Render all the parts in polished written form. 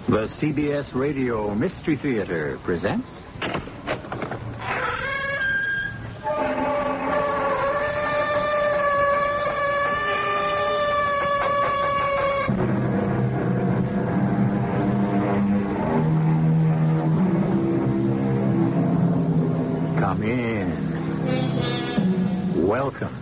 The CBS Radio Mystery Theater presents... Come in. Welcome.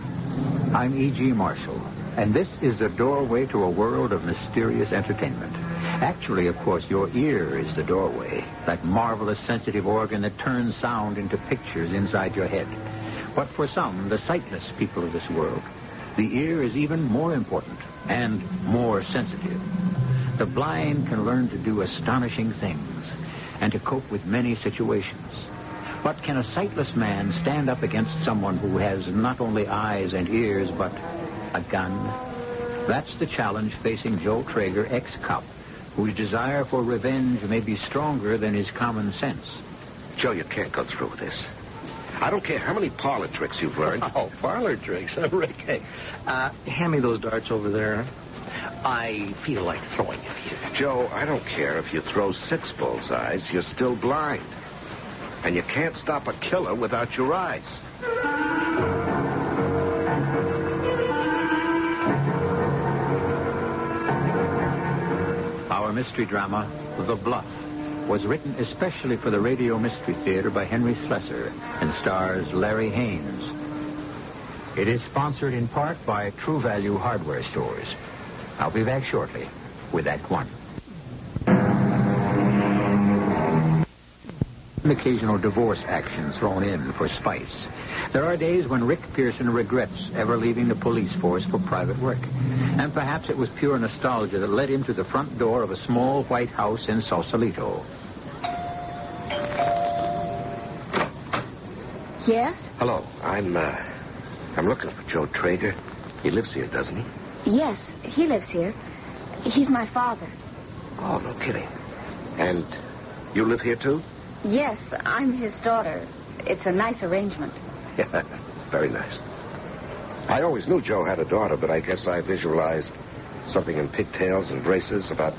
I'm E.G. Marshall, and this is the doorway to a world of mysterious entertainment. Actually, of course, your ear is the doorway, that marvelous sensitive organ that turns sound into pictures inside your head. But for some, the sightless people of this world, the ear is even more important and more sensitive. The blind can learn to do astonishing things and to cope with many situations. But can a sightless man stand up against someone who has not only eyes and ears, but a gun? That's the challenge facing Joe Traeger, ex-cop, whose desire for revenge may be stronger than his common sense. Joe, you can't go through with this. I don't care how many parlor tricks you've learned. Oh, parlor tricks, Rick. Hey, hand me those darts over there. I feel like throwing a few. Joe, I don't care if you throw 6 bullseyes, you're still blind. And you can't stop a killer without your eyes. Our mystery drama, The Bluff, was written especially for the Radio Mystery Theater by Henry Slessor and stars Larry Haynes. It is sponsored in part by True Value Hardware Stores. I'll be back shortly with Act One. An occasional divorce action thrown in for spice. There are days when Rick Pearson regrets ever leaving the police force for private work. And perhaps it was pure nostalgia that led him to the front door of a small white house in Sausalito. Yes? Hello, I'm looking for Joe Traeger. He lives here, doesn't he? Yes, he lives here. He's my father. Oh, no kidding. And you live here, too? Yes, I'm his daughter. It's a nice arrangement. Yeah, very nice. I always knew Joe had a daughter, but I guess I visualized something in pigtails and braces about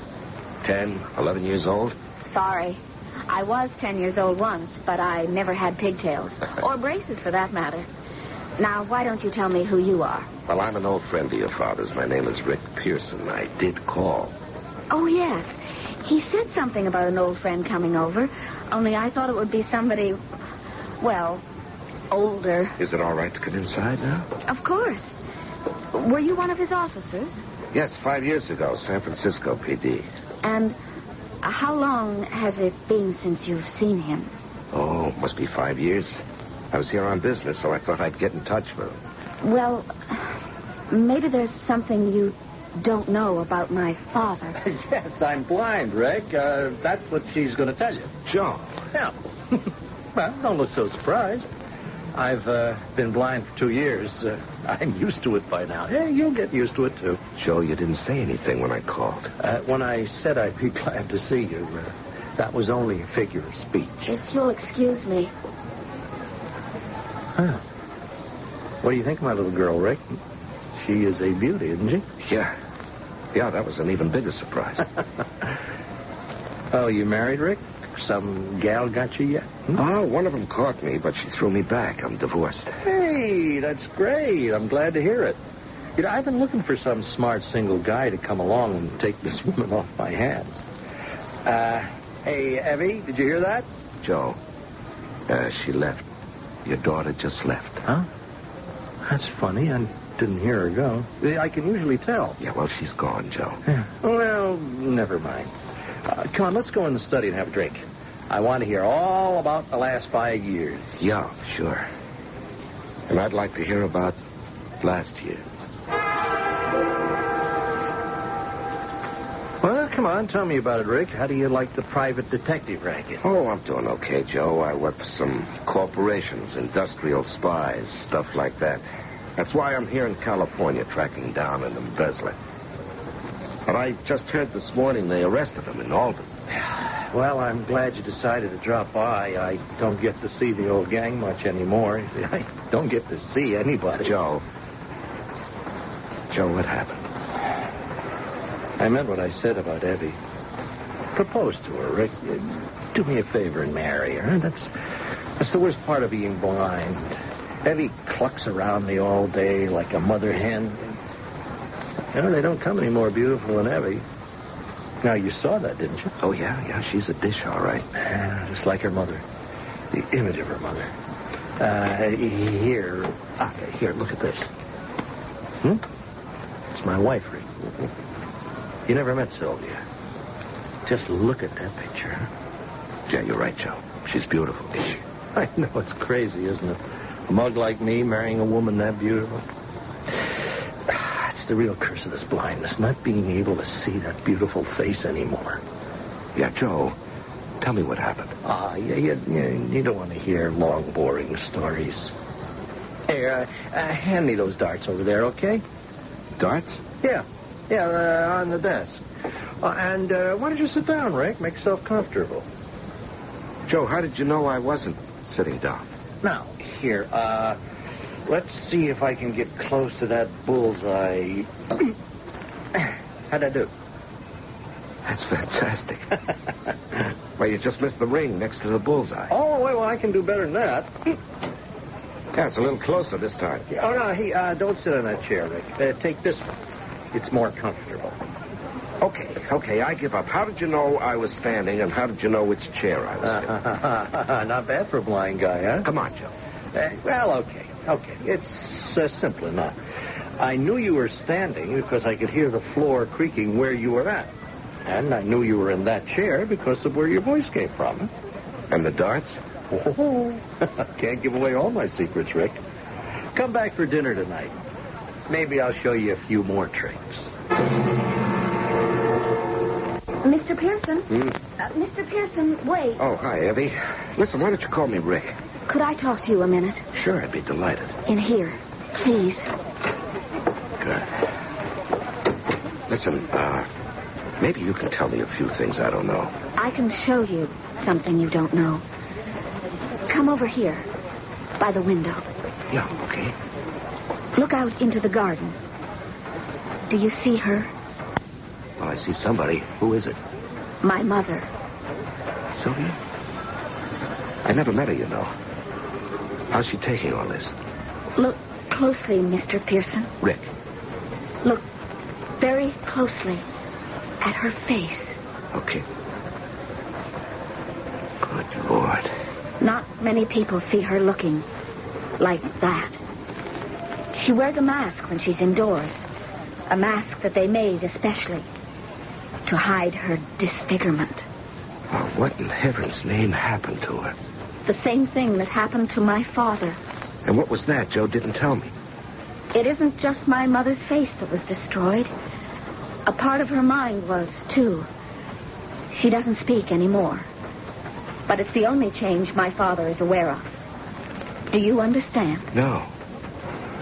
10, 11 years old. Sorry. I was 10 years old once, but I never had pigtails. Or braces, for that matter. Now, why don't you tell me who you are? Well, I'm an old friend of your father's. My name is Rick Pearson. I did call. Oh, yes. He said something about an old friend coming over, only I thought it would be somebody, well, older. Is it all right to come inside now? Of course. Were you one of his officers? Yes, 5 years ago, San Francisco PD. And how long has it been since you've seen him? Oh, must be 5 years. I was here on business, so I thought I'd get in touch with him. Well, maybe there's something you don't know about my father. Yes, I'm blind, Rick. That's what she's going to tell you. Joe. Yeah. Well, don't look so surprised. I've been blind for 2 years. I'm used to it by now. Yeah, you'll get used to it, too. Joe, you didn't say anything when I called. When I said I'd be glad to see you, that was only a figure of speech. If you'll excuse me. Huh. What do you think of my little girl, Rick? She is a beauty, isn't she? Yeah. Yeah, that was an even bigger surprise. Oh, you married, Rick? Some gal got you yet? Oh, one of them caught me, but she threw me back. I'm divorced. Hey, that's great. I'm glad to hear it. You know, I've been looking for some smart single guy to come along and take this woman off my hands. Hey, Evie, did you hear that? Joe, she left. Your daughter just left. Huh? That's funny. I didn't hear her go. I can usually tell. Yeah, well, she's gone, Joe. Yeah. Well, never mind. Come on, let's go in the study and have a drink. I want to hear all about the last 5 years. Yeah, sure. And I'd like to hear about last year. Well, come on, tell me about it, Rick. How do you like the private detective racket? Oh, I'm doing okay, Joe. I work for some corporations, industrial spies, stuff like that. That's why I'm here in California tracking down an embezzler. But I just heard this morning they arrested him in Alden. Well, I'm glad you decided to drop by. I don't get to see the old gang much anymore. I don't get to see anybody. Joe, what happened? I meant what I said about Evie. propose to her, Rick. Do me a favor and marry her. That's the worst part of being blind. Evie clucks around me all day like a mother hen. You know, they don't come any more beautiful than Evie. Now, you saw that, didn't you? Oh, yeah, she's a dish, all right. Just like her mother. The image of her mother. Here, look at this. It's my wife, Rick. You never met Sylvia. Just look at that picture. Yeah, you're right, Joe. She's beautiful. I know, it's crazy, isn't it? A mug like me marrying a woman that beautiful. It's the real curse of this blindness, not being able to see that beautiful face anymore. Yeah, Joe, tell me what happened. You don't want to hear long, boring stories. Here, hand me those darts over there, okay? Darts? Yeah, on the desk. And why don't you sit down, Rick? Make yourself comfortable. Joe, how did you know I wasn't sitting down? Now, here, let's see if I can get close to that bullseye. How'd I do? That's fantastic. Well, you just missed the ring next to the bullseye. Oh, well, I can do better than that. Yeah, it's a little closer this time. Oh, no, don't sit on that chair, Rick. Take this one. It's more comfortable. Okay, I give up. How did you know I was standing, and how did you know which chair I was in? Not bad for a blind guy, huh? Come on, Joe. Well, okay. It's simple enough. I knew you were standing because I could hear the floor creaking where you were at. And I knew you were in that chair because of where your voice came from. And the darts? Oh, can't give away all my secrets, Rick. Come back for dinner tonight. Maybe I'll show you a few more tricks. Mr. Pearson? Mr. Pearson, wait. Oh, hi, Evie. Listen, why don't you call me Rick? Could I talk to you a minute? Sure, I'd be delighted. In here, please. Good. Listen, maybe you can tell me a few things I don't know. I can show you something you don't know. Come over here, by the window. Yeah, okay. Look out into the garden. Do you see her? Well, I see somebody. Who is it? My mother. Sylvia? I never met her, you know. How's she taking all this? Look closely, Mr. Pearson. Rick. Look very closely at her face. Okay. Good Lord. Not many people see her looking like that. She wears a mask when she's indoors. A mask that they made especially to hide her disfigurement. Well, what in heaven's name happened to her? The same thing that happened to my father. And what was that? Joe didn't tell me. It isn't just my mother's face that was destroyed. A part of her mind was, too. She doesn't speak anymore. But it's the only change my father is aware of. Do you understand? No,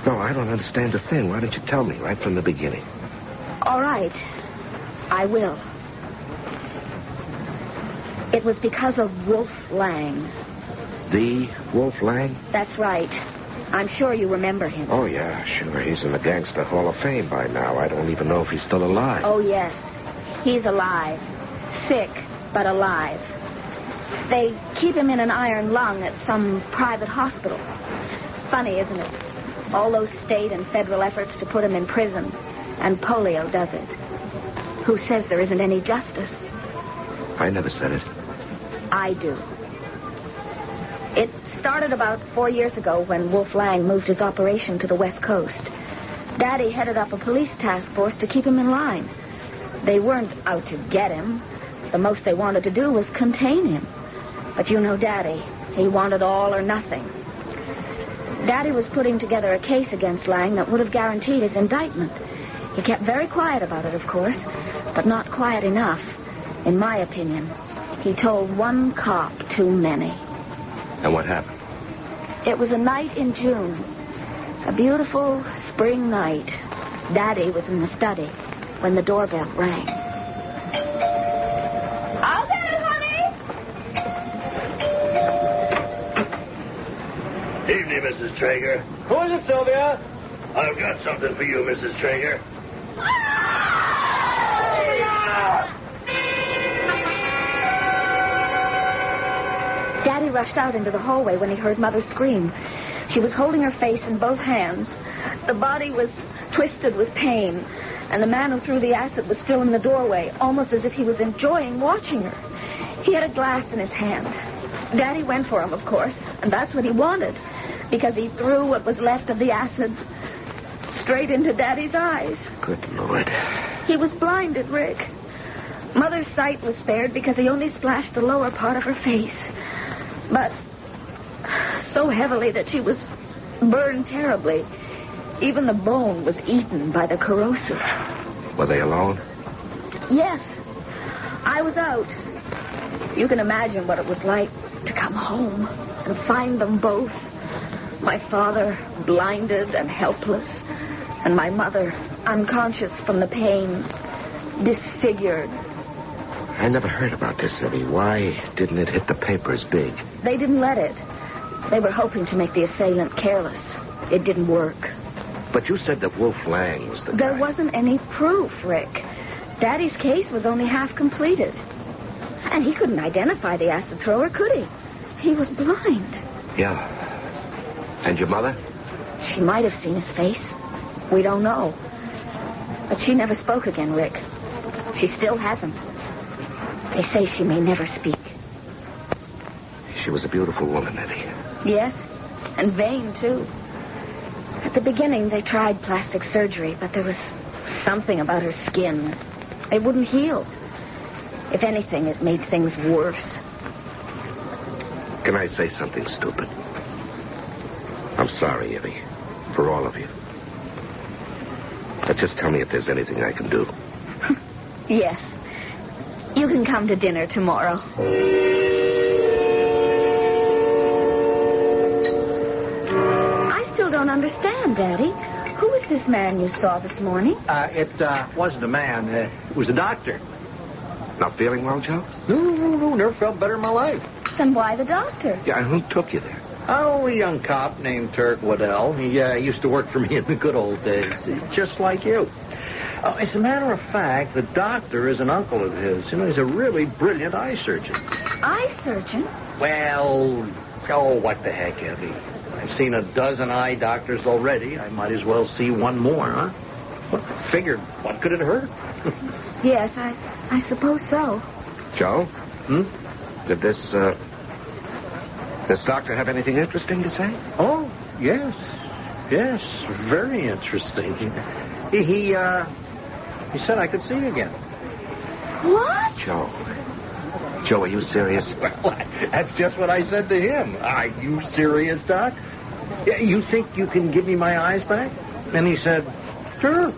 I don't understand a thing. Why don't you tell me right from the beginning? All right. I will. It was because of Wolf Lang. The Wolf Lang? That's right. I'm sure you remember him. Oh, yeah, sure. He's in the Gangster Hall of Fame by now. I don't even know if he's still alive. Oh, yes. He's alive. Sick, but alive. They keep him in an iron lung at some private hospital. Funny, isn't it? All those state and federal efforts to put him in prison, and polio does it. Who says there isn't any justice? I never said it. I do. It started about 4 years ago when Wolf Lang moved his operation to the West Coast. Daddy headed up a police task force to keep him in line. They weren't out to get him. The most they wanted to do was contain him. But you know Daddy. He wanted all or nothing. Daddy was putting together a case against Lang that would have guaranteed his indictment. He kept very quiet about it, of course, but not quiet enough. In my opinion, he told one cop too many. And what happened? It was a night in June. A beautiful spring night. Daddy was in the study when the doorbell rang. I'll get it, honey! Evening, Mrs. Traeger. Who is it, Sylvia? I've got something for you, Mrs. Traeger. rushed out into the hallway when he heard Mother scream. She was holding her face in both hands. The body was twisted with pain, and the man who threw the acid was still in the doorway, almost as if he was enjoying watching her. He had a glass in his hand. Daddy went for him, of course, and that's what he wanted, because he threw what was left of the acid straight into Daddy's eyes. Good Lord. He was blinded, Rick. Mother's sight was spared because he only splashed the lower part of her face. But so heavily that she was burned terribly. Even the bone was eaten by the corrosive. Were they alone? Yes. I was out. You can imagine what it was like to come home and find them both. My father blinded and helpless, and my mother unconscious from the pain, disfigured. I never heard about this, Evie. Why didn't it hit the papers big? They didn't let it. They were hoping to make the assailant careless. It didn't work. But you said that Wolf Lang was the guy. There wasn't any proof, Rick. Daddy's case was only half completed. And he couldn't identify the acid thrower, could he? He was blind. Yeah. And your mother? She might have seen his face. We don't know. But she never spoke again, Rick. She still hasn't. They say she may never speak. She was a beautiful woman, Eddie. Yes, and vain, too. At the beginning, they tried plastic surgery, but there was something about her skin. It wouldn't heal. If anything, it made things worse. Can I say something stupid? I'm sorry, Evie, for all of you. But just tell me if there's anything I can do. Yes. You can come to dinner tomorrow. I still don't understand, Daddy. Who was this man you saw this morning? It wasn't a man. It was a doctor. Not feeling well, Joe? No. Never felt better in my life. Then why the doctor? Yeah, who took you there? Oh, a young cop named Turk Waddell. He used to work for me in the good old days, just like you. As a matter of fact, the doctor is an uncle of his. You know, he's a really brilliant eye surgeon. Eye surgeon? Well, what the heck, Evie? I've seen a dozen eye doctors already. I might as well see one more, huh? Well, figured, what could it hurt? Yes, I suppose so. Joe? Did this doctor have anything interesting to say? Oh, yes. Yes, very interesting. He said I could see you again. What? Joe, are you serious? Well, that's just what I said to him. Are you serious, Doc? You think you can give me my eyes back? And he said, sure,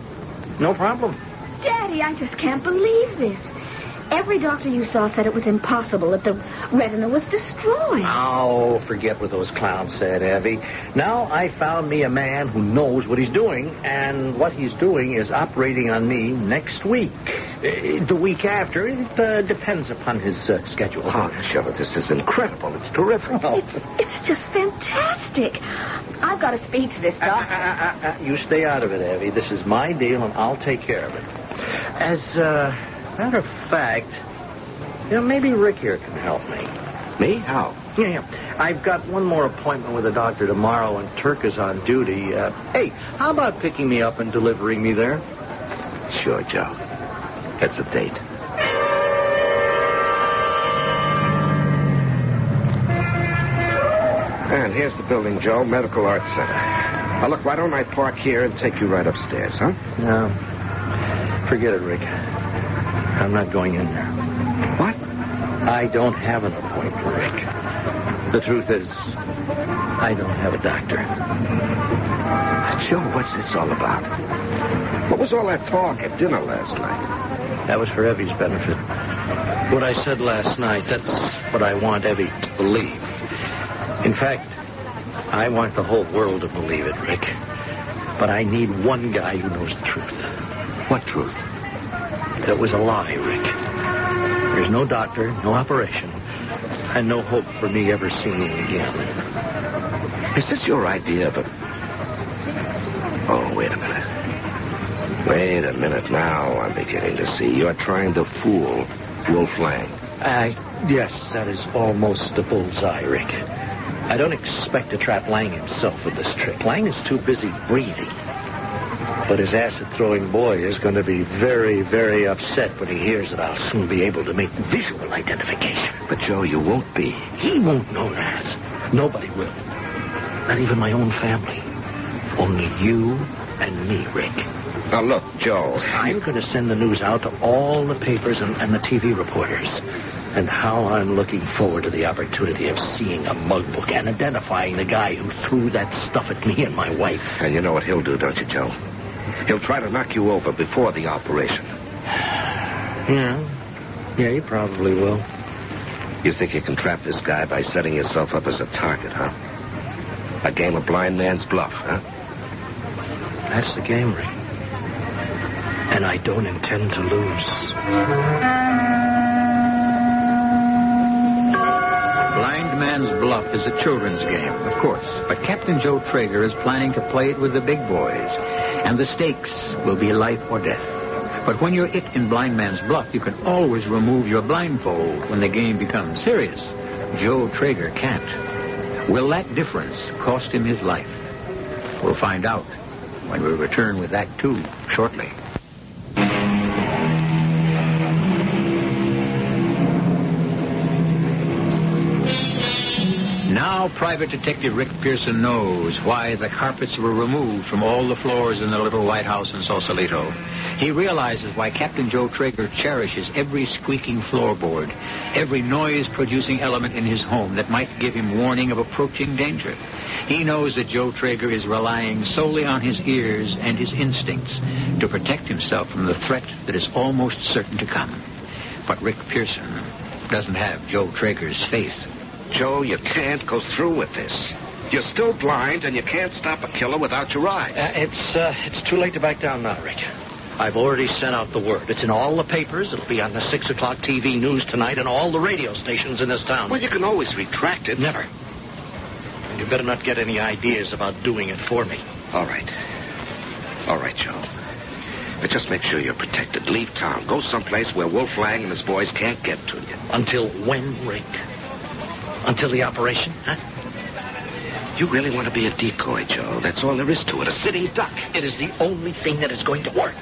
no problem. Daddy, I just can't believe this. Every doctor you saw said it was impossible, that the retina was destroyed. Oh, forget what those clowns said, Evie. Now I found me a man who knows what he's doing, and what he's doing is operating on me next week. The week after, it depends upon his schedule. Oh, Joe, this is incredible. It's terrific. Oh. It's just fantastic. I've got to speak to this doctor. You stay out of it, Evie. This is my deal, and I'll take care of it. As a matter of fact, maybe Rick here can help me. Me? How? Yeah. I've got one more appointment with the doctor tomorrow, and Turk is on duty. Hey, how about picking me up and delivering me there? Sure, Joe. It's a date. And here's the building, Joe, Medical Arts Center. Now, look, why don't I park here and take you right upstairs, huh? No. Forget it, Rick. I'm not going in there. What? I don't have an appointment, Rick. The truth is, I don't have a doctor. Joe, what's this all about? What was all that talk at dinner last night? That was for Evie's benefit. What I said last night, that's what I want Evie to believe. In fact, I want the whole world to believe it, Rick. But I need one guy who knows the truth. What truth? That it was a lie, Rick. There's no doctor, no operation, and no hope for me ever seeing him again. Is this your idea of a... Oh, wait a minute. Wait a minute now. I'm beginning to see. You're trying to fool Wolf Lang. Yes, that is almost the bullseye, Rick. I don't expect to trap Lang himself with this trick. Lang is too busy breathing. But his acid-throwing boy is going to be very, very upset when he hears that I'll soon be able to make visual identification. But, Joe, you won't be. He won't know that. Nobody will. Not even my own family. Only you and me, Rick. Now, look, Joe. I'm going to send the news out to all the papers and the TV reporters. And how I'm looking forward to the opportunity of seeing a mug book and identifying the guy who threw that stuff at me and my wife. And you know what he'll do, don't you, Joe? He'll try to knock you over before the operation. Yeah, he probably will. You think you can trap this guy by setting yourself up as a target, huh? A game of blind man's bluff, huh? That's the game, Rick. And I don't intend to lose. Blind man's bluff is a children's game, of course. But Captain Joe Traeger is planning to play it with the big boys. And the stakes will be life or death. But when you're it in blind man's bluff, you can always remove your blindfold when the game becomes serious. Joe Traeger can't. Will that difference cost him his life? We'll find out when we return with that, too, shortly. Now Private Detective Rick Pearson knows why the carpets were removed from all the floors in the little White House in Sausalito. He realizes why Captain Joe Traeger cherishes every squeaking floorboard, every noise-producing element in his home that might give him warning of approaching danger. He knows that Joe Traeger is relying solely on his ears and his instincts to protect himself from the threat that is almost certain to come. But Rick Pearson doesn't have Joe Traeger's faith. Joe, you can't go through with this. You're still blind, and you can't stop a killer without your eyes. It's too late to back down now, Rick. I've already sent out the word. It's in all the papers. It'll be on the 6 o'clock TV news tonight and all the radio stations in this town. Well, you can always retract it. Never. And you better not get any ideas about doing it for me. All right. All right, Joe. But just make sure you're protected. Leave town. Go someplace where Wolf Lang and his boys can't get to you. Until when, Rick? Until the operation, huh? You really want to be a decoy, Joe. That's all there is to it. A sitting duck. It is the only thing that is going to work.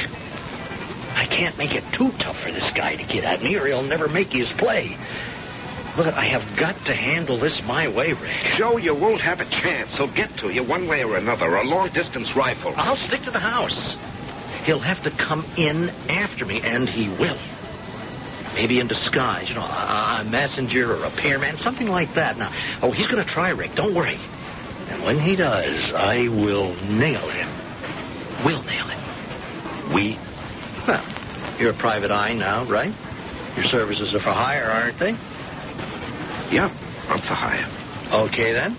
I can't make it too tough for this guy to get at me, or he'll never make his play. But I have got to handle this my way, Rick. Joe, you won't have a chance. He'll get to you one way or another. A long-distance rifle. I'll stick to the house. He'll have to come in after me, and he will. Maybe in disguise, a messenger or a pearman, something like that. Now, he's going to try, Rick. Don't worry. And when he does, I will nail him. We'll nail him. We? Well, you're a private eye now, right? Your services are for hire, aren't they? Yeah, I'm for hire. Okay, then.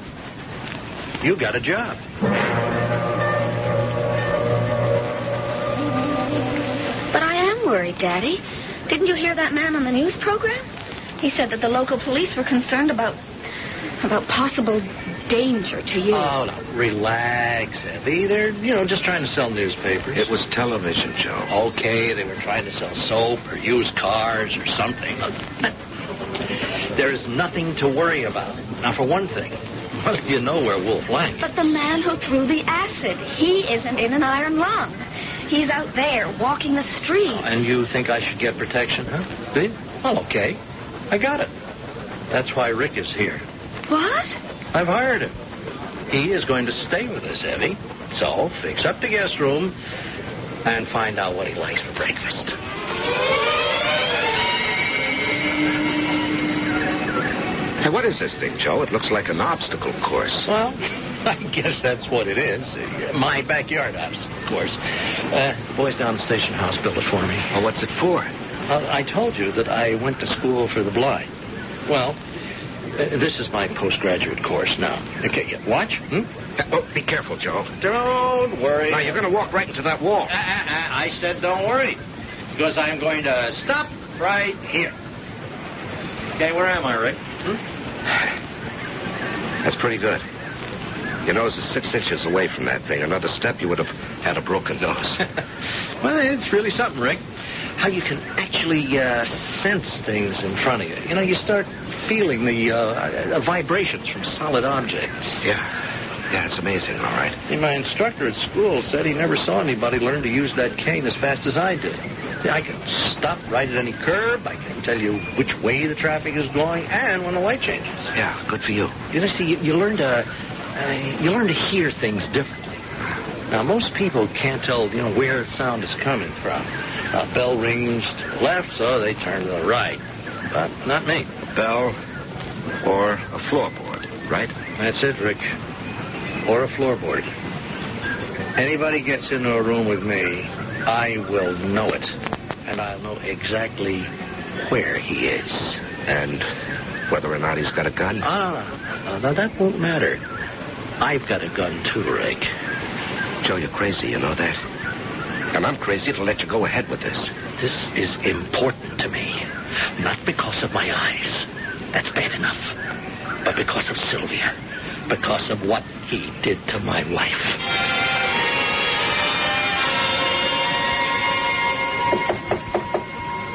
You got a job. But I am worried, Daddy. Didn't you hear that man on the news program? He said that the local police were concerned about possible danger to you. Oh, no, relax, Evie. They're, just trying to sell newspapers. It was television, Joe. Okay, they were trying to sell soap or used cars or something. But there is nothing to worry about. Now, for one thing, well, you know where Wolf Lang is. But the man who threw the acid, he isn't in an iron lung. He's out there walking the streets. Oh, and you think I should get protection, huh? See? Well, okay. I got it. That's why Rick is here. What? I've hired him. He is going to stay with us, Evie. So, fix up the guest room and find out what he likes for breakfast. Hey, what is this thing, Joe? It looks like an obstacle course. Well, I guess that's what it is. My backyard obstacle course. Boys down the station house built it for me. Well, what's it for? I told you that I went to school for the blind. Well, this is my postgraduate course now. Okay, watch. Be careful, Joe. Don't worry. Now, you're going to walk right into that wall. I said don't worry. Because I'm going to stop right here. Okay, where am I, Rick? That's pretty good. Your nose is 6 inches away from that thing. Another step, you would have had a broken nose. Well, it's really something, Rick. how you can actually sense things in front of you. You know, you start feeling the vibrations from solid objects. Yeah, it's amazing, all right. My instructor at school said he never saw anybody learn to use that cane as fast as I did. I can stop right at any curb. I can tell you which way the traffic is going and when the light changes. Yeah, good for you. You know, see, you learn to hear things differently. Now, most people can't tell, where sound is coming from. A bell rings to the left, so they turn to the right. But not me. A bell or a floorboard, right? That's it, Rick. Or a floorboard. Anybody gets into a room with me, I will know it. And I'll know exactly where he is. And whether or not he's got a gun? No, that won't matter. I've got a gun too, Rick. Joe, you're crazy, you know that? And I'm crazy to let you go ahead with this. This is important to me. Not because of my eyes. That's bad enough. But because of Sylvia. Because of what he did to my wife.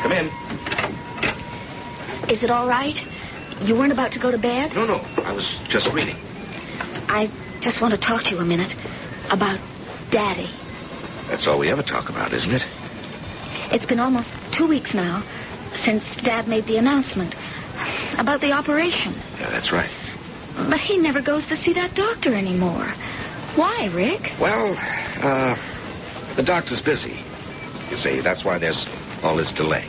Come in. Is it all right? You weren't about to go to bed? No. I was just reading. I just want to talk to you a minute about Daddy. That's all we ever talk about, isn't it? It's been almost 2 weeks now since Dad made the announcement about the operation. Yeah, that's right. But he never goes to see that doctor anymore. Why, Rick? Well, the doctor's busy. You see, that's why there's all this delay.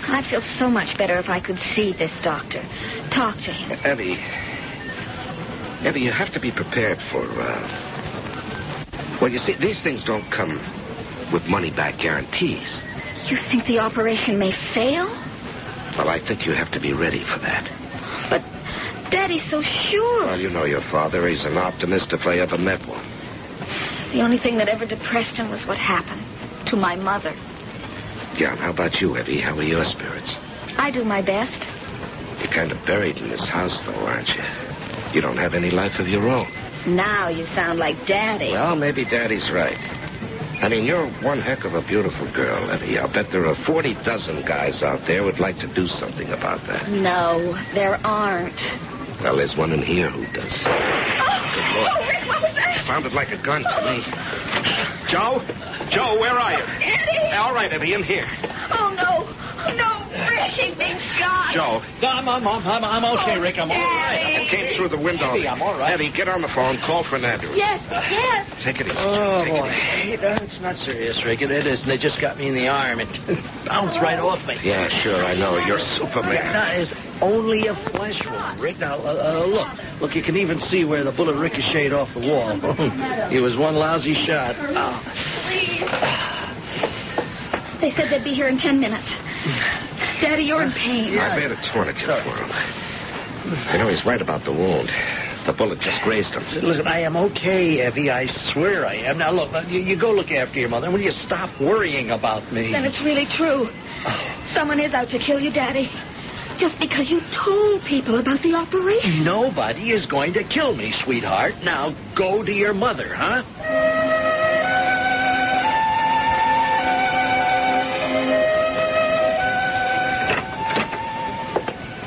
I'd feel so much better if I could see this doctor. Talk to him. Evie, you have to be prepared for, Well, you see, these things don't come with money-back guarantees. You think the operation may fail? Well, I think you have to be ready for that. But Daddy's so sure. Well, you know your father. He's an optimist if I ever met one. The only thing that ever depressed him was what happened to my mother. Yeah, and how about you, Evie? How are your spirits? I do my best. You're kind of buried in this house, though, aren't you? You don't have any life of your own. Now you sound like Daddy. Well, maybe Daddy's right. I mean, you're one heck of a beautiful girl, Evie. I'll bet there are 40 dozen guys out there who'd like to do something about that. No, there aren't. Well, there's one in here who does. Oh, Rick, what was that? Sounded like a gun to me. Joe? Joe, where are you? Daddy! All right, Evie, in here. Oh, no. No, Rick, he's being shot. Joe. I'm okay, Rick. I'm all right. It came through the window. Evie, I'm all right. Evie, get on the phone. Call Fernando. Yes. Take it easy. Oh, Take boy. it easy. It's not serious, Rick. It isn't. They just got me in the arm. It bounced right off me. Yeah, sure, I know. You're Superman. That is only a flesh wound, Rick. Now, look, you can even see where the bullet ricocheted off the wall. It was one lousy shot. They said they'd be here in 10 minutes. Daddy, you're in pain. I made a tourniquet for him. You know, he's right about the wound. The bullet just grazed him. Listen, I am okay, Evie. I swear I am. Now, look, you go look after your mother. Will you stop worrying about me? Then it's really true. Someone is out to kill you, Daddy. Just because you told people about the operation. Nobody is going to kill me, sweetheart. Now, go to your mother, huh?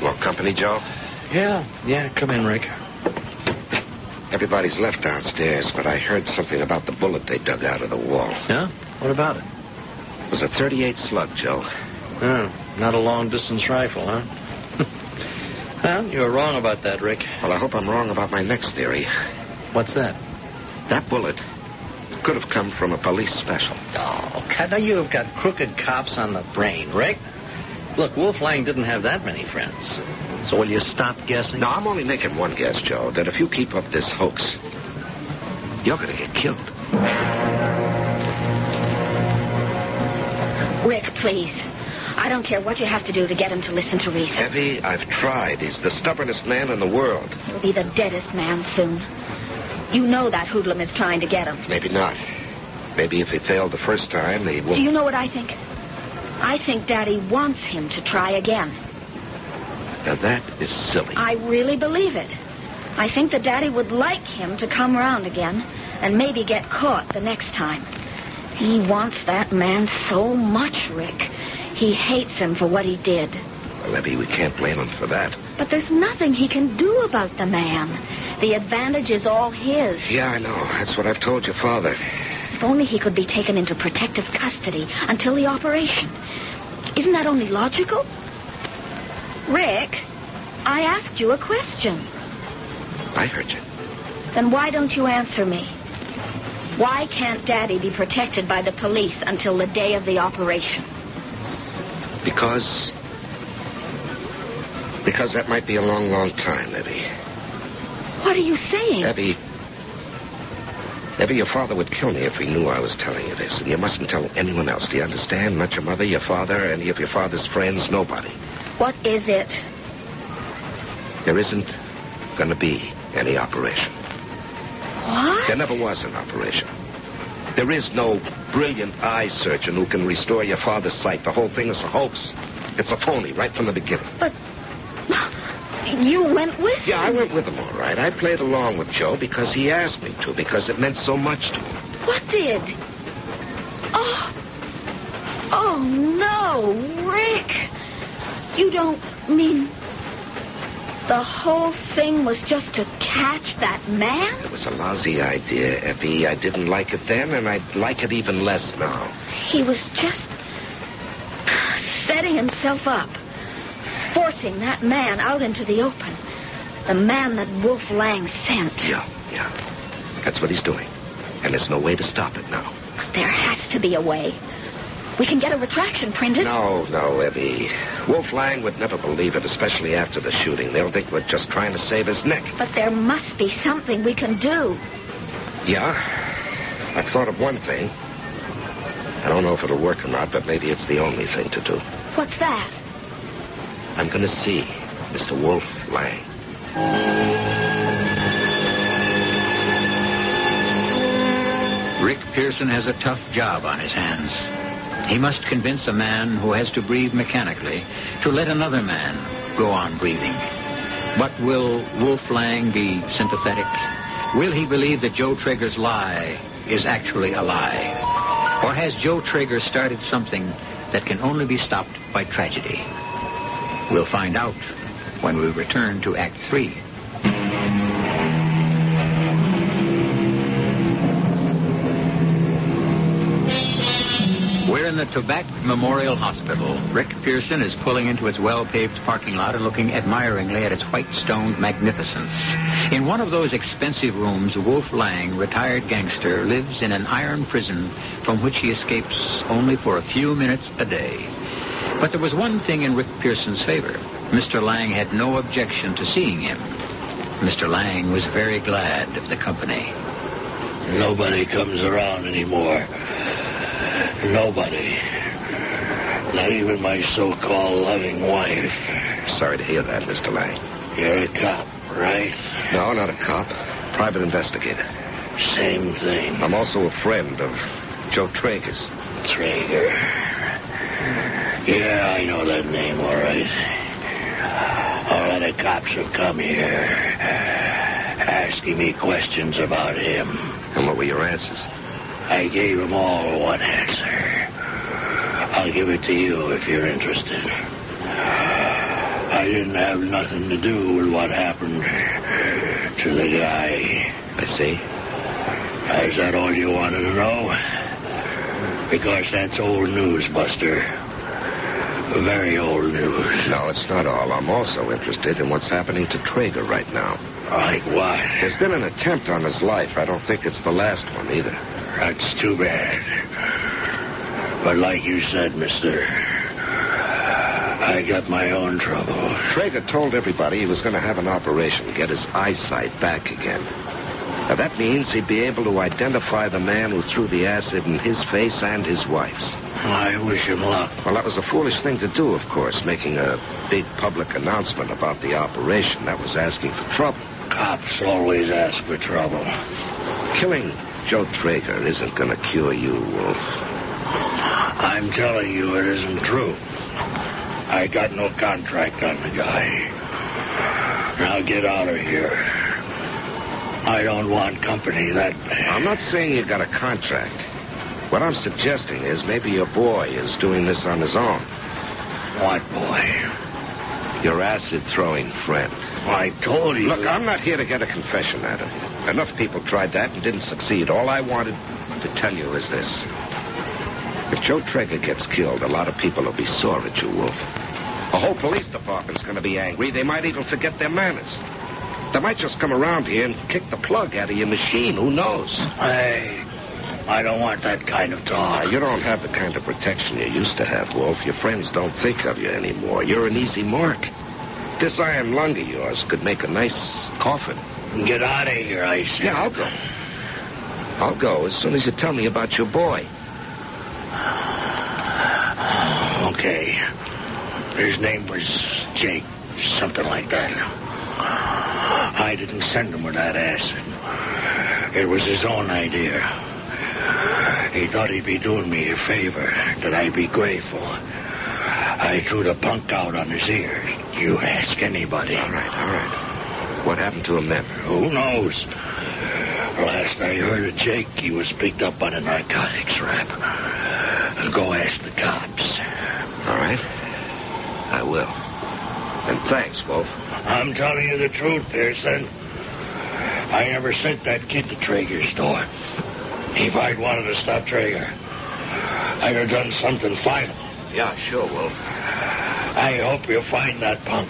More company, Joe? Yeah, come in, Rick. Everybody's left downstairs, but I heard something about the bullet they dug out of the wall. Yeah? What about it? It was a .38 slug, Joe. Oh, not a long-distance rifle, huh? Well, you were wrong about that, Rick. Well, I hope I'm wrong about my next theory. What's that? That bullet could have come from a police special. Oh, now you've got crooked cops on the brain, Rick. Look, Wolf Lang didn't have that many friends. So will you stop guessing? No, I'm only making one guess, Joe, that if you keep up this hoax, you're going to get killed. Rick, please. I don't care what you have to do to get him to listen to reason. Evie, I've tried. He's the stubbornest man in the world. He'll be the deadest man soon. You know that hoodlum is trying to get him. Maybe not. Maybe if he failed the first time, he won't. Do you know what I think? I think Daddy wants him to try again. Now, that is silly. I really believe it. I think that Daddy would like him to come around again and maybe get caught the next time. He wants that man so much, Rick. He hates him for what he did. Well, Evie, we can't blame him for that. But there's nothing he can do about the man. The advantage is all his. Yeah, I know. That's what I've told your father. If only he could be taken into protective custody until the operation. Isn't that only logical? Rick, I asked you a question. I heard you. Then why don't you answer me? Why can't Daddy be protected by the police until the day of the operation? Because that might be a long, long time, Evie. What are you saying? Evie, your father would kill me if he knew I was telling you this. And you mustn't tell anyone else. Do you understand? Not your mother, your father, any of your father's friends, nobody. What is it? There isn't going to be any operation. What? There never was an operation. There is no brilliant eye surgeon who can restore your father's sight. The whole thing is a hoax. It's a phony right from the beginning. But you went with him? Yeah, I went with him, all right. I played along with Joe because he asked me to, because it meant so much to him. What did? Oh, no, Rick. You don't mean the whole thing was just to catch that man? It was a lousy idea, Effie. I didn't like it then, and I'd like it even less now. He was just setting himself up, forcing that man out into the open. The man that Wolf Lang sent. Yeah. That's what he's doing. And there's no way to stop it now. There has to be a way. We can get a retraction printed. No, Evie. Wolf Lang would never believe it, especially after the shooting. They'll think we're just trying to save his neck. But there must be something we can do. Yeah? I've thought of one thing. I don't know if it'll work or not, but maybe it's the only thing to do. What's that? I'm going to see Mr. Wolf Lang. Rick Pearson has a tough job on his hands. He must convince a man who has to breathe mechanically to let another man go on breathing. But will Wolf Lang be sympathetic? Will he believe that Joe Traeger's lie is actually a lie? Or has Joe Traeger started something that can only be stopped by tragedy? We'll find out when we return to Act 3. We're in the Tobac Memorial Hospital. Rick Pearson is pulling into its well-paved parking lot and looking admiringly at its white-stoned magnificence. In one of those expensive rooms, Wolf Lang, retired gangster, lives in an iron prison from which he escapes only for a few minutes a day. But there was one thing in Rick Pearson's favor. Mr. Lang had no objection to seeing him. Mr. Lang was very glad of the company. Nobody comes around anymore. Nobody. Not even my so-called loving wife. Sorry to hear that, Mr. Lang. You're a cop, right? No, not a cop. Private investigator. Same thing. I'm also a friend of Joe Traeger's. Traeger. Yeah, I know that name, all right. A lot of cops have come here asking me questions about him. And what were your answers? I gave them all one answer. I'll give it to you if you're interested. I didn't have nothing to do with what happened to the guy. I see. Is that all you wanted to know? Because that's old news, Buster. Very old news. No, it's not all. I'm also interested in what's happening to Traeger right now. Like what? There's been an attempt on his life. I don't think it's the last one either. That's too bad. But like you said, mister, I got my own trouble. Traeger told everybody he was going to have an operation, get his eyesight back again. Now, that means he'd be able to identify the man who threw the acid in his face and his wife's. I wish him luck. Well, that was a foolish thing to do, of course, making a big public announcement about the operation. That was asking for trouble. Cops always ask for trouble. Killing Joe Traeger isn't going to cure you, Wolf. I'm telling you it isn't true. I got no contract on the guy. Now get out of here. I don't want company that bad. I'm not saying you got a contract. What I'm suggesting is maybe your boy is doing this on his own. What boy? Your acid-throwing friend. I told you. Look, I'm not here to get a confession out of you. Enough people tried that and didn't succeed. All I wanted to tell you is this. If Joe Traeger gets killed, a lot of people will be sore at you, Wolf. The whole police department's going to be angry. They might even forget their manners. They might just come around here and kick the plug out of your machine. Who knows? I don't want that kind of talk. You don't have the kind of protection you used to have, Wolf. Your friends don't think of you anymore. You're an easy mark. This iron lung of yours could make a nice coffin. Get out of here, I said. Yeah, I'll go. I'll go as soon as you tell me about your boy. Okay. His name was Jake, something like that. I didn't send him with that acid. It was his own idea. He thought he'd be doing me a favor, that I'd be grateful. I threw the punk out on his ear. You ask anybody. All right. What happened to him then? Who knows? Last I heard of Jake, he was picked up on a narcotics rap. Go ask the cops. All right. I will. And thanks, Wolf. I'm telling you the truth, Pearson. I never sent that kid to Traeger's store. If I'd wanted to stop Traeger, I'd have done something final. Yeah, sure, Wolf. I hope you find that punk.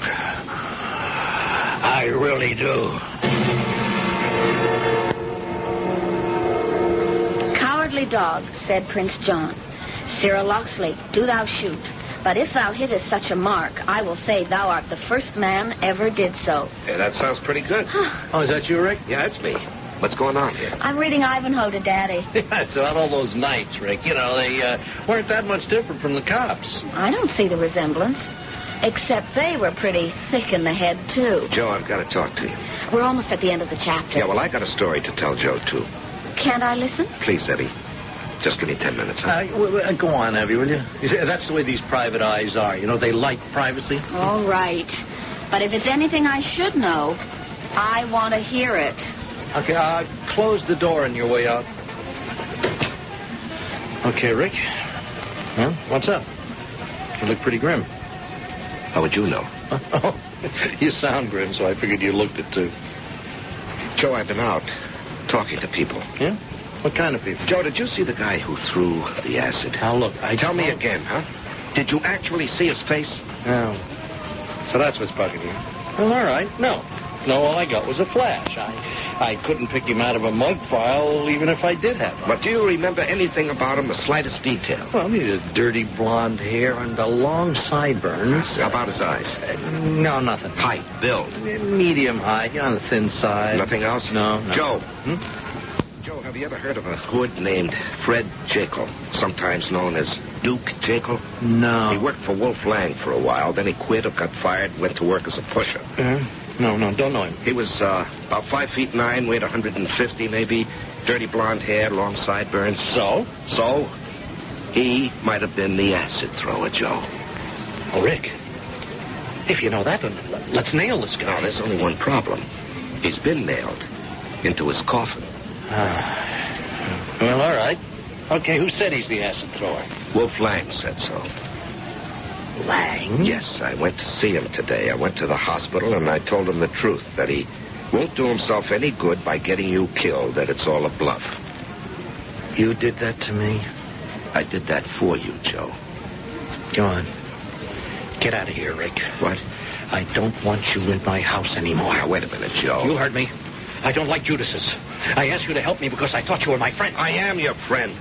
I really do. Cowardly dog, said Prince John. Cyril Locksley, do thou shoot. But if thou hittest such a mark, I will say thou art the first man ever did so. Hey, that sounds pretty good. Oh, is that you, Rick? Yeah, it's me. What's going on here? I'm reading Ivanhoe to Daddy. Yeah, it's about all those nights, Rick. You know, they weren't that much different from the cops. I don't see the resemblance. Except they were pretty thick in the head, too. Joe, I've got to talk to you. We're almost at the end of the chapter. Yeah, well, I got a story to tell Joe, too. Can't I listen? Please, Eddie. Just give me 10 minutes, huh? Go on, Evie, will you? That's the way these private eyes are. You know, they like privacy. All right. But if it's anything I should know, I want to hear it. Okay, close the door on your way out. Okay, Rick. Huh? What's up? You look pretty grim. How would you know? Oh, you sound grim, so I figured you looked it, too. Joe, I've been out talking to people. Yeah? What kind of people? Joe, did you see the guy who threw the acid? Now, look, Tell me again, huh? Did you actually see his face? No. So that's what's bugging you. Well, all right. No, all I got was a flash. I couldn't pick him out of a mug file, even if I did have one. But do you remember anything about him, the slightest detail? Well, he had dirty blonde hair and long sideburns. How about his eyes? No, nothing. Height, build. Medium height, on the thin side. Nothing else? No. Joe. Joe, have you ever heard of a hood named Fred Jekyll, sometimes known as Duke Jekyll? No. He worked for Wolf Lang for a while, then he quit or got fired, went to work as a pusher. No, don't know him. He was about 5'9", weighed 150 maybe, dirty blonde hair, long sideburns. So? So, he might have been the acid thrower, Joe. Oh, Rick, if you know that, then let's nail this guy. Now, there's only one problem. He's been nailed into his coffin. Well, all right. Okay, who said he's the acid thrower? Wolf Lang said so. Lang? Yes, I went to see him today. I went to the hospital and I told him the truth, that he won't do himself any good by getting you killed, that it's all a bluff. You did that to me? I did that for you, Joe. Go on. Get out of here, Rick. What? I don't want you in my house anymore. Now, wait a minute, Joe. You heard me. I don't like Judas's. I asked you to help me because I thought you were my friend. I am your friend.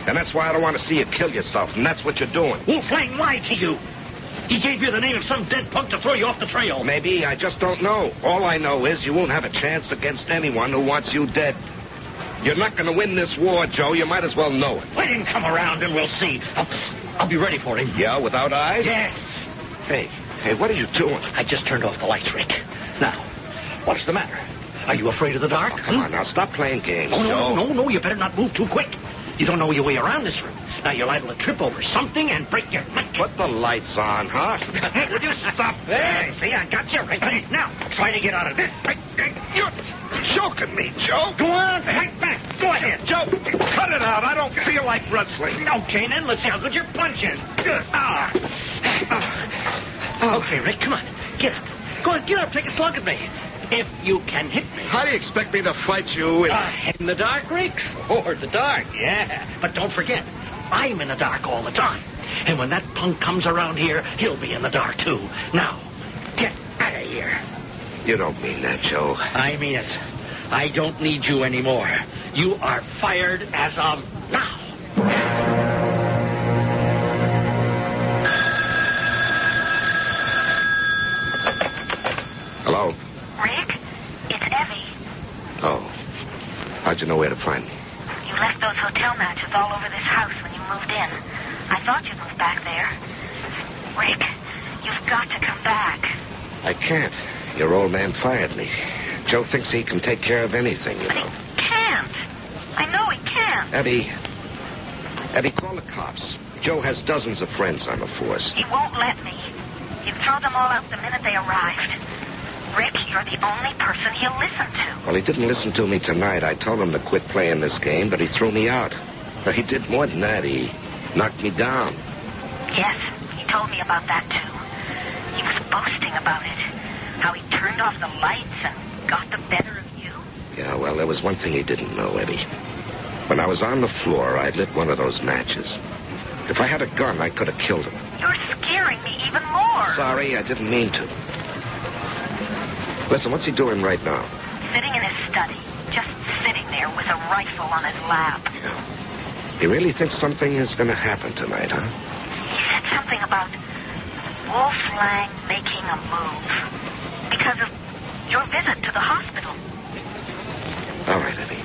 And that's why I don't want to see you kill yourself, and that's what you're doing. Wolf Lang lied to you. He gave you the name of some dead punk to throw you off the trail. Maybe. I just don't know. All I know is you won't have a chance against anyone who wants you dead. You're not going to win this war, Joe. You might as well know it. Let him come around and we'll see. I'll be ready for him. Yeah, without eyes? Yes. Hey, what are you doing? I just turned off the lights, Rick. Now, what's the matter? Are you afraid of the dark? Oh, come on, now, stop playing games, Joe. No, you better not move too quick. You don't know your way around this room. Now, you're liable to trip over something and break your neck. Put the lights on, huh? Would you stop? Hey, see, I got you right now. Try to get out of this. choking me, Joe. Go on, fight back. Go ahead. Joe, cut it out. I don't feel like wrestling. Okay, then, let's see how good you're punching. Okay, Rick, come on. Get up. Go on, get up. Take a slug at me. If you can hit me. How do you expect me to fight you? In the dark, Rick? Or the dark, yeah. But don't forget, I'm in the dark all the time. And when that punk comes around here, he'll be in the dark, too. Now, get out of here. You don't mean that, Joe. I mean it. I don't need you anymore. You are fired as of now. Hello? Rick, it's Evie. Oh. How'd you know where to find me? You left those hotel matches all over this house when you moved in. I thought you'd move back there. Rick, you've got to come back. I can't. Your old man fired me. Joe thinks he can take care of anything, you know. He can't. I know he can't. Eddie, call the cops. Joe has dozens of friends on the force. He won't let me. He'd throw them all out the minute they arrived. Rick, you're the only person he'll listen to. Well, he didn't listen to me tonight. I told him to quit playing this game, but he threw me out. But he did more than that. He knocked me down. Yes, he told me about that, too. He was boasting about it. How he turned off the lights and got the better of you. Yeah, well, there was one thing he didn't know, Eddie. When I was on the floor, I lit one of those matches. If I had a gun, I could have killed him. You're scaring me even more. Sorry, I didn't mean to. Listen, what's he doing right now? Sitting in his study. Just sitting there with a rifle on his lap. Yeah. He really thinks something is going to happen tonight, huh? He said something about Wolf Lang making a move. Because of your visit to the hospital. All right, Eddie.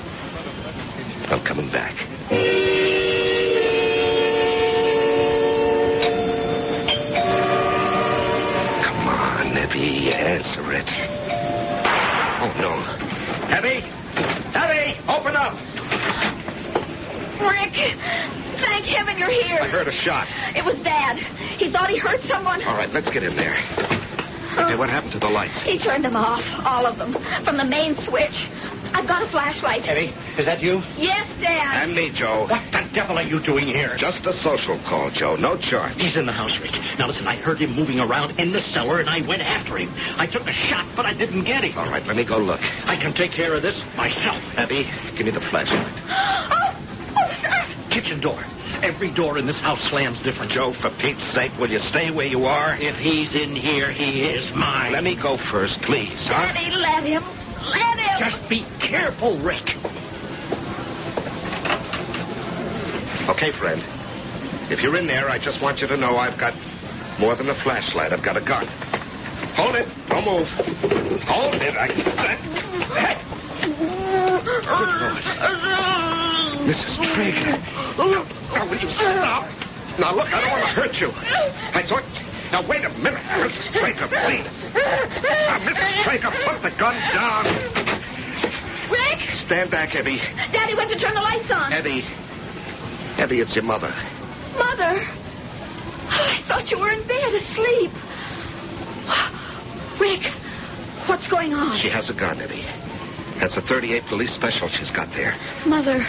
I'm coming back. Come on, Eddie. Answer it. Oh, no. Evie! Evie! Open up! Rick, thank heaven you're here. I heard a shot. It was Dad. He thought he heard someone. All right, let's get in there. Hey, what happened to the lights? He turned them off, all of them, from the main switch. I've got a flashlight. Evie, is that you? Yes, Dad. And me, Joe. What the devil are you doing here? Just a social call, Joe. No charge. He's in the house, Rick. Now, listen, I heard him moving around in the cellar, and I went after him. I took a shot, but I didn't get him. All right, let me go look. I can take care of this myself. Abby, give me the flashlight. Oh, sir. Kitchen door. Every door in this house slams different. Joe, for Pete's sake, will you stay where you are? If he's in here, he is mine. Let me go first, please, huh? Daddy, let him. Let him. Just be careful, Rick. Okay, friend. If you're in there, I just want you to know I've got more than a flashlight. I've got a gun. Hold it. Don't move. Hold it, I said. Mrs. Trigg. Now, will you stop? Now, look, I don't want to hurt you. I thought... Now, wait a minute, Mrs. Traeger, please. Now, Mrs. Traeger, put the gun down. Rick? Stand back, Eddie. Daddy went to turn the lights on. Eddie, it's your mother. Mother? I thought you were in bed asleep. Rick, what's going on? She has a gun, Eddie. That's a .38 police special she's got there. Mother,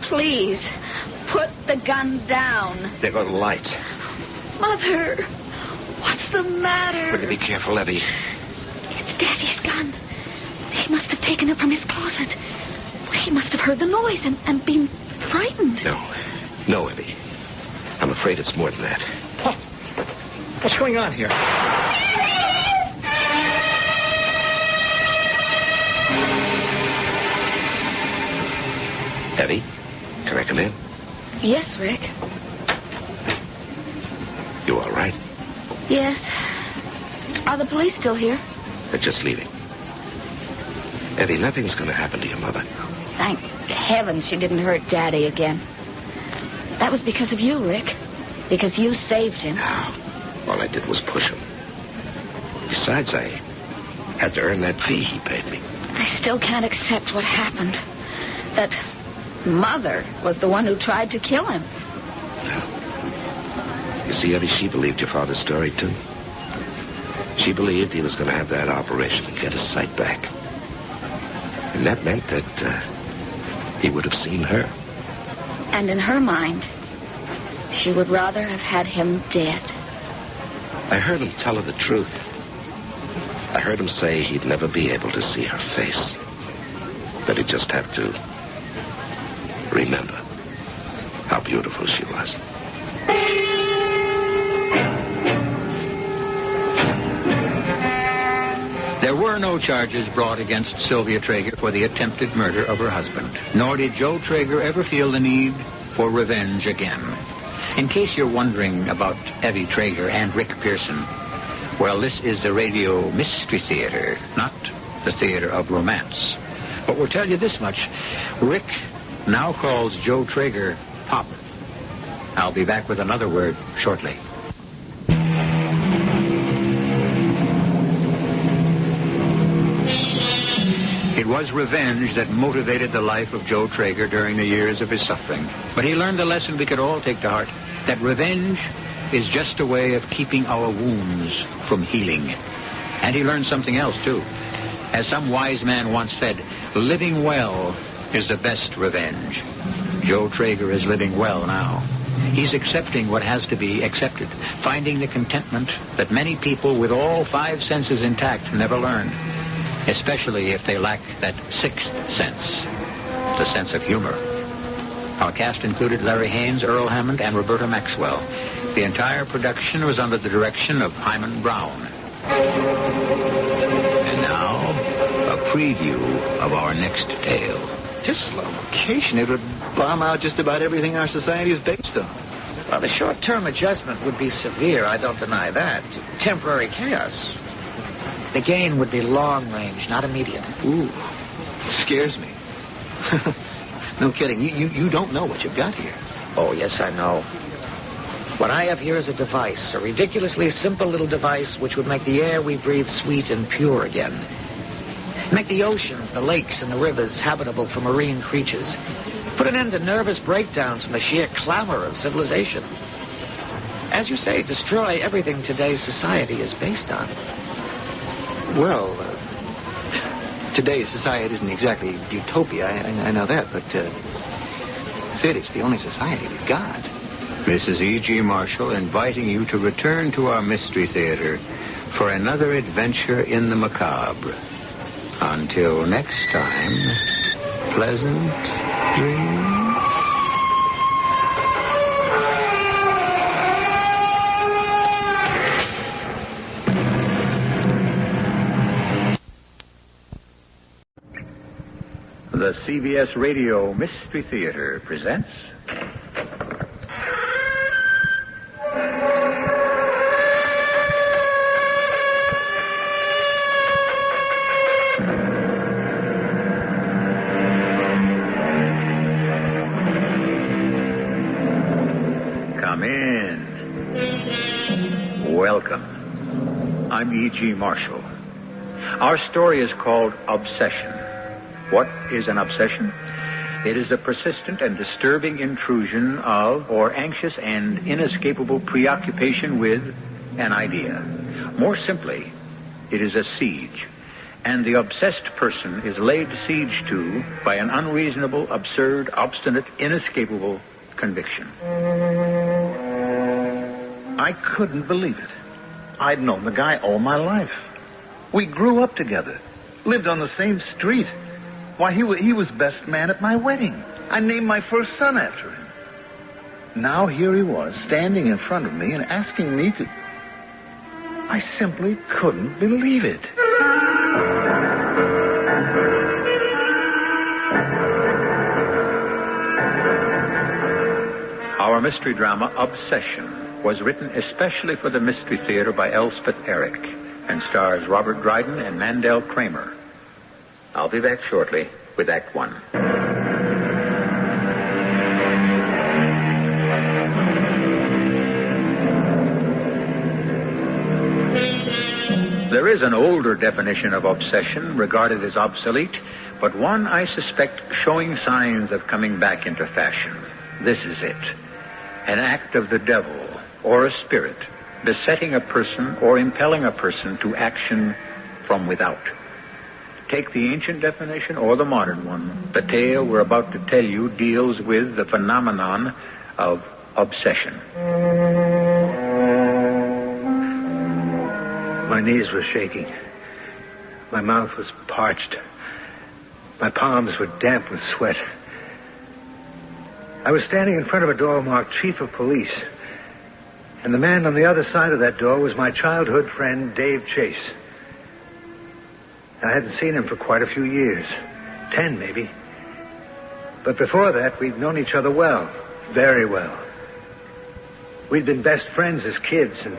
please, put the gun down. There go the lights. Mother, what's the matter? Will you be careful, Eddie? It's Daddy's gun. He must have taken it from his closet. He must have heard the noise and been frightened. No, Eddie. I'm afraid it's more than that. What's going on here? Eddie, can I come in? Yes, Rick. You all right? Yes. Are the police still here? They're just leaving. Eddie, nothing's going to happen to your mother. Thank heaven she didn't hurt Daddy again. That was because of you, Rick. Because you saved him. No. All I did was push him. Besides, I had to earn that fee he paid me. I still can't accept what happened. That Mother was the one who tried to kill him. No. You see, Eddie, she believed your father's story, too. She believed he was going to have that operation and get his sight back. And that meant that he would have seen her. And in her mind, she would rather have had him dead. I heard him tell her the truth. I heard him say he'd never be able to see her face. That he'd just have to remember how beautiful she was. There were no charges brought against Sylvia Traeger for the attempted murder of her husband, nor did Joe Traeger ever feel the need for revenge again. In case you're wondering about Evie Traeger and Rick Pearson, well, this is the Radio Mystery Theater, not the theater of romance. But we'll tell you this much. Rick now calls Joe Traeger Pop. I'll be back with another word shortly. It was revenge that motivated the life of Joe Traeger during the years of his suffering. But he learned the lesson we could all take to heart, that revenge is just a way of keeping our wounds from healing. And he learned something else, too. As some wise man once said, living well is the best revenge. Joe Traeger is living well now. He's accepting what has to be accepted, finding the contentment that many people with all five senses intact never learn, especially if they lack that sixth sense, the sense of humor. Our cast included Larry Haynes, Earl Hammond, and Roberta Maxwell. The entire production was under the direction of Himan Brown. And now, a preview of our next tale. This location, it would bomb out just about everything our society is based on. Well, the short-term adjustment would be severe, I don't deny that. Temporary chaos. The gain would be long-range, not immediate. Ooh, scares me. No kidding. You don't know what you've got here. Oh, yes, I know. What I have here is a device, a ridiculously simple little device which would make the air we breathe sweet and pure again. Make the oceans, the lakes, and the rivers habitable for marine creatures. Put an end to nervous breakdowns from the sheer clamor of civilization. As you say, destroy everything today's society is based on. Well, today's society isn't exactly utopia, I know that, but, Sid, it's the only society we've got. This is E.G. Marshall inviting you to return to our Mystery Theater for another adventure in the macabre. Until next time, pleasant dreams. The CBS Radio Mystery Theater presents... Come in. Welcome. I'm E.G. Marshall. Our story is called Obsession. What is an obsession? It is a persistent and disturbing intrusion of, or anxious and inescapable preoccupation with, an idea. More simply, it is a siege. And the obsessed person is laid siege to by an unreasonable, absurd, obstinate, inescapable conviction. I couldn't believe it. I'd known the guy all my life. We grew up together, lived on the same street. Why, he was best man at my wedding. I named my first son after him. Now here he was, standing in front of me and asking me to... I simply couldn't believe it. Our mystery drama, Obsession, was written especially for the Mystery Theater by Elspeth Eric and stars Robert Dryden and Mandel Kramer. I'll be back shortly with Act One. There is an older definition of obsession regarded as obsolete, but one I suspect showing signs of coming back into fashion. This is it. An act of the devil or a spirit besetting a person or impelling a person to action from without. Take the ancient definition or the modern one. The tale we're about to tell you deals with the phenomenon of obsession. My knees were shaking. My mouth was parched. My palms were damp with sweat. I was standing in front of a door marked Chief of Police. And the man on the other side of that door was my childhood friend, Dave Chase. I hadn't seen him for quite a few years. 10, maybe. But before that, we'd known each other well. Very well. We'd been best friends as kids, and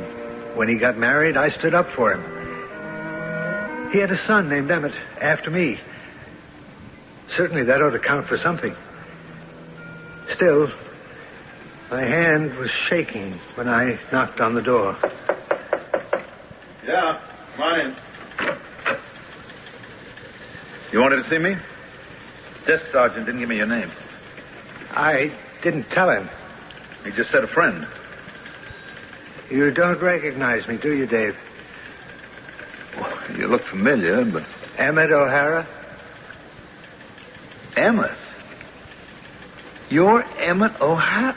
when he got married, I stood up for him. He had a son named Emmett, after me. Certainly that ought to count for something. Still, my hand was shaking when I knocked on the door. Yeah, come on in. You wanted to see me? Desk sergeant didn't give me your name. I didn't tell him. He just said a friend. You don't recognize me, do you, Dave? Well, you look familiar, but... Emmett O'Hara? Emmett? You're Emmett O'Hara?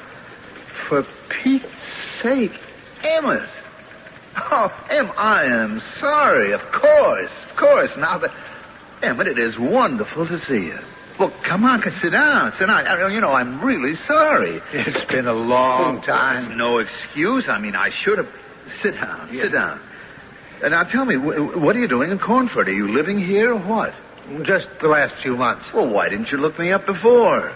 For Pete's sake, Emmett. Oh, I am sorry. Of course. Now that... Emmett, it is wonderful to see you. Well, come on, sit down. I'm really sorry. It's been a long time. There's no excuse. I should have... Sit down. And now tell me, what are you doing in Cornford? Are you living here or what? Just the last few months. Well, why didn't you look me up before?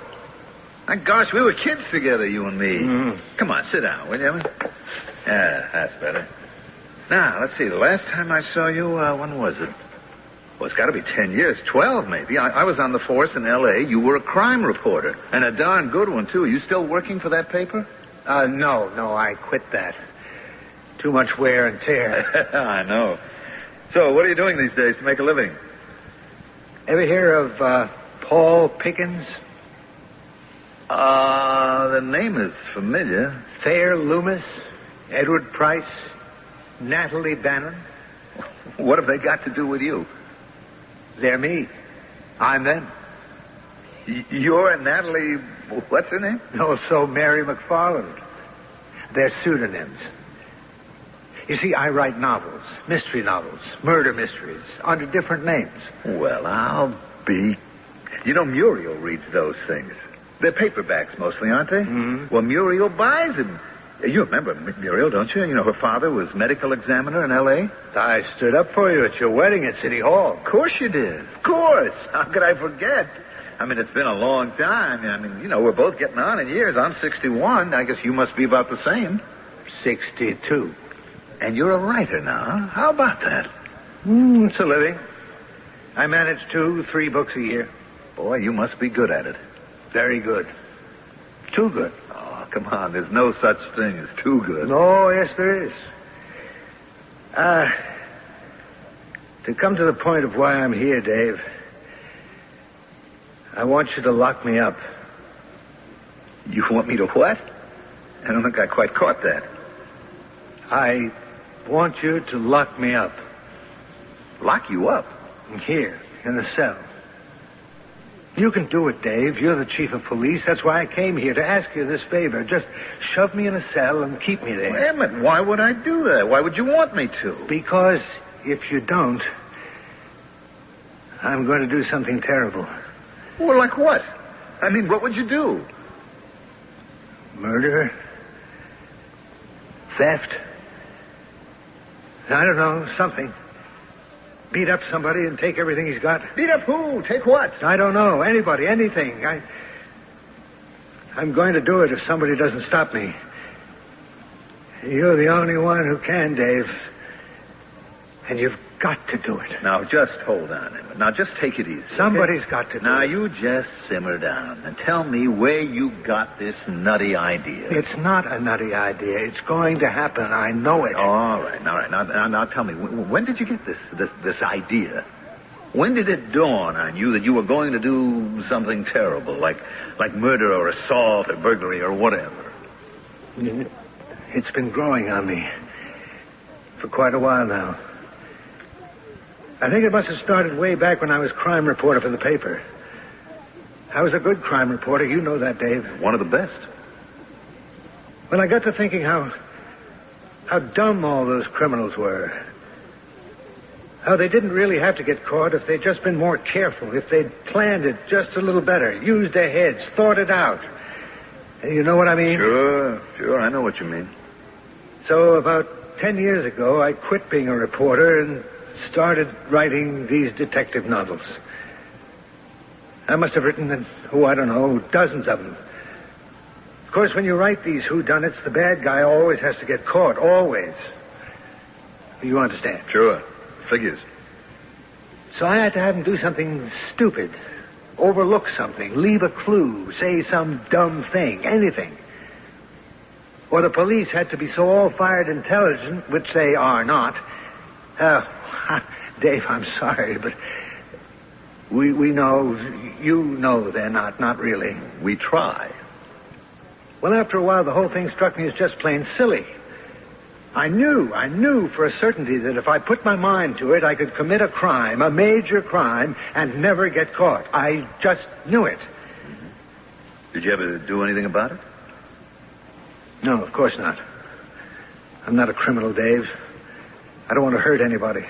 My gosh, we were kids together, you and me. Mm. Come on, sit down, will you? Yeah, that's better. Now, let's see. The last time I saw you, when was it? Well, it's got to be 10 years, 12 maybe. I was on the force in L.A. You were a crime reporter, and a darn good one, too. Are you still working for that paper? No, I quit that. Too much wear and tear. I know. So, what are you doing these days to make a living? Ever hear of Paul Pickens? The name is familiar. Thayer Loomis, Edward Price, Natalie Bannon. What have they got to do with you? They're me. I'm them. You're Natalie... What's her name? So Mary McFarland. They're pseudonyms. You see, I write novels, mystery novels, murder mysteries, under different names. Well, I'll be... Muriel reads those things. They're paperbacks mostly, aren't they? Mm-hmm. Well, Muriel buys them. You remember Muriel, don't you? Her father was medical examiner in L.A. I stood up for you at your wedding at City Hall. Of course you did. Of course. How could I forget? It's been a long time. We're both getting on in years. I'm 61. I guess you must be about the same. 62. And you're a writer now. How about that? It's a living. I manage 2-3 books a year. Boy, you must be good at it. Very good. Too good. Oh, come on. There's no such thing as too good. Oh, yes, there is. To come to the point of why I'm here, Dave, I want you to lock me up. You want me to what? I don't think I quite caught that. I want you to lock me up. Lock you up? Here, in the cell. You can do it, Dave. You're the chief of police. That's why I came here, to ask you this favor. Just shove me in a cell and keep me there. Well, Emmett, why would I do that? Why would you want me to? Because if you don't, I'm going to do something terrible. Well, like what? What would you do? Murder? Theft? I don't know, something. Beat up somebody and take everything he's got. Beat up who? Take what? I don't know. Anybody, anything. I'm going to do it if somebody doesn't stop me. You're the only one who can, Dave. And you've got to do it. Now, just hold on, Emmett. Now, just take it easy. Somebody's okay? got to do now, it. Now, you just simmer down and tell me where you got this nutty idea. It's not a nutty idea. It's going to happen. I know it. All right. Now tell me, when did you get this idea? When did it dawn on you that you were going to do something terrible, like murder or assault or burglary or whatever? It's been growing on me for quite a while now. I think it must have started way back when I was crime reporter for the paper. I was a good crime reporter. You know that, Dave. One of the best. Well, I got to thinking how dumb all those criminals were. How they didn't really have to get caught if they'd just been more careful, if they'd planned it just a little better, used their heads, thought it out. You know what I mean? Sure, I know what you mean. So about 10 years ago, I quit being a reporter and started writing these detective novels. I must have written, I don't know, dozens of them. Of course, when you write these whodunits, the bad guy always has to get caught, always. You understand? Sure. Figures. So I had to have him do something stupid, overlook something, leave a clue, say some dumb thing, anything. Or the police had to be so all-fired intelligent, which they are not. Dave, I'm sorry, but we know, you know they're not really. We try. Well, after a while, the whole thing struck me as just plain silly. I knew for a certainty that if I put my mind to it, I could commit a crime, a major crime, and never get caught. I just knew it. Mm-hmm. Did you ever do anything about it? No, of course not. I'm not a criminal, Dave. I don't want to hurt anybody.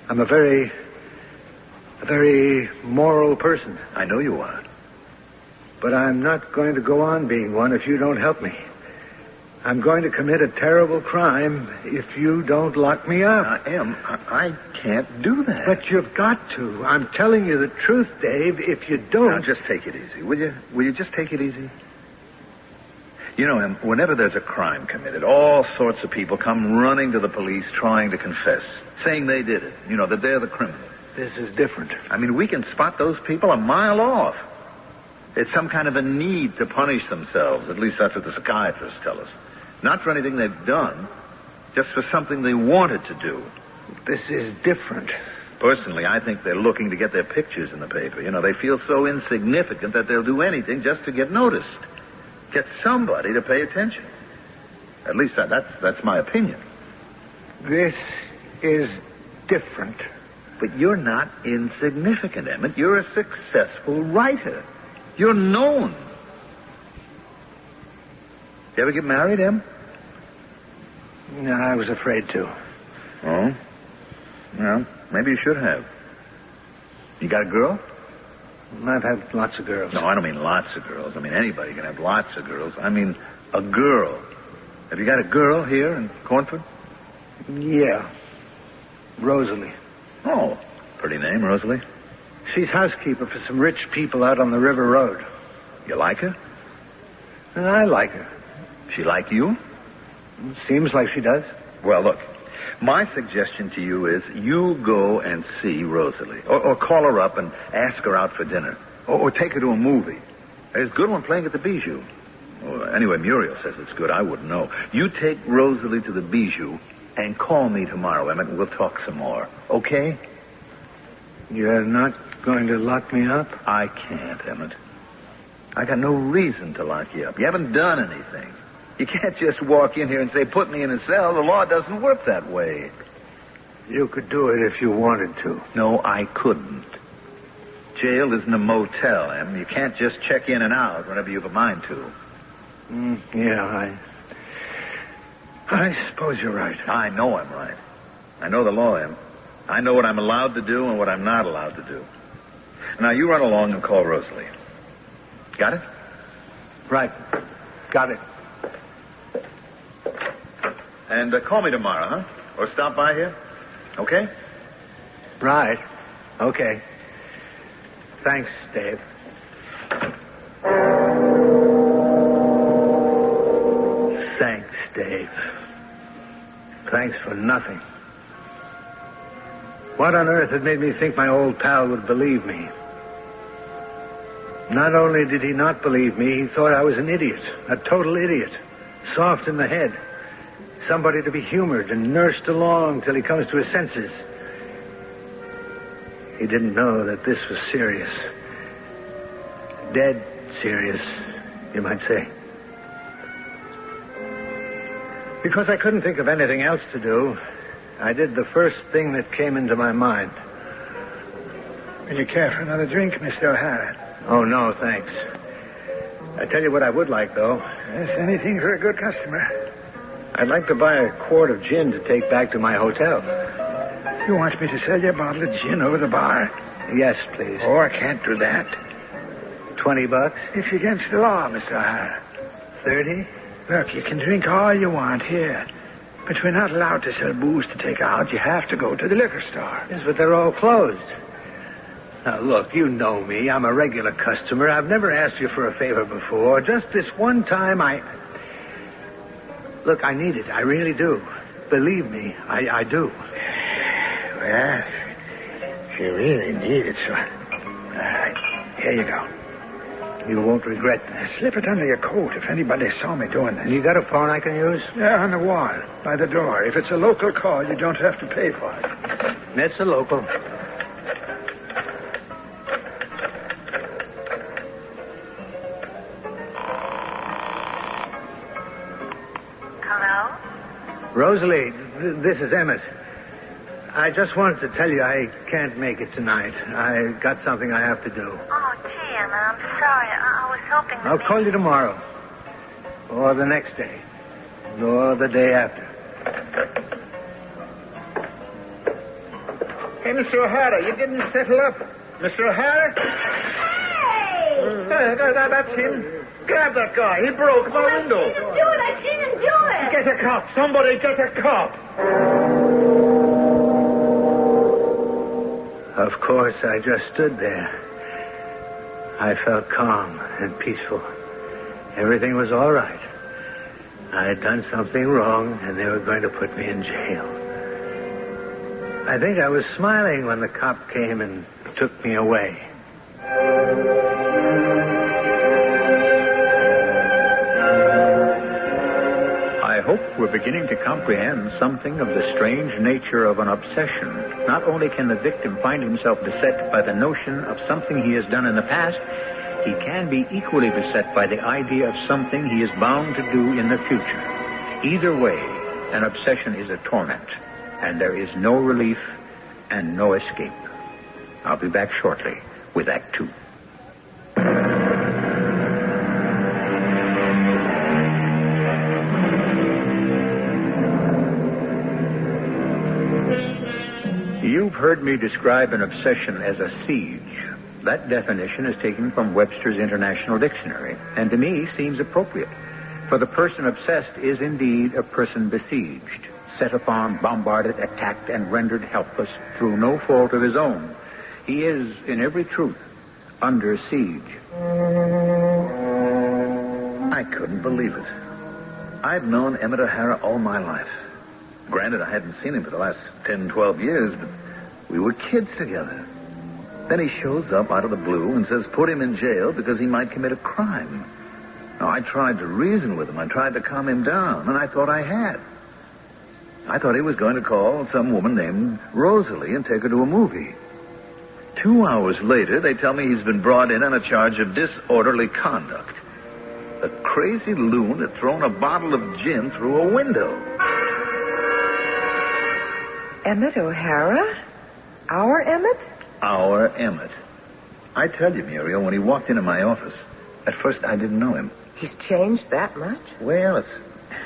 I'm a very moral person. I know you are. But I'm not going to go on being one if you don't help me. I'm going to commit a terrible crime if you don't lock me up. I can't do that. But you've got to. I'm telling you the truth, Dave. If you don't... Now, just take it easy, will you? Will you just take it easy? You know, Em, whenever there's a crime committed, all sorts of people come running to the police trying to confess, saying they did it, you know, that they're the criminal. This is different. I mean, we can spot those people a mile off. It's some kind of a need to punish themselves. At least that's what the psychiatrists tell us. Not for anything they've done, just for something they wanted to do. This is different. Personally, I think they're looking to get their pictures in the paper. You know, they feel so insignificant that they'll do anything just to get noticed. Get somebody to pay attention. At least that's my opinion. This is different. But you're not insignificant, Emmett. You're a successful writer. You're known. You ever get married, Em? No, I was afraid to. Oh? Well, maybe you should have. You got a girl? I've had lots of girls. No, I don't mean lots of girls. I mean anybody can have lots of girls. I mean a girl. Have you got a girl here in Cornford? Yeah. Rosalie. Oh, pretty name, Rosalie. She's housekeeper for some rich people out on the River Road. You like her? I like her. She like you? Seems like she does. Well, look, my suggestion to you is you go and see Rosalie. Or call her up and ask her out for dinner. Or take her to a movie. There's a good one playing at the Bijou. Well, anyway, Muriel says it's good. I wouldn't know. You take Rosalie to the Bijou and call me tomorrow, Emmett, and we'll talk some more. Okay? You're not going to lock me up? I can't, Emmett. I got no reason to lock you up. You haven't done anything. You can't just walk in here and say, put me in a cell. The law doesn't work that way. You could do it if you wanted to. No, I couldn't. Jail isn't a motel, Em. You can't just check in and out whenever you have a mind to. Yeah, I suppose you're right. I know I'm right. I know the law, Em. I know what I'm allowed to do and what I'm not allowed to do. Now, you run along and call Rosalie. Got it? Right. Got it. And call me tomorrow, huh? Or stop by here. Okay? Right. Okay. Thanks, Dave. Thanks, Dave. Thanks for nothing. What on earth had made me think my old pal would believe me? Not only did he not believe me, he thought I was an idiot, a total idiot, soft in the head, somebody to be humored and nursed along till he comes to his senses. He didn't know that this was serious. Dead serious, you might say. Because I couldn't think of anything else to do, I did the first thing that came into my mind. Will you care for another drink, Mr. O'Hara? Oh, no, thanks. I tell you what I would like, though. Yes, anything for a good customer. I'd like to buy a quart of gin to take back to my hotel. You want me to sell you a bottle of gin over the bar? Yes, please. Oh, I can't do that. $20? It's against the law, Mr. O'Hara. 30? Look, you can drink all you want here. But we're not allowed to sell booze to take out. You have to go to the liquor store. Yes, but they're all closed. Now, look, you know me. I'm a regular customer. I've never asked you for a favor before. Just this one time, Look, I need it. I really do. Believe me, I do. Well, if you really need it, so... All right, here you go. You won't regret this. Slip it under your coat if anybody saw me doing this. You got a phone I can use? Yeah, on the wall, by the door. If it's a local call, you don't have to pay for it. It's a local. Hello? Rosalie, this is Emmett. I just wanted to tell you I can't make it tonight. I got something I have to do. Oh, gee, Emmett, I'm sorry. I was hoping I'll call you tomorrow. Or the next day. Or the day after. Hey, Mr. O'Hara, you didn't settle up. Mr. O'Hara? Hey! That's him. Grab that guy. He broke my window. I didn't do it. Get a cop. Somebody get a cop. Of course, I just stood there. I felt calm and peaceful. Everything was all right. I had done something wrong, and they were going to put me in jail. I think I was smiling when the cop came and took me away. I hope we're beginning to comprehend something of the strange nature of an obsession. Not only can the victim find himself beset by the notion of something he has done in the past, he can be equally beset by the idea of something he is bound to do in the future. Either way, an obsession is a torment, and there is no relief and no escape. I'll be back shortly with Act 2. You've heard me describe an obsession as a siege. That definition is taken from Webster's International Dictionary, and to me seems appropriate. For the person obsessed is indeed a person besieged, set upon, bombarded, attacked, and rendered helpless through no fault of his own. He is, in every truth, under siege. I couldn't believe it. I've known Emmett O'Hara all my life. Granted, I hadn't seen him for the last 10, 12 years, but we were kids together. Then he shows up out of the blue and says put him in jail because he might commit a crime. Now, I tried to reason with him. I tried to calm him down, and I thought I had. I thought he was going to call some woman named Rosalie and take her to a movie. 2 hours later, they tell me he's been brought in on a charge of disorderly conduct. The crazy loon had thrown a bottle of gin through a window. Emmett O'Hara? Our Emmett? Our Emmett. I tell you, Muriel, when he walked into my office, at first I didn't know him. He's changed that much? Well, it's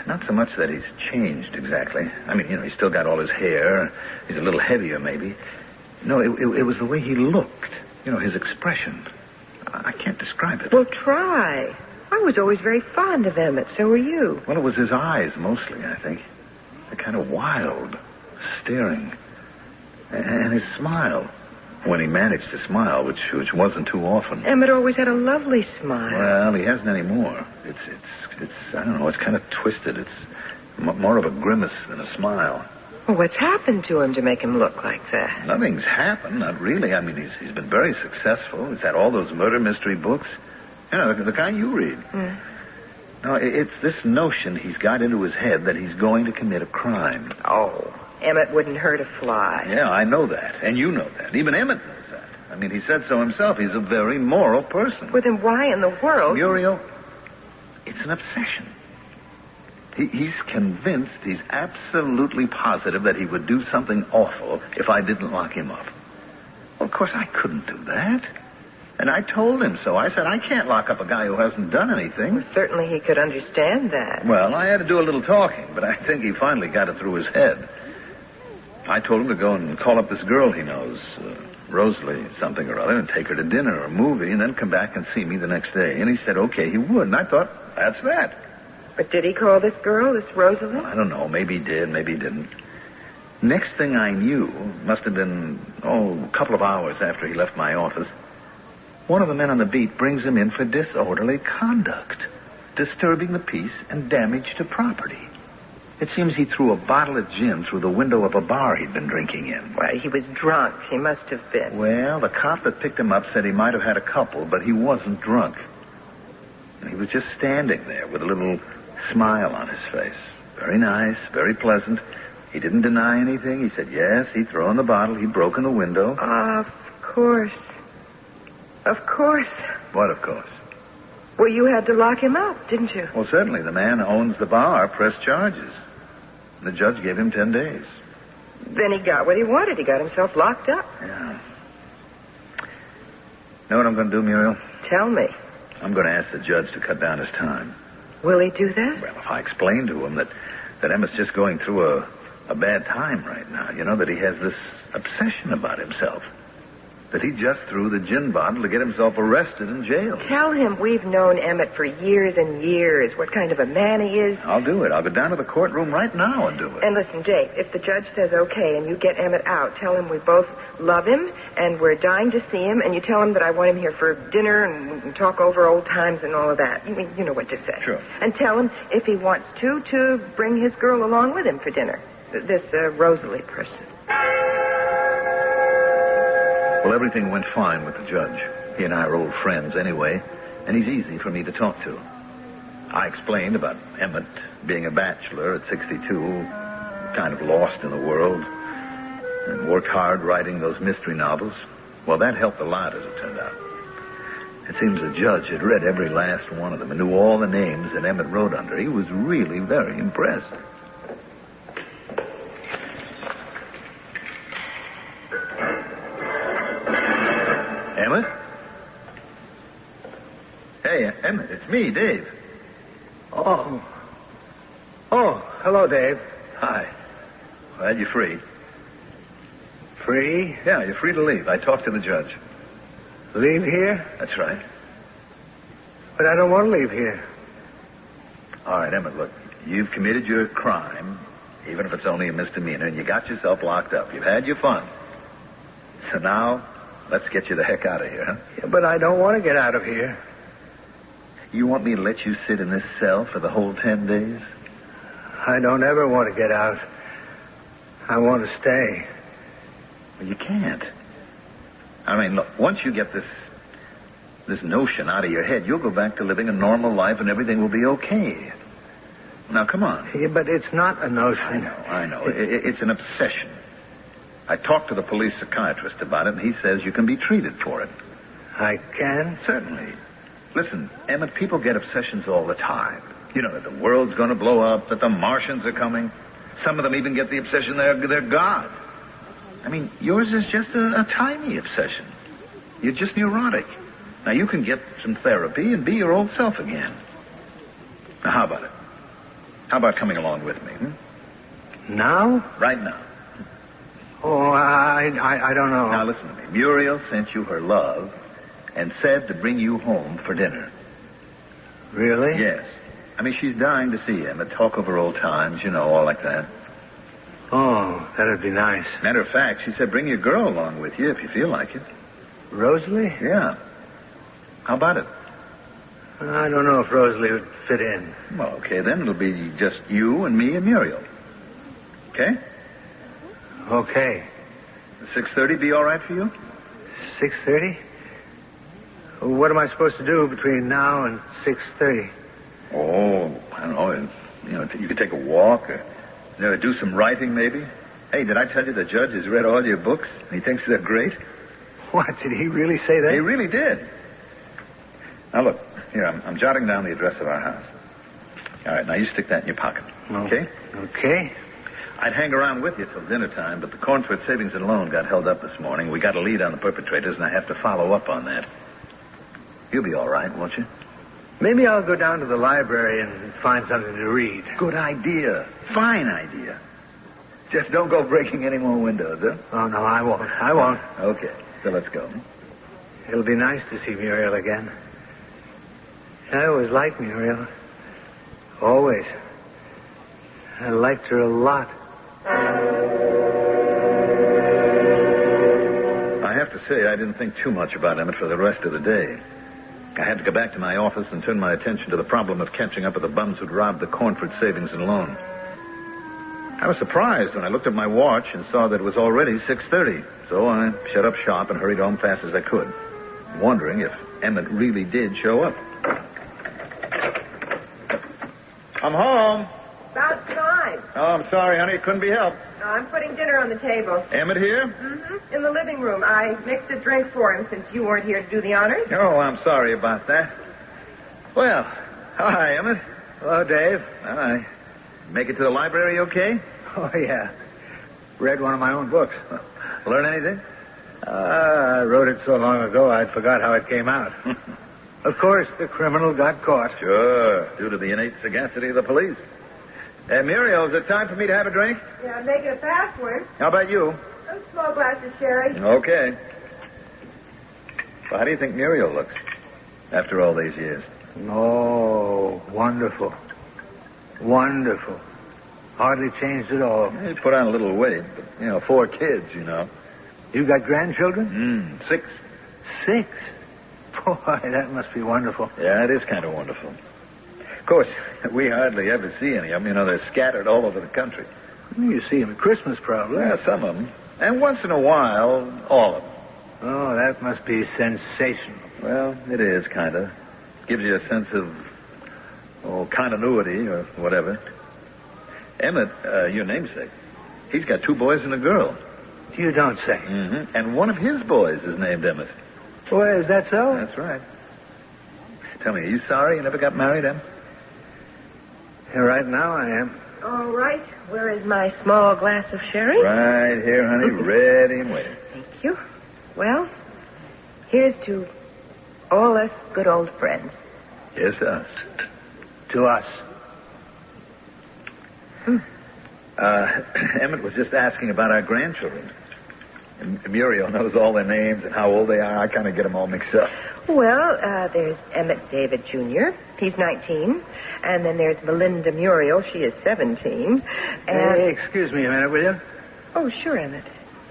not so much that he's changed exactly. I mean, he's still got all his hair. He's a little heavier, maybe. No, it was the way he looked. His expression. I can't describe it. Well, try. I was always very fond of Emmett. So were you. Well, it was his eyes, mostly, I think. They're kind of wild, staring. And his smile. When he managed to smile, which wasn't too often. Emmett always had a lovely smile. Well, he hasn't anymore. It's I don't know, it's kind of twisted. It's more of a grimace than a smile. Well, what's happened to him to make him look like that? Nothing's happened, not really. I mean, he's been very successful. He's had all those murder mystery books. The kind you read. Mm. No, it's this notion he's got into his head that he's going to commit a crime. Oh, Emmett wouldn't hurt a fly. Yeah, I know that. And you know that. Even Emmett knows that. I mean, he said so himself. He's a very moral person. Well, then why in the world... Muriel, it's an obsession. He's convinced, he's absolutely positive that he would do something awful if I didn't lock him up. Well, of course, I couldn't do that. And I told him so. I said, I can't lock up a guy who hasn't done anything. Well, certainly he could understand that. Well, I had to do a little talking, but I think he finally got it through his head. I told him to go and call up this girl he knows, Rosalie something or other, and take her to dinner or a movie, and then come back and see me the next day. And he said, okay, he would. And I thought, that's that. But did he call this girl, this Rosalie? I don't know. Maybe he did, maybe he didn't. Next thing I knew, must have been, a couple of hours after he left my office, one of the men on the beat brings him in for disorderly conduct, disturbing the peace and damage to property. It seems he threw a bottle of gin through the window of a bar he'd been drinking in. Why, he was drunk. He must have been. Well, the cop that picked him up said he might have had a couple, but he wasn't drunk. And he was just standing there with a little smile on his face. Very nice, very pleasant. He didn't deny anything. He said, yes, he'd thrown the bottle, he'd broken the window. Of course. Of course. What, of course? Well, you had to lock him up, didn't you? Well, certainly. The man who owns the bar pressed charges. The judge gave him 10 days. Then he got what he wanted. He got himself locked up. Yeah. Know what I'm going to do, Muriel? Tell me. I'm going to ask the judge to cut down his time. Will he do that? Well, if I explain to him that Emmett's just going through a bad time right now, that he has this obsession about himself, that he just threw the gin bottle to get himself arrested and jailed. Tell him we've known Emmett for years and years, what kind of a man he is. I'll do it. I'll go down to the courtroom right now and do it. And listen, Jake, if the judge says okay and you get Emmett out, tell him we both love him and we're dying to see him, and you tell him that I want him here for dinner and talk over old times and all of that. You know what to say. Sure. And tell him, if he wants to bring his girl along with him for dinner. This Rosalie person. Well, everything went fine with the judge. He and I are old friends anyway, and he's easy for me to talk to. I explained about Emmett being a bachelor at 62, kind of lost in the world, and worked hard writing those mystery novels. Well, that helped a lot, as it turned out. It seems the judge had read every last one of them and knew all the names that Emmett wrote under. He was really very impressed. Emmett? Hey, Emmett, it's me, Dave. Oh, hello, Dave. Hi. Glad you're free. Free? Yeah, you're free to leave. I talked to the judge. Leave here? That's right. But I don't want to leave here. All right, Emmett, look. You've committed your crime, even if it's only a misdemeanor, and you got yourself locked up. You've had your fun. So now, let's get you the heck out of here, huh? Yeah, but I don't want to get out of here. You want me to let you sit in this cell for the whole 10 days? I don't ever want to get out. I want to stay. Well, you can't. I mean, look, once you get this notion out of your head, you'll go back to living a normal life and everything will be okay. Now, come on. Yeah, but it's not a notion. I know. It's an obsession. I talked to the police psychiatrist about it, and he says you can be treated for it. I can? Certainly. Listen, Emmett, people get obsessions all the time. You know, that the world's going to blow up, that the Martians are coming. Some of them even get the obsession they're God. I mean, yours is just a tiny obsession. You're just neurotic. Now, you can get some therapy and be your old self again. Now, how about it? How about coming along with me? Now? Right now. Oh, I don't know. Now, listen to me. Muriel sent you her love and said to bring you home for dinner. Really? Yes. I mean, she's dying to see him and talk over old times, all like that. Oh, that'd be nice. Matter of fact, she said bring your girl along with you if you feel like it. Rosalie? Yeah. How about it? I don't know if Rosalie would fit in. Well, okay, then it'll be just you and me and Muriel. Okay? Okay. 6:30 be all right for you? 6:30? What am I supposed to do between now and 6:30? Oh, I don't know. You could take a walk or do some writing maybe. Hey, did I tell you the judge has read all your books? He thinks they're great. What, did he really say that? He really did. Now, look, here, I'm jotting down the address of our house. All right, now you stick that in your pocket. Okay? Okay. I'd hang around with you till dinner time, but the Cornford Savings and Loan got held up this morning. We got a lead on the perpetrators, and I have to follow up on that. You'll be all right, won't you? Maybe I'll go down to the library and find something to read. Good idea. Fine idea. Just don't go breaking any more windows, huh? Oh, no, I won't. I won't. Okay, so let's go. It'll be nice to see Muriel again. I always liked Muriel. Always. I liked her a lot. I have to say, I didn't think too much about Emmett for the rest of the day. I had to go back to my office and turn my attention to the problem of catching up with the bums who'd robbed the Cornford Savings and Loan. I was surprised when I looked at my watch and saw that it was already 6:30. So I shut up shop and hurried home fast as I could, wondering if Emmett really did show up. I'm home. About time. Oh, I'm sorry, honey. It couldn't be helped. I'm putting dinner on the table. Emmett here? Mm-hmm. In the living room. I mixed a drink for him since you weren't here to do the honors. Oh, I'm sorry about that. Well, hi, Emmett. Hello, Dave. Hi. Make it to the library okay? Oh, yeah. Read one of my own books. Learn anything? I wrote it so long ago I'd forgot how it came out. Of course, the criminal got caught. Sure, due to the innate sagacity of the police. Muriel, is it time for me to have a drink? Yeah, make it a fast one. How about you? A small glass of sherry. Okay. Well, how do you think Muriel looks after all these years? Oh, wonderful. Wonderful. Hardly changed at all. He put on a little weight, but, 4 kids, You got grandchildren? 6. 6? Boy, that must be wonderful. Yeah, it is kind of wonderful. Of course, we hardly ever see any of them. They're scattered all over the country. You see them at Christmas, probably. Yeah, some of them. And once in a while, all of them. Oh, that must be sensational. Well, it is, kind of. Gives you a sense of, continuity or whatever. Emmett, your namesake, he's got 2 boys and a girl. You don't say. Mm-hmm. And one of his boys is named Emmett. Boy, is that so? That's right. Tell me, are you sorry you never got married, Em? Right now I am. All right. Where is my small glass of sherry? Right here, honey. Ready and waiting. Thank you. Well, here's to all us good old friends. Yes, us. To us. Emmett was just asking about our grandchildren. And Muriel knows all their names and how old they are. I kind of get them all mixed up. Well, there's Emmett David Jr. He's 19. And then there's Melinda Muriel. She is 17. And... Hey, excuse me a minute, will you? Oh, sure, Emmett.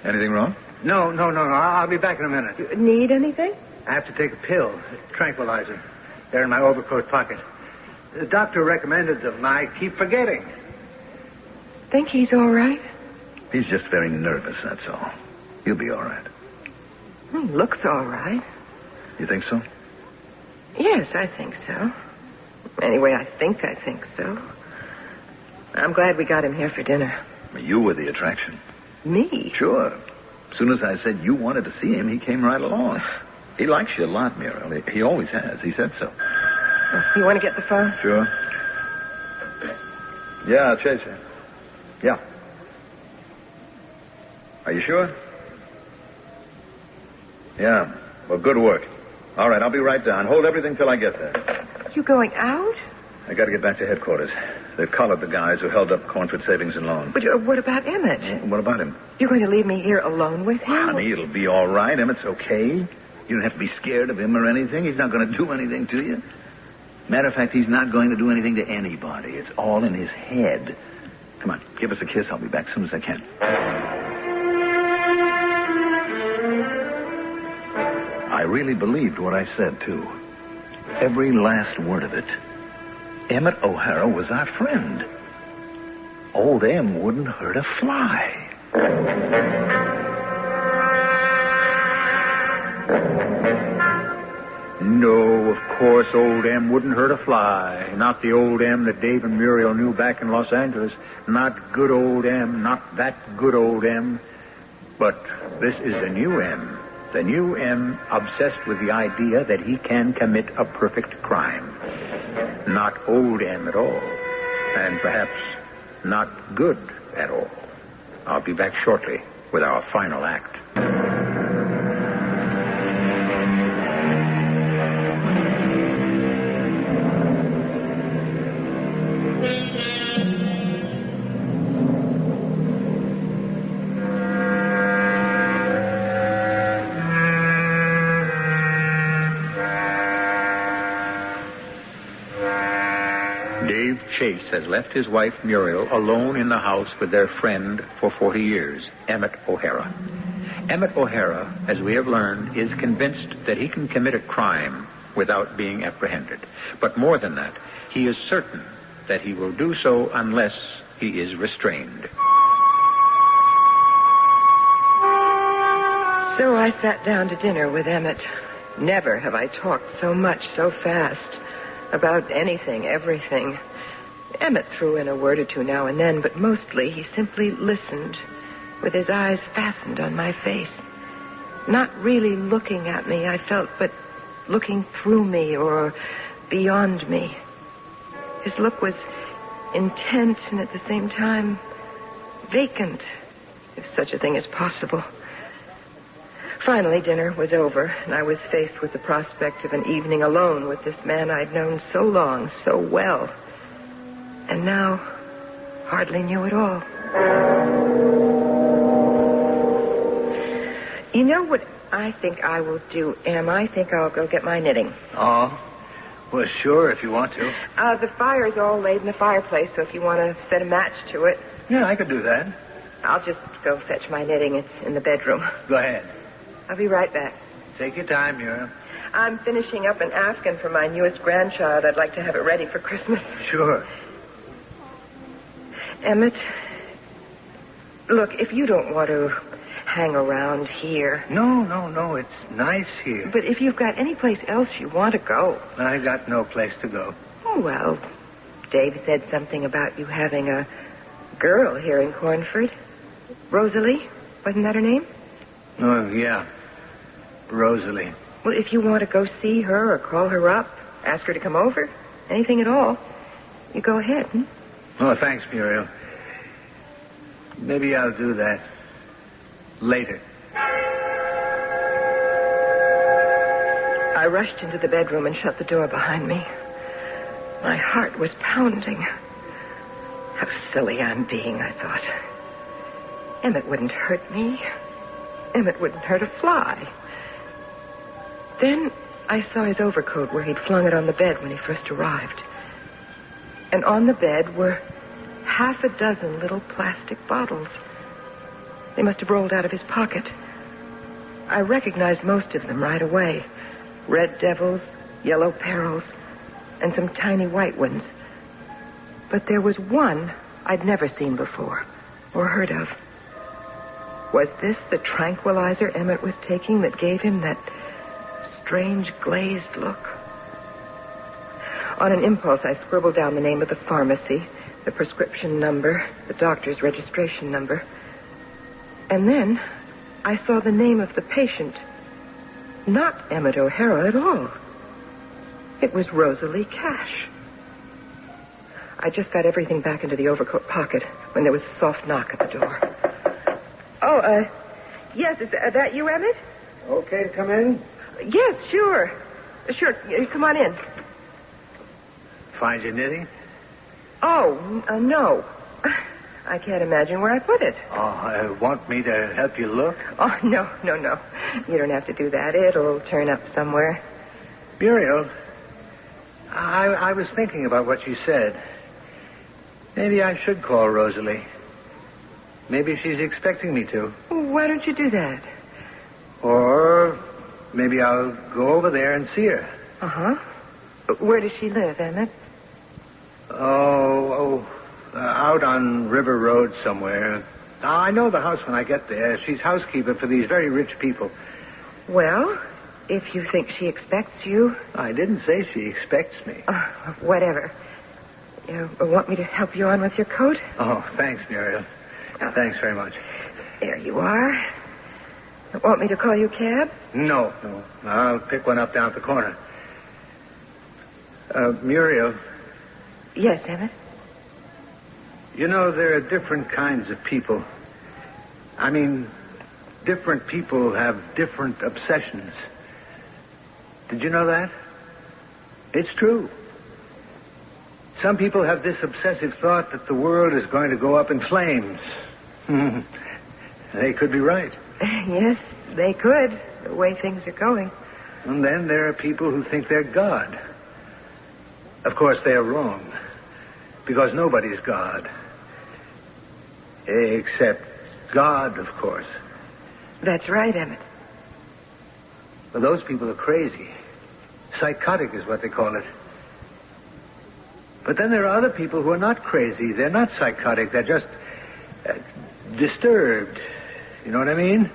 Anything wrong? No. I'll be back in a minute. You need anything? I have to take a pill, a tranquilizer. They're in my overcoat pocket. The doctor recommended them. I keep forgetting. Think he's all right? He's just very nervous, that's all. He'll be all right. He looks all right. You think so? Yes, I think so. Anyway, I think so. I'm glad we got him here for dinner. You were the attraction. Me? Sure. As soon as I said you wanted to see him, he came right along. He likes you a lot, Muriel. He always has. He said so. You want to get the phone? Sure. Yeah, I'll chase you. Yeah. Are you sure? Yeah. Well, good work. All right, I'll be right down. Hold everything till I get there. You going out? I got to get back to headquarters. They've collared the guys who held up Cornford Savings and Loan. But what about Emmett? What about him? You're going to leave me here alone with him? Honey, it'll be all right. Emmett's okay. You don't have to be scared of him or anything. He's not going to do anything to you. Matter of fact, he's not going to do anything to anybody. It's all in his head. Come on, give us a kiss. I'll be back as soon as I can. I really believed what I said, too. Every last word of it. Emmett O'Hara was our friend. Old M wouldn't hurt a fly. No, of course, old M wouldn't hurt a fly. Not the old M that Dave and Muriel knew back in Los Angeles. Not good old M. Not that good old M. But this is a new M. The new M obsessed with the idea that he can commit a perfect crime. Not old M at all. And perhaps not good at all. I'll be back shortly with our final act. Chase has left his wife, Muriel, alone in the house with their friend for 40 years, Emmett O'Hara. Emmett O'Hara, as we have learned, is convinced that he can commit a crime without being apprehended. But more than that, he is certain that he will do so unless he is restrained. So I sat down to dinner with Emmett. Never have I talked so much so fast. About anything, everything. Emmett threw in a word or two now and then, but mostly he simply listened, with his eyes fastened on my face. Not really looking at me, I felt, but looking through me or beyond me. His look was intent and at the same time vacant, if such a thing is possible. Finally, dinner was over, and I was faced with the prospect of an evening alone with this man I'd known so long, so well. And now, hardly knew at all. You know what I think I will do, Em? I think I'll go get my knitting. Oh, well, sure, if you want to. The fire's all laid in the fireplace, so if you want to set a match to it. Yeah, I could do that. I'll just go fetch my knitting. It's in the bedroom. Go ahead. I'll be right back. Take your time, Muriel. I'm finishing up an Afghan for my newest grandchild. I'd like to have it ready for Christmas. Sure. Emmett, look, if you don't want to hang around here... No, it's nice here. But if you've got any place else you want to go... I've got no place to go. Oh, well, Dave said something about you having a girl here in Cornford. Rosalie, wasn't that her name? Oh, yeah. Rosalie. Well, if you want to go see her or call her up, ask her to come over, anything at all, you go ahead. Oh, thanks, Muriel. Maybe I'll do that later. I rushed into the bedroom and shut the door behind me. My heart was pounding. How silly I'm being, I thought. Emmett wouldn't hurt me. Emmett wouldn't hurt a fly. Then I saw his overcoat where he'd flung it on the bed when he first arrived. And on the bed were half a dozen little plastic bottles. They must have rolled out of his pocket. I recognized most of them right away. Red devils, yellow perils, and some tiny white ones. But there was one I'd never seen before or heard of. Was this the tranquilizer Emmett was taking that gave him that strange glazed look? On an impulse, I scribbled down the name of the pharmacy, the prescription number, the doctor's registration number. And then I saw the name of the patient. Not Emmett O'Hara at all. It was Rosalie Cash. I just got everything back into the overcoat pocket when there was a soft knock at the door. Oh, yes, is that you, Emmett? Okay to come in? Yes, sure. Sure, come on in. Find your knitting? Oh, no. I can't imagine where I put it. Oh, want me to help you look? Oh, no. You don't have to do that. It'll turn up somewhere. Muriel, I was thinking about what you said. Maybe I should call Rosalie. Maybe she's expecting me to. Why don't you do that? Or maybe I'll go over there and see her. Uh-huh. Where does she live, Emmett? Out on River Road somewhere. I know the house when I get there. She's housekeeper for these very rich people. Well, if you think she expects you... I didn't say she expects me. Whatever. You want me to help you on with your coat? Oh, thanks, Muriel. Thanks very much. There you are. Want me to call you a cab? No. I'll pick one up down at the corner. Muriel. Yes, Emmett? You know, there are different kinds of people. I mean, different people have different obsessions. Did you know that? It's true. Some people have this obsessive thought that the world is going to go up in flames. They could be right. Yes, they could, the way things are going. And then there are people who think they're God. Of course, they're wrong. Because nobody's God. Except God, of course. That's right, Emmett. Well, those people are crazy. Psychotic is what they call it. But then there are other people who are not crazy. They're not psychotic. They're just disturbed. You know what I mean?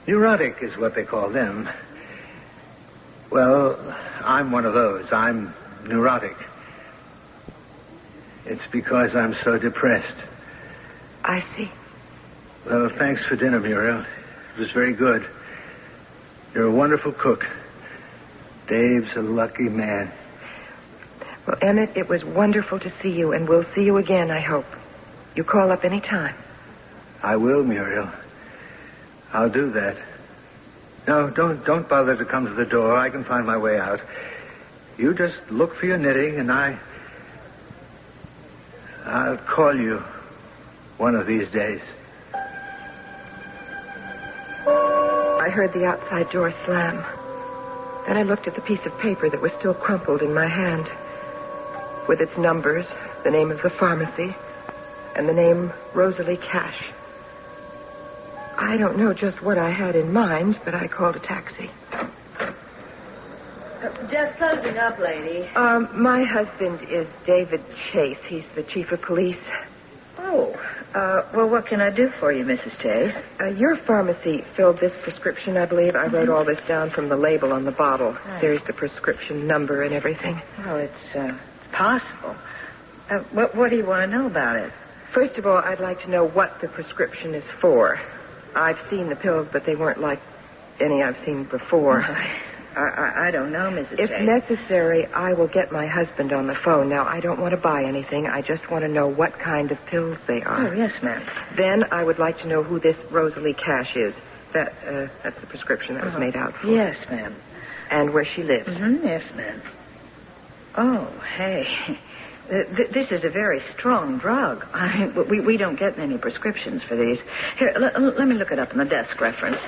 Neurotic is what they call them. Well, I'm one of those. I'm neurotic. It's because I'm so depressed. I see. Well, thanks for dinner, Muriel. It was very good. You're a wonderful cook. Dave's a lucky man. Well, Emmett, it was wonderful to see you, and we'll see you again, I hope. You call up any time. I will, Muriel. I'll do that. No, don't bother to come to the door. I can find my way out. You just look for your knitting, and I'll call you one of these days. I heard the outside door slam. Then I looked at the piece of paper that was still crumpled in my hand. With its numbers, the name of the pharmacy, and the name Rosalie Cash. I don't know just what I had in mind, but I called a taxi. Just closing up, lady. My husband is David Chase. He's the chief of police. Oh, well, what can I do for you, Mrs. Chase? Your pharmacy filled this prescription, I believe. I wrote all this down from the label on the bottle. Right. There's the prescription number and everything. Oh, it's possible. What do you want to know about it? First of all, I'd like to know what the prescription is for. I've seen the pills, but they weren't like any I've seen before. I don't know, Mrs. If Chase. necessary, I will get my husband on the phone. Now, I don't want to buy anything. I just want to know what kind of pills they are. Oh, yes, ma'am. Then I would like to know who this Rosalie Cash is. That's the prescription that was made out for. Yes, ma'am. And where she lives. Mm-hmm. Yes, ma'am. Oh, hey. This is a very strong drug. I mean, we don't get many prescriptions for these. Here, let me look it up in the desk reference.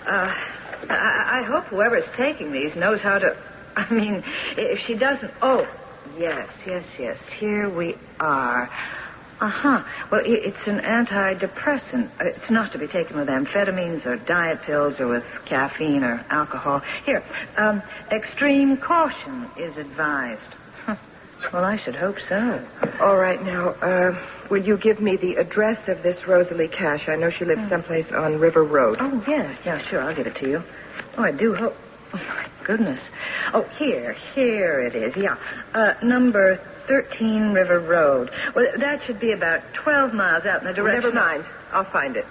I hope whoever's taking these knows how to... I mean, if she doesn't... Oh, yes. Here we are. Uh-huh. Well, it's an antidepressant. It's not to be taken with amphetamines or diet pills or with caffeine or alcohol. Here, extreme caution is advised. Well, I should hope so. All right, now, will you give me the address of this Rosalie Cash? I know she lives someplace on River Road. Oh, yeah, sure, I'll give it to you. Oh, I do hope... Oh, my goodness. Oh, here it is, yeah. Number 13 River Road. Well, that should be about 12 miles out in the direction... Never mind. I'll find it.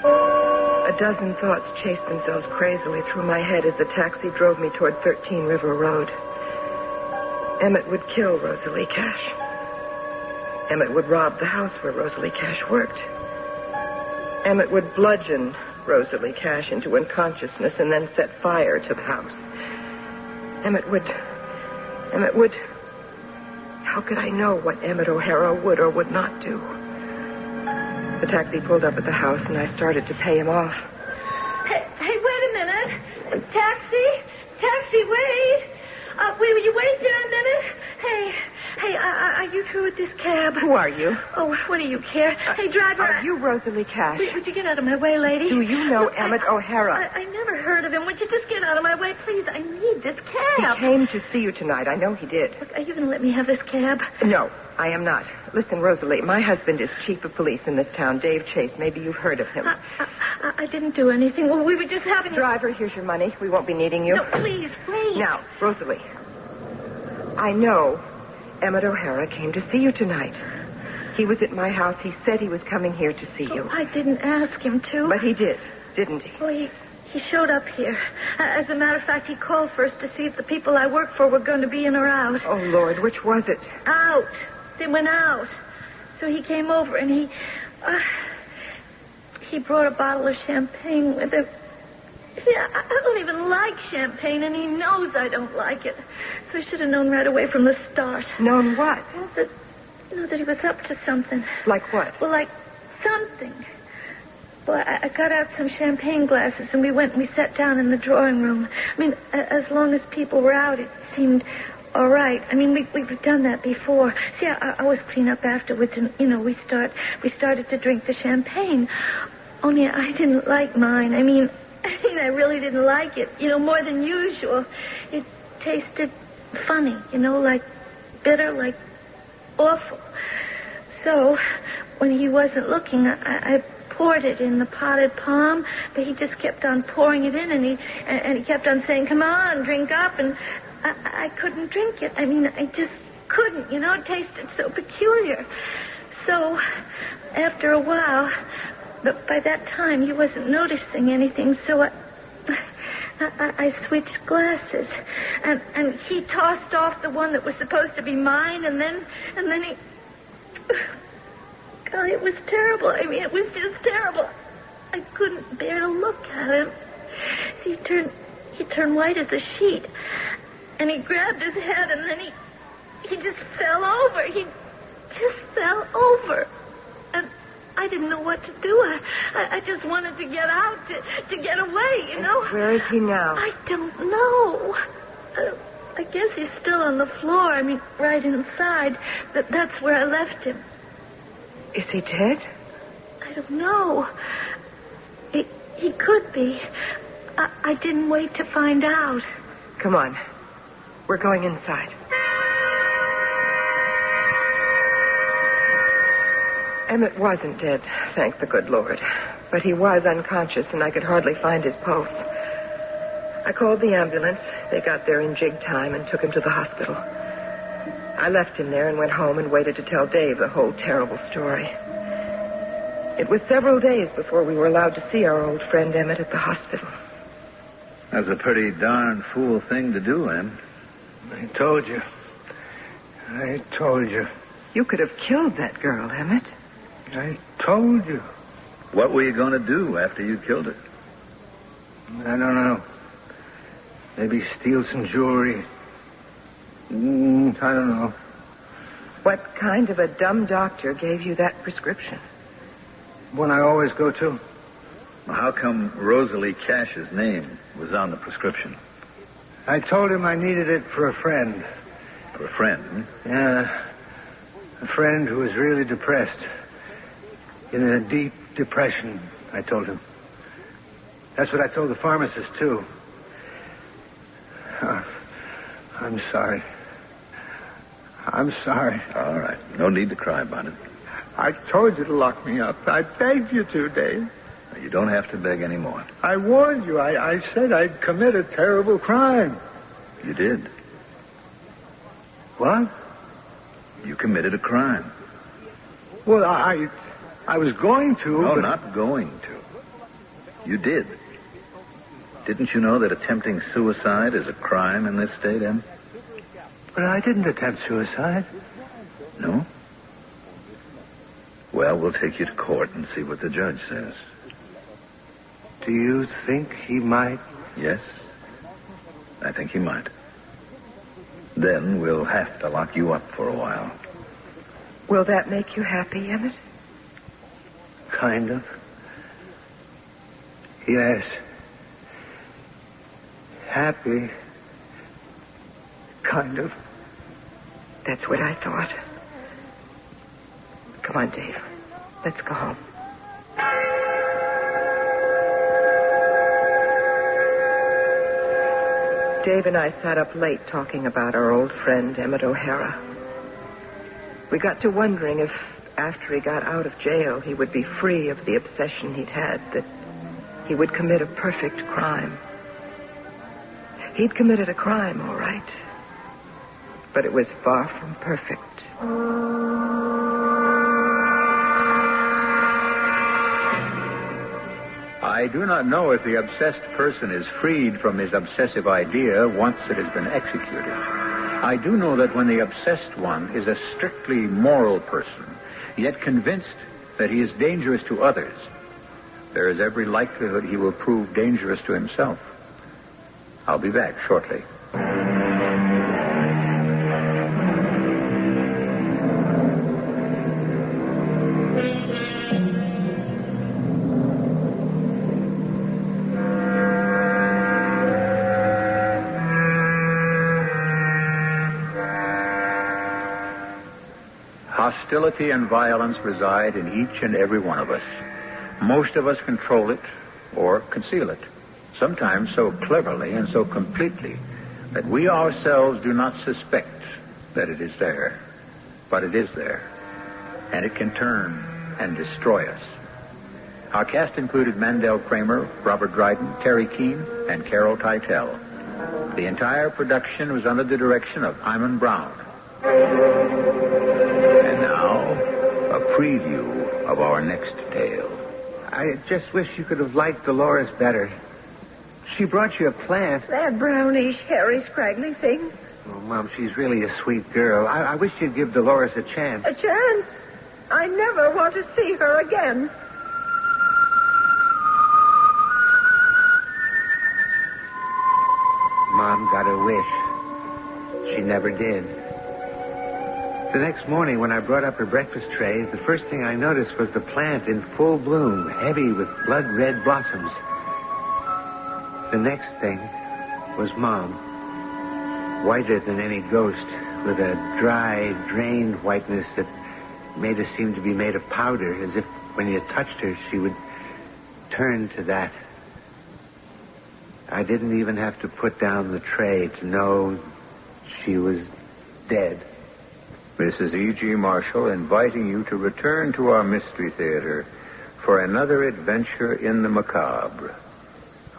A dozen thoughts chased themselves crazily through my head as the taxi drove me toward 13 River Road. Emmett would kill Rosalie Cash. Emmett would rob the house where Rosalie Cash worked. Emmett would bludgeon Rosalie Cash into unconsciousness and then set fire to the house. Emmett would... How could I know what Emmett O'Hara would or would not do? The taxi pulled up at the house and I started to pay him off. Hey, wait a minute. Taxi, wait. Will you wait there a minute? Hey, are you through with this cab? Who are you? Oh, what do you care? Hey, driver. Are you Rosalie Cash? Would you get out of my way, lady? Do you know Emmett O'Hara? I never heard of him. Would you just get out of my way, please? I need this cab. He came to see you tonight. I know he did. Look, are you going to let me have this cab? No, I am not. Listen, Rosalie, my husband is chief of police in this town, Dave Chase. Maybe you've heard of him. I didn't do anything. Well, we were just having... Driver, here's your money. We won't be needing you. No, please. Now, Rosalie, I know Emmett O'Hara came to see you tonight. He was at my house. He said he was coming here to see you. I didn't ask him to. But he did, didn't he? Well, He showed up here. As a matter of fact, he called first to see if the people I work for were going to be in or out. Oh, Lord, which was it? Out. They went out. So he came over and he brought a bottle of champagne with him. Yeah, I don't even like champagne, and he knows I don't like it. So I should have known right away from the start. Known what? Well, that he was up to something. Like what? Well, like something. Well, I got out some champagne glasses, and we went and we sat down in the drawing room. I mean, as long as people were out, it seemed all right. I mean, we've done that before. See, I was clean up afterwards, and, we started to drink the champagne. Only I didn't like mine. I mean, I really didn't like it, more than usual. It tasted funny, like bitter, like awful. So, when he wasn't looking, I poured it in the potted palm, but he just kept on pouring it in, and he kept on saying, "Come on, drink up," and I couldn't drink it. I mean, I just couldn't, it tasted so peculiar. So, after a while, but by that time he wasn't noticing anything, so I switched glasses, and he tossed off the one that was supposed to be mine, and then he... God, it was terrible. I mean, it was just terrible. I couldn't bear to look at him. He turned white as a sheet, and he grabbed his head, and then he just fell over. He just fell over, and I didn't know what to do. I just wanted to get out, to get away, Where is he now? I don't know. I guess he's still on the floor. I mean, right inside. That's where I left him. Is he dead? I don't know. He could be. I didn't wait to find out. Come on. We're going inside. Emmett wasn't dead, thank the good Lord. But he was unconscious, and I could hardly find his pulse. I called the ambulance. They got there in jig time and took him to the hospital. I left him there and went home and waited to tell Dave the whole terrible story. It was several days before we were allowed to see our old friend Emmett at the hospital. That's a pretty darn fool thing to do, Em. I told you. You could have killed that girl, Emmett. I told you. What were you going to do after you killed her? I don't know. Maybe steal some jewelry. I don't know. What kind of a dumb doctor gave you that prescription? One I always go to. Well, how come Rosalie Cash's name was on the prescription? I told him I needed it for a friend. For a friend, hmm? Yeah. A friend who was really depressed. In a deep depression, I told him. That's what I told the pharmacist, too. I'm sorry. I'm sorry. All right. No need to cry about it. I told you to lock me up. I begged you to, Dave. You don't have to beg anymore. I warned you. I said I'd commit a terrible crime. You did. What? You committed a crime. Well, I was going to. No, but... not going to. You did. Didn't you know that attempting suicide is a crime in this state, Em? But I didn't attempt suicide. No? Well, we'll take you to court and see what the judge says. Do you think he might? Yes. I think he might. Then we'll have to lock you up for a while. Will that make you happy, Emmett? Kind of. Yes. Happy. Kind of. That's what I thought. Come on, Dave. Let's go home. Dave and I sat up late talking about our old friend, Emmett O'Hara. We got to wondering if, after he got out of jail, he would be free of the obsession he'd had, that he would commit a perfect crime. He'd committed a crime, all right. But it was far from perfect. I do not know if the obsessed person is freed from his obsessive idea once it has been executed. I do know that when the obsessed one is a strictly moral person, yet convinced that he is dangerous to others, there is every likelihood he will prove dangerous to himself. I'll be back shortly. Hostility and violence reside in each and every one of us. Most of us control it or conceal it, sometimes so cleverly and so completely that we ourselves do not suspect that it is there. But it is there, and it can turn and destroy us. Our cast included Mandel Kramer, Robert Dryden, Terry Keane, and Carol Teitel. The entire production was under the direction of Himan Brown. And now, a preview of our next tale. I just wish you could have liked Dolores better. She brought you a plant. That brownish, hairy, scraggly thing. Oh, Mom, she's really a sweet girl. I wish you'd give Dolores a chance. A chance? I never want to see her again. Mom got her wish. She never did. The next morning, when I brought up her breakfast tray, the first thing I noticed was the plant in full bloom, heavy with blood-red blossoms. The next thing was Mom, whiter than any ghost, with a dry, drained whiteness that made her seem to be made of powder, as if when you touched her, she would turn to that. I didn't even have to put down the tray to know she was dead. This is E.G. Marshall inviting you to return to our Mystery Theater for another adventure in the macabre.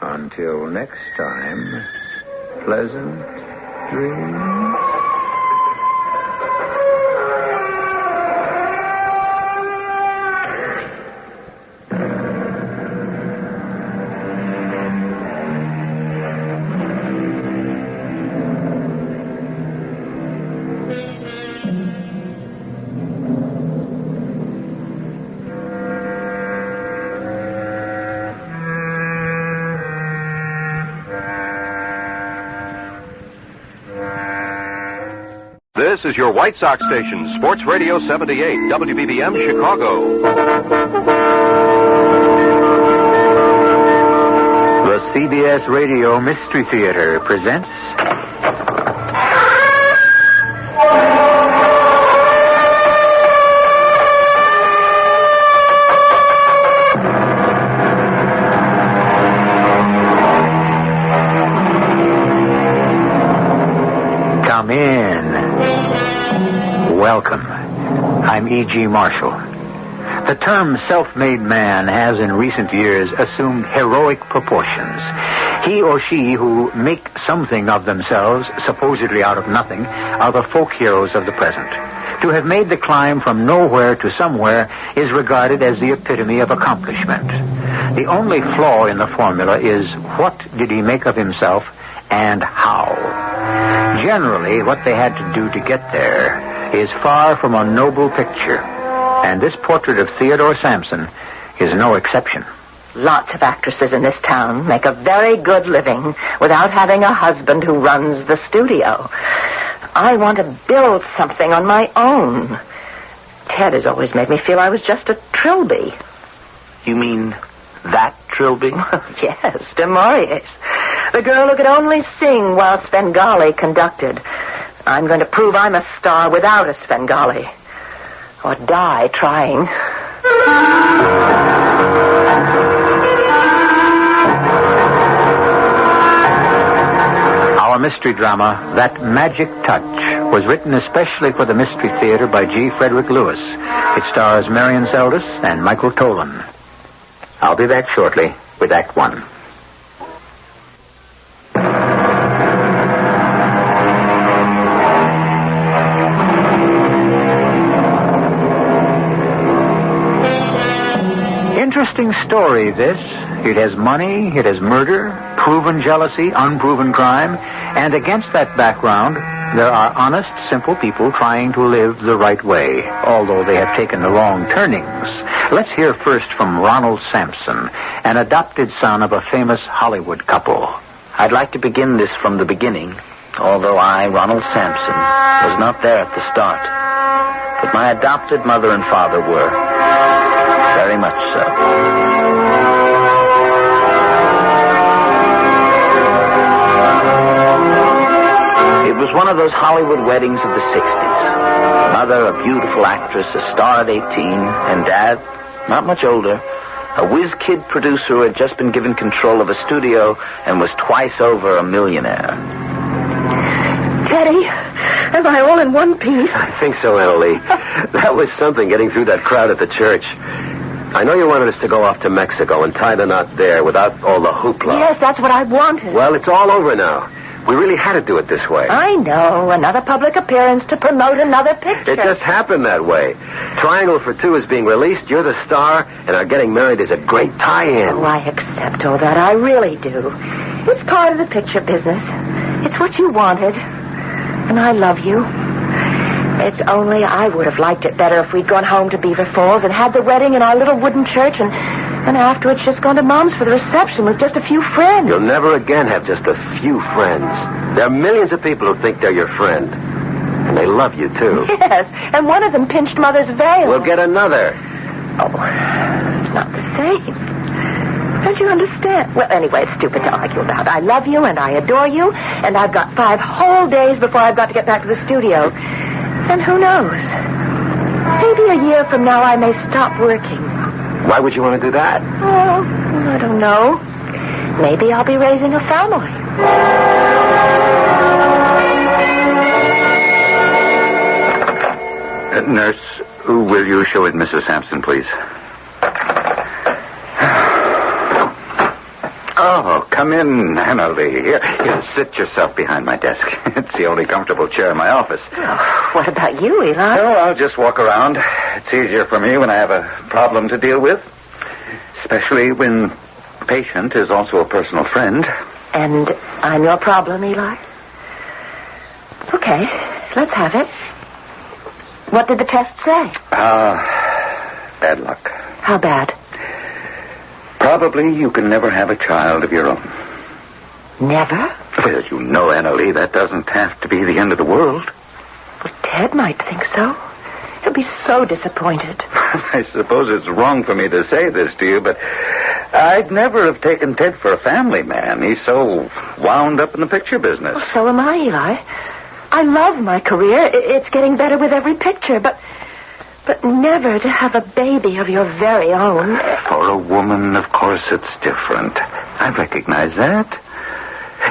Until next time, pleasant dreams. This is your White Sox station, Sports Radio 78, WBBM Chicago. The CBS Radio Mystery Theater presents... Come in. Welcome. I'm E.G. Marshall. The term self-made man has in recent years assumed heroic proportions. He or she who make something of themselves, supposedly out of nothing, are the folk heroes of the present. To have made the climb from nowhere to somewhere is regarded as the epitome of accomplishment. The only flaw in the formula is what did he make of himself and how? Generally, what they had to do to get there is far from a noble picture. And this portrait of Theodore Sampson is no exception. Lots of actresses in this town make a very good living without having a husband who runs the studio. I want to build something on my own. Ted has always made me feel I was just a trilby. You mean that trilby? Yes, de Maurier's. The girl who could only sing while Svengali conducted. I'm going to prove I'm a star without a Svengali. Or die trying. Our mystery drama, That Magic Touch, was written especially for the Mystery Theater by G. Frederick Lewis. It stars Marion Seldes and Michael Tolan. I'll be back shortly with Act One. interesting story, this. It has money, it has murder, proven jealousy, unproven crime, and against that background, there are honest, simple people trying to live the right way, although they have taken the wrong turnings. Let's hear first from Ronald Sampson, an adopted son of a famous Hollywood couple. I'd like to begin this from the beginning, although I, Ronald Sampson, was not there at the start. But my adopted mother and father were. Very much so. It was one of those Hollywood weddings of the 60s. Mother, a beautiful actress, a star at 18, and Dad, not much older, a whiz-kid producer who had just been given control of a studio and was twice over a millionaire. Teddy, am I all in one piece? I think so, Emily. That was something, getting through that crowd at the church. I know you wanted us to go off to Mexico and tie the knot there without all the hoopla. Yes, that's what I wanted. Well, it's all over now. We really had to do it this way. I know. Another public appearance to promote another picture. It just happened that way. Triangle for Two is being released. You're the star, and our getting married is a great tie-in. Oh, I accept all that. I really do. It's part of the picture business. It's what you wanted. And I love you. It's only I would have liked it better if we'd gone home to Beaver Falls and had the wedding in our little wooden church and afterwards just gone to Mom's for the reception with just a few friends. You'll never again have just a few friends. There are millions of people who think they're your friend. And they love you, too. Yes, and one of them pinched Mother's veil. We'll get another. Oh, it's not the same. Don't you understand? Well, anyway, it's stupid to argue about. I love you and I adore you, and I've got 5 whole days before I've got to get back to the studio. And who knows? Maybe a year from now I may stop working. Why would you want to do that? Oh, I don't know. Maybe I'll be raising a family. Nurse, will you show in Mrs. Sampson, please? Oh, come in, Emily. Here, sit yourself behind my desk. It's the only comfortable chair in my office. Oh, what about you, Eli? Oh, I'll just walk around. It's easier for me when I have a problem to deal with. Especially when the patient is also a personal friend. And I'm your problem, Eli? Okay, let's have it. What did the test say? Bad luck. How bad? Probably you can never have a child of your own. Never? Well, you know, Annalie, that doesn't have to be the end of the world. Well, Ted might think so. He'll be so disappointed. I suppose it's wrong for me to say this to you, but I'd never have taken Ted for a family man. He's so wound up in the picture business. Well, so am I, Eli. I love my career. It's getting better with every picture, but never to have a baby of your very own. For a woman, of course, it's different. I recognize that.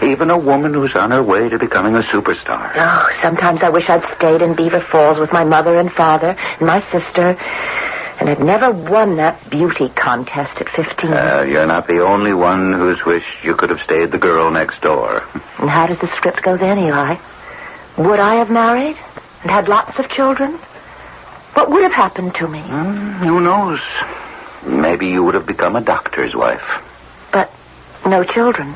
Even a woman who's on her way to becoming a superstar. Oh, sometimes I wish I'd stayed in Beaver Falls with my mother and father and my sister and had never won that beauty contest at 15. You're not the only one who's wished you could have stayed the girl next door. And how does the script go then, Eli? Would I have married and had lots of children? What would have happened to me? Who knows? Maybe you would have become a doctor's wife. But no children.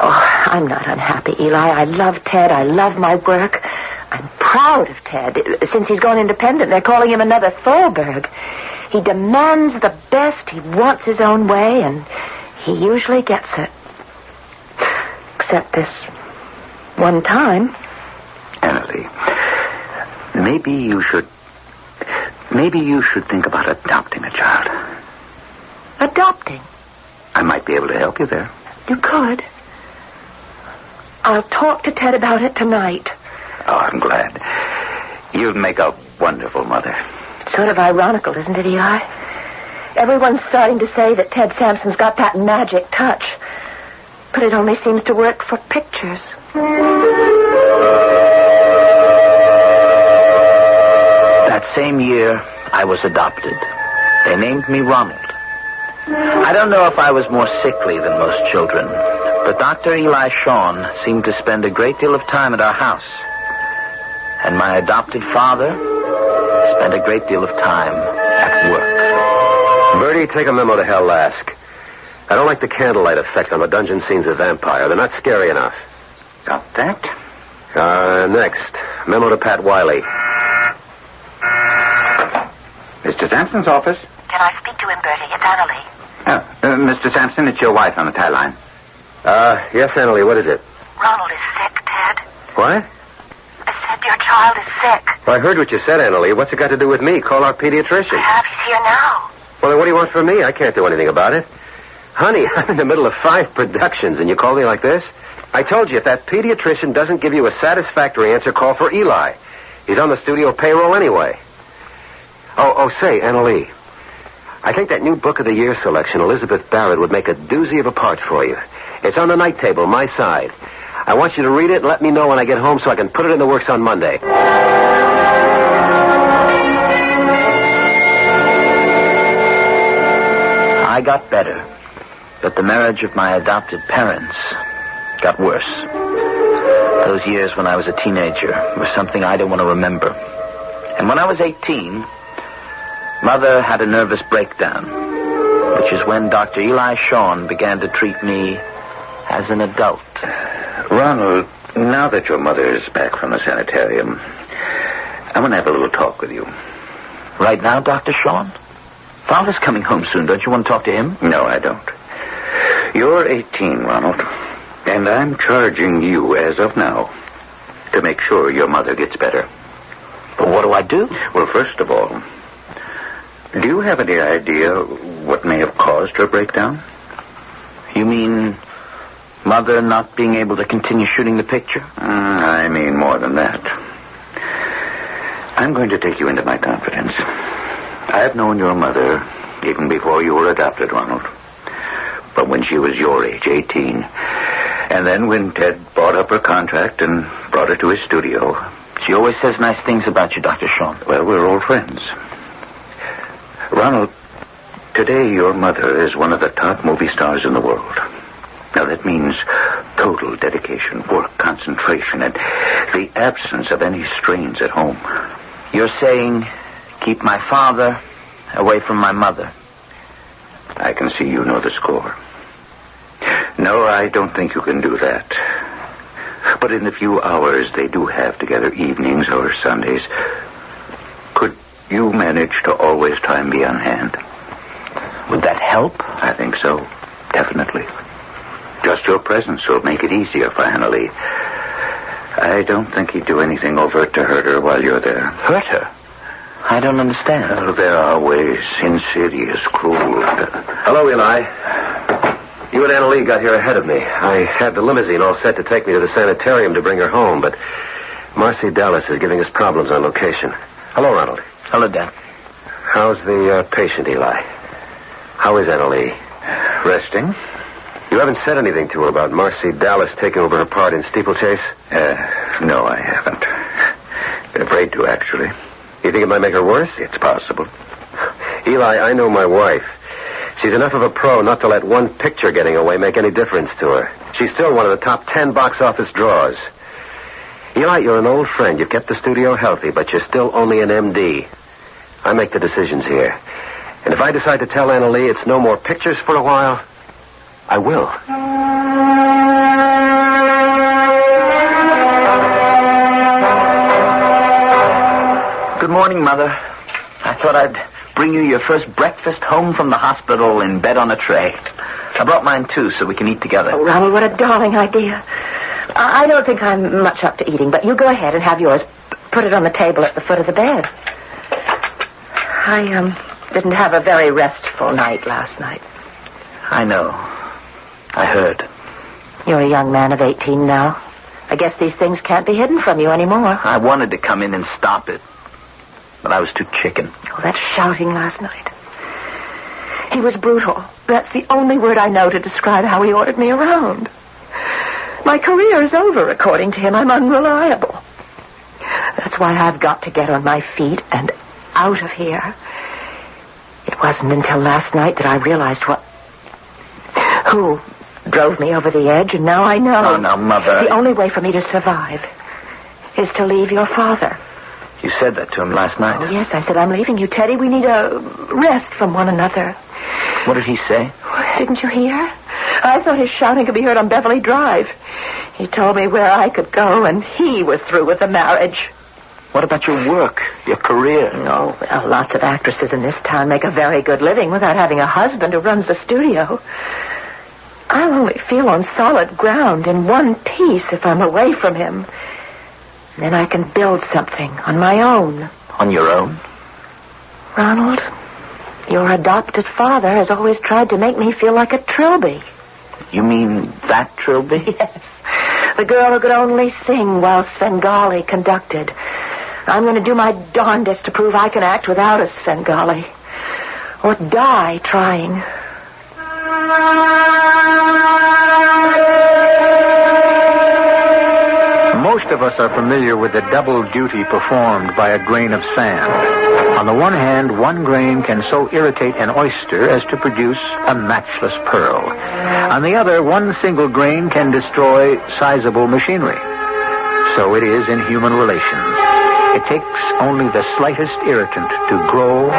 Oh, I'm not unhappy, Eli. I love Ted. I love my work. I'm proud of Ted. Since he's gone independent, they're calling him another Thalberg. He demands the best. He wants his own way, and he usually gets it. Except this one time. Annalie, maybe you should think about adopting a child. Adopting? I might be able to help you there. You could. I'll talk to Ted about it tonight. Oh, I'm glad. You'd make a wonderful mother. Sort of ironical, isn't it, Eli? Everyone's starting to say that Ted Sampson's got that magic touch. But it only seems to work for pictures. That same year, I was adopted. They named me Ronald. I don't know if I was more sickly than most children, but Dr. Eli Shawn seemed to spend a great deal of time at our house. And my adopted father spent a great deal of time at work. Bertie, take a memo to Hal Lask. I don't like the candlelight effect on the dungeon scenes of Vampire. They're not scary enough. Got that? Next. Memo to Pat Wiley. Mr. Sampson's office. Can I speak to him, Bertie? It's Annalie. Mr. Sampson, it's your wife on the tie line. Yes, Annalie, what is it? Ronald is sick, Ted. What? I said your child is sick. Well, I heard what you said, Annalie. What's it got to do with me? Call our pediatrician. He's here now. Well, then what do you want from me? I can't do anything about it. Honey, I'm in the middle of 5 productions, and you call me like this? I told you, if that pediatrician doesn't give you a satisfactory answer, call for Eli. He's on the studio payroll anyway. Say, Annalie, I think that new Book of the Year selection, Elizabeth Barrett, would make a doozy of a part for you. It's on the night table, my side. I want you to read it and let me know when I get home so I can put it in the works on Monday. I got better, but the marriage of my adopted parents got worse. Those years when I was a teenager were something I don't want to remember. And when I was 18, Mother had a nervous breakdown, which is when Dr. Eli Shawn began to treat me as an adult. Ronald, now that your mother is back from the sanitarium, I want to have a little talk with you. Right now, Dr. Shawn? Father's coming home soon. Don't you want to talk to him? No, I don't. You're 18, Ronald, and I'm charging you, as of now, to make sure your mother gets better. But what do I do? Well, first of all, do you have any idea what may have caused her breakdown? You mean Mother not being able to continue shooting the picture? I mean more than that. I'm going to take you into my confidence. I've known your mother even before you were adopted, Ronald. But when she was your age, 18. And then when Ted bought up her contract and brought her to his studio. She always says nice things about you, Dr. Shawn. Well, we're old friends. Ronald, today your mother is one of the top movie stars in the world. Now, that means total dedication, work, concentration, and the absence of any strains at home. You're saying keep my father away from my mother. I can see you know the score. No, I don't think you can do that. But in the few hours they do have together, evenings or Sundays, could you manage to always try and be on hand? Would that help? I think so. Definitely. Just your presence will make it easier for Annalie. I don't think he'd do anything overt to hurt her while you're there. Hurt her? I don't understand. Well, there are ways, insidious, cruel. Hello, Eli. You and Annalie got here ahead of me. I had the limousine all set to take me to the sanitarium to bring her home, but Marcy Dallas is giving us problems on location. Hello, Ronald. Hello, Dad. How's the patient, Eli? How is Annalie? Resting. You haven't said anything to her about Marcy Dallas taking over her part in Steeplechase? No, I haven't. Been afraid to, actually. You think it might make her worse? It's possible. Eli, I know my wife. She's enough of a pro not to let one picture getting away make any difference to her. She's still one of the top 10 box office draws. Eli, you're an old friend. You've kept the studio healthy, but you're still only an MD. I make the decisions here. And if I decide to tell Annalie it's no more pictures for a while, I will. Good morning, Mother. I thought I'd bring you your first breakfast home from the hospital in bed on a tray. I brought mine, too, so we can eat together. Oh, Ronald, what a darling idea. I don't think I'm much up to eating, but you go ahead and have yours. Put it on the table at the foot of the bed. I didn't have a very restful night last night. I know. I heard. You're a young man of 18 now. I guess these things can't be hidden from you anymore. I wanted to come in and stop it, but I was too chicken. Oh, that shouting last night. He was brutal. That's the only word I know to describe how he ordered me around. My career is over, according to him. I'm unreliable. That's why I've got to get on my feet and out of here. It wasn't until last night that I realized who drove me over the edge, and now I know. Oh, now, Mother. The only way for me to survive is to leave your father. You said that to him last night. Oh, yes, I said, I'm leaving you, Teddy. We need a rest from one another. What did he say? Didn't you hear? I thought his shouting could be heard on Beverly Drive. He told me where I could go, and he was through with the marriage. What about your work, your career? Oh, well, lots of actresses in this town make a very good living without having a husband who runs the studio. I'll only feel on solid ground in one piece if I'm away from him. Then I can build something on my own. On your own? Ronald, your adopted father has always tried to make me feel like a trilby. You mean that trilby? Yes. The girl who could only sing while Svengali conducted. I'm going to do my darndest to prove I can act without a Svengali. Or die trying. Most of us are familiar with the double duty performed by a grain of sand. On the one hand, one grain can so irritate an oyster as to produce a matchless pearl. On the other, one single grain can destroy sizable machinery. So it is in human relations. It takes only the slightest irritant to grow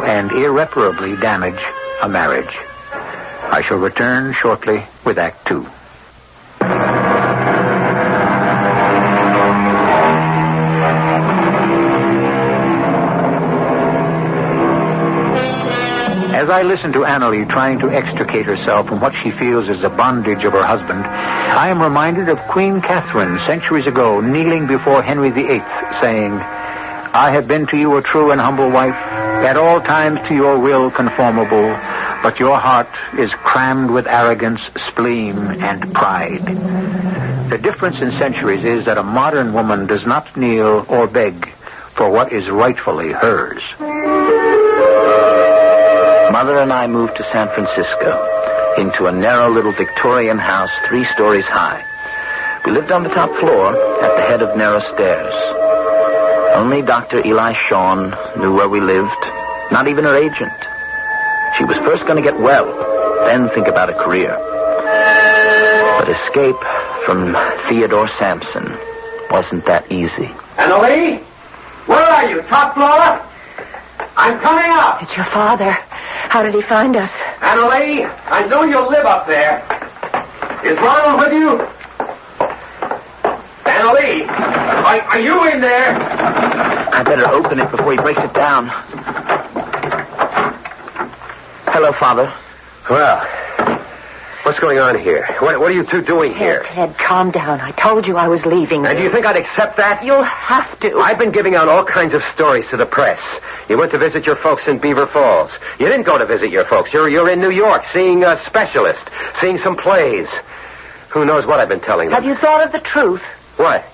and irreparably damage a marriage. I shall return shortly with Act Two. As I listen to Annalie trying to extricate herself from what she feels is the bondage of her husband, I am reminded of Queen Catherine centuries ago kneeling before Henry VIII, saying, "I have been to you a true and humble wife, at all times to your will conformable, but your heart is crammed with arrogance, spleen, and pride." The difference in centuries is that a modern woman does not kneel or beg for what is rightfully hers. Mother and I moved to San Francisco, into a narrow little Victorian house 3 stories high. We lived on the top floor at the head of narrow stairs. Only Dr. Eli Shawn knew where we lived, not even her agent. She was first going to get well, then think about a career. But escape from Theodore Sampson wasn't that easy. Annalie? Where are you? Top floor? I'm coming up. It's your father. How did he find us? Annalie, I know you live up there. Is Ronald with you? Annalie, are you in there? I better open it before he breaks it down. Hello, Father. Well, what's going on here? What are you two doing here? Ted, calm down. I told you I was leaving. And do you think I'd accept that? You'll have to. I've been giving out all kinds of stories to the press. You went to visit your folks in Beaver Falls. You didn't go to visit your folks. You're in New York, seeing a specialist, seeing some plays. Who knows what I've been telling them? Have you thought of the truth? What?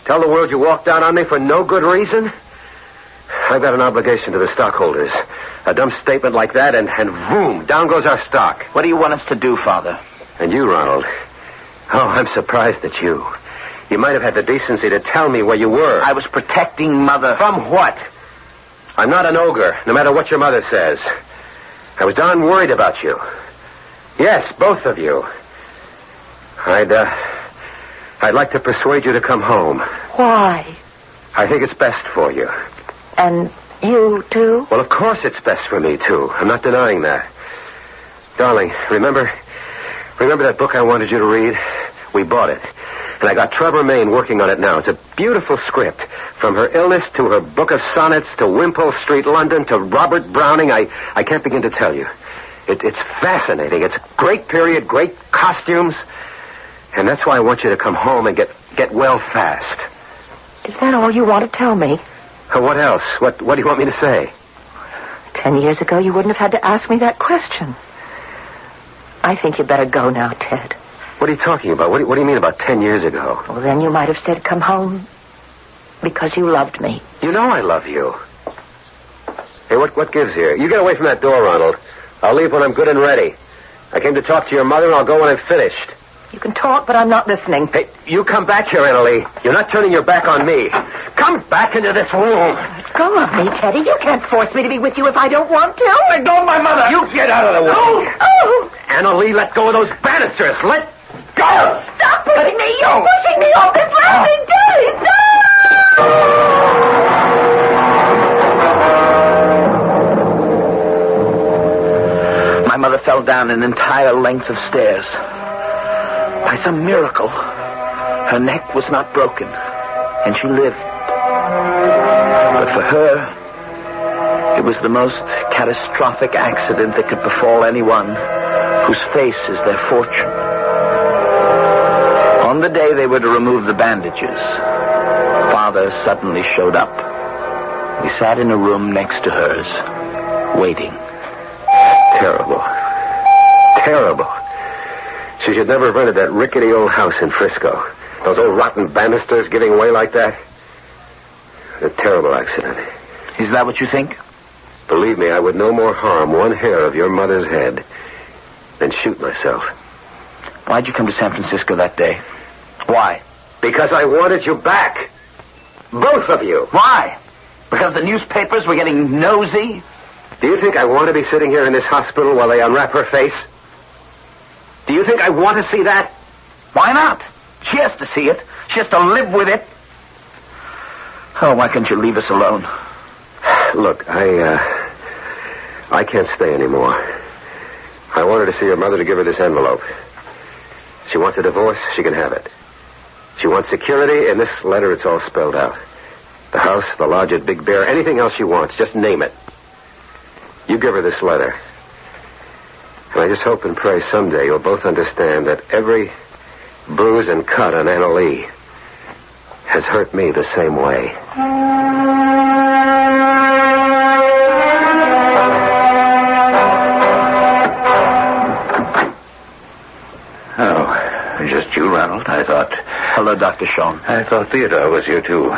Tell the world you walked out on me for no good reason? I've got an obligation to the stockholders. A dumb statement like that, and boom, down goes our stock. What do you want us to do, Father? And you, Ronald. Oh, I'm surprised at you. You might have had the decency to tell me where you were. I was protecting Mother. From what? I'm not an ogre, no matter what your mother says. I was darn worried about you. Yes, both of you. I'd like to persuade you to come home. Why? I think it's best for you. And you, too? Well, of course it's best for me, too. I'm not denying that. Darling, remember that book I wanted you to read? We bought it. And I got Trevor Main working on it now. It's a beautiful script. From her illness to her book of sonnets to Wimpole Street, London, to Robert Browning, I can't begin to tell you. It's fascinating. It's a great period, great costumes. And that's why I want you to come home and get well fast. Is that all you want to tell me? What else? What do you want me to say? 10 years ago, you wouldn't have had to ask me that question. I think you better go now, Ted. What are you talking about? What do you mean about 10 years ago? Well, then you might have said come home because you loved me. You know I love you. Hey, what gives here? You get away from that door, Ronald. I'll leave when I'm good and ready. I came to talk to your mother, and I'll go when I'm finished. You can talk, but I'm not listening. Hey, you come back here, Annalie. You're not turning your back on me. Come back into this room. Let go of me, Teddy. You can't force me to be with you if I don't want to. Let go of my mother. You get out of the way. Oh! Annalie, let go of those banisters. Let go. Stop pushing me. You're pushing me off this landing, Teddy. Stop! mother fell down an entire length of stairs. By some miracle, her neck was not broken, and she lived. But for her, it was the most catastrophic accident that could befall anyone whose face is their fortune. On the day they were to remove the bandages, Father suddenly showed up. We sat in a room next to hers, waiting. Terrible. Terrible. She should never have rented that rickety old house in Frisco. Those old rotten banisters giving way like that. A terrible accident. Is that what you think? Believe me, I would no more harm one hair of your mother's head than shoot myself. Why'd you come to San Francisco that day? Why? Because I wanted you back. Both of you. Why? Because the newspapers were getting nosy? Do you think I want to be sitting here in this hospital while they unwrap her face? Do you think I want to see that? Why not? She has to see it. She has to live with it. Oh, why can't you leave us alone? Look, I can't stay anymore. I wanted to see your mother to give her this envelope. She wants a divorce, she can have it. She wants security. In this letter, it's all spelled out. The house, the lodge at Big Bear, anything else she wants, just name it. You give her this letter. And I just hope and pray someday you'll both understand that every bruise and cut on Anna Lee has hurt me the same way. Oh, just you, Ronald? I thought... Hello, Dr. Sean. I thought Theodore was here, too.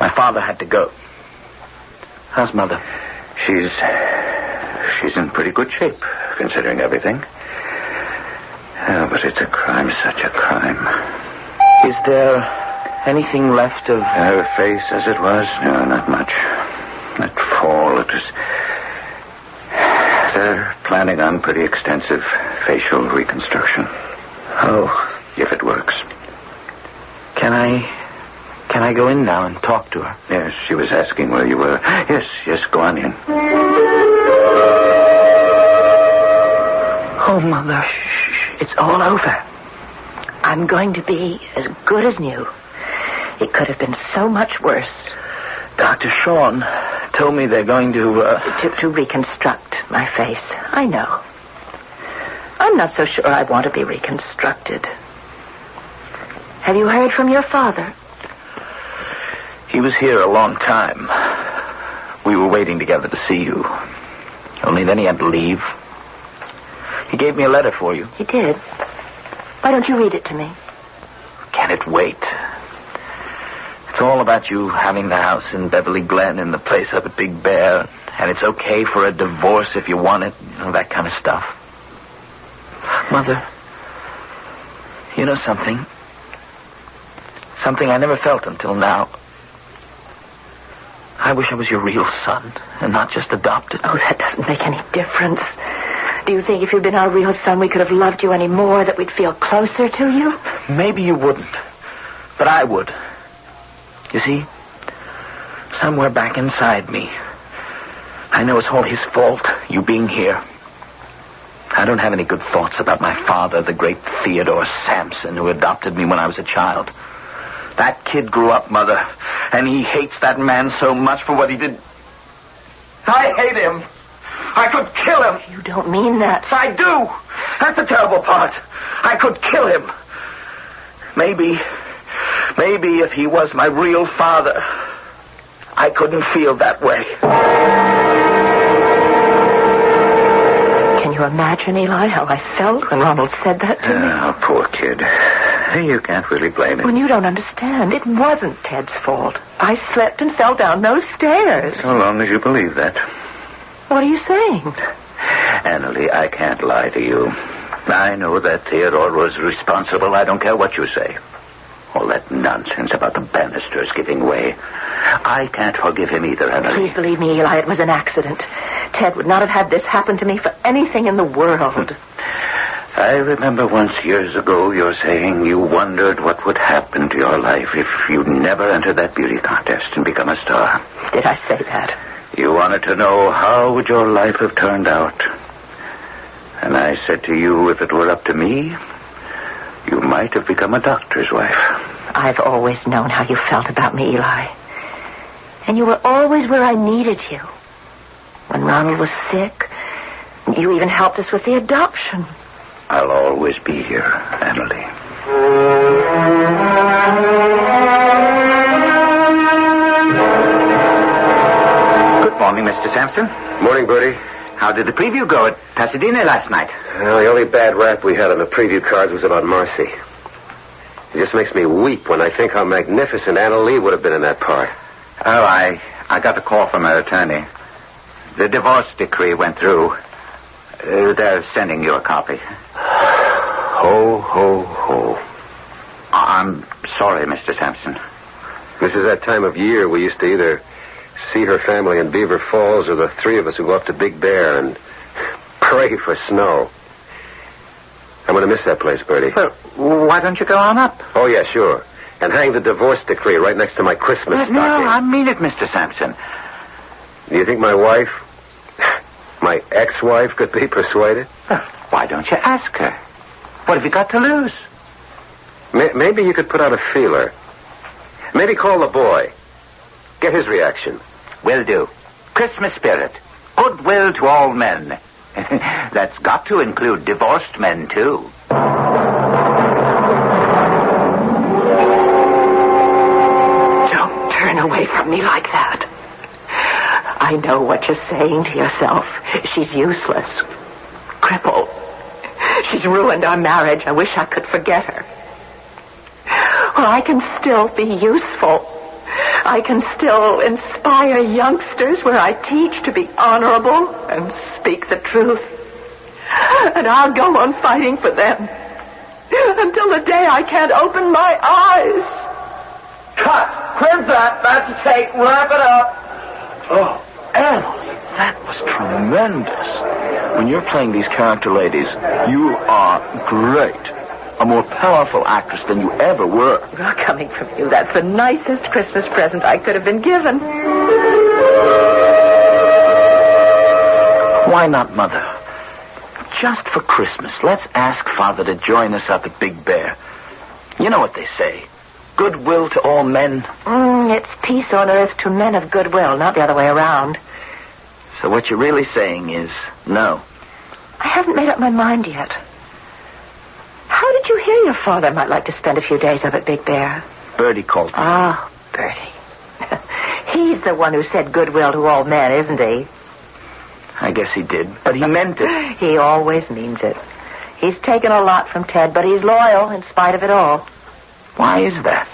My father had to go. How's Mother? She's in pretty good shape, considering everything. But it's a crime, such a crime. Is there anything left of... Her face as it was? No, not much. That fall, it was... They're planning on pretty extensive facial reconstruction. Oh. If it works. Can I go in now and talk to her? Yes, she was asking where you were. Yes, go on in. Oh, Mother, it's all over. I'm going to be as good as new. It could have been so much worse. Dr. Sean told me they're going to... To reconstruct my face. I know. I'm not so sure I want to be reconstructed. Have you heard from your father? He was here a long time. We were waiting together to see you. Only then he had to leave. He gave me a letter for you. He did? Why don't you read it to me? Can it wait? It's all about you having the house in Beverly Glen and the place up at Big Bear. And it's okay for a divorce if you want it. You know, that kind of stuff. Mother, you know something? Something I never felt until now. I wish I was your real son and not just adopted. Oh, that doesn't make any difference. Do you think if you'd been our real son, we could have loved you any more, that we'd feel closer to you? Maybe you wouldn't, but I would. You see, somewhere back inside me, I know it's all his fault, you being here. I don't have any good thoughts about my father, the great Theodore Sampson, who adopted me when I was a child. That kid grew up, Mother, and he hates that man so much for what he did. I hate him. I could kill him. You don't mean that. I do. That's the terrible part. I could kill him. Maybe if he was my real father, I couldn't feel that way. Can you imagine, Eli, how I felt when Ronald said that to me? Oh, poor kid. You can't really blame him. When you don't understand, it wasn't Ted's fault. I slept and fell down those stairs. So long as you believe that. What are you saying? Annalie, I can't lie to you. I know that Theodore was responsible. I don't care what you say. All that nonsense about the banisters giving way. I can't forgive him either, Annalie. Please believe me, Eli, it was an accident. Ted would not have had this happen to me for anything in the world. I remember once years ago your saying you wondered what would happen to your life if you'd never entered that beauty contest and become a star. Did I say that? You wanted to know how would your life have turned out. said to you, if it were up to me, you might have become a doctor's wife. I've always known how you felt about me, Eli. And you were always where I needed you. When Ronald was sick, you even helped us with the adoption. I'll always be here, Annalie. Good morning, Mr. Sampson. Morning, Bertie. How did the preview go at Pasadena last night? Well, the only bad rap we had on the preview cards was about Marcy. It just makes me weep when I think how magnificent Anna Lee would have been in that part. Oh, I got a call from her attorney. The divorce decree went through. They're sending you a copy. Ho, ho, ho. I'm sorry, Mr. Sampson. This is that time of year we used to either see her family in Beaver Falls or the three of us who go up to Big Bear and pray for snow. I'm going to miss that place, Bertie. Well, why don't you go on up? Oh, yeah, sure. And hang the divorce decree right next to my Christmas stocking. No, I mean it, Mr. Sampson. Do you think my wife, my ex-wife, could be persuaded? Why don't you ask her? What have you got to lose? Maybe you could put out a feeler. Maybe call the boy. Get his reaction. Will do. Christmas spirit. Goodwill to all men. That's got to include divorced men, too. Don't turn away from me like that. I know what you're saying to yourself. She's useless. Crippled. She's ruined our marriage. I wish I could forget her. Well, I can still be useful. I can still inspire youngsters where I teach to be honorable and speak the truth. And I'll go on fighting for them until the day I can't open my eyes. Cut! Quit that! That's a take. Wrap it up. Oh, Emily, that was tremendous. When you're playing these character ladies, you are great. A more powerful actress than you ever were. Well, coming from you, that's the nicest Christmas present I could have been given. Why not, Mother? Just for Christmas, let's ask Father to join us up at Big Bear. You know what they say. Goodwill to all men. It's peace on earth to men of goodwill, not the other way around. So what you're really saying is no. I haven't made up my mind yet. How did you hear your father might like to spend a few days up at Big Bear? Bertie called me. Ah, Bertie. He's the one who said goodwill to all men, isn't he? I guess he did, but he meant it. He always means it. He's taken a lot from Ted, but he's loyal in spite of it all. Why is that?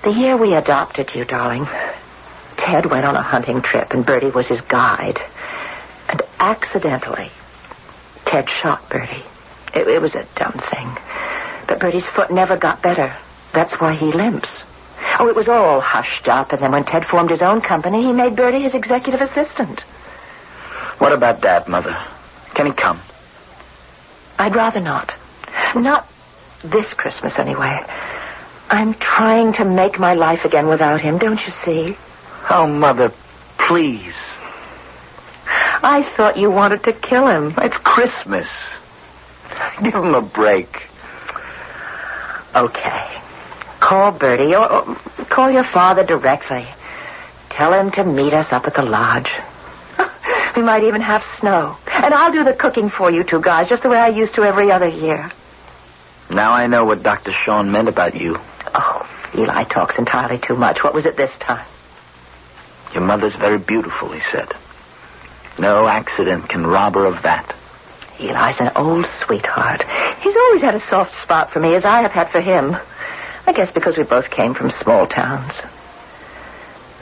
The year we adopted you, darling, Ted went on a hunting trip, and Bertie was his guide. And accidentally, Ted shot Bertie. It was a dumb thing. But Bertie's foot never got better. That's why he limps. Oh, it was all hushed up, and then when Ted formed his own company, he made Bertie his executive assistant. What about Dad, Mother? Can he come? I'd rather not. Not this Christmas, anyway. I'm trying to make my life again without him, don't you see? Oh, Mother, please. I thought you wanted to kill him. It's Christmas. Give him a break. Okay. Call Bertie or call your father directly. Tell him to meet us up at the lodge. We might even have snow. And I'll do the cooking for you two guys, just the way I used to every other year. Now I know what Dr. Sean meant about you. Oh, Eli talks entirely too much. What was it this time? Your mother's very beautiful, he said. No accident can rob her of that. Eli's an old sweetheart. He's always had a soft spot for me, as I have had for him. I guess because we both came from small towns.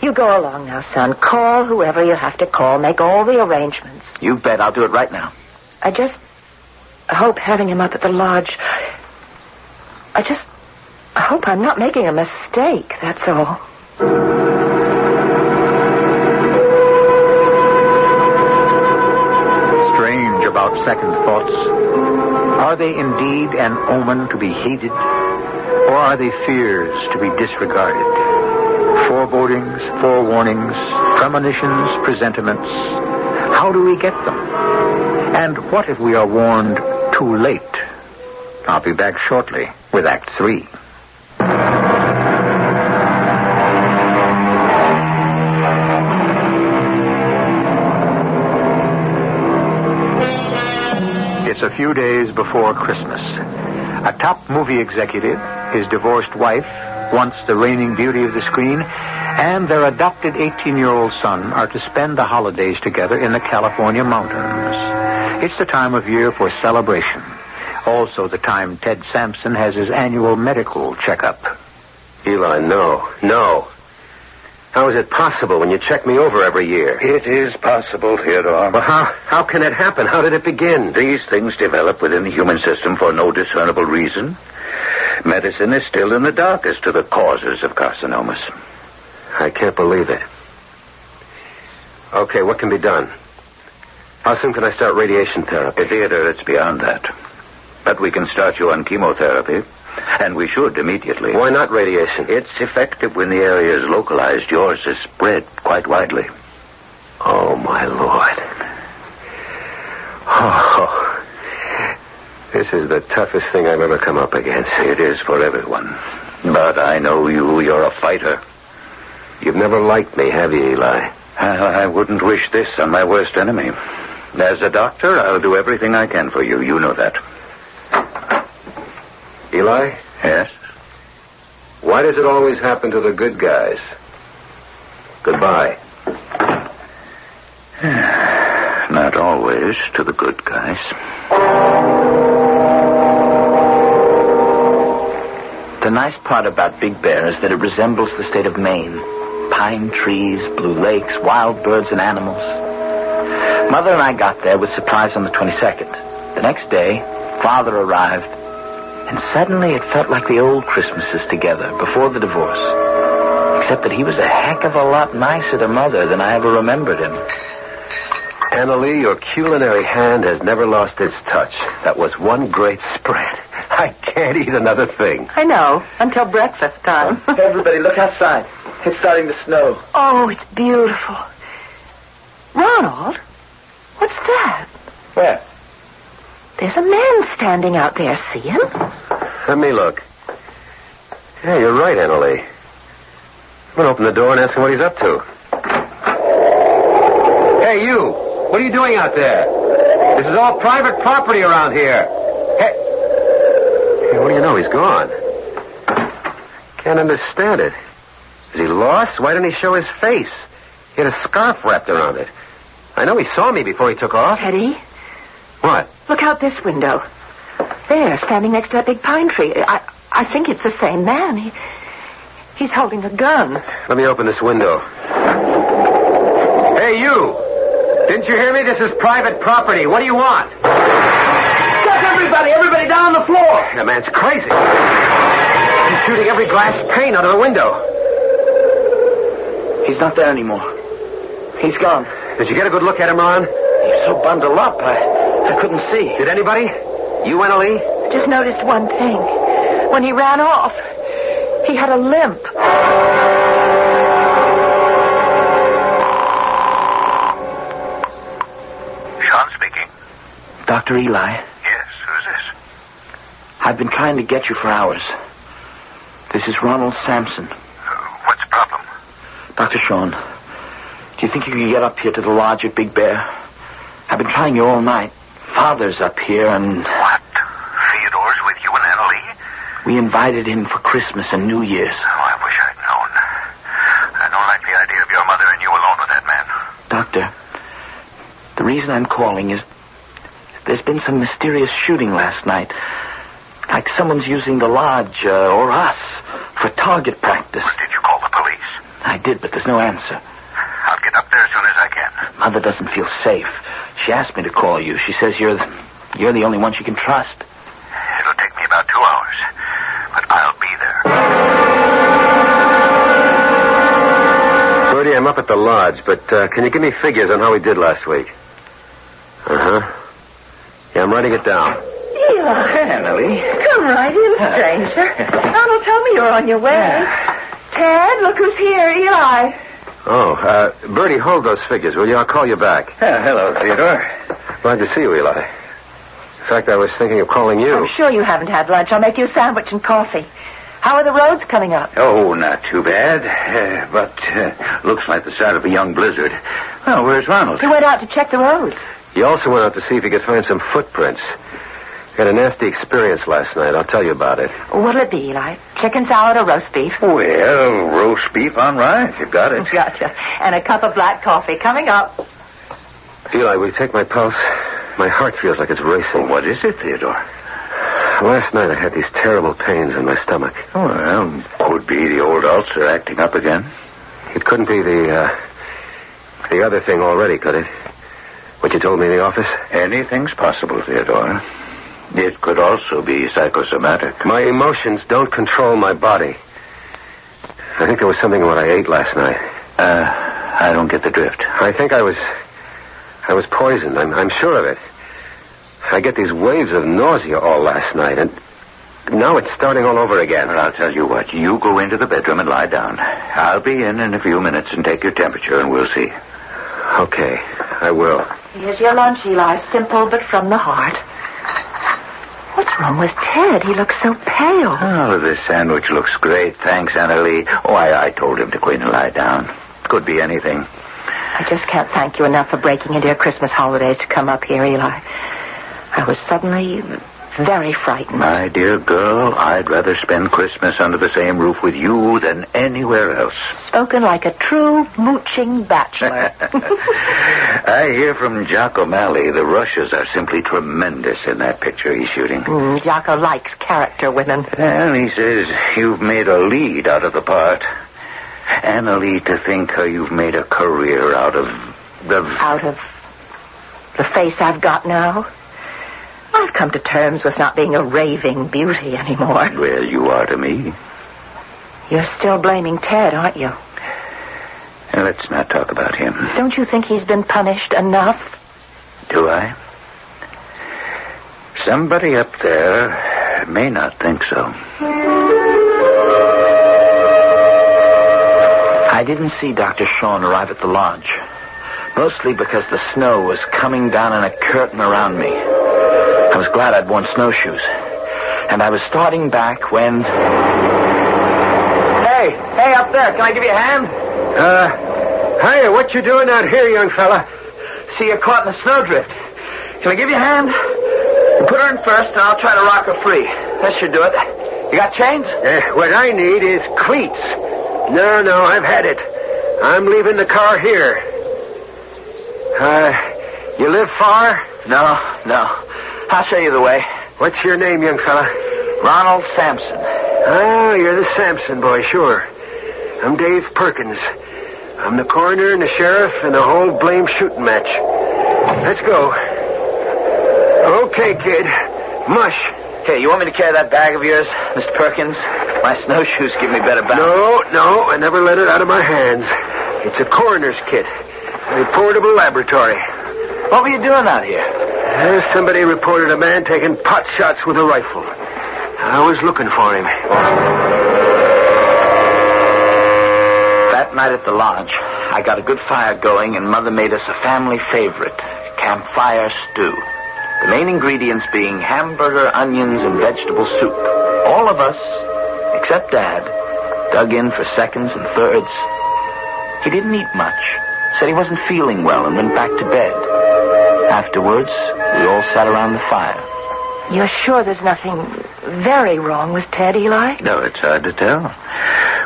You go along now, son. Call whoever you have to call. Make all the arrangements. You bet. I'll do it right now. I just hope having him up at the lodge... I hope I'm not making a mistake, that's all. Strange about second thoughts. Are they indeed an omen to be heeded? Or are they fears to be disregarded? Forebodings, forewarnings, premonitions, presentiments. How do we get them? And And what if we are warned too late? I'll be back shortly with Act 3. It's a few days before Christmas. A top movie executive, his divorced wife, once the reigning beauty of the screen, and their adopted 18-year-old son are to spend the holidays together in the California mountains. It's the time of year for celebration. Also the time Ted Sampson has his annual medical checkup. Eli, no. How is it possible when you check me over every year? It is possible, Theodore. Well, how can it happen? How did it begin? These things develop within the human system for no discernible reason. Medicine is still in the dark as to the causes of carcinomas. I can't believe it. Okay, what can be done? How soon can I start radiation therapy? Theodore, it's beyond that. But we can start you on chemotherapy. And we should immediately. Why not radiation? It's effective when the area is localized. Yours is spread quite widely. Oh, my Lord. Oh, this is the toughest thing I've ever come up against. It is for everyone. But I know you're a fighter. You've never liked me, have you, Eli? I wouldn't wish this on my worst enemy. As a doctor, I'll do everything I can for you. You know that. Eli? Yes? Why does it always happen to the good guys? Goodbye. Not always to the good guys. The nice part about Big Bear is that it resembles the state of Maine. Pine trees, blue lakes, wild birds and animals. Mother and I got there with supplies on the 22nd. The next day, Father arrived. And suddenly it felt like the old Christmases together, before the divorce. Except that he was a heck of a lot nicer to Mother than I ever remembered him. Annalie, your culinary hand has never lost its touch. That was one great spread. I can't eat another thing. I know, until breakfast time. Hey, everybody, look outside. It's starting to snow. Oh, it's beautiful. Ronald, what's that? Where? There's a man standing out there, see him? Let me look. Yeah, you're right, Annalie. I'm going to open the door and ask him what he's up to. Hey, you! What are you doing out there? This is all private property around here. Hey, what do you know? He's gone. Can't understand it. Is he lost? Why didn't he show his face? He had a scarf wrapped around it. I know he saw me before he took off. Teddy? What? Look out this window. There, standing next to that big pine tree. I think it's the same man. He's holding a gun. Let me open this window. Hey, you! Didn't you hear me? This is private property. What do you want? Stop everybody down on the floor! That man's crazy. He's shooting every glass pane out of the window. He's not there anymore. He's gone. Did you get a good look at him, Ron? He was so bundled up, I couldn't see. Did anybody? You, Annalie? Just noticed one thing. When he ran off, he had a limp. Sean speaking. Dr. Eli, Yes, who's this? I've been trying to get you for hours. This is Ronald Sampson. What's the problem? Dr. Sean, do you think you can get up here to the lodge at Big Bear? I've been trying you all night. Father's up here and... What? Theodore's with you and Annalie? We invited him for Christmas and New Year's. Oh, I wish I'd known. I don't like the idea of your mother and you alone with that man. Doctor, the reason I'm calling is there's been some mysterious shooting last night. Like someone's using the lodge, or us, for target practice. Did you call the police? I did, but there's no answer. I'll get up there as soon as I can. Mother doesn't feel safe. She asked me to call you. She says you're the only one she can trust. It'll take me about 2 hours, but I'll be there. Bertie, I'm up at the lodge, but can you give me figures on how we did last week? Uh-huh. Yeah, I'm writing it down. Eli. Annalie. Come right in, stranger. Donald told me you were on your way. Ted, look who's here, Eli. Oh, Bertie, hold those figures, will you? I'll call you back. Hello, Theodore. Glad to see you, Eli. In fact, I was thinking of calling you. I'm sure you haven't had lunch. I'll make you a sandwich and coffee. How are the roads coming up? Oh, not too bad. But looks like the start of a young blizzard. Well, where's Ronald? He went out to check the roads. He also went out to see if he could find some footprints. Had a nasty experience last night. I'll tell you about it. What'll it be, Eli? Chicken salad or roast beef? Well, roast beef on rice. You've got it. Gotcha. And a cup of black coffee coming up. Eli, will you take my pulse? My heart feels like it's racing. Well, what is it, Theodore? Last night I had these terrible pains in my stomach. Oh, well, could be the old ulcer acting up again. It couldn't be the other thing already, could it? What you told me in the office? Anything's possible, Theodore. It could also be psychosomatic. My emotions don't control my body. I think there was something in what I ate last night. I don't get the drift. I think I was poisoned. I'm sure of it. I get these waves of nausea all last night, and now it's starting all over again. Well, I'll tell you what. You go into the bedroom and lie down. I'll be in a few minutes and take your temperature, and we'll see. Okay, I will. Here's your lunch, Eli. Simple, but from the heart. What's wrong with Ted? He looks so pale. Oh, this sandwich looks great. Thanks, Annalie. Oh, I told him to go in and lie down. Could be anything. I just can't thank you enough for breaking into your Christmas holidays to come up here, Eli. I was suddenly very frightened. My dear girl, I'd rather spend Christmas under the same roof with you than anywhere else. Spoken like a true mooching bachelor. I hear from Jock O'Malley the Rushes are simply tremendous in that picture he's shooting. Jocko likes character women. Well, he says you've made a lead out of the part. Annalie, to think how you've made a career out of the face I've got now? I've come to terms with not being a raving beauty anymore. Well, you are to me. You're still blaming Ted, aren't you? Now, let's not talk about him. Don't you think he's been punished enough? Do I? Somebody up there may not think so. I didn't see Dr. Sean arrive at the lodge. Mostly because the snow was coming down in a curtain around me. I was glad I'd worn snowshoes. And I was starting back when... Hey, up there, can I give you a hand? Hiya, what you doing out here, young fella? See, you're caught in a snowdrift. Can I give you a hand? You put her in first, and I'll try to rock her free. That should do it. You got chains? What I need is cleats. No, I've had it. I'm leaving the car here. You live far? No. I'll show you the way. What's your name, young fella? Ronald Sampson. Oh, you're the Sampson boy, sure. I'm Dave Perkins. I'm the coroner and the sheriff and the whole blame shooting match. Let's go. Okay, kid. Mush. Hey, you want me to carry that bag of yours, Mr. Perkins? My snowshoes give me better balance. No, I never let it out of my hands. It's a coroner's kit. A portable laboratory. What were you doing out here? Somebody reported a man taking pot shots with a rifle. I was looking for him. That night at the lodge, I got a good fire going, and Mother made us a family favorite, campfire stew. The main ingredients being hamburger, onions, and vegetable soup. All of us, except Dad, dug in for seconds and thirds. He didn't eat much, said he wasn't feeling well, and went back to bed. Afterwards, we all sat around the fire. You're sure there's nothing very wrong with Ted, Eli? No, it's hard to tell.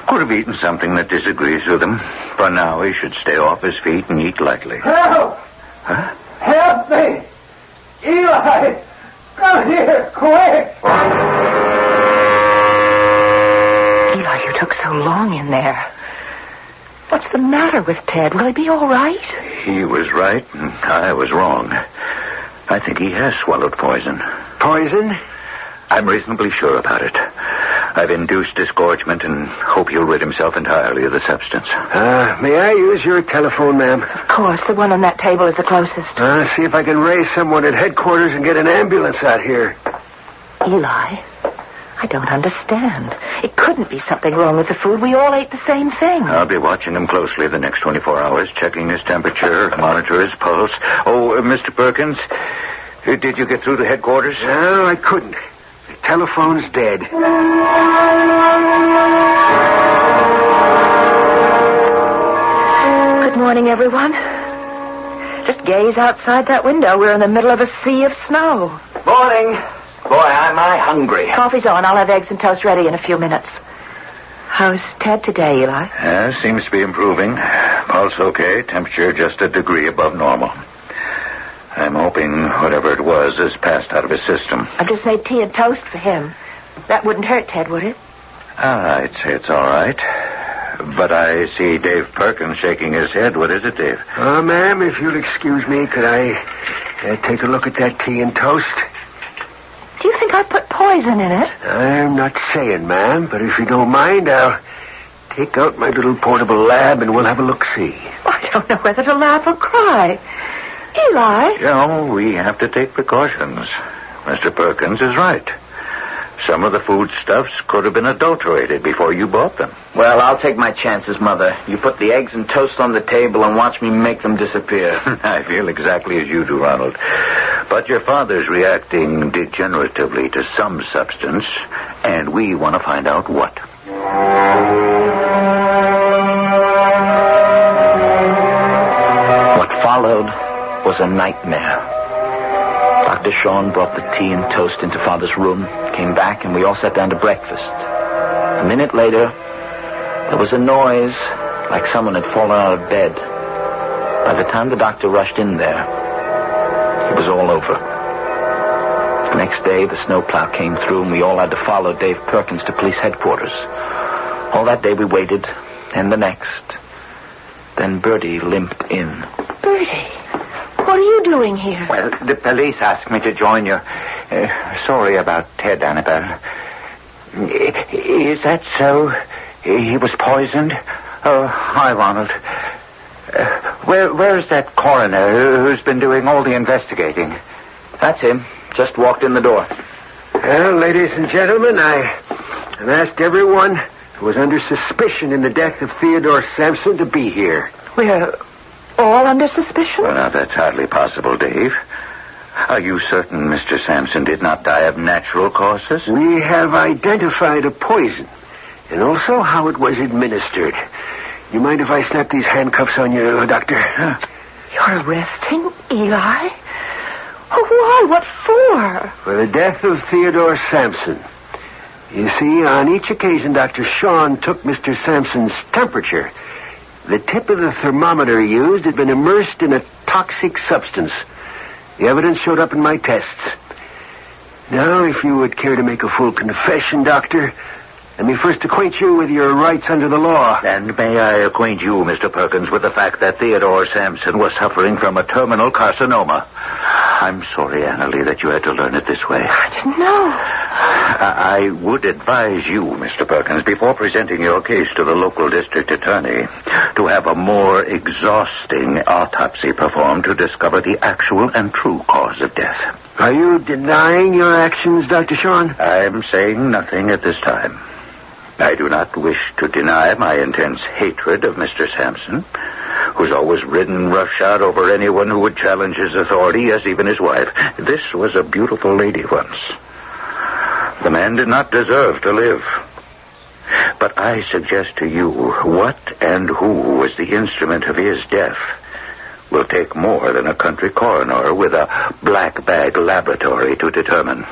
Could have eaten something that disagrees with him. For now, he should stay off his feet and eat lightly. Help! Huh? Help me! Eli! Come here, quick! Eli, you took so long in there. What's the matter with Ted? Will he be all right? He was right, and I was wrong. I think he has swallowed poison. Poison? I'm reasonably sure about it. I've induced disgorgement and hope he'll rid himself entirely of the substance. May I use your telephone, ma'am? Of course. The one on that table is the closest. See if I can raise someone at headquarters and get an ambulance out here. Eli, I don't understand. It couldn't be something wrong with the food. We all ate the same thing. I'll be watching him closely the next 24 hours, checking his temperature, monitor his pulse. Oh, Mr. Perkins, did you get through to headquarters? No, I couldn't. The telephone's dead. Good morning, everyone. Just gaze outside that window. We're in the middle of a sea of snow. Morning. Boy, am I hungry. Coffee's on. I'll have eggs and toast ready in a few minutes. How's Ted today, Eli? Seems to be improving. Pulse okay. Temperature just a degree above normal. I'm hoping whatever it was has passed out of his system. I've just made tea and toast for him. That wouldn't hurt Ted, would it? I'd say it's all right. But I see Dave Perkins shaking his head. What is it, Dave? Ma'am, if you'll excuse me, could I take a look at that tea and toast? Do you think I put poison in it? I'm not saying, ma'am, but if you don't mind, I'll take out my little portable lab and we'll have a look-see. I don't know whether to laugh or cry. Eli? We have to take precautions. Mr. Perkins is right. Some of the foodstuffs could have been adulterated before you bought them. Well, I'll take my chances, Mother. You put the eggs and toast on the table and watch me make them disappear. I feel exactly as you do, Ronald. But your father's reacting degeneratively to some substance, and we want to find out what. What followed was a nightmare. Dr. Sean brought the tea and toast into Father's room, came back, and we all sat down to breakfast. A minute later, there was a noise like someone had fallen out of bed. By the time the doctor rushed in there, it was all over. The next day, the snowplow came through, and we all had to follow Dave Perkins to police headquarters. All that day we waited, and the next. Then Bertie limped in. Bertie? What are you doing here? Well, the police asked me to join you. Sorry about Ted, Annabelle. Is that so? He was poisoned? Oh, hi, Ronald. Where's that coroner who's been doing all the investigating? That's him. Just walked in the door. Well, ladies and gentlemen, I've asked everyone who was under suspicion in the death of Theodore Sampson to be here. We're all under suspicion? Well, now, that's hardly possible, Dave. Are you certain Mr. Sampson did not die of natural causes? We have identified a poison, and also how it was administered. You mind if I snap these handcuffs on you, Doctor? You're arresting Eli? Oh, why? What for? For the death of Theodore Sampson. You see, on each occasion, Dr. Sean took Mr. Sampson's temperature. The tip of the thermometer used had been immersed in a toxic substance. The evidence showed up in my tests. Now, if you would care to make a full confession, Doctor, let me first acquaint you with your rights under the law. And may I acquaint you, Mr. Perkins, with the fact that Theodore Sampson was suffering from a terminal carcinoma. I'm sorry, Annalie, that you had to learn it this way. I didn't know. I would advise you, Mr. Perkins, before presenting your case to the local district attorney, to have a more exhausting autopsy performed to discover the actual and true cause of death. Are you denying your actions, Dr. Sean? I'm saying nothing at this time. I do not wish to deny my intense hatred of Mr. Sampson, who's always ridden roughshod over anyone who would challenge his authority, yes, even his wife. This was a beautiful lady once. The man did not deserve to live. But I suggest to you what and who was the instrument of his death will take more than a country coroner with a black bag laboratory to determine.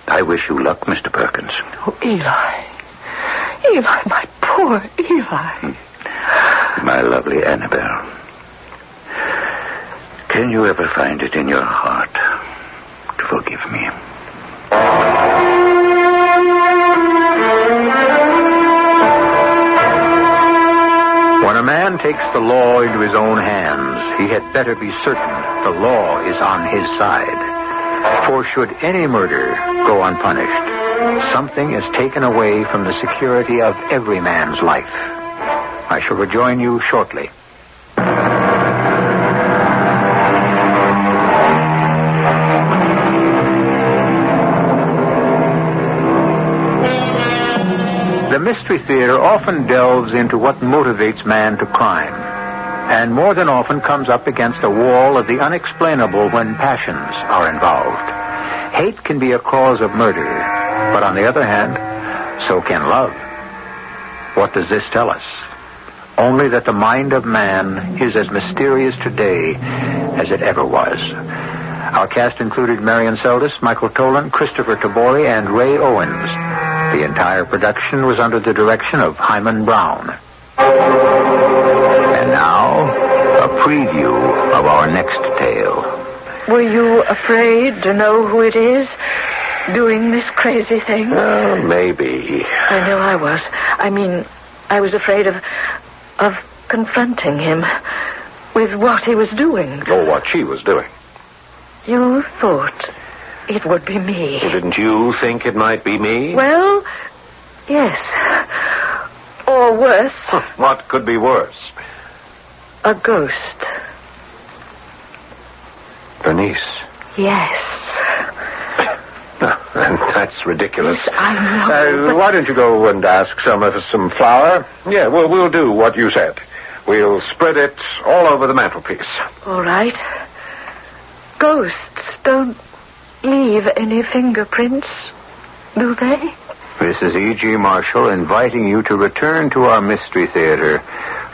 I wish you luck, Mr. Perkins. Oh, Eli. Eli, my poor Eli. My lovely Annabelle. Can you ever find it in your heart to forgive me? When a man takes the law into his own hands, he had better be certain the law is on his side. For should any murder go unpunished, something is taken away from the security of every man's life. I shall rejoin you shortly. Mystery Theater often delves into what motivates man to crime, and more than often comes up against a wall of the unexplainable when passions are involved. Hate can be a cause of murder, but on the other hand, so can love. What does this tell us? Only that the mind of man is as mysterious today as it ever was. Our cast included Marion Seldes, Michael Tolan, Christopher Tabori, and Ray Owens. The entire production was under the direction of Himan Brown. And now, a preview of our next tale. Were you afraid to know who it is doing this crazy thing? Maybe. I know I was. I mean, I was afraid of confronting him with what he was doing. Or what she was doing. You thought it would be me. Well, didn't you think it might be me? Well, yes. Or worse. What could be worse? A ghost. Bernice. Yes. That's ridiculous. Yes, I know. Why don't you go and ask some of us some flour? Yeah, we'll do what you said. We'll spread it all over the mantelpiece. All right. Ghosts don't leave any fingerprints, do they? This is E.G. Marshall inviting you to return to our Mystery Theater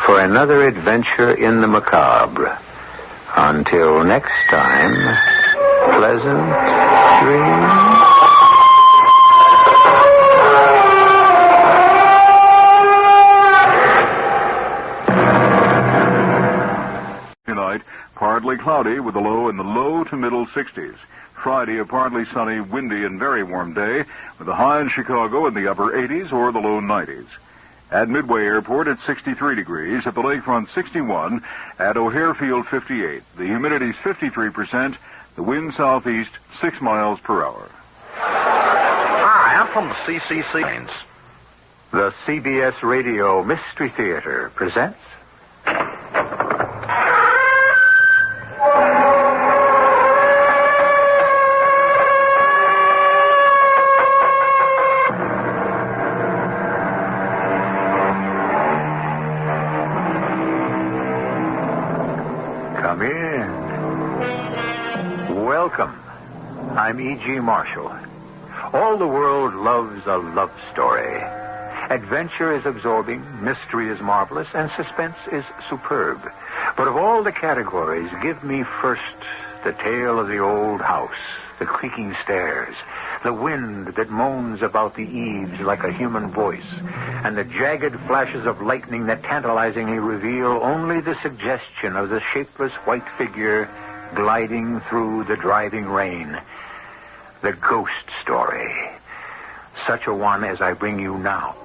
for another adventure in the macabre. Until next time, pleasant dreams. Tonight, partly cloudy with a low in the low to middle 60s. Friday, a partly sunny, windy, and very warm day with a high in Chicago in the upper 80s or the low 90s. At Midway Airport, it's 63 degrees. At the lakefront, 61. At O'Hare Field, 58. The humidity's 53%. The wind southeast, 6 miles per hour. Hi, I'm from the CCC. The CBS Radio Mystery Theater presents... Come in. Welcome. I'm E.G. Marshall. All the world loves a love story. Adventure is absorbing, mystery is marvelous, and suspense is superb. But of all the categories, give me first the tale of the old house, the creaking stairs, the wind that moans about the eaves like a human voice, and the jagged flashes of lightning that tantalizingly reveal only the suggestion of the shapeless white figure gliding through the driving rain. The ghost story. Such a one as I bring you now.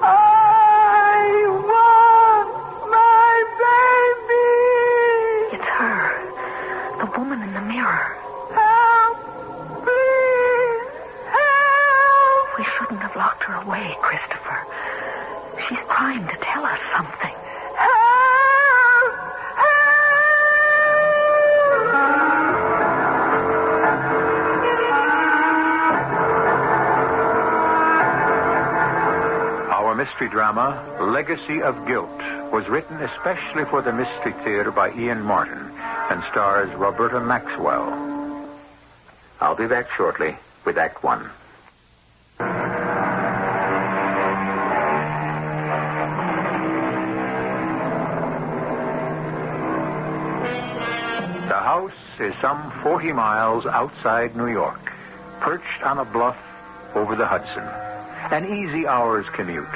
I want my baby! It's her. The woman in the mirror. Help! Please! Help! We shouldn't have locked her away, Christopher. She's trying to tell us something. Mystery drama, Legacy of Guilt, was written especially for the Mystery Theater by Ian Martin and stars Roberta Maxwell. I'll be back shortly with Act One. The house is some 40 miles outside New York, perched on a bluff over the Hudson. An easy hour's commute.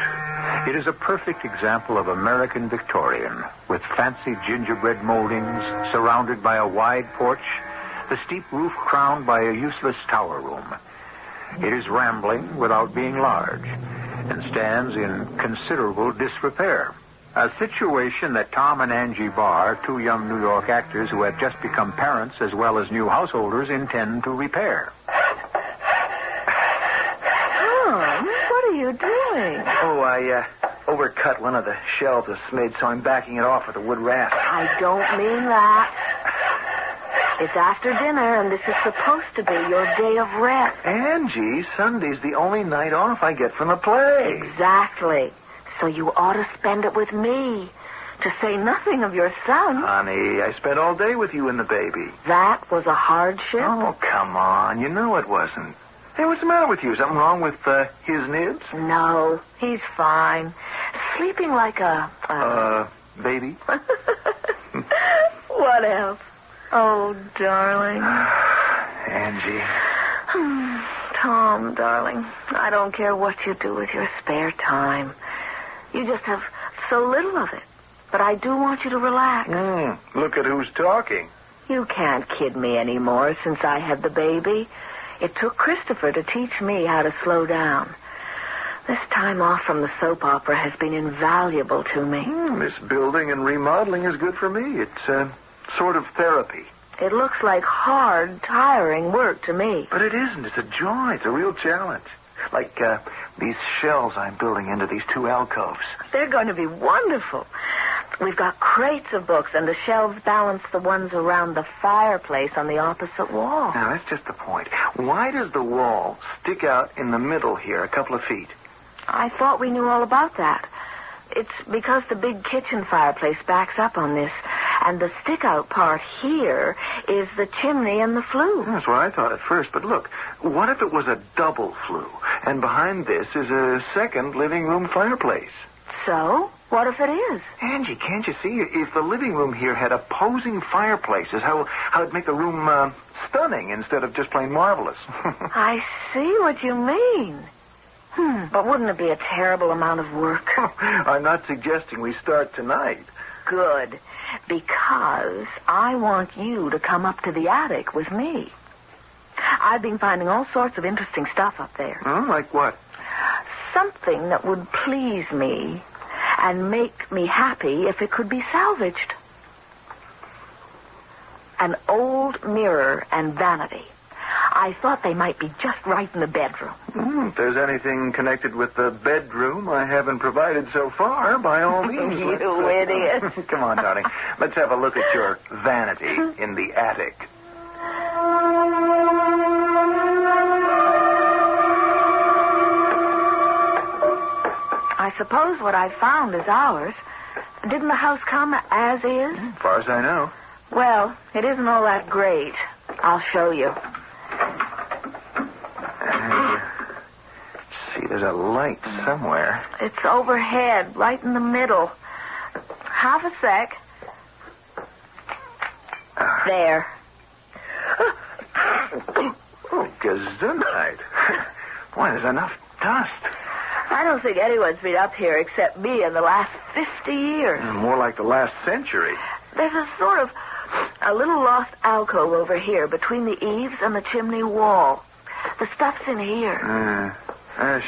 It is a perfect example of American Victorian, with fancy gingerbread moldings, surrounded by a wide porch, the steep roof crowned by a useless tower room. It is rambling without being large, and stands in considerable disrepair. A situation that Tom and Angie Barr, two young New York actors who have just become parents as well as new householders, intend to repair. What are you doing? Oh, I overcut one of the shelves of Smid, so I'm backing it off with a wood rasp. I don't mean that. It's after dinner, and this is supposed to be your day of rest. Angie, Sunday's the only night off I get from the play. Exactly. So you ought to spend it with me, to say nothing of your son. Honey, I spent all day with you and the baby. That was a hardship? Oh, come on. You know it wasn't. Hey, what's the matter with you? Something wrong with his nibs? No, he's fine. Sleeping like a... baby? What else? Oh, darling. Angie. Tom, darling, I don't care what you do with your spare time. You just have so little of it. But I do want you to relax. Look at who's talking. You can't kid me anymore since I had the baby. It took Christopher to teach me how to slow down. This time off from the soap opera has been invaluable to me. This building and remodeling is good for me. It's sort of therapy. It looks like hard, tiring work to me. But it isn't. It's a joy. It's a real challenge. Like these shelves I'm building into these 2 alcoves. They're going to be wonderful. We've got crates of books, and the shelves balance the ones around the fireplace on the opposite wall. Now, that's just the point. Why does the wall stick out in the middle here, a couple of feet? I thought we knew all about that. It's because the big kitchen fireplace backs up on this, and the stick-out part here is the chimney and the flue. That's what I thought at first, but look, what if it was a double flue, and behind this is a second living room fireplace? So? What if it is? Angie, can't you see? If the living room here had opposing fireplaces, how it'd make the room stunning instead of just plain marvelous. I see what you mean. But wouldn't it be a terrible amount of work? I'm not suggesting we start tonight. Good. Because I want you to come up to the attic with me. I've been finding all sorts of interesting stuff up there. Like what? Something that would please me and make me happy if it could be salvaged. An old mirror and vanity. I thought they might be just right in the bedroom. If there's anything connected with the bedroom I haven't provided so far, by all means. You idiot. Come on, darling. Let's have a look at your vanity in the attic. I suppose what I found is ours. Didn't the house come as is? As far as I know. Well, it isn't all that great. I'll show you. See, there's a light somewhere. It's overhead, right in the middle. Half a sec. There. Oh, gesundheit. Boy, there's enough dust. I don't think anyone's been up here except me in the last 50 years. More like the last century. There's a little lost alcove over here between the eaves and the chimney wall. The stuff's in here.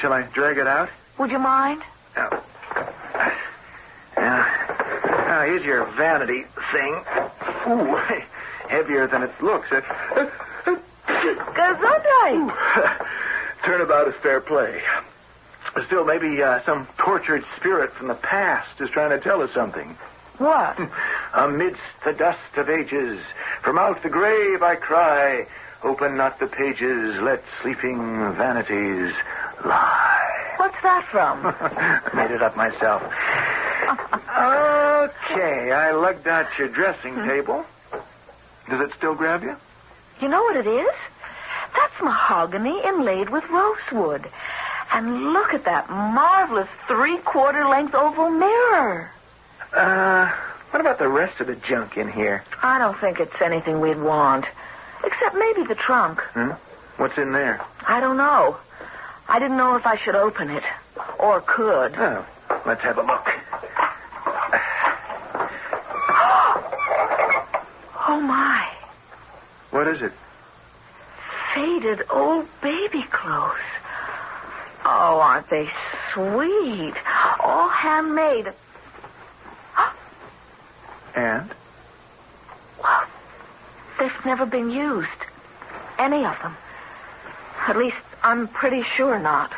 Shall I drag it out? Would you mind? Now, here's your vanity thing. Ooh, heavier than it looks. Gesundheit. Turnabout is fair play. Still, maybe some tortured spirit from the past is trying to tell us something. What? Amidst the dust of ages, from out the grave I cry, open not the pages, let sleeping vanities lie. What's that from? I made it up myself. Okay, I lugged out your dressing table. Does it still grab you? You know what it is? That's mahogany inlaid with rosewood. And look at that marvelous 3/4 length oval mirror. What about the rest of the junk in here? I don't think it's anything we'd want. Except maybe the trunk. What's in there? I don't know. I didn't know if I should open it. Or could. Oh, let's have a look. Oh, my. What is it? Faded old baby clothes. Oh, aren't they sweet? All handmade. And? Well, they've never been used. Any of them. At least, I'm pretty sure not.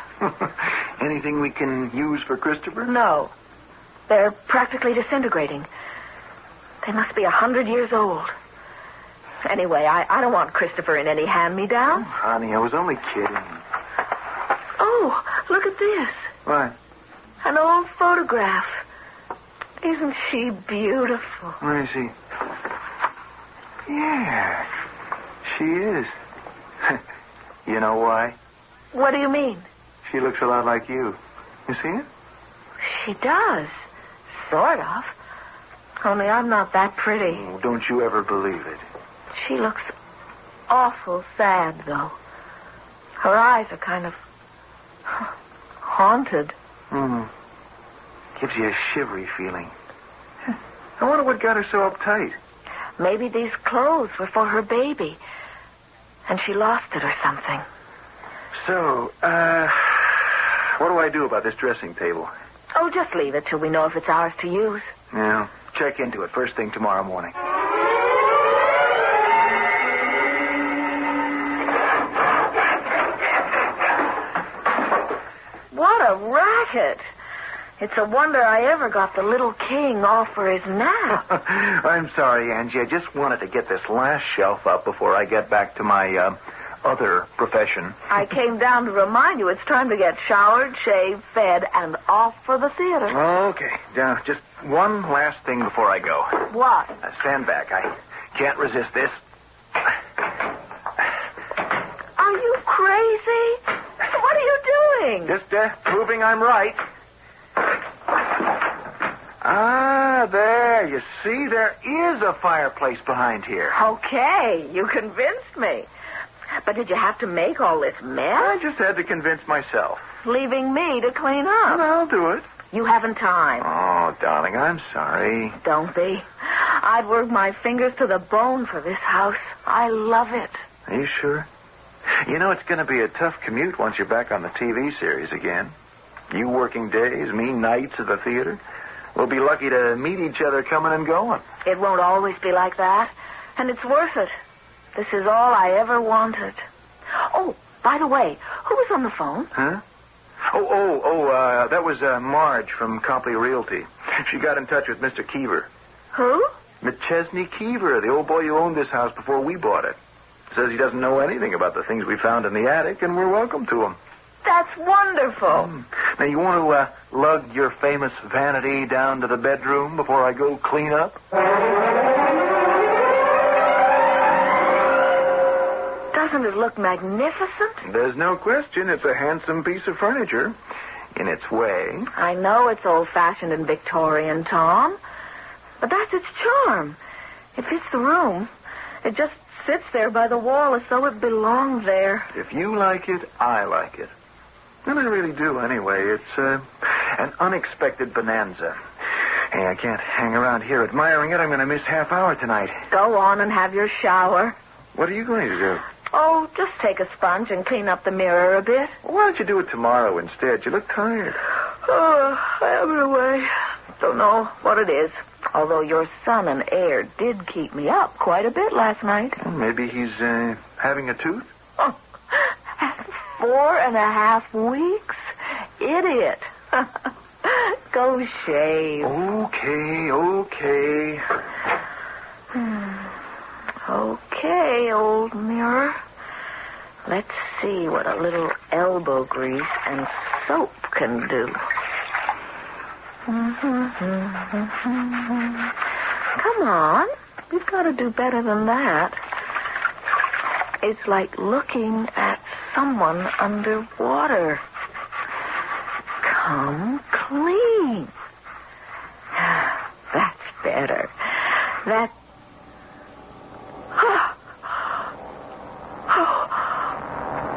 Anything we can use for Christopher? No. They're practically disintegrating. They must be 100 years old. Anyway, I don't want Christopher in any hand-me-down. Honey, I was only kidding. Oh, look at this. What? An old photograph. Isn't she beautiful? Where is she? Yeah, she is. You know why? What do you mean? She looks a lot like you. You see it? She does. Sort of. Only I'm not that pretty. Oh, don't you ever believe it. She looks awful sad, though. Her eyes are kind of haunted. Gives you a shivery feeling. I wonder what got her so uptight. Maybe these clothes were for her baby, and she lost it or something. So, what do I do about this dressing table? Oh, just leave it till we know if it's ours to use. Yeah, check into it first thing tomorrow morning. What a racket. It's a wonder I ever got the little king off for his nap. I'm sorry, Angie. I just wanted to get this last shelf up before I get back to my other profession. I came down to remind you it's time to get showered, shaved, fed, and off for the theater. Okay. Just one last thing before I go. What? Stand back. I can't resist this. Are you crazy? What are you doing? Just proving I'm right. Ah, there. You see, there is a fireplace behind here. Okay, you convinced me. But did you have to make all this mess? I just had to convince myself. Leaving me to clean up. Well, I'll do it. You haven't time. Oh, darling, I'm sorry. Don't be. I'd work my fingers to the bone for this house. I love it. Are you sure? You know, it's going to be a tough commute once you're back on the TV series again. You working days, me nights at the theater. We'll be lucky to meet each other coming and going. It won't always be like that. And it's worth it. This is all I ever wanted. Oh, by the way, who was on the phone? Huh? That was Marge from Copley Realty. She got in touch with Mr. Keever. Who? McChesney Keever, the old boy who owned this house before we bought it. Says he doesn't know anything about the things we found in the attic, and we're welcome to him. That's wonderful. Now, you want to lug your famous vanity down to the bedroom before I go clean up? Doesn't it look magnificent? There's no question it's a handsome piece of furniture in its way. I know it's old-fashioned and Victorian, Tom, but that's its charm. It fits the room. It just sits there by the wall as though it belonged there. If you like it, I like it. And I really do, anyway. It's an unexpected bonanza. Hey, I can't hang around here admiring it. I'm going to miss half hour tonight. Go on and have your shower. What are you going to do? Oh, just take a sponge and clean up the mirror a bit. Why don't you do it tomorrow instead? You look tired. Oh, I have it away. Don't know what it is. Although your son and heir did keep me up quite a bit last night. Well, maybe he's having a tooth? Oh, at 4.5 weeks? Idiot. Go shave. Okay. Okay, old mirror. Let's see what a little elbow grease and soap can do. Come on. You've got to do better than that. It's like looking at someone underwater. Come clean. That's better.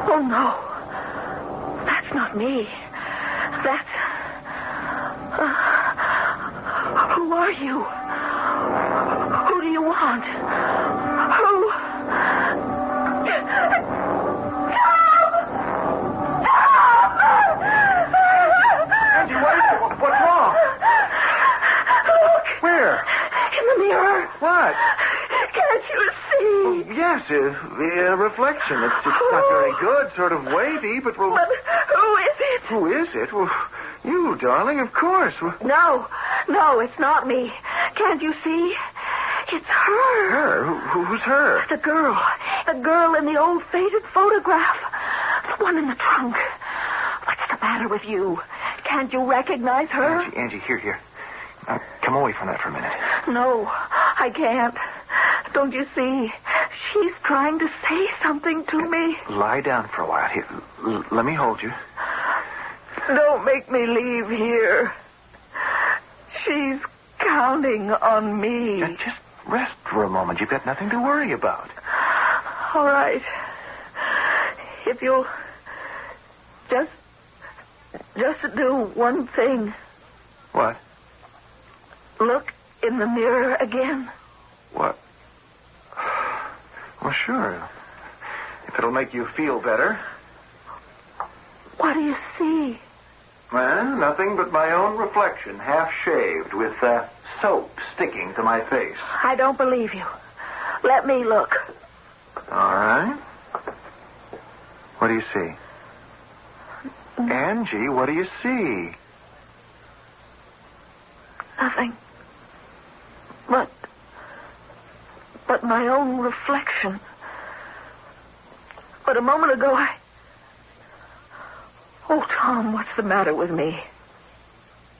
Oh, no. That's not me. That's... who are you? Who do you want? Who? Angie, what's wrong? Look. Where? In the mirror. What? Can't you see? Oh, yes, a reflection. It's not very good, sort of wavy, but... Well, who is it? Who is it? Well, you, darling, of course. No, it's not me. Can't you see? It's her. Her? Who's her? The girl. The girl in the old faded photograph. The one in the trunk. What's the matter with you? Can't you recognize her? Angie, here. Now, come away from that for a minute. No, I can't. Don't you see? She's trying to say something to me. Lie down for a while. Here, let me hold you. Don't make me leave here. She's counting on me. Just rest for a moment. You've got nothing to worry about. All right. If you'll just do one thing. What? Look in the mirror again. What? Well, sure. If it'll make you feel better. What do you see? Well, nothing but my own reflection, half shaved, with soap sticking to my face. I don't believe you. Let me look. All right. What do you see? Angie, what do you see? Nothing. But my own reflection. But a moment ago, Oh, Tom, what's the matter with me?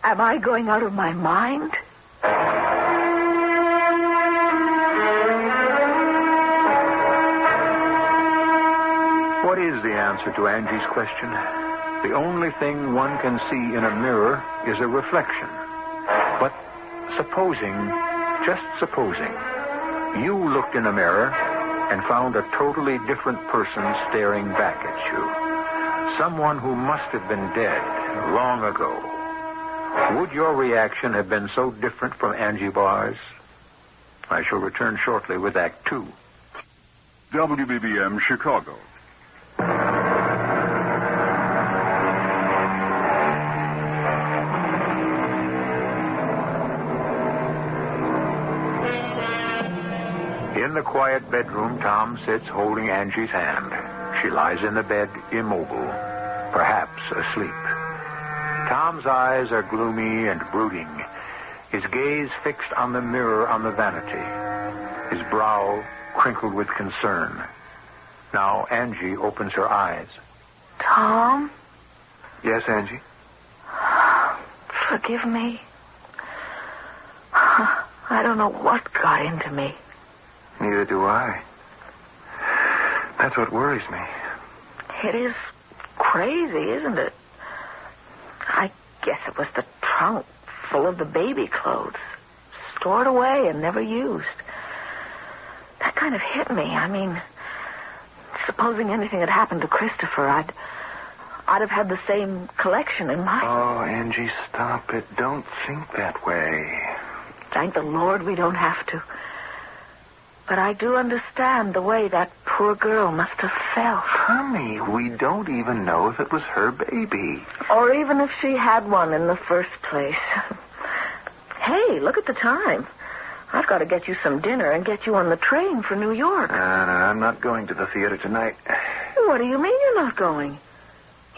Am I going out of my mind? What is the answer to Angie's question? The only thing one can see in a mirror is a reflection. But just supposing, you looked in a mirror and found a totally different person staring back at you. Someone who must have been dead long ago. Would your reaction have been so different from Angie Barr's? I shall return shortly with Act 2. WBBM Chicago. In the quiet bedroom, Tom sits holding Angie's hand. She lies in the bed, immobile, perhaps asleep. Tom's eyes are gloomy and brooding, his gaze fixed on the mirror on the vanity, his brow crinkled with concern. Now Angie opens her eyes. Tom? Yes, Angie? Forgive me. I don't know what got into me. Neither do I. That's what worries me. It is crazy, isn't it? I guess it was the trunk full of the baby clothes, stored away and never used. That kind of hit me. I mean, supposing anything had happened to Christopher, I'd have had the same collection in my... Oh, Angie, stop it. Don't think that way. Thank the Lord we don't have to. But I do understand the way that poor girl must have felt. Honey, we don't even know if it was her baby. Or even if she had one in the first place. Hey, look at the time. I've got to get you some dinner and get you on the train for New York. No, I'm not going to the theater tonight. What do you mean you're not going?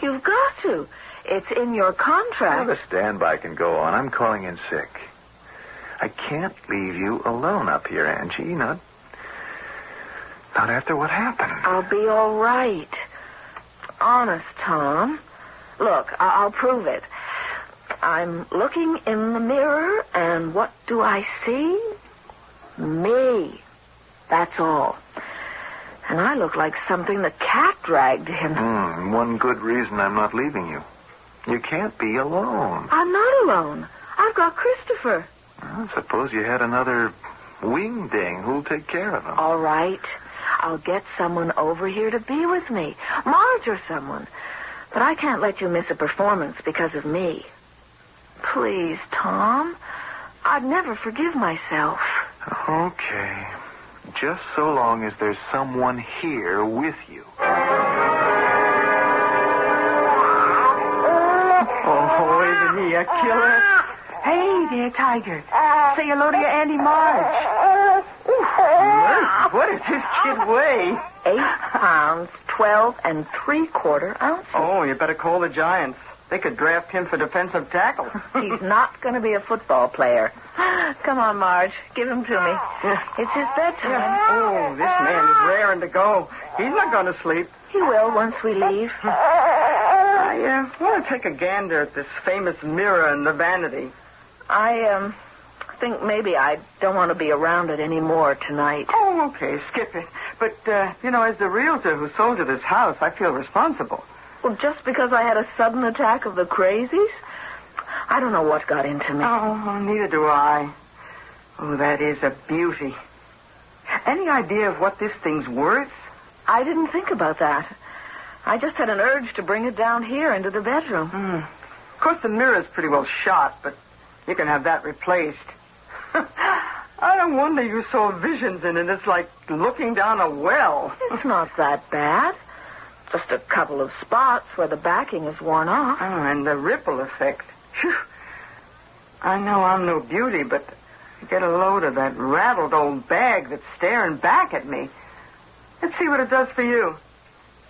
You've got to. It's in your contract. Well, the standby can go on. I'm calling in sick. I can't leave you alone up here, Angie. Not after what happened. I'll be all right. Honest, Tom. Look, I'll prove it. I'm looking in the mirror, and what do I see? Me. That's all. And I look like something the cat dragged in. One good reason I'm not leaving you. You can't be alone. I'm not alone. I've got Christopher. Well, suppose you had another wingding. Who'll take care of him? All right. I'll get someone over here to be with me. Marge or someone. But I can't let you miss a performance because of me. Please, Tom. I'd never forgive myself. Okay. Just so long as there's someone here with you. Oh, isn't he a killer? Hey there, Tiger. Say hello to your Auntie Marge. What does this kid weigh? 8 pounds, 12 3/4 ounces. Oh, you better call the Giants. They could draft him for defensive tackle. He's not going to be a football player. Come on, Marge. Give him to me. It's his bedtime. Oh, this man is raring to go. He's not going to sleep. He will once we leave. I want to take a gander at this famous mirror in the vanity. I think maybe I don't want to be around it anymore tonight. Oh, okay. Skip it. But, as the realtor who sold you this house, I feel responsible. Well, just because I had a sudden attack of the crazies? I don't know what got into me. Oh, neither do I. Oh, that is a beauty. Any idea of what this thing's worth? I didn't think about that. I just had an urge to bring it down here into the bedroom. Of course, the mirror's pretty well shot, but you can have that replaced. I don't wonder you saw visions in it. It's like looking down a well. It's not that bad. Just a couple of spots where the backing is worn off. Oh, and the ripple effect. Whew. I know I'm no beauty, but get a load of that rattled old bag that's staring back at me. Let's see what it does for you.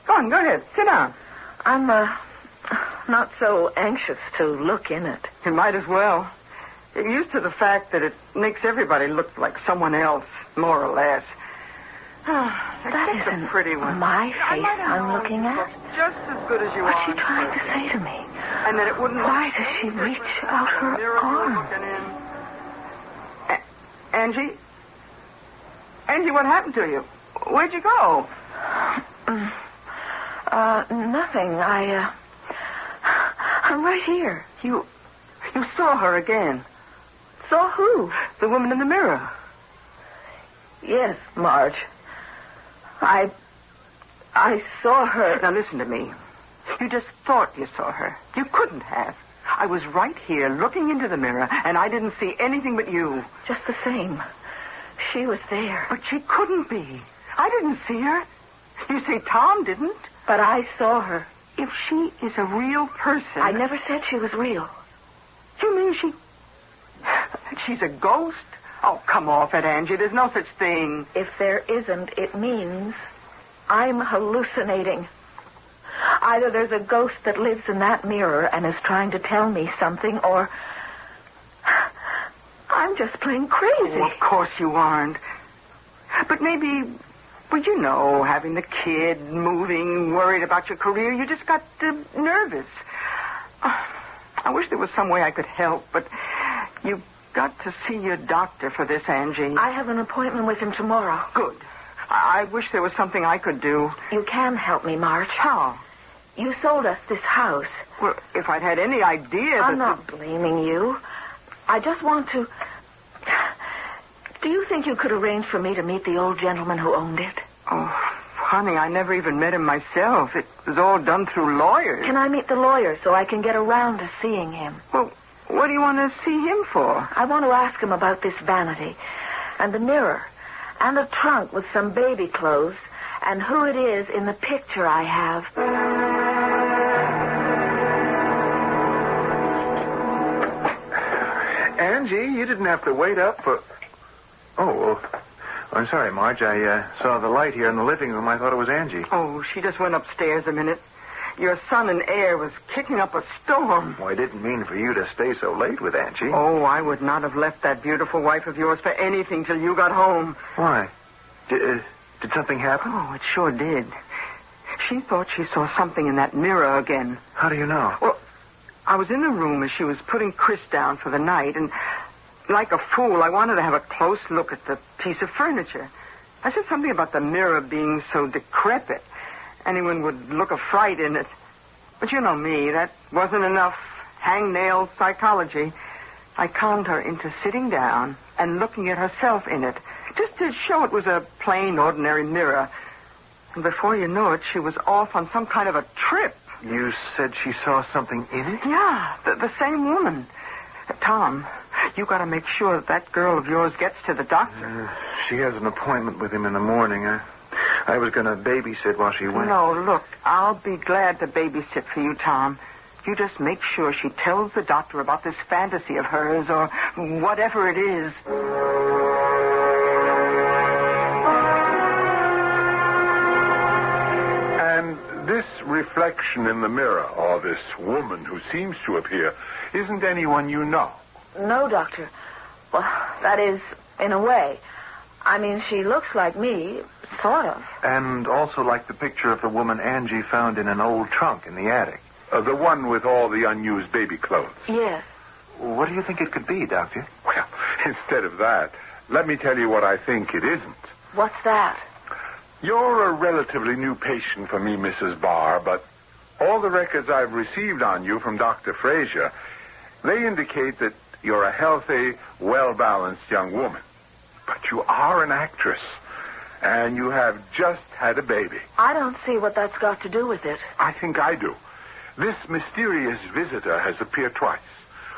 Go on, go ahead. Sit down. I'm, not so anxious to look in it. You might as well. Get used to the fact that it makes everybody look like someone else, more or less. That isn't a pretty one. my face I'm looking at. Just as good as you What's are. she trying to say to me? And that it wouldn't... Why does she reach out her arm? Angie? Angie, what happened to you? Where'd you go? Nothing. I'm right here. You saw her again. Saw who? The woman in the mirror. Yes, Marge. I saw her. Now listen to me. You just thought you saw her. You couldn't have. I was right here looking into the mirror, and I didn't see anything but you. Just the same. She was there. But she couldn't be. I didn't see her. You say Tom didn't? But I saw her. If she is a real person... I never said she was real. You mean she's a ghost? Oh, come off it, Angie. There's no such thing. If there isn't, it means I'm hallucinating. Either there's a ghost that lives in that mirror and is trying to tell me something, or I'm just plain crazy. Oh, of course you aren't. But maybe, having the kid, moving, worried about your career, you just got nervous. I wish there was some way I could help, but you've got to see your doctor for this, Angie. I have an appointment with him tomorrow. Good. I wish there was something I could do. You can help me, Marge. How? You sold us this house. Well, if I'd had any idea I'm not blaming you. I just want to... Do you think you could arrange for me to meet the old gentleman who owned it? Oh, honey, I never even met him myself. It was all done through lawyers. Can I meet the lawyer so I can get around to seeing him? Well, what do you want to see him for? I want to ask him about this vanity and the mirror and a trunk with some baby clothes and who it is in the picture I have. Angie, you didn't have to wait up for... Oh, I'm sorry, Marge. I saw the light here in the living room. I thought it was Angie. Oh, she just went upstairs a minute. Your son and heir was kicking up a storm. Well, I didn't mean for you to stay so late with Angie. Oh, I would not have left that beautiful wife of yours for anything till you got home. Why? Did something happen? Oh, it sure did. She thought she saw something in that mirror again. How do you know? Well, I was in the room as she was putting Chris down for the night, and like a fool, I wanted to have a close look at the piece of furniture. I said something about the mirror being so decrepit. Anyone would look a fright in it. But you know me, that wasn't enough hangnail psychology. I conned her into sitting down and looking at herself in it, just to show it was a plain, ordinary mirror. And before you know it, she was off on some kind of a trip. You said she saw something in it? Yeah, the same woman. Tom, you got to make sure that girl of yours gets to the doctor. She has an appointment with him in the morning. I was going to babysit while she went. No, look, I'll be glad to babysit for you, Tom. You just make sure she tells the doctor about this fantasy of hers or whatever it is. And This reflection in the mirror, or this woman who seems to appear, isn't anyone you know? No, Doctor. Well, that is, in a way. I mean, she looks like me, sort of. And also like the picture of the woman Angie found in an old trunk in the attic. The one with all the unused baby clothes. Yes. What do you think it could be, Doctor? Well, instead of that, let me tell you what I think it isn't. What's that? You're a relatively new patient for me, Mrs. Barr, but all the records I've received on you from Dr. Frazier, they indicate that you're a healthy, well-balanced young woman. But you are an actress, and you have just had a baby. I don't see what that's got to do with it. I think I do. This mysterious visitor has appeared twice.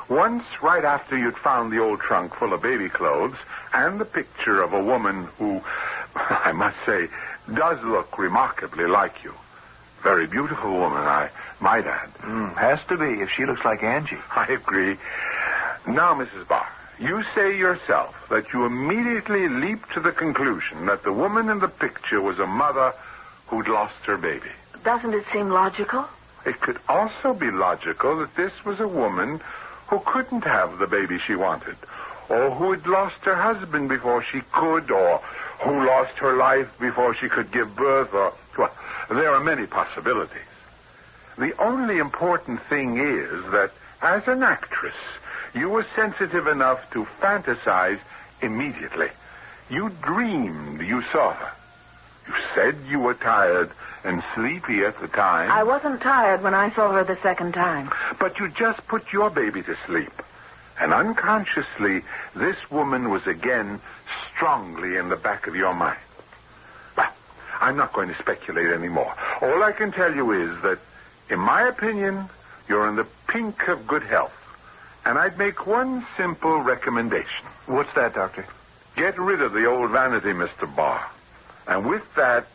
Once right after you'd found the old trunk full of baby clothes and the picture of a woman who, I must say, does look remarkably like you. Very beautiful woman, I might add. Has to be, if she looks like Angie. I agree. Now, Mrs. Barr, you say yourself that you immediately leaped to the conclusion that the woman in the picture was a mother who'd lost her baby. Doesn't it seem logical? It could also be logical that this was a woman who couldn't have the baby she wanted, or who had lost her husband before she could, or who lost her life before she could give birth, or, well, there are many possibilities. The only important thing is that, as an actress, you were sensitive enough to fantasize immediately. You dreamed you saw her. You said you were tired and sleepy at the time. I wasn't tired when I saw her the second time. But you just put your baby to sleep. And unconsciously, this woman was again strongly in the back of your mind. Well, I'm not going to speculate anymore. All I can tell you is that, in my opinion, you're in the pink of good health. And I'd make one simple recommendation. What's that, Doctor? Get rid of the old vanity, Mr. Barr. And with that,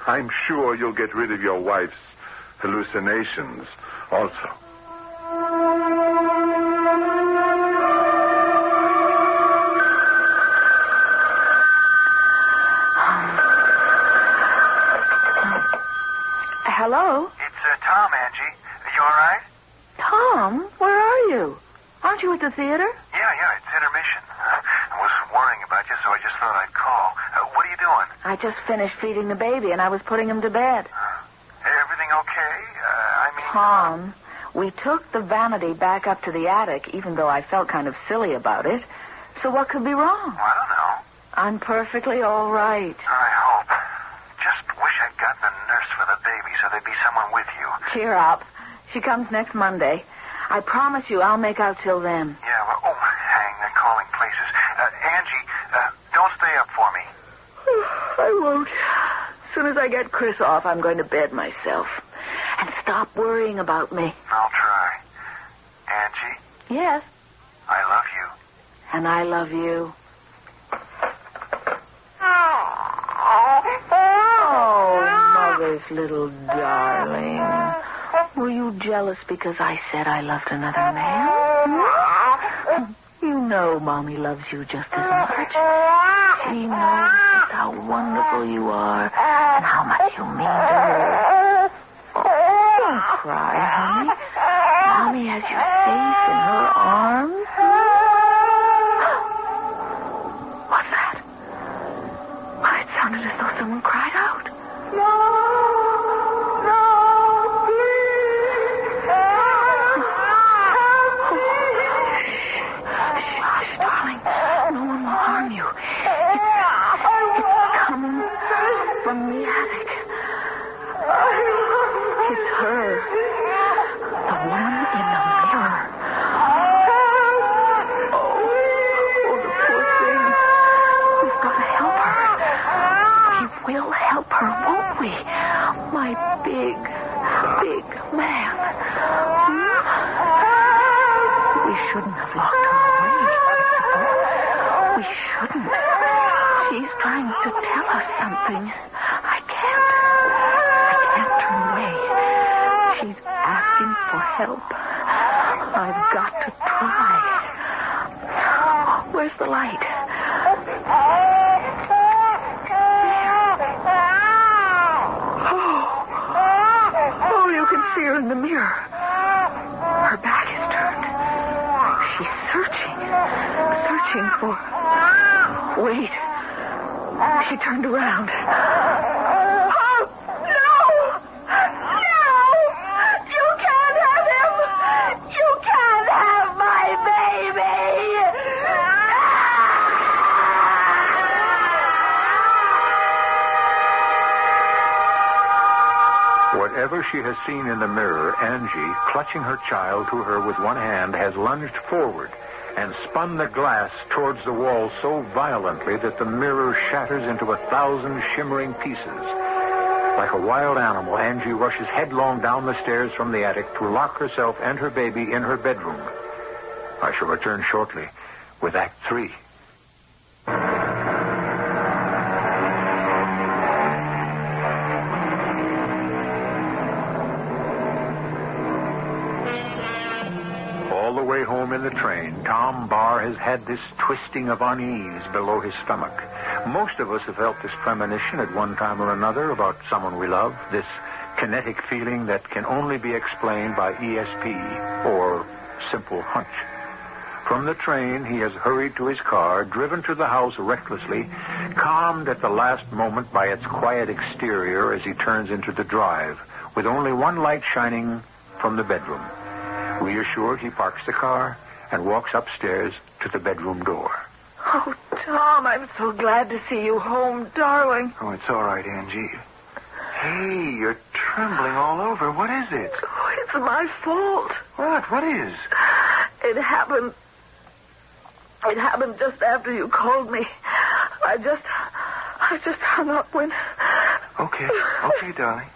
I'm sure you'll get rid of your wife's hallucinations also. Hello? It's Tom, Angie. You all right? Tom, where are you? Aren't you at the theater? Yeah, it's intermission. I was worrying about you, so I just thought I'd call. What are you doing? I just finished feeding the baby, and I was putting him to bed. Everything okay? Tom, we took the vanity back up to the attic, even though I felt kind of silly about it. So what could be wrong? Well, I don't know. I'm perfectly all right. I hope. Just wish I'd gotten a nurse for the baby so there'd be someone with you. Cheer up. She comes next Monday. I promise you I'll make out till then. Yeah, well, hang, they're calling places. Angie, don't stay up for me. I won't. As soon as I get Chris off, I'm going to bed myself. And stop worrying about me. I'll try. Angie? Yes? I love you. And I love you. Oh, Mother's little darling. Were you jealous because I said I loved another man? You know Mommy loves you just as much. She knows just how wonderful you are and how much you mean to her. Don't cry, honey. Mommy has you safe in her arms. What's that? Well, it sounded as though someone cried out. From the attic. It's her. The woman in the mirror. Oh, the poor thing. We've got to help her. We will help her, won't we? My big man. We shouldn't have locked her away. We shouldn't. She's trying to tell us something. I can't turn away. She's asking for help. I've got to try. Where's the light? There. Oh, see her in the mirror. Her back is turned. She's searching for... Wait. She turned around. Oh, no! No! You can't have him! You can't have my baby! Whatever she has seen in the mirror, Angie, clutching her child to her with one hand, has lunged forward and spun the glass towards the wall so violently that the mirror shatters into 1,000 shimmering pieces. Like a wild animal, Angie rushes headlong down the stairs from the attic to lock herself and her baby in her bedroom. I shall return shortly with Act 3. All the way home in the train, Tom Barr has had this twisting of unease below his stomach. Most of us have felt this premonition at one time or another about someone we love, this kinetic feeling that can only be explained by ESP or simple hunch. From the train, he has hurried to his car, driven to the house recklessly, calmed at the last moment by its quiet exterior as he turns into the drive, with only one light shining from the bedroom. Reassured, he parks the car and walks upstairs to the bedroom door. Oh, Tom, I'm so glad to see you home, darling. Oh, it's all right, Angie. Hey, you're trembling all over. What is it? Oh, it's my fault. What? What is? It happened just after you called me. I just hung up when... Okay, darling.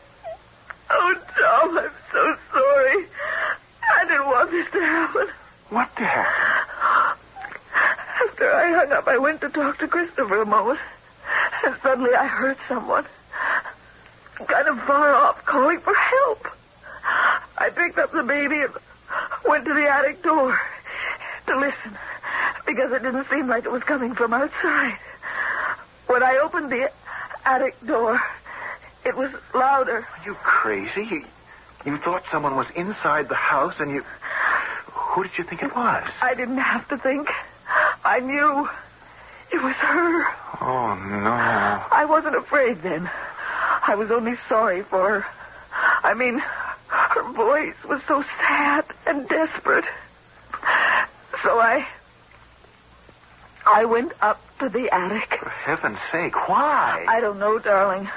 Oh, Tom, I'm so sorry. I didn't want this to happen. What to happen? After I hung up, I went to talk to Christopher a moment. And suddenly I heard someone kind of far off calling for help. I picked up the baby and went to the attic door to listen because it didn't seem like it was coming from outside. When I opened the attic door, it was louder. Are you crazy? You thought someone was inside the house and you... Who did you think it was? I didn't have to think. I knew. It was her. Oh, no. I wasn't afraid then. I was only sorry for her. I mean, her voice was so sad and desperate. So I went up to the attic. For heaven's sake, why? I don't know, darling.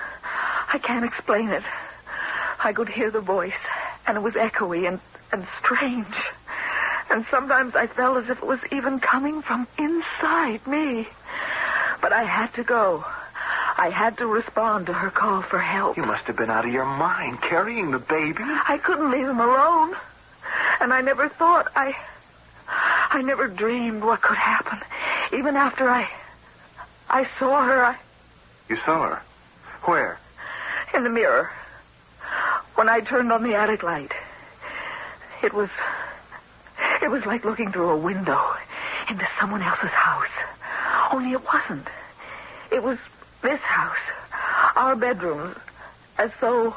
I can't explain it. I could hear the voice, and it was echoey and strange. And sometimes I felt as if it was even coming from inside me. But I had to go. I had to respond to her call for help. You must have been out of your mind carrying the baby. I couldn't leave him alone. And I never thought, I never dreamed what could happen. Even after I saw her, You saw her? Where? In the mirror. When I turned on the attic light, it was like looking through a window into someone else's house. Only it wasn't. It was this house, our bedrooms, as though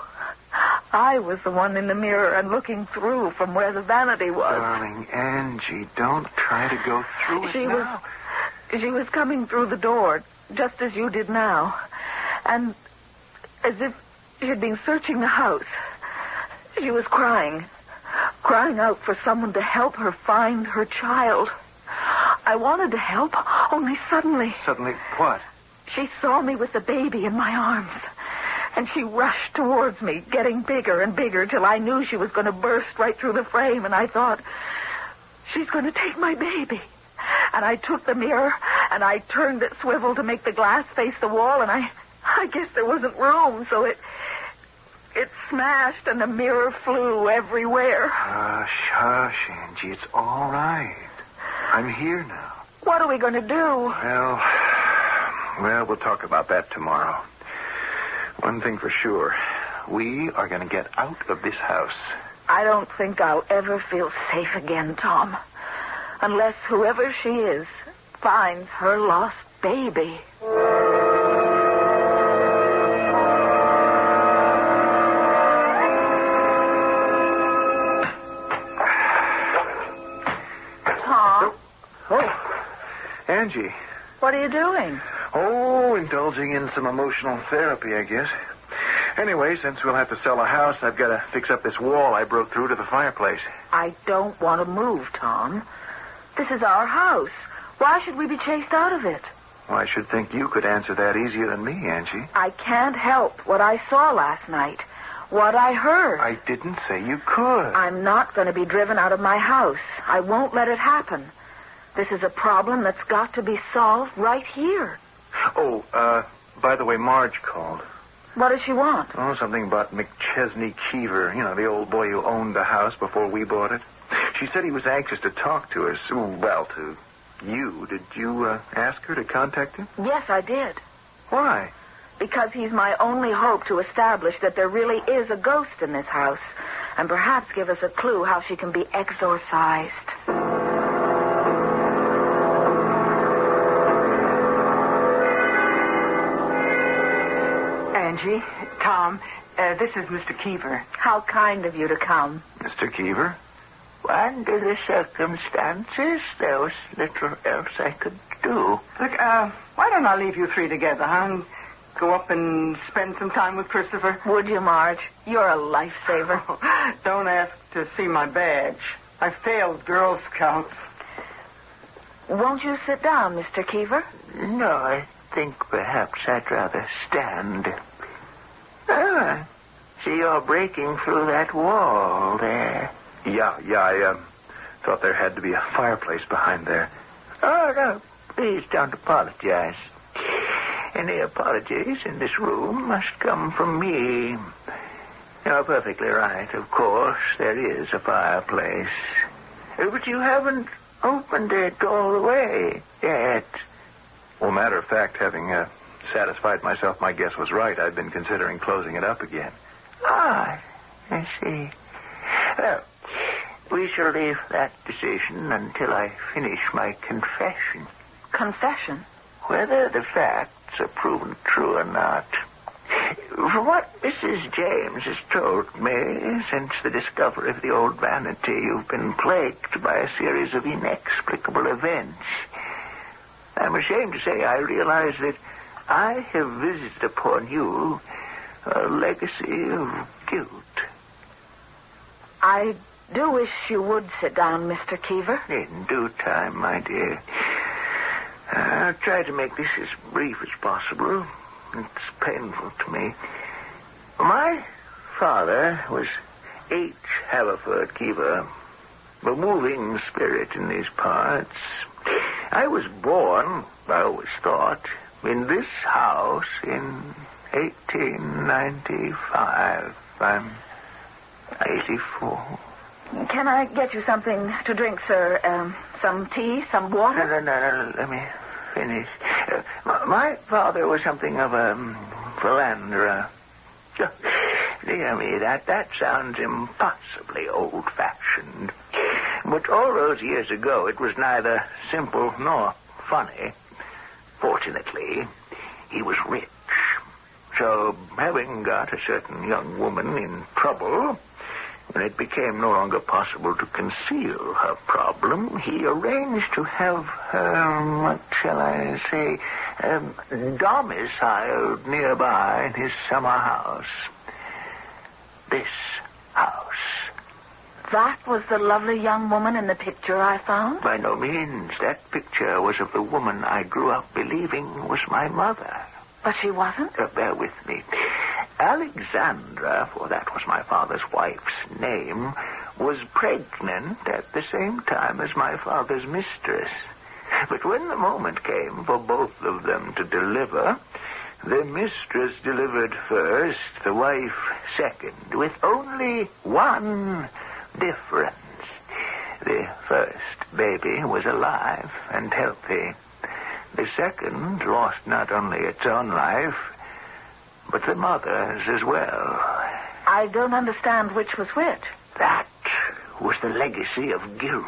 I was the one in the mirror and looking through from where the vanity was. Darling Angie, don't try to go through it now. She was coming through the door, just as you did now. And as if she had been searching the house. She was crying out for someone to help her find her child. I wanted to help, only suddenly... Suddenly what? She saw me with the baby in my arms. And she rushed towards me, getting bigger and bigger, till I knew she was going to burst right through the frame. And I thought, she's going to take my baby. And I took the mirror, and I turned it swivel to make the glass face the wall, and I guess there wasn't room, so it smashed, and the mirror flew everywhere. Hush, Angie. It's all right. I'm here now. What are we going to do? Well, we'll talk about that tomorrow. One thing for sure. We are going to get out of this house. I don't think I'll ever feel safe again, Tom. Unless whoever she is finds her lost baby. Angie. What are you doing? Oh, indulging in some emotional therapy, I guess. Anyway, since we'll have to sell a house, I've got to fix up this wall I broke through to the fireplace. I don't want to move, Tom. This is our house. Why should we be chased out of it? Well, I should think you could answer that easier than me, Angie. I can't help what I saw last night. What I heard. I didn't say you could. I'm not going to be driven out of my house. I won't let it happen. This is a problem that's got to be solved right here. Oh, by the way, Marge called. What does she want? Oh, something about McChesney Keever. You know, the old boy who owned the house before we bought it. She said he was anxious to talk to us. Well, to you. Did you ask her to contact him? Yes, I did. Why? Because he's my only hope to establish that there really is a ghost in this house, and perhaps give us a clue how she can be exorcised. Angie, Tom, this is Mr. Keever. How kind of you to come. Mr. Keever? Under the circumstances, there was little else I could do. Look, why don't I leave you three together, huh? And go up and spend some time with Christopher? Would you, Marge? You're a lifesaver. Don't ask to see my badge. I failed Girl Scouts. Won't you sit down, Mr. Keever? No, I think perhaps I'd rather stand. Ah, see, you're breaking through that wall there. Yeah, I thought there had to be a fireplace behind there. Oh, no, please don't apologize. Any apologies in this room must come from me. You're perfectly right, of course. There is a fireplace. But you haven't opened it all the way yet. Well, matter of fact, having satisfied myself my guess was right, I've been considering closing it up again. Ah, I see. Well, we shall leave that decision until I finish my confession. Confession? Whether the facts are proven true or not. From what Mrs. James has told me, since the discovery of the old vanity, you've been plagued by a series of inexplicable events. I'm ashamed to say I realize that I have visited upon you a legacy of guilt. I do wish you would sit down, Mr. Keever. In due time, my dear. I'll try to make this as brief as possible. It's painful to me. My father was H. Haverford Keever, a moving spirit in these parts. I was born, I always thought, in this house in 1895. I'm 84. Can I get you something to drink, sir? Some tea, some water? No. Let me finish. My father was something of a philanderer. Dear me, that sounds impossibly old-fashioned. But all those years ago, it was neither simple nor funny. Fortunately, he was rich. So, having got a certain young woman in trouble, when it became no longer possible to conceal her problem, he arranged to have her, what shall I say, domiciled nearby in his summer house. This house. That was the lovely young woman in the picture I found? By no means. That picture was of the woman I grew up believing was my mother. But she wasn't? Bear with me. Alexandra, for that was my father's wife's name, was pregnant at the same time as my father's mistress. But when the moment came for both of them to deliver, the mistress delivered first, the wife second, with only one difference. The first baby was alive and healthy. The second lost not only its own life, but the mother's as well. I don't understand which was which. That was the legacy of guilt.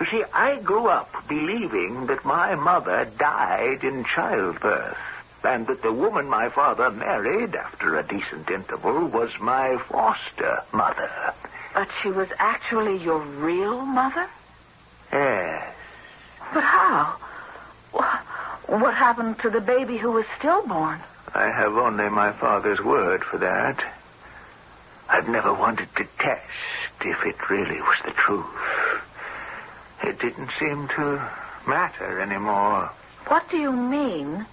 You see, I grew up believing that my mother died in childbirth, and that the woman my father married after a decent interval was my foster mother. But she was actually your real mother? Yes. But how? What happened to the baby who was stillborn? I have only my father's word for that. I've never wanted to test if it really was the truth. It didn't seem to matter anymore. What do you mean,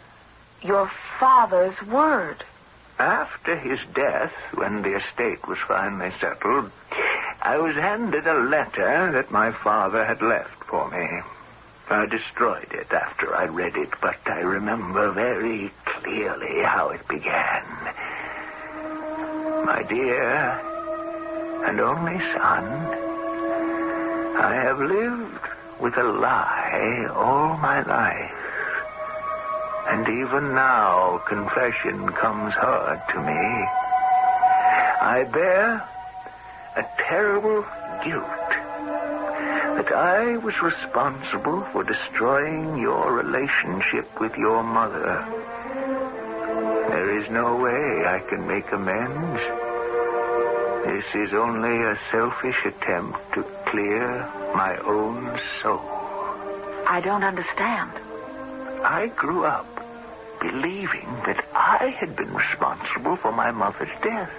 your father's word? After his death, when the estate was finally settled, I was handed a letter that my father had left for me. I destroyed it after I read it, but I remember very clearly how it began. My dear and only son, I have lived with a lie all my life. And even now, confession comes hard to me. I bear a terrible guilt that I was responsible for destroying your relationship with your mother. There is no way I can make amends. This is only a selfish attempt to clear my own soul. I don't understand. I grew up believing that I had been responsible for my mother's death.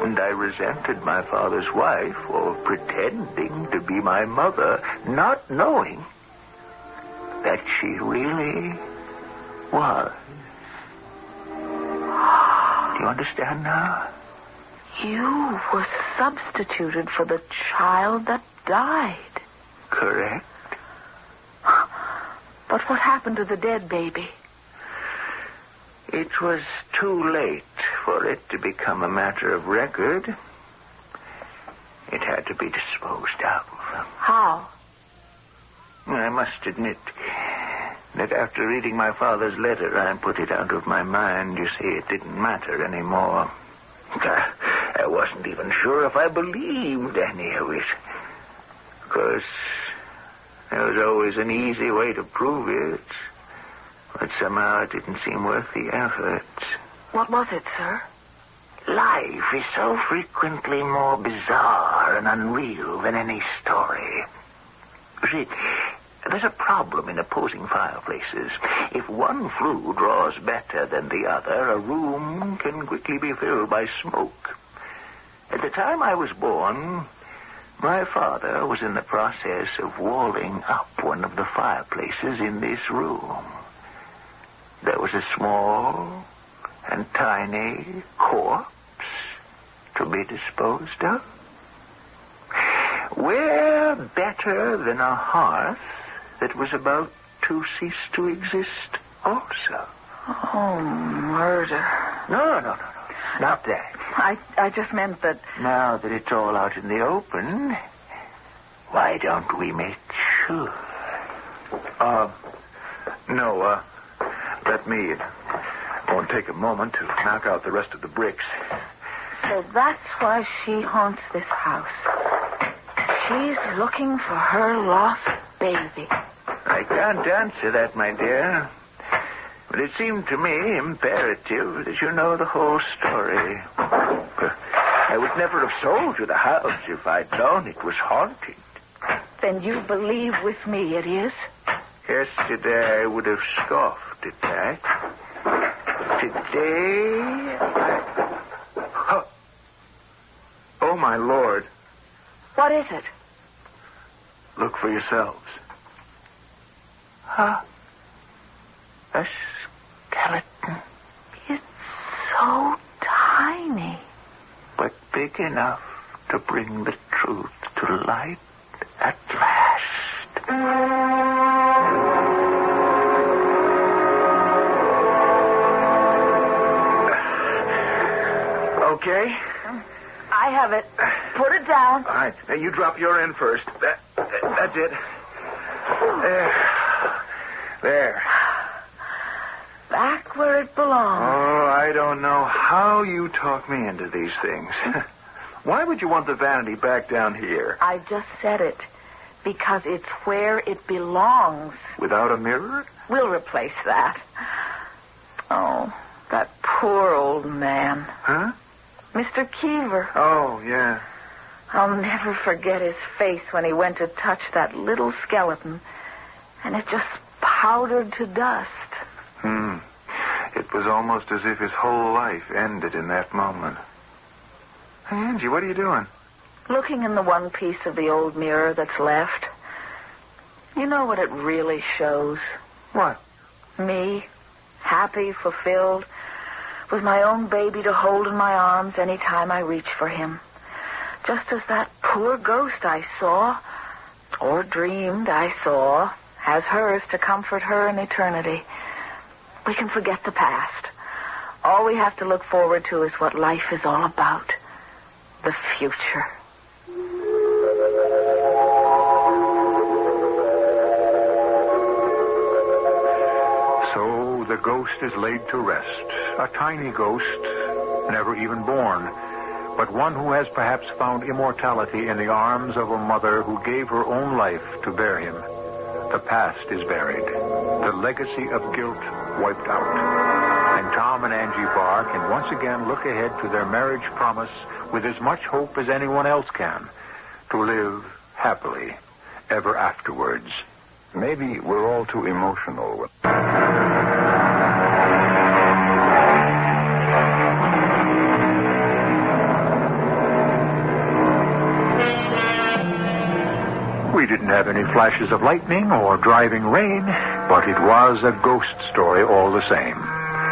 And I resented my father's wife for pretending to be my mother, not knowing that she really was. Do you understand now? You were substituted for the child that died. Correct. But what happened to the dead baby? It was too late for it to become a matter of record. It had to be disposed of. How? I must admit that after reading my father's letter, I put it out of my mind. You see, it didn't matter anymore. I wasn't even sure if I believed any of it. Of course, there was always an easy way to prove it. But somehow it didn't seem worth the effort. What was it, sir? Life is so frequently more bizarre and unreal than any story. You see, there's a problem in opposing fireplaces. If one flue draws better than the other, a room can quickly be filled by smoke. At the time I was born, my father was in the process of walling up one of the fireplaces in this room. There was a small and tiny corpse to be disposed of. Where better than a hearth that was about to cease to exist also? Oh, murder. No. Not that. I just meant that... Now that it's all out in the open, why don't we make sure? No, let me. It won't take a moment to knock out the rest of the bricks. So that's why she haunts this house. She's looking for her lost baby. I can't answer that, my dear. But it seemed to me imperative that you know the whole story. I would never have sold you the house if I'd known it was haunted. Then you believe with me it is? Yesterday I would have scoffed at that. Today, Oh, my Lord. What is it? Look for yourselves. Huh? A skeleton. It's so tiny. But big enough to bring the truth to light at last. Okay? I have it. Put it down. All right. Now, you drop your end first. That's it. There. Back where it belongs. Oh, I don't know how you talk me into these things. Why would you want the vanity back down here? I just said it. Because it's where it belongs. Without a mirror? We'll replace that. Oh, that poor old man. Huh? Mr. Keever. Oh, yeah. I'll never forget his face when he went to touch that little skeleton. And it just powdered to dust. It was almost as if his whole life ended in that moment. Hey, Angie, what are you doing? Looking in the one piece of the old mirror that's left. You know what it really shows? What? Me, happy, fulfilled, with my own baby to hold in my arms any time I reach for him. Just as that poor ghost I saw, or dreamed I saw, has hers to comfort her in eternity. We can forget the past. All we have to look forward to is what life is all about. The future. So the ghost is laid to rest. A tiny ghost, never even born, but one who has perhaps found immortality in the arms of a mother who gave her own life to bear him. The past is buried. The legacy of guilt wiped out. And Tom and Angie Barr can once again look ahead to their marriage promise with as much hope as anyone else can, to live happily ever afterwards. Maybe we're all too emotional. We didn't have any flashes of lightning or driving rain, but it was a ghost story all the same.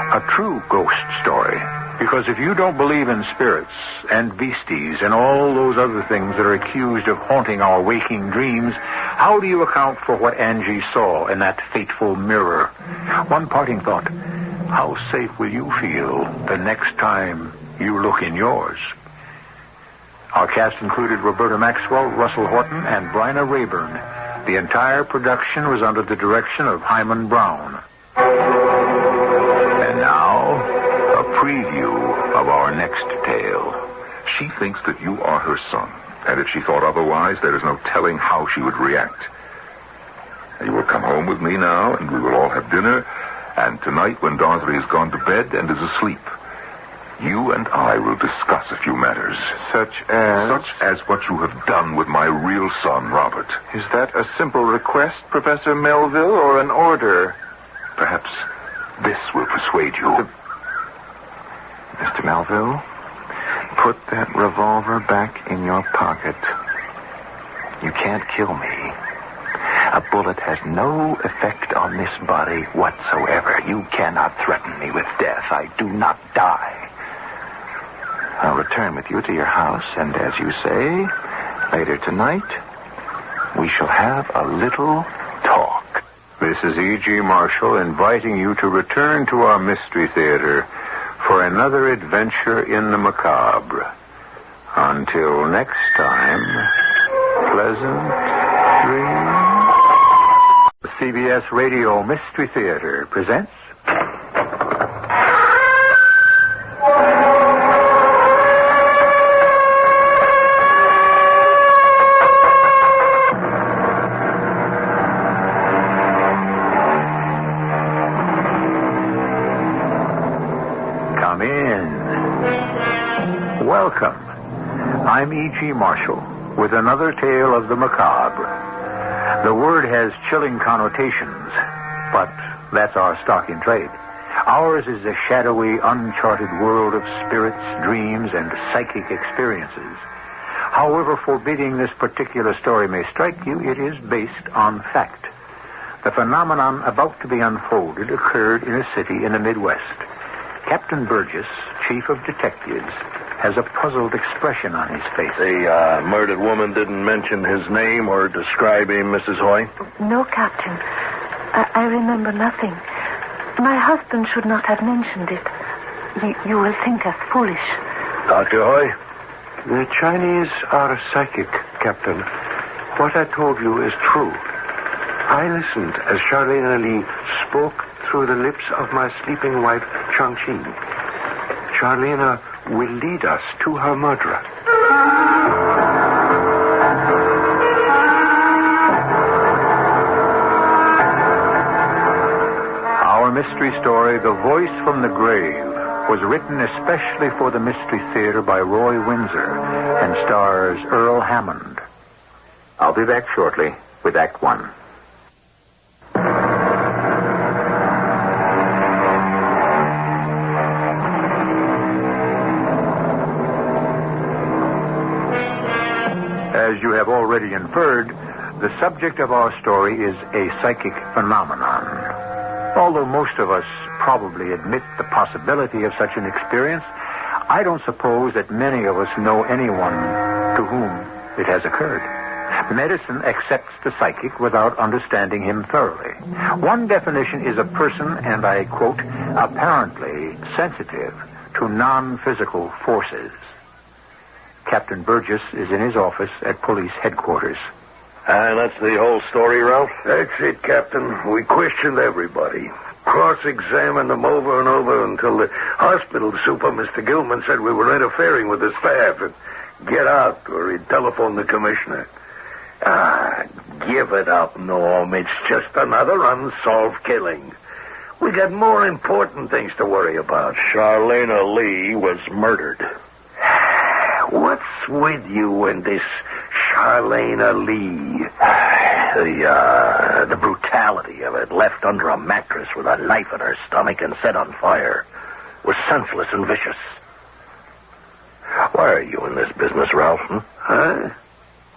A true ghost story. Because if you don't believe in spirits and beasties and all those other things that are accused of haunting our waking dreams, how do you account for what Angie saw in that fateful mirror? One parting thought: how safe will you feel the next time you look in yours? Our cast included Roberta Maxwell, Russell Horton, and Bryna Rayburn. The entire production was under the direction of Himan Brown. And now, a preview of our next tale. She thinks that you are her son, and if she thought otherwise, there is no telling how she would react. You will come home with me now, and we will all have dinner, and tonight, when Dorothy has gone to bed and is asleep, you and I will discuss a few matters. Such as? Such as what you have done with my real son, Robert. Is that a simple request, Professor Melville, or an order? Perhaps this will persuade you. Mr. Melville, put that revolver back in your pocket. You can't kill me. A bullet has no effect on this body whatsoever. You cannot threaten me with death. I do not die. I'll return with you to your house, and as you say, later tonight, we shall have a little talk. This is E.G. Marshall inviting you to return to our Mystery Theater for another adventure in the macabre. Until next time, pleasant dreams. The CBS Radio Mystery Theater presents... Come in. Welcome. I'm E.G. Marshall with another tale of the macabre. The word has chilling connotations, but that's our stock in trade. Ours is a shadowy, uncharted world of spirits, dreams, and psychic experiences. However forbidding this particular story may strike you, it is based on fact. The phenomenon about to be unfolded occurred in a city in the Midwest. Captain Burgess, chief of detectives, has a puzzled expression on his face. The murdered woman didn't mention his name or describe him, Mrs. Hoy? No, Captain. I remember nothing. My husband should not have mentioned it. You will think us foolish. Dr. Hoy? The Chinese are psychic, Captain. What I told you is true. I listened as Charlene Ali spoke through the lips of my sleeping wife, Chang-Chi. Charlena will lead us to her murderer. Our mystery story, The Voice from the Grave, was written especially for the Mystery Theater by Roy Windsor and stars Earl Hammond. I'll be back shortly with Act One. As you have already inferred, the subject of our story is a psychic phenomenon. Although most of us probably admit the possibility of such an experience, I don't suppose that many of us know anyone to whom it has occurred. Medicine accepts the psychic without understanding him thoroughly. One definition is a person, and I quote, apparently sensitive to non-physical forces. Captain Burgess is in his office at police headquarters. And that's the whole story, Ralph? That's it, Captain. We questioned everybody. Cross-examined them over and over until the hospital super, Mr. Gilman, said we were interfering with the staff and get out or he'd telephone the commissioner. Give it up, Norm. It's just another unsolved killing. We got more important things to worry about. Charlena Lee was murdered. What's with you and this Charlena Lee? The brutality of it, left under a mattress with a knife in her stomach and set on fire, was senseless and vicious. Why are you in this business, Ralph? Huh?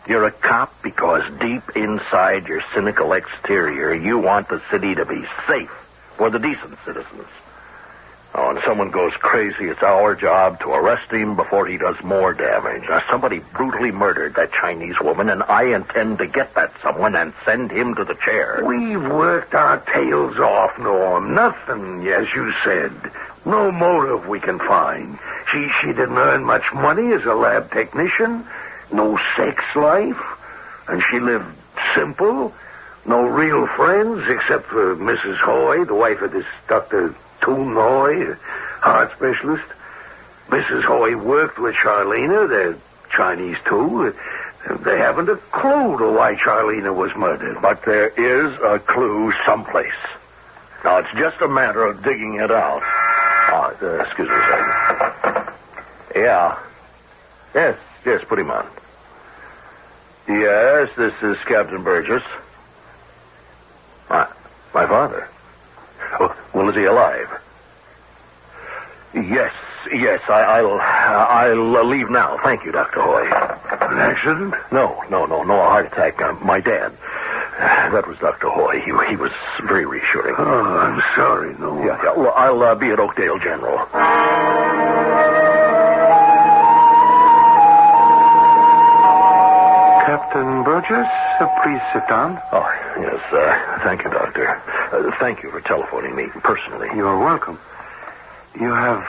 You're a cop because deep inside your cynical exterior, you want the city to be safe for the decent citizens. Oh, when someone goes crazy, it's our job to arrest him before he does more damage. Now, somebody brutally murdered that Chinese woman, and I intend to get that someone and send him to the chair. We've worked our tails off, Norm. Nothing, as you said. No motive we can find. She didn't earn much money as a lab technician. No sex life. And she lived simple. No real friends except for Mrs. Hoy, the wife of this Dr. Toon Hoy, heart specialist. Mrs. Hoy worked with Charlena. They're Chinese, too. They haven't a clue to why Charlena was murdered. But there is a clue someplace. Now, it's just a matter of digging it out. Excuse me a second. Yeah. Yes, put him on. Yes, this is Captain Burgess. My father. Well, is he alive? Yes, I'll leave now. Thank you, Dr. Hoy. An accident? No, a heart attack. My dad. That was Dr. Hoy. He was very reassuring. Oh, I'm sorry, no. Yeah. Well, I'll be at Oakdale General. Captain Burgess, please sit down. Oh, yes, thank you, Doctor. Thank you for telephoning me personally. You're welcome. You have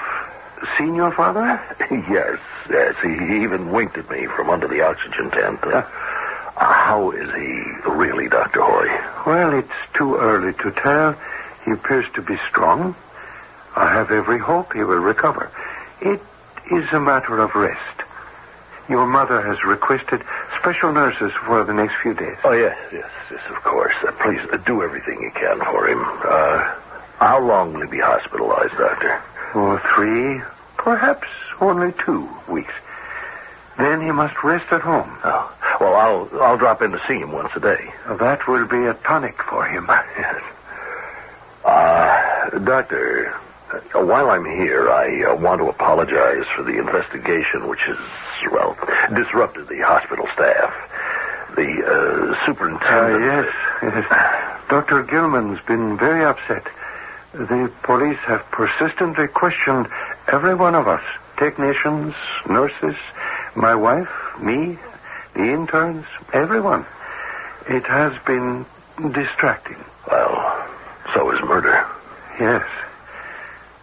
seen your father? Yes. He even winked at me from under the oxygen tent. How is he really, Dr. Hoy? Well, it's too early to tell. He appears to be strong. I have every hope he will recover. It is a matter of rest. Your mother has requested special nurses for the next few days. Oh, yes, of course. Please, do everything you can for him. How long will he be hospitalized, Doctor? 3, perhaps only 2 weeks. Then he must rest at home. Oh, well, I'll drop in to see him once a day. That will be a tonic for him. Yes. Doctor, while I'm here, I want to apologize for the investigation which has, disrupted the hospital staff. The superintendent... Yes. Dr. Gilman's been very upset. The police have persistently questioned every one of us. Technicians, nurses, my wife, me, the interns, everyone. It has been distracting. Well, so is murder. Yes.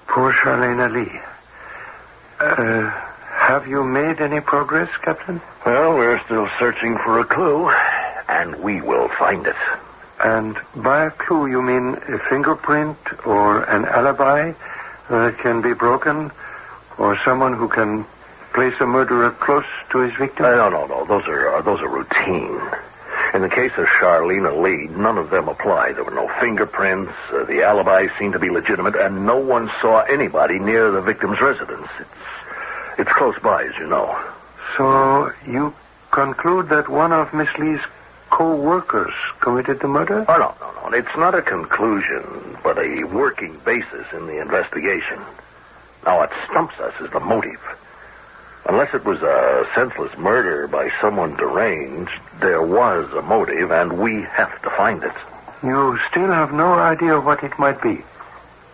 Poor Charlena Lee. Have you made any progress, Captain? Well, we're still searching for a clue, and we will find it. And by a clue, you mean a fingerprint or an alibi that can be broken, or someone who can place a murderer close to his victim? No. Those are routine. In the case of Charlena Lee, none of them apply. There were no fingerprints. The alibi seemed to be legitimate, and no one saw anybody near the victim's residence. It's close by, as you know. So you conclude that one of Miss Lee's co-workers committed the murder? Oh, no. It's not a conclusion, but a working basis in the investigation. Now, what stumps us is the motive. Unless it was a senseless murder by someone deranged, there was a motive, and we have to find it. You still have no idea what it might be?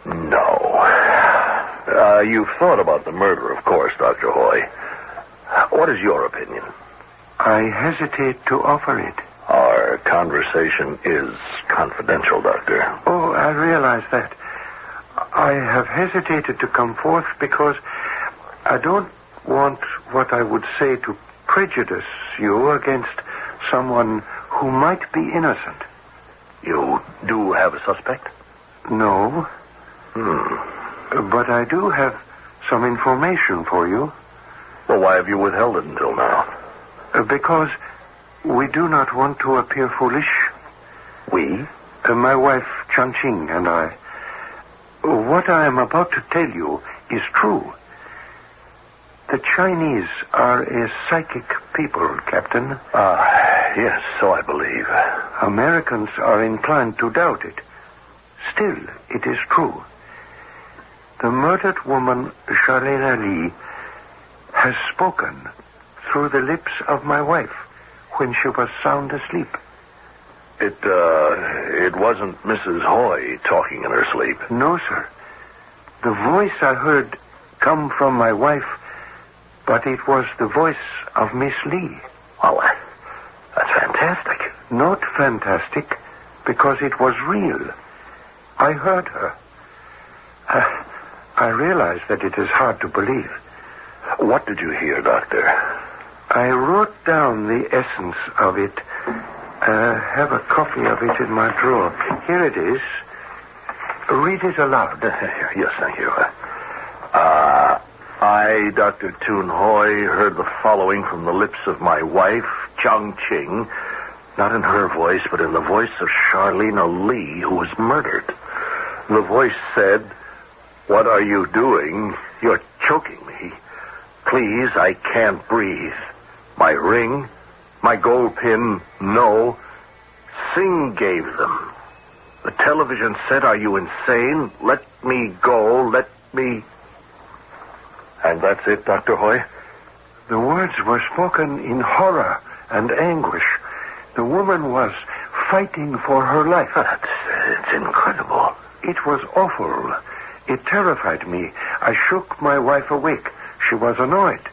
No. You've thought about the murder, of course, Dr. Hoy. What is your opinion? I hesitate to offer it. Our conversation is confidential, Doctor. Oh, I realize that. I have hesitated to come forth because I don't want what I would say to prejudice you against someone who might be innocent. You do have a suspect? No. But I do have some information for you. Well, why have you withheld it until now? Because we do not want to appear foolish. We? My wife, Chang-Ching, and I. What I am about to tell you is true. The Chinese are a psychic people, Captain. Yes, so I believe. Americans are inclined to doubt it. Still, it is true. The murdered woman, Charlene Lee, has spoken through the lips of my wife when she was sound asleep. It wasn't Mrs. Hoy talking in her sleep. No, sir. The voice I heard come from my wife, but it was the voice of Miss Lee. Well, that's fantastic. Not fantastic, because it was real. I heard her. I realize that it is hard to believe. What did you hear, Doctor? I wrote down the essence of it. I have a copy of it in my drawer. Here it is. Read it aloud. Yes, thank you. I, Dr. Toon Hoy, heard the following from the lips of my wife, Chang-Ching, not in her voice, but in the voice of Charlene Lee, who was murdered. The voice said, "What are you doing? You're choking me. Please, I can't breathe. My ring, my gold pin, no. Singh gave them. The television said, are you insane? Let me go, let me..." And that's it, Dr. Hoy? The words were spoken in horror and anguish. The woman was fighting for her life. It's incredible. It was awful. It terrified me. I shook my wife awake. She was annoyed.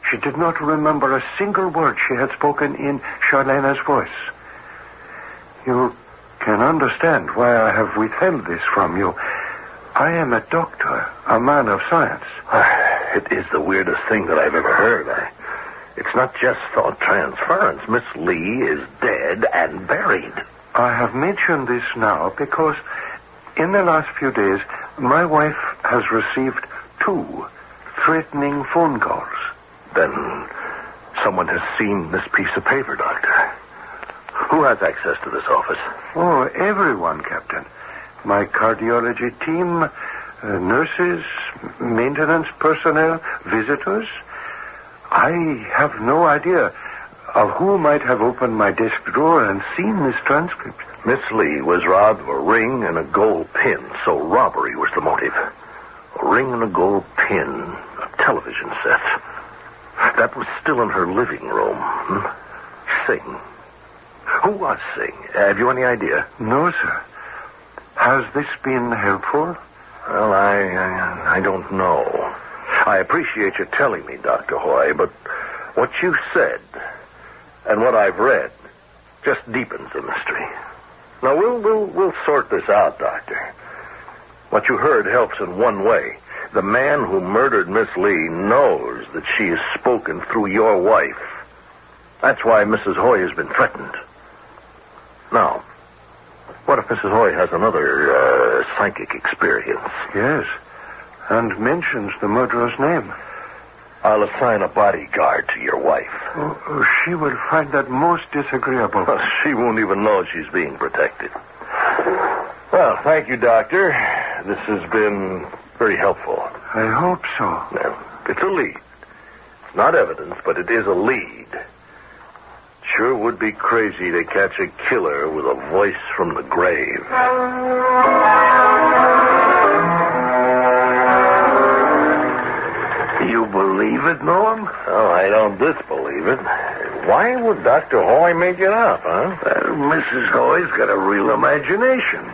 She did not remember a single word she had spoken in Charlena's voice. You can understand why I have withheld this from you. I am a doctor, a man of science. It is the weirdest thing that I've ever heard. It's not just thought transference. Miss Lee is dead and buried. I have mentioned this now because in the last few days, my wife has received 2 threatening phone calls. Then someone has seen this piece of paper, Doctor. Who has access to this office? Oh, everyone, Captain. My cardiology team, nurses, maintenance personnel, visitors. I have no idea of who might have opened my desk drawer and seen this transcript. Miss Lee was robbed of a ring and a gold pin, so robbery was the motive. A ring and a gold pin, a television set. That was still in her living room. Singh. Who was Singh? Have you any idea? No, sir. Has this been helpful? Well, I don't know. I appreciate you telling me, Dr. Hoy, but what you said and what I've read just deepens the mystery. Now, we'll sort this out, Doctor. What you heard helps in one way. The man who murdered Miss Lee knows that she has spoken through your wife. That's why Mrs. Hoy has been threatened. Now, what if Mrs. Hoy has another psychic experience? Yes, and mentions the murderer's name. I'll assign a bodyguard to your wife. Oh, she will find that most disagreeable. Well, she won't even know she's being protected. Well, thank you, Doctor. This has been very helpful. I hope so. Now, it's a lead. It's not evidence, but it is a lead. Sure would be crazy to catch a killer with a voice from the grave. You believe it, Norm? Oh, I don't disbelieve it. Why would Dr. Hoy make it up, huh? Mrs. Hoy's got a real imagination.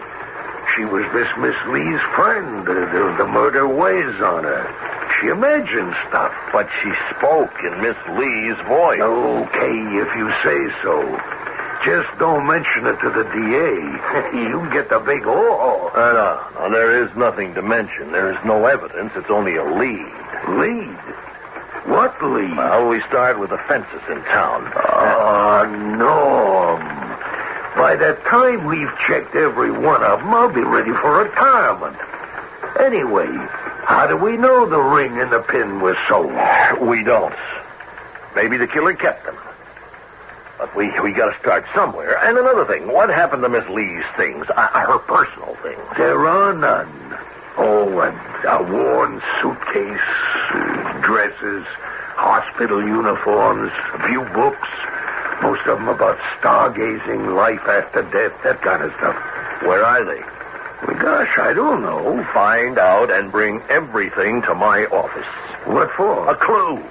She was Miss Lee's friend. The murder weighs on her. She imagines stuff. But she spoke in Miss Lee's voice. Okay, if you say so. Just don't mention it to the DA. You get the big haul. No, there is nothing to mention. There is no evidence. It's only a lead. Lead? What lead? Well, we start with the fences in town. Oh, Norm. By the time we've checked every one of them, I'll be ready for retirement. Anyway, how do we know the ring and the pin were sold? We don't. Maybe the killer kept them. But we got to start somewhere. And another thing, what happened to Miss Lee's things? Her personal things. There are none. Oh, a worn suitcase, dresses, hospital uniforms, a few books. Most of them about stargazing, life after death, that kind of stuff. Where are they? Well, gosh, I don't know. Find out and bring everything to my office. What for? A clue.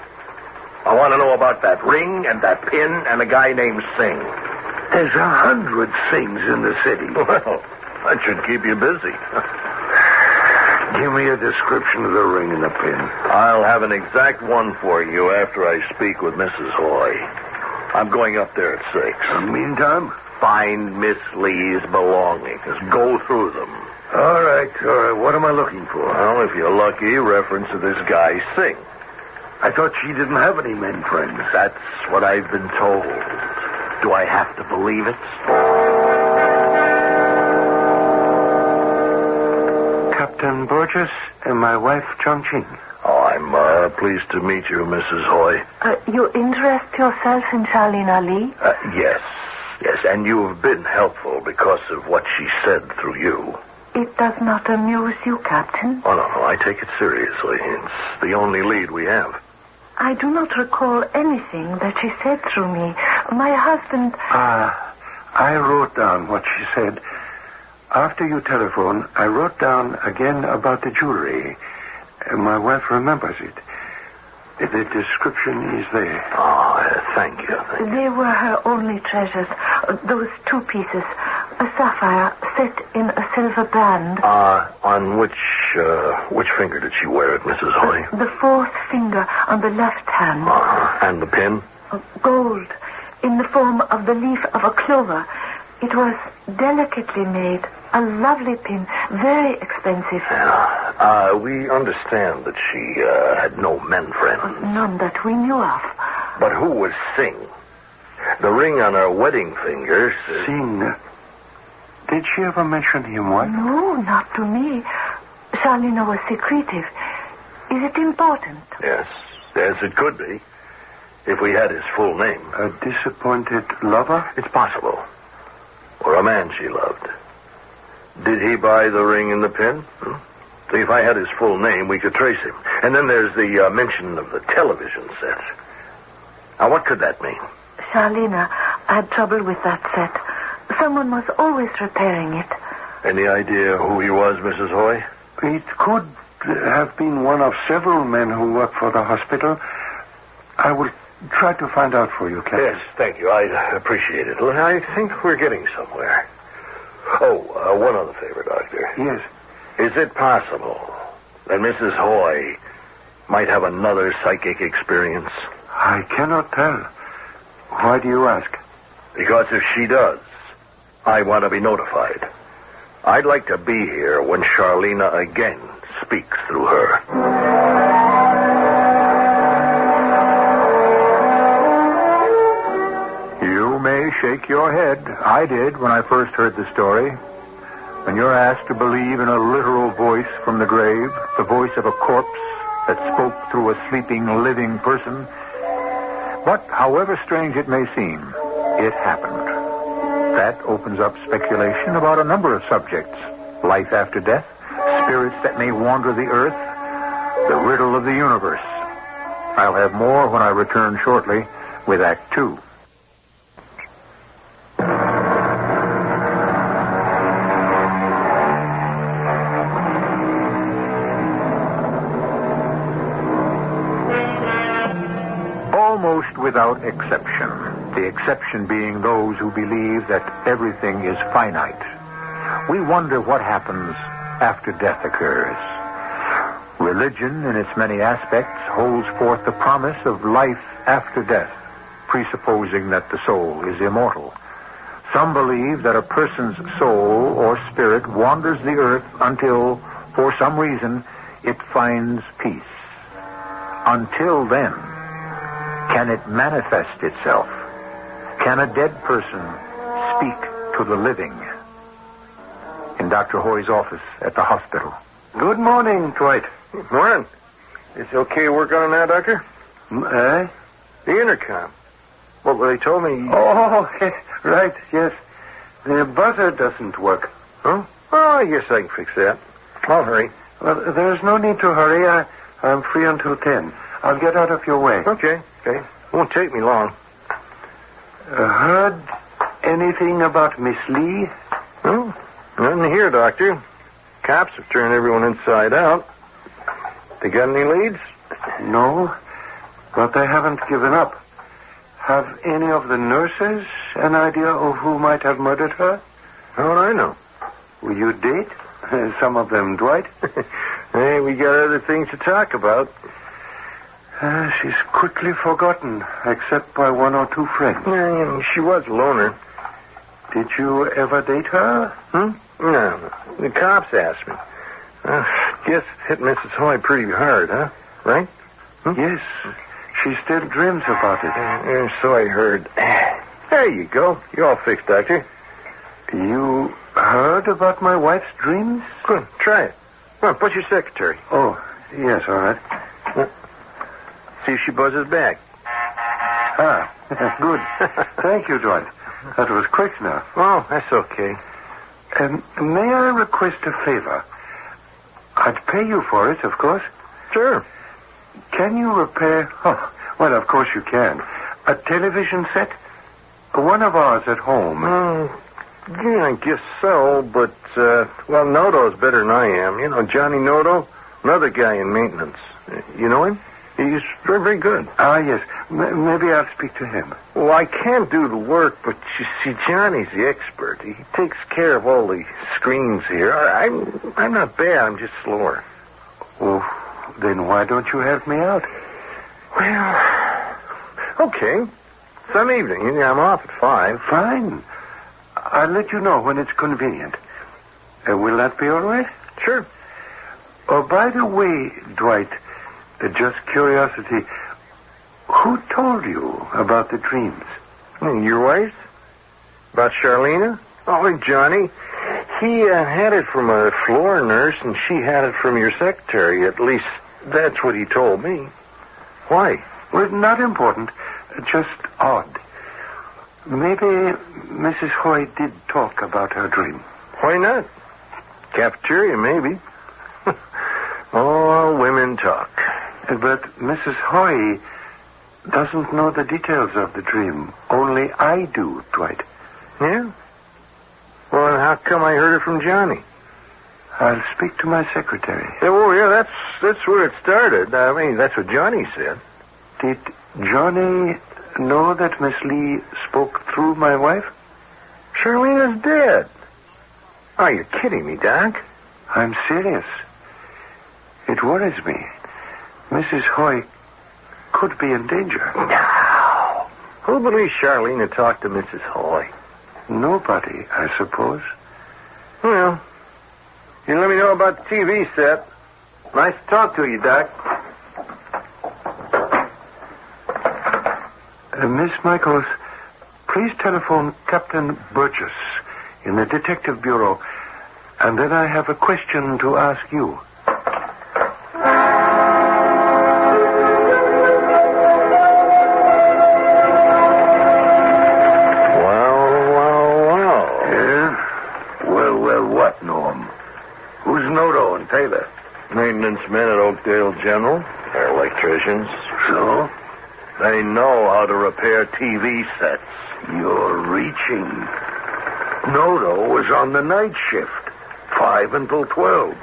I want to know about that ring and that pin and a guy named Singh. There's 100 Singhs in the city. Well, that should keep you busy. Give me a description of the ring and the pin. I'll have an exact one for you after I speak with Mrs. Hoy. I'm going up there at 6. In the meantime? Find Miss Lee's belongings. Go through them. All right. What am I looking for? Well, if you're lucky, reference to this guy, Singh. I thought she didn't have any men friends. That's what I've been told. Do I have to believe it? Captain Burgess and my wife, Chongqing. Oh, I'm pleased to meet you, Mrs. Hoy. You interest yourself in Charlene Ali? Yes, and you've been helpful because of what she said through you. It does not amuse you, Captain? Oh, no, I take it seriously. It's the only lead we have. I do not recall anything that she said through me. My husband... I wrote down what she said. After you telephoned, I wrote down again about the jewelry. My wife remembers it. The description is there. Oh, thank you. They were her only treasures. Those 2 pieces. A sapphire set in a silver band. On which finger did she wear it, Mrs. Hoy? The 4th finger on the left hand. And the pin? Gold, in the form of the leaf of a clover. It was delicately made. A lovely pin. Very expensive. Yeah. We understand that she had no men friends. None that we knew of. But who was Singh? The ring on her wedding finger says... Singh? Did she ever mention him once? No, not to me. Charlene was secretive. Is it important? Yes, it could be. If we had his full name. A disappointed lover? It's possible. Or a man she loved. Did he buy the ring and the pin? See, if I had his full name, we could trace him. And then there's the mention of the television set. Now, what could that mean? Charlene had trouble with that set. Someone was always repairing it. Any idea who he was, Mrs. Hoy? It could have been one of several men who work for the hospital. I will try to find out for you, Captain. Yes, thank you. I appreciate it. I think we're getting somewhere. Oh, one other favor, Doctor. Yes. Is it possible that Mrs. Hoy might have another psychic experience? I cannot tell. Why do you ask? Because if she does, I want to be notified. I'd like to be here when Charlene again speaks through her. You may shake your head. I did when I first heard the story. When you're asked to believe in a literal voice from the grave, the voice of a corpse that spoke through a sleeping, living person. But however strange it may seem, it happened. That opens up speculation about a number of subjects. Life after death, spirits that may wander the earth, the riddle of the universe. I'll have more when I return shortly with Act 2. almost without exception, the exception being those who believe that everything is finite. We wonder what happens after death occurs. Religion, in its many aspects, holds forth the promise of life after death, presupposing that the soul is immortal. Some believe that a person's soul or spirit wanders the earth until, for some reason, it finds peace. Until then, can it manifest itself? Can a dead person speak to the living? In Dr. Hoy's office at the hospital. Good morning, Dwight. Morning. Is it okay to work on it now, Doctor? Eh? The intercom. Well, they told me... Oh, right, yes. The buzzer doesn't work. Huh? Oh, I guess I can fix that. I'll hurry. Well, there's no need to hurry. I'm free until 10. I'll get out of your way. Okay. Won't take me long. Heard anything about Miss Lee? No, nothing here, Doctor. Cops have turned everyone inside out. They got any leads? No, but they haven't given up. Have any of the nurses an idea of who might have murdered her? How would I know? Will you date some of them, Dwight? Hey, we got other things to talk about. She's quickly forgotten, except by one or two friends. She was a loner. Did you ever date her? No. The cops asked me. Guess it hit Mrs. Hoy pretty hard, huh? Right? Yes. She still dreams about it. So I heard. There you go. You're all fixed, Doctor. You heard about my wife's dreams? Good. Try it. Come on, push your secretary. Oh, yes, all right. See if she buzzes back. Good. Thank you, Dwight. That was quick now. Oh, that's okay. May I request a favor? I'd pay you for it, of course. Sure. Can you repair... Oh, well, of course you can. A television set? One of ours at home. Yeah, I guess so, but, well, Nodo's better than I am. You know, Johnny Nodo? Another guy in maintenance. You know him? He's very, very good. Yes. Maybe I'll speak to him. Well, I can't do the work, but you see, Johnny's the expert. He takes care of all the screens here. I'm not bad. I'm just slower. Oh, then why don't you help me out? Well, okay. Some evening. I'm off at 5. Fine. I'll let you know when it's convenient. Will that be all right? Sure. Oh, by the way, Dwight, just curiosity, who told you about the dreams? Your wife? About Charlena? Oh, Johnny. He had it from a floor nurse, and she had it from your secretary. At least, that's what he told me. Why? Well, not important. Just odd. Maybe Mrs. Hoy did talk about her dream. Why not? Cafeteria, maybe. All women talk. But Mrs. Hoy doesn't know the details of the dream. Only I do, Dwight. Yeah? Well, then how come I heard it from Johnny? I'll speak to my secretary. Yeah, that's where it started. I mean, that's what Johnny said. Did Johnny know that Miss Lee spoke through my wife? Charlena's dead. Oh, you're kidding me, Doc. I'm serious. It worries me. Mrs. Hoy could be in danger. No. Who believes Charlena talked to Mrs. Hoy? Nobody, I suppose. Well, you let me know about the TV set. Nice to talk to you, Doc. Miss Michaels, please telephone Captain Burgess in the Detective Bureau, and then I have a question to ask you. Well, what, Norm? Who's Nodo and Taylor? Maintenance men at Oakdale General. They're electricians. So? They know how to repair TV sets. You're reaching. Nodo was on the night shift, 5 until 12.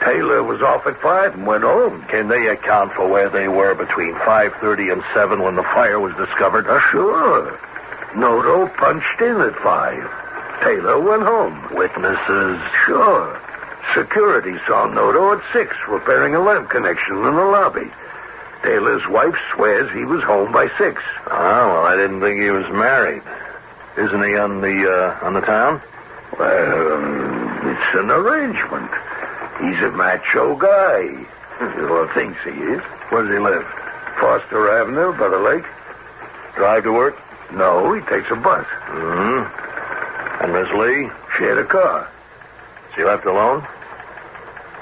Taylor was off at 5 and went home. Can they account for where they were between 5:30 and 7 when the fire was discovered? Sure. Noto punched in at 5. Taylor went home. Witnesses? Sure. Security saw Noto at 6 repairing a lamp connection in the lobby. Taylor's wife swears he was home by 6. Oh, well, I didn't think he was married. Isn't he on the town? Well, it's an arrangement. He's a macho guy. Well, thinks he is. Where does he live? Foster Avenue by the lake. Drive to work? No, he takes a bus. Mm-hmm. And Miss Lee? She had a car. She left alone?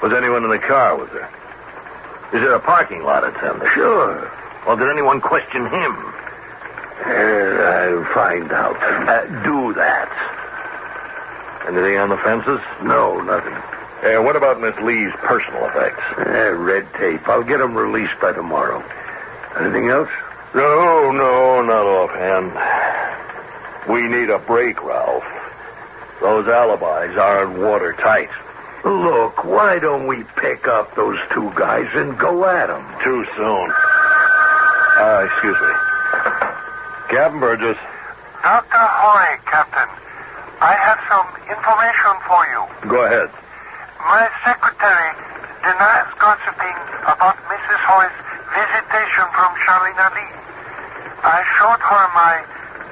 Was anyone in the car with her? Is there a parking lot at 10? Sure. Well, did anyone question him? I'll find out. Do that. Anything on the fences? No, nothing. What about Miss Lee's personal effects? Red tape. I'll get them released by tomorrow. Anything else? No, not offhand. We need a break, Ralph. Those alibis aren't watertight. Look, why don't we pick up those 2 guys and go at them? Too soon. Excuse me. Captain Burgess. Dr. Hoy, Captain. I have some information for you. Go ahead. My secretary denies gossiping about Mrs. Hoy's visitation from Charlene Lee. I showed her my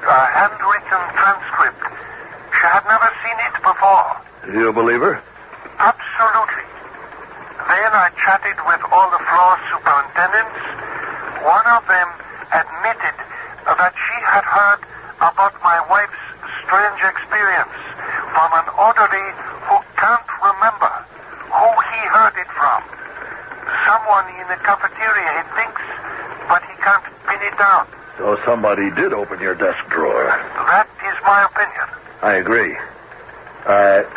handwritten transcript. She had never seen it before. You believe her? Absolutely. Then I chatted with all the floor superintendents. One of them admitted that she had heard about my wife's strange experience from an orderly who can't remember who he heard it from. Someone in the cafeteria, he thinks, but he can't pin it down. So somebody did open your desk drawer. That is my opinion. I agree.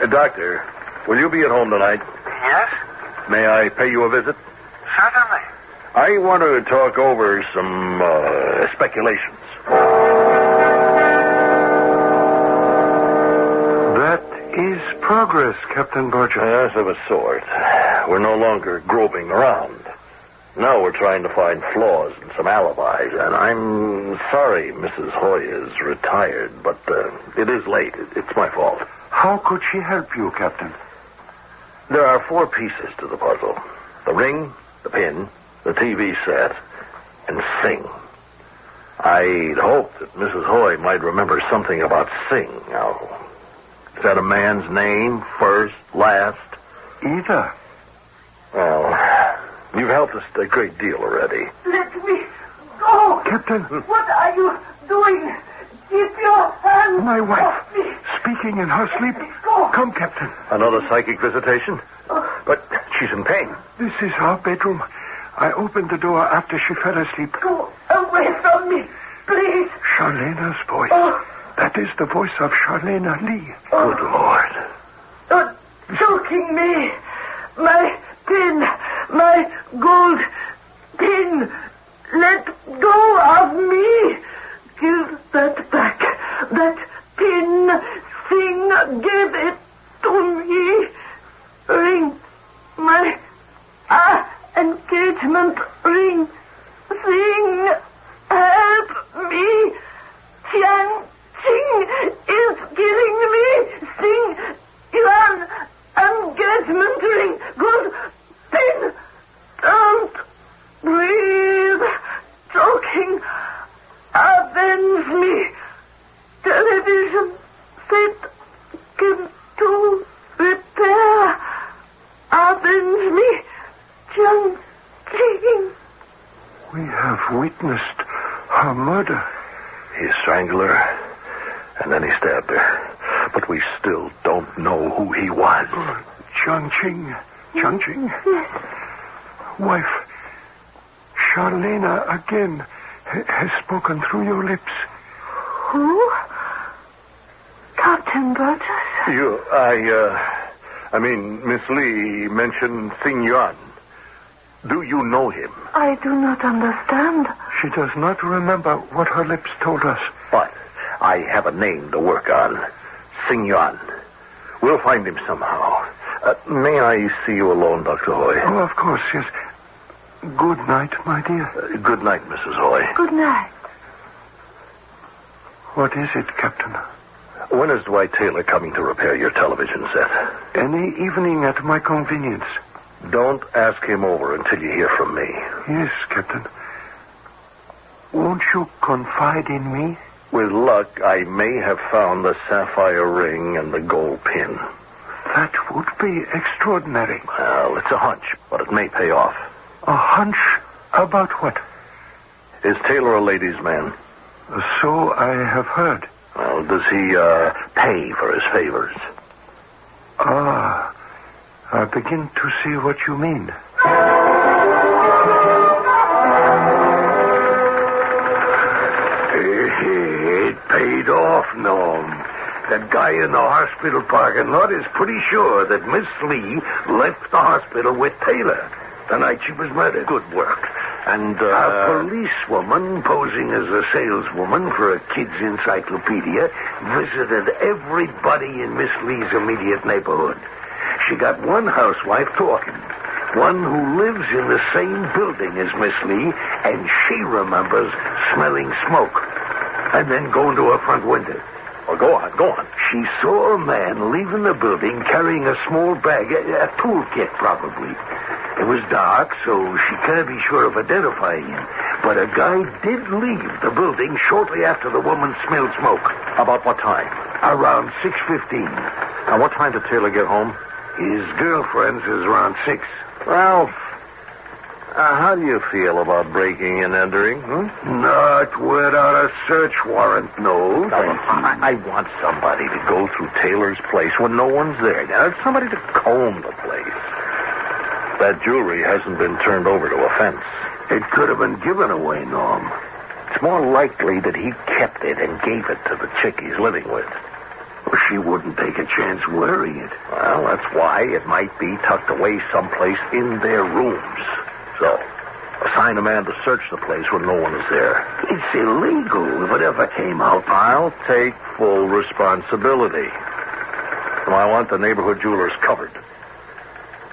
Doctor, will you be at home tonight? Yes? May I pay you a visit? Certainly. I want to talk over some speculations. That is progress, Captain Burgess. Yes, of a sort. We're no longer groping around. Now we're trying to find flaws in some alibis, and I'm sorry Mrs. Hoy is retired, but it is late. It's my fault. How could she help you, Captain? There are 4 pieces to the puzzle. The ring, the pin, the TV set, and Singh. I'd hoped that Mrs. Hoy might remember something about Singh. Now, is that a man's name, first, last? Either. Well, you've helped us a great deal already. Let me go. Captain. What are you doing? Keep your hands My wife. off me. Speaking in her sleep. Come, Captain. Another psychic visitation? But she's in pain. This is our bedroom. I opened the door after she fell asleep. Go away from me, please. Charlena's voice. That is the voice of Charlene Lee. Good Lord. You're choking me. My pin. My gold pin. Let go of me. Give that back. That pin. Sing. Give it to me. Ring. My engagement ring. Sing. Help me. Tian Ching is killing me. Sing. Yuan. Engagement ring. Good. Pin. Don't breathe. Choking. Avenge me. Television set. To repair. Avenge me. Jiang Qing. We have witnessed her murder. He strangled her, and then he stabbed her. But we still don't know who he was. Jiang Qing. Jiang Qing? Yes. Wife, Charlena again has spoken through your lips. Who? Captain Burgess? I mean, Miss Lee mentioned Sing Yuan. Do you know him? I do not understand. She does not remember what her lips told us. But I have a name to work on. Sing Yuan. We'll find him somehow. May I see you alone, Dr. Hoy? Oh, of course, yes. Good night, my dear. Good night, Mrs. Hoy. Good night. What is it, Captain? When is Dwight Taylor coming to repair your television set? Any evening at my convenience. Don't ask him over until you hear from me. Yes, Captain. Won't you confide in me? With luck, I may have found the sapphire ring and the gold pin. That would be extraordinary. Well, it's a hunch, but it may pay off. A hunch about what? Is Taylor a ladies' man? So I have heard. Well, does he pay for his favors? Ah, I begin to see what you mean. It paid off, Noam. That guy in the hospital parking lot is pretty sure that Miss Lee left the hospital with Taylor the night she was murdered. Good work. And, a policewoman posing as a saleswoman for a kid's encyclopedia visited everybody in Miss Lee's immediate neighborhood. She got one housewife talking, one who lives in the same building as Miss Lee, and she remembers smelling smoke and then going to her front window. Oh, go on. She saw a man leaving the building carrying a small bag, a toolkit probably. It was dark, so she can't be sure of identifying him. But a guy did leave the building shortly after the woman smelled smoke. About what time? Around 6:15. And what time did Taylor get home? His girlfriend says around 6. Well, how do you feel about breaking and entering? Not without a search warrant, no. I want somebody to go through Taylor's place when no one's there. Now, somebody to comb the place. That jewelry hasn't been turned over to a fence. It could have been given away, Norm. It's more likely that he kept it and gave it to the chick he's living with. Well, she wouldn't take a chance wearing it. Well, that's why it might be tucked away someplace in their rooms. So, assign a man to search the place when no one is there. It's illegal if it ever came out. I'll take full responsibility. So I want the neighborhood jewelers covered.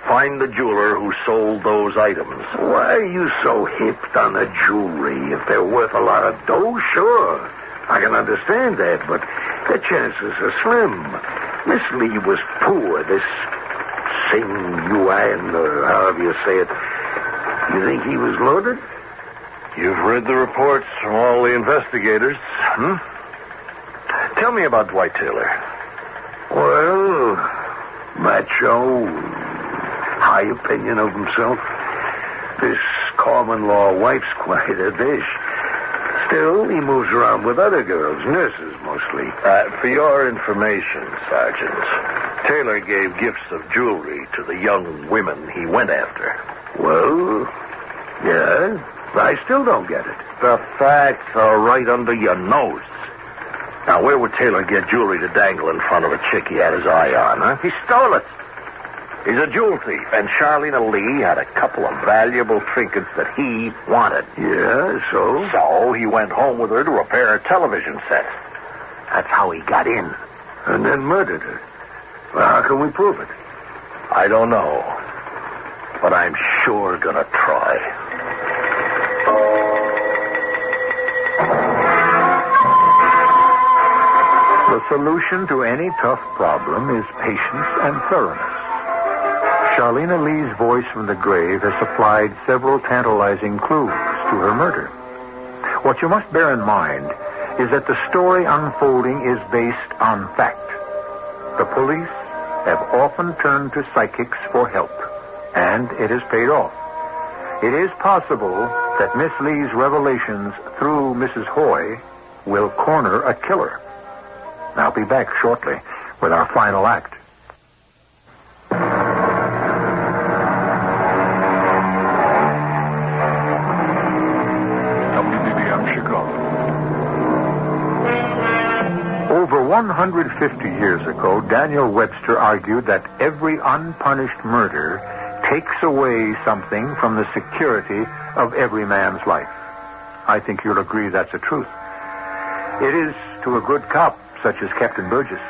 Find the jeweler who sold those items. Why are you so hipped on the jewelry? If they're worth a lot of dough, sure. I can understand that, but the chances are slim. Miss Lee was poor. This Sing Yuan, or however you say it. You think he was loaded? You've read the reports from all the investigators. Tell me about Dwight Taylor. Well, macho, high opinion of himself. This common law wife's quite a dish. Still, he moves around with other girls, nurses mostly. For your information, Sergeant, Taylor gave gifts of jewelry to the young women he went after. Well, yeah, I still don't get it. The facts are right under your nose. Now, where would Taylor get jewelry to dangle in front of a chick he had his eye on, huh? He stole it. He's a jewel thief, and Charlene Lee had a couple of valuable trinkets that he wanted. Yeah, so? So he went home with her to repair a television set. That's how he got in. And then murdered her. Well, how can we prove it? I don't know. But I'm sure gonna try. The solution to any tough problem is patience and thoroughness. Charlene Lee's voice from the grave has supplied several tantalizing clues to her murder. What you must bear in mind is that the story unfolding is based on fact. The police have often turned to psychics for help, and it has paid off. It is possible that Miss Lee's revelations through Mrs. Hoy will corner a killer. I'll be back shortly with our final act. WBBM Chicago. Over 150 years ago, Daniel Webster argued that every unpunished murder takes away something from the security of every man's life. I think you'll agree that's the truth. It is to a good cop, such as Captain Burgess.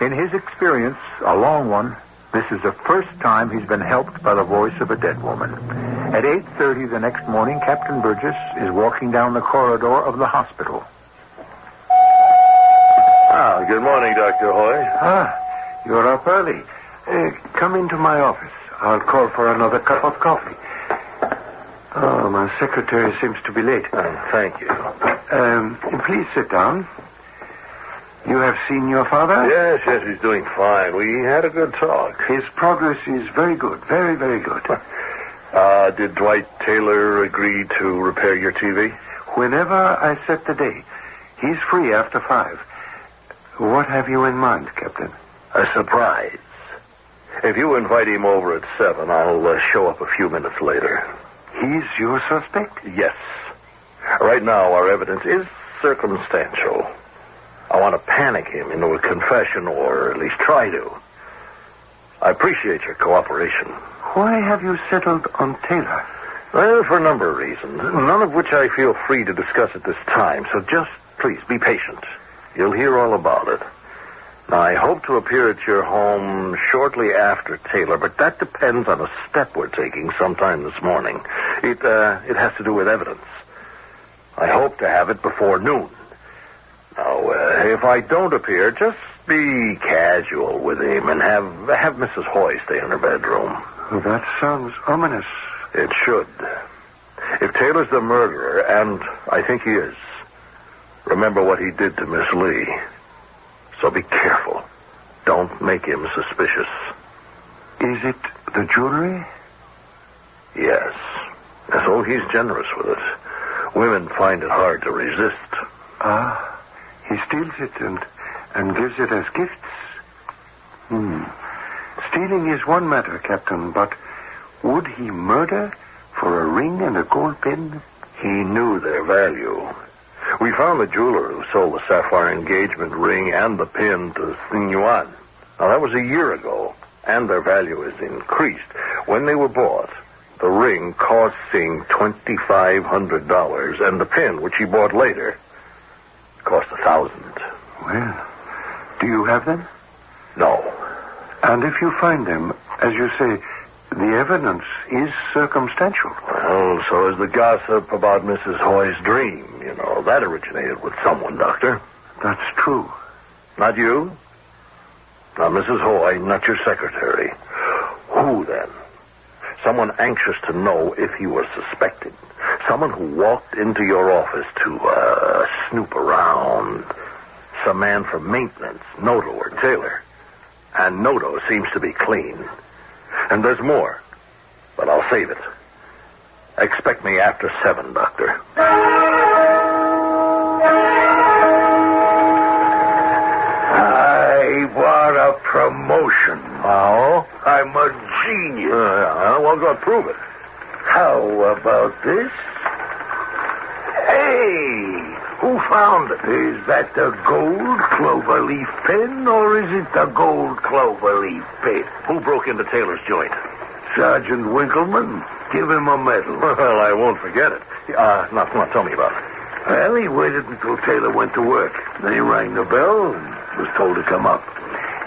In his experience, a long one, This is the first time he's been helped by the voice of a dead woman. At 8:30 the next morning, Captain Burgess is walking down the corridor of the hospital. Good morning, Dr. Hoy. You're up early. Come into my office. I'll call for another cup of coffee. Oh, my secretary seems to be late. Thank you. Please sit down. You have seen your father? Yes, he's doing fine. We had a good talk. His progress is very good. Very, very good. Did Dwight Taylor agree to repair your TV? Whenever I set the day. He's free after 5. What have you in mind, Captain? A surprise. If you invite him over at 7, I'll show up a few minutes later. He's your suspect? Yes. Right now, our evidence is circumstantial. I want to panic him into a confession, or at least try to. I appreciate your cooperation. Why have you settled on Taylor? Well, for a number of reasons, none of which I feel free to discuss at this time, so just, please, be patient. You'll hear all about it. Now, I hope to appear at your home shortly after Taylor, but that depends on a step we're taking sometime this morning. It has to do with evidence. I hope to have it before noon. Now, if I don't appear, just be casual with him and have Mrs. Hoy stay in her bedroom. Well, that sounds ominous. It should. If Taylor's the murderer, and I think he is, remember what he did to Miss Lee. So be careful. Don't make him suspicious. Is it the jewelry? Yes. So he's generous with it. Women find it hard to resist. He steals it and gives it as gifts. Stealing is one matter, Captain, but would he murder for a ring and a gold pin? He knew their value. We found the jeweler who sold the sapphire engagement ring and the pin to Xing Yuan. Now, that was a year ago, and their value has increased. When they were bought, the ring cost Xing $2,500, and the pin, which he bought later, cost $1,000. Well, do you have them? No. And if you find them, as you say, the evidence is circumstantial. Well, so is the gossip about Mrs. Hoy's dream. You know, that originated with someone, Doctor. That's true. Not you? Not Mrs. Hoy, not your secretary. Who, then? Someone anxious to know if he was suspected. Someone who walked into your office to, snoop around. Some man from maintenance, Noto or Taylor. And Noto seems to be clean. And there's more, but I'll save it. Expect me after 7, Doctor. I want a promotion. Oh? I'm a genius. Well, go and prove it. How about this? Hey! Who found it? Is that the gold cloverleaf pin, or is it the gold cloverleaf pin? Who broke into Taylor's joint? Sergeant Winkleman. Give him a medal. Well, I won't forget it. Now, come on, tell me about it. Well, he waited until Taylor went to work. Then he rang the bell and was told to come up.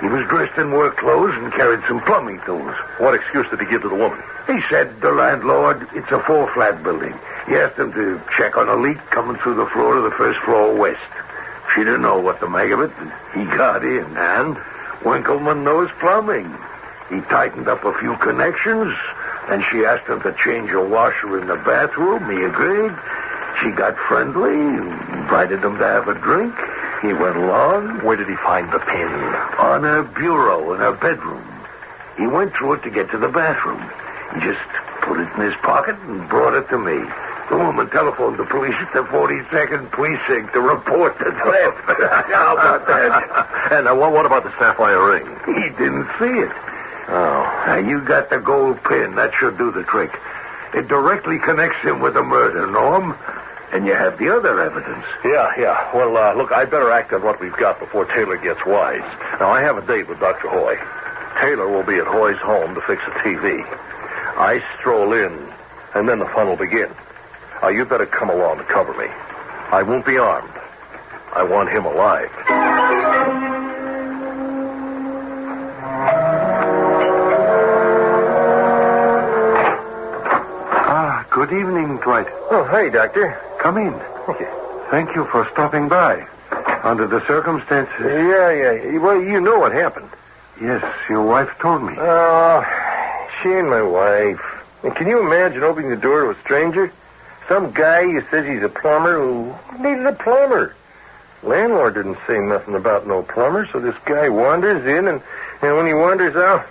He was dressed in work clothes and carried some plumbing tools. What excuse did he give to the woman? He said the landlord, it's a 4-flat building. He asked him to check on a leak coming through the floor to the first floor west. She didn't know what to make of it, and he got in. And? Winkleman knows plumbing. He tightened up a few connections, and she asked him to change a washer in the bathroom. He agreed. She got friendly, invited him to have a drink. He went along. Where did he find the pin? On her bureau in her bedroom. He went through it to get to the bathroom. He just put it in his pocket and brought it to me. The woman telephoned the police at the 42nd Precinct to report the theft. How about that? And what about the sapphire ring? He didn't see it. Oh. Now, you got the gold pin. That should do the trick. It directly connects him with the murder, Norm. And you have the other evidence. Yeah. Well, look, I'd better act on what we've got before Taylor gets wise. Now, I have a date with Dr. Hoy. Taylor will be at Hoy's home to fix a TV. I stroll in, and then the fun will begin. You'd better come along to cover me. I won't be armed. I want him alive. Good evening, Dwight. Oh, hey, Doctor. Come in. Thank you. Thank you for stopping by. Under the circumstances... Yeah. Well, you know what happened. Yes, your wife told me. Oh, she ain't my wife. And can you imagine opening the door to a stranger? Some guy who says he's a plumber who needed a plumber. Landlord didn't say nothing about no plumber, so this guy wanders in, and when he wanders out,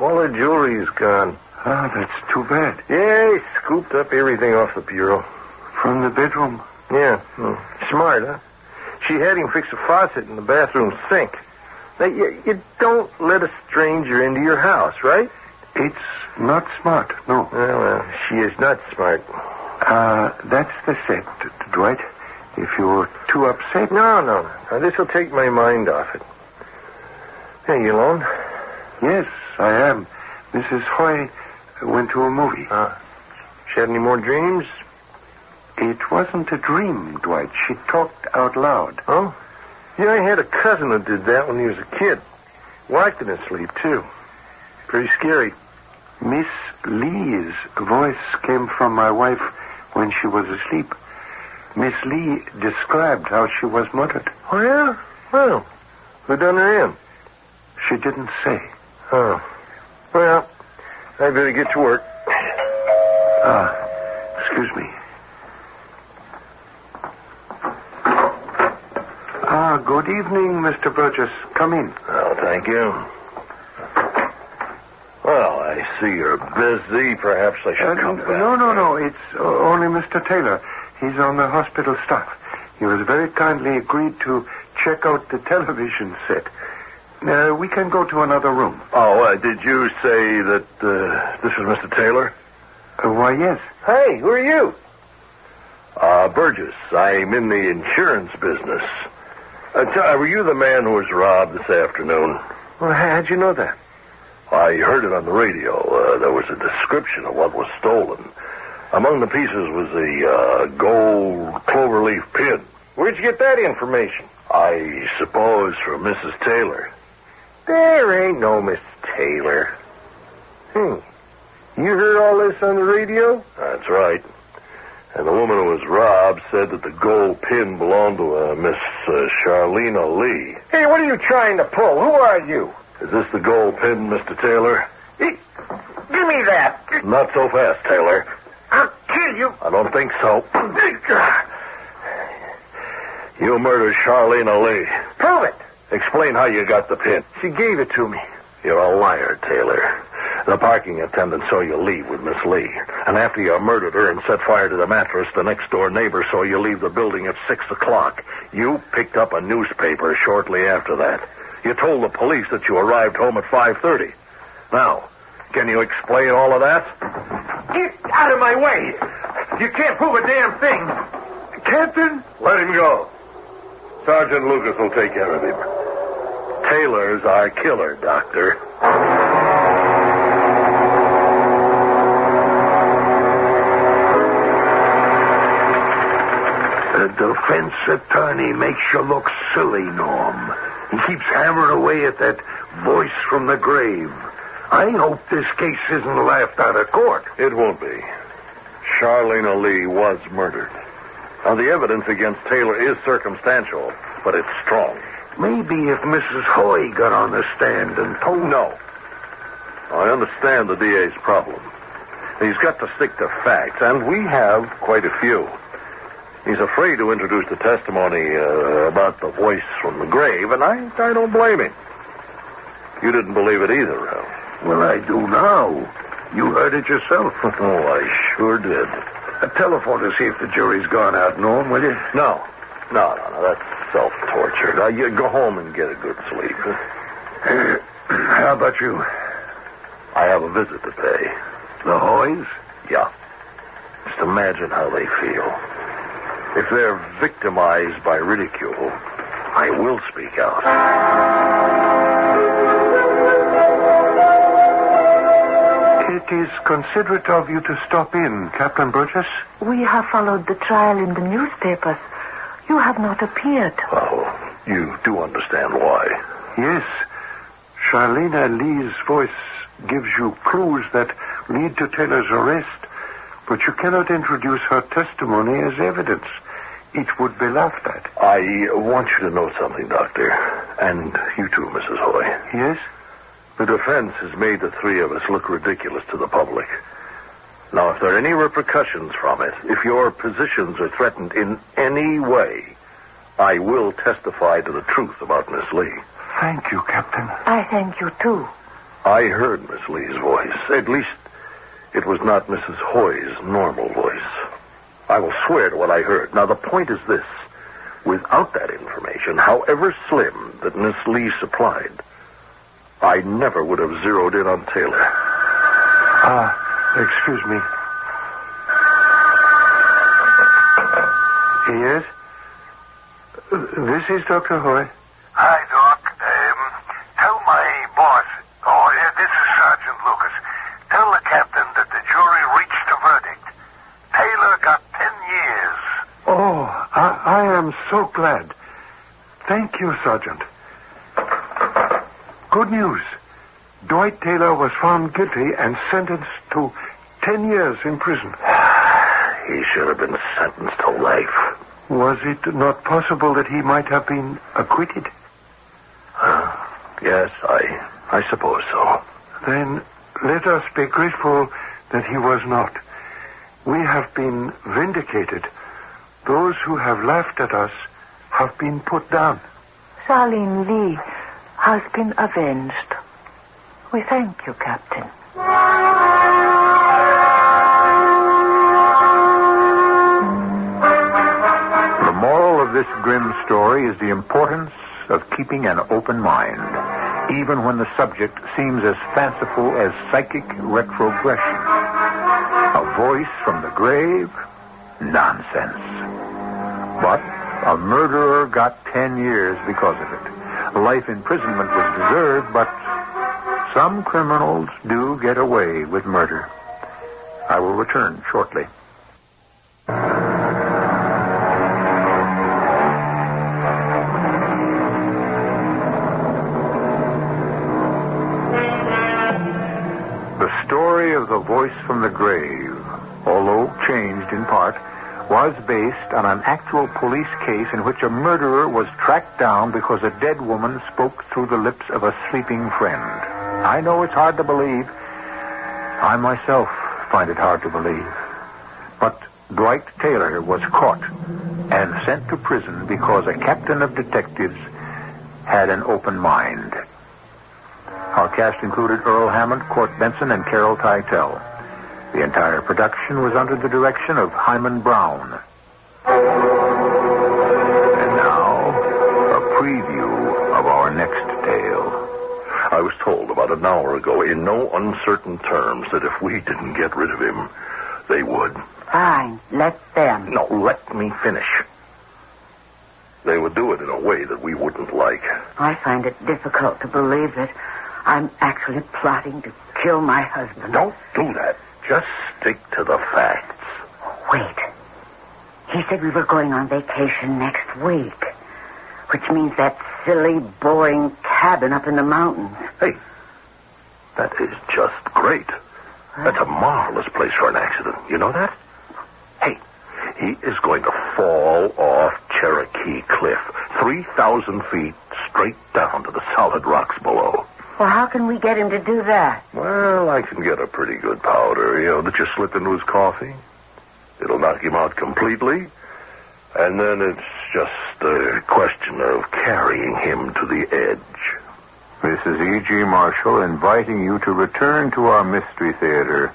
all the jewelry's gone. Ah, that's too bad. Yeah, he scooped up everything off the bureau. From the bedroom? Yeah. Smart, huh? She had him fix a faucet in the bathroom sink. Now, you don't let a stranger into your house, right? It's not smart, no. Well, she is not smart. That's the set, Dwight. If you're too upset... No. Now, this will take my mind off it. Hey, you alone? Yes, I am. Mrs. Hoy went to a movie. She had any more dreams? It wasn't a dream, Dwight. She talked out loud. Oh? Yeah, I had a cousin that did that when he was a kid. Walked in his sleep, too. Pretty scary. Miss Lee's voice came from my wife when she was asleep. Miss Lee described how she was murdered. Oh, yeah? Well, who done her in? She didn't say. Oh. Well, I better get to work. Excuse me. Good evening, Mr. Burgess. Come in. Oh, thank you. Well, I see you're busy. Perhaps I should come back. No. It's only Mr. Taylor. He's on the hospital staff. He was very kindly agreed to check out the television set. We can go to another room. Oh, did you say that this is Mr. Taylor? Why, yes. Hey, who are you? Burgess. I'm in the insurance business. Were you the man who was robbed this afternoon? Well, how'd you know that? I heard it on the radio. There was a description of what was stolen. Among the pieces was a gold cloverleaf pin. Where'd you get that information? I suppose from Mrs. Taylor. There ain't no Miss Taylor. You heard all this on the radio? That's right. And the woman who was robbed said that the gold pin belonged to a Miss Charlena Lee. Hey, what are you trying to pull? Who are you? Is this the gold pin, Mr. Taylor? Give me that. Not so fast, Taylor. I'll kill you. I don't think so. You murdered Charlena Lee. Prove it. Explain how you got the pin. She gave it to me. You're a liar, Taylor. The parking attendant saw you leave with Miss Lee. And after you murdered her and set fire to the mattress, the next-door neighbor saw you leave the building at 6 o'clock. You picked up a newspaper shortly after that. You told the police that you arrived home at 5:30. Now, can you explain all of that? Get out of my way! You can't prove a damn thing. Captain? Let him go. Sergeant Lucas will take care of him. Taylor's our killer, Doctor. The defense attorney makes you look silly, Norm. He keeps hammering away at that voice from the grave. I hope this case isn't laughed out of court. It won't be. Charlena Lee was murdered. Now, the evidence against Taylor is circumstantial, but it's strong. Maybe if Mrs. Hoy got on the stand and told... No. I understand the DA's problem. He's got to stick to facts, and we have quite a few. He's afraid to introduce the testimony about the voice from the grave, and I don't blame him. You didn't believe it either, Ralph. Well, I do now. You heard it yourself. Oh, I sure did. Telephone to see if the jury's gone out, Norm, will you? No. That's self-torture. Now, you go home and get a good sleep. How about you? I have a visit to pay. The Hoys? Yeah. Just imagine how they feel. If they're victimized by ridicule, I will speak out. It is considerate of you to stop in, Captain Burgess. We have followed the trial in the newspapers. You have not appeared. Oh, you do understand why. Yes. Charlena Lee's voice gives you clues that lead to Taylor's arrest. But you cannot introduce her testimony as evidence. It would be laughed at. I want you to know something, Doctor. And you too, Mrs. Hoy. Yes? The defense has made the three of us look ridiculous to the public. Now, if there are any repercussions from it, if your positions are threatened in any way, I will testify to the truth about Miss Lee. Thank you, Captain. I thank you, too. I heard Miss Lee's voice. At least, it was not Mrs. Hoy's normal voice. I will swear to what I heard. Now, the point is this. Without that information, however slim, that Miss Lee supplied, I never would have zeroed in on Taylor. Excuse me. Yes? This is Dr. Hoy. Hi, Doc. Tell my boss, this is Sergeant Lucas. Tell the captain that the jury reached a verdict. Taylor got 10 years. Oh, I am so glad. Thank you, Sergeant. Good news. Dwight Taylor was found guilty and sentenced to 10 years in prison. He should have been sentenced to life. Was it not possible that he might have been acquitted? Yes, I suppose so. Then let us be grateful that he was not. We have been vindicated. Those who have laughed at us have been put down. Charlene Lee has been avenged. We thank you, Captain. The moral of this grim story is the importance of keeping an open mind, even when the subject seems as fanciful as psychic retrogression. A voice from the grave? Nonsense. But a murderer got 10 years because of it. Life imprisonment was deserved, but some criminals do get away with murder. I will return shortly. The story of the voice from the grave, although changed in part, was based on an actual police case in which a murderer was tracked down because a dead woman spoke through the lips of a sleeping friend. I know it's hard to believe. I myself find it hard to believe. But Dwight Taylor was caught and sent to prison because a captain of detectives had an open mind. Our cast included Earl Hammond, Court Benson, and Carol Teitel. The entire production was under the direction of Himan Brown. And now, a preview of our next tale. I was told about an hour ago in no uncertain terms that if we didn't get rid of him, they would. Fine. Let them. No, let me finish. They would do it in a way that we wouldn't like. I find it difficult to believe that I'm actually plotting to kill my husband. Don't do that. Just stick to the facts. Wait. He said we were going on vacation next week, which means that silly, boring cabin up in the mountains. Hey, that is just great. That's a marvelous place for an accident. You know that? Hey, he is going to fall off Cherokee Cliff, 3,000 feet straight down to the solid rocks below. Well, how can we get him to do that? Well, I can get a pretty good powder, that you slip into his coffee. It'll knock him out completely. And then it's just a question of carrying him to the edge. This is E.G. Marshall inviting you to return to our Mystery Theater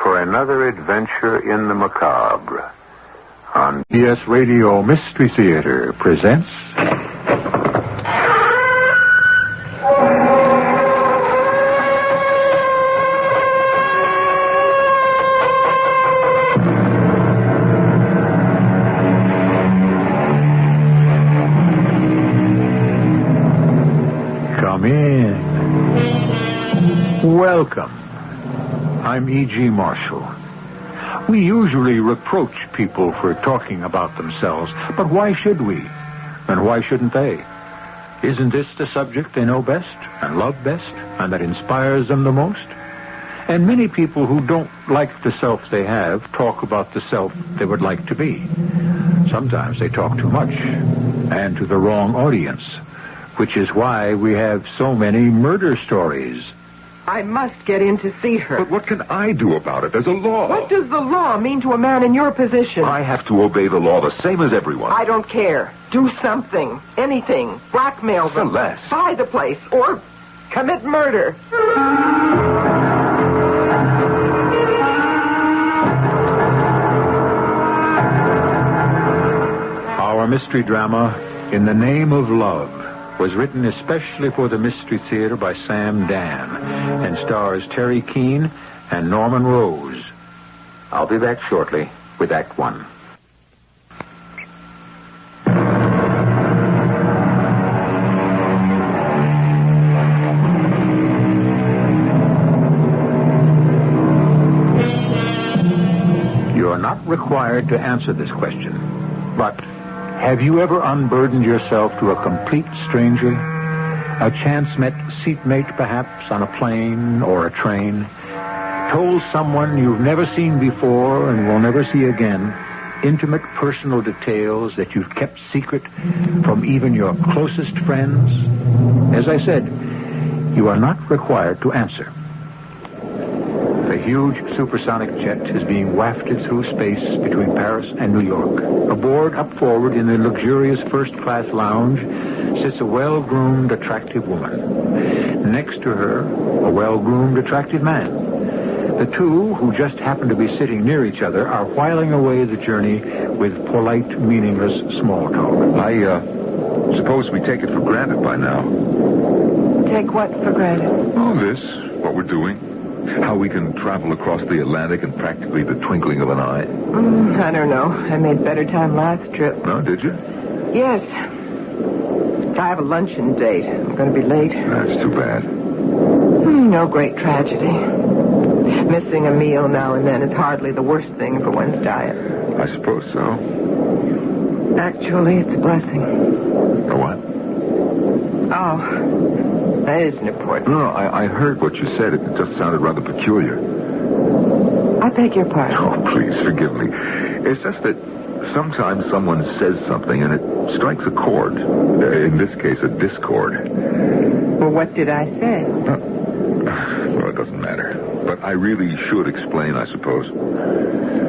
for another adventure in the macabre. On CBS Radio Mystery Theater presents... Come in. Welcome. I'm E.G. Marshall. We usually reproach people for talking about themselves, but why should we? And why shouldn't they? Isn't this the subject they know best and love best and that inspires them the most? And many people who don't like the self they have talk about the self they would like to be. Sometimes they talk too much and to the wrong audience, which is why we have so many murder stories. I must get in to see her. But what can I do about it? There's a law. What does the law mean to a man in your position? I have to obey the law the same as everyone. I don't care. Do something. Anything. Blackmail them. Celeste. Buy the place. Or commit murder. Our mystery drama, In the Name of Love, was written especially for the Mystery Theater by Sam Dan and stars Terry Keane and Norman Rose. I'll be back shortly with Act One. You're not required to answer this question, but have you ever unburdened yourself to a complete stranger? A chance-met seatmate, perhaps, on a plane or a train? Told someone you've never seen before and will never see again intimate personal details that you've kept secret from even your closest friends? As I said, you are not required to answer. The huge supersonic jet is being wafted through space between Paris and New York. Aboard, up forward, in the luxurious first-class lounge, sits a well-groomed, attractive woman. Next to her, a well-groomed, attractive man. The two, who just happen to be sitting near each other, are whiling away the journey with polite, meaningless small talk. I suppose we take it for granted by now. Take what for granted? Oh, this, what we're doing. How we can travel across the Atlantic in practically the twinkling of an eye. I don't know. I made better time last trip. No, did you? Yes. I have a luncheon date. I'm going to be late. That's too bad. No great tragedy. Missing a meal now and then is hardly the worst thing for one's diet. I suppose so. Actually, it's a blessing. A what? Oh, that isn't important. No, I heard what you said. It just sounded rather peculiar. I beg your pardon. Oh, please, forgive me. It's just that sometimes someone says something and it strikes a chord. In this case, a discord. Well, what did I say? Well, it doesn't matter. But I really should explain, I suppose.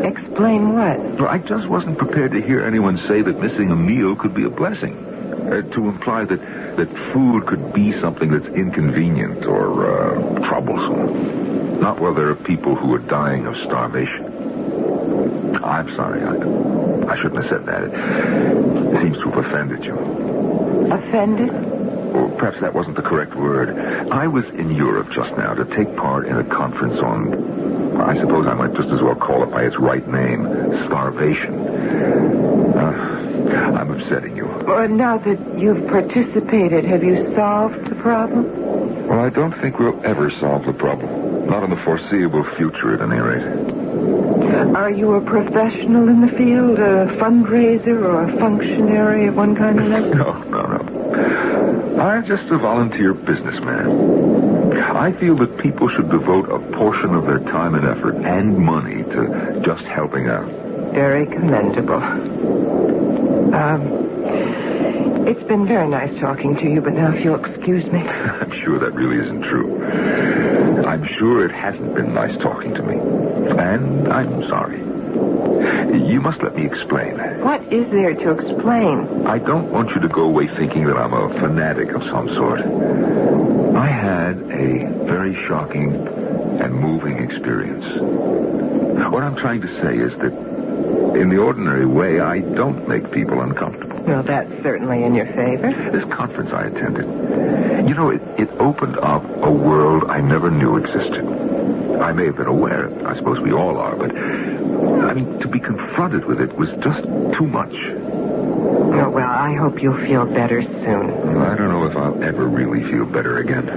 Explain what? Well, I just wasn't prepared to hear anyone say that missing a meal could be a blessing. To imply that food could be something that's inconvenient or troublesome. Not while there are people who are dying of starvation. I'm sorry. I shouldn't have said that. It seems to have offended you. Offended? Or perhaps that wasn't the correct word. I was in Europe just now to take part in a conference on, I suppose I might just as well call it by its right name, starvation. I'm upsetting you. Well, now that you've participated, have you solved the problem? Well, I don't think we'll ever solve the problem. Not in the foreseeable future, at any rate. Are you a professional in the field, a fundraiser or a functionary of one kind or another? No. I'm just a volunteer businessman. I feel that people should devote a portion of their time and effort and money to just helping out. Very commendable. It's been very nice talking to you, but now if you'll excuse me. I'm sure that really isn't true. I'm sure it hasn't been nice talking to me. And I'm sorry. You must let me explain. What is there to explain? I don't want you to go away thinking that I'm a fanatic of some sort. I had a very shocking and moving experience. What I'm trying to say is that in the ordinary way, I don't make people uncomfortable. Well, that's certainly in your favor. This conference I attended, you know, it opened up a world I never knew existed. I may have been aware, I suppose we all are, but, I mean, to be confronted with it was just too much. Oh, well, I hope you'll feel better soon. I don't know if I'll ever really feel better again.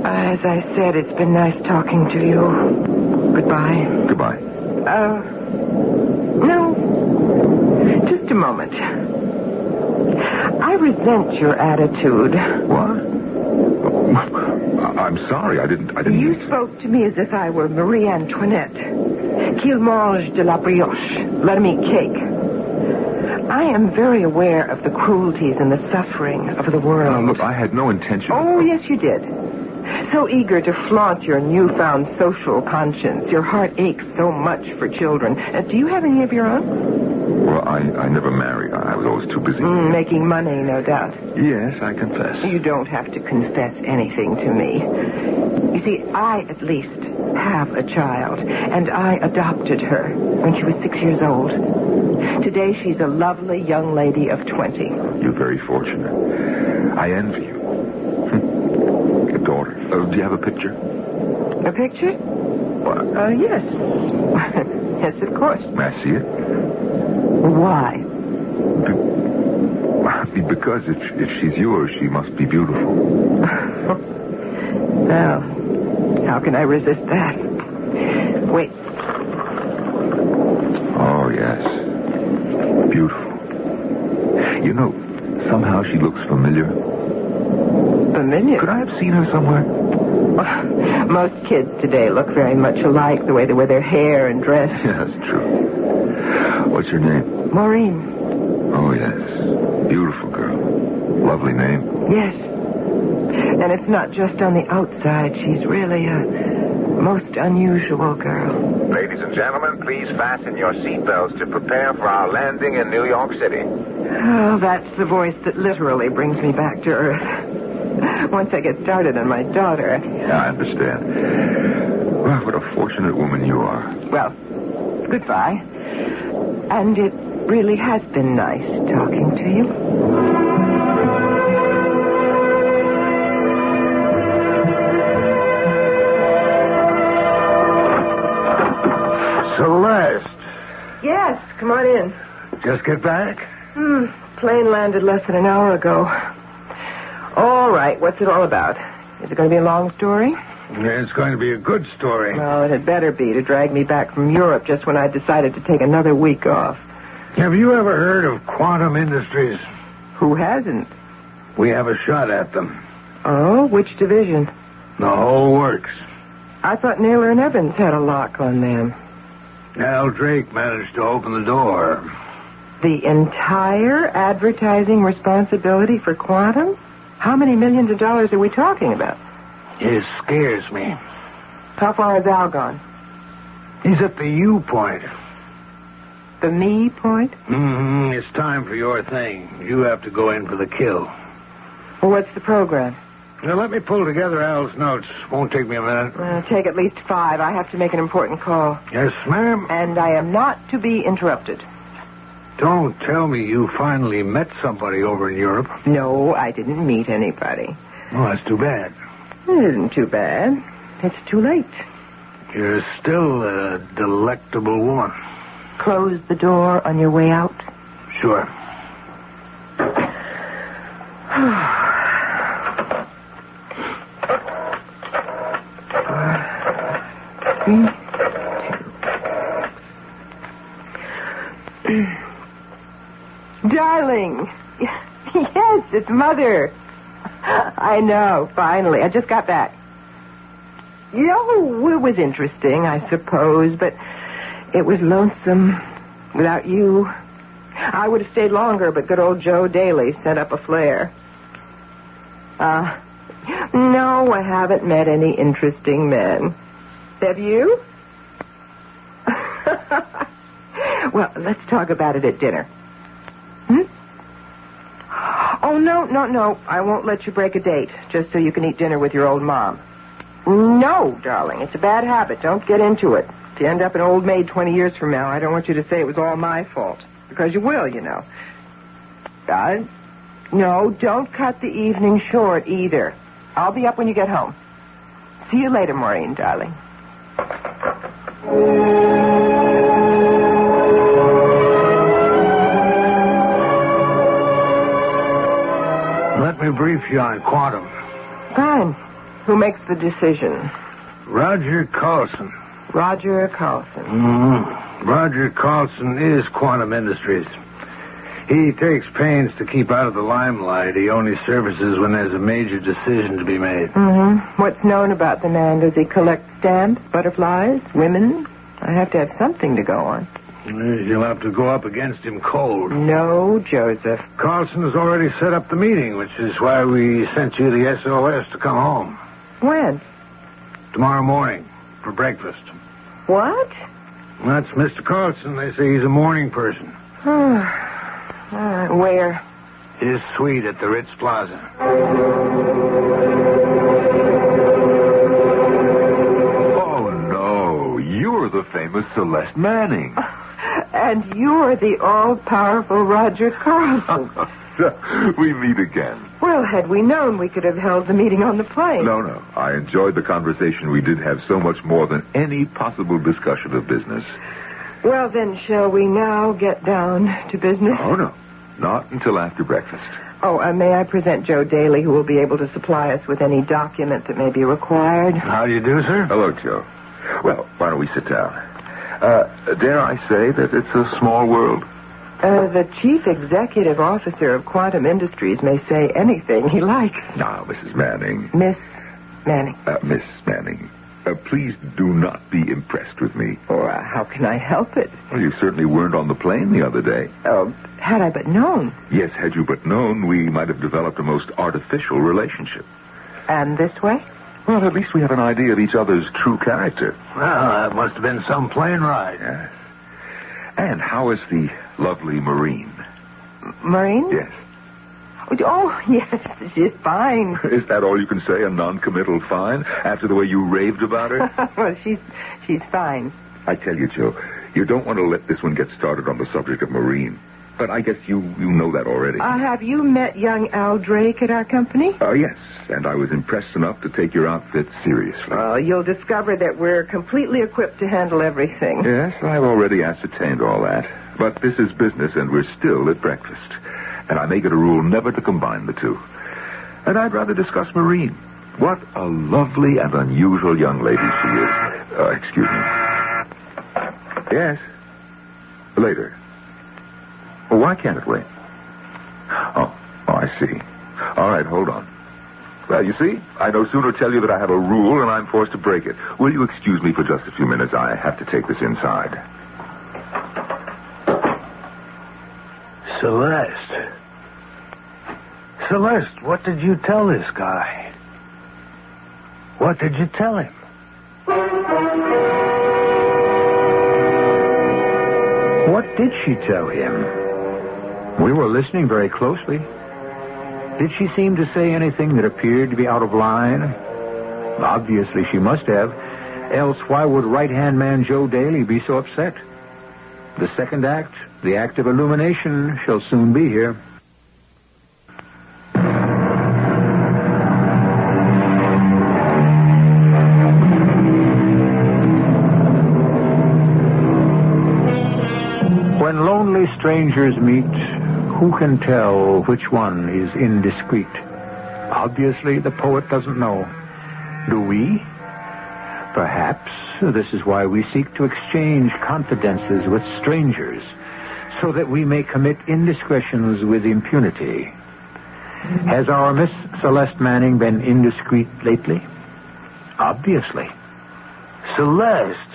As I said, it's been nice talking to you. Goodbye. Goodbye. No. Just a moment. I resent your attitude. What? I'm sorry. I didn't. You spoke to me as if I were Marie Antoinette. Qu'il mange de la brioche. Let him eat cake. I am very aware of the cruelties and the suffering of the world. Look, I had no intention. Oh, yes, you did. So eager to flaunt your newfound social conscience. Your heart aches so much for children. Do you have any of your own? Well, I never married. I was always too busy. Making money, no doubt. Yes, I confess. You don't have to confess anything to me. You see, I at least have a child, and I adopted her when she was 6 years old. Today, she's a lovely young lady of 20. You're very fortunate. I envy you. A daughter. Do you have a picture? A picture? What? Yes. Yes, of course. May I see it? Why? Because if she's yours, she must be beautiful. Well, how can I resist that? Wait. Oh, yes. Beautiful. You know, somehow she looks familiar. Familiar? Could I have seen her somewhere? Most kids today look very much alike, the way they wear their hair and dress. Yeah, that's true. What's your name? Maureen. Oh, yes. Beautiful girl. Lovely name. Yes. And it's not just on the outside. She's really a most unusual girl. Ladies and gentlemen, please fasten your seatbelts to prepare for our landing in New York City. Oh, that's the voice that literally brings me back to Earth. Once I get started on my daughter. Yeah, I understand. Well, what a fortunate woman you are. Well, goodbye. And it really has been nice talking to you. Celeste. Yes, come on in. Just get back? Plane landed less than an hour ago. All right, what's it all about? Is it going to be a long story? It's going to be a good story. Well, it had better be to drag me back from Europe just when I decided to take another week off. Have you ever heard of Quantum Industries? Who hasn't? We have a shot at them. Oh, which division? The whole works. I thought Naylor and Evans had a lock on them. Al Drake managed to open the door. The entire advertising responsibility for Quantum? How many millions of dollars are we talking about? It scares me. How far has Al gone? He's at the U point. The me point? It's time for your thing. You have to go in for the kill. Well, what's the program? Now, let me pull together Al's notes. Won't take me a minute. Take at least 5. I have to make an important call. Yes, ma'am. And I am not to be interrupted. Don't tell me you finally met somebody over in Europe. No, I didn't meet anybody. Well, that's too bad. It isn't too bad. It's too late. You're still a delectable woman. Close the door on your way out? Sure. Darling. Yes, it's Mother. I know, finally. I just got back. You know, it was interesting, I suppose, but it was lonesome without you. I would have stayed longer, but good old Joe Daly sent up a flare. No, I haven't met any interesting men. Have you? Well, let's talk about it at dinner. Oh, no. I won't let you break a date just so you can eat dinner with your old mom. No, darling. It's a bad habit. Don't get into it. If you end up an old maid 20 years from now, I don't want you to say it was all my fault. Because you will, you know. No, don't cut the evening short either. I'll be up when you get home. See you later, Maureen, darling. Let me brief you on Quantum. Fine. Who makes the decision? Roger Carlson. Roger Carlson. Roger Carlson is Quantum Industries. He takes pains to keep out of the limelight. He only surfaces when there's a major decision to be made. Mm-hmm. What's known about the man? Does he collect stamps, butterflies, women? I have to have something to go on. You'll have to go up against him cold. No, Joseph. Carlson has already set up the meeting, which is why we sent you the SOS to come home. When? Tomorrow morning, for breakfast. What? That's Mr. Carlson. They say he's a morning person. Where? His suite at the Ritz Plaza. Oh, no. You're the famous Celeste Manning. And you're the all-powerful Roger Carlson. We meet again. Well, had we known, we could have held the meeting on the plane. No. I enjoyed the conversation we did have so much more than any possible discussion of business. Well, then, shall we now get down to business? Oh, no. Not until after breakfast. Oh, may I present Joe Daly, who will be able to supply us with any document that may be required? How do you do, sir? Hello, Joe. Well, why don't we sit down? Dare I say that it's a small world? The chief executive officer of Quantum Industries may say anything he likes. Now, Mrs. Manning. Miss Manning. Miss Manning, please do not be impressed with me. Or how can I help it? Well, you certainly weren't on the plane the other day. Oh, had I but known. Yes, had you but known, we might have developed a most artificial relationship. And this way? Well, at least we have an idea of each other's true character. Well, that must have been some plane ride. Yes. And how is the lovely Marine? Marine? Yes. Oh, yes, she's fine. Is that all you can say, a non-committal fine, after the way you raved about her? Well, she's fine. I tell you, Joe, you don't want to let this one get started on the subject of Marine. But I guess you know that already. Have you met young Al Drake at our company? Yes, and I was impressed enough to take your outfit seriously. Well, you'll discover that we're completely equipped to handle everything. Yes, I've already ascertained all that. But this is business, and we're still at breakfast. And I make it a rule never to combine the two. And I'd rather discuss Marine. What a lovely and unusual young lady she is. Excuse me. Yes. Later. Well, why can't it wait? Oh, I see. All right, hold on. Well, you see, I no sooner tell you that I have a rule and I'm forced to break it. Will you excuse me for just a few minutes? I have to take this inside. Celeste. Celeste, what did you tell this guy? What did you tell him? What did she tell him? We were listening very closely. Did she seem to say anything that appeared to be out of line? Obviously she must have. Else why would right-hand man Joe Daly be so upset? The second act, the act of illumination, shall soon be here. When lonely strangers meet, who can tell which one is indiscreet? Obviously, the poet doesn't know. Do we? Perhaps this is why we seek to exchange confidences with strangers, so that we may commit indiscretions with impunity. Has our Miss Celeste Manning been indiscreet lately? Obviously. Celeste,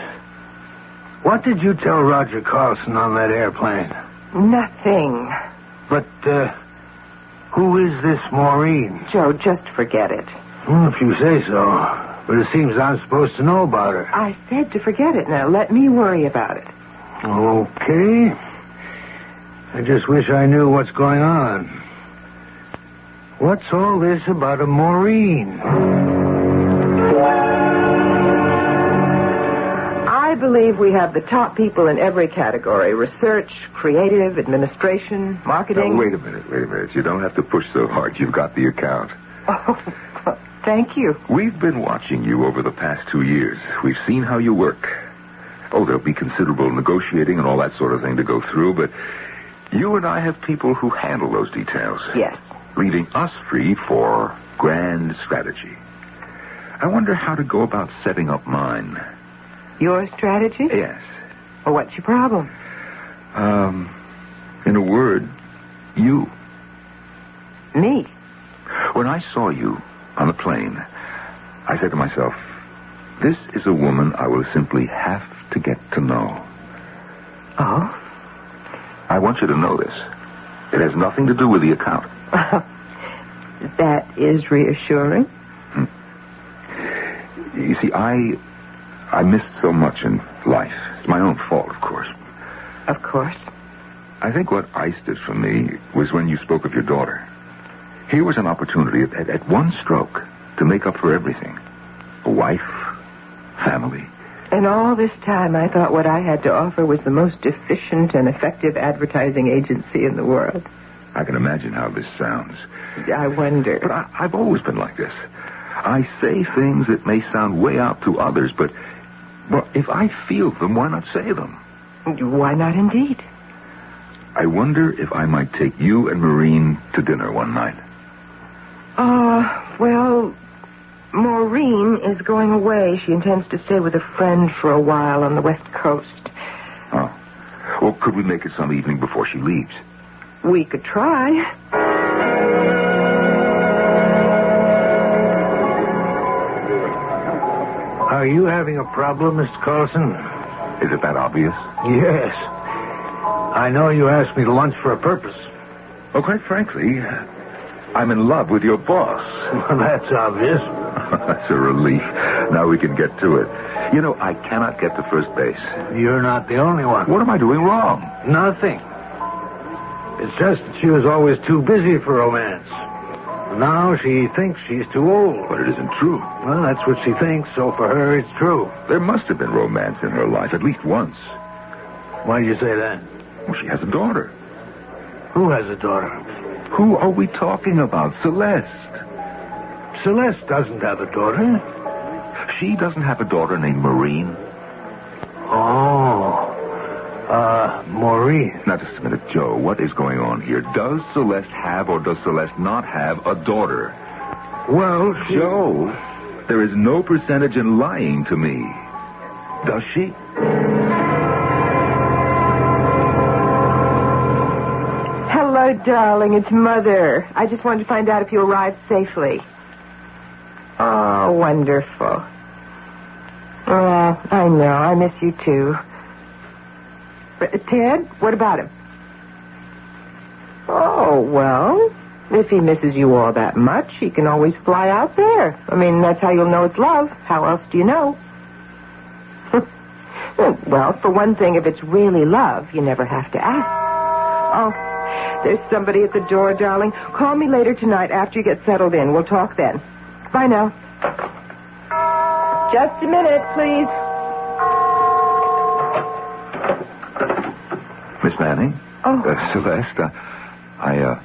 what did you tell Roger Carlson on that airplane? Nothing. But, who is this Maureen? Joe, just forget it. Well, if you say so. But it seems I'm supposed to know about her. I said to forget it. Now, let me worry about it. Okay. I just wish I knew what's going on. What's all this about a Maureen? I believe we have the top people in every category. Research, creative, administration, marketing. Now, wait a minute. You don't have to push so hard. You've got the account. Oh, thank you. We've been watching you over the past 2 years. We've seen how you work. Oh, there'll be considerable negotiating and all that sort of thing to go through, but you and I have people who handle those details. Yes. Leaving us free for grand strategy. I wonder how to go about setting up mine. Your strategy? Yes. Well, what's your problem? In a word, You. Me? When I saw you on the plane, I said to myself, this is a woman I will simply have to get to know. Oh? I want you to know this. It has nothing to do with the account. That is reassuring. You see, I missed so much in life. It's my own fault, of course. Of course. I think what iced it for me was when you spoke of your daughter. Here was an opportunity at one stroke to make up for everything. A wife, family. And all this time I thought what I had to offer was the most efficient and effective advertising agency in the world. I can imagine how this sounds. I wonder. But I've always been like this. I say things that may sound way out to others, but well, if I feel them, why not say them? Why not indeed? I wonder if I might take you and Maureen to dinner one night. Well, Maureen is going away. She intends to stay with a friend for a while on the West Coast. Oh. Well, could we make it some evening before she leaves? We could try. Are you having a problem, Mr. Carlson? Is it that obvious? Yes. I know you asked me to lunch for a purpose. Oh, quite frankly, I'm in love with your boss. Well, that's obvious. That's a relief. Now we can get to it. You know, I cannot get to first base. You're not the only one. What am I doing wrong? Nothing. It's just that she was always too busy for romance. Now she thinks she's too old. But it isn't true. Well, that's what she thinks, so for her it's true. There must have been romance in her life, at least once. Why do you say that? Well, she has a daughter. Who has a daughter? Who are we talking about? Celeste. Celeste doesn't have a daughter. She doesn't have a daughter named Maureen? Maureen. Now, just a minute, Joe. What is going on here? Does Celeste have or does Celeste not have a daughter? Well, Joe, there is no percentage in lying to me. Does she? Hello, darling. It's Mother. I just wanted to find out if you arrived safely. Oh, wonderful. Well, I know. I miss you, too. Ted, what about him? Oh, well, if he misses you all that much, he can always fly out there. I mean, that's how you'll know it's love. How else do you know? Well, for one thing, if it's really love, you never have to ask. Oh, there's somebody at the door, darling. Call me later tonight after you get settled in. We'll talk then. Bye now. Just a minute, please. Miss Manning? Oh. Celeste, I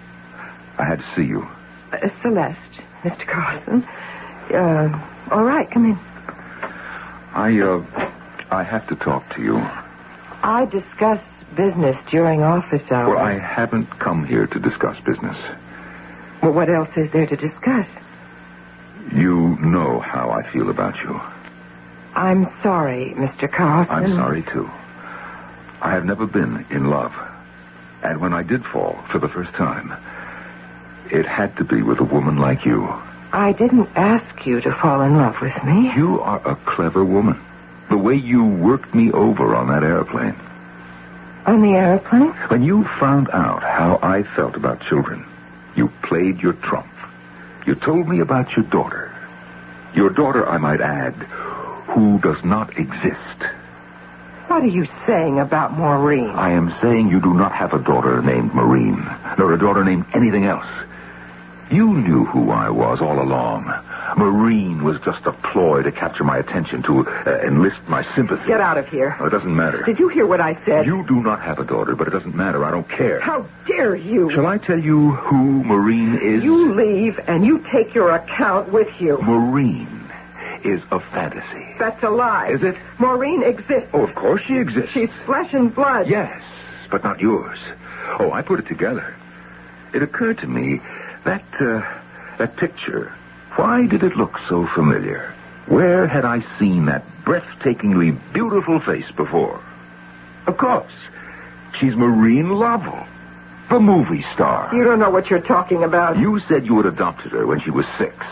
had to see you. Celeste, Mr. Carlson. All right, come in. I have to talk to you. I discuss business during office hours. Well, I haven't come here to discuss business. Well, what else is there to discuss? You know how I feel about you. I'm sorry, Mr. Carlson. I'm sorry, too. I have never been in love. And when I did fall for the first time, it had to be with a woman like you. I didn't ask you to fall in love with me. You are a clever woman. The way you worked me over on that airplane. On the airplane? When you found out how I felt about children, you played your trump. You told me about your daughter. Your daughter, I might add, who does not exist. What are you saying about Maureen? I am saying you do not have a daughter named Maureen, nor a daughter named anything else. You knew who I was all along. Maureen was just a ploy to capture my attention, to enlist my sympathy. Get out of here. Oh, it doesn't matter. Did you hear what I said? You do not have a daughter, but it doesn't matter. I don't care. How dare you? Shall I tell you who Maureen is? You leave and you take your account with you. Maureen is a fantasy. That's a lie. Is it? Maureen exists. Oh, of course she exists. She's flesh and blood. Yes, but not yours. Oh, I put it together. It occurred to me that picture. Why did it look so familiar? Where had I seen that breathtakingly beautiful face before? Of course. She's Maureen Lovell. The movie star. You don't know what you're talking about. You said you had adopted her when she was 6.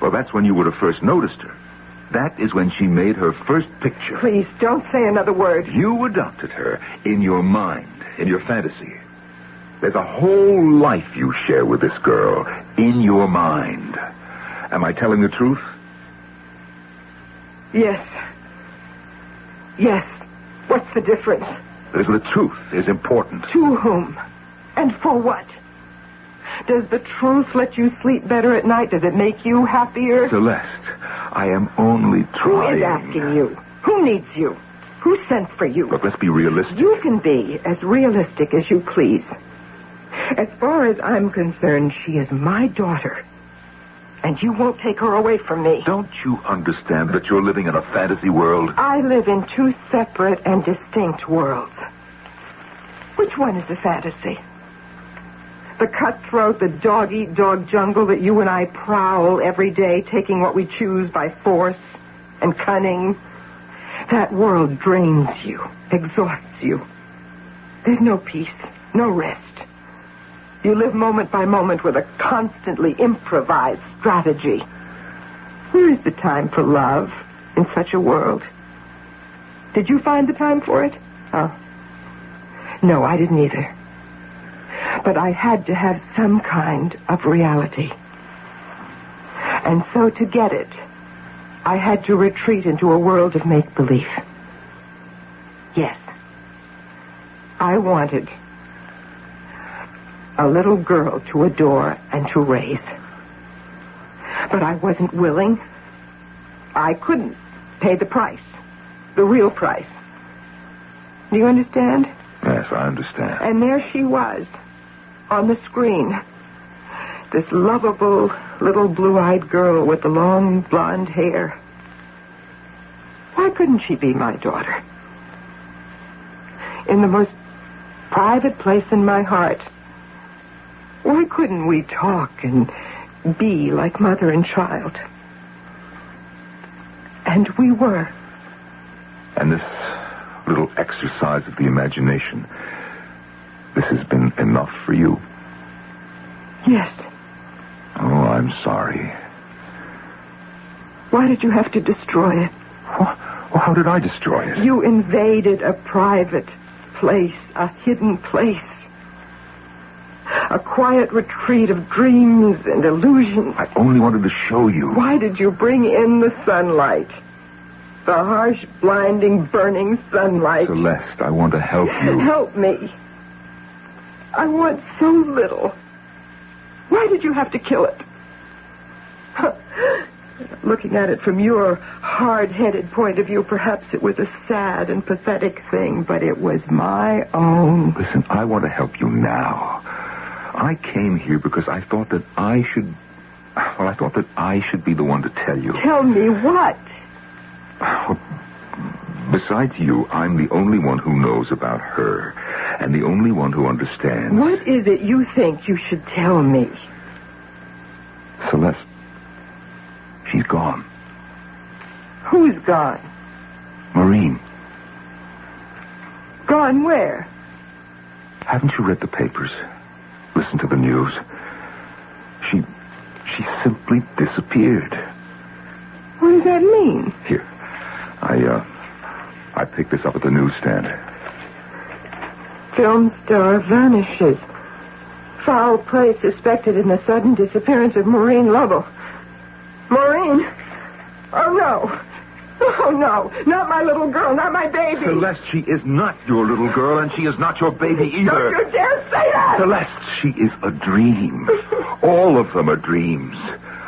Well, that's when you would have first noticed her. That is when she made her first picture. Please, don't say another word. You adopted her in your mind, in your fantasy. There's a whole life you share with this girl in your mind. Am I telling the truth? Yes. Yes. What's the difference? The truth is important. To whom? And for what? Does the truth let you sleep better at night? Does it make you happier? Celeste, I am only trying. Who is asking you? Who needs you? Who sent for you? Look, let's be realistic. You can be as realistic as you please. As far as I'm concerned, she is my daughter. And you won't take her away from me. Don't you understand that you're living in a fantasy world? I live in 2 separate and distinct worlds. Which one is the fantasy? The cutthroat, the dog-eat-dog jungle that you and I prowl every day, taking what we choose by force and cunning. That world drains you, exhausts you. There's no peace, no rest. You live moment by moment with a constantly improvised strategy. Where is the time for love in such a world? Did you find the time for it? Oh. No, I didn't either. But I had to have some kind of reality. And so to get it, I had to retreat into a world of make-believe. Yes. I wanted a little girl to adore and to raise. But I wasn't willing. I couldn't pay the price. The real price. Do you understand? Yes, I understand. And there she was, on the screen. This lovable little blue-eyed girl with the long blonde hair. Why couldn't she be my daughter? In the most private place in my heart, why couldn't we talk and be like mother and child? And we were. And this little exercise of the imagination, this has been enough for you? Yes. Oh, I'm sorry. Why did you have to destroy it? Well, how did I destroy it? You invaded a private place, a hidden place. A quiet retreat of dreams and illusions. I only wanted to show you. Why did you bring in the sunlight? The harsh, blinding, burning sunlight. Celeste, I want to help you. Help me. I want so little. Why did you have to kill it? Looking at it from your hard-headed point of view, perhaps it was a sad and pathetic thing, but it was my own. Listen, I want to help you now. I came here because I thought that I should be the one to tell you. Tell me what? Well, besides you, I'm the only one who knows about her, and the only one who understands. What is it you think you should tell me? Celeste, she's gone. Who's gone? Maureen. Gone where? Haven't you read the papers? Listen to the news. She simply disappeared. What does that mean? Here. I picked this up at the newsstand. Film star vanishes. Foul play suspected in the sudden disappearance of Maureen Lovell. Maureen? Oh, no. Oh, no. Not my little girl, not my baby. Celeste, she is not your little girl, and she is not your baby either. Don't you dare say that! Celeste, she is a dream. All of them are dreams.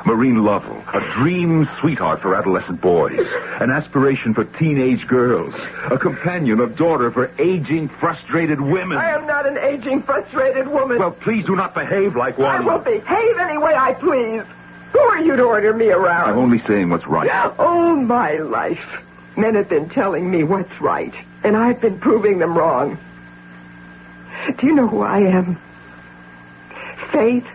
Maureen Lovell, a dream sweetheart for adolescent boys, an aspiration for teenage girls, a companion, a daughter for aging, frustrated women. I am not an aging, frustrated woman. Well, please do not behave like one. I will behave any way I please. Who are you to order me around? I'm only saying what's right. All my life, men have been telling me what's right, and I've been proving them wrong. Do you know who I am? Faith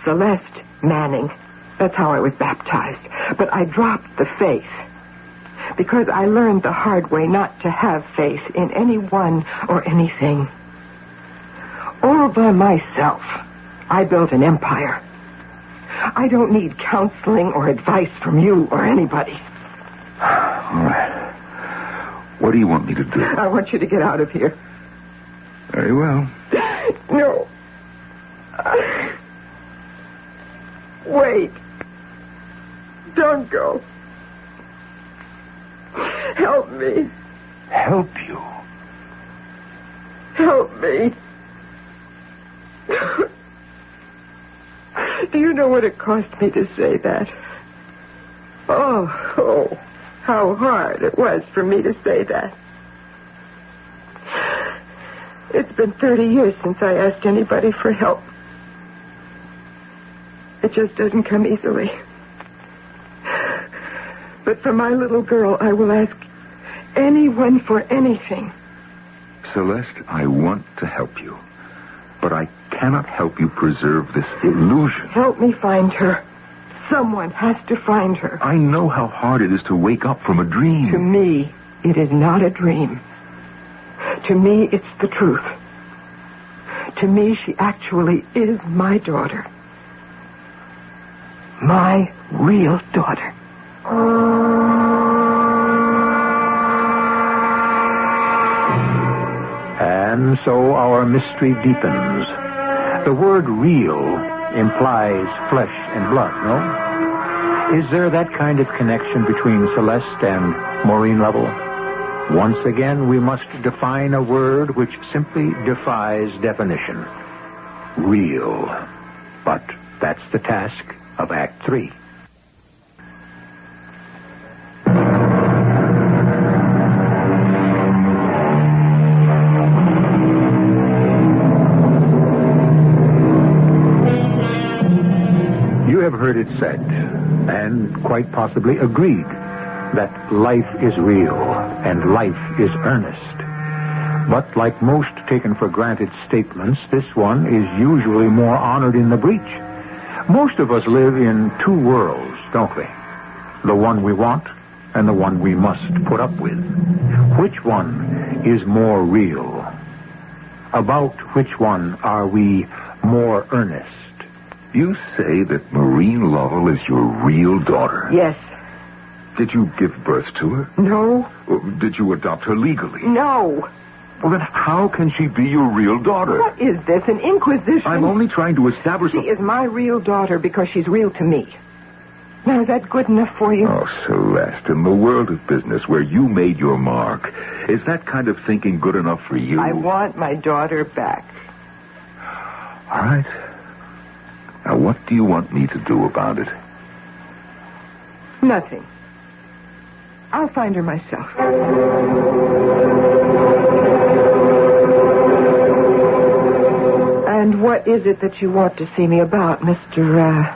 Celeste Manning. That's how I was baptized. But I dropped the faith because I learned the hard way not to have faith in anyone or anything. All by myself. I built an empire. I don't need counseling or advice from you or anybody. All right. What do you want me to do? I want you to get out of here. Very well. No. Wait. Don't go. Help me. Help you? Help me. Do you know what it cost me to say that? Oh, how hard it was for me to say that. It's been 30 years since I asked anybody for help. It just doesn't come easily. But for my little girl, I will ask anyone for anything. Celeste, I want to help you. But I cannot help you preserve this illusion. Help me find her. Someone has to find her. I know how hard it is to wake up from a dream. To me, it is not a dream. To me, it's the truth. To me, she actually is my daughter. My real daughter. And so our mystery deepens. The word real implies flesh and blood, no? Is there that kind of connection between Celeste and Maureen Lovell? Once again, we must define a word which simply defies definition. Real. But that's the task of Act 3. You have heard it said, and quite possibly agreed, that life is real and life is earnest. But like most taken for granted statements, this one is usually more honored in the breach. Most of us live in two worlds, don't we? The one we want and the one we must put up with. Which one is more real? About which one are we more earnest? You say that Maureen Lovell is your real daughter? Yes. Did you give birth to her? No. Did you adopt her legally? No. Well, then how can she be your real daughter? What is this, an inquisition? I'm only trying to establish... She is my real daughter because she's real to me. Now, is that good enough for you? Oh, Celeste, in the world of business where you made your mark, is that kind of thinking good enough for you? I want my daughter back. All right. Now, what do you want me to do about it? Nothing. I'll find her myself. And what is it that you want to see me about, Mr.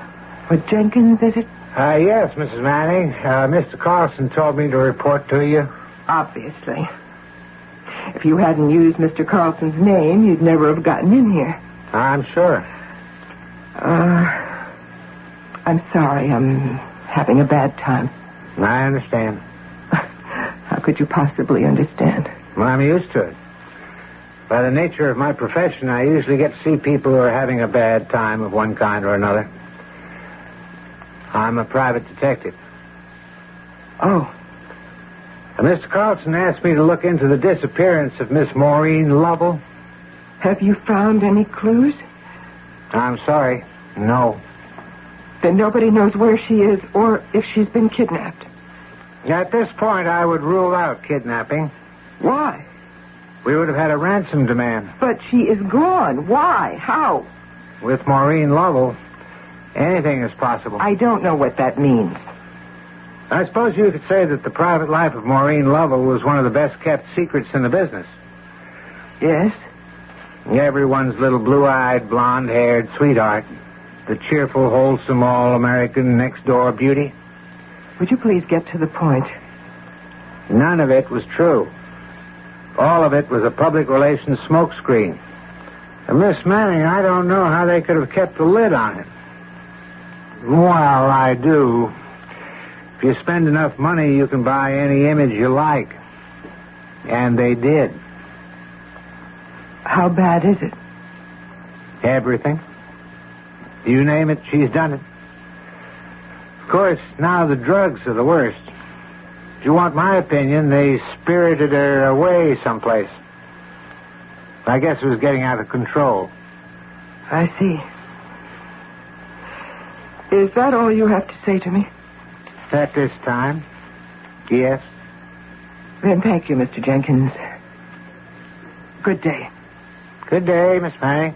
Jenkins, is it? Yes, Mrs. Manning. Mr. Carlson told me to report to you. Obviously. If you hadn't used Mr. Carlson's name, you'd never have gotten in here. I'm sure. I'm sorry. I'm having a bad time. I understand. How could you possibly understand? Well, I'm used to it. By the nature of my profession, I usually get to see people who are having a bad time of one kind or another. I'm a private detective. Oh. And Mr. Carlson asked me to look into the disappearance of Miss Maureen Lovell. Have you found any clues? I'm sorry. No. Then nobody knows where she is or if she's been kidnapped. At this point, I would rule out kidnapping. Why? We would have had a ransom demand. But she is gone. Why? How? With Maureen Lovell, anything is possible. I don't know what that means. I suppose you could say that the private life of Maureen Lovell was one of the best-kept secrets in the business. Yes? Everyone's little blue-eyed, blonde-haired sweetheart. The cheerful, wholesome, all-American next-door beauty. Would you please get to the point? None of it was true. All of it was a public relations smokescreen. And Miss Manning, I don't know how they could have kept the lid on it. Well, I do. If you spend enough money, you can buy any image you like. And they did. How bad is it? Everything. You name it, she's done it. Of course, now the drugs are the worst. If you want my opinion, they spirited her away someplace. I guess it was getting out of control. I see. Is that all you have to say to me? At this time, yes. Then thank you, Mr. Jenkins. Good day. Good day, Miss Manning.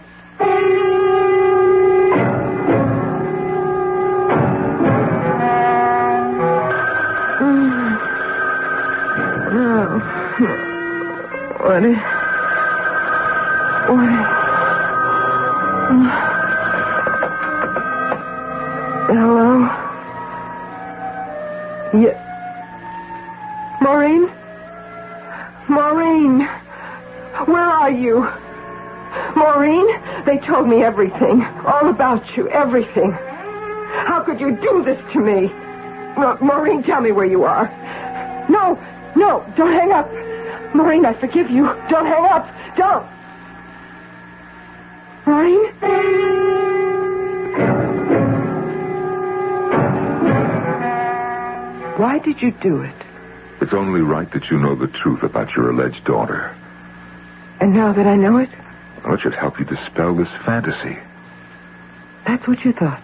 Hello? Yeah. Maureen? Maureen! Where are you? Maureen? They told me everything. All about you. Everything. How could you do this to me? Maureen, tell me where you are. No, don't hang up. Maureen, I forgive you. Don't hang up. Don't. Maureen? Why did you do it? It's only right that you know the truth about your alleged daughter. And now that I know it? Well, it should help you dispel this fantasy. That's what you thought?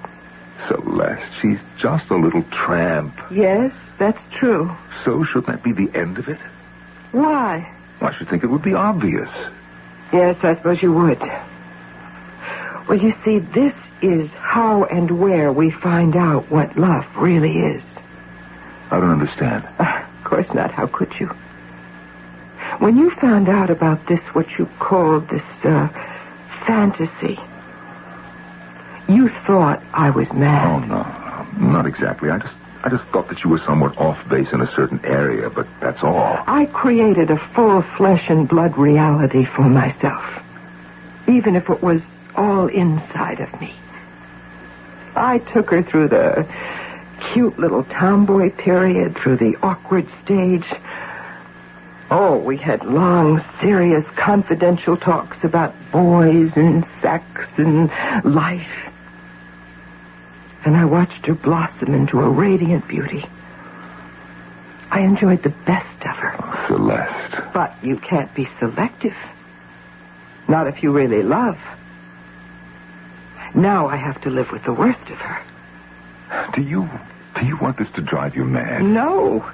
Celeste, she's just a little tramp. Yes, that's true. So should that be the end of it? Why? I should think it would be obvious. Yes, I suppose you would. Well, you see, this is how and where we find out what love really is. I don't understand. Of course not. How could you? When you found out about this, what you called this, fantasy, you thought I was mad. Oh, no. Not exactly. I just thought that you were somewhat off base in a certain area, but that's all. I created a full flesh and blood reality for myself, even if it was all inside of me. I took her through the cute little tomboy period, through the awkward stage. Oh, we had long, serious, confidential talks about boys and sex and life. And I watched her blossom into a radiant beauty. I enjoyed the best of her. Celeste. But you can't be selective. Not if you really love. Now I have to live with the worst of her. Do you want this to drive you mad? No.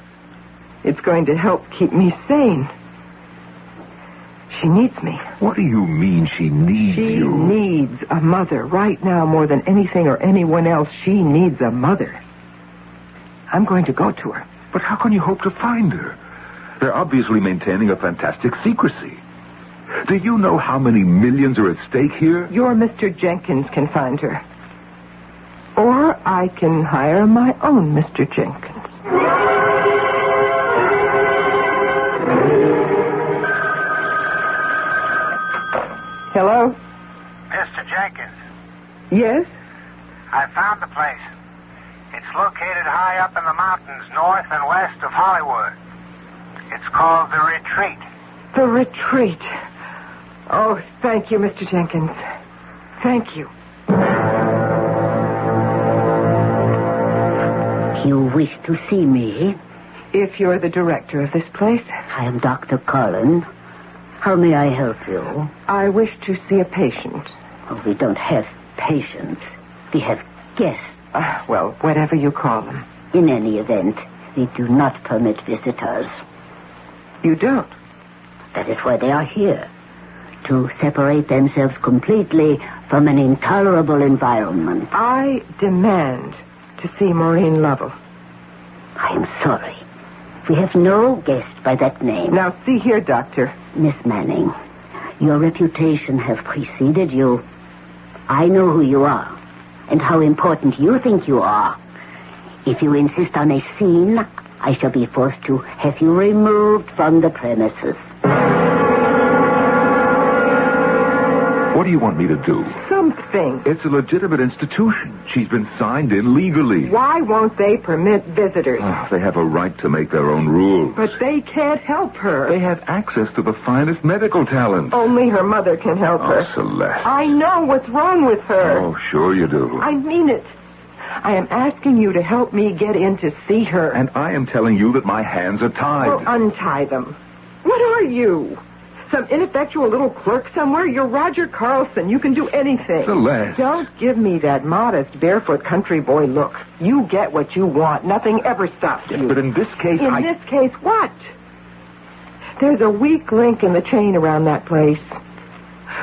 It's going to help keep me sane. She needs me. What do you mean she needs you? She needs a mother. Right now, more than anything or anyone else, she needs a mother. I'm going to go to her. But how can you hope to find her? They're obviously maintaining a fantastic secrecy. Do you know how many millions are at stake here? Your Mr. Jenkins can find her. Or I can hire my own Mr. Jenkins. Hello? Mr. Jenkins. Yes? I found the place. It's located high up in the mountains north and west of Hollywood. It's called The Retreat. The Retreat. Oh, thank you, Mr. Jenkins. Thank you. You wish to see me? If you're the director of this place. I am Dr. Cullen. How may I help you? I wish to see a patient. Oh, we don't have patients. We have guests. Well, whatever you call them. In any event, we do not permit visitors. You don't? That is why they are here. To separate themselves completely from an intolerable environment. I demand to see Maureen Lovell. I am sorry. We have no guest by that name. Now, see here, Doctor. Miss Manning, your reputation has preceded you. I know who you are and how important you think you are. If you insist on a scene, I shall be forced to have you removed from the premises. What What do you want me to do? Something. It's a legitimate institution. She's been signed in legally. Why won't they permit visitors? They have a right to make their own rules. But they can't help her. They have access to the finest medical talent. Only her mother can help her. Celeste. I know what's wrong with her. Oh, sure you do. I mean it. I am asking you to help me get in to see her. And I am telling you that my hands are tied. Well, untie them. What are you? Some ineffectual little clerk somewhere? You're Roger Carlson. You can do anything. Celeste. Don't give me that modest, barefoot country boy look. You get what you want. Nothing ever stops you. But in this case, In this case, what? There's a weak link in the chain around that place.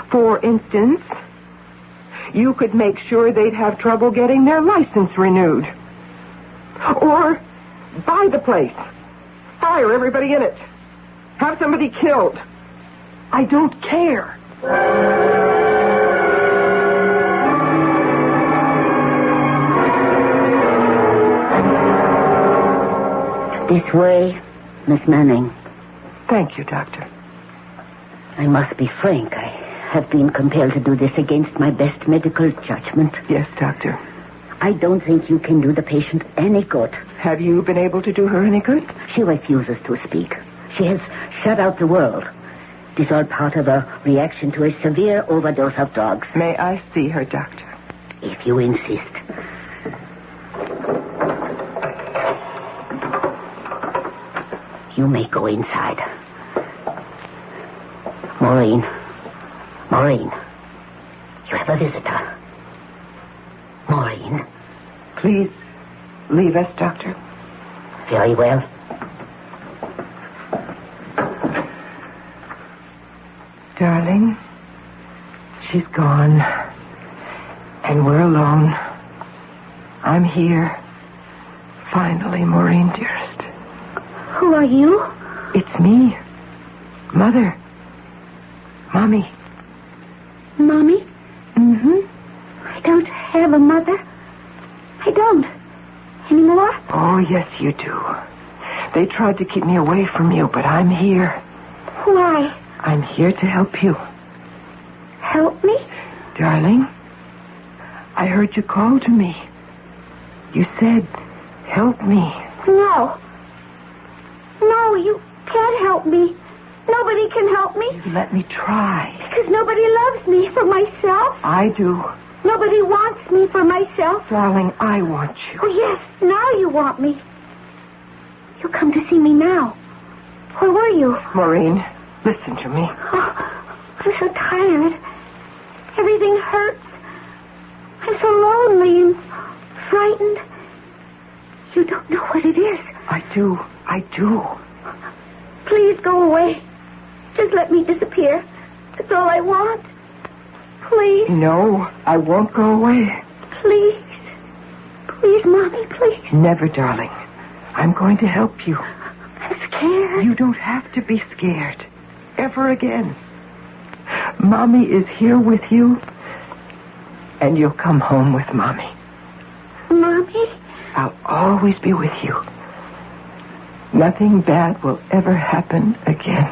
For instance, you could make sure they'd have trouble getting their license renewed. Or buy the place. Fire everybody in it. Have somebody killed. I don't care. This way, Miss Manning. Thank you, Doctor. I must be frank. I have been compelled to do this against my best medical judgment. Yes, Doctor. I don't think you can do the patient any good. Have you been able to do her any good? She refuses to speak. She has shut out the world. It is all part of a reaction to a severe overdose of drugs. May I see her, Doctor? If you insist. You may go inside. Maureen. Maureen. You have a visitor. Maureen. Please leave us, Doctor. Very well. Darling, she's gone. And we're alone. I'm here. Finally, Maureen, dearest. Who are you? It's me. Mother. Mommy. Mommy? Mm-hmm. I don't have a mother. I don't. Anymore? Oh, yes, you do. They tried to keep me away from you, but I'm here. Why? I'm here to help you. Help me? Darling, I heard you call to me. You said, help me. No. No, you can't help me. Nobody can help me. Let me try. Because nobody loves me for myself. I do. Nobody wants me for myself. Darling, I want you. Oh, yes, now you want me. You come to see me now. Where were you? Maureen, listen to me. Oh, I'm so tired. Everything hurts. I'm so lonely and frightened. You don't know what it is. I do. Please go away. Just let me disappear. That's all I want. Please. No, I won't go away. Please. Please, Mommy, please. Never, darling. I'm going to help you. I'm scared. You don't have to be scared. Ever again. Mommy is here with you, and you'll come home with Mommy. Mommy? I'll always be with you. Nothing bad will ever happen again.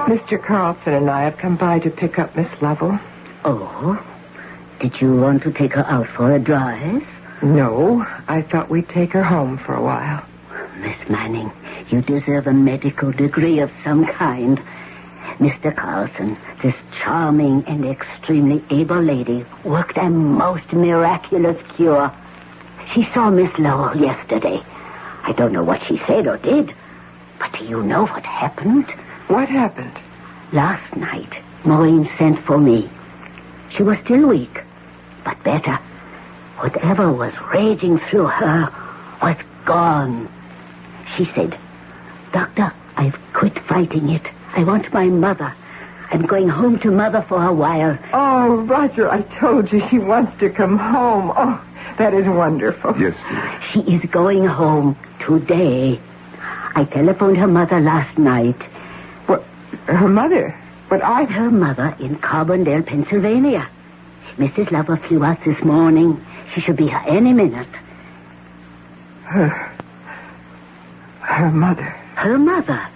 Mr. Carlson and I have come by to pick up Miss Lovell. Oh? Did you want to take her out for a drive? No, I thought we'd take her home for a while. Miss Manning, you deserve a medical degree of some kind. Mr. Carlson, this charming and extremely able lady, worked a most miraculous cure. She saw Miss Lowell yesterday. I don't know what she said or did, but do you know what happened? What happened? Last night, Maureen sent for me. She was still weak, but better. Whatever was raging through her was gone. She said, Doctor, I've quit fighting it. I want my mother. I'm going home to Mother for a while. Oh, Roger, I told you she wants to come home. Oh, that is wonderful. Yes, dear. She is going home today. I telephoned her mother last night. What? Her mother? But Her mother in Carbondale, Pennsylvania. Mrs. Lover flew out this morning. She should be here any minute. Her mother. Her mother?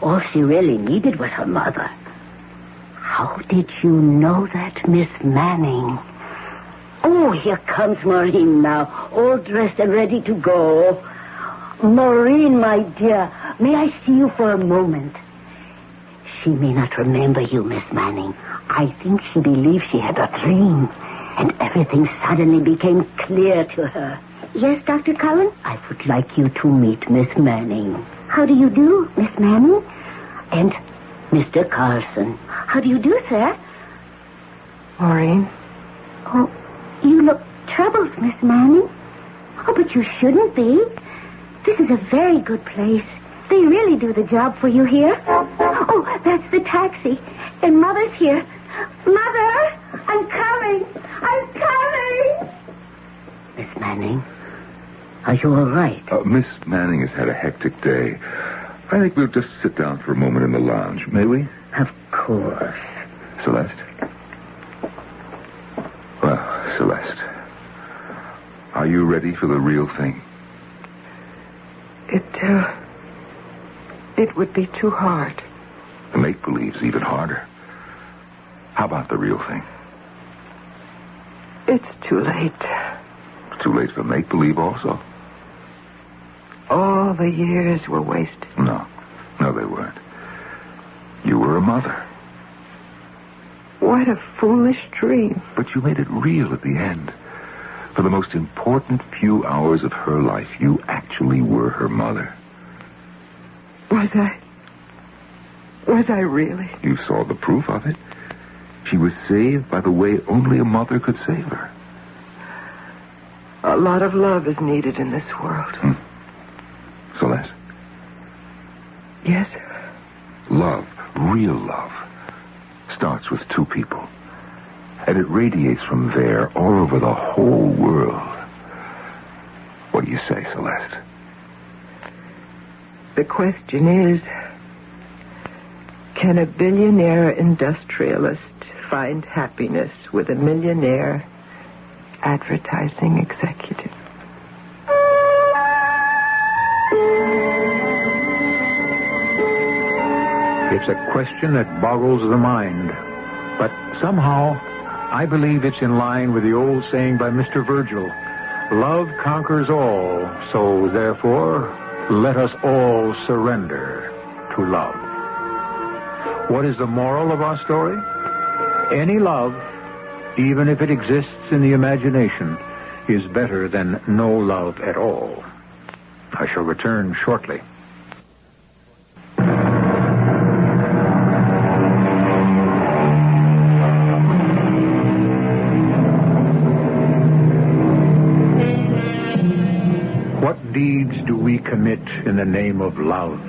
All she really needed was her mother. How did you know that, Miss Manning? Oh, here comes Maureen now, all dressed and ready to go. Maureen, my dear, may I see you for a moment? She may not remember you, Miss Manning. I think she believes she had a dream, and everything suddenly became clear to her. Yes, Dr. Cullen? I would like you to meet Miss Manning. How do you do, Miss Manning? And Mr. Carlson. How do you do, sir? Maureen? Oh, you look troubled, Miss Manning. Oh, but you shouldn't be. This is a very good place. They really do the job for you here. Oh, that's the taxi. And Mother's here. Mother, I'm coming. I'm coming. Miss Manning, are you all right? Miss Manning has had a hectic day. I think we'll just sit down for a moment in the lounge, may we? Of course. Celeste? Well, Celeste, are you ready for the real thing? It would be too hard. The make-believe's even harder. How about the real thing? It's too late. Too late for make-believe also? All the years were wasted. No, they weren't. You were a mother. What a foolish dream. But you made it real at the end. For the most important few hours of her life, you actually were her mother. Was I really? You saw the proof of it. She was saved by the way only a mother could save her. A lot of love is needed in this world. Celeste? Yes? Love, real love, starts with two people. And it radiates from there all over the whole world. What do you say, Celeste? The question is, can a billionaire industrialist find happiness with a millionaire advertising executive? It's a question that boggles the mind. But somehow, I believe it's in line with the old saying by Mr. Virgil, love conquers all, so therefore, let us all surrender to love. What is the moral of our story? Any love, even if it exists in the imagination, is better than no love at all. I shall return shortly. What deeds do we commit in the name of love?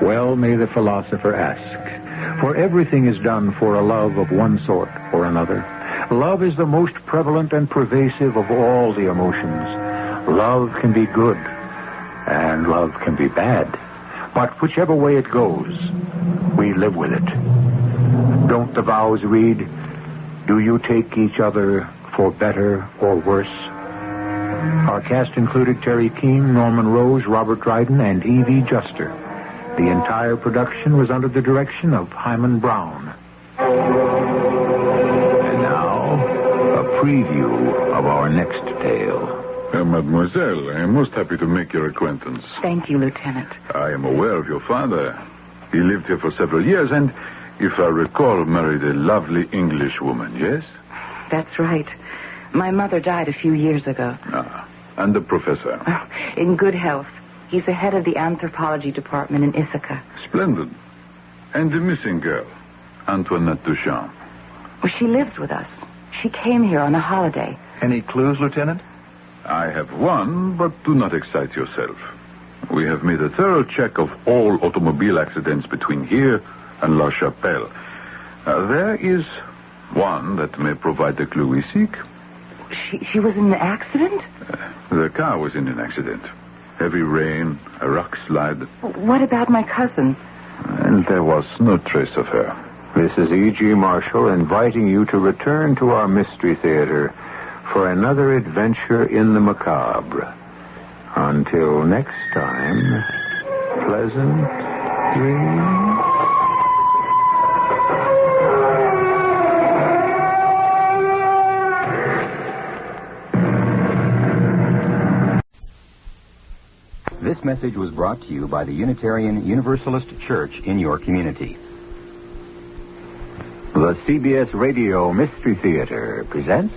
Well, may the philosopher ask. For everything is done for a love of one sort or another. Love is the most prevalent and pervasive of all the emotions. Love can be good, and love can be bad. But whichever way it goes, we live with it. Don't the vows read, do you take each other for better or worse? Our cast included Terry Keane, Norman Rose, Robert Dryden, and E.V. Juster. The entire production was under the direction of Himan Brown. And now, a preview of our next tale. Mademoiselle, I am most happy to make your acquaintance. Thank you, Lieutenant. I am aware of your father. He lived here for several years and, if I recall, married a lovely English woman, yes? That's right. My mother died a few years ago. And the professor? In good health. He's the head of the anthropology department in Ithaca. Splendid. And the missing girl, Antoinette Duchamp? Well, she lives with us. She came here on a holiday. Any clues, Lieutenant? I have one, but do not excite yourself. We have made a thorough check of all automobile accidents between here and La Chapelle. There is one that may provide the clue we seek. She was in an accident? The car was in an accident. Heavy rain, a rock slide. What about my cousin? And there was no trace of her. This is E.G. Marshall inviting you to return to our Mystery Theater for another adventure in the macabre. Until next time, pleasant dreams. This message was brought to you by the Unitarian Universalist Church in your community. The CBS Radio Mystery Theater presents...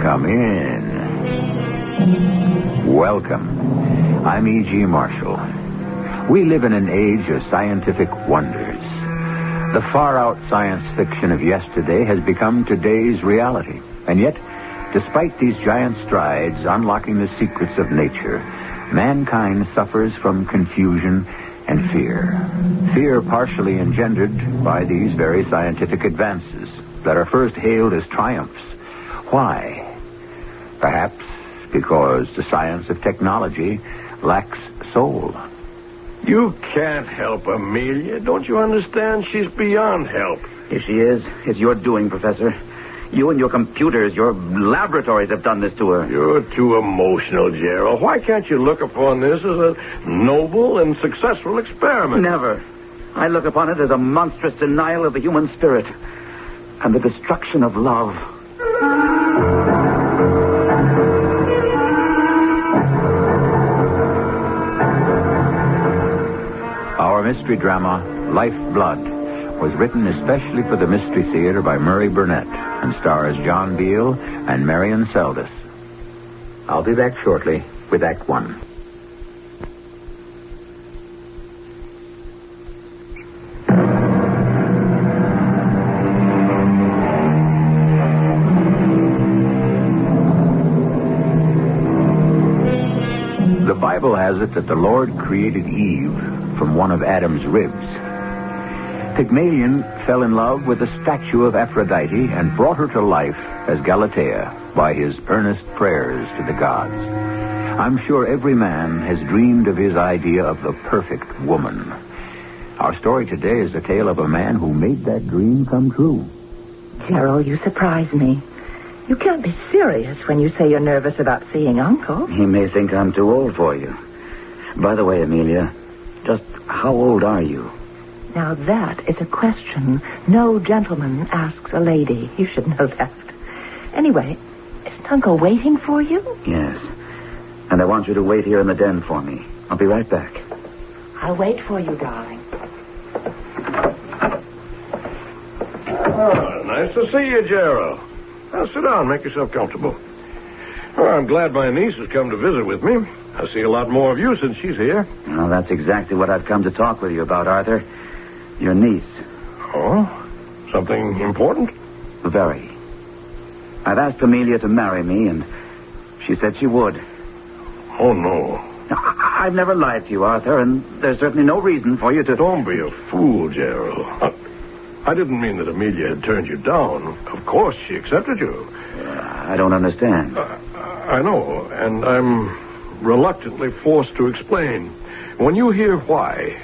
Come in. Welcome. I'm E.G. Marshall. We live in an age of scientific wonders. The far-out science fiction of yesterday has become today's reality. And yet, despite these giant strides unlocking the secrets of nature, mankind suffers from confusion and fear. Fear partially engendered by these very scientific advances that are first hailed as triumphs. Why? Perhaps because the science of technology lacks soul. You can't help Amelia. Don't you understand? She's beyond help. If she is, it's your doing, Professor. You and your computers, your laboratories have done this to her. You're too emotional, Gerald. Why can't you look upon this as a noble and successful experiment? Never. I look upon it as a monstrous denial of the human spirit and the destruction of love. Our mystery drama, Life Blood, was written especially for the Mystery Theater by Murray Burnett and stars John Beale and Marion Seldes. I'll be back shortly with Act One. The Bible has it that the Lord created Eve from one of Adam's ribs. Pygmalion fell in love with the statue of Aphrodite and brought her to life as Galatea by his earnest prayers to the gods. I'm sure every man has dreamed of his idea of the perfect woman. Our story today is the tale of a man who made that dream come true. Gerald, you surprise me. You can't be serious when you say you're nervous about seeing Uncle. He may think I'm too old for you. By the way, Amelia, just how old are you? Now that is a question no gentleman asks a lady. You should know that. Anyway, isn't Uncle waiting for you? Yes. And I want you to wait here in the den for me. I'll be right back. I'll wait for you, darling. Oh, nice to see you, Gerald. Now, sit down. Make yourself comfortable. Well, I'm glad my niece has come to visit with me. I see a lot more of you since she's here. Well, that's exactly what I've come to talk with you about, Arthur. Your niece. Oh? Something important? Very. I've asked Amelia to marry me, and she said she would. Oh, no. Now, I've never lied to you, Arthur, and there's certainly no reason for you to... Don't be a fool, Gerald. I didn't mean that Amelia had turned you down. Of course, she accepted you. I don't understand. I know, and I'm reluctantly forced to explain. When you hear why,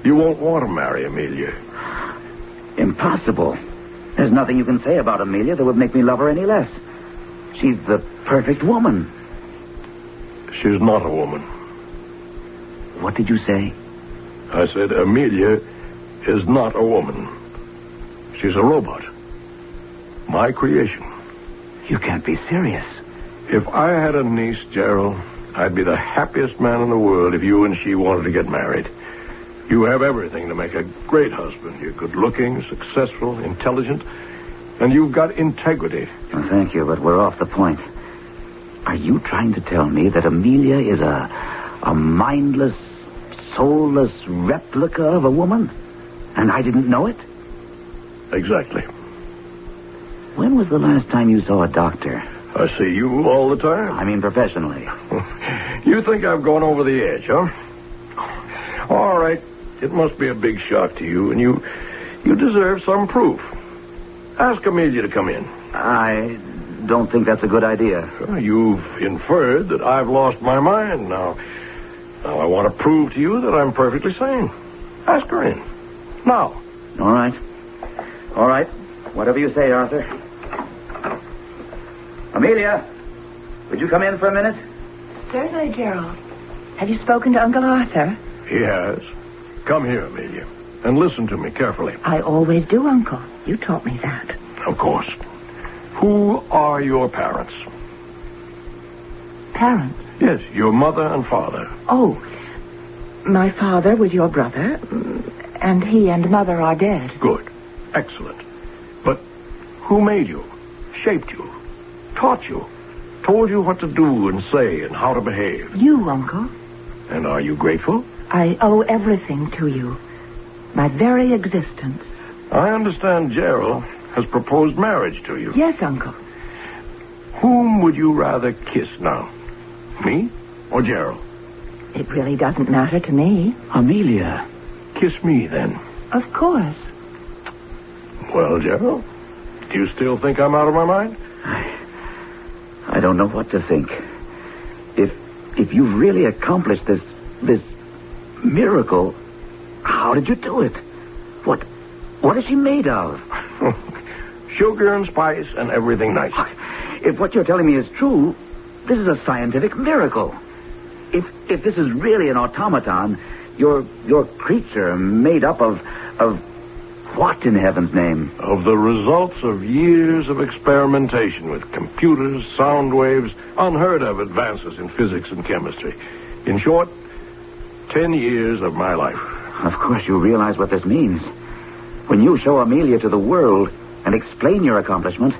you won't want to marry Amelia. Impossible. There's nothing you can say about Amelia that would make me love her any less. She's the perfect woman. She's not a woman. What did you say? I said Amelia is not a woman. She's a robot. My creation. You can't be serious. If I had a niece, Gerald, I'd be the happiest man in the world if you and she wanted to get married. You have everything to make a great husband. You're good-looking, successful, intelligent, and you've got integrity. Oh, thank you, but we're off the point. Are you trying to tell me that Amelia is a mindless, soulless replica of a woman? And I didn't know it? Exactly. When was the last time you saw a doctor? I see you all the time. I mean professionally. You think I've gone over the edge, huh? All right. It must be a big shock to you, and you deserve some proof. Ask Amelia to come in. I don't think that's a good idea. You've inferred that I've lost my mind now. Now I want to prove to you that I'm perfectly sane. Ask her in. Now. All right. All right. Whatever you say, Arthur. Amelia, would you come in for a minute? Certainly, Gerald. Have you spoken to Uncle Arthur? He has. Come here, Amelia, and listen to me carefully. I always do, Uncle. You taught me that. Of course. Who are your parents? Parents? Yes, your mother and father. Oh, my father was your brother, and he and mother are dead. Good. Excellent. But who made you, shaped you, taught you, told you what to do and say and how to behave? You, Uncle. And are you grateful? I owe everything to you. My very existence. I understand Gerald has proposed marriage to you. Yes, Uncle. Whom would you rather kiss now? Me or Gerald? It really doesn't matter to me. Amelia. Kiss me, then. Of course. Well, Gerald, do you still think I'm out of my mind? I don't know what to think. If you've really accomplished this miracle, how did you do it? What is she made of? Sugar and spice and everything nice. If what you're telling me is true, this is a scientific miracle. If this is really an automaton, your creature made up of what in heaven's name? Of the results of years of experimentation with computers, sound waves, unheard of advances in physics and chemistry. In short, 10 years of my life. Of course you realize what this means. When you show Amelia to the world and explain your accomplishment,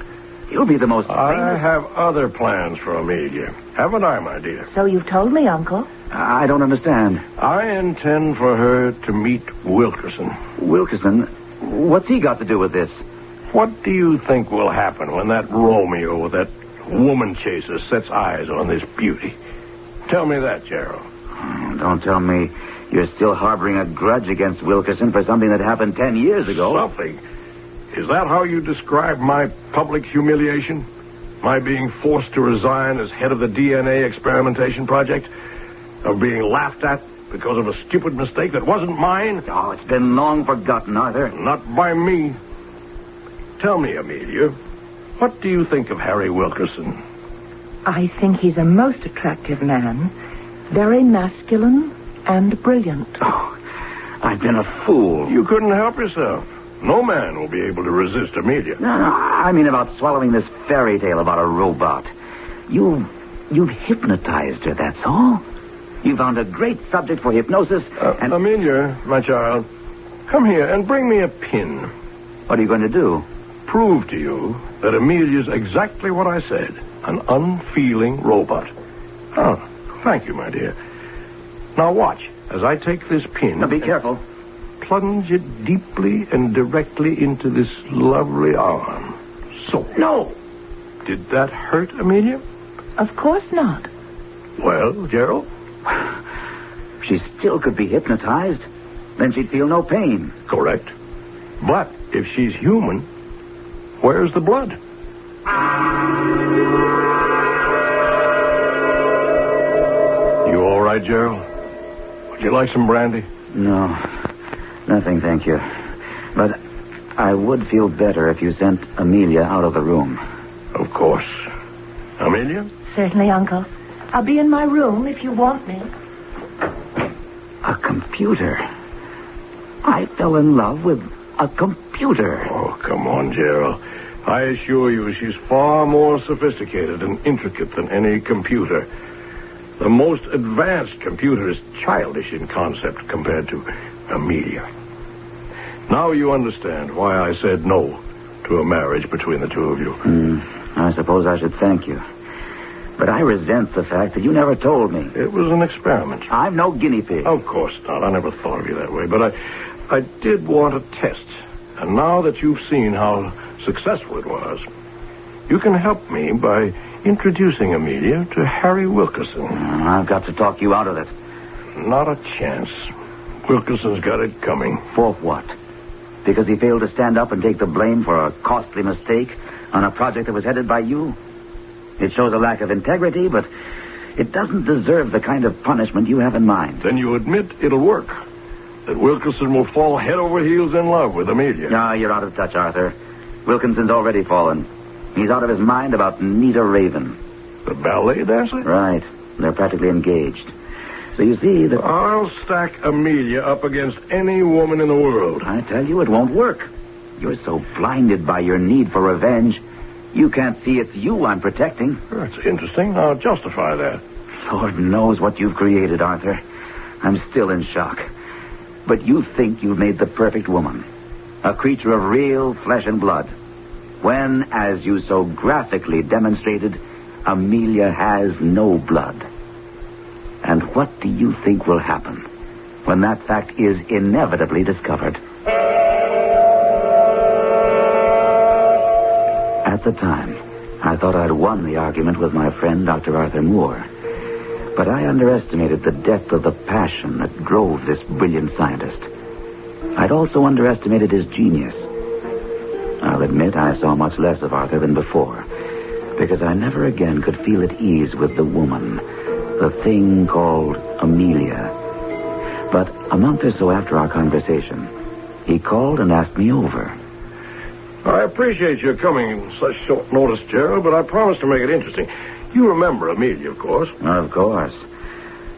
you'll be the most famous... I have other plans for Amelia. Haven't I, my dear? So you've told me, Uncle. I don't understand. I intend for her to meet Wilkerson. Wilkerson? What's he got to do with this? What do you think will happen when that Romeo, that woman chaser, sets eyes on this beauty? Tell me that, Gerald. Don't tell me you're still harboring a grudge against Wilkerson for something that happened 10 years ago. Something? Is that how you describe my public humiliation? My being forced to resign as head of the DNA experimentation project? Of being laughed at because of a stupid mistake that wasn't mine? Oh, it's been long forgotten, Arthur. Not by me. Tell me, Amelia, what do you think of Harry Wilkerson? I think he's a most attractive man. Very masculine and brilliant. Oh, I've been a fool. You couldn't help yourself. No man will be able to resist Amelia. No, I mean about swallowing this fairy tale about a robot. You've hypnotized her, that's all. You found a great subject for hypnosis. And Amelia, my child, come here and bring me a pin. What are you going to do? Prove to you that Amelia's exactly what I said. An unfeeling robot. Oh, thank you, my dear. Now watch as I take this pin. Now be careful. Plunge it deeply and directly into this lovely arm. So. No! Did that hurt, Amelia? Of course not. Well, Gerald? She still could be hypnotized. Then she'd feel no pain. Correct. But if she's human, where's the blood? You all right, Gerald? Would you like some brandy? No. Nothing, thank you. But I would feel better if you sent Amelia out of the room. Of course. Amelia? Certainly, Uncle. I'll be in my room if you want me. A computer? I fell in love with a computer. Oh, come on, Gerald. I assure you she's far more sophisticated and intricate than any computer. The most advanced computer is childish in concept compared to Amelia. Now you understand why I said no to a marriage between the two of you. I suppose I should thank you. But I resent the fact that you never told me. It was an experiment. I'm no guinea pig. Of course not. I never thought of you that way. But I did want a test. And now that you've seen how successful it was, you can help me by introducing Amelia to Harry Wilkerson. I've got to talk you out of it. Not a chance. Wilkerson's got it coming. For what? Because he failed to stand up and take the blame for a costly mistake on a project that was headed by you? It shows a lack of integrity, but it doesn't deserve the kind of punishment you have in mind. Then you admit it'll work. That Wilkerson will fall head over heels in love with Amelia. No, you're out of touch, Arthur. Wilkinson's already fallen. He's out of his mind about Nita Raven. The ballet dancer? Right. They're practically engaged. So you see that... I'll stack Amelia up against any woman in the world. I tell you, it won't work. You're so blinded by your need for revenge, you can't see it's you I'm protecting. That's interesting. I'll justify that. Lord knows what you've created, Arthur. I'm still in shock. But you think you've made the perfect woman. A creature of real flesh and blood. When, as you so graphically demonstrated, Amelia has no blood. And what do you think will happen when that fact is inevitably discovered? At the time, I thought I'd won the argument with my friend, Dr. Arthur Moore. But I underestimated the depth of the passion that drove this brilliant scientist. I'd also underestimated his genius. I'll admit I saw much less of Arthur than before, because I never again could feel at ease with the woman, the thing called Amelia. But a month or so after our conversation, he called and asked me over. I appreciate your coming in such short notice, Gerald, but I promised to make it interesting. You remember Amelia, of course. Of course.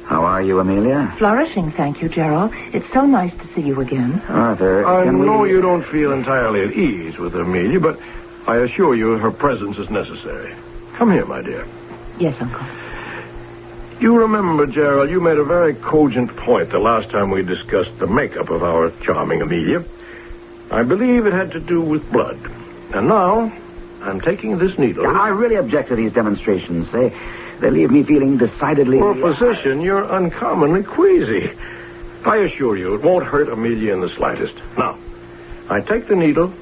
How are you, Amelia? Flourishing, thank you, Gerald. It's so nice to see you again. Arthur, I know you don't feel entirely at ease with Amelia, but I assure you her presence is necessary. Come here, my dear. Yes, Uncle. You remember, Gerald, you made a very cogent point the last time we discussed the makeup of our charming Amelia. I believe it had to do with blood. And now, I'm taking this needle. I really object to these demonstrations. They leave me feeling decidedly... For a physician, you're uncommonly queasy. I assure you, it won't hurt Amelia in the slightest. Now, I take the needle,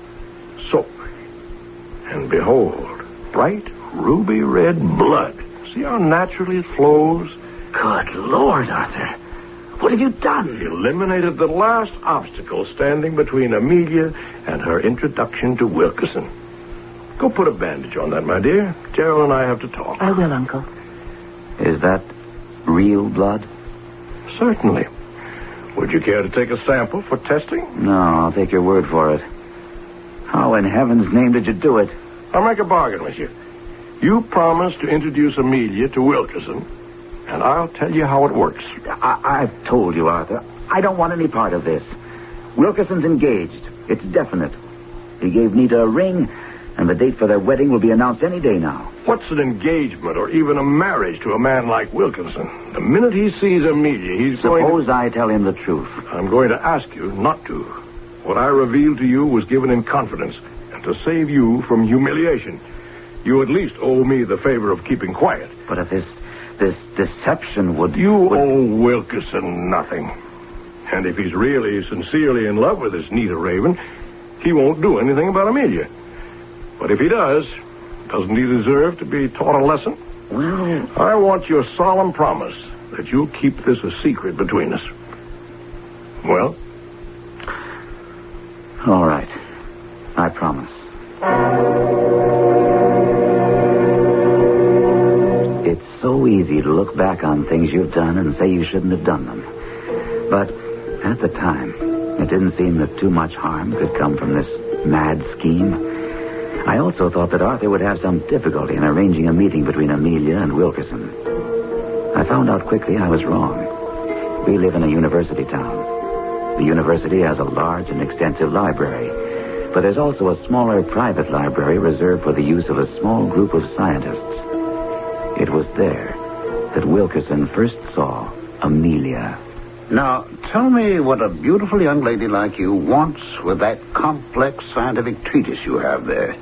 so, and behold, bright ruby red blood. See how naturally it flows? Good Lord, Arthur. What have you done? Eliminated the last obstacle standing between Amelia and her introduction to Wilkerson. Go put a bandage on that, my dear. Gerald and I have to talk. I will, Uncle. Is that real blood? Certainly. Would you care to take a sample for testing? No, I'll take your word for it. How in heaven's name did you do it? I'll make a bargain with you. You promised to introduce Amelia to Wilkerson, and I'll tell you how it works. I've told you, Arthur. I don't want any part of this. Wilkerson's engaged. It's definite. He gave Nita a ring, and the date for their wedding will be announced any day now. What's an engagement or even a marriage to a man like Wilkerson? The minute he sees Amelia, he's going to... Suppose I tell him the truth. I'm going to ask you not to. What I revealed to you was given in confidence, and to save you from humiliation. You at least owe me the favor of keeping quiet. But if this deception would... You owe Wilkerson nothing. And if he's really, sincerely in love with this Nita Raven, he won't do anything about Amelia. But if he does, doesn't he deserve to be taught a lesson? Well... I want your solemn promise that you'll keep this a secret between us. Well? All right. I promise. It's so easy to look back on things you've done and say you shouldn't have done them. But at the time, it didn't seem that too much harm could come from this mad scheme. I also thought that Arthur would have some difficulty in arranging a meeting between Amelia and Wilkerson. I found out quickly I was wrong. We live in a university town. The university has a large and extensive library, but there's also a smaller private library reserved for the use of a small group of scientists. It was there that Wilkerson first saw Amelia. Now, tell me what a beautiful young lady like you wants with that complex scientific treatise you have there.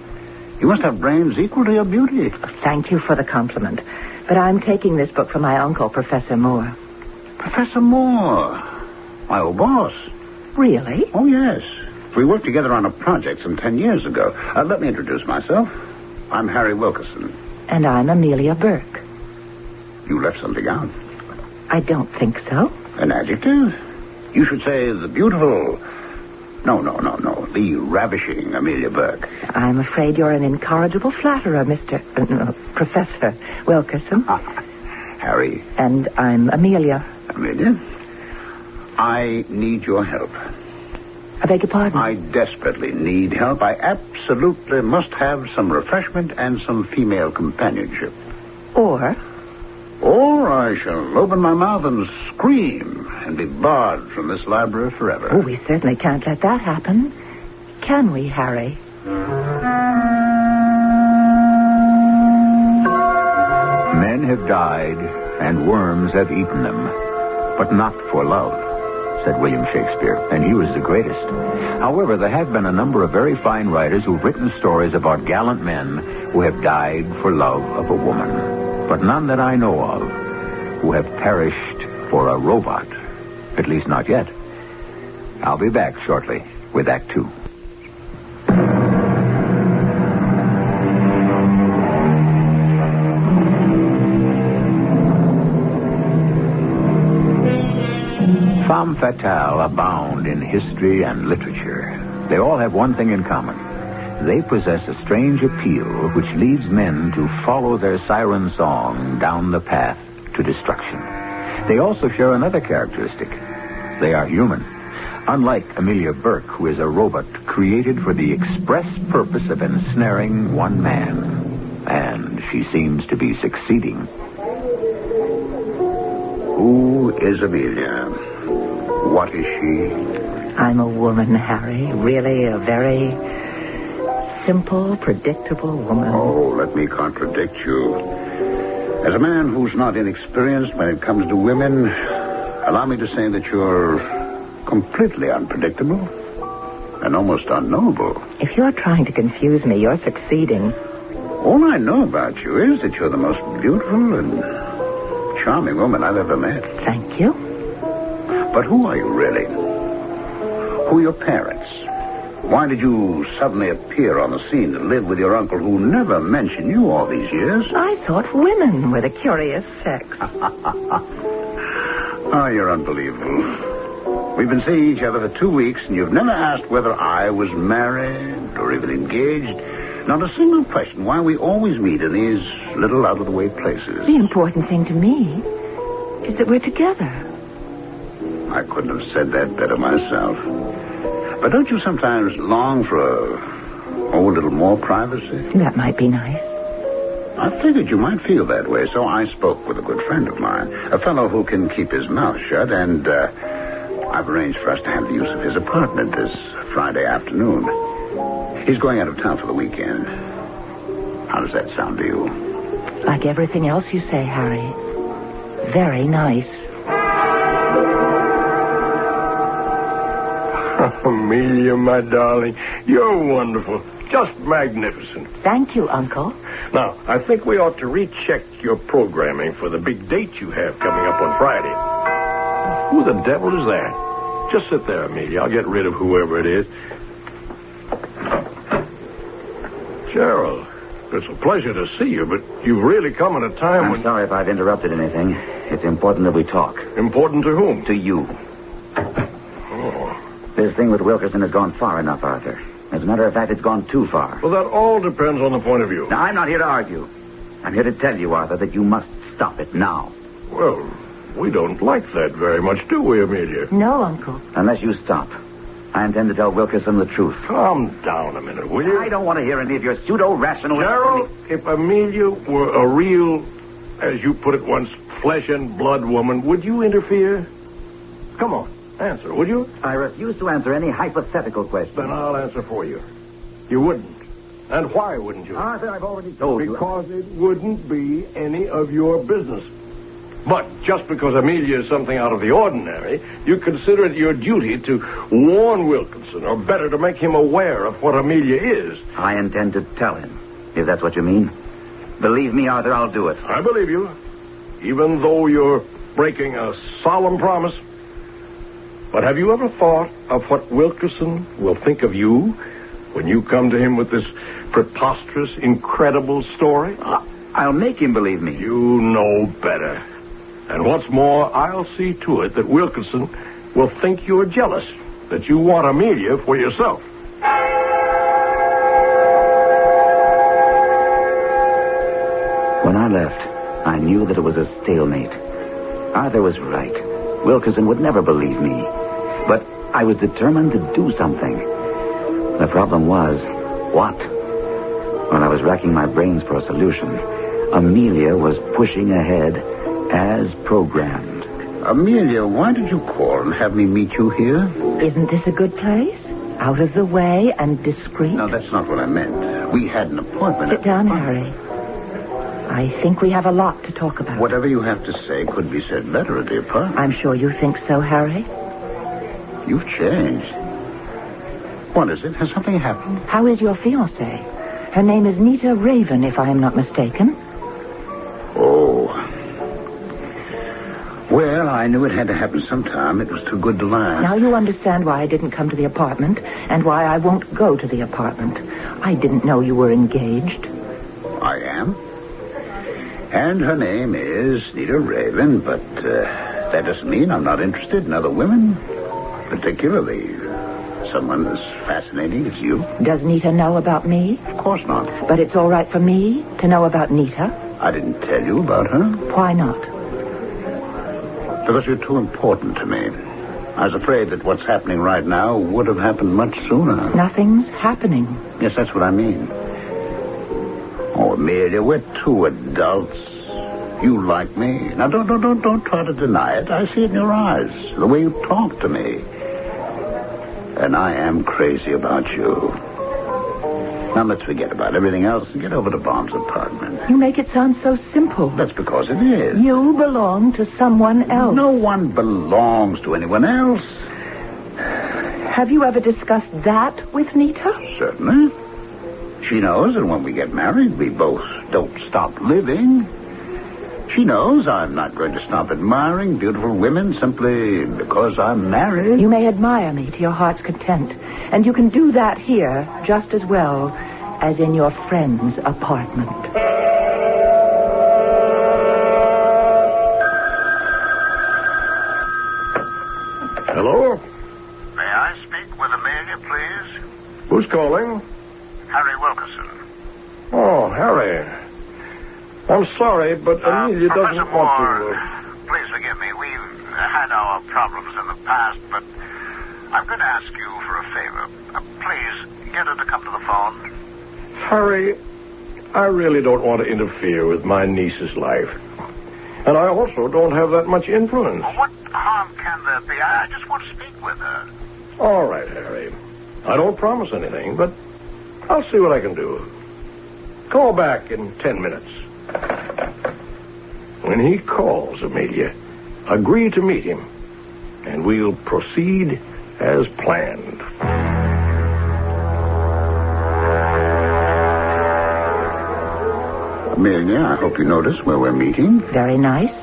You must have brains equal to your beauty. Thank you for the compliment. But I'm taking this book from my uncle, Professor Moore. Professor Moore? My old boss. Really? Oh, yes. We worked together on a project some 10 years ago. Let me introduce myself. I'm Harry Wilkerson. And I'm Amelia Burke. You left something out. I don't think so. An adjective? You should say the beautiful, No. The ravishing Amelia Burke. I'm afraid you're an incorrigible flatterer, Professor Wilkerson. Harry. And I'm Amelia. Amelia? I need your help. I beg your pardon? I desperately need help. I absolutely must have some refreshment and some female companionship. Or I shall open my mouth and scream and be barred from this library forever. Oh, we certainly can't let that happen. Can we, Harry? Men have died and worms have eaten them, but not for love, said William Shakespeare, and he was the greatest. However, there have been a number of very fine writers who've written stories about gallant men who have died for love of a woman, but none that I know of who have perished for a robot, at least not yet. I'll be back shortly with Act 2. Femmes fatales abound in history and literature. They all have one thing in common. They possess a strange appeal which leads men to follow their siren song down the path to destruction. They also share another characteristic. They are human. Unlike Amelia Burke, who is a robot created for the express purpose of ensnaring one man. And she seems to be succeeding. Who is Amelia? What is she? I'm a woman, Harry. Really a very simple, predictable woman. Oh, let me contradict you. As a man who's not inexperienced when it comes to women, allow me to say that you're completely unpredictable and almost unknowable. If you're trying to confuse me, you're succeeding. All I know about you is that you're the most beautiful and charming woman I've ever met. Thank you. But who are you really? Who are your parents? Why did you suddenly appear on the scene to live with your uncle who never mentioned you all these years? I thought women were the curious sex. Oh, you're unbelievable. We've been seeing each other for 2 weeks, and you've never asked whether I was married or even engaged. Not a single question. Why we always meet in these little out-of-the-way places. The important thing to me is that we're together. I couldn't have said that better myself. But don't you sometimes long for a little more privacy? That might be nice. I figured you might feel that way, so I spoke with a good friend of mine, a fellow who can keep his mouth shut, and I've arranged for us to have the use of his apartment this Friday afternoon. He's going out of town for the weekend. How does that sound to you? Like everything else you say, Harry. Very nice. Amelia, my darling, you're wonderful. Just magnificent. Thank you, Uncle. Now, I think we ought to recheck your programming for the big date you have coming up on Friday. Who the devil is that? Just sit there, Amelia. I'll get rid of whoever it is. Gerald, it's a pleasure to see you, but you've really come at a time when... I'm sorry if I've interrupted anything. It's important that we talk. Important to whom? To you. Oh. This thing with Wilkerson has gone far enough, Arthur. As a matter of fact, it's gone too far. Well, that all depends on the point of view. Now, I'm not here to argue. I'm here to tell you, Arthur, that you must stop it now. Well, we don't like that very much, do we, Amelia? No, Uncle. Unless you stop. I intend to tell Wilkerson the truth. Calm down a minute, will you? I don't want to hear any of your pseudo-rational... Gerald, if Amelia were a real, as you put it once, flesh and blood woman, would you interfere? Come on. Answer, would you? I refuse to answer any hypothetical question. Then I'll answer for you. You wouldn't. And why wouldn't you? Arthur, I've already told you. Because it wouldn't be any of your business. But just because Amelia is something out of the ordinary, you consider it your duty to warn Wilkinson, or better, to make him aware of what Amelia is. I intend to tell him, if that's what you mean. Believe me, Arthur, I'll do it. I believe you. Even though you're breaking a solemn promise. But have you ever thought of what Wilkerson will think of you when you come to him with this preposterous, incredible story? I'll make him believe me. You know better. And what's more, I'll see to it that Wilkerson will think you're jealous. that you want Amelia for yourself. When I left, I knew that it was a stalemate. Arthur was right. Wilkerson would never believe me. But I was determined to do something. The problem was, what? When I was racking my brains for a solution, Amelia was pushing ahead as programmed. Amelia, why did you call and have me meet you here? Isn't this a good place? Out of the way and discreet? No, that's not what I meant. We had an appointment. Sit down, Harry. I think we have a lot to talk about. Whatever you have to say could be said better at the apartment. I'm sure you think so, Harry. You've changed. What is it? Has something happened? How is your fiancée? Her name is Nita Raven, if I am not mistaken. Oh. Well, I knew it had to happen sometime. It was too good to lie. Now you understand why I didn't come to the apartment and why I won't go to the apartment. I didn't know you were engaged. I am. And her name is Nita Raven, but that doesn't mean I'm not interested in other women, particularly someone as fascinating as you. Does Nita know about me? Of course not. But it's all right for me to know about Nita? I didn't tell you about her. Why not? Because you're too important to me. I was afraid that what's happening right now would have happened much sooner. Nothing's happening. Yes, that's what I mean. Oh, Amelia, we're two adults. You like me. Now, don't try to deny it. I see it in your eyes, the way you talk to me. And I am crazy about you. Now, let's forget about everything else and get over to Bond's apartment. You make it sound so simple. That's because it is. You belong to someone else. No one belongs to anyone else. Have you ever discussed that with Nita? Certainly. She knows that when we get married, we both don't stop living. She knows I'm not going to stop admiring beautiful women simply because I'm married. You may admire me to your heart's content, and you can do that here just as well as in your friend's apartment. Hello? May I speak with Amelia, please? Who's calling? Harry Wilkerson. Oh, Harry. I'm sorry, but Amelia Professor doesn't want Moore, to... please forgive me. We've had our problems in the past, but I'm going to ask you for a favor. Please, get her to come to the phone. Harry, I really don't want to interfere with my niece's life. And I also don't have that much influence. Well, what harm can there be? I just want to speak with her. All right, Harry. I don't promise anything, but I'll see what I can do. Call back in 10 minutes. When he calls, Amelia, agree to meet him, and we'll proceed as planned. Amelia, I hope you notice where we're meeting. Very nice.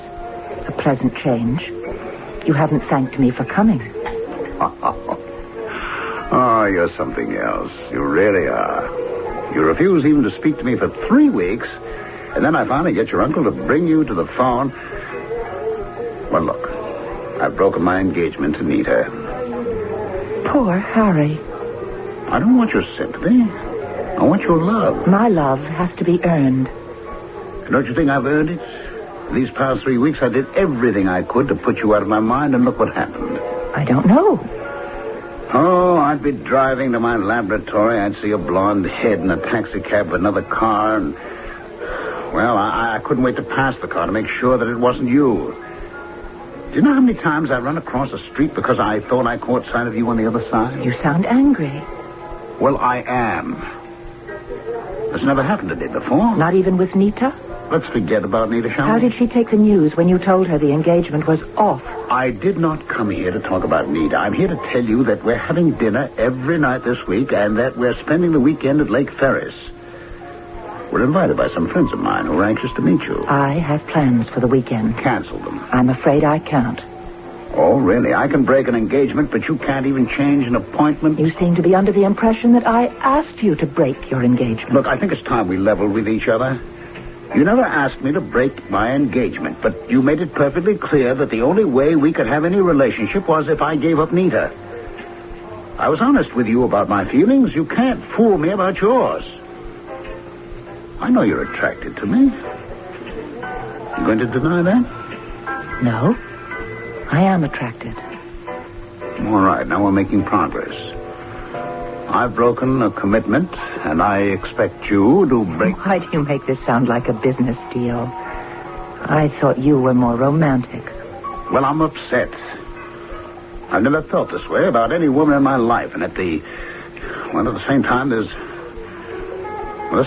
A pleasant change. You haven't thanked me for coming. Oh, you're something else. You really are. You refuse even to speak to me for 3 weeks, and then I finally get your uncle to bring you to the phone. Well, look, I've broken my engagement to Nita. Poor Harry. I don't want your sympathy. I want your love. My love has to be earned. Don't you think I've earned it? These past 3 weeks, I did everything I could to put you out of my mind, and look what happened. I don't know. Oh, I'd be driving to my laboratory. I'd see a blonde head in a taxi cab with another car, and... well, I couldn't wait to pass the car to make sure that it wasn't you. Do you know how many times I run across a street because I thought I caught sight of you on the other side? You sound angry. Well, I am. This never happened to me before. Not even with Nita? Let's forget about Nita, shall we? How did she take the news when you told her the engagement was off? I did not come here to talk about Nita. I'm here to tell you that we're having dinner every night this week and that we're spending the weekend at Lake Ferris. We're invited by some friends of mine who are anxious to meet you. I have plans for the weekend. Cancel them. I'm afraid I can't. Oh, really? I can break an engagement, but you can't even change an appointment? You seem to be under the impression that I asked you to break your engagement. Look, I think it's time we level with each other. You never asked me to break my engagement, but you made it perfectly clear that the only way we could have any relationship was if I gave up Nita. I was honest with you about my feelings. You can't fool me about yours. I know you're attracted to me. You going to deny that? No. I am attracted. All right, now we're making progress. I've broken a commitment, and I expect you to break... Why do you make this sound like a business deal? I thought you were more romantic. Well, I'm upset. I've never felt this way about any woman in my life, and at the same time, there's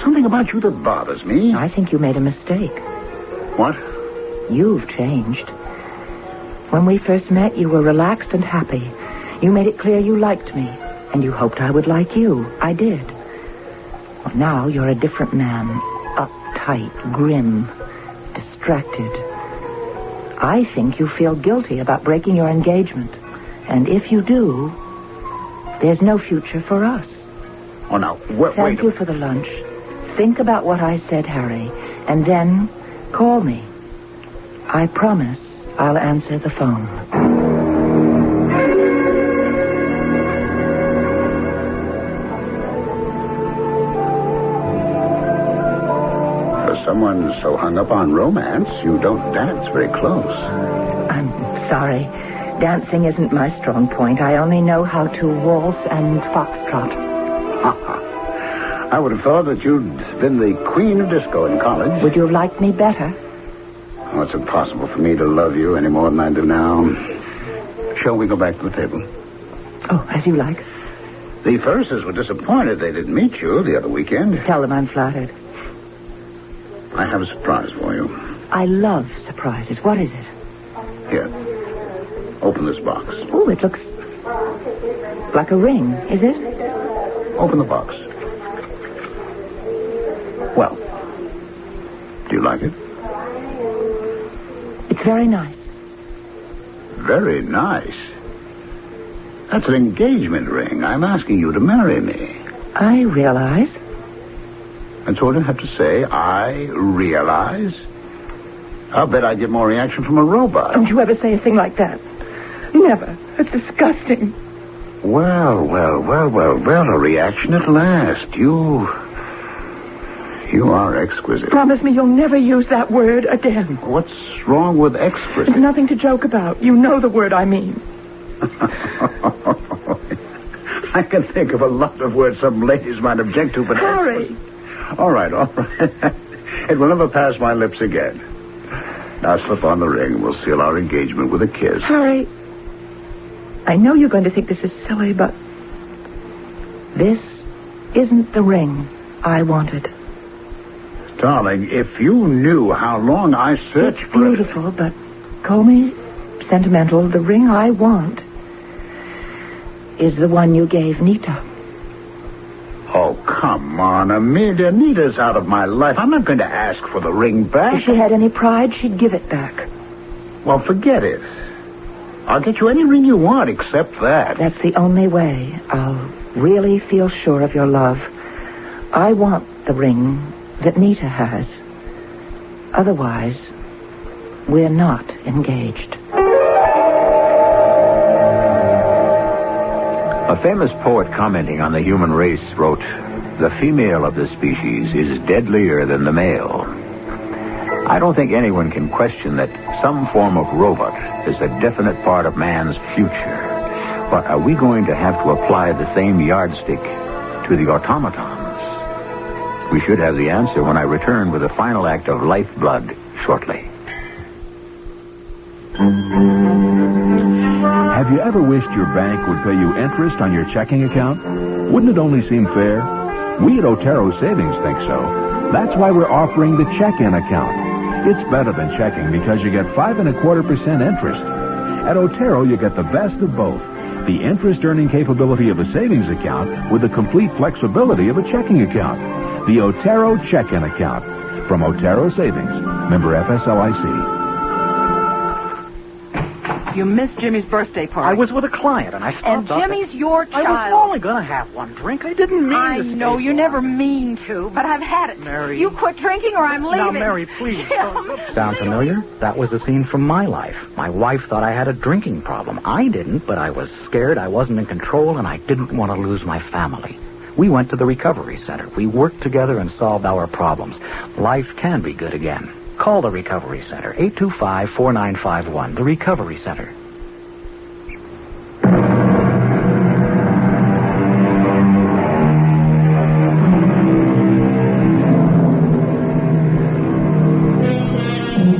something about you that bothers me. I think you made a mistake. What? You've changed. When we first met, you were relaxed and happy. You made it clear you liked me, and you hoped I would like you. I did. Well, now you're a different man. Uptight, grim, distracted. I think you feel guilty about breaking your engagement. And if you do, there's no future for us. Oh, now, Thank you for the lunch. Think about what I said, Harry, and then call me. I promise I'll answer the phone. For someone so hung up on romance, you don't dance very close. I'm sorry. Dancing isn't my strong point. I only know how to waltz and foxtrot. I would have thought that you'd been the queen of disco in college. Would you have liked me better? Oh, it's impossible for me to love you any more than I do now. Shall we go back to the table? Oh, as you like. The Ferrises were disappointed they didn't meet you the other weekend. Tell them I'm flattered. I have a surprise for you. I love surprises. What is it? Here. Open this box. Oh, it looks like a ring, is it? Open the box. Well, do you like it? It's very nice. Very nice? That's an engagement ring. I'm asking you to marry me. I realize. That's all you have to say. I realize. I'll bet I'd get more reaction from a robot. Don't you ever say a thing like that. Never. It's disgusting. Well, a reaction at last. You are exquisite. Promise me you'll never use that word again. What's wrong with exquisite? There's nothing to joke about. You know the word I mean. I can think of a lot of words some ladies might object to, but... Harry! All right. It will never pass my lips again. Now slip on the ring and we'll seal our engagement with a kiss. Harry, I know you're going to think this is silly, but this isn't the ring I wanted. Darling, if you knew how long I searched for it... It's beautiful, but call me sentimental. The ring I want is the one you gave Nita. Oh, come on, Amelia. Nita's out of my life. I'm not going to ask for the ring back. If she had any pride, she'd give it back. Well, forget it. I'll get you any ring you want except that. That's the only way I'll really feel sure of your love. I want the ring that Nita has. Otherwise, we're not engaged. A famous poet commenting on the human race wrote, "The female of the species is deadlier than the male." I don't think anyone can question that some form of robot is a definite part of man's future. But are we going to have to apply the same yardstick to the automatons? We should have the answer when I return with the final act of Lifeblood shortly. Have you ever wished your bank would pay you interest on your checking account? Wouldn't it only seem fair? We at Otero Savings think so. That's why we're offering the check-in account. It's better than checking because you get 5.25% interest. At Otero, you get the best of both. The interest-earning capability of a savings account with the complete flexibility of a checking account. The Otero check-in account. From Otero Savings. Member FSLIC. You missed Jimmy's birthday party. I was with a client, and I stopped And up Jimmy's your child. I was only going to have one drink. I didn't mean I to know, stay you long. never mean to, but I've had it. Mary. You quit drinking or I'm leaving. Now, Mary, please. Jim. Sound familiar? That was a scene from my life. My wife thought I had a drinking problem. I didn't, but I was scared I wasn't in control, and I didn't want to lose my family. We went to the recovery center. We worked together and solved our problems. Life can be good again. Call the recovery center, 825-4951, the recovery center.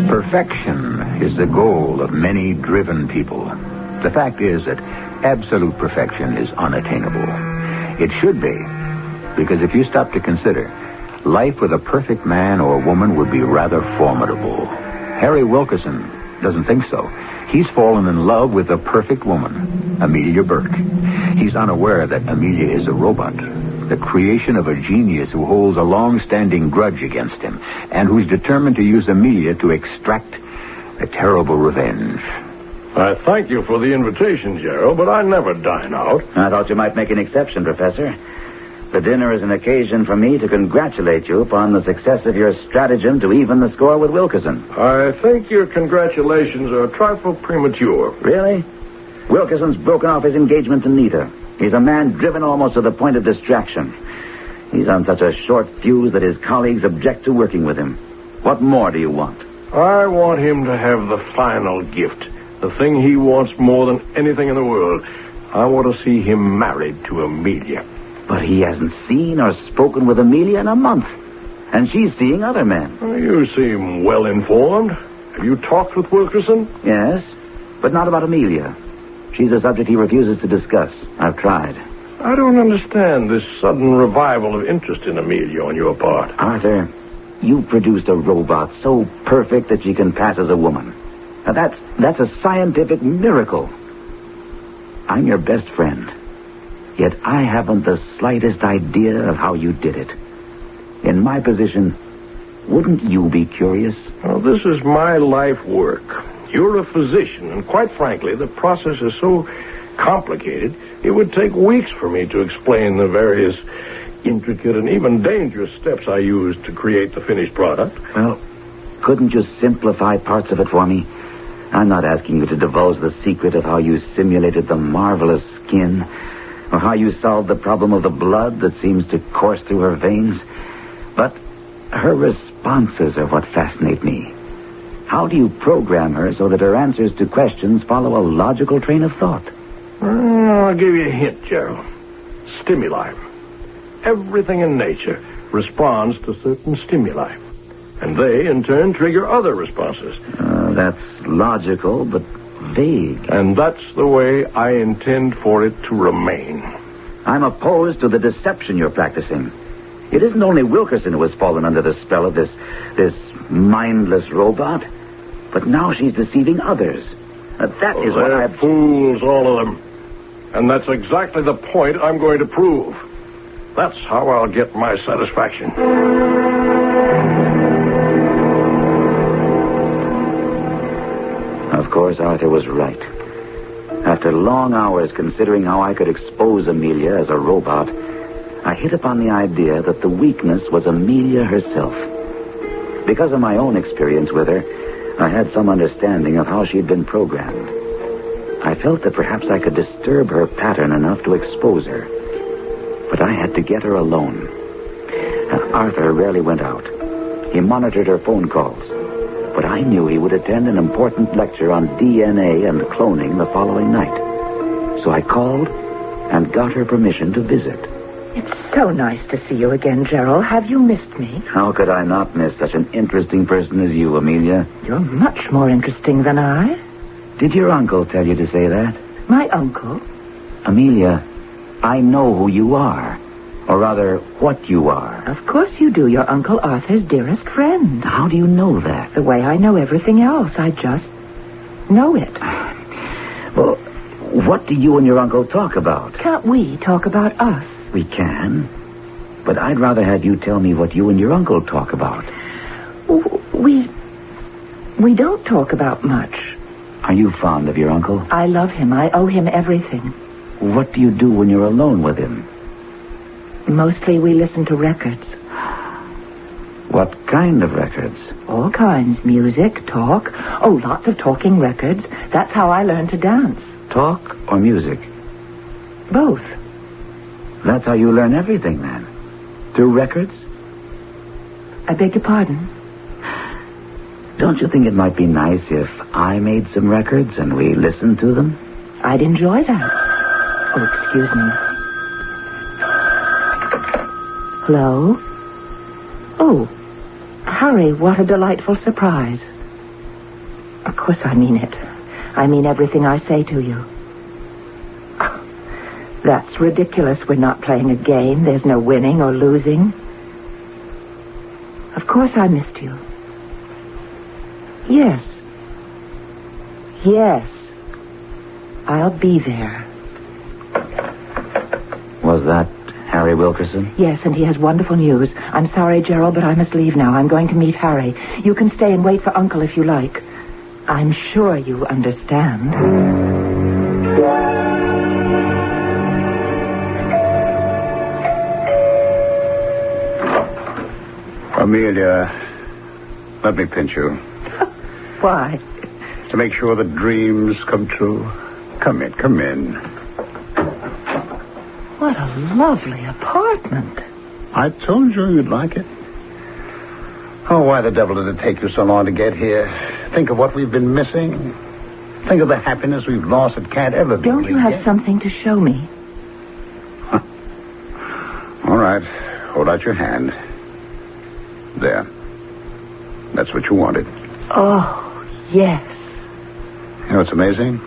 Perfection is the goal of many driven people. The fact is that absolute perfection is unattainable. It should be, because if you stop to consider, life with a perfect man or woman would be rather formidable. Harry Wilkerson doesn't think so. He's fallen in love with a perfect woman, Amelia Burke. He's unaware that Amelia is a robot, the creation of a genius who holds a long-standing grudge against him, and who's determined to use Amelia to extract a terrible revenge. I thank you for the invitation, Gerald, but I never dine out. I thought you might make an exception, Professor. The dinner is an occasion for me to congratulate you upon the success of your stratagem to even the score with Wilkerson. I think your congratulations are a trifle premature. Really? Wilkerson's broken off his engagement to Nita. He's a man driven almost to the point of distraction. He's on such a short fuse that his colleagues object to working with him. What more do you want? I want him to have the final gift. The thing he wants more than anything in the world. I want to see him married to Amelia. But he hasn't seen or spoken with Amelia in a month. And she's seeing other men. You seem well informed. Have you talked with Wilkerson? Yes, but not about Amelia. She's a subject he refuses to discuss. I've tried. I don't understand this sudden revival of interest in Amelia on your part. Arthur, you produced a robot so perfect that she can pass as a woman. Now that's a scientific miracle. I'm your best friend. Yet I haven't the slightest idea of how you did it. In my position, wouldn't you be curious? Well, this is my life work. You're a physician, and quite frankly, the process is so complicated, it would take weeks for me to explain the various intricate and even dangerous steps I used to create the finished product. Well, couldn't you simplify parts of it for me? I'm not asking you to divulge the secret of how you simulated the marvelous skin, or how you solved the problem of the blood that seems to course through her veins. But her responses are what fascinate me. How do you program her so that her answers to questions follow a logical train of thought? I'll give you a hint, Gerald. Stimuli. Everything in nature responds to certain stimuli. And they, in turn, trigger other responses. That's logical, but vague. And that's the way I intend for it to remain. I'm opposed to the deception you're practicing. It isn't only Wilkerson who has fallen under the spell of this mindless robot, but now she's deceiving others. That is what They're fools, all of them. And that's exactly the point I'm going to prove. That's how I'll get my satisfaction. Of course, Arthur was right. After long hours considering how I could expose Amelia as a robot, I hit upon the idea that the weakness was Amelia herself. Because of my own experience with her, I had some understanding of how she'd been programmed. I felt that perhaps I could disturb her pattern enough to expose her. But I had to get her alone. Arthur rarely went out. He monitored her phone calls. But I knew he would attend an important lecture on DNA and cloning the following night. So I called and got her permission to visit. It's so nice to see you again, Gerald. Have you missed me? How could I not miss such an interesting person as you, Amelia? You're much more interesting than I. Did your uncle tell you to say that? My uncle? Amelia, I know who you are. Or rather, what you are. Of course you do. You're Uncle Arthur's dearest friend. How do you know that? The way I know everything else. I just know it. Well, what do you and your uncle talk about? Can't we talk about us? We can. But I'd rather have you tell me what you and your uncle talk about. We don't talk about much. Are you fond of your uncle? I love him. I owe him everything. What do you do when you're alone with him? Mostly we listen to records. What kind of records? All kinds. Music, talk. Oh, lots of talking records. That's how I learned to dance. Talk or music? Both. That's how you learn everything, then? Through records? I beg your pardon? Don't you think it might be nice if I made some records and we listened to them? I'd enjoy that. Oh, excuse me. Hello? Oh, Harry, what a delightful surprise. Of course I mean it. I mean everything I say to you. That's ridiculous. We're not playing a game. There's no winning or losing. Of course I missed you. Yes. Yes. I'll be there. Was that Harry Wilkerson? Yes, and he has wonderful news. I'm sorry, Gerald, but I must leave now. I'm going to meet Harry. You can stay and wait for Uncle if you like. I'm sure you understand. Amelia, let me pinch you. Why? To make sure the dreams come true. Come in, come in. What a lovely apartment. I told you you'd like it. Oh, why the devil did it take you so long to get here? Think of what we've been missing. Think of the happiness we've lost that can't ever be. Don't you have something to show me? Huh. All right. Hold out your hand. There. That's what you wanted. Oh, yes. You know what's amazing?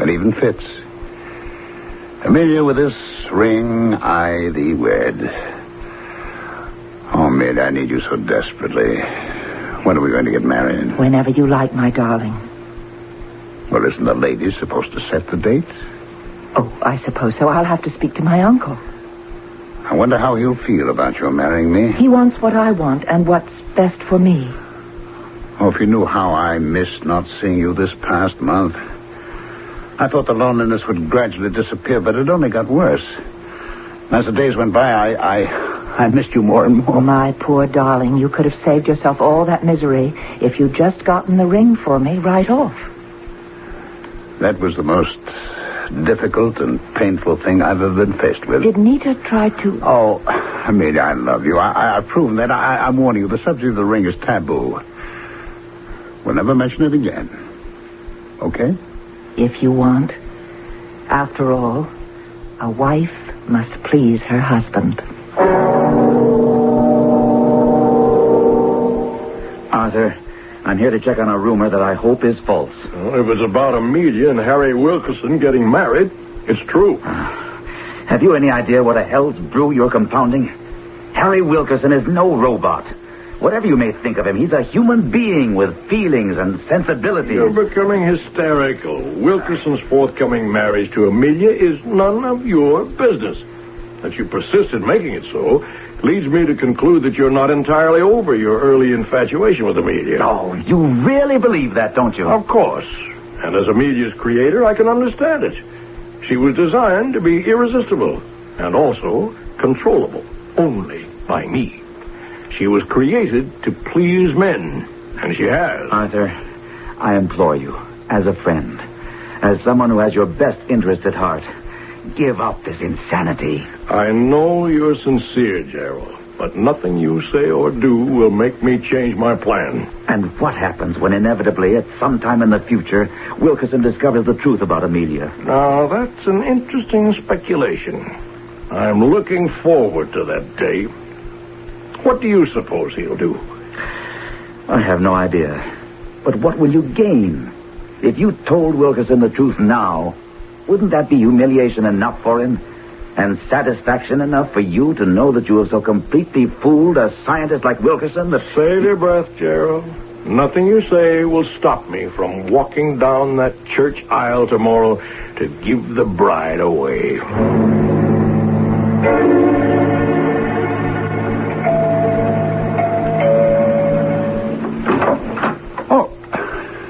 It even fits. Amelia, with this ring, I thee wed. Oh, Mid, I need you so desperately. When are we going to get married? Whenever you like, my darling. Well, isn't the lady supposed to set the date? Oh, I suppose so. I'll have to speak to my uncle. I wonder how he'll feel about your marrying me. He wants what I want and what's best for me. Oh, if you knew how I missed not seeing you this past month. I thought the loneliness would gradually disappear, but it only got worse. As the days went by, I missed you more and more. My poor darling, you could have saved yourself all that misery if you'd just gotten the ring for me right off. That was the most difficult and painful thing I've ever been faced with. Did Nita try to... Oh, Amelia, I love you. I've proven that. I'm warning you, the subject of the ring is taboo. We'll never mention it again. Okay? If you want. After all, a wife must please her husband. Arthur, I'm here to check on a rumor that I hope is false. Well, if it's about Amelia and Harry Wilkerson getting married, it's true. Have you any idea what a hell's brew you're compounding? Harry Wilkerson is no robot. Whatever you may think of him, he's a human being with feelings and sensibilities. You're becoming hysterical. Wilkerson's forthcoming marriage to Amelia is none of your business. That you persist in making it so leads me to conclude that you're not entirely over your early infatuation with Amelia. Oh, you really believe that, don't you? Of course. And as Amelia's creator, I can understand it. She was designed to be irresistible and also controllable only by me. She was created to please men, and she has. Arthur, I implore you, as a friend, as someone who has your best interest at heart, give up this insanity. I know you're sincere, Gerald, but nothing you say or do will make me change my plan. And what happens when inevitably, at some time in the future, Wilkerson discovers the truth about Amelia? Now, that's an interesting speculation. I'm looking forward to that day. What do you suppose he'll do? I have no idea. But what will you gain? If you told Wilkerson the truth now, wouldn't that be humiliation enough for him? And satisfaction enough for you to know that you have so completely fooled a scientist like Wilkerson that... Save your breath, Gerald. Nothing you say will stop me from walking down that church aisle tomorrow to give the bride away.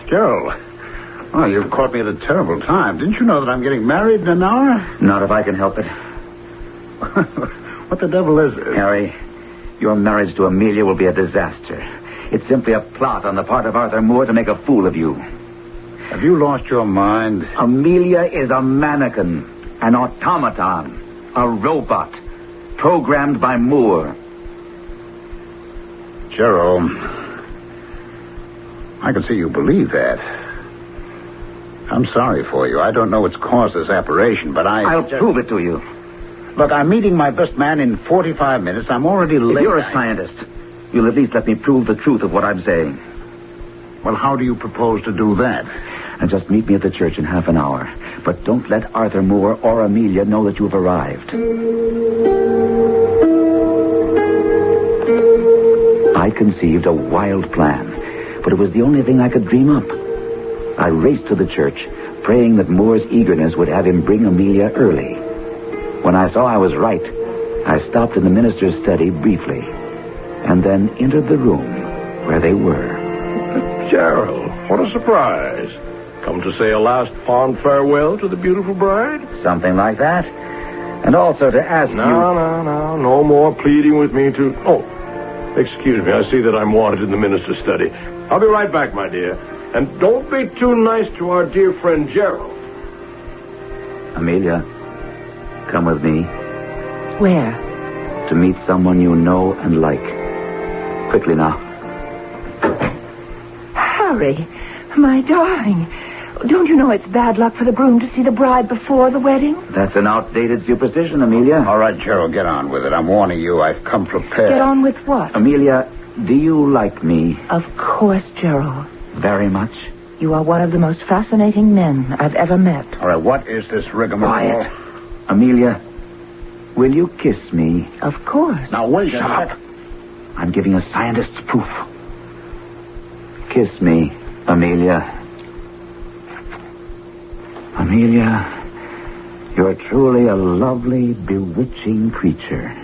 Gerald. Oh, you've caught me at a terrible time. Didn't you know that I'm getting married in an hour? Not if I can help it. What the devil is it? Harry, your marriage to Amelia will be a disaster. It's simply a plot on the part of Arthur Moore to make a fool of you. Have you lost your mind? Amelia is a mannequin, an automaton, a robot, programmed by Moore. Jerome, I can see you believe that. I'm sorry for you. I don't know what's caused this aberration, but I'll prove it to you. Look, I'm meeting my best man in 45 minutes. I'm already late. If you're a scientist, you'll at least let me prove the truth of what I'm saying. Well, how do you propose to do that? And just meet me at the church in half an hour. But don't let Arthur Moore or Amelia know that you've arrived. I conceived a wild plan, but it was the only thing I could dream up. I raced to the church, praying that Moore's eagerness would have him bring Amelia early. When I saw I was right, I stopped in the minister's study briefly, and then entered the room where they were. Gerald, what a surprise. Come to say a last fond farewell to the beautiful bride? Something like that. And also to ask you... No more pleading with me to... Oh, excuse me, I see that I'm wanted in the minister's study. I'll be right back, my dear. And don't be too nice to our dear friend Gerald. Amelia, come with me. Where? To meet someone you know and like. Quickly now. Harry, my darling, don't you know it's bad luck for the groom to see the bride before the wedding? That's an outdated superstition, Amelia. All right, Gerald, get on with it. I'm warning you, I've come prepared. Get on with what? Amelia, do you like me? Of course, Gerald. Very much? You are one of the most fascinating men I've ever met. All right, what is this rigmarole? Quiet. Amelia, will you kiss me? Of course. Now, wait. Shut up. I'm giving a scientist's proof. Kiss me, Amelia. Amelia, you're truly a lovely, bewitching creature.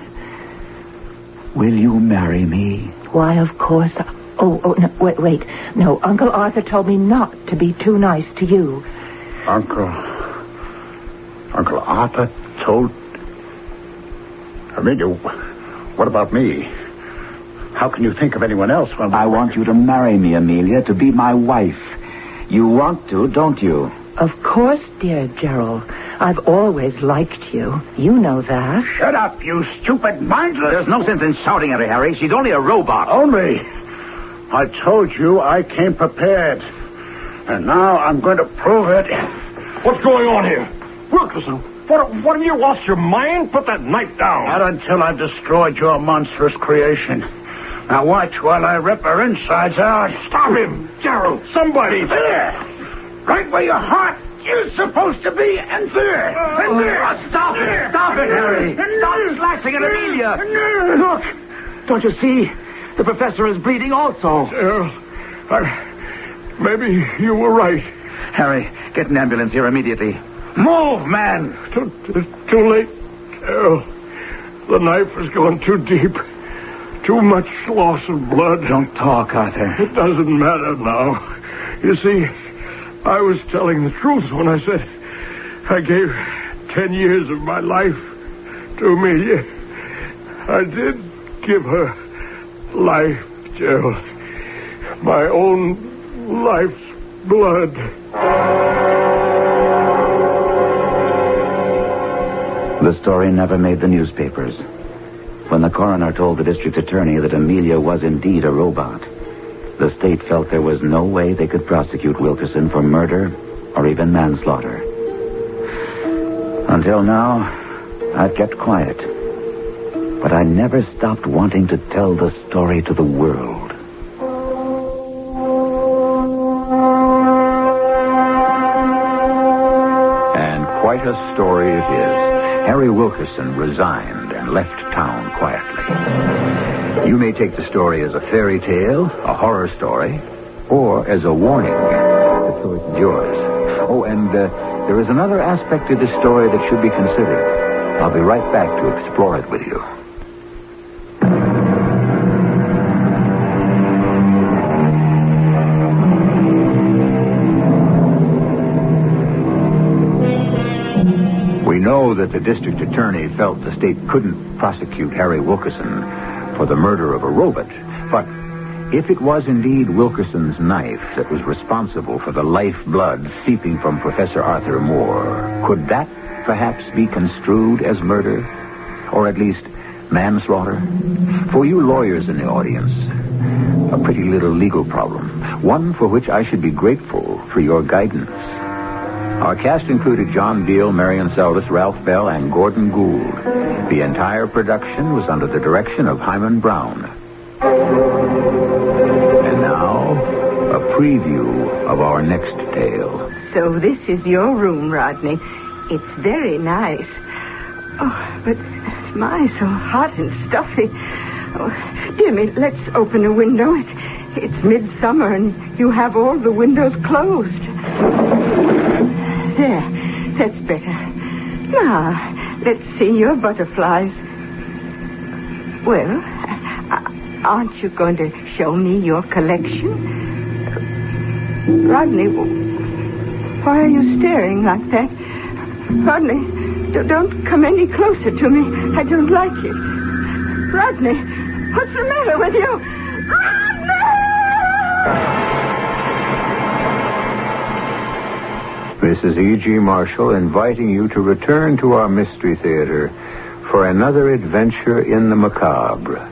Will you marry me? Why, of course. Oh, no, wait. No, Uncle Arthur told me not to be too nice to you. Uncle Arthur told... Amelia, what about me? How can you think of anyone else when... I want you to marry me, Amelia, to be my wife. You want to, don't you? Of course, dear Gerald. I've always liked you. You know that. Shut up, you stupid mindless... There's no sense in shouting at her, Harry. She's only a robot. Only? I told you I came prepared. And now I'm going to prove it. What's going on here? Wilkerson, what have you lost your mind? Put that knife down. Not until I've destroyed your monstrous creation. Now watch while I rip her insides out. Stop him, Gerald. Somebody. There. Right where your heart is supposed to be. And there. Stop it. Stop it, Harry. Stop slashing at Amelia. Look. Don't you see? The professor is bleeding also. Gerald, maybe you were right. Harry, get an ambulance here immediately. Move, man. Too late, Gerald. The knife has gone too deep. Too much loss of blood. Don't talk, Arthur. It doesn't matter now. You see, I was telling the truth when I said I gave 10 years of my life to Amelia. I did give her life, Gerald. My own life's blood. The story never made the newspapers. When the coroner told the district attorney that Amelia was indeed a robot, the state felt there was no way they could prosecute Wilkerson for murder or even manslaughter. Until now, I've kept quiet. But I never stopped wanting to tell the story to the world. And quite a story it is. Harry Wilkerson resigned and left town quietly. You may take the story as a fairy tale, a horror story, or as a warning. The choice is yours. Oh, and there is another aspect to this story that should be considered. I'll be right back to explore it with you. know that the district attorney felt the state couldn't prosecute Harry Wilkerson for the murder of a robot, but if it was indeed Wilkerson's knife that was responsible for the lifeblood seeping from Professor Arthur Moore, could that perhaps be construed as murder? Or at least manslaughter? For you lawyers in the audience, a pretty little legal problem, one for which I should be grateful for your guidance. Our cast included John Beale, Marion Seldes, Ralph Bell, and Gordon Gould. The entire production was under the direction of Himan Brown. And now, a preview of our next tale. So this is your room, Rodney. It's very nice. Oh, but my, so hot and stuffy. Oh, dear me, let's open a window. It's midsummer and you have all the windows closed. There, that's better. Now, let's see your butterflies. Well, aren't you going to show me your collection? Rodney, why are you staring like that? Rodney, don't come any closer to me. I don't like it. Rodney, what's the matter with you? This is E.G. Marshall inviting you to return to our Mystery Theater for another adventure in the macabre.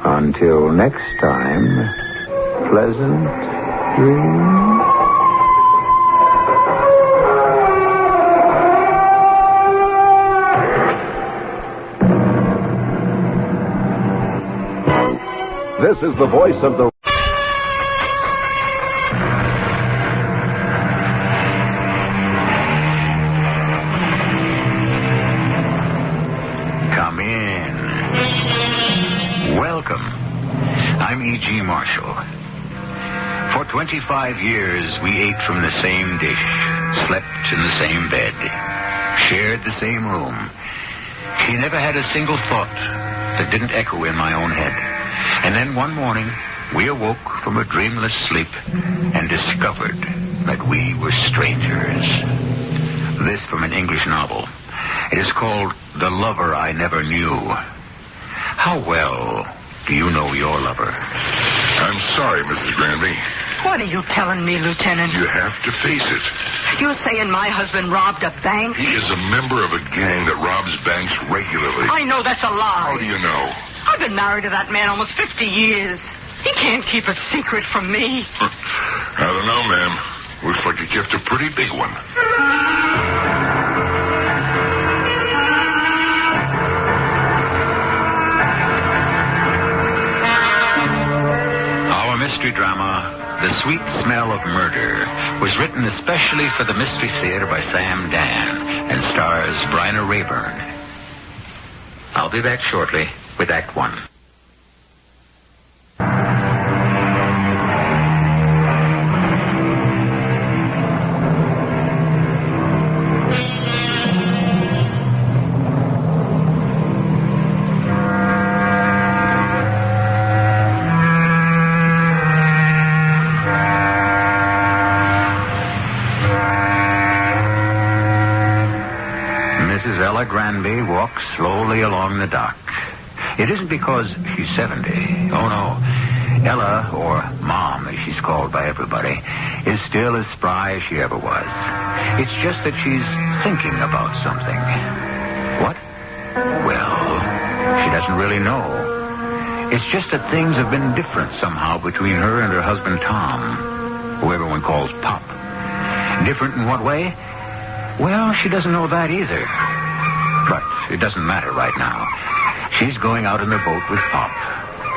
Until next time, pleasant dreams. This is the voice of the... Come in. Welcome. I'm E.G. Marshall. For 25 years, we ate from the same dish, slept in the same bed, shared the same room. She never had a single thought that didn't echo in my own head. And then one morning, we awoke from a dreamless sleep and discovered that we were strangers. This from an English novel. It is called The Lover I Never Knew. How well do you know your lover? I'm sorry, Mrs. Granby. What are you telling me, Lieutenant? You have to face it. You're saying my husband robbed a bank? He is a member of a gang that robs banks regularly. I know that's a lie. How do you know? I've been married to that man almost 50 years. He can't keep a secret from me. I don't know, ma'am. Looks like you kept a pretty big one. Our mystery drama, The Sweet Smell of Murder, was written especially for the Mystery Theater by Sam Dan and stars Bryna Rayburn. I'll be back shortly with Act One. Mrs. Ella Granby walks slowly along the dock. It isn't because she's 70. Oh, no. Ella, or Mom, as she's called by everybody, is still as spry as she ever was. It's just that she's thinking about something. What? Well, she doesn't really know. It's just that things have been different somehow between her and her husband, Tom, who everyone calls Pop. Different in what way? Well, she doesn't know that either. But it doesn't matter right now. She's going out in the boat with Pop,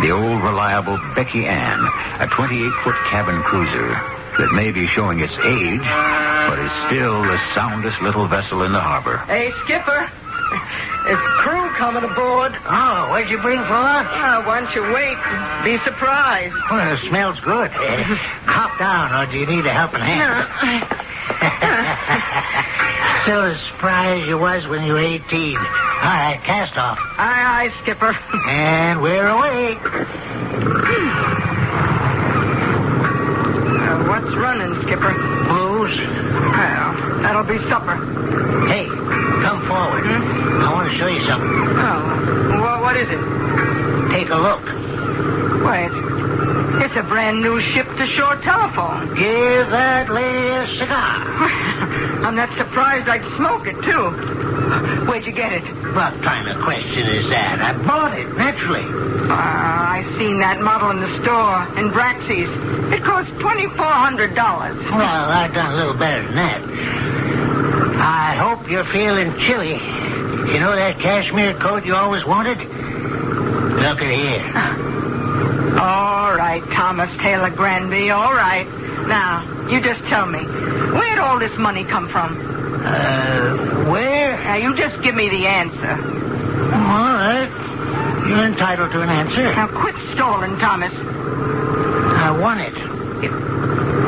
the old reliable Becky Ann, a 28-foot cabin cruiser that may be showing its age, but is still the soundest little vessel in the harbor. Hey, Skipper. There's crew coming aboard. Oh, what'd you bring for us? Why don't you wait and be surprised? Well, it smells good. Hop down, or do you need a helping hand? Still as spry as you was when you were 18. All right, cast off. Aye, aye, Skipper. And we're away. What's running, Skipper? Booze. Well, that'll be supper. Hey, come forward. I want to show you something. Oh, what is it? Take a look. Why, it's a brand new ship-to-shore telephone. Give that lady a cigar. I'm not surprised I'd smoke it, too. Where'd you get it? What kind of question is that? I bought it, naturally. I seen that model in the store, in Braxy's. It cost $2,400. Well, I've done a little better than that. I hope you're feeling chilly. You know that cashmere coat you always wanted? Look at here. All right, Thomas Taylor Granby, all right. Now, you just tell me, where'd all this money come from? Where? Now, you just give me the answer. All right. You're entitled to an answer. Now, quit stalling, Thomas. I won it.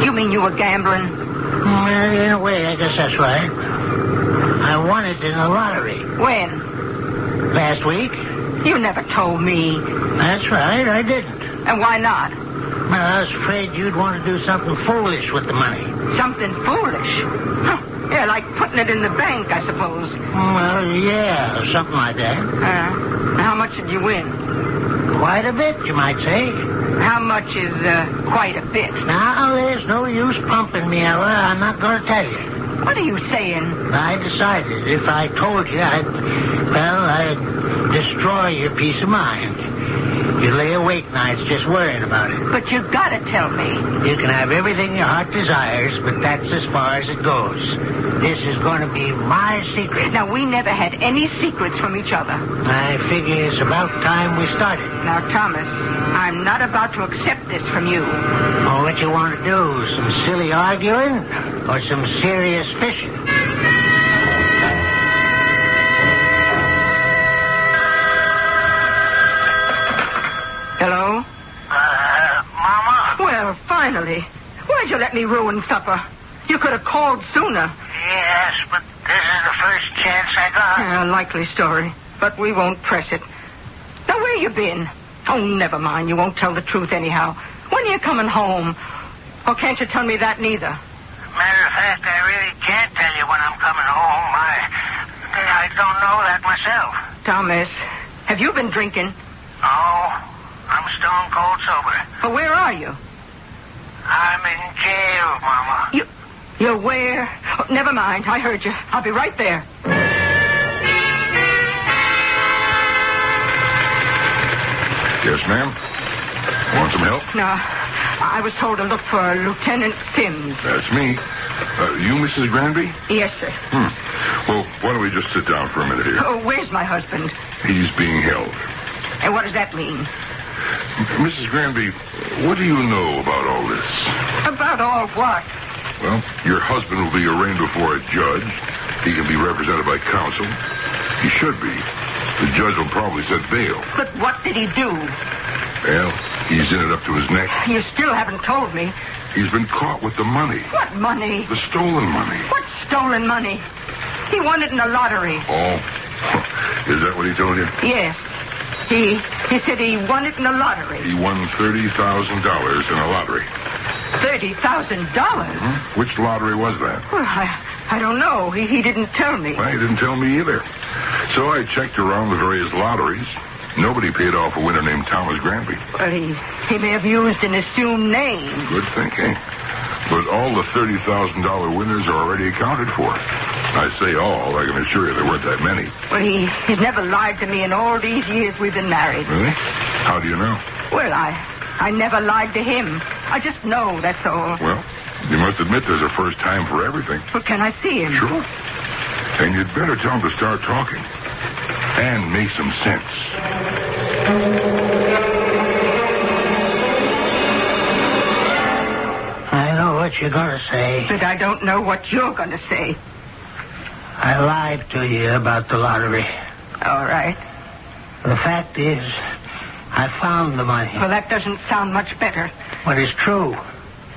You mean you were gambling? In a way, I guess that's right. I won it in the lottery. When? Last week. You never told me. That's right, I didn't. And why not? Well, I was afraid you'd want to do something foolish with the money. Something foolish? Huh. Yeah, like putting it in the bank, I suppose. Well, yeah, something like that. How much did you win? Quite a bit, you might say. How much is quite a bit? Now, there's no use pumping me, Ella. I'm not going to tell you. What are you saying? I decided if I told you, I'd destroy your peace of mind. You lay awake nights just worrying about it. But you gotta tell me. You can have everything your heart desires, but that's as far as it goes. This is going to be my secret. Now, we never had any secrets from each other. I figure it's about time we started. Now, Thomas, I'm not about to accept this from you. Oh, what you want to do? Some silly arguing or some serious fishing? Hello? Mama? Well, finally. Why'd you let me ruin supper? You could have called sooner. Yes, but this is the first chance I got. Likely story, but we won't press it. Now, where you been? Oh, never mind. You won't tell the truth anyhow. When are you coming home? Or can't you tell me that neither? Matter of fact, I really can't tell you when I'm coming home. I don't know that myself. Thomas, have you been drinking? Oh, I'm stone cold sober. Well, where are you? I'm in jail, Mama. You're where? Oh, never mind. I heard you. I'll be right there. Yes, ma'am? Want some help? No. I was told to look for Lieutenant Sims. That's me. You, Mrs. Granby? Yes, sir. Well, why don't we just sit down for a minute here? Oh, where's my husband? He's being held. And what does that mean? Mrs. Granby, what do you know about all this? About all what? Well, your husband will be arraigned before a judge. He can be represented by counsel. He should be. The judge will probably set bail. But what did he do? Well, he's in it up to his neck. You still haven't told me. He's been caught with the money. What money? The stolen money. What stolen money? He won it in the lottery. Oh, is that what he told you? Yes. He said he won it in the lottery. He won $30,000 in a lottery. $30,000? Which lottery was that? Well, I don't know. He didn't tell me. Well, he didn't tell me either. So I checked around the various lotteries. Nobody paid off a winner named Thomas Granby. Well, he may have used an assumed name. Good thinking. But all the $30,000 winners are already accounted for. I say all. I can assure you there weren't that many. Well, he's never lied to me in all these years we've been married. Really? How do you know? Well, I never lied to him. I just know, that's all. Well, you must admit there's a first time for everything. Well, can I see him? Sure. And you'd better tell him to start talking. And make some sense. I know what you're going to say. But I don't know what you're going to say. I lied to you about the lottery. All right. The fact is, I found the money. Well, that doesn't sound much better. But it's true.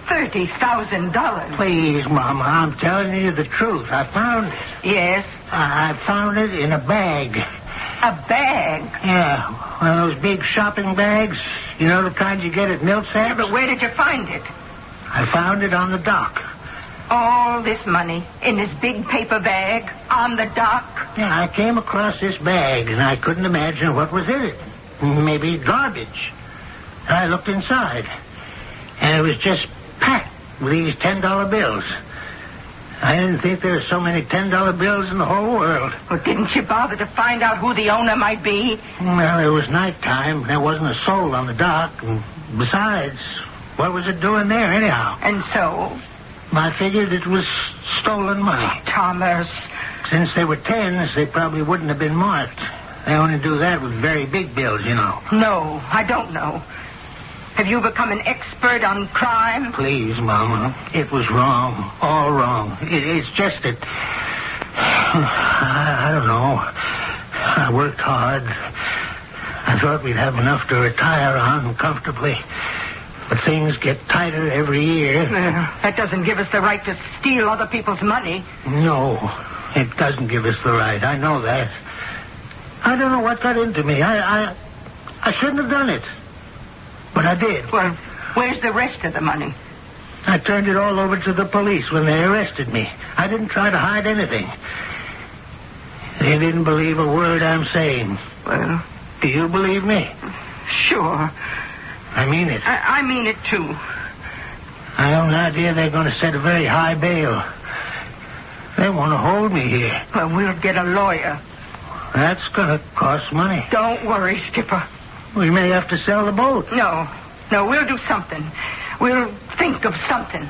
$30,000. Please, Mama, I'm telling you the truth. I found it. Yes? I found it in a bag. A bag? Yeah, one of those big shopping bags. You know the kind you get at milk sacks? Yeah, but where did you find it? I found it on the dock. All this money in this big paper bag on the dock? Yeah, I came across this bag, and I couldn't imagine what was in it. Maybe garbage. I looked inside, and it was just packed with these $10 bills. I didn't think there were so many $10 bills in the whole world. Well, didn't you bother to find out who the owner might be? Well, it was nighttime. There wasn't a soul on the dock. And besides, what was it doing there anyhow? And so? I figured it was stolen money. Oh, Thomas. Since they were tens, they probably wouldn't have been marked. They only do that with very big bills, you know. No, I don't know. Have you become an expert on crime? Please, Mama. It was wrong. All wrong. It's just that... I don't know. I worked hard. I thought we'd have enough to retire on comfortably. But things get tighter every year. That doesn't give us the right to steal other people's money. No, it doesn't give us the right. I know that. I don't know what got into me. I shouldn't have done it. But I did. Well, where's the rest of the money? I turned it all over to the police when they arrested me. I didn't try to hide anything. They didn't believe a word I'm saying. Well, do you believe me? Sure. I mean it. I mean it, too. I have an idea they're going to set a very high bail. They want to hold me here. Well, we'll get a lawyer. That's going to cost money. Don't worry, Skipper. We may have to sell the boat. No, we'll do something. We'll think of something.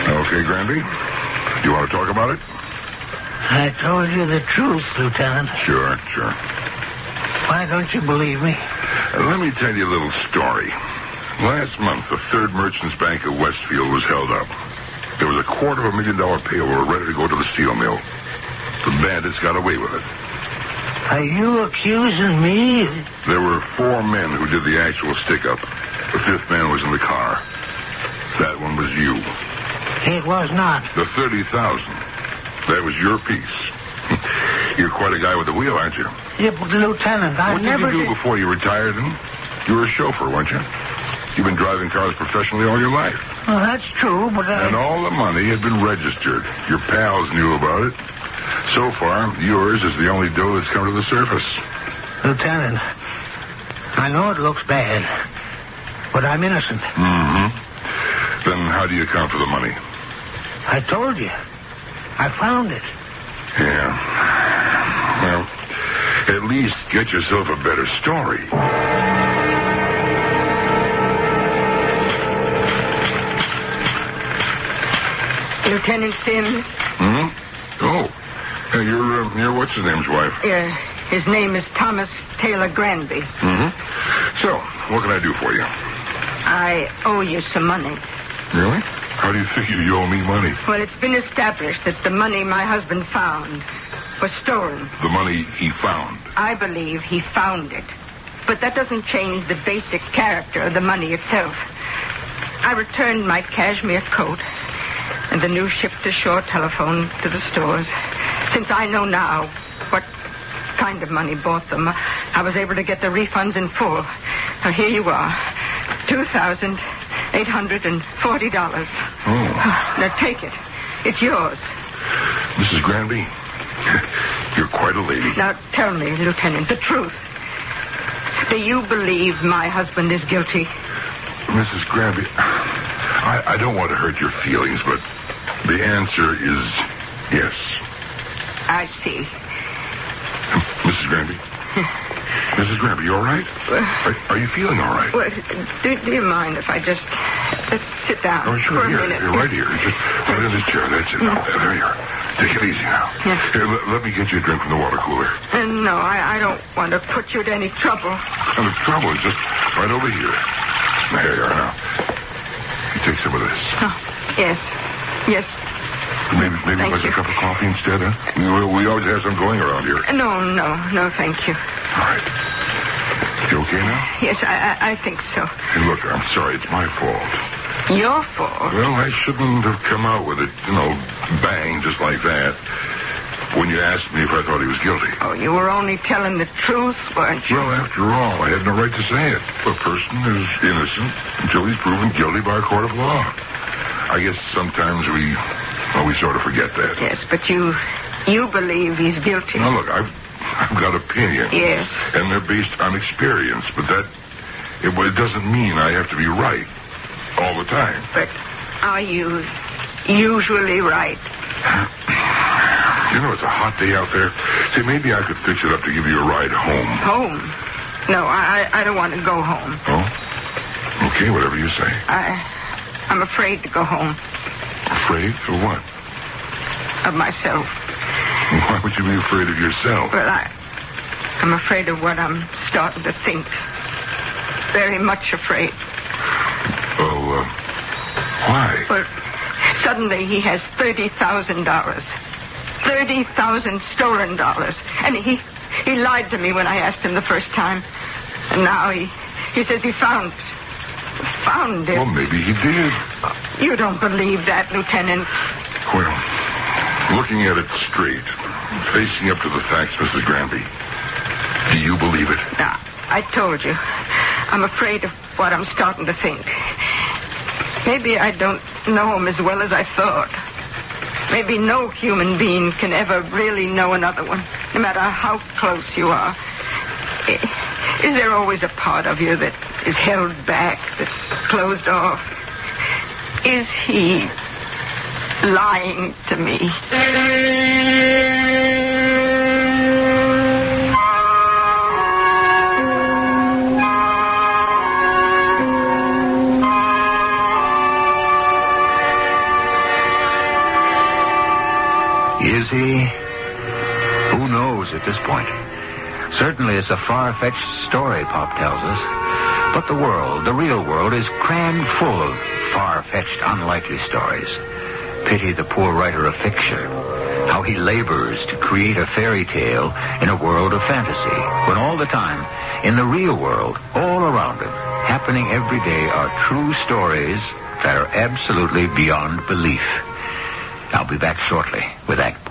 Okay, Granby. You want to talk about it? I told you the truth, Lieutenant. Sure. Why don't you believe me? Let me tell you a little story. Last month, the Third Merchants Bank of Westfield was held up. There was a $250,000 payroll ready to go to the steel mill. The bandits got away with it. Are you accusing me? There were 4 men who did the actual stick-up. The 5th man was in the car. That one was you. It was not. The $30,000. That was your piece. You're quite a guy with a wheel, aren't you? Yeah, but Lieutenant, I never What did you do before you retired? You were a chauffeur, weren't you? You've been driving cars professionally all your life. Well, that's true, but And all the money had been registered. Your pals knew about it. So far, yours is the only dough that's come to the surface. Lieutenant, I know it looks bad, but I'm innocent. Mm-hmm. Then how do you account for the money? I told you. I found it. Yeah. Well, at least get yourself a better story. Lieutenant Sims? Oh. You're what's-his-name's wife? Yeah, his name is Thomas Taylor Granby. So, what can I do for you? I owe you some money. Really? How do you figure you owe me money? Well, it's been established that the money my husband found was stolen. The money he found? I believe he found it. But that doesn't change the basic character of the money itself. I returned my cashmere coat and the new ship-to-shore telephone to the stores. Since I know now what kind of money bought them, I was able to get the refunds in full. Now, here you are. $2,840. Now, take it. It's yours. Mrs. Granby, you're quite a lady. Now, tell me, Lieutenant, the truth. Do you believe my husband is guilty? Mrs. Granby, I don't want to hurt your feelings, but the answer is yes. I see. Mrs. Granby? Mrs. Granby, you all right? Are you feeling all right? Well, do you mind if I just sit down sure, for a here, minute? You're right here. Just right in this chair. That's it. There you are. Take it easy now. Yes. Here, let me get you a drink from the water cooler. No, I don't want to put you to any trouble. And the trouble is just right over here. There you are now. You take some of this. Oh, yes. Maybe Thank like you. a cup of coffee instead, huh? We always have some going around here. No, thank you. All right. You okay now? Yes, I think so. Hey, look, I'm sorry. It's my fault. Your fault? Well, I shouldn't have come out with it, bang, just like that. when you asked me if I thought he was guilty. Oh, you were only telling the truth, weren't you? Well, after all, I had no right to say it. A person is innocent until he's proven guilty by a court of law. I guess sometimes we sort of forget that. Yes, but you believe he's guilty. Now, look, I've got opinions. Yes. And they're based on experience, but it doesn't mean I have to be right all the time. But are you usually right? You know, it's a hot day out there. See, maybe I could fix it up to give you a ride home. Home? No, I don't want to go home. Oh? Okay, whatever you say. I'm afraid to go home. Afraid of what? Of myself. Why would you be afraid of yourself? Well, I'm afraid of what I'm starting to think. Very much afraid. Oh, why? Well, suddenly he has $30,000. 30,000 stolen dollars. And he lied to me when I asked him the first time. And now he says he found it. Well, maybe he did. You don't believe that, Lieutenant? Well, looking at it straight, facing up to the facts, Mrs. Granby, do you believe it? Now, I told you. I'm afraid of what I'm starting to think. Maybe I don't know him as well as I thought. Maybe no human being can ever really know another one, no matter how close you are. Is there always a part of you that is held back, that's closed off? Is he lying to me? Is he? Who knows at this point? Certainly it's a far-fetched story, Pop tells us. But the world, the real world, is crammed full of far-fetched, unlikely stories. Pity the poor writer of fiction. How he labors to create a fairy tale in a world of fantasy, when all the time, in the real world, all around him, happening every day, are true stories that are absolutely beyond belief. I'll be back shortly with Act.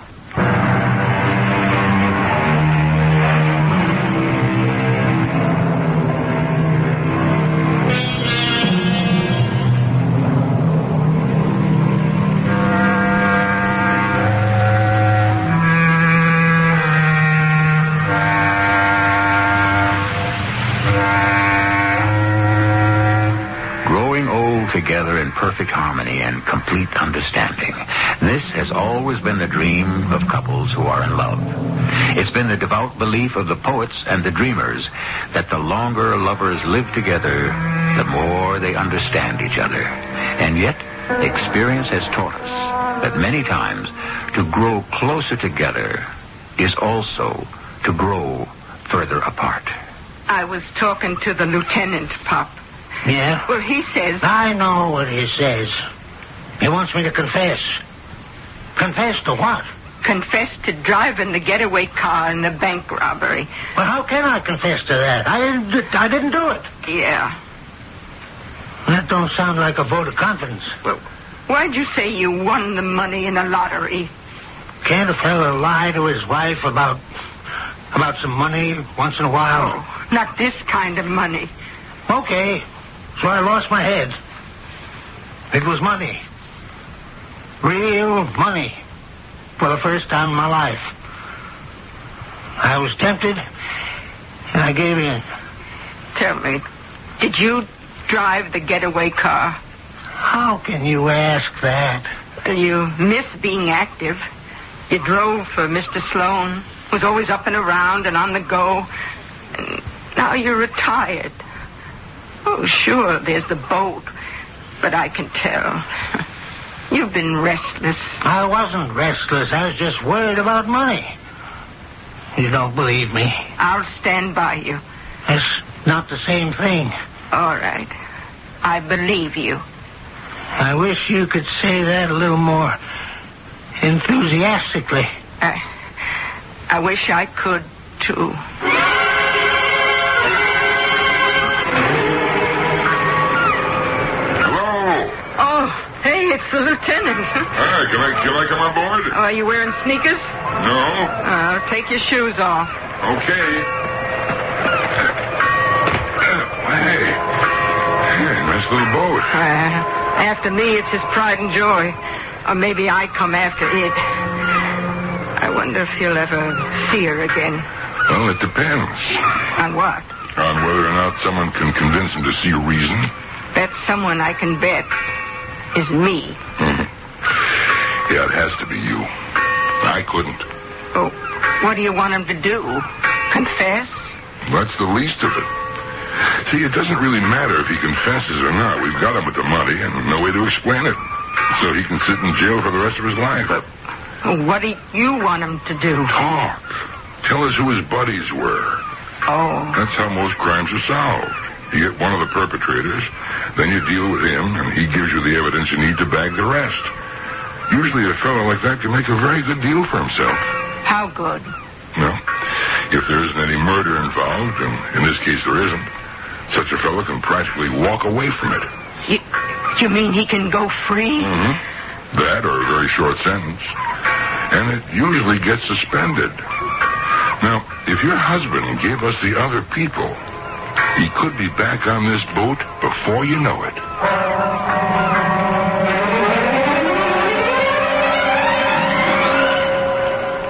Together in perfect harmony and complete understanding. This has always been the dream of couples who are in love. It's been the devout belief of the poets and the dreamers that the longer lovers live together, the more they understand each other. And yet, experience has taught us that many times to grow closer together is also to grow further apart. I was talking to the lieutenant, Pop. Yeah? Well, he says... I know what he says. He wants me to confess. Confess to what? Confess to driving the getaway car in the bank robbery. Well, how can I confess to that? I didn't do it. Yeah. That don't sound like a vote of confidence. Well, why'd you say you won the money in the lottery? Can't a fella lie to his wife about some money once in a while? Oh, not this kind of money. Okay. So I lost my head. It was money. Real money. For the first time in my life. I was tempted, and I gave in. Tell me, did you drive the getaway car? How can you ask that? You miss being active. You drove for Mr. Sloan. Was always up and around and on the go. And now you're retired. Oh, sure, there's the boat. But I can tell. You've been restless. I wasn't restless. I was just worried about money. You don't believe me? I'll stand by you. That's not the same thing. All right. I believe you. I wish you could say that a little more enthusiastically. I wish I could, too. Hello? Oh, hey, it's the lieutenant. Hi, can I come on board? Are you wearing sneakers? No. Take your shoes off. Okay. Hey, nice little boat. After me, it's his pride and joy. Or maybe I come after it. I wonder if you'll ever see her again. Well, it depends. On what? On whether or not someone can convince him to see reason. That someone I can bet is me. Mm-hmm. Yeah, it has to be you. I couldn't. Oh, what do you want him to do? Confess? That's the least of it. See, it doesn't really matter if he confesses or not. We've got him with the money and no way to explain it. So he can sit in jail for the rest of his life. What do you want him to do? Talk. Tell us who his buddies were. Oh. That's how most crimes are solved. You get one of the perpetrators, then you deal with him, and he gives you the evidence you need to bag the rest. Usually a fellow like that can make a very good deal for himself. How good? Well, if there isn't any murder involved, and in this case there isn't, such a fellow can practically walk away from it. You mean he can go free? Mm-hmm. That or a very short sentence. And it usually gets suspended. Now, if your husband gave us the other people, he could be back on this boat before you know it.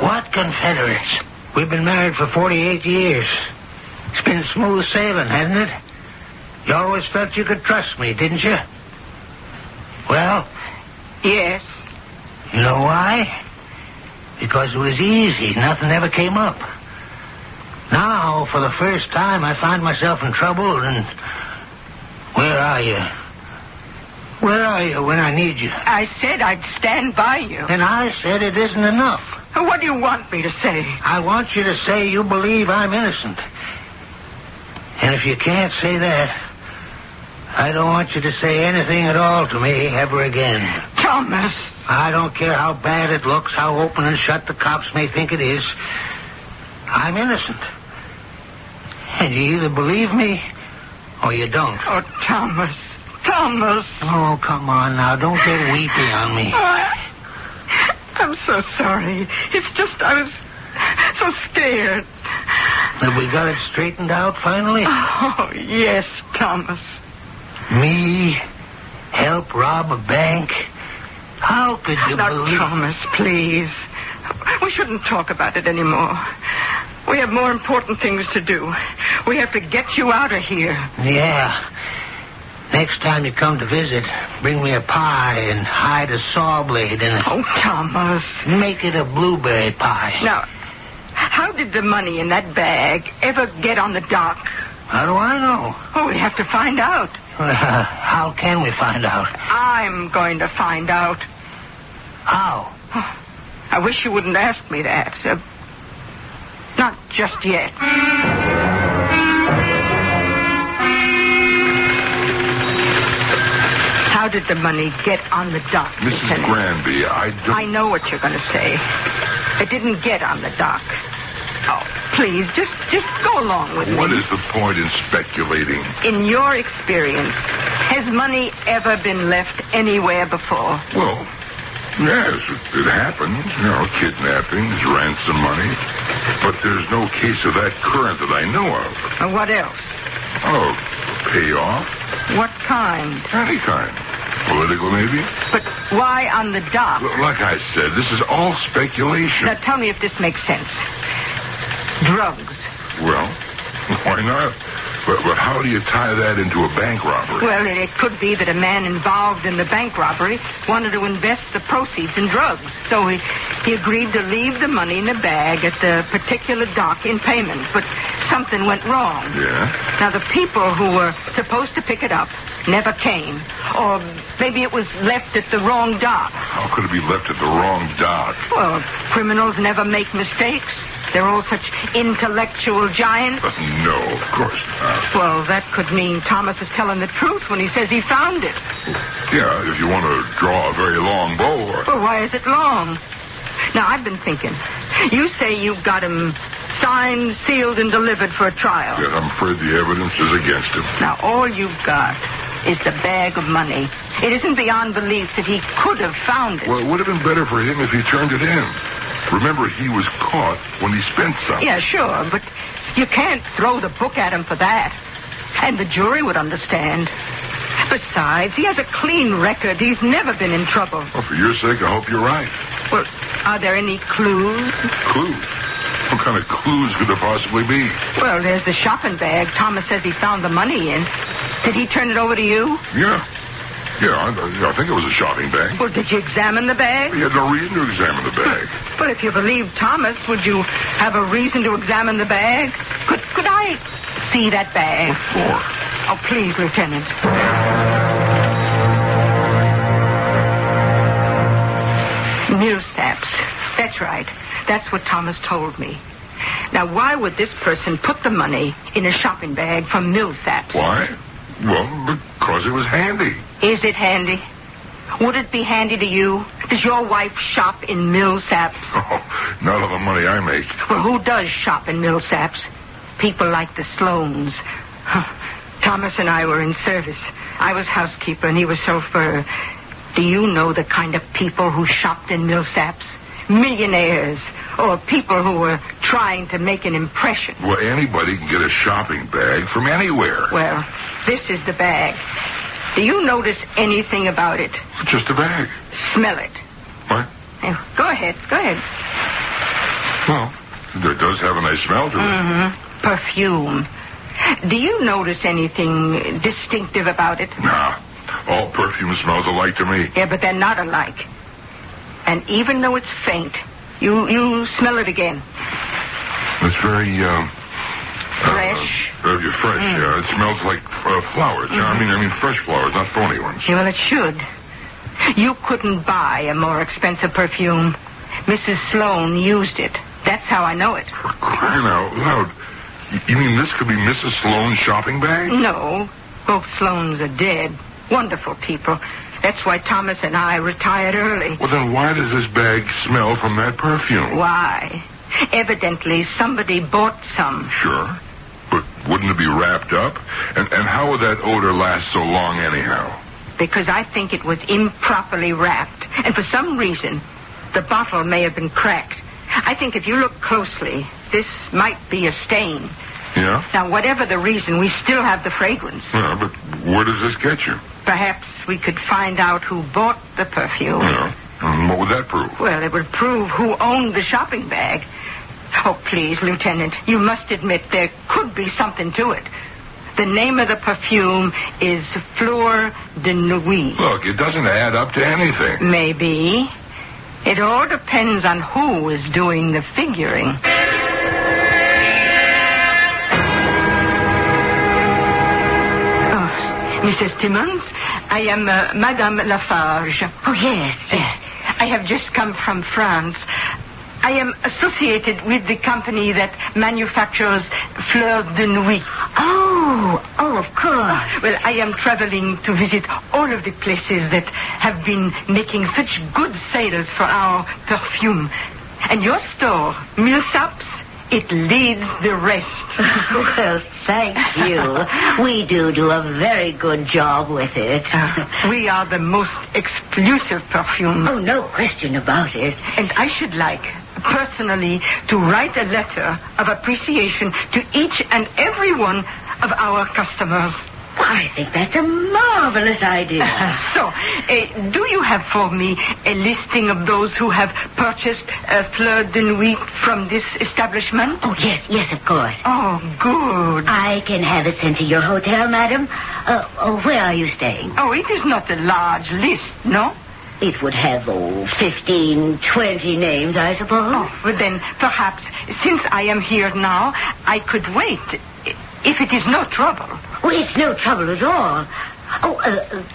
What Confederates? We've been married for 48 years. It's been smooth sailing, hasn't it? You always felt you could trust me, didn't you? Well? Yes. You know why? Because it was easy. Nothing ever came up. Now, for the first time, I find myself in trouble, and... Where are you? Where are you when I need you? I said I'd stand by you. And I said it isn't enough. What do you want me to say? I want you to say you believe I'm innocent. And if you can't say that, I don't want you to say anything at all to me ever again. Thomas! I don't care how bad it looks, how open and shut the cops may think it is. I'm innocent. And you either believe me or you don't. Oh, Thomas. Thomas. Oh, come on now. Don't get weepy on me. I'm so sorry. It's just I was so scared. Have we got it straightened out finally? Oh, yes, Thomas. Me help rob a bank? How could you believe... Thomas, please. We shouldn't talk about it anymore. We have more important things to do. We have to get you out of here. Yeah. Next time you come to visit, bring me a pie and hide a saw blade in it. Oh, Thomas. Make it a blueberry pie. Now, how did the money in that bag ever get on the dock? How do I know? Oh, we have to find out. How can we find out? I'm going to find out. How? I wish you wouldn't ask me that. Not just yet. How did the money get on the dock, Mrs. Lieutenant? Granby, I know what you're going to say. It didn't get on the dock. Oh, please, just go along with me. What is the point in speculating? In your experience, has money ever been left anywhere before? Well, yes, it happens. You know, kidnappings, ransom money. But there's no case of that current that I know of. What else? Oh, payoff? What kind? Any kind. Political, maybe? But why on the dock? Like I said, this is all speculation. Now, tell me if this makes sense. Drugs. Well, why not? But how do you tie that into a bank robbery? Well, it could be that a man involved in the bank robbery wanted to invest the proceeds in drugs. So he agreed to leave the money in the bag at the particular dock in payment. But something went wrong. Yeah? Now, the people who were supposed to pick it up never came. Or maybe it was left at the wrong dock. How could it be left at the wrong dock? Well, criminals never make mistakes. They're all such intellectual giants. No, of course not. Well, that could mean Thomas is telling the truth when he says he found it. Yeah, if you want to draw a very long bow. Well, why is it long? Now, I've been thinking. You say you got him signed, sealed, and delivered for a trial. Yes, I'm afraid the evidence is against him. Now, all you've got is the bag of money. It isn't beyond belief that he could have found it. Well, it would have been better for him if he turned it in. Remember, he was caught when he spent something. Yeah, sure, but you can't throw the book at him for that. And the jury would understand. Besides, he has a clean record. He's never been in trouble. Well, for your sake, I hope you're right. Well, are there any clues? Clues? What kind of clues could there possibly be? Well, there's the shopping bag Thomas says he found the money in. Did he turn it over to you? Yeah. Yeah, I think it was a shopping bag. Well, did you examine the bag? We had no reason to examine the bag. But if you believe Thomas, would you have a reason to examine the bag? Could I see that bag? What for? Oh, please, Lieutenant. Millsaps. That's right. That's what Thomas told me. Now, why would this person put the money in a shopping bag from Millsaps? Why? Well, because it was handy. Is it handy? Would it be handy to you? Does your wife shop in Millsaps? Oh, not on the money I make. Well, who does shop in Millsaps? People like the Sloanes. Thomas and I were in service. I was housekeeper and he was chauffeur. Do you know the kind of people who shopped in Millsaps? Millionaires, or people who were trying to make an impression. Well, anybody can get a shopping bag from anywhere. Well, this is the bag. Do you notice anything about it? It's just a bag. Smell it. What? Go ahead. Well, it does have a nice smell to it. Mm-hmm. Perfume. Do you notice anything distinctive about it? Nah. All perfume smells alike to me. Yeah, but they're not alike. And even though it's faint, you smell it again. It's very, fresh. Fresh, yeah. It smells like flowers. Mm-hmm. I mean fresh flowers, not phony ones. Yeah, well, it should. You couldn't buy a more expensive perfume. Mrs. Sloane used it. That's how I know it. For crying out loud. You mean this could be Mrs. Sloane's shopping bag? No. Both Sloanes are dead. Wonderful people. That's why Thomas and I retired early. Well, then why does this bag smell from that perfume? Why? Evidently, somebody bought some. Sure. But wouldn't it be wrapped up? And how would that odor last so long anyhow? Because I think it was improperly wrapped. And for some reason, the bottle may have been cracked. I think if you look closely, this might be a stain. Yeah? Now, whatever the reason, we still have the fragrance. Yeah, but where does this get you? Perhaps we could find out who bought the perfume. Yeah. And what would that prove? Well, it would prove who owned the shopping bag. Oh, please, Lieutenant, you must admit there could be something to it. The name of the perfume is Fleur de Nuit. Look, it doesn't add up to anything. Maybe. It all depends on who is doing the figuring. Mrs. Timmons, I am Madame Lafarge. Oh, yes. I have just come from France. I am associated with the company that manufactures Fleur de Nuit. Oh, of course. Well, I am traveling to visit all of the places that have been making such good sales for our perfume. And your store, Millsaps, it leads the rest. Well, thank you. We do a very good job with it. We are the most exclusive perfume. Oh, no question about it. And I should like, personally, to write a letter of appreciation to each and every one of our customers. I think that's a marvelous idea. Do you have for me a listing of those who have purchased Fleur de Nuit from this establishment? Oh, yes, of course. Oh, good. I can have it sent to your hotel, madam. Where are you staying? Oh, it is not a large list, no? It would have, 15, 20 names, I suppose. Oh, well then, perhaps, since I am here now, I could wait, if it is no trouble. Oh, it's no trouble at all.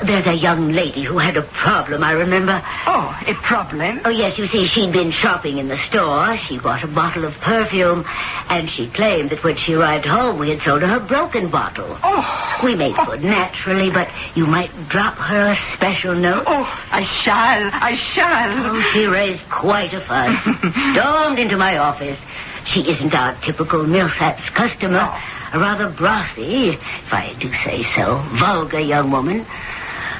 There's a young lady who had a problem, I remember. Oh, a problem? Oh, yes, you see, she'd been shopping in the store. She bought a bottle of perfume, and she claimed that when she arrived home, we had sold her broken bottle. Oh. We made good, naturally, but you might drop her a special note. Oh, I shall. Oh, she raised quite a fuss. Stormed into my office. She isn't our typical Millsap's customer. A rather brothy, if I do say so, vulgar young woman.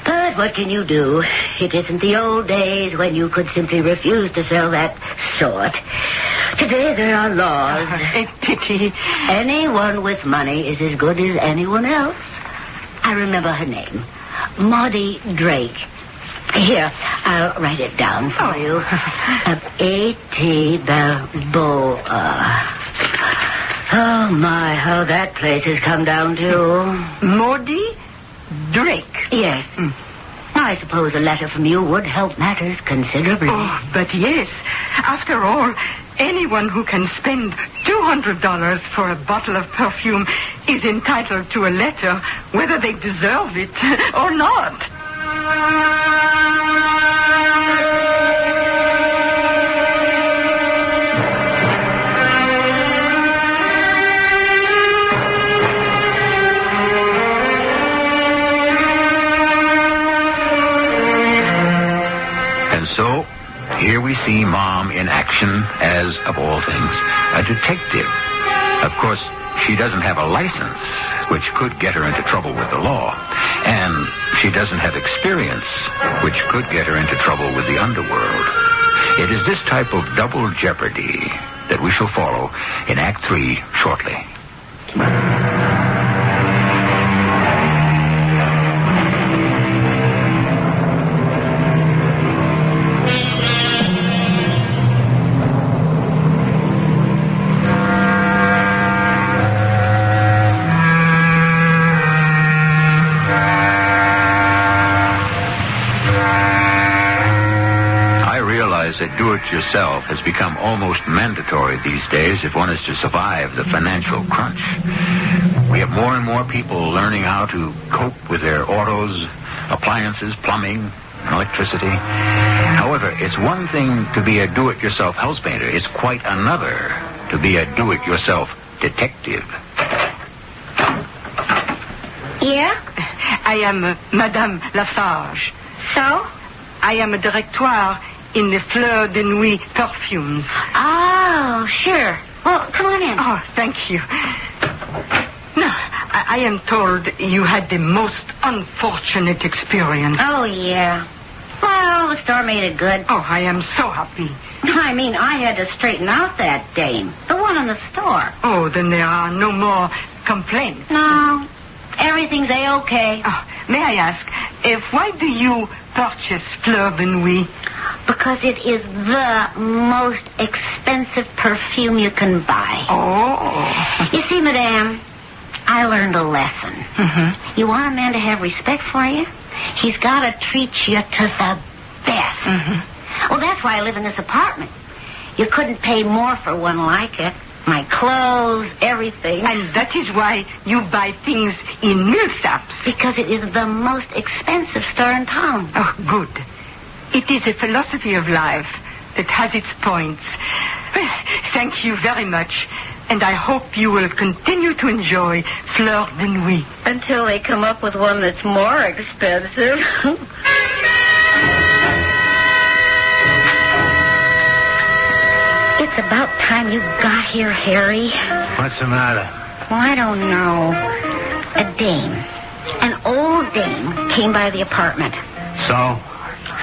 But what can you do? It isn't the old days when you could simply refuse to sell that sort. Today there are laws. A pity. Anyone with money is as good as anyone else. I remember her name. Maudie Drake. Here, I'll write it down for you. A.T. Balboa. Oh, my, how that place has come down to. Maudie Drake? Yes. I suppose a letter from you would help matters considerably. Oh, but yes. After all, anyone who can spend $200 for a bottle of perfume is entitled to a letter, whether they deserve it or not. And so, here we see Mom in action as, of all things, a detective. Of course, she doesn't have a license, which could get her into trouble with the law. And she doesn't have experience, which could get her into trouble with the underworld. It is this type of double jeopardy that we shall follow in Act 3 shortly. That do-it-yourself has become almost mandatory these days if one is to survive the financial crunch. We have more and more people learning how to cope with their autos, appliances, plumbing, electricity. However, it's one thing to be a do-it-yourself house painter. It's quite another to be a do-it-yourself detective. Yeah? I am Madame Lafarge. So? I am a directoire in the Fleur de Nuit perfumes. Oh, sure. Well, come on in. Oh, thank you. No, I am told you had the most unfortunate experience. Oh, yeah. Well, the store made it good. Oh, I am so happy. I mean, I had to straighten out that dame. The one in the store. Oh, then there are no more complaints. No. Everything's A-okay. Oh, may I ask, why do you purchase Fleur de Nuit? Because it is the most expensive perfume you can buy. Oh. You see, Madame, I learned a lesson. Mm-hmm. You want a man to have respect for you? He's got to treat you to the best. Mm-hmm. Well, that's why I live in this apartment. You couldn't pay more for one like it. My clothes, everything. And that is why you buy things in Millsap's. Because it is the most expensive store in town. Oh, good. It is a philosophy of life that has its points. Well, thank you very much. And I hope you will continue to enjoy Fleur de Nuit. Until they come up with one that's more expensive. It's about time you got here, Harry. What's the matter? Well, I don't know. A dame. An old dame came by the apartment. So?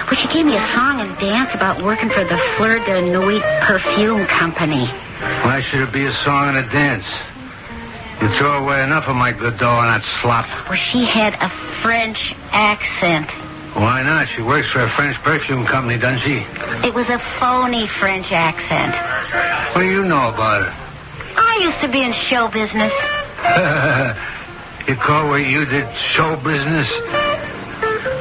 Well, she gave me a song and dance about working for the Fleur de Nuit perfume company. Why should it be a song and a dance? You throw away enough of my good dough on that slop. Well, she had a French accent. Why not? She works for a French perfume company, doesn't she? It was a phony French accent. What do you know about her? I used to be in show business. You call what you did show business?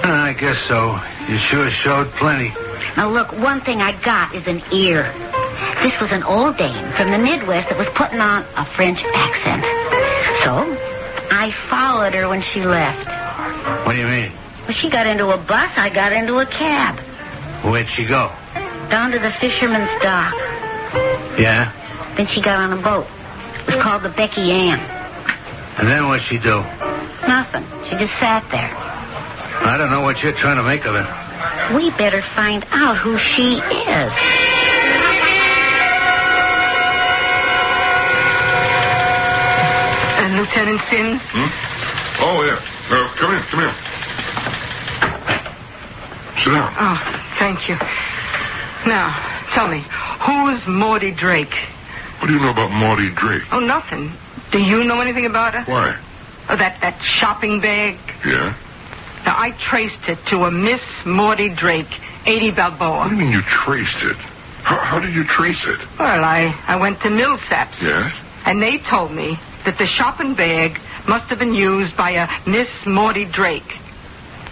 I guess so. You sure showed plenty. Now, look, one thing I got is an ear. This was an old dame from the Midwest that was putting on a French accent. So, I followed her when she left. What do you mean? Well, she got into a bus, I got into a cab. Where'd she go? Down to the fisherman's dock. Yeah? Then she got on a boat. It was called the Becky Ann. And then what'd she do? Nothing. She just sat there. I don't know what you're trying to make of it. We better find out who she is. Lieutenant Sims? Oh, yeah. Come in. Sit down. Oh, thank you. Now, tell me, who's Maudie Drake? What do you know about Maudie Drake? Oh, nothing. Do you know anything about her? Why? Oh, that shopping bag? Yeah? Now, I traced it to a Miss Maudie Drake, 80 Balboa. What do you mean you traced it? How did you trace it? Well, I went to Millsaps. Yes? And they told me that the shopping bag must have been used by a Miss Maudie Drake.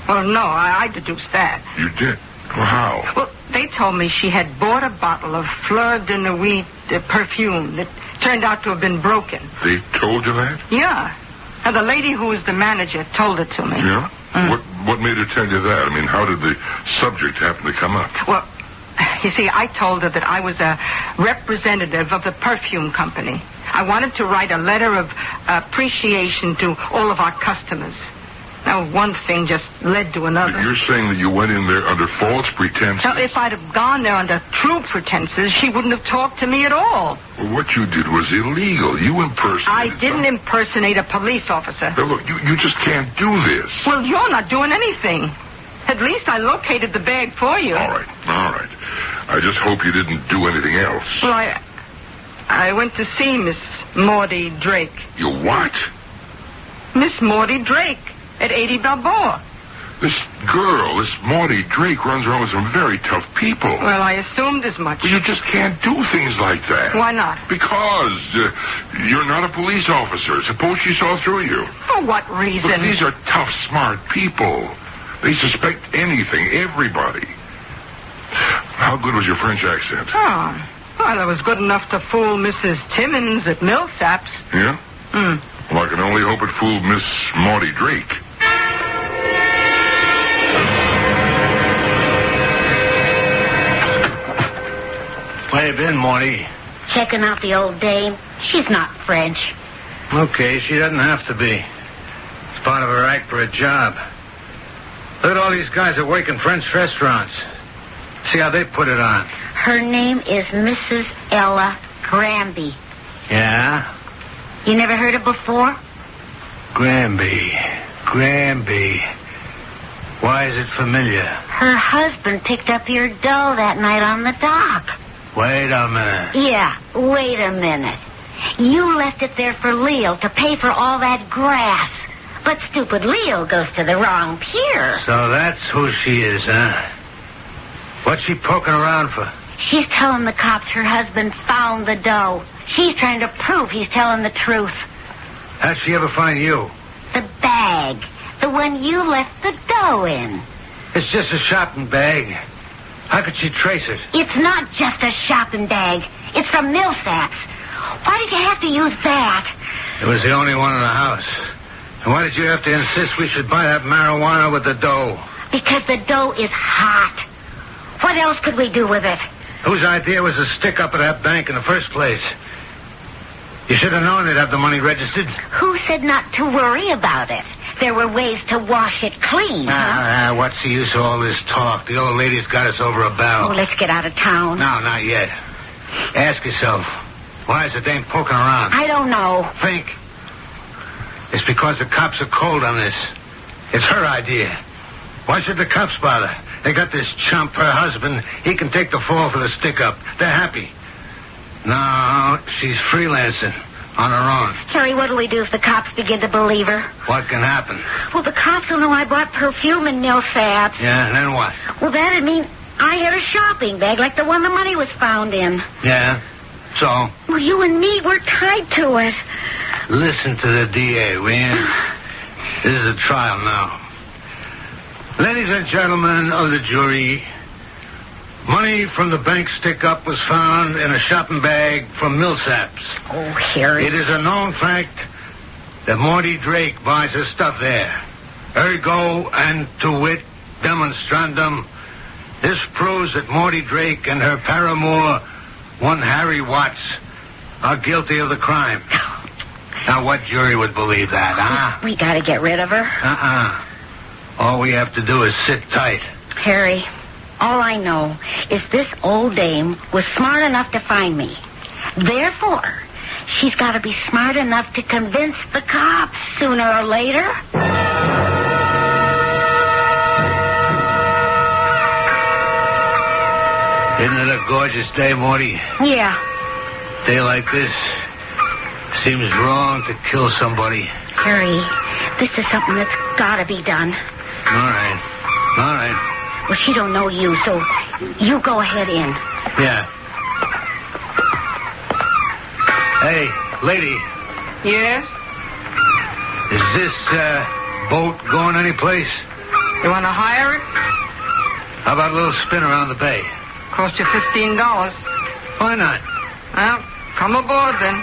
Well, no, I deduced that. You did? Well, how? Well, they told me she had bought a bottle of Fleur de Nuit perfume that turned out to have been broken. They told you that? Yeah. Now, the lady who was the manager told it to me. Yeah? What made her tell you that? I mean, how did the subject happen to come up? Well, you see, I told her that I was a representative of the perfume company. I wanted to write a letter of appreciation to all of our customers. Now, one thing just led to another. You're saying that you went in there under false pretenses? Now, if I'd have gone there under true pretenses, she wouldn't have talked to me at all. Well, what you did was illegal. You impersonated I didn't impersonate a police officer. Now, look, you just can't do this. Well, you're not doing anything. At least I located the bag for you. All right. I just hope you didn't do anything else. Well, I went to see Miss Maudie Drake. You what? Miss Maudie Drake at 80 Balboa. This girl, this Maudie Drake, runs around with some very tough people. Well, I assumed as much. But you just can't do things like that. Why not? Because you're not a police officer. Suppose she saw through you. For what reason? Look, these are tough, smart people. They suspect anything, everybody. How good was your French accent? Oh, well, it was good enough to fool Mrs. Timmons at Millsaps. Yeah? Well, I can only hope it fooled Miss Maudie Drake. Where you been, Maudie? Checking out the old dame. She's not French. Okay, she doesn't have to be. It's part of her act for a job. Look at all these guys that work in French restaurants. See how they put it on. Her name is Mrs. Ella Granby. Yeah? You never heard it before? Granby. Why is it familiar? Her husband picked up your dough that night on the dock. Wait a minute. Yeah, wait a minute. You left it there for Leo to pay for all that grass. But stupid Leo goes to the wrong pier. So that's who she is, huh? What's she poking around for? She's telling the cops her husband found the dough. She's trying to prove he's telling the truth. How'd she ever find you? The bag. The one you left the dough in. It's just a shopping bag. How could she trace it? It's not just a shopping bag. It's from Millsaps. Why did you have to use that? It was the only one in the house. And why did you have to insist we should buy that marijuana with the dough? Because the dough is hot. What else could we do with it? Whose idea was to stick up at that bank in the first place? You should have known they'd have the money registered. Who said not to worry about it? There were ways to wash it clean, huh? What's the use of all this talk? The old lady's got us over a barrel. Oh, let's get out of town. No, not yet. Ask yourself, why is the dame poking around? I don't know. Think. It's because the cops are cold on this. It's her idea. Why should the cops bother? They got this chump, her husband. He can take the fall for the stick-up. They're happy. No, she's freelancing on her own. Harry, what do we do if the cops begin to believe her? What can happen? Well, the cops will know I bought perfume in Millsaps. Yeah, and then what? Well, that'd mean I had a shopping bag like the one the money was found in. Yeah, so? Well, you and me, we're tied to it. Listen to the DA, will you? This is a trial now. Ladies and gentlemen of the jury, money from the bank stick-up was found in a shopping bag from Millsaps. Oh, Harry. It is a known fact that Maudie Drake buys her stuff there. Ergo and to wit demonstrandum, this proves that Maudie Drake and her paramour, one Harry Watts, are guilty of the crime. Now, what jury would believe that, huh? We gotta get rid of her. All we have to do is sit tight. Harry, all I know is this old dame was smart enough to find me. Therefore, she's got to be smart enough to convince the cops sooner or later. Isn't it a gorgeous day, Morty? Yeah. Day like this, seems wrong to kill somebody. Harry, this is something that's got to be done. All right. Well, she don't know you, so you go ahead in. Yeah. Hey, lady. Yes? Is this boat going anyplace? You want to hire it? How about a little spin around the bay? Cost you $15. Why not? Well, come aboard then.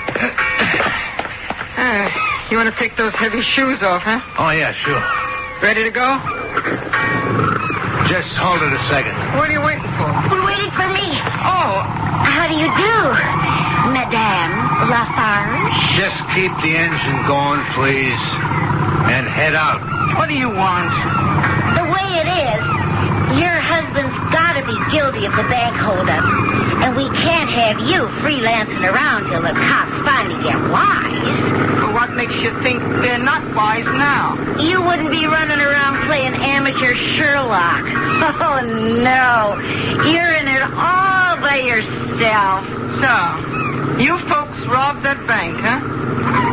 You want to take those heavy shoes off, huh? Oh, yeah, sure. Ready to go? Just hold it a second. What are you waiting for? We're waiting for me. Oh. How do you do, Madame Lafarge? Just keep the engine going, please. And head out. What do you want? The way it is, your husband's got to be guilty of the bank holdup. And we can't have you freelancing around till the cops finally get wise. Well, what makes you think they're not wise now? You wouldn't be running around playing amateur Sherlock. Oh, no. You're in it all by yourself. So, you folks robbed that bank, huh?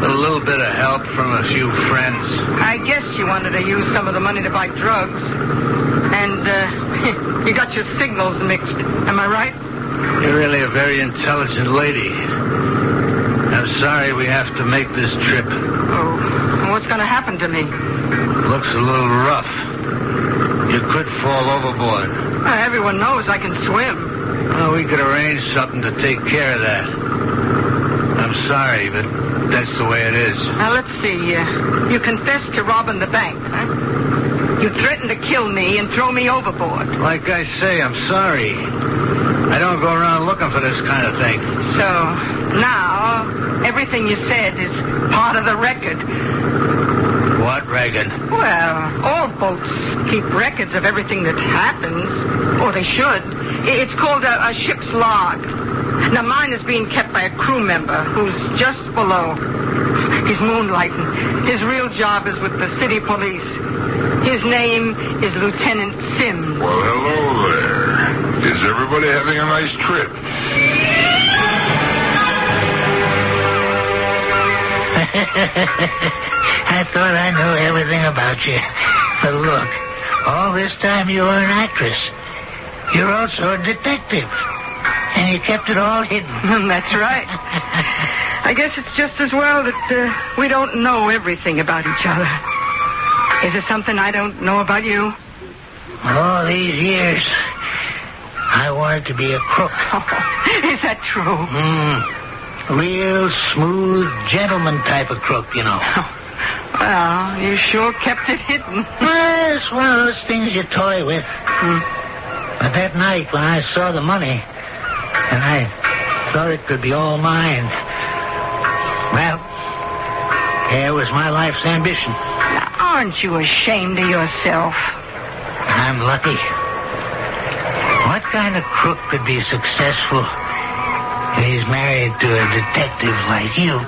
A little bit of help from a few friends. I guess you wanted to use some of the money to buy drugs. And, you got your signals mixed. Am I right? You're really a very intelligent lady. I'm sorry we have to make this trip. Oh, what's going to happen to me? Looks a little rough. You could fall overboard. Everyone knows I can swim. Well, we could arrange something to take care of that. I'm sorry, but that's the way it is. Now, let's see. You confessed to robbing the bank, huh? You threatened to kill me and throw me overboard. Like I say, I'm sorry. I don't go around looking for this kind of thing. So, now, everything you said is part of the record. What record? Well, all boats keep records of everything that happens. Or they should. It's called a ship's log. Now, mine is being kept by a crew member who's just below. He's moonlighting. His real job is with the city police. His name is Lieutenant Sims. Well, hello there. Is everybody having a nice trip? I thought I knew everything about you. But look, all this time you were an actress. You're also a detective. And you kept it all hidden. That's right. I guess it's just as well that we don't know everything about each other. Is there something I don't know about you? All these years, I wanted to be a crook. Is that true? Real smooth, gentleman type of crook, you know. Well, you sure kept it hidden. Well, it's one of those things you toy with. But that night when I saw the money, and I thought it could be all mine, well, there was my life's ambition. Aren't you ashamed of yourself? I'm lucky. What kind of crook could be successful if he's married to a detective like you?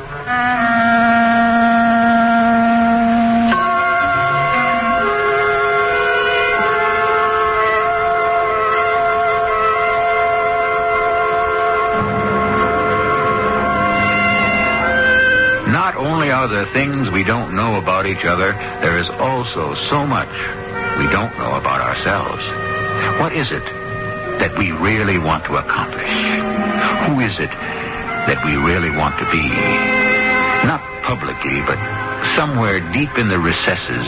Not only are there things we don't know about each other, there is also so much we don't know about ourselves. What is it that we really want to accomplish? Who is it that we really want to be? Not publicly, but somewhere deep in the recesses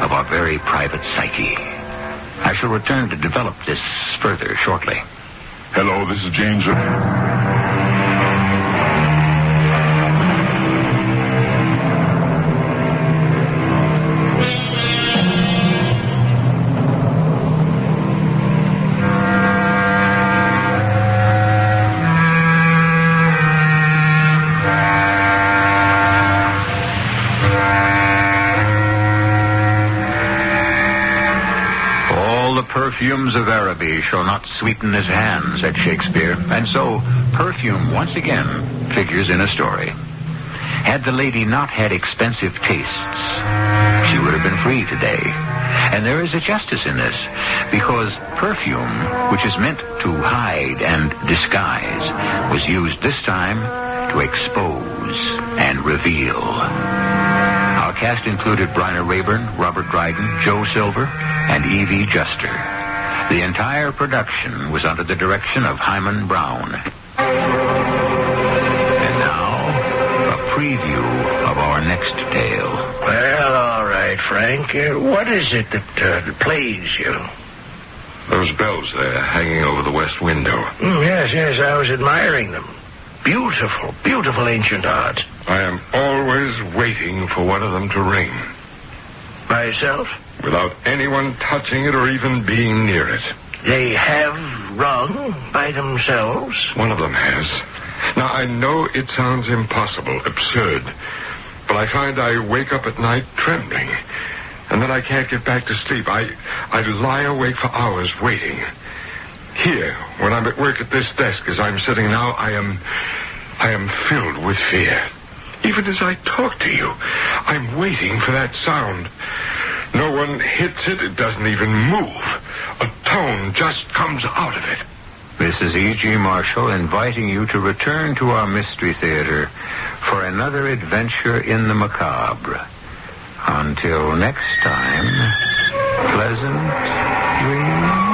of our very private psyche. I shall return to develop this further shortly. Hello, this is James. Perfumes of Araby shall not sweeten his hand, said Shakespeare. And so, perfume once again figures in a story. Had the lady not had expensive tastes, she would have been free today. And there is a justice in this, because perfume, which is meant to hide and disguise, was used this time to expose and reveal. Our cast included Bryna Rayburn, Robert Dryden, Joe Silver, and Evie Juster. The entire production was under the direction of Himan Brown. And now, a preview of our next tale. Well, all right, Frank. What is it that plagues you? Those bells there hanging over the west window. Yes, I was admiring them. Beautiful, beautiful ancient art. I am always waiting for one of them to ring. By yourself? Without anyone touching it or even being near it. They have rung by themselves? One of them has. Now, I know it sounds impossible, absurd, but I find I wake up at night trembling, and then I can't get back to sleep. I lie awake for hours waiting. Here, when I'm at work at this desk as I'm sitting now, I am filled with fear. Even as I talk to you, I'm waiting for that sound. No one hits it. It doesn't even move. A tone just comes out of it. This is E.G. Marshall inviting you to return to our Mystery Theater for another adventure in the macabre. Until next time, pleasant dreams.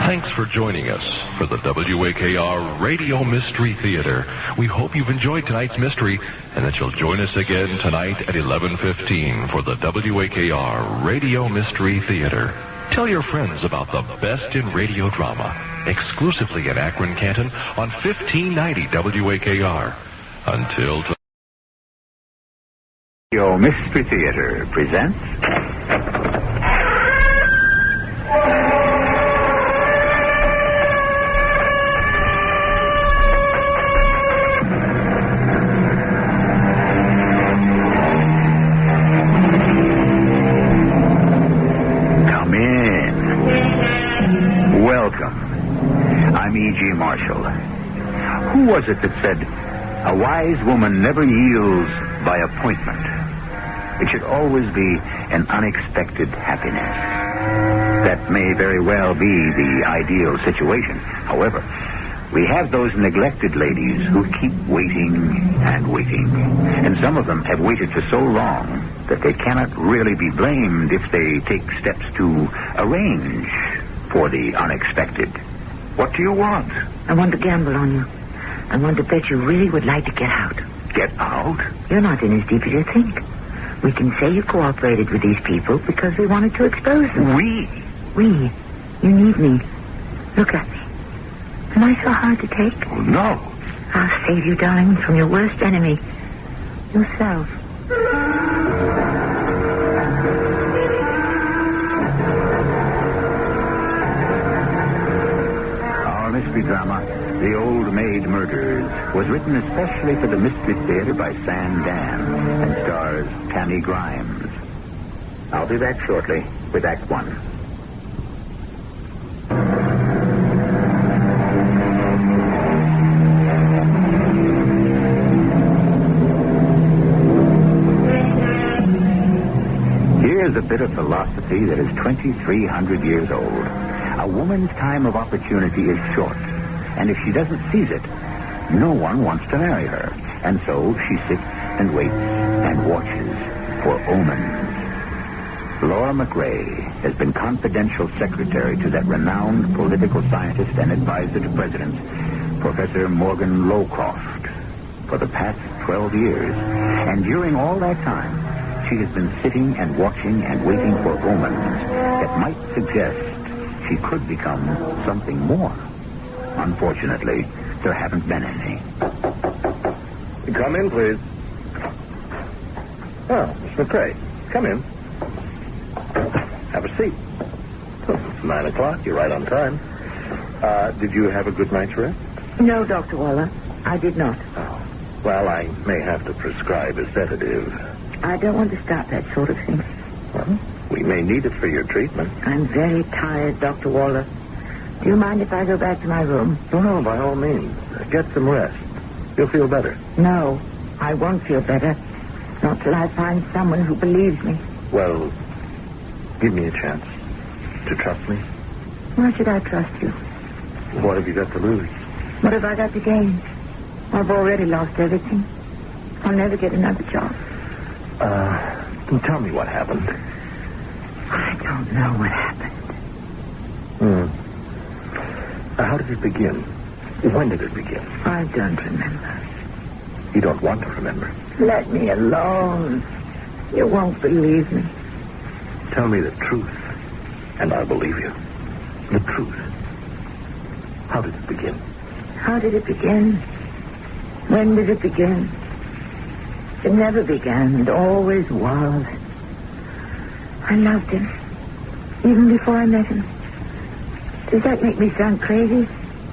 Thanks for joining us for the WAKR Radio Mystery Theater. We hope you've enjoyed tonight's mystery and that you'll join us again tonight at 11:15 for the WAKR Radio Mystery Theater. Tell your friends about the best in radio drama, exclusively in Akron, Canton, on 1590 WAKR. Until Radio Mystery Theater presents... I'm E.G. Marshall. Who was it that said, a wise woman never yields by appointment? It should always be an unexpected happiness. That may very well be the ideal situation. However, we have those neglected ladies who keep waiting and waiting. And some of them have waited for so long that they cannot really be blamed if they take steps to arrange for the unexpected. What do you want? I want to gamble on you. I want to bet you really would like to get out. Get out? You're not in as deep as you think. We can say you cooperated with these people because we wanted to expose them. We? We. You need me. Look at me. Am I so hard to take? Oh, no. I'll save you, darling, from your worst enemy. Yourself. Mystery drama, The Old Maid Murders, was written especially for the Mystery Theater by San Dan and stars Tammy Grimes. I'll be back shortly with Act One. Here's a bit of philosophy that is 2,300 years old. A woman's time of opportunity is short, and if she doesn't seize it, no one wants to marry her. And so she sits and waits and watches for omens. Laura McRae has been confidential secretary to that renowned political scientist and advisor to presidents, Professor Morgan Lowcroft, for the past 12 years. And during all that time, she has been sitting and watching and waiting for omens that might suggest she could become something more. Unfortunately, there haven't been any. Come in, please. Oh, Miss McRae, come in. Have a seat. Oh, it's 9 o'clock. You're right on time. Did you have a good night's rest? No, Dr. Waller, I did not. Oh, well, I may have to prescribe a sedative. I don't want to start that sort of thing. Well, we You may need it for your treatment. I'm very tired, Dr. Waller. Do you mind if I go back to my room? No, by all means. Get some rest. You'll feel better. No, I won't feel better. Not till I find someone who believes me. Well, give me a chance to trust me. Why should I trust you? What have you got to lose? What have I got to gain? I've already lost everything. I'll never get another job. Tell me what happened. I don't know what happened. How did it begin? When did it begin? I don't remember. You don't want to remember? Let me alone. You won't believe me. Tell me the truth, and I'll believe you. The truth. How did it begin? How did it begin? When did it begin? It never began. It always was. I loved him, even before I met him. Does that make me sound crazy?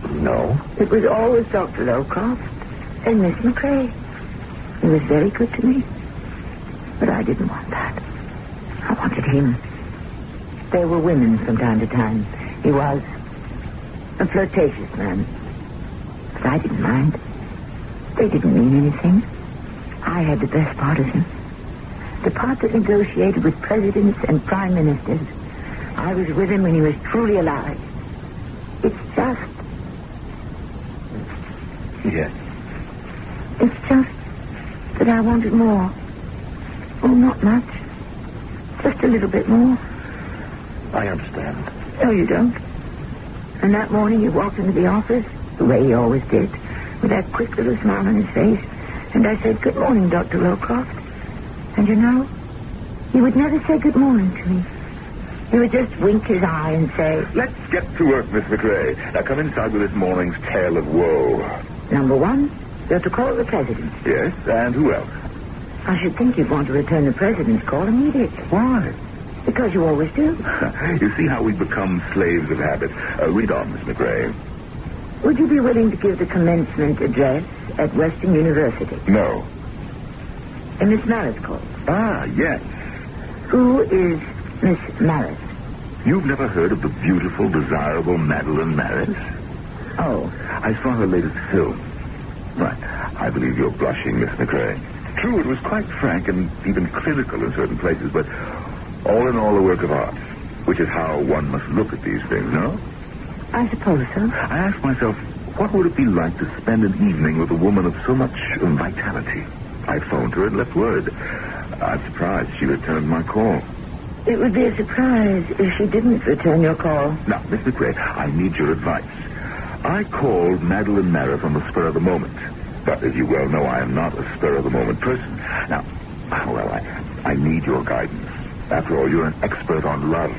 No. It was always Dr. Lowcroft and Miss McCrae. He was very good to me. But I didn't want that. I wanted him. There were women from time to time. He was a flirtatious man. But I didn't mind. They didn't mean anything. I had the best part of him. The part that negotiated with presidents and prime ministers. I was with him when he was truly alive. It's just... Yes. It's just that I wanted more. Oh, not much. Just a little bit more. I understand. No, you don't. And that morning he walked into the office, the way he always did, with that quick little smile on his face. And I said, "Good morning, Dr. Lowcroft." And you know, he would never say good morning to me. He would just wink his eye and say, "Let's get to work, Miss McCrae. Now come inside with this morning's tale of woe." Number one, you're to call the president. Yes, and who else? I should think you'd want to return the president's call immediately. Why? Because you always do. You see how we become slaves of habit. Read on, Miss McCrae. Would you be willing to give the commencement address at Western University? No. And Miss Maris called. Ah, yes. Who is Miss Maris? You've never heard of the beautiful, desirable Madeline Maris? Oh. I saw her latest film. Right. I believe you're blushing, Miss McCrae. True, it was quite frank and even clinical in certain places, but all in all a work of art, which is how one must look at these things, no? I suppose so. I asked myself, what would it be like to spend an evening with a woman of so much vitality? I phoned her and left word. I'm surprised she returned my call. It would be a surprise if she didn't return your call. Now, Miss McCrae, I need your advice. I called Madeline Maris on the spur of the moment. But as you well know, I am not a spur-of-the-moment person. Now, I need your guidance. After all, you're an expert on love.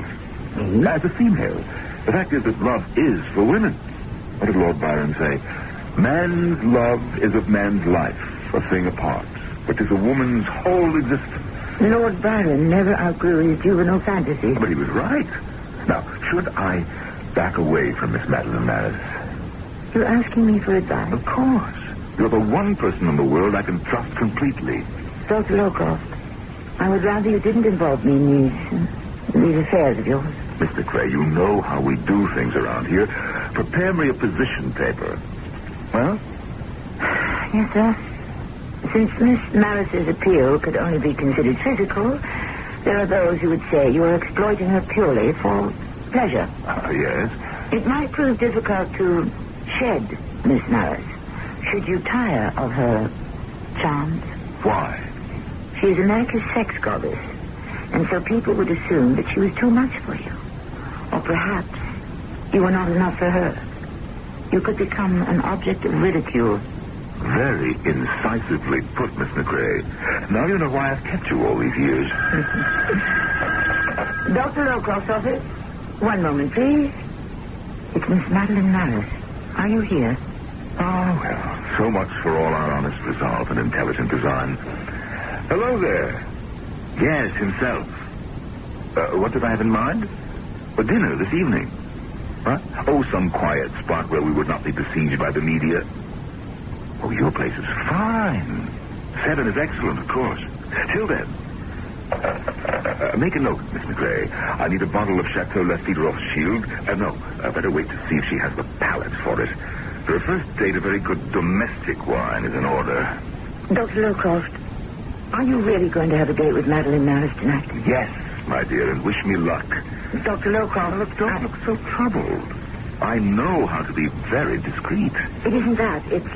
Mm-hmm. As a female, the fact is that love is for women. What did Lord Byron say? Man's love is of man's life, a thing apart, which is a woman's whole existence. Lord Byron never outgrew his juvenile fantasies. But he was right. Now, should I back away from Miss Madeline Maris? You're asking me for advice? Of course. You're the one person in the world I can trust completely. Dr. Lowcroft, I would rather you didn't involve me in these affairs of yours. Miss McCrae, you know how we do things around here. Prepare me a position paper. Well? Yes, sir. Since Miss Maris's appeal could only be considered physical, there are those who would say you are exploiting her purely for pleasure. Yes? It might prove difficult to shed Miss Maris should you tire of her charms. Why? She is America's sex goddess, and so people would assume that she was too much for you. Or perhaps you were not enough for her. You could become an object of ridicule. Very incisively put, Miss McCrae. Now you know why I've kept you all these years. Dr. Lowcroft's office. One moment, please. It's Miss Madeline Maris. Are you here? Oh, well, so much for all our honest resolve and intelligent design. Hello there. Yes, himself. What did I have in mind? A dinner this evening. Huh? Oh, some quiet spot where we would not be besieged by the media. Oh, your place is fine. 7 is excellent, of course. Till then, Make a note, Miss McRae. I need a bottle of Chateau Lafite off Shield. Better wait to see if she has the palate for it. For a first date, a very good domestic wine is in order. Dr. Lowcroft, are you really going to have a date with Madeline Maris tonight? Yes, my dear, and wish me luck. Dr. Lowcroft... Don't look so troubled. I know how to be very discreet. It isn't that. It's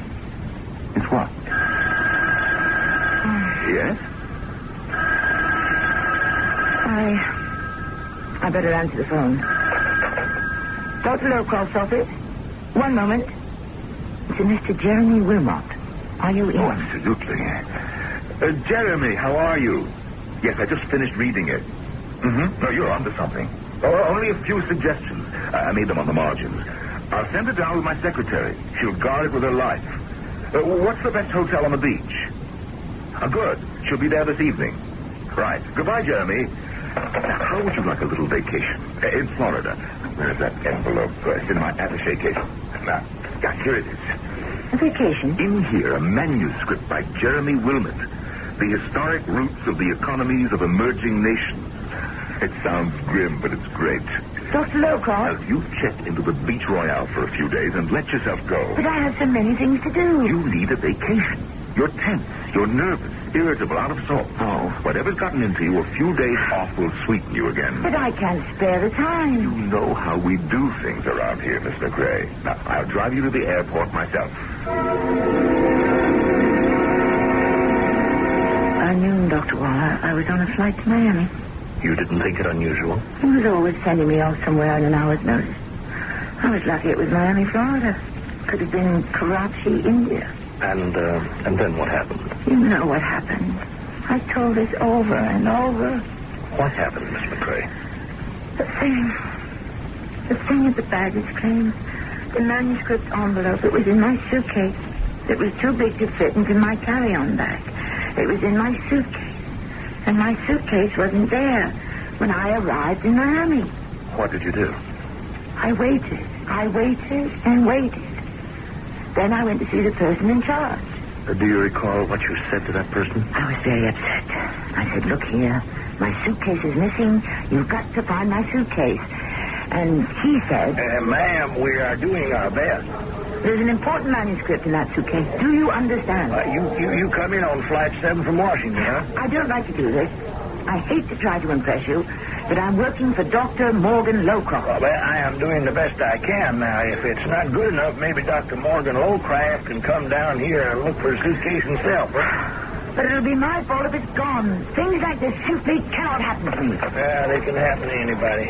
what? Yes? I better answer the phone. Dr. Lowcroft's office. One moment. It's a Mr. Jeremy Wilmot. Are you in? Oh, absolutely. Jeremy, how are you? Yes, I just finished reading it. Mm-hmm. No, you're onto something. Only a few suggestions. I made them on the margins. I'll send it down with my secretary. She'll guard it with her life. What's the best hotel on the beach? Good. She'll be there this evening. Right. Goodbye, Jeremy. Now, how would you like a little vacation? In Florida. Where's that envelope? It's in my attaché case. Now, here it is. A vacation? In here, a manuscript by Jeremy Wilmot. The historic roots of the economies of emerging nations. It sounds grim, but it's great. Dr. Lowcroft? Now, you check into the Beach Royale for a few days and let yourself go. But I have so many things to do. You need a vacation. You're tense. You're nervous, irritable, out of sorts. Oh. Whatever's gotten into you, a few days off will sweeten you again. But I can't spare the time. You know how we do things around here, Miss McRae. Now, I'll drive you to the airport myself. By noon, Dr. Waller, I was on a flight to Miami. You didn't think it unusual? He was always sending me off somewhere on an hour's notice. I was lucky it was Miami, Florida. Could have been Karachi, India. And then what happened? You know what happened. I told this over and over. What happened, Miss McRae? The thing at the baggage claim. The manuscript envelope. It was in my suitcase. It was too big to fit into my carry-on bag. It was in my suitcase. And my suitcase wasn't there when I arrived in Miami. What did you do? I waited and waited. Then I went to see the person in charge. Do you recall what you said to that person? I was very upset. I said, look here, my suitcase is missing. You've got to find my suitcase. And he said... Ma'am, we are doing our best. There's an important manuscript in that suitcase. Do you understand? You come in on Flight 7 from Washington, huh? I don't like to do this. I hate to try to impress you, but I'm working for Dr. Morgan Lowcroft. Well, I am doing the best I can. Now, if it's not good enough, maybe Dr. Morgan Lowcroft can come down here and look for a suitcase himself, huh? But it'll be my fault if it's gone. Things like this simply cannot happen to me. Yeah, they can happen to anybody.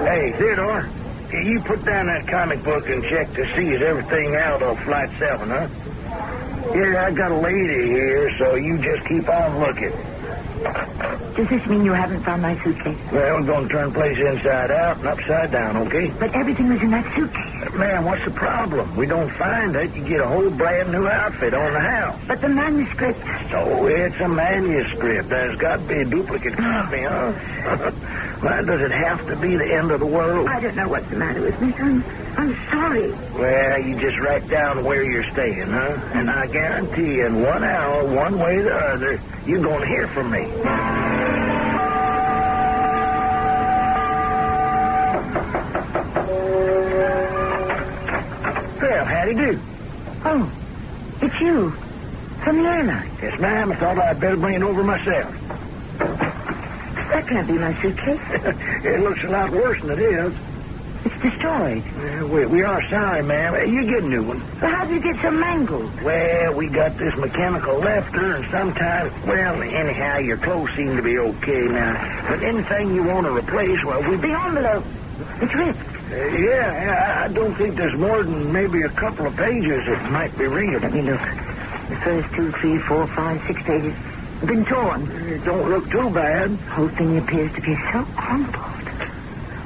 Hey, Theodore, you put down that comic book and check to see is everything out on Flight 7, huh? Here, I got a lady here, so you just keep on looking. Does this mean you haven't found my suitcase? Well, we're going to turn the place inside out and upside down, okay? But everything was in that suitcase. Man, what's the problem? We don't find it, you get a whole brand new outfit on the house. But the manuscript... So it's a manuscript. There's got to be a duplicate copy, huh? Well, does it have to be the end of the world? I don't know what's the matter with me. I'm sorry. Well, you just write down where you're staying, huh? And I guarantee in 1 hour, one way or the other, you're going to hear from me. Well, howdy do. Oh, it's you. From the airline. Yes, ma'am. I thought I'd better bring it over myself. That can't be my suitcase. It looks a lot worse than it is. It's destroyed. We are sorry, ma'am. You get a new one. But how did you get so mangled? Well, we got this mechanical lifter, and sometimes, well, anyhow, your clothes seem to be okay now. But anything you want to replace, well, we... The envelope. It's ripped. Yeah, I don't think there's more than maybe a couple of pages that might be readable. Let me look. The first 2, 3, 4, 5, 6 pages have been torn. It don't look too bad. The whole thing appears to be so crumpled.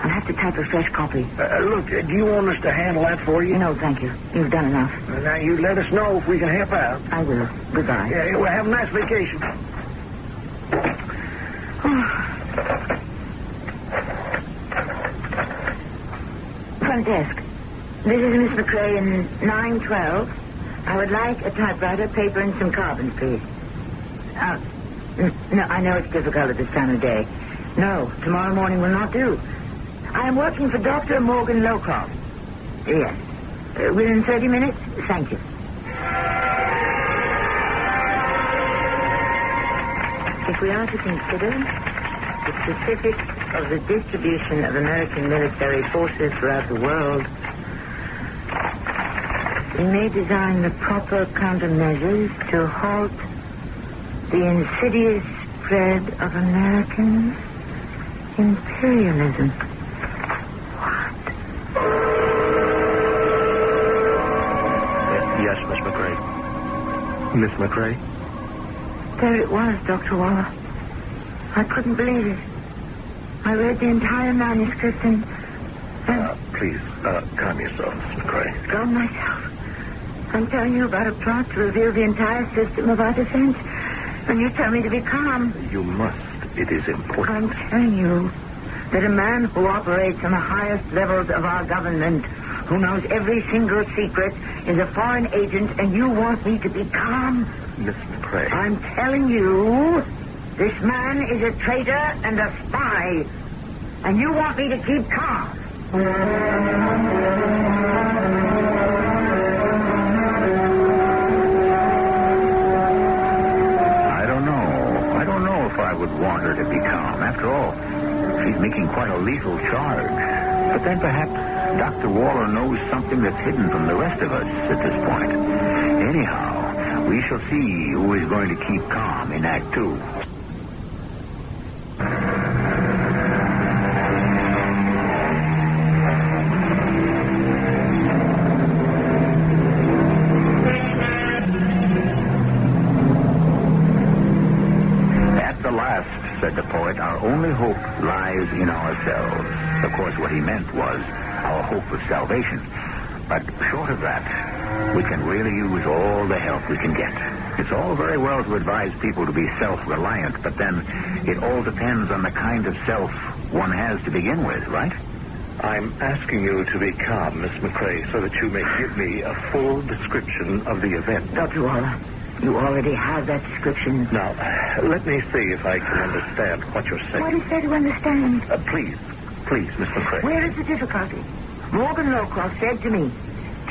I'll have to type a fresh copy. Look, do you want us to handle that for you? No, thank you. You've done enough. Now, you let us know if we can help out. I will. Goodbye. Yeah, well, have a nice vacation. Front desk. This is Miss McRae in 912. I would like a typewriter, paper, and some carbons, please. No, I know it's difficult at this time of day. No, tomorrow morning will not do. I am working for Dr. Morgan Lowcroft. Yes. Within 30 minutes? Thank you. If we are to consider the specifics of the distribution of American military forces throughout the world, we may design the proper countermeasures to halt the insidious spread of American imperialism. Yes, Miss McRae. Miss McRae? There it was, Dr. Waller. I couldn't believe it. I read the entire manuscript and... Please, calm yourself, Miss McRae. Calm myself. I'm telling you about a plot to reveal the entire system of our defense. And you tell me to be calm. You must. It is important. I'm telling you that a man who operates on the highest levels of our government, who knows every single secret, is a foreign agent, and you want me to be calm? Miss McRae. I'm telling you, this man is a traitor and a spy, and you want me to keep calm. I don't know if I would want her to be calm. After all, she's making quite a lethal charge. But then perhaps Dr. Waller knows something that's hidden from the rest of us at this point. Anyhow, we shall see who is going to keep calm in Act 2. At the last, said the poet, our only hope lies in ourselves. Of course, what he meant was our hope of salvation. But short of that, we can really use all the help we can get. It's all very well to advise people to be self-reliant, but then it all depends on the kind of self one has to begin with, right? I'm asking you to be calm, Miss McRae, so that you may give me a full description of the event. Dr. Waller, you already have that description. Now, let me see if I can understand what you're saying. What is there to understand? Please, Miss McRae. Where is the difficulty? Morgan Lowcroft said to me,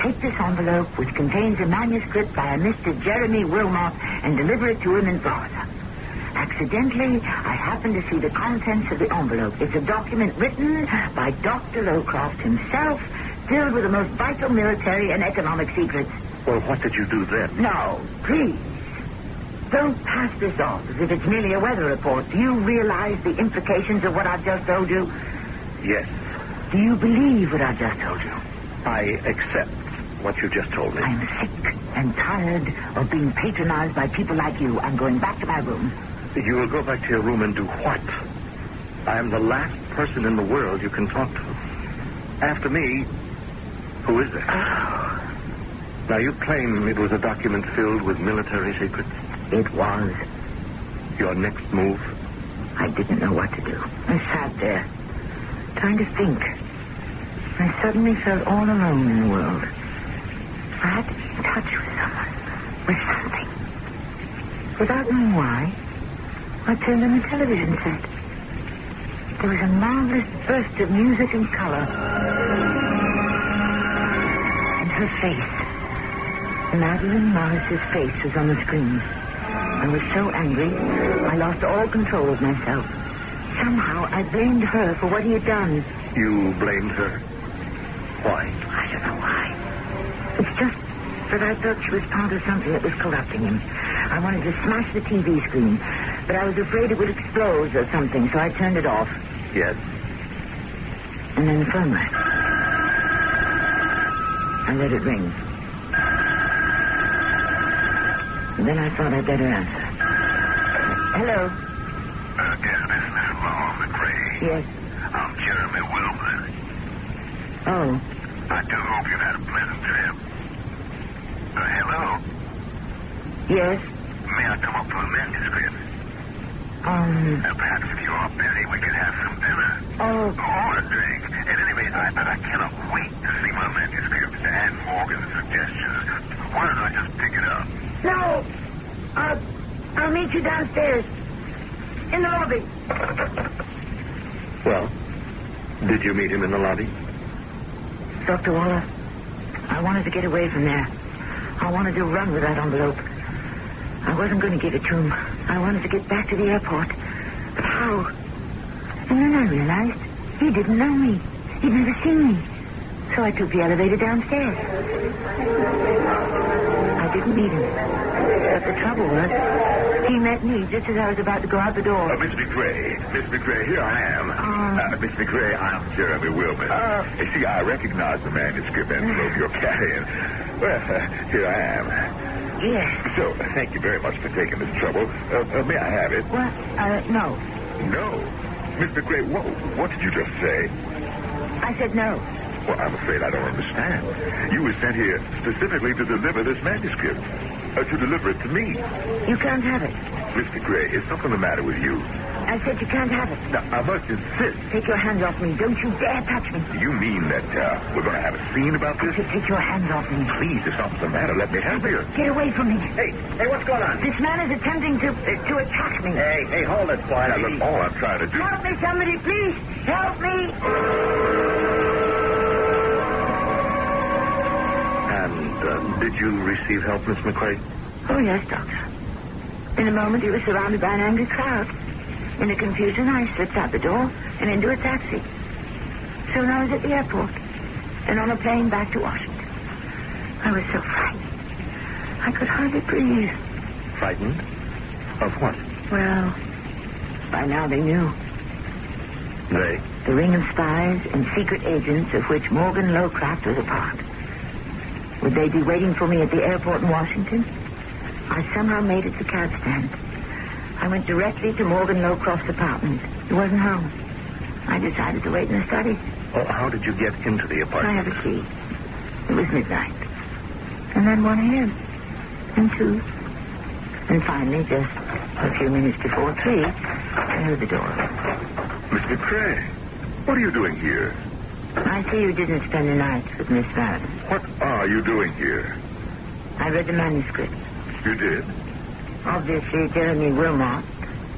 take this envelope, which contains a manuscript by a Mr. Jeremy Wilmot, and deliver it to him in Florida. Accidentally, I happened to see the contents of the envelope. It's a document written by Dr. Lowcroft himself, filled with the most vital military and economic secrets. Well, what did you do then? No, please. Don't pass this off as if it's merely a weather report. Do you realize the implications of what I've just told you? Yes. Do you believe what I've just told you? I accept what you just told me. I'm sick and tired of being patronized by people like you. I'm going back to my room. You will go back to your room and do what? I am the last person in the world you can talk to. After me, who is there? Now, you claim it was a document filled with military secrets? It was. Your next move? I didn't know what to do. I sat there, trying to think. I suddenly felt all alone in the world. I had to be in touch with someone, with something. Without knowing why, I turned on the television set. There was a marvelous burst of music and color. And her face. Madeline Morris's face was on the screen. I was so angry, I lost all control of myself. Somehow, I blamed her for what he had done. You blamed her? Why? I don't know why. It's just that I thought she was part of something that was corrupting him. I wanted to smash the TV screen, but I was afraid it would explode or something, so I turned it off. Yes? And then the phone rang. I let it ring. And then I thought I'd better answer. Hello? Is this Miss Laura McRae? Yes. I'm Jeremy Wilmot. Oh. I do hope you've had a pleasant trip. Hello? Yes? May I come up for a manuscript? Perhaps if you are busy, we could have some dinner. Oh. Or a drink. At any rate, I cannot wait to see my manuscript and Morgan's suggestions. Why don't I just pick it up? No! I'll meet you downstairs. In the lobby. Well, did you meet him in the lobby? Dr. Waller, I wanted to get away from there. I wanted to run with that envelope. I wasn't going to give it to him. I wanted to get back to the airport. But how? And then I realized he didn't know me. He'd never seen me. So I took the elevator downstairs. I didn't meet him. But the trouble was, he met me just as I was about to go out the door. Miss McRae. Miss McRae, here I am. Miss McRae, I'm Jeremy Wilman. You see, I recognize the manuscript envelope you're carrying. Well, here I am. Yes. So, thank you very much for taking this trouble. May I have it? What? No. No? Miss McRae, what did you just say? I said no. Well, I'm afraid I don't understand. You were sent here specifically to deliver this manuscript. To deliver it to me. You can't have it. Mr. Gray, is something the matter with you? I said you can't have it. Now, I must insist. Take your hands off me. Don't you dare touch me. Do you mean that we're going to have a scene about this? I said take your hands off me. Please, if something's the matter, let me help you. Get away from me. Hey, what's going on? This man is attempting to attack me. Hey, hold it, boy. Now, look, all I'm trying to do... Help me, somebody, please. Help me. And did you receive help, Miss McRae? Oh, yes, Doctor. In a moment, he was surrounded by an angry crowd. In the confusion, I slipped out the door and into a taxi. Soon I was at the airport and on a plane back to Washington. I was so frightened. I could hardly breathe. Frightened? Of what? Well, by now they knew. They? The ring of spies and secret agents of which Morgan Lowcraft was a part. Would they be waiting for me at the airport in Washington? I somehow made it to the cab stand. I went directly to Morgan Lowcroft's apartment. He wasn't home. I decided to wait in the study. Oh, how did you get into the apartment? I have a key. It was midnight. And then one here. And two. And finally, just a few minutes before 3, I heard the door. Miss McRae, what are you doing here? I see you didn't spend the night with Miss Van. What are you doing here? I read the manuscript. You did? Obviously, Jeremy Wilmot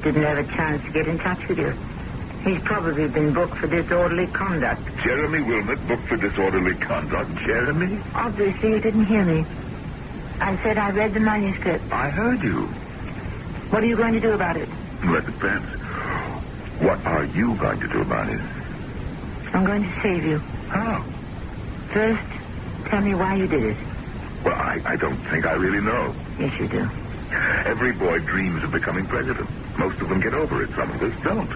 didn't have a chance to get in touch with you. He's probably been booked for disorderly conduct. Jeremy Wilmot booked for disorderly conduct? Jeremy? Obviously, you didn't hear me. I said I read the manuscript. I heard you. What are you going to do about it? Well, it depends. What are you going to do about it? I'm going to save you. How? First, tell me why you did it. Well, I don't think I really know. Yes, you do. Every boy dreams of becoming president. Most of them get over it. Some of us don't.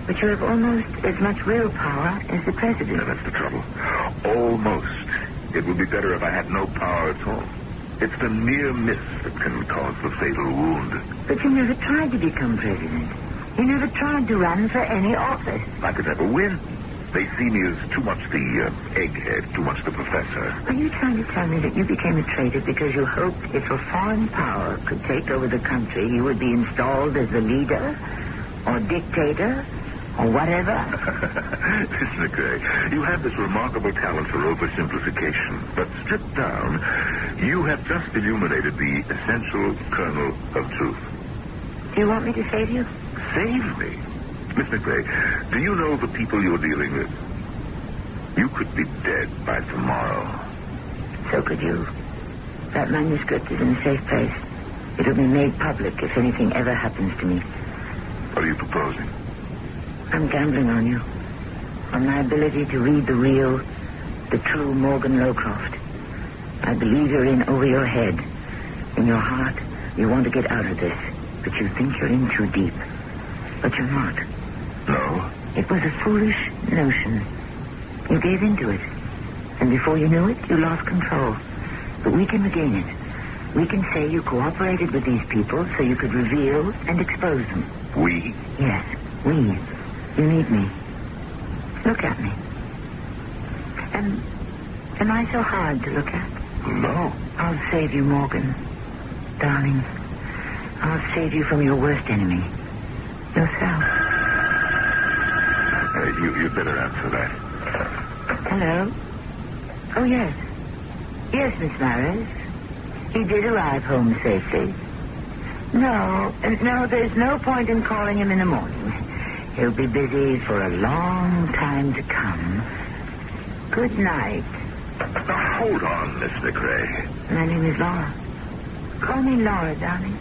But you have almost as much willpower as the president. No, that's the trouble. Almost. It would be better if I had no power at all. It's the near miss that can cause the fatal wound. But you never tried to become president. You never tried to run for any office. I could never win. They see me as too much the egghead, too much the professor. Are you trying to tell me that you became a traitor because you hoped if a foreign power could take over the country, you would be installed as the leader or dictator or whatever? Listen, McRae, you have this remarkable talent for oversimplification. But stripped down, you have just illuminated the essential kernel of truth. Do you want me to save you? Save me? Miss McRae, do you know the people you're dealing with? You could be dead by tomorrow. So could you. That manuscript is in a safe place. It'll be made public if anything ever happens to me. What are you proposing? I'm gambling on you. On my ability to read the real, the true Morgan Lowcroft. I believe you're in over your head. In your heart, you want to get out of this. But you think you're in too deep. But you're not. No? It was a foolish notion. You gave into it. And before you knew it, you lost control. But we can regain it. We can say you cooperated with these people so you could reveal and expose them. We? Yes, we. You need me. Look at me. Am I so hard to look at? No. I'll save you, Morgan. Darling. I'll save you from your worst enemy. Yourself. You'd better answer that. Hello? Oh, yes. Yes, Miss Maris. He did arrive home safely. No, there's no point in calling him in the morning. He'll be busy for a long time to come. Good night. Hold on, Miss McRae. My name is Laura. Call me Laura, darling.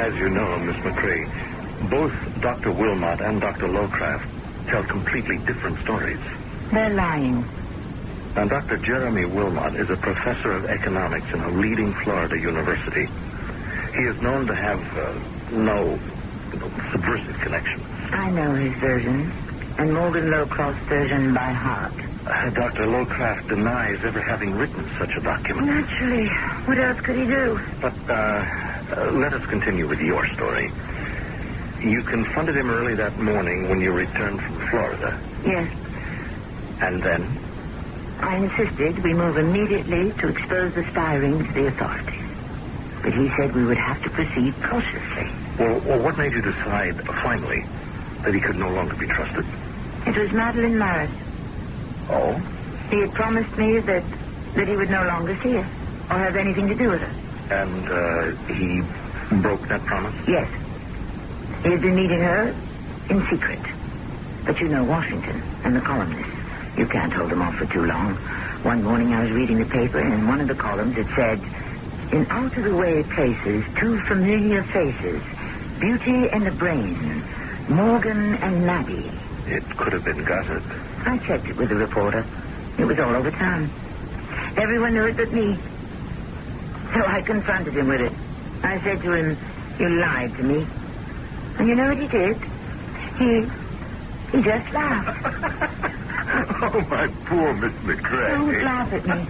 As you know, Miss McRae, both Dr. Wilmot and Dr. Lowcraft tell completely different stories. They're lying. Now, Dr. Jeremy Wilmot is a professor of economics in a leading Florida university. He is known to have no subversive connections. I know his version, and Morgan Lowcroft's version by heart. Dr. Lowcraft denies ever having written such a document. Naturally. What else could he do? But let us continue with your story. You confronted him early that morning when you returned from Florida. Yes. And then? I insisted we move immediately to expose the spy ring to the authorities. But he said we would have to proceed cautiously. Well, what made you decide, finally, that he could no longer be trusted? It was Madeline Maris. Oh? He had promised me that he would no longer see her or have anything to do with her. And he broke that promise? Yes. He had been meeting her in secret. But you know Washington and the columnists. You can't hold them off for too long. One morning I was reading the paper, and in one of the columns it said, "In out-of-the-way places, two familiar faces, Beauty and the Brain, Morgan and Maddie." It could have been gossip. I checked it with the reporter. It was all over town. Everyone knew it but me. So I confronted him with it. I said to him, "You lied to me." And you know what he did? He just laughed. Oh, my poor Miss McRae. Don't laugh at me.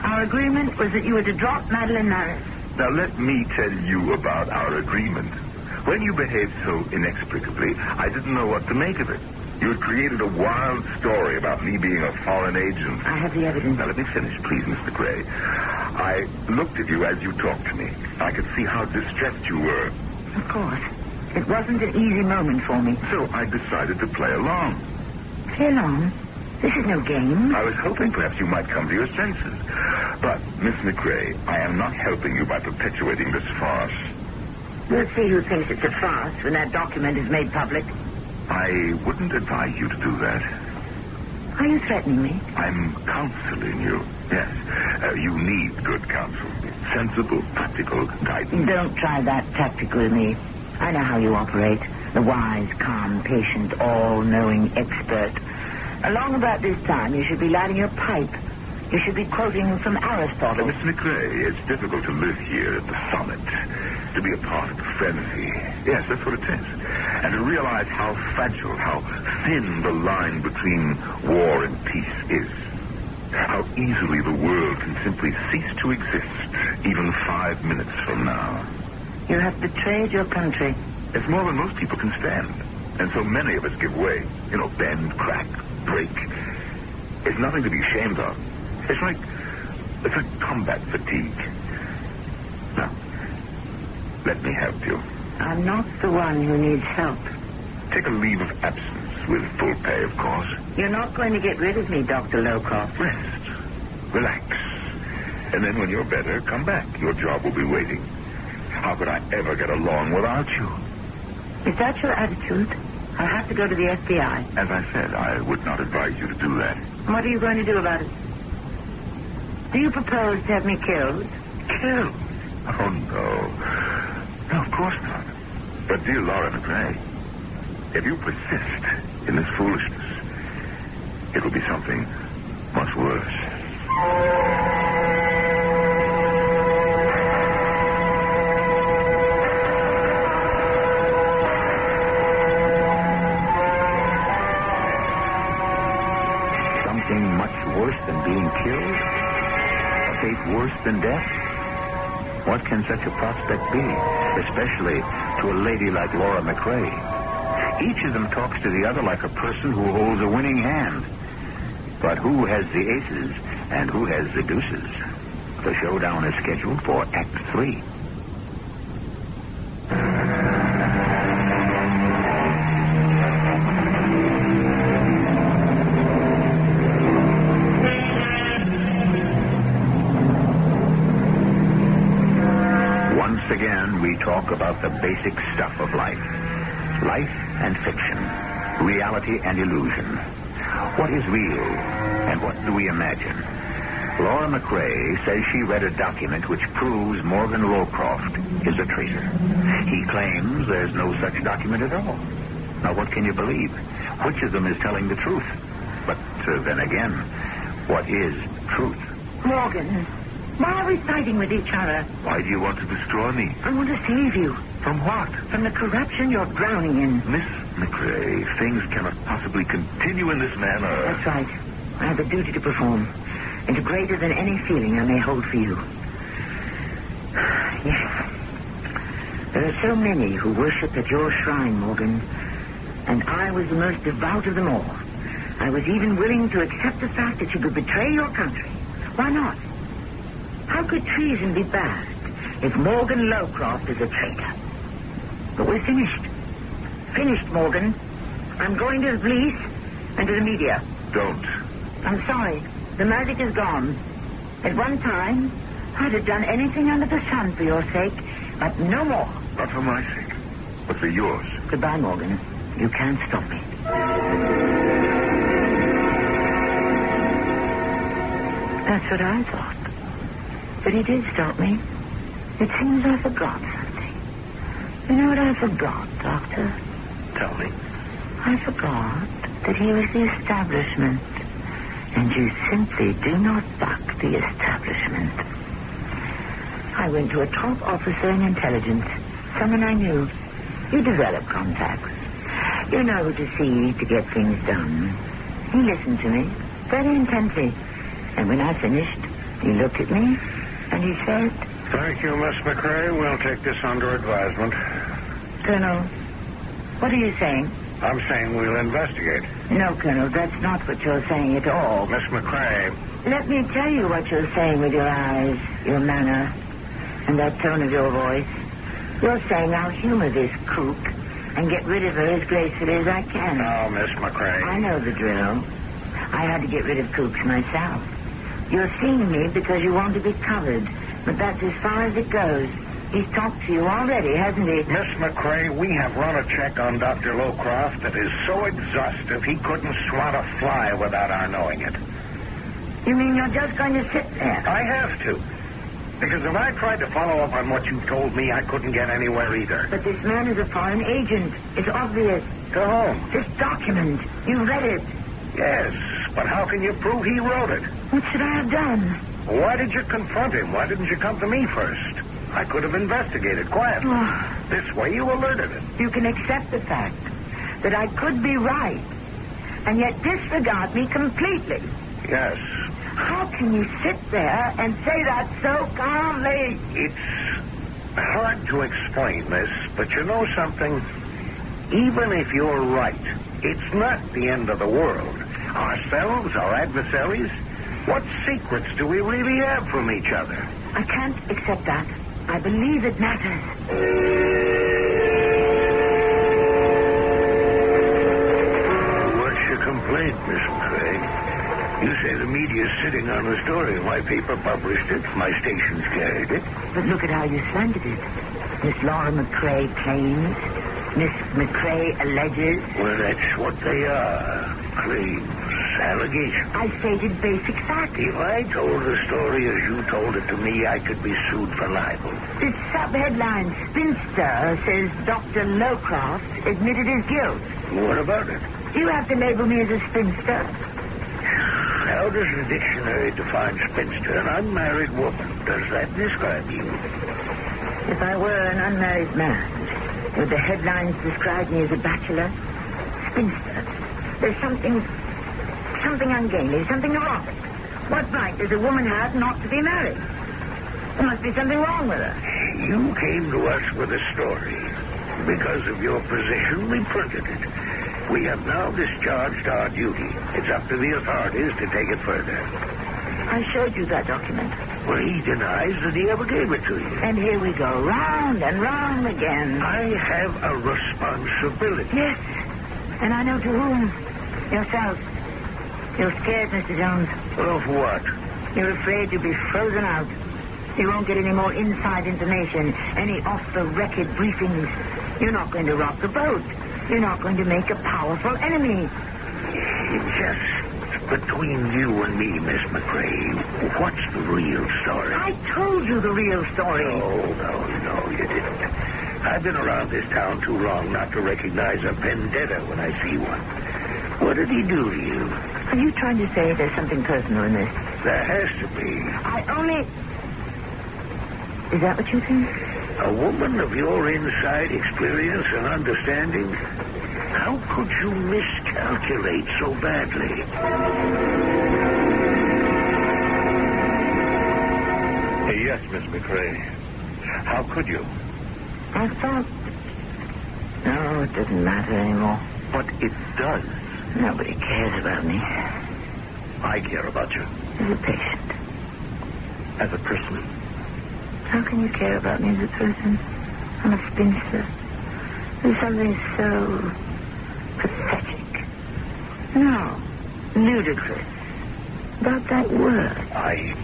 Our agreement was that you were to drop Madeline Maris. Now, let me tell you about our agreement. When you behaved so inexplicably, I didn't know what to make of it. You had created a wild story about me being a foreign agent. I have the evidence. Now, let me finish, please, Miss McRae. I looked at you as you talked to me. I could see how distressed you were. Of course. It wasn't an easy moment for me. So I decided to play along. Play along? This is no game. I was hoping perhaps you might come to your senses. But, Miss McRae, I am not helping you by perpetuating this farce. We'll see who thinks it's a farce when that document is made public. I wouldn't advise you to do that. Are you threatening me? I'm counseling you. Yes. You need good counsel. Sensible, practical guidance. Don't try that tactic with me. I know how you operate. The wise, calm, patient, all-knowing expert. Along about this time, you should be lighting your pipe. You should be quoting from Aristotle. Miss McRae, it's difficult to live here at the summit, to be a part of the frenzy. Yes, that's what it is. And to realize how fragile, how thin the line between war and peace is. How easily the world can simply cease to exist, even 5 minutes from now. You have betrayed your country. It's more than most people can stand. And so many of us give way. Bend, crack, break. It's nothing to be ashamed of. It's like combat fatigue. Now, let me help you. I'm not the one who needs help. Take a leave of absence with full pay, of course. You're not going to get rid of me, Dr. Lowcroft. Rest. Relax. And then when you're better, come back. Your job will be waiting. How could I ever get along without you? Is that your attitude? I'll have to go to the FBI. As I said, I would not advise you to do that. What are you going to do about it? Do you propose to have me killed? Killed? Oh, no. No, of course not. But, dear Laura McRae, if you persist in this foolishness, it will be something much worse. Something much worse than being killed? A fate worse than death? What can such a prospect be, especially to a lady like Laura McRae? Each of them talks to the other like a person who holds a winning hand. But who has the aces and who has the deuces? The showdown is scheduled for Act 3. talk about the basic stuff of life. Life and fiction. Reality and illusion. What is real and what do we imagine? Laura McRae says she read a document which proves Morgan Lowcroft is a traitor. He claims there's no such document at all. Now, what can you believe? Which of them is telling the truth? But then again, what is truth? Morgan, why are we fighting with each other? Why do you want to destroy me? I want to save you. From what? From the corruption you're drowning in. Miss McRae, things cannot possibly continue in this manner. That's right. I have a duty to perform, and greater than any feeling I may hold for you. Yes. There are so many who worship at your shrine, Morgan, and I was the most devout of them all. I was even willing to accept the fact that you could betray your country. Why not? How could treason be bad if Morgan Lowcroft is a traitor? But we're finished. Finished, Morgan. I'm going to the police and to the media. Don't. I'm sorry. The magic is gone. At one time, I'd have done anything under the sun for your sake, but no more. Not for my sake, but for yours. Goodbye, Morgan. You can't stop me. That's what I thought. But he did stop me. It seems I forgot something. You know what I forgot, Doctor? Tell me. I forgot that he was the establishment. And you simply do not buck the establishment. I went to a top officer in intelligence, someone I knew. You develop contacts. You know who to see to get things done. He listened to me very intently. And when I finished, he looked at me and he said, "Thank you, Miss McRae. We'll take this under advisement." Colonel, what are you saying? I'm saying we'll investigate. No, Colonel, that's not what you're saying at all. Miss McRae. Let me tell you what you're saying with your eyes, your manner, and that tone of your voice. You're saying I'll humor this kook and get rid of her as gracefully as I can. No, Miss McRae. I know the drill. I had to get rid of kooks myself. You're seeing me because you want to be covered, but that's as far as it goes. He's talked to you already, hasn't he? Miss McRae, we have run a check on Dr. Lowcroft that is so exhaustive he couldn't swat a fly without our knowing it. You mean you're just going to sit there? I have to. Because if I tried to follow up on what you told me, I couldn't get anywhere either. But this man is a foreign agent. It's obvious. Go home. This document. You read it. Yes, but how can you prove he wrote it? What should I have done? Why did you confront him? Why didn't you come to me first? I could have investigated quietly. This way you alerted it. You can accept the fact that I could be right, and yet disregard me completely. Yes. How can you sit there and say that so calmly? It's hard to explain this, but you know something? Even if you're right, it's not the end of the world. Ourselves, our adversaries, what secrets do we really have from each other? I can't accept that. I believe it matters. What's your complaint, Miss McRae? You say the media's sitting on the story. My paper published it. My station's carried it. But look at how you slandered it. Miss Laura McRae claims. Miss McRae alleges. Well, that's what they are. Claims. Allegations. I stated basic facts. If I told the story as you told it to me, I could be sued for libel. This sub-headline, Spinster, says Dr. Lowcroft admitted his guilt. What about it? Do you have to label me as a spinster? How does the dictionary define spinster? An unmarried woman. Does that describe you? If I were an unmarried man, would the headlines describe me as a bachelor? Spinster. There's something ungainly, something neurotic. What right does a woman have not to be married? There must be something wrong with her. You came to us with a story. Because of your position, we printed it. We have now discharged our duty. It's up to the authorities to take it further. I showed you that document. Well, he denies that he ever gave it to you. And here we go, round and round again. I have a responsibility. Yes, and I know to whom. Yourself. You're scared, Mr. Jones. Of what? You're afraid you'll be frozen out. You won't get any more inside information, any off-the-record briefings. You're not going to rock the boat. You're not going to make a powerful enemy. Just between you and me, Miss McCrae, what's the real story? I told you the real story. No, you didn't. I've been around this town too long not to recognize a vendetta when I see one. What did he do to you? Are you trying to say there's something personal in this? There has to be. Is that what you think? A woman of your inside experience and understanding? How could you miscalculate so badly? Yes, Miss McCrae. How could you? I thought... No, it doesn't matter anymore. But it does. Nobody cares about me. I care about you. As a patient. As a person. How can you care about me as a person? I'm a spinster. There's something so pathetic. No, ludicrous about that word. I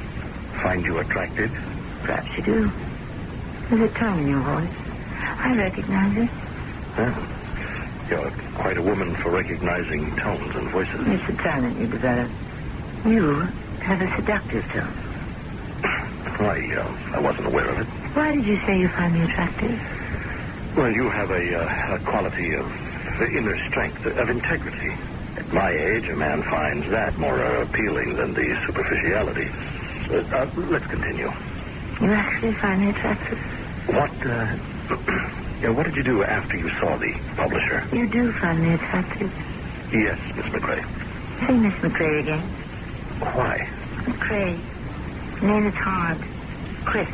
find you attractive. Perhaps you do. There's a tone in your voice. I recognize it. Well, you're quite a woman for recognizing tones and voices. It's a talent you develop. You have a seductive tone. I wasn't aware of it. Why did you say you find me attractive? Well, you have a quality of inner strength, of integrity. At my age, a man finds that more appealing than the superficiality. Let's continue. You actually find me attractive? What did you do after you saw the publisher? You do find me attractive. Yes, Miss McCrae. Say Miss McCrae again. Why? McCrae. The name is hard. Crisp.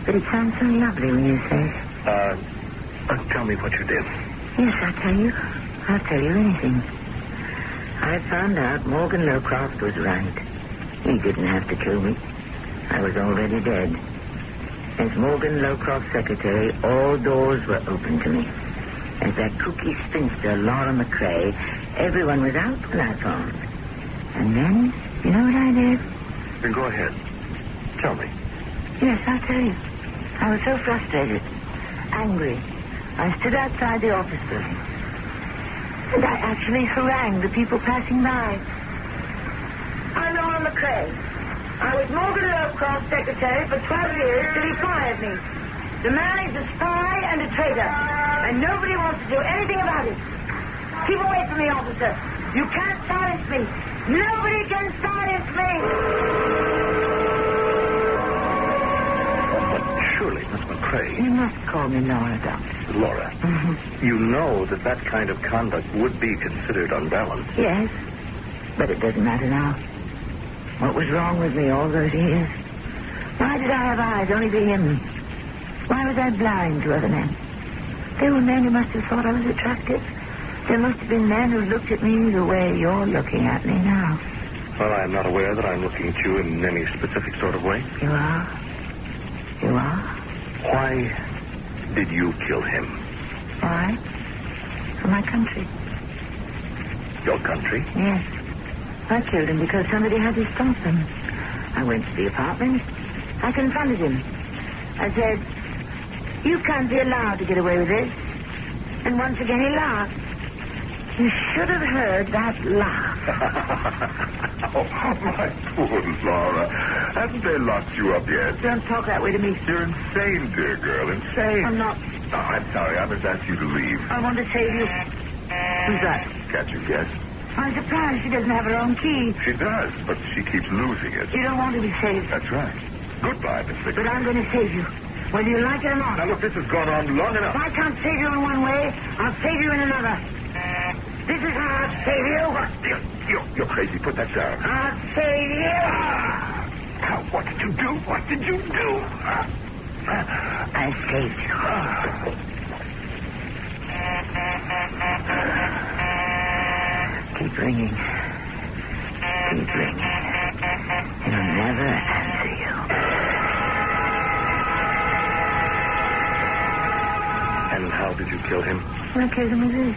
But it sounds so lovely when you say it. Tell me what you did. Yes, I'll tell you. I'll tell you anything. I found out Morgan Lowcroft was right. He didn't have to kill me. I was already dead. As Morgan Lowcroft's secretary, all doors were open to me. As that kooky spinster, Laura McCrae, everyone was out when I phoned. And then, you know what I did? Then go ahead. Tell me. Yes, I'll tell you. I was so frustrated, angry. I stood outside the office building. And I actually harangued the people passing by. I'm Laura McCrae. I was Morgan Lowcroft's secretary for 12 years till he fired me. The man is a spy and a traitor, and nobody wants to do anything about it. Keep away from me, officer. You can't silence me. Nobody can silence me. But surely, Miss McCrae... You must call me Laura, Doctor. Laura, you know that kind of conduct would be considered unbalanced. Yes, but it doesn't matter now. What was wrong with me all those years? Why did I have eyes only for him? Why was I blind to other men? There were men who must have thought I was attractive. There must have been men who looked at me the way you're looking at me now. Well, I'm not aware that I'm looking at you in any specific sort of way. You are? You are? Why did you kill him? Why? For my country. Your country? Yes. I killed him because somebody had to stop him. I went to the apartment. I confronted him. I said, you can't be allowed to get away with this. And once again he laughed. You should have heard that laugh. Oh, my poor Laura. Haven't they locked you up yet? Don't talk that way to me. You're insane, dear girl. Insane. I'm not. Oh, I'm sorry. I must ask you to leave. I want to save you. Who's that? Can't you guess? I'm surprised she doesn't have her own key. She does, but she keeps losing it. You don't want to be saved. That's right. Goodbye, Miss McCrae. But I'm going to save you. Whether you like it or not. Now, look, this has gone on long enough. If I can't save you in one way, I'll save you in another. This is how I'll save you. You're crazy. Put that down. I'll save you. Now, what did you do? What did you do? I saved you. Keep ringing. Keep ringing. He'll never answer you. And how did you kill him? I killed him with this.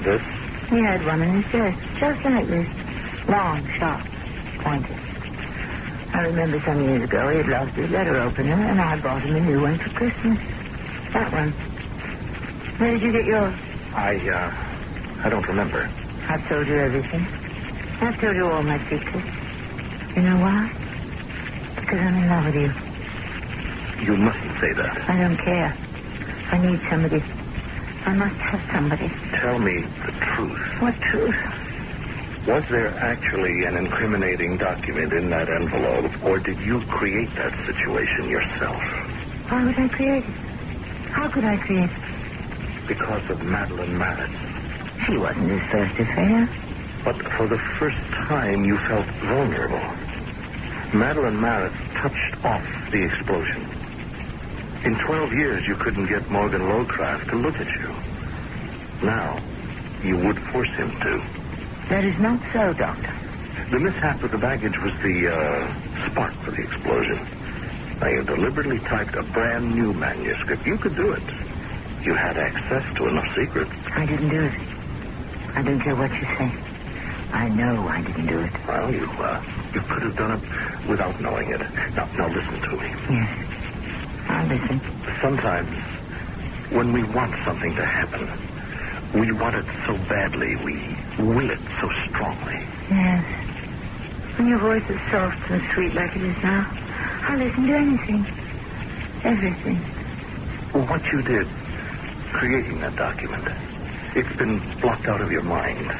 This? He had one in his chest, just like this. Long, sharp, pointed. I remember some years ago he had lost his letter opener, and I bought him a new one for Christmas. That one. Where did you get yours? I don't remember. I've told you everything. I've told you all my secrets. You know why? Because I'm in love with you. You mustn't say that. I don't care. I need somebody. I must have somebody. Tell me the truth. What truth? Was there actually an incriminating document in that envelope, or did you create that situation yourself? Why would I create it? How could I create it? Because of Madeline Maris. She wasn't his first affair. But for the first time, you felt vulnerable. Madeline Maris touched off the explosion. In 12 years, you couldn't get Morgan Lowcraft to look at you. Now, you would force him to. That is not so, Doctor. The mishap with the baggage was the spark for the explosion. Now, you deliberately typed a brand new manuscript. You could do it. You had access to enough secrets. I didn't do it. I don't care what you say. I know I didn't do it. Well, you could have done it without knowing it. Now listen to me. Yes. I'll listen. Sometimes, when we want something to happen, we want it so badly, we will it so strongly. Yes. When your voice is soft and sweet like it is now, I'll listen to anything. Everything. What you did, creating that document, it's been blocked out of your mind.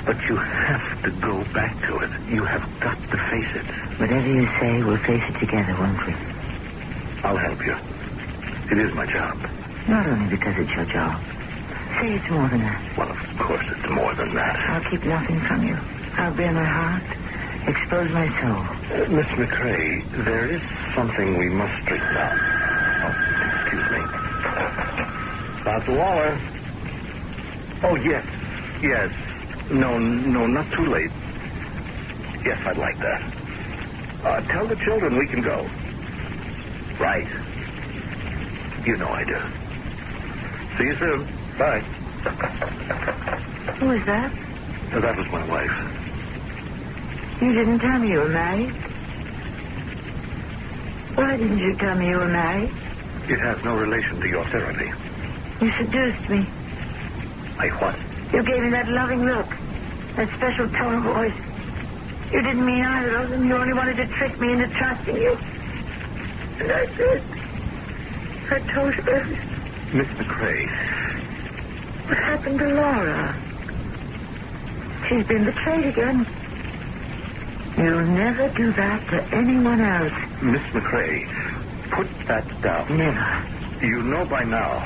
But you have to go back to it. You have got to face it. Whatever you say, we'll face it together, won't we? I'll help you. It is my job. Not only because it's your job. Say it's more than that. Well, of course it's more than that. I'll keep nothing from you. I'll bare my heart, expose my soul. Miss McCrae, there is something we must straighten out. Oh, excuse me. Dr. Waller. Oh, yes. Yes. No, not too late. Yes, I'd like that. Tell the children we can go. Right. You know I do. See you soon. Bye. Who is that? That was my wife. You didn't tell me you were married. Why didn't you tell me you were married? It has no relation to your therapy. You seduced me. I what? You gave me that loving look, that special tone of voice. You didn't mean either of them. You only wanted to trick me into trusting you. And I did. I told you everything. Miss McCrae. What happened to Laura? She's been betrayed again. You'll never do that to anyone else. Miss McCrae, put that down. Never. You know by now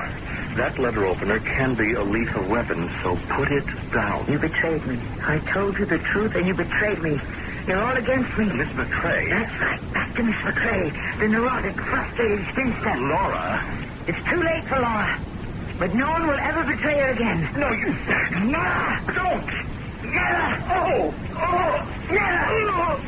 that letter opener can be a lethal weapon, so put it down. You betrayed me. I told you the truth, and you betrayed me. You're all against me. Miss McCrae. That's right. Back to Miss McCrae, the neurotic, frustrated spinster. Laura. It's too late for Laura. But no one will ever betray her again. No, you... Never. Don't. Never. Oh. Never.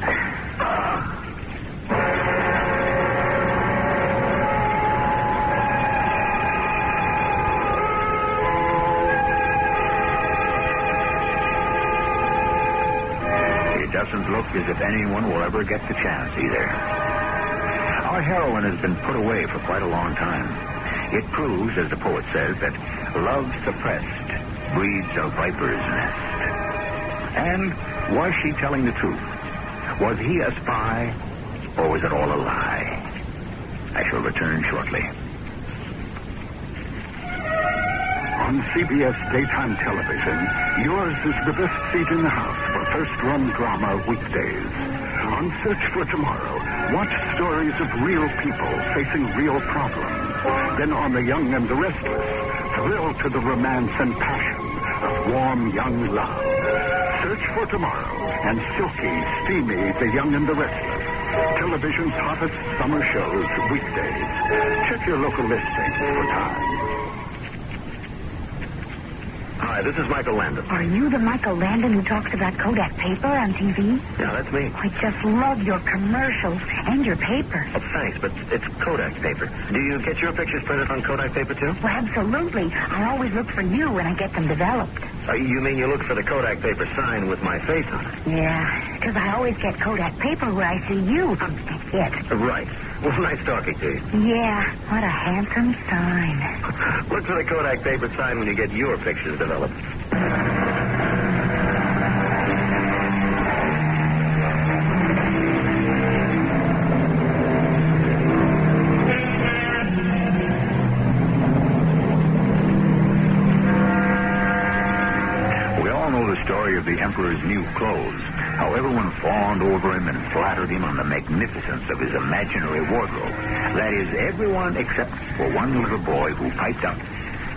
It doesn't look as if anyone will ever get the chance either. Our heroine has been put away for quite a long time. It proves, as the poet says, that love suppressed breeds a viper's nest. And was she telling the truth? Was he a spy, or was it all a lie? I shall return shortly. On CBS daytime television, yours is the best seat in the house for first-run drama weekdays. On Search for Tomorrow, watch stories of real people facing real problems. Then on The Young and the Restless, thrill to the romance and passion of warm young love. Search for Tomorrow and silky, steamy The Young and the Restless. Television's hottest summer shows weekdays. Check your local listings for time. Hi, this is Michael Landon. Are you the Michael Landon who talks about Kodak paper on TV? Yeah, that's me. I just love your commercials and your paper. Oh, thanks, but it's Kodak paper. Do you get your pictures printed on Kodak paper, too? Well, absolutely. I always look for you when I get them developed. You mean you look for the Kodak paper sign with my face on it? Yeah, because I always get Kodak paper where I see you. That's it. Right. Well, nice talking to you. Yeah, what a handsome sign. Look for the Kodak paper sign when you get your pictures developed. Story of the Emperor's new clothes. How everyone fawned over him and flattered him on the magnificence of his imaginary wardrobe. That is, everyone except for one little boy who piped up.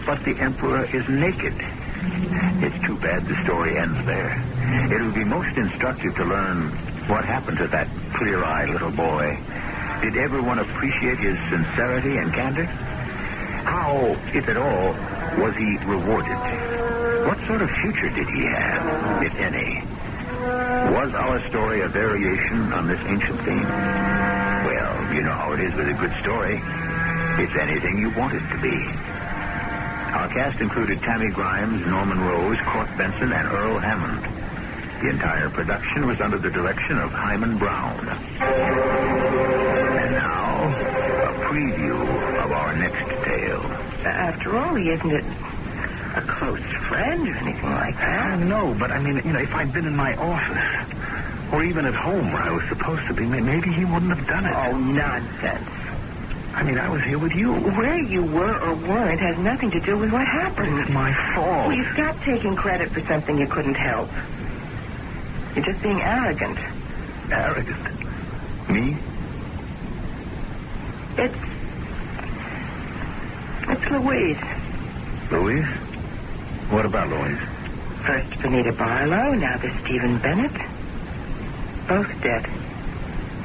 But the Emperor is naked. It's too bad the story ends there. It would be most instructive to learn what happened to that clear-eyed little boy. Did everyone appreciate his sincerity and candor? How, if at all, was he rewarded? What sort of future did he have, if any? Was our story a variation on this ancient theme? Well, you know how it is with a good story. It's anything you want it to be. Our cast included Tammy Grimes, Norman Rose, Court Benson, and Earl Hammond. The entire production was under the direction of Himan Brown. And now, a preview of our next tale. After all, he isn't a close friend or anything like that. No, but I mean, if I'd been in my office, or even at home where I was supposed to be, maybe he wouldn't have done it. Oh, nonsense. I mean, I was here with you. Where you were or weren't has nothing to do with what happened. It's my fault. Will you stop taking credit for something you couldn't help? You're just being arrogant. Arrogant? Me? It's Louise. Louise? What about Louise? First Benita Barlow, now there's Stephen Bennett. Both dead.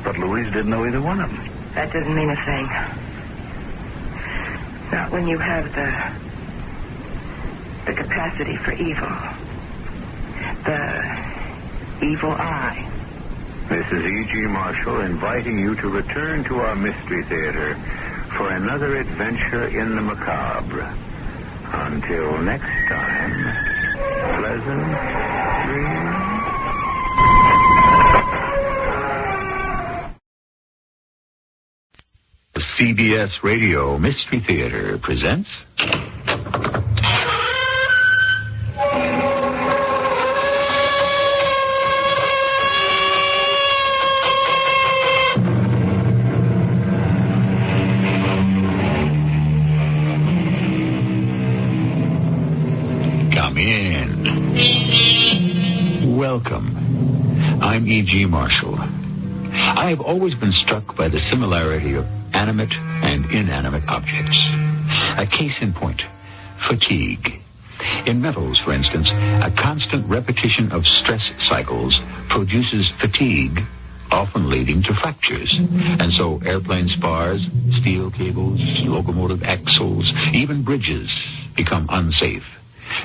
But Louise didn't know either one of them. That doesn't mean a thing. Not when you have the capacity for evil. The evil eye. This is E.G. Marshall inviting you to return to our Mystery Theater for another adventure in the macabre. Until next time, pleasant dreams. The CBS Radio Mystery Theater presents... Welcome. I'm E.G. Marshall. I have always been struck by the similarity of animate and inanimate objects. A case in point, fatigue. In metals, for instance, a constant repetition of stress cycles produces fatigue, often leading to fractures. And so airplane spars, steel cables, locomotive axles, even bridges become unsafe.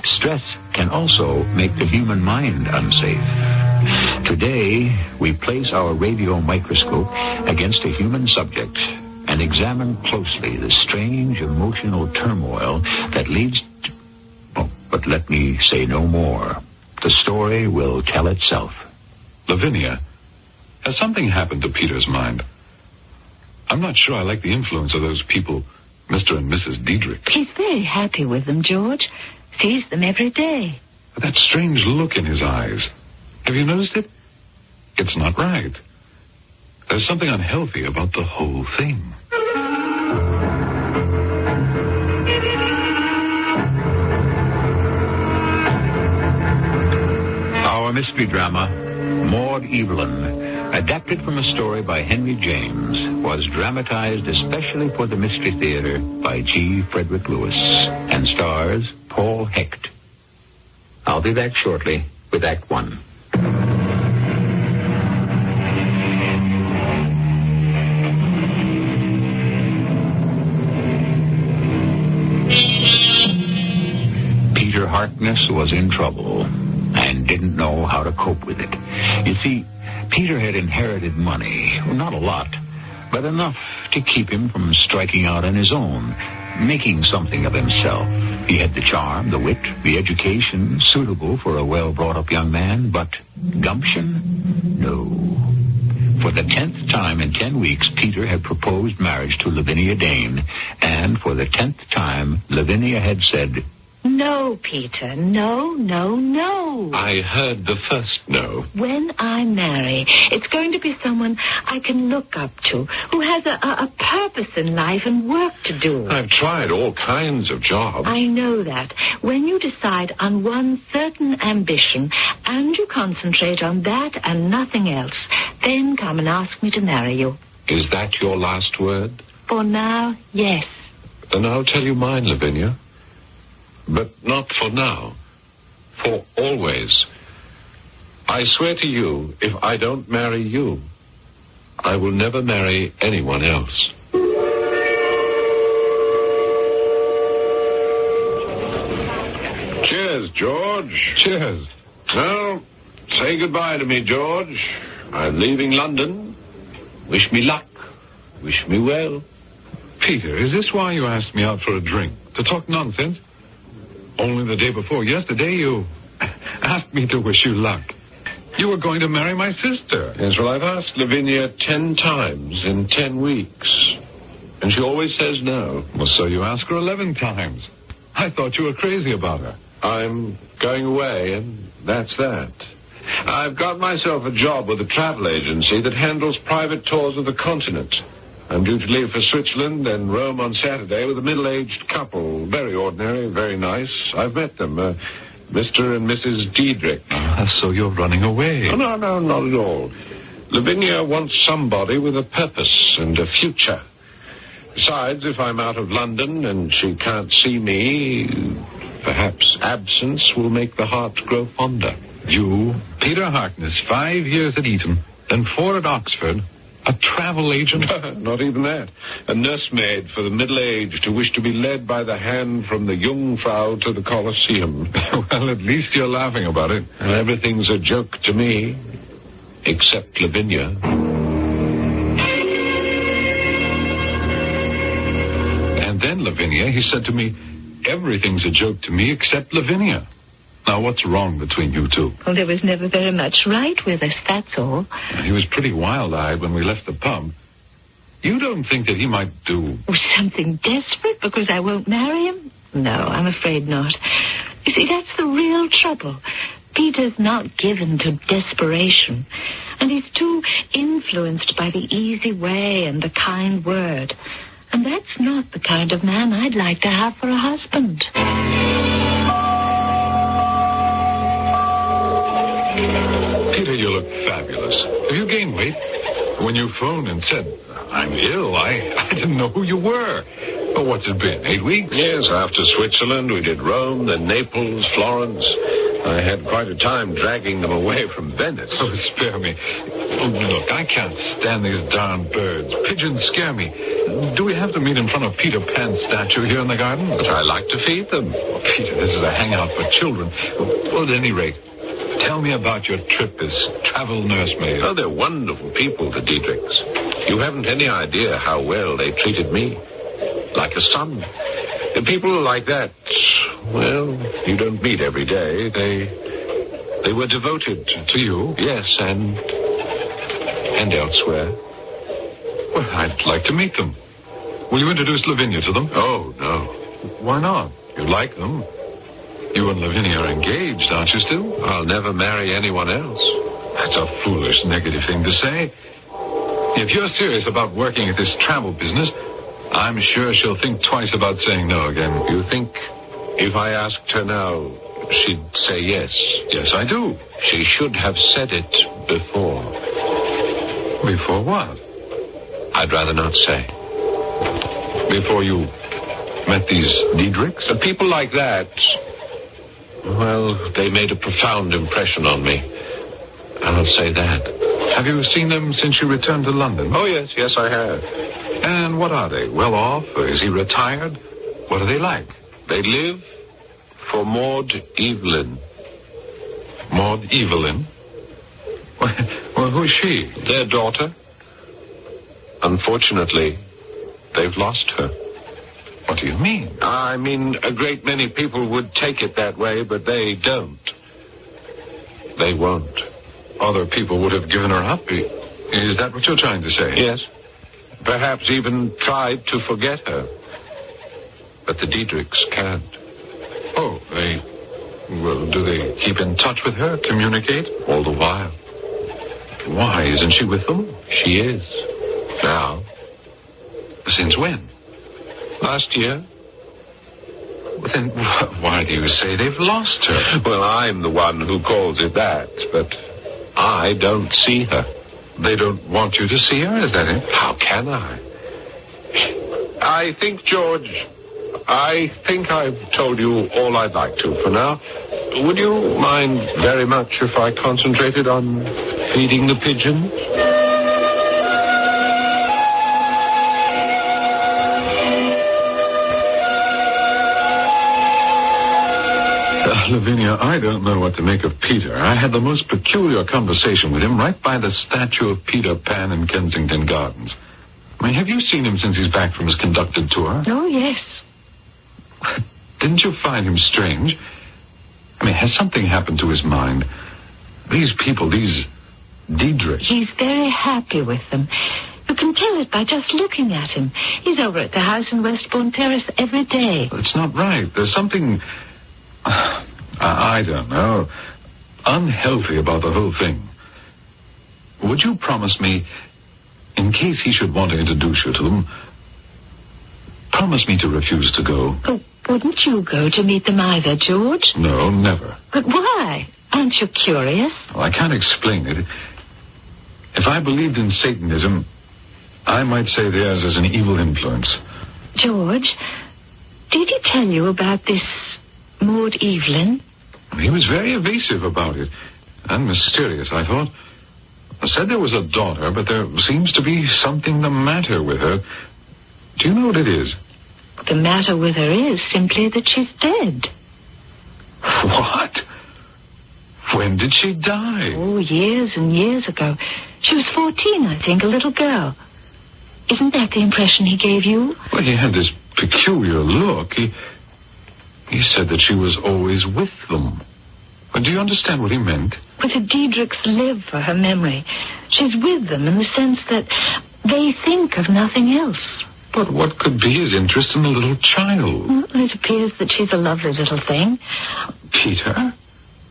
Stress can also make the human mind unsafe. Today, we place our radio microscope against a human subject and examine closely the strange emotional turmoil that leads to... Oh, but let me say no more. The story will tell itself. Lavinia, has something happened to Peter's mind? I'm not sure I like the influence of those people, Mr. and Mrs. Diedrich. He's very happy with them, George. Sees them every day. That strange look in his eyes. Have you noticed it? It's not right. There's something unhealthy about the whole thing. Our mystery drama, Maud Evelyn, adapted from a story by Henry James, was dramatized especially for the Mystery Theater by G. Frederick Lewis and stars Paul Hecht. I'll be back shortly with Act One. Peter Harkness was in trouble and didn't know how to cope with it. You see, Peter had inherited money, not a lot, but enough to keep him from striking out on his own, making something of himself. He had the charm, the wit, the education suitable for a well-brought-up young man, but gumption? No. For the 10th time in 10 weeks, Peter had proposed marriage to Lavinia Dane, and for the 10th time, Lavinia had said, No, Peter, no, no, no. I heard the first no. When I marry, it's going to be someone I can look up to, who has a purpose in life and work to do. I've tried all kinds of jobs. I know that. When you decide on one certain ambition and you concentrate on that and nothing else, then come and ask me to marry you. Is that your last word? For now, yes. Then I'll tell you mine, Lavinia. But not for now. For always. I swear to you, if I don't marry you, I will never marry anyone else. Cheers, George. Cheers. Well, say goodbye to me, George. I'm leaving London. Wish me luck. Wish me well. Peter, is this why you asked me out for a drink? To talk nonsense? Only the day before yesterday, you asked me to wish you luck. You were going to marry my sister. Yes, well, I've asked Lavinia 10 times in 10 weeks. And she always says no. Well, so you asked her 11 times. I thought you were crazy about her. I'm going away, and that's that. I've got myself a job with a travel agency that handles private tours of the continent. I'm due to leave for Switzerland and Rome on Saturday with a middle-aged couple. Very ordinary, very nice. I've met them, Mr. and Mrs. Diedrich. So you're running away? Oh, no, not at all. Lavinia wants somebody with a purpose and a future. Besides, if I'm out of London and she can't see me, perhaps absence will make the heart grow fonder. You, Peter Harkness, 5 years at Eton, then 4 at Oxford, a travel agent? Not even that. A nursemaid for the middle-aged who wish to be led by the hand from the Jungfrau to the Colosseum. Well, at least you're laughing about it. And everything's a joke to me, except Lavinia. And then, Lavinia, he said to me, everything's a joke to me except Lavinia. Now, what's wrong between you two? Well, there was never very much right with us, that's all. He was pretty wild-eyed when we left the pub. You don't think that he might do... Oh, something desperate because I won't marry him? No, I'm afraid not. You see, that's the real trouble. Peter's not given to desperation. And he's too influenced by the easy way and the kind word. And that's not the kind of man I'd like to have for a husband. Peter, you look fabulous. Have you gained weight? When you phoned and said, I'm ill, I didn't know who you were. Well, what's it been, 8 weeks? Yes, after Switzerland, we did Rome, then Naples, Florence. I had quite a time dragging them away from Venice. Oh, spare me. Oh, look, I can't stand these darn birds. Pigeons scare me. Do we have to meet in front of Peter Pan's statue here in the garden? But I like to feed them. Oh, Peter, this is a hangout for children. Well, at any rate, tell me about your trip as travel nursemaid. Oh, they're wonderful people, the Diedrichs. You haven't any idea how well they treated me. Like a son. And people like that, well, you don't meet every day. They were devoted to you. Yes, and elsewhere. Well, I'd like to meet them. Will you introduce Lavinia to them? Oh, no. Why not? You like them. You and Lavinia are engaged, aren't you still? I'll never marry anyone else. That's a foolish, negative thing to say. If you're serious about working at this travel business, I'm sure she'll think twice about saying no again. You think if I asked her now, she'd say yes? Yes, I do. She should have said it before. Before what? I'd rather not say. Before you met these Diedrichs? People like that, well, they made a profound impression on me. I'll say that. Have you seen them since you returned to London? Oh, yes, I have. And what are they? Well off? Or is he retired? What are they like? They live for Maud Evelyn. Maud Evelyn? Well, who's she? Their daughter. Unfortunately, they've lost her. What do you mean? I mean, a great many people would take it that way, but they don't. They won't. Other people would have given her up. Is that what you're trying to say? Yes. Perhaps even tried to forget her. But the Diedrichs can't. Oh, well, do they keep in touch with her, communicate? All the while. Why, isn't she with them? She is. Now. Since when? Last year. Well, then why do you say they've lost her? Well, I'm the one who calls it that, but I don't see her. They don't want you to see her, is that it? How can I? I think, George, I've told you all I'd like to for now. Would you mind very much if I concentrated on feeding the pigeons? Lavinia, I don't know what to make of Peter. I had the most peculiar conversation with him right by the statue of Peter Pan in Kensington Gardens. I mean, have you seen him since he's back from his conducted tour? Oh, yes. Didn't you find him strange? I mean, has something happened to his mind? These people, these Diedrichs. He's very happy with them. You can tell it by just looking at him. He's over at the house in Westbourne Terrace every day. That's not right. There's something... I don't know, unhealthy about the whole thing. Would you promise me, in case he should want to introduce you to them, promise me to refuse to go? Oh, wouldn't you go to meet them either, George? No, never. But why? Aren't you curious? Well, I can't explain it. If I believed in Satanism, I might say theirs is an evil influence. George, did he tell you about this Maud Evelyn? He was very evasive about it. And mysterious, I thought. Said there was a daughter, but there seems to be something the matter with her. Do you know what it is? The matter with her is simply that she's dead. What? When did she die? Oh, years and years ago. She was 14, I think, a little girl. Isn't that the impression he gave you? Well, he had this peculiar look. He said that she was always with them. But do you understand what he meant? But the Diedrichs live for her memory. She's with them in the sense that they think of nothing else. But what could be his interest in a little child? Well, it appears that she's a lovely little thing. Peter?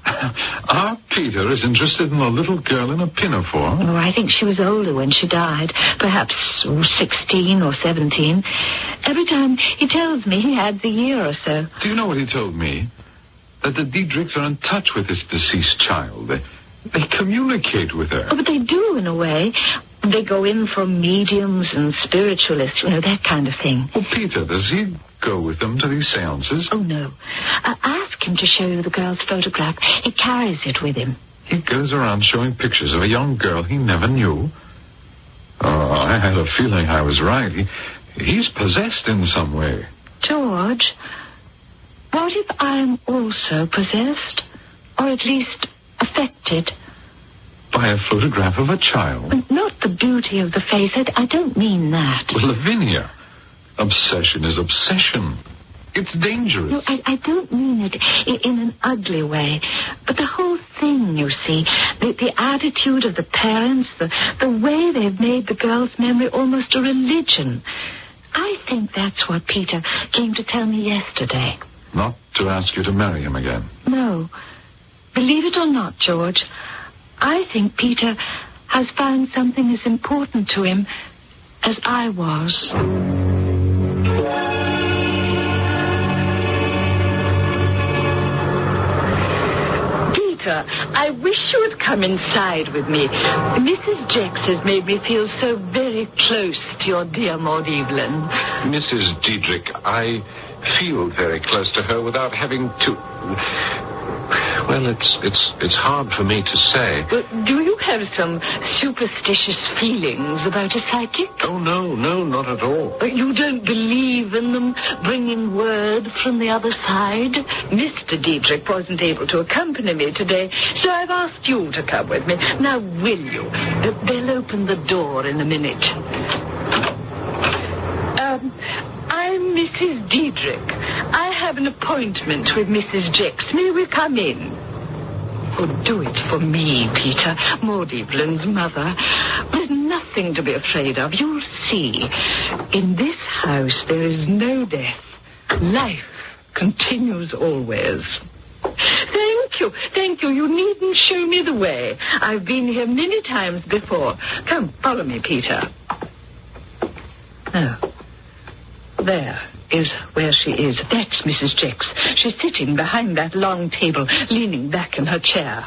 Our Peter is interested in a little girl in a pinafore? Oh, I think she was older when she died. Perhaps 16 or 17. Every time he tells me he adds a year or so. Do you know what he told me? That the Diedrichs are in touch with this deceased child. They communicate with her. Oh, but they do, in a way. They go in for mediums and spiritualists, that kind of thing. Well, Peter, does he go with them to these seances? Oh, no. Ask him to show you the girl's photograph. He carries it with him. He goes around showing pictures of a young girl he never knew. Oh, I had a feeling I was right. He's possessed in some way. George, what if I'm also possessed? Or at least affected? By a photograph of a child? Not the beauty of the face. I don't mean that. Well, Lavinia, obsession is obsession. It's dangerous. No, I don't mean it in an ugly way. But the whole thing, you see, the attitude of the parents, the way they've made the girl's memory almost a religion. I think that's what Peter came to tell me yesterday. Not to ask you to marry him again? No. Believe it or not, George, I think Peter has found something as important to him as I was. Peter, I wish you would come inside with me. Mrs. Jex has made me feel so very close to your dear Maud Evelyn. Mrs. Diedrich, I feel very close to her without having to... Well, it's hard for me to say. But do you have some superstitious feelings about a psychic? Oh, no, not at all. You don't believe in them bringing word from the other side? Mr. Diedrich wasn't able to accompany me today, so I've asked you to come with me. Now, will you? They'll open the door in a minute. I'm Miss Mrs. Diedrich, I have an appointment with Mrs. Jex. May we come in? Oh, do it for me, Peter, Maud Evelyn's mother. There's nothing to be afraid of. You'll see. In this house, there is no death. Life continues always. Thank you. Thank you. You needn't show me the way. I've been here many times before. Come, follow me, Peter. Oh. There is where she is. That's Mrs. Jex. She's sitting behind that long table, leaning back in her chair.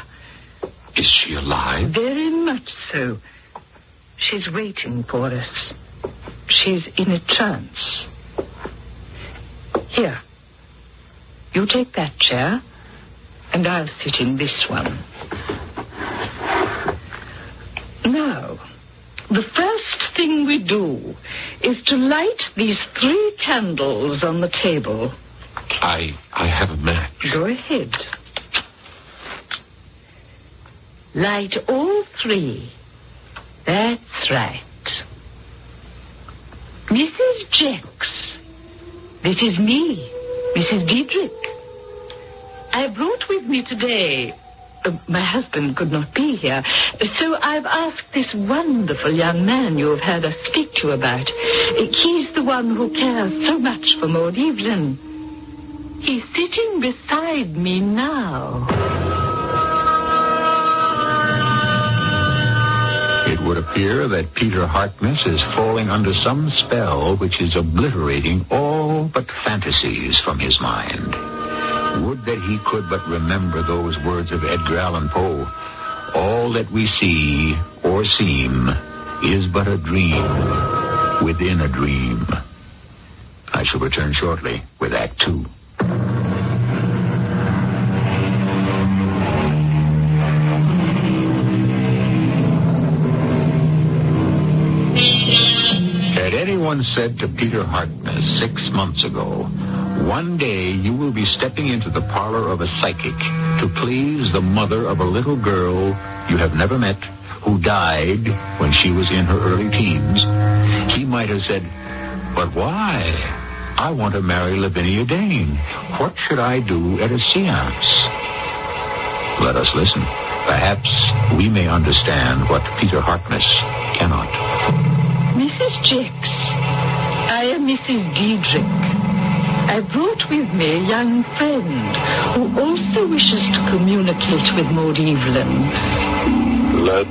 Is she alive? Very much so. She's waiting for us. She's in a trance. Here. You take that chair, and I'll sit in this one. Now, the first thing we do is to light these 3 candles on the table. I have a match. Go ahead. Light all 3. That's right. Mrs. Jex, this is me, Mrs. Diedrich. I brought with me today... my husband could not be here, so I've asked this wonderful young man you have heard us speak to you about. He's the one who cares so much for Maud Evelyn. He's sitting beside me now. It would appear that Peter Harkness is falling under some spell which is obliterating all but fantasies from his mind. Would that he could but remember those words of Edgar Allan Poe. All that we see or seem is but a dream within a dream. I shall return shortly with Act 2. Had anyone said to Peter Harkness 6 months ago, one day you will be stepping into the parlor of a psychic to please the mother of a little girl you have never met who died when she was in her early teens, he might have said, but why? I want to marry Lavinia Dane. What should I do at a seance? Let us listen. Perhaps we may understand what Peter Harkness cannot. Mrs. Jex, I am Mrs. Diedrich. I brought with me a young friend who also wishes to communicate with Maud Evelyn. Let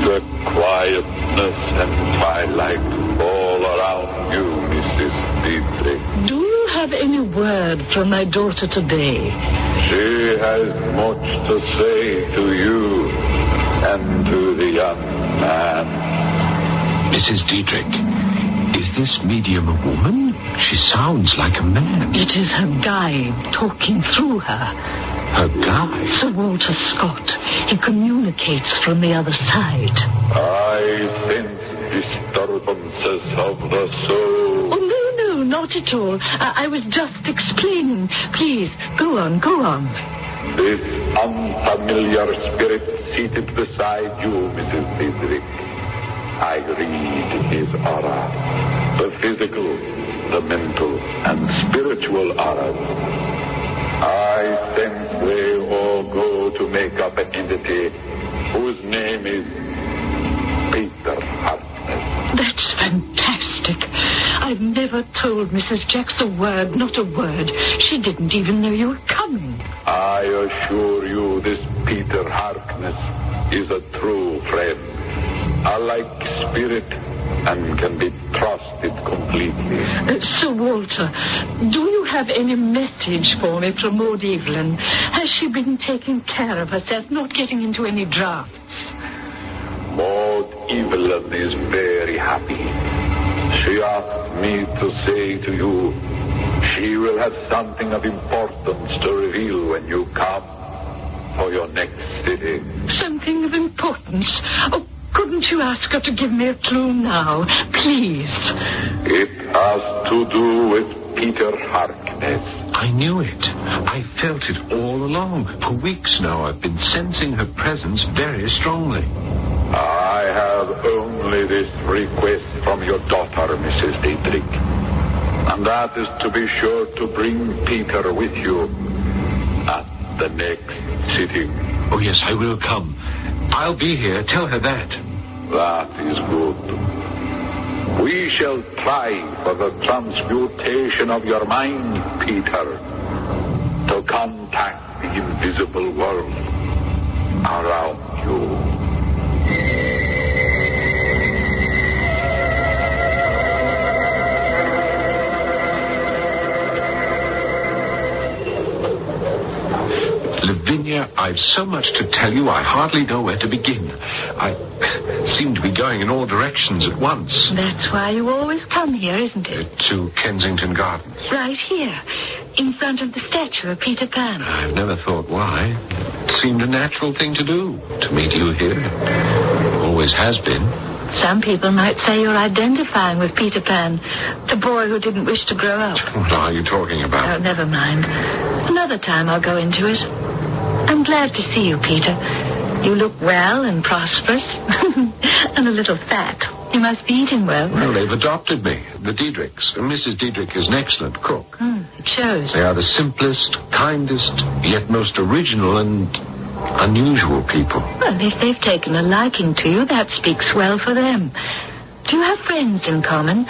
the quietness and twilight fall around you, Mrs. Diedrich. Do you have any word from my daughter today? She has much to say to you and to the young man. Mrs. Diedrich, is this medium a woman? She sounds like a man. It is her guide talking through her. Her guide? Sir Walter Scott. He communicates from the other side. I sense disturbances of the soul. Oh, no, not at all. I was just explaining. Please, go on. This unfamiliar spirit seated beside you, Mrs. Diedrich. I read his aura. The physical, the mental, and spiritual auras. I sense they all go to make up an entity whose name is Peter Harkness. That's fantastic. I've never told Mrs. Jex a word, not a word. She didn't even know you were coming. I assure you this Peter Harkness is a true friend. A like spirit and can be trusted completely. Sir Walter, do you have any message for me from Maud Evelyn? Has she been taking care of herself, not getting into any drafts? Maud Evelyn is very happy. She asked me to say to you, she will have something of importance to reveal when you come for your next sitting. Something of importance? Oh, couldn't you ask her to give me a clue now, please? It has to do with Peter Harkness. I knew it. I felt it all along. For weeks now, I've been sensing her presence very strongly. I have only this request from your daughter, Mrs. Diedrich. And that is to be sure to bring Peter with you at the next sitting. Oh, yes, I will come. I'll be here. Tell her that. That is good. We shall try for the transmutation of your mind, Peter, to contact the invisible world around you. Lavinia, I've so much to tell you, I hardly know where to begin. I seem to be going in all directions at once. That's why you always come here, isn't it? To Kensington Gardens. Right here, in front of the statue of Peter Pan. I've never thought why. It seemed a natural thing to do, to meet you here. Always has been. Some people might say you're identifying with Peter Pan, the boy who didn't wish to grow up. What are you talking about? Oh, never mind. Another time I'll go into it. I'm glad to see you, Peter. You look well and prosperous. And a little fat. You must be eating well. Well, they've adopted me. The Diedrichs. Mrs. Diedrich is an excellent cook. It shows. They are the simplest, kindest, yet most original and unusual people. Well, if they've taken a liking to you, that speaks well for them. Do you have friends in common?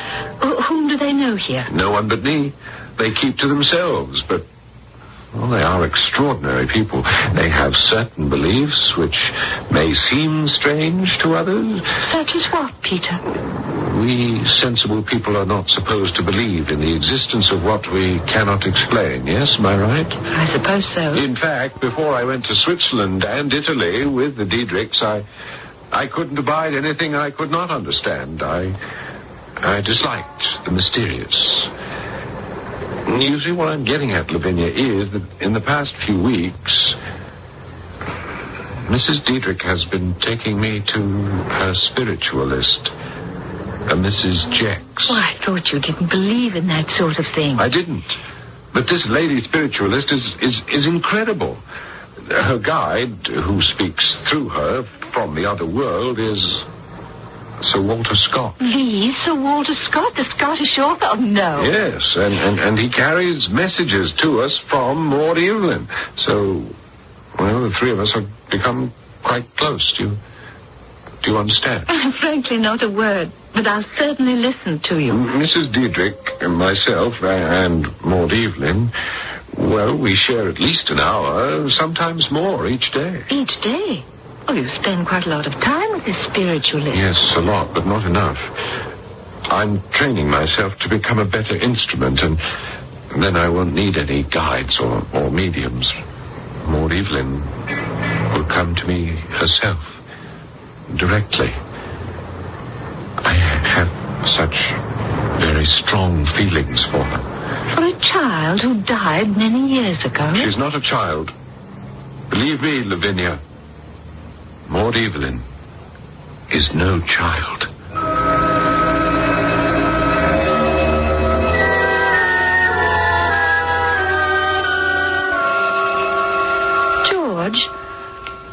Whom do they know here? No one but me. They keep to themselves, but... well, they are extraordinary people. They have certain beliefs which may seem strange to others. Such as what, Peter? We sensible people are not supposed to believe in the existence of what we cannot explain, yes? Am I right? I suppose so. In fact, before I went to Switzerland and Italy with the Diedrichs, I couldn't abide anything I could not understand. I disliked the mysterious. You see, what I'm getting at, Lavinia, is that in the past few weeks, Mrs. Diedrich has been taking me to her spiritualist, a Mrs. Jex. Well, I thought you didn't believe in that sort of thing. I didn't. But this lady spiritualist is incredible. Her guide, who speaks through her from the other world, is... Sir Walter Scott. The Sir Walter Scott, the Scottish author? Oh, no. Yes, and he carries messages to us from Maud Evelyn. So, well, the three of us have become quite close. Do you understand? Frankly, not a word, but I'll certainly listen to you. Mrs. Diedrich and myself and Maud Evelyn, well, we share at least an hour, sometimes more each day. Each day? Oh, you spend quite a lot of time with this spiritualist. Yes, a lot, but not enough. I'm training myself to become a better instrument, and then I won't need any guides or mediums. Maud Evelyn will come to me herself, directly. I have such very strong feelings for her. For a child who died many years ago? She's not a child. Believe me, Lavinia. Maud Evelyn is no child. George,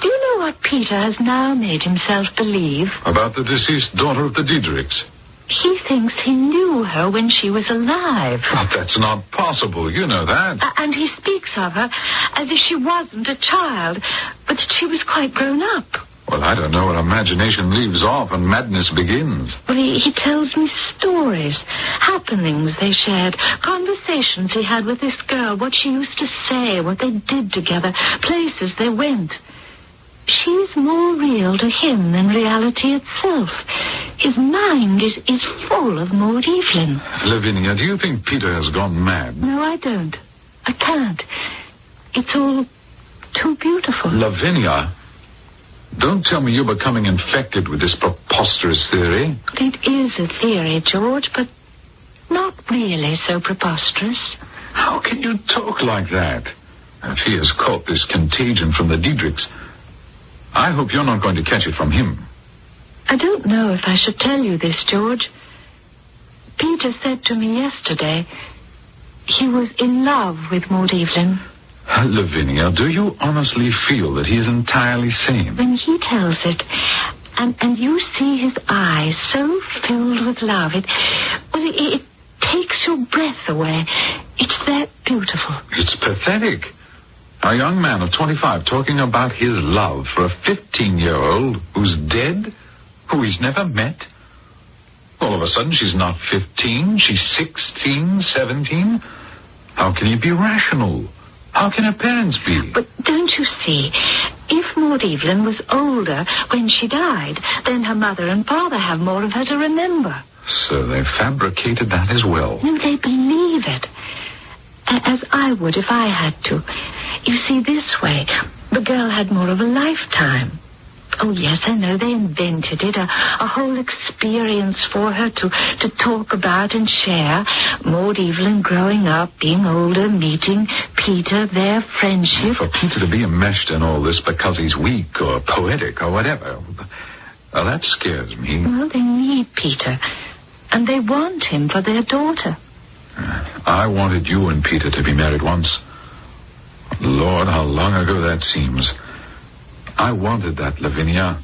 do you know what Peter has now made himself believe? About the deceased daughter of the Diedrichs? He thinks he knew her when she was alive. But that's not possible. You know that. And he speaks of her as if she wasn't a child, but that she was quite grown up. Well, I don't know what imagination leaves off and madness begins. Well, he tells me stories, happenings they shared, conversations he had with this girl, what she used to say, what they did together, places they went. She's more real to him than reality itself. His mind is full of Maud Evelyn. Lavinia, do you think Peter has gone mad? No, I don't. I can't. It's all too beautiful. Lavinia, don't tell me you're becoming infected with this preposterous theory. It is a theory, George, but not really so preposterous. How can you talk like that? If he has caught this contagion from the Diedrichs, I hope you're not going to catch it from him. I don't know if I should tell you this, George. Peter said to me yesterday he was in love with Maud Evelyn. Lavinia, do you honestly feel that he is entirely sane? When he tells it, and you see his eyes so filled with love, it takes your breath away. It's that beautiful. It's pathetic. A young man of 25 talking about his love for a 15-year-old who's dead, who he's never met. All of a sudden, she's not 15, she's 16, 17. How can he be rational? How can her parents be? But don't you see, if Maud Evelyn was older when she died, then her mother and father have more of her to remember. So they fabricated that as well. No, they believe it. As I would if I had to. You see, this way, the girl had more of a lifetime. Oh, yes, I know they invented it, a whole experience for her to talk about and share. Maud Evelyn growing up, being older, meeting Peter, their friendship. For Peter to be enmeshed in all this because he's weak or poetic or whatever, well, that scares me. Well, they need Peter, and they want him for their daughter. I wanted you and Peter to be married once. Lord, how long ago that seems. I wanted that, Lavinia.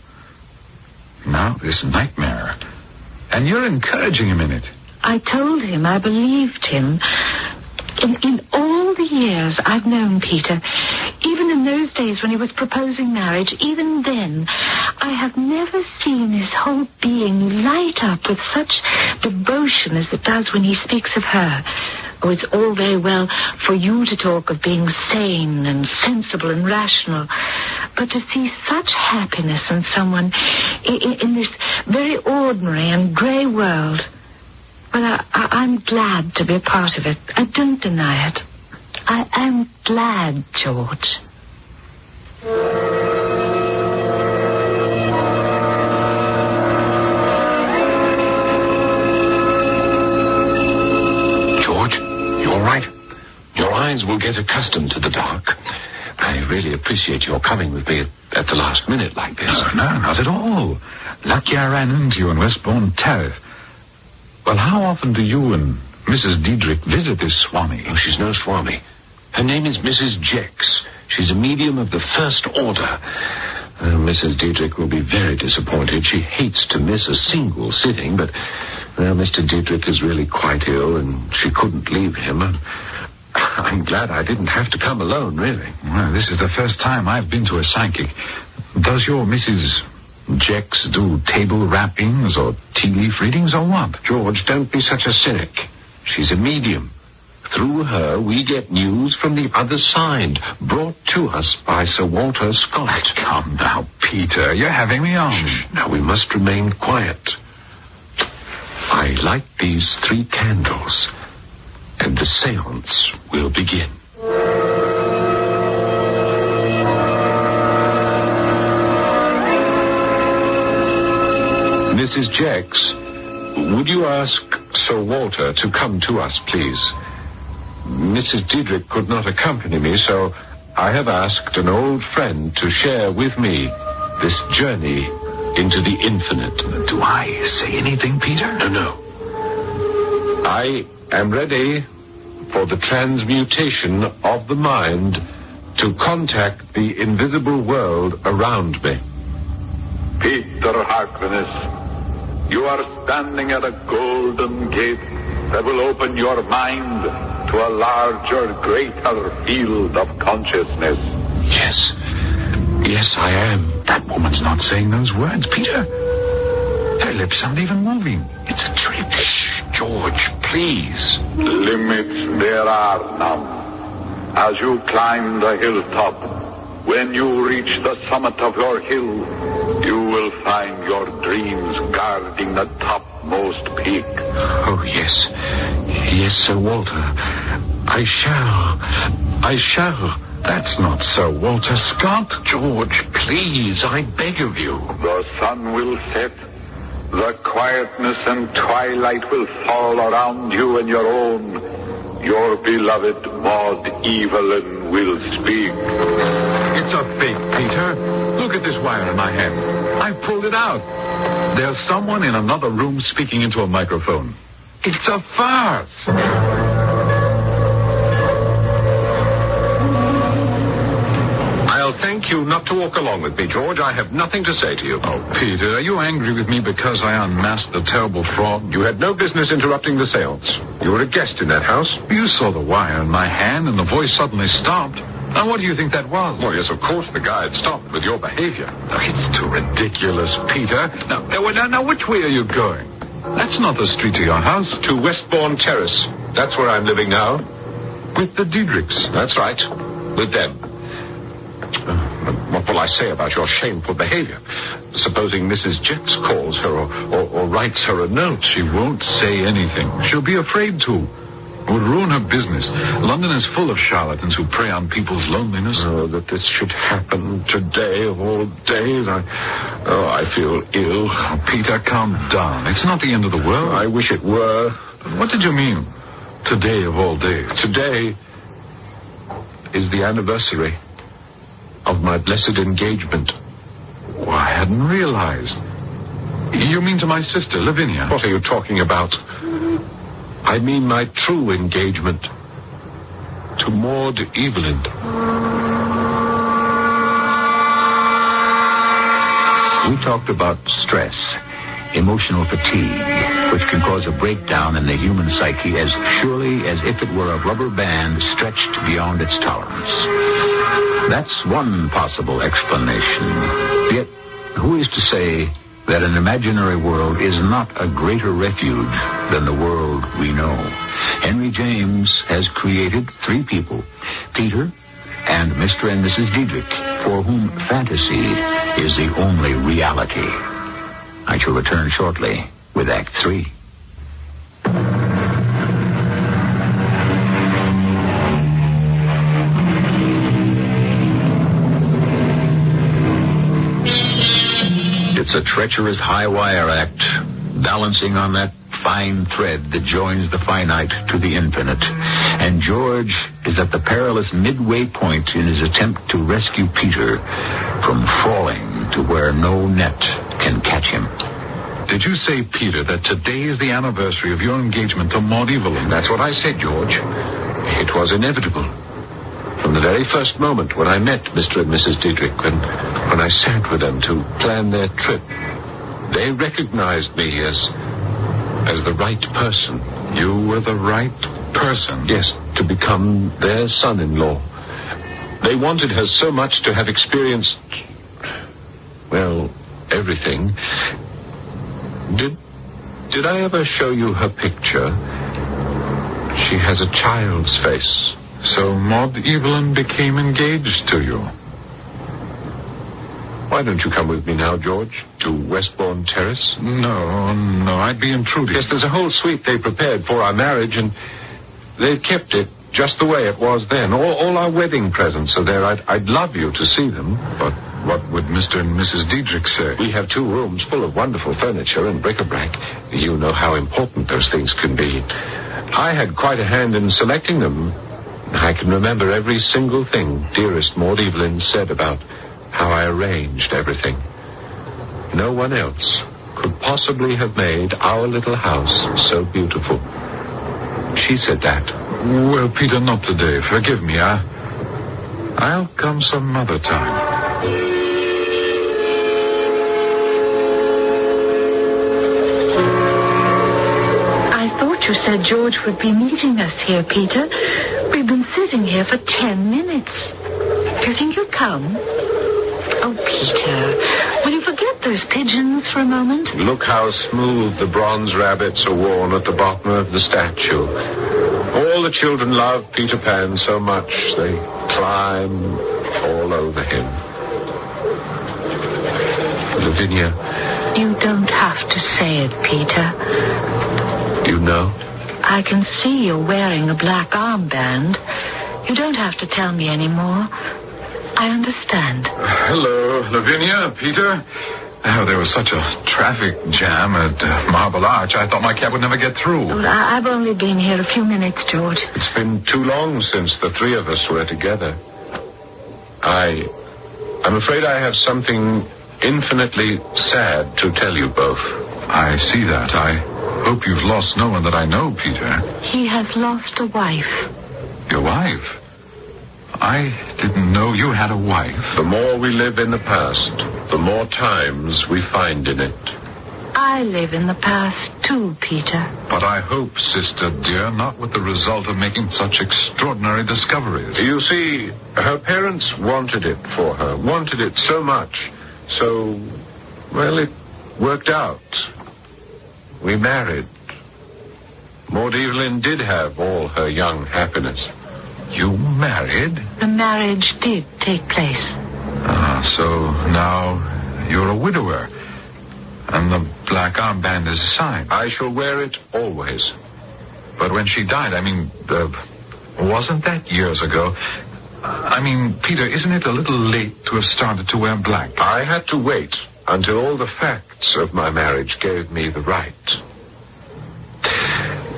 Now, this nightmare. And you're encouraging him in it. I told him I believed him. In all the years I've known Peter, even in those days when he was proposing marriage, even then, I have never seen his whole being light up with such devotion as it does when he speaks of her. Oh, it's all very well for you to talk of being sane and sensible and rational, but to see such happiness in someone in this very ordinary and grey world, well, I'm glad to be a part of it. I don't deny it. I am glad, George. George, you all right? Your eyes will get accustomed to the dark. I really appreciate your coming with me at the last minute like this. No, not at all. Lucky I ran into you in Westbourne Terrace. Well, how often do you and Mrs. Diedrich visit this Swami? Oh, she's no Swami. Her name is Mrs. Jex. She's a medium of the first order. Mrs. Diedrich will be very disappointed. She hates to miss a single sitting, but Mr. Diedrich is really quite ill, and she couldn't leave him. And I'm glad I didn't have to come alone, really. Well, this is the first time I've been to a psychic. Does your Mrs. Jex do table rappings or tea leaf readings or what? George, don't be such a cynic. She's a medium. Through her, we get news from the other side, brought to us by Sir Walter Scott. Come now, Peter. You're having me on. Shh. Now, we must remain quiet. I light these 3 candles, and the seance will begin. Mrs. Jex, would you ask Sir Walter to come to us, please? Mrs. Diedrich could not accompany me, so I have asked an old friend to share with me this journey into the infinite. Do I say anything, Peter? No. I am ready for the transmutation of the mind to contact the invisible world around me. Peter Harkness, you are standing at a golden gate that will open your mind to a larger, greater field of consciousness. Yes, I am. That woman's not saying those words, Peter. Her lips aren't even moving. It's a trick. Shh, George, please. Limits there are none. As you climb the hilltop, when you reach the summit of your hill, you will find your dreams guarding the topmost peak. Oh, yes. Yes, Sir Walter. I shall. That's not Sir Walter Scott. George, please, I beg of you. The sun will set. The quietness and twilight will fall around you and your own. Your beloved Maud Evelyn will speak. It's a fake, Peter. Look at this wire in my hand. I pulled it out. There's someone in another room speaking into a microphone. It's a farce. I'll Well, thank you not to walk along with me, George. I have nothing to say to you. Oh, Peter, are you angry with me because I unmasked the terrible fraud? You had no business interrupting the seance. You were a guest in that house. You saw the wire in my hand and the voice suddenly stopped. Now, what do you think that was? Well, yes, of course, the guy had stopped with your behavior. Oh, it's too ridiculous, Peter. Now, which way are you going? That's not the street to your house. To Westbourne Terrace. That's where I'm living now. With the Diedrichs? That's right. With them. What will I say about your shameful behavior? Supposing Mrs. Jex calls her or writes her a note. She won't say anything. She'll be afraid to. It would ruin her business. London is full of charlatans who prey on people's loneliness. Oh, that this should happen today of all days. I feel ill. Oh, Peter, calm down. It's not the end of the world. I wish it were. What did you mean? Today of all days. Today is the anniversary of my blessed engagement. Oh, I hadn't realized. You mean to my sister, Lavinia? What are you talking about? I mean my true engagement to Maud Evelyn. We talked about stress, emotional fatigue, which can cause a breakdown in the human psyche as surely as if it were a rubber band stretched beyond its tolerance. That's one possible explanation. Yet, who is to say that an imaginary world is not a greater refuge than the world we know? Henry James has created three people, Peter and Mr. and Mrs. Diedrich, for whom fantasy is the only reality. I shall return shortly with Act 3. It's a treacherous high-wire act, balancing on that fine thread that joins the finite to the infinite. And George is at the perilous midway point in his attempt to rescue Peter from falling to where no net can catch him. Did you say, Peter, that today is the anniversary of your engagement to Maud Evelyn? That's what I said, George. It was inevitable. From the very first moment when I met Mr. and Mrs. Diedrich, when I sat with them to plan their trip, they recognized me as the right person. You were the right person? Yes, to become their son-in-law. They wanted her so much to have experienced, well, everything. Did I ever show you her picture? She has a child's face. So Maud Evelyn became engaged to you. Why don't you come with me now, George, to Westbourne Terrace? No, I'd be intruding. Yes, there's a whole suite they prepared for our marriage, and they've kept it just the way it was then. All our wedding presents are there. I'd love you to see them. But what would Mr. and Mrs. Diedrich say? We have 2 rooms full of wonderful furniture and bric-a-brac. You know how important those things can be. I had quite a hand in selecting them. I can remember every single thing dearest Maud Evelyn said about how I arranged everything. No one else could possibly have made our little house so beautiful. She said that. Well, Peter, not today. Forgive me. I'll come some other time. You said George would be meeting us here, Peter. We've been sitting here for 10 minutes. Do you think he'll come? Oh, Peter, will you forget those pigeons for a moment? Look how smooth the bronze rabbits are worn at the bottom of the statue. All the children love Peter Pan so much, they climb all over him. Lavinia. You don't have to say it, Peter. You know? I can see you're wearing a black armband. You don't have to tell me anymore. I understand. Hello, Lavinia, Peter. Oh, there was such a traffic jam at Marble Arch. I thought my cab would never get through. Well, I've only been here a few minutes, George. It's been too long since the 3 of us were together. I'm afraid I have something infinitely sad to tell you both. I see that. I hope you've lost no one that I know, Peter. He has lost a wife. Your wife? I didn't know you had a wife. The more we live in the past, the more times we find in it. I live in the past, too, Peter. But I hope, sister dear, not with the result of making such extraordinary discoveries. You see, her parents wanted it for her, wanted it so much. So, well, it worked out. We married. Maud Evelyn did have all her young happiness. You married? The marriage did take place. So now you're a widower. And the black armband is a sign. I shall wear it always. But when she died, wasn't that years ago? Peter, isn't it a little late to have started to wear black? I had to wait until all the facts of my marriage gave me the right.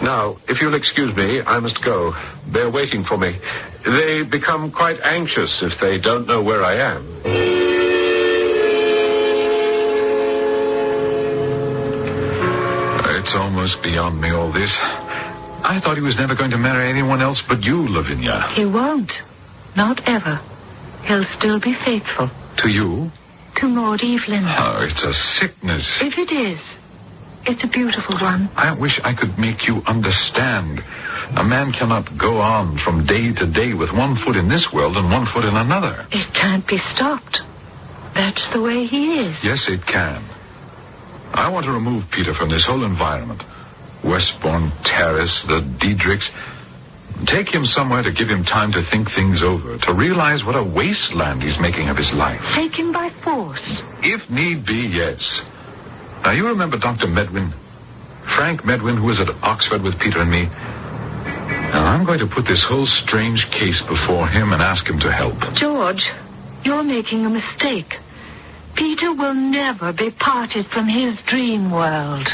Now, if you'll excuse me, I must go. They're waiting for me. They become quite anxious if they don't know where I am. It's almost beyond me, all this. I thought he was never going to marry anyone else but you, Lavinia. He won't. Not ever. He'll still be faithful. To you? To Maud Evelyn. Oh, it's a sickness. If it is, it's a beautiful one. I wish I could make you understand. A man cannot go on from day to day with one foot in this world and one foot in another. It can't be stopped. That's the way he is. Yes, it can. I want to remove Peter from this whole environment. Westbourne Terrace, the Diedrichs. Take him somewhere to give him time to think things over, to realize what a wasteland he's making of his life. Take him by force. If need be, yes. Now, you remember Dr. Medwin? Frank Medwin, who was at Oxford with Peter and me. Now, I'm going to put this whole strange case before him and ask him to help. George, you're making a mistake. Peter will never be parted from his dream world.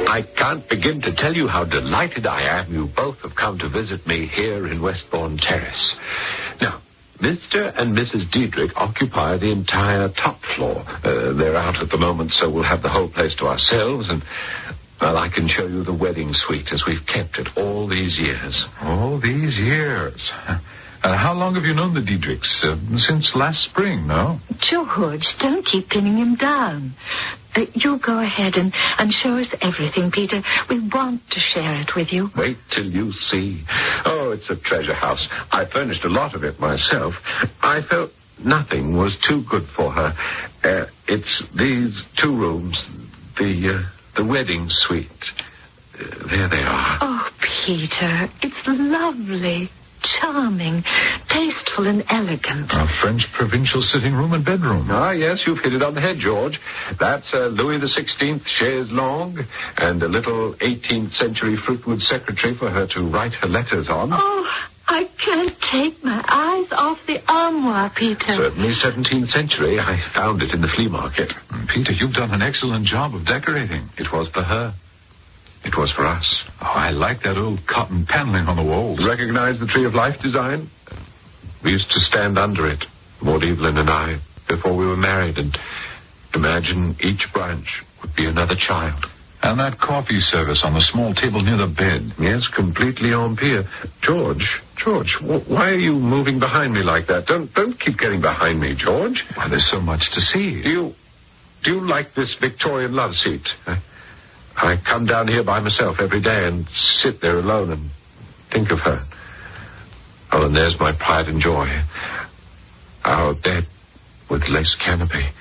I can't begin to tell you how delighted I am you both have come to visit me here in Westbourne Terrace. Now, Mr. and Mrs. Diedrich occupy the entire top floor. They're out at the moment, so we'll have the whole place to ourselves, and, well, I can show you the wedding suite as we've kept it all these years. All these years? How long have you known the Diedrichs? Since last spring, no? George, don't keep pinning him down. You go ahead and show us everything, Peter. We want to share it with you. Wait till you see. Oh, it's a treasure house. I furnished a lot of it myself. I felt nothing was too good for her. It's these two rooms, the wedding suite. There they are. Oh, Peter, it's lovely. Charming, tasteful and elegant. A French provincial sitting room and bedroom. Ah, yes, you've hit it on the head, George. That's a Louis XVI chaise longue and a little 18th century fruitwood secretary for her to write her letters on. Oh, I can't take my eyes off the armoire, Peter. Certainly 17th century. I found it in the flea market. Peter, you've done an excellent job of decorating. It was for her. It was for us. Oh, I like that old cotton paneling on the walls. Recognize the Tree of Life design? We used to stand under it, Maud Evelyn and I, before we were married, and imagine each branch would be another child. And that coffee service on the small table near the bed. Yes, completely en pied. George, why are you moving behind me like that? Don't keep getting behind me, George. Why, there's so much to see. Do you like this Victorian love seat? I come down here by myself every day and sit there alone and think of her. Oh, and there's my pride and joy. Our bed with lace canopy.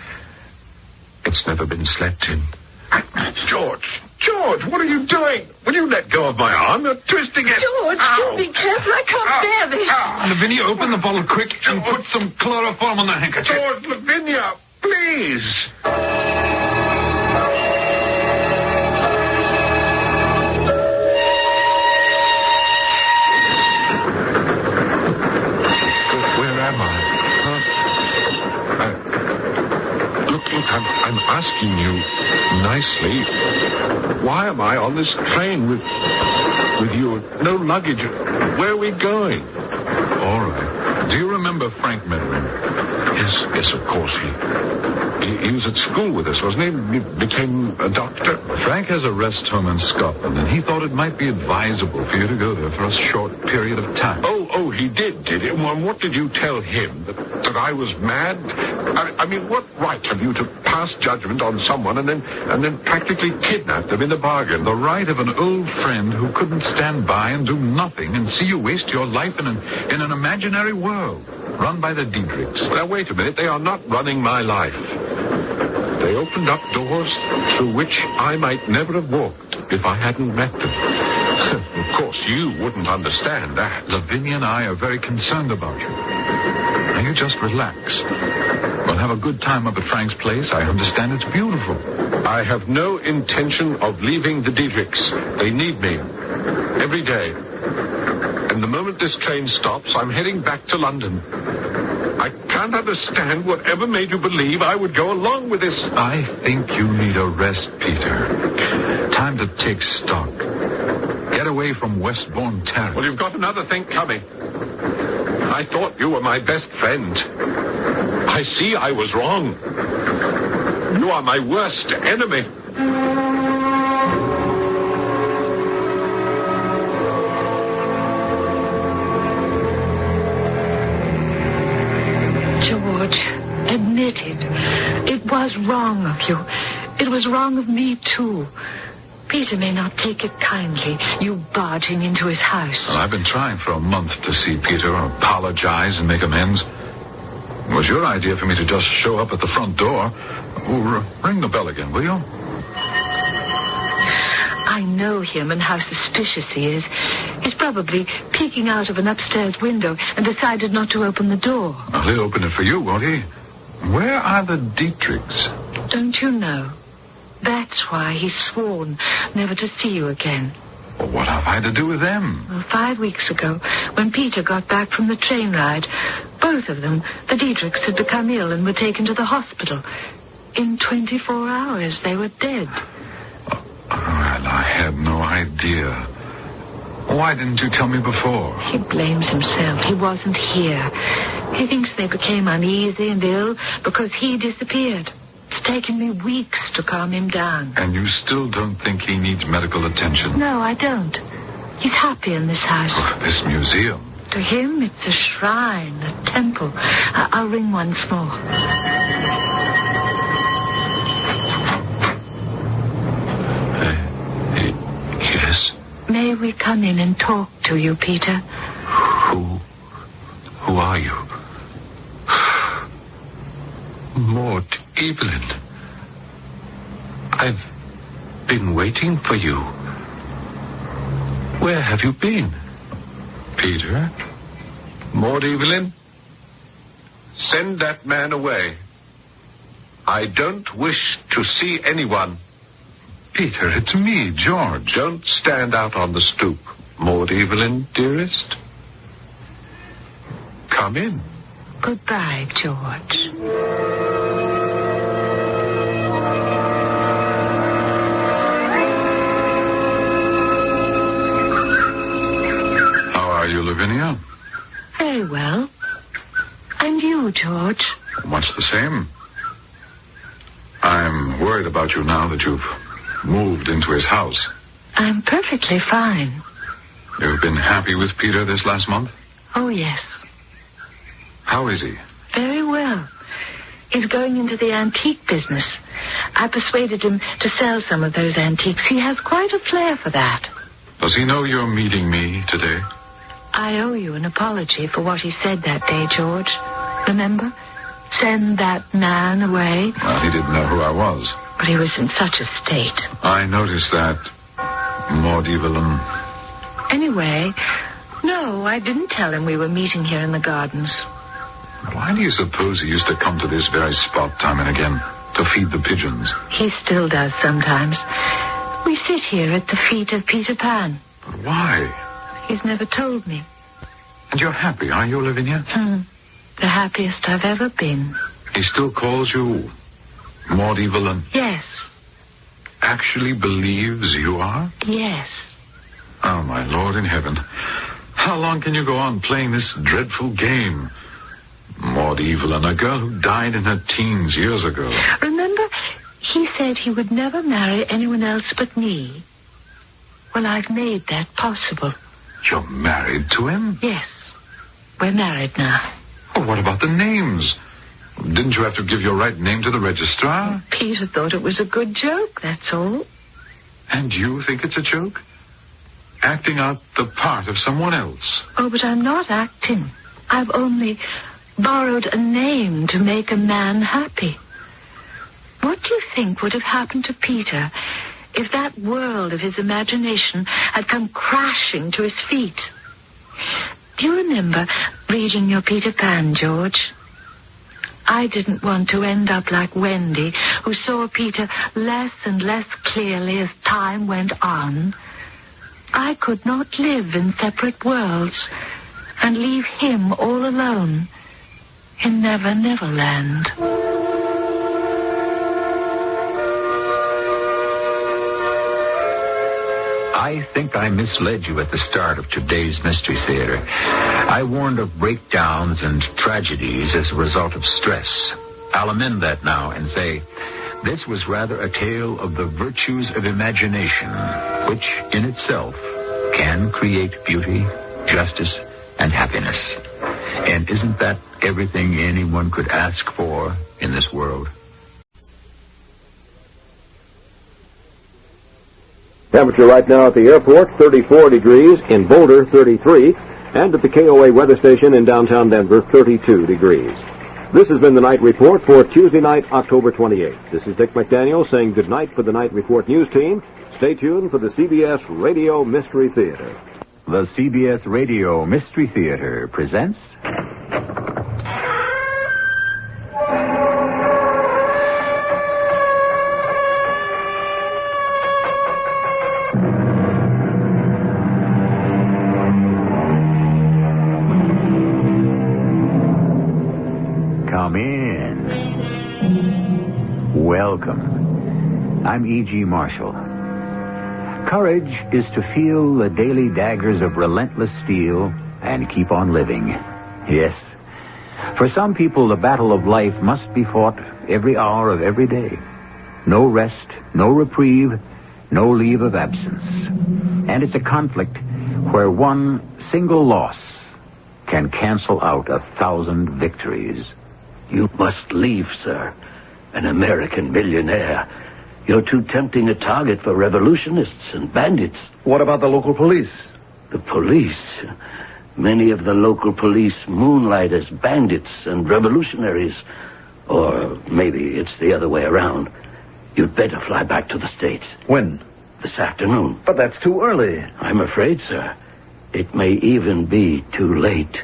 It's never been slept in. George, what are you doing? Will you let go of my arm? You're twisting it. George, do be careful. I can't bear this. Lavinia, open the bottle quick and put some chloroform on the handkerchief. George, Lavinia, please. I'm asking you nicely, why am I on this train with you? No luggage. Where are we going? All right. Do you remember Frank Medwin? Yes, of course. He was at school with us, wasn't he? He became a doctor. Frank has a rest home in Scotland, and he thought it might be advisable for you to go there for a short period of time. Oh, he did he? Well, what did you tell him? That I was mad? I mean, what right have you to pass judgment on someone and then practically kidnap them in the bargain? The right of an old friend who couldn't stand by and do nothing and see you waste your life in an imaginary world run by the Diedrichs. Now, wait a minute. They are not running my life. They opened up doors through which I might never have walked if I hadn't met them. Of course, you wouldn't understand that. Lavinia and I are very concerned about you. Now, you just relax. We'll have a good time up at Frank's place. I understand it's beautiful. I have no intention of leaving the Diedrichs. They need me. Every day. And the moment this train stops, I'm heading back to London. I can't understand whatever made you believe I would go along with this. I think you need a rest, Peter. Time to take stock. Get away from Westbourne Terrace. Well, you've got another thing coming. I thought you were my best friend. I see I was wrong. You are my worst enemy. George, admit it. It was wrong of you. It was wrong of me, too. Peter may not take it kindly, you barging into his house. Well, I've been trying for a month to see Peter, apologize and make amends. It was your idea for me to just show up at the front door. Ring the bell again, will you? I know him and how suspicious he is. He's probably peeking out of an upstairs window and decided not to open the door. Well, he'll open it for you, won't he? Where are the Diedrichs? Don't you know? That's why he's sworn never to see you again. Well, what have I to do with them? Well, 5 weeks ago, when Peter got back from the train ride, both of them, the Diedrichs, had become ill and were taken to the hospital. In 24 hours, they were dead. Well, I had no idea. Why didn't you tell me before? He blames himself. He wasn't here. He thinks they became uneasy and ill because he disappeared. It's taken me weeks to calm him down. And you still don't think he needs medical attention? No, I don't. He's happy in this house. This museum? To him, it's a shrine, a temple. I'll ring once more. Yes? May we come in and talk to you, Peter? Who are you? Maud, Evelyn. I've been waiting for you. Where have you been? Peter? Maud, Evelyn? Send that man away. I don't wish to see anyone. Peter, it's me, George. Don't stand out on the stoop, Maud, Evelyn, dearest. Come in. Goodbye, George. How are you, Lavinia? Very well. And you, George? Much the same. I'm worried about you now that you've moved into his house. I'm perfectly fine. You've been happy with Peter this last month? Oh, yes. How is he? Very well. He's going into the antique business. I persuaded him to sell some of those antiques. He has quite a flair for that. Does he know you're meeting me today? I owe you an apology for what he said that day, George. Remember? Send that man away. Well, he didn't know who I was. But he was in such a state. I noticed that, Maud Evelyn. Anyway, no, I didn't tell him we were meeting here in the gardens. Why do you suppose he used to come to this very spot time and again to feed the pigeons? He still does sometimes. We sit here at the feet of Peter Pan. But why? He's never told me. And you're happy, are you, Lavinia? The happiest I've ever been. He still calls you Maud Evelyn? Yes. Actually believes you are? Yes. Oh, my Lord in heaven. How long can you go on playing this dreadful game? Maud Lord Evelyn, a girl who died in her teens years ago. Remember, he said he would never marry anyone else but me. Well, I've made that possible. You're married to him? Yes. We're married now. Well, what about the names? Didn't you have to give your right name to the registrar? Peter thought it was a good joke, that's all. And you think it's a joke? Acting out the part of someone else? Oh, but I'm not acting. I've only borrowed a name to make a man happy. What do you think would have happened to Peter if that world of his imagination had come crashing to his feet? Do you remember reading your Peter Pan, George? I didn't want to end up like Wendy, who saw Peter less and less clearly as time went on. I could not live in separate worlds and leave him all alone in Never Never Land. I think I misled you at the start of today's Mystery Theater. I warned of breakdowns and tragedies as a result of stress. I'll amend that now and say this was rather a tale of the virtues of imagination, which in itself can create beauty, justice, and happiness. And isn't that everything anyone could ask for in this world? Temperature right now at the airport, 34 degrees, in Boulder, 33, and at the KOA weather station in downtown Denver, 32 degrees. This has been the Night Report for Tuesday night, October 28th. This is Dick McDaniel saying good night for the Night Report news team. Stay tuned for the CBS Radio Mystery Theater. The CBS Radio Mystery Theater presents... Come in. Welcome. I'm E.G. Marshall. Courage is to feel the daily daggers of relentless steel and keep on living. Yes. For some people, the battle of life must be fought every hour of every day. No rest, no reprieve, no leave of absence. And it's a conflict where one single loss can cancel out 1,000 victories. You must leave, sir. An American millionaire. You're too tempting a target for revolutionists and bandits. What about the local police? The police? Many of the local police moonlight as bandits and revolutionaries. Or maybe it's the other way around. You'd better fly back to the States. When? This afternoon. But that's too early. I'm afraid, sir. It may even be too late.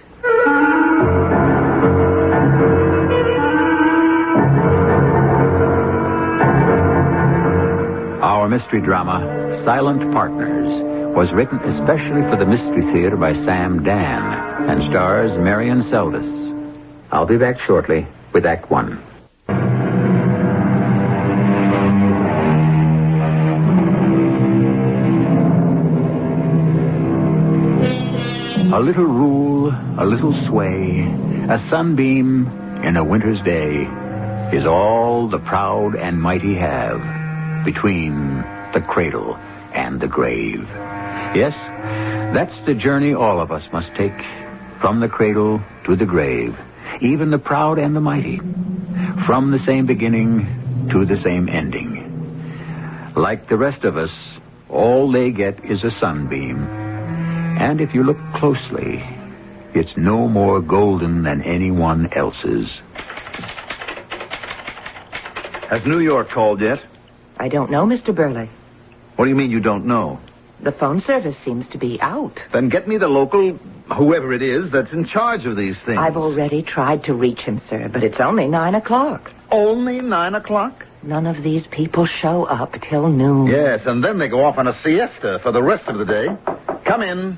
Our mystery drama, Silent Partners, was written especially for the Mystery Theater by Sam Dan and stars Marion Seldes. I'll be back shortly with Act One. A little rule, a little sway, a sunbeam in a winter's day is all the proud and mighty have between the cradle and the grave. Yes, that's the journey all of us must take, from the cradle to the grave, even the proud and the mighty, from the same beginning to the same ending. Like the rest of us, all they get is a sunbeam, and if you look closely, it's no more golden than anyone else's. Has New York called yet? I don't know, Mr. Burley. What do you mean you don't know? The phone service seems to be out. Then get me the local, whoever it is, that's in charge of these things. I've already tried to reach him, sir, but it's only 9 o'clock. Only 9 o'clock? None of these people show up till noon. Yes, and then they go off on a siesta for the rest of the day. Come in.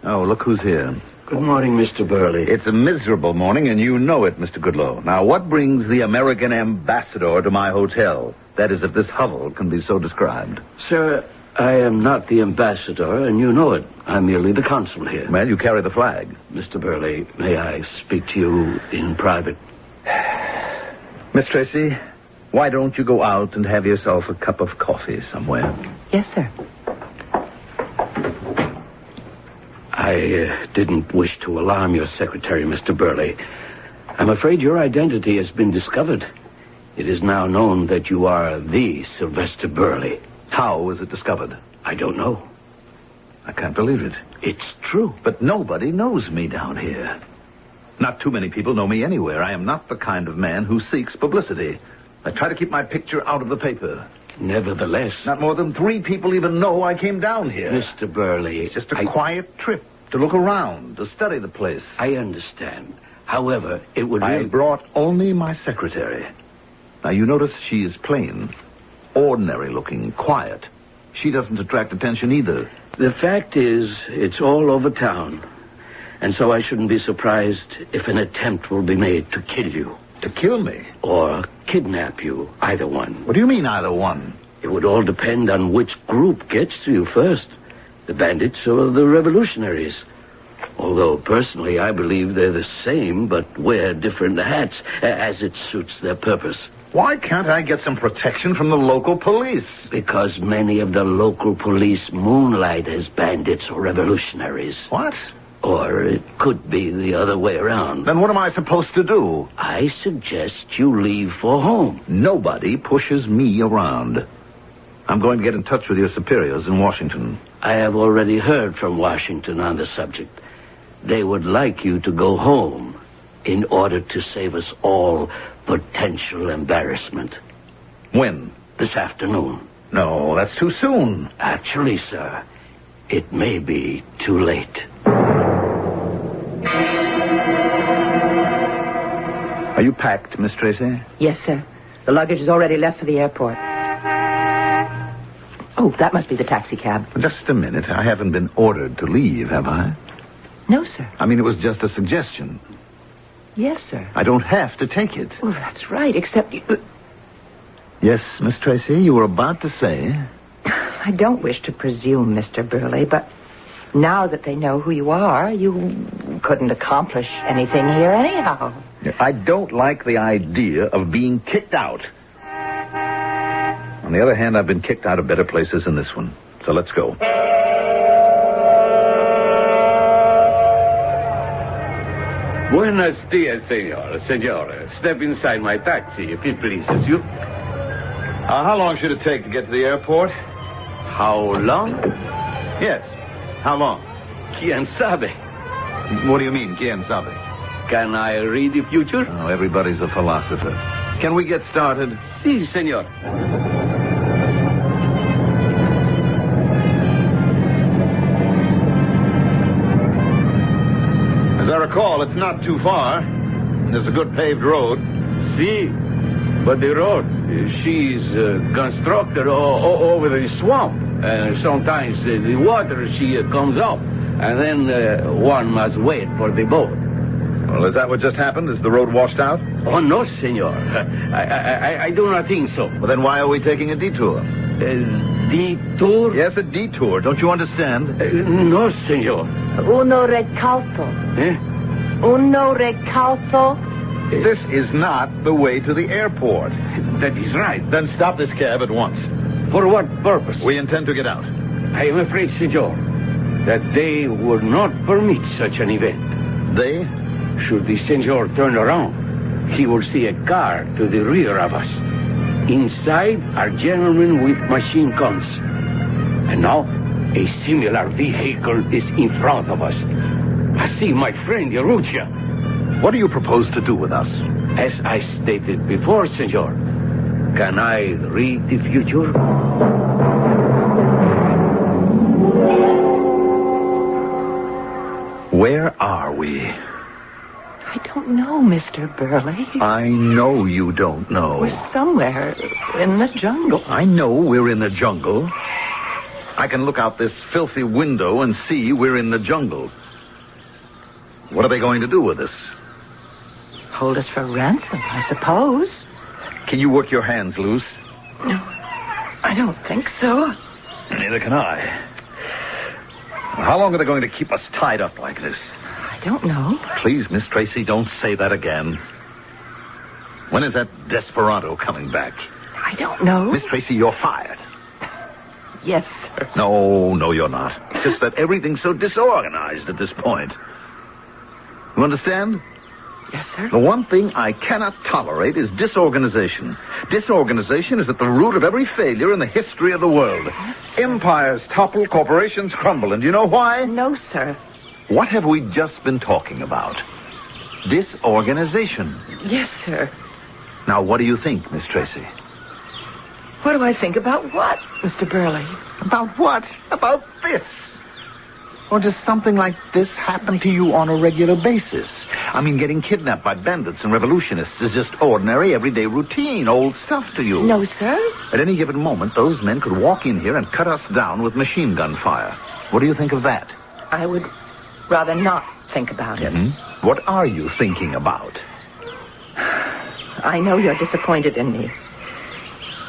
Oh, look who's here. Good morning, Mr. Burley. It's a miserable morning, and you know it, Mr. Goodloe. Now, what brings the American ambassador to my hotel? That is, if this hovel can be so described. Sir, I am not the ambassador, and you know it. I'm merely the consul here. Well, you carry the flag. Mr. Burley, may I speak to you in private? Miss Tracy, why don't you go out and have yourself a cup of coffee somewhere? Yes, sir. I didn't wish to alarm your secretary, Mr. Burley. I'm afraid your identity has been discovered. It is now known that you are the Sylvester Burley. How was it discovered? I don't know. I can't believe it. It's true. But nobody knows me down here. Not too many people know me anywhere. I am not the kind of man who seeks publicity. I try to keep my picture out of the paper. Nevertheless... Not more than 3 people even know I came down here. Mr. Burley... It's just a quiet trip to look around, to study the place. I understand. However, it would... I brought only my secretary. Now, you notice she is plain, ordinary-looking, quiet. She doesn't attract attention either. The fact is, it's all over town. And so I shouldn't be surprised if an attempt will be made to kill you. To kill me? Or kidnap you, either one. What do you mean, either one? It would all depend on which group gets to you first. The bandits or the revolutionaries. Although, personally, I believe they're the same, but wear different hats, as it suits their purpose. Why can't I get some protection from the local police? Because many of the local police moonlight as bandits or revolutionaries. What? Or it could be the other way around. Then what am I supposed to do? I suggest you leave for home. Nobody pushes me around. I'm going to get in touch with your superiors in Washington. I have already heard from Washington on the subject. They would like you to go home in order to save us all potential embarrassment. When? This afternoon. No, that's too soon. Actually, sir, it may be too late. Are you packed, Miss Tracy? Yes, sir. The luggage is already left for the airport. Oh, that must be the taxi cab. Just a minute. I haven't been ordered to leave, have I? No, sir. I mean, it was just a suggestion. Yes, sir. I don't have to take it. Oh, that's right, except you... Yes, Miss Tracy, you were about to say... I don't wish to presume, Mr. Burley, but now that they know who you are, you couldn't accomplish anything here anyhow. I don't like the idea of being kicked out. On the other hand, I've been kicked out of better places than this one. So let's go. Buenos dias, senor. Step inside my taxi, if it pleases you. How long should it take to get to the airport? How long? Yes. How long? Quien sabe? What do you mean, quien sabe? Can I read the future? Oh, everybody's a philosopher. Can we get started? Si, senor. As I recall, it's not too far. There's a good paved road. Si, but the road, she's constructed over the swamp. Sometimes the water, she comes up, and then one must wait for the boat. Well, is that what just happened? Is the road washed out? Oh, no, senor. I do not think so. Well, then why are we taking a detour? Detour? Yes, a detour. Don't you understand? No, senor. Uno recalco. Uno recalco. This is not the way to the airport. That is right. Then stop this cab at once. For what purpose? We intend to get out. I am afraid, senor, that they would not permit such an event. They? Should the senor turn around, he will see a car to the rear of us. Inside are gentlemen with machine guns. And now, a similar vehicle is in front of us. I see my friend Erudition. What do you propose to do with us? As I stated before, senor, can I read the future? Where are we? I don't know, Mr. Burley. I know you don't know. We're somewhere in the jungle. I know we're in the jungle. I can look out this filthy window and see we're in the jungle. What are they going to do with us? Hold us for ransom, I suppose. Can you work your hands loose? No, I don't think so. Neither can I. How long are they going to keep us tied up like this? I don't know. Please, Miss Tracy, don't say that again. When is that desperado coming back? I don't know. Miss Tracy, you're fired. Yes, sir. No, you're not. It's just that everything's so disorganized at this point. You understand? Yes, sir. The one thing I cannot tolerate is disorganization. Disorganization is at the root of every failure in the history of the world. Yes, empires topple, corporations crumble, and do you know why? No, sir. What have we just been talking about? Disorganization. Yes, sir. Now, what do you think, Miss Tracy? What do I think about what, Mr. Burley? About what? About this. Or does something like this happen to you on a regular basis? I mean, getting kidnapped by bandits and revolutionists is just ordinary, everyday routine, old stuff to you. No, sir. At any given moment, those men could walk in here and cut us down with machine gun fire. What do you think of that? I would rather not think about it. Mm-hmm. What are you thinking about? I know you're disappointed in me.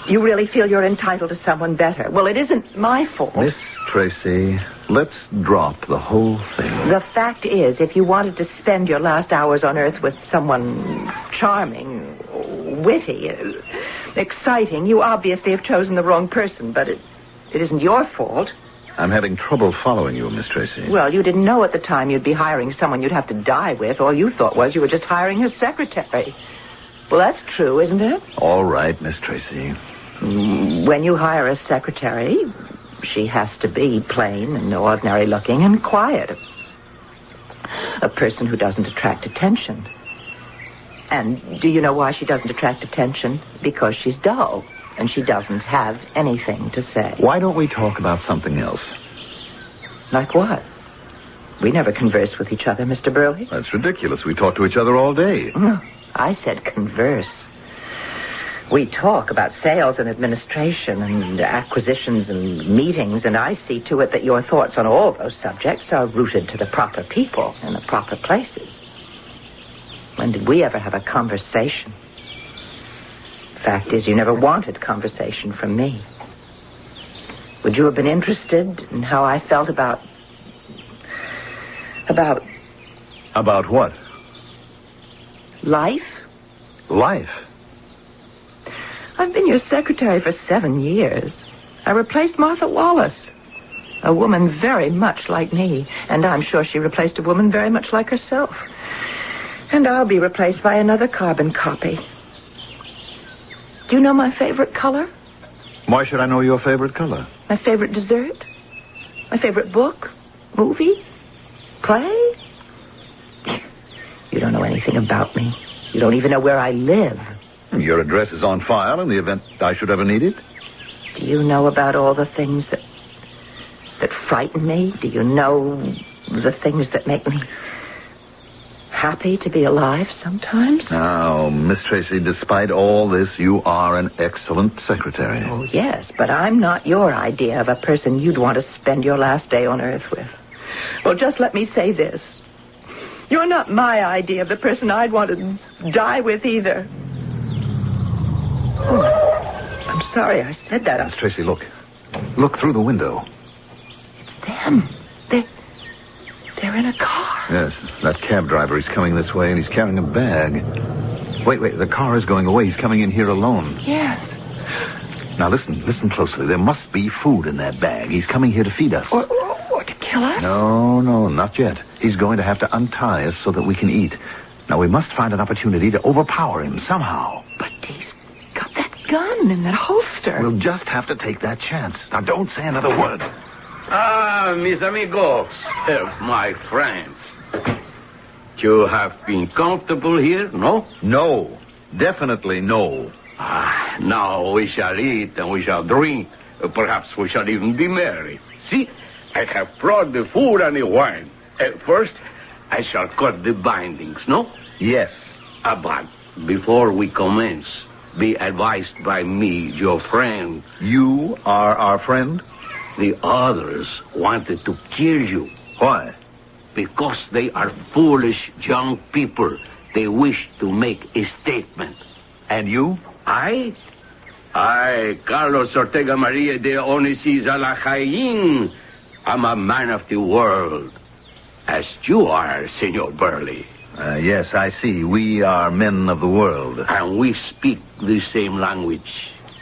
You really feel you're entitled to someone better. Well, it isn't my fault. Miss Tracy, let's drop the whole thing. The fact is, if you wanted to spend your last hours on Earth with someone charming, witty, exciting, you obviously have chosen the wrong person, but it isn't your fault. I'm having trouble following you, Miss Tracy. Well, you didn't know at the time you'd be hiring someone you'd have to die with. All you thought was you were just hiring his secretary. Well, that's true, isn't it? All right, Miss Tracy. When you hire a secretary, she has to be plain and ordinary looking and quiet. A person who doesn't attract attention. And do you know why she doesn't attract attention? Because she's dull, and she doesn't have anything to say. Why don't we talk about something else? Like what? We never converse with each other, Mr. Burley. That's ridiculous. We talk to each other all day. I said converse. We talk about sales and administration and acquisitions and meetings, and I see to it that your thoughts on all those subjects are rooted to the proper people in the proper places. When did we ever have a conversation? Fact is, you never wanted conversation from me. Would you have been interested in how I felt about... About what? Life? Life? I've been your secretary for 7 years. I replaced Martha Wallace, a woman very much like me, and I'm sure she replaced a woman very much like herself. And I'll be replaced by another carbon copy. Do you know my favorite color? Why should I know your favorite color? My favorite dessert? My favorite book? Movie? Play? You don't know anything about me. You don't even know where I live. Your address is on file in the event I should ever need it. Do you know about all the things that frighten me? Do you know the things that make me happy to be alive sometimes? Now, Miss Tracy, despite all this, you are an excellent secretary. Oh, yes, but I'm not your idea of a person you'd want to spend your last day on Earth with. Well, just let me say this. You're not my idea of the person I'd want to die with either. Oh, I'm sorry I said that. Miss Tracy, look. Look through the window. It's them. They're in a car. Yes, that cab driver is coming this way, and he's carrying a bag. Wait, the car is going away. He's coming in here alone. Yes. Now, listen closely. There must be food in that bag. He's coming here to feed us. Or to kill us? No, not yet. He's going to have to untie us so that we can eat. Now, we must find an opportunity to overpower him somehow. But he's got that gun in that holster. We'll just have to take that chance. Now, don't say another word. Ah, mis amigos, my friends. You have been comfortable here, no? No, definitely no. Now we shall eat and we shall drink. Perhaps we shall even be merry. See, I have brought the food and the wine. First, I shall cut the bindings, no? Yes. But before we commence, be advised by me, your friend. You are our friend? The others wanted to kill you. Why? Because they are foolish young people. They wish to make a statement. And you? I I, Carlos Ortega Maria de Onisi Zalahayin, am a man of the world, as you are, Senor Burley. Yes, I see. We are men of the world. And we speak the same language.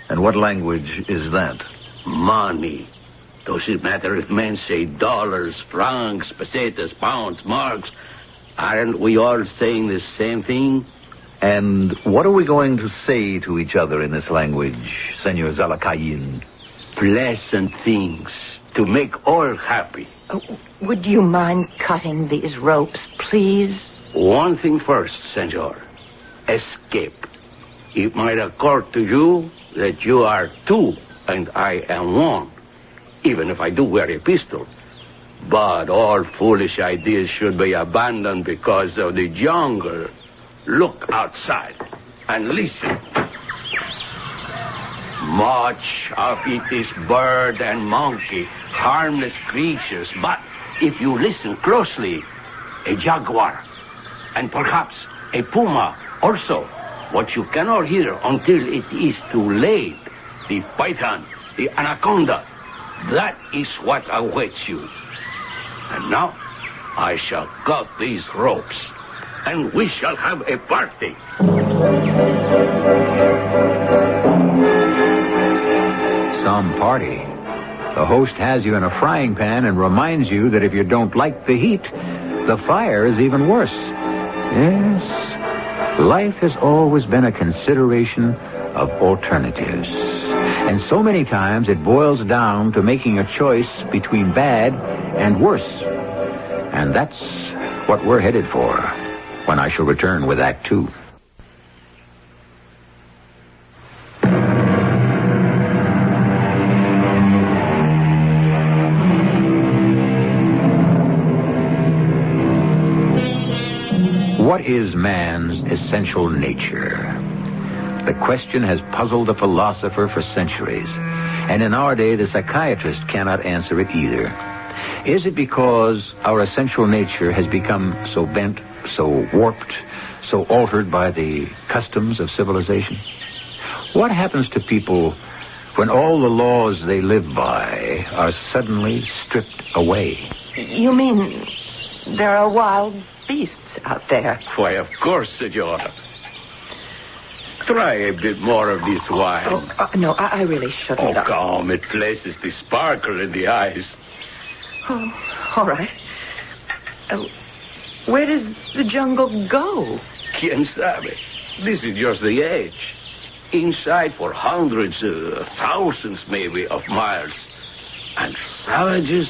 And what language is that? Money. Does it matter if men say dollars, francs, pesetas, pounds, marks? Aren't we all saying the same thing? And what are we going to say to each other in this language, Senor Zalakayin? Pleasant things to make all happy. Would you mind cutting these ropes, please? One thing first, Senor. Escape. It might occur to you that you are two and I am one, even if I do wear a pistol. But all foolish ideas should be abandoned because of the jungle. Look outside and listen. Much of it is bird and monkey, harmless creatures. But if you listen closely, a jaguar, and perhaps a puma also. What you cannot hear until it is too late, the python, the anaconda, that is what awaits you. And now, I shall cut these ropes, and we shall have a party. Some party. The host has you in a frying pan and reminds you that if you don't like the heat, the fire is even worse. Yes, life has always been a consideration of alternatives. And so many times it boils down to making a choice between bad and worse. And that's what we're headed for when I shall return with Act 2. What is man's essential nature? The question has puzzled the philosopher for centuries, and in our day the psychiatrist cannot answer it either. Is it because our essential nature has become so bent, so warped, so altered by the customs of civilization? What happens to people when all the laws they live by are suddenly stripped away? You mean there are wild beasts out there? Why, of course, Senora. Try a bit more of this wine. No, I really shouldn't. Oh, come. It places the sparkle in the eyes. Oh, all right. Where does the jungle go? Quien sabe? This is just the edge. Inside for hundreds, thousands maybe, of miles. And savages,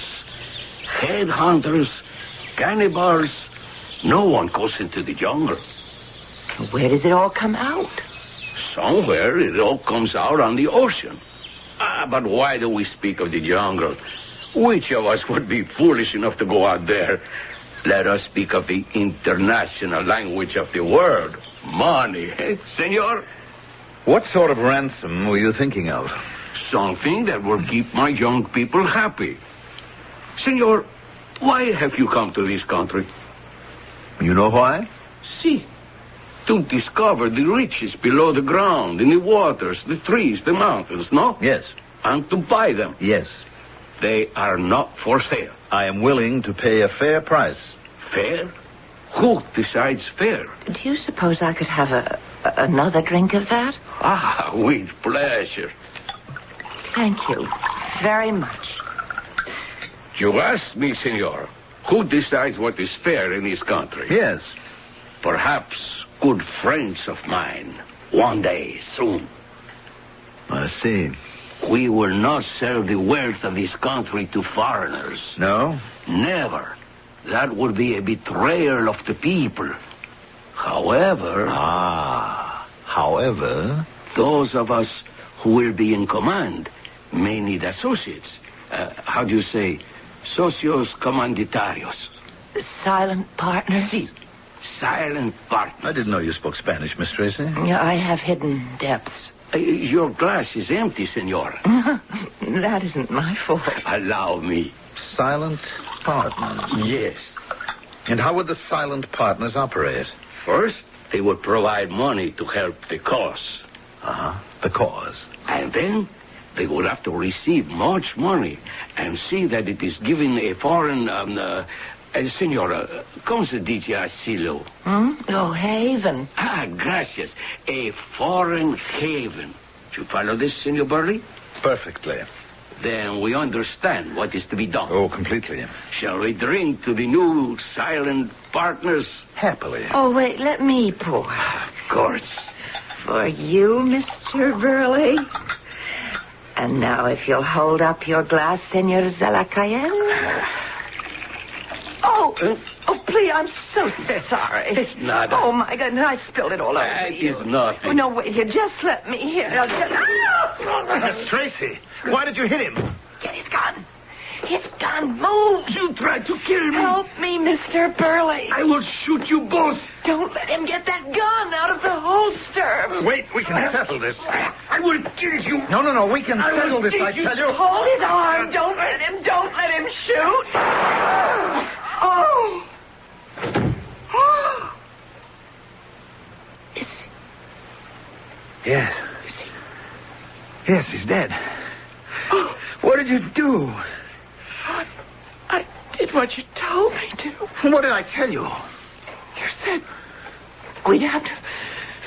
headhunters, cannibals, no one goes into the jungle. Where does it all come out? Somewhere it all comes out on the ocean. But why do we speak of the jungle? Which of us would be foolish enough to go out there? Let us speak of the international language of the world. Money, eh, senor? What sort of ransom were you thinking of? Something that will keep my young people happy. Senor, why have you come to this country? You know why? See, to discover the riches below the ground, in the waters, the trees, the mountains, no? Yes. And to buy them. Yes. They are not for sale. I am willing to pay a fair price. Fair? Who decides fair? Do you suppose I could have another drink of that? Ah, with pleasure. Thank you very much. You ask me, senor, who decides what is fair in this country? Yes. Perhaps good friends of mine. One day, soon. I see. We will not sell the wealth of this country to foreigners. No? Never. That would be a betrayal of the people. However... However? Those of us who will be in command may need associates. How do you say? Socios commanditarios. Silent partners? Si. Silent partners. I didn't know you spoke Spanish, Miss Tracy. Yeah, I have hidden depths. Your glass is empty, senora. That isn't my fault. Allow me. Silent partners? Yes. And how would the silent partners operate? First, they would provide money to help the cause. The cause? And then they will have to receive much money and see that it is given a foreign... Senora, ¿cómo se dice asilo? Oh, haven. Gracias. A foreign haven. Do you follow this, Senor Burley? Perfectly. Then we understand what is to be done. Oh, completely. Shall we drink to the new silent partners? Happily. Oh, wait, let me pour. Of course. For you, Mr. Burley. And now, if you'll hold up your glass, Senor Zalakayan. Oh, please, I'm so sorry. It's not. Oh, my God, I spilled it all over you. It is nothing. Oh, no, wait here. Just let me here. Miss Tracy, why did you hit him? Get his gun. His gun. Move. You tried to kill me. Help me, Mr. Burley. I will shoot you both. Don't let him get that gun out of the holster. Wait, we can settle this. I will kill you. No, we can settle this, I tell you. Hold his arm. Don't let him shoot. Oh. Is he? Yes. Is he? Yes, he's dead. What did you do? I did what you told me to. What did I tell you? You said we'd have to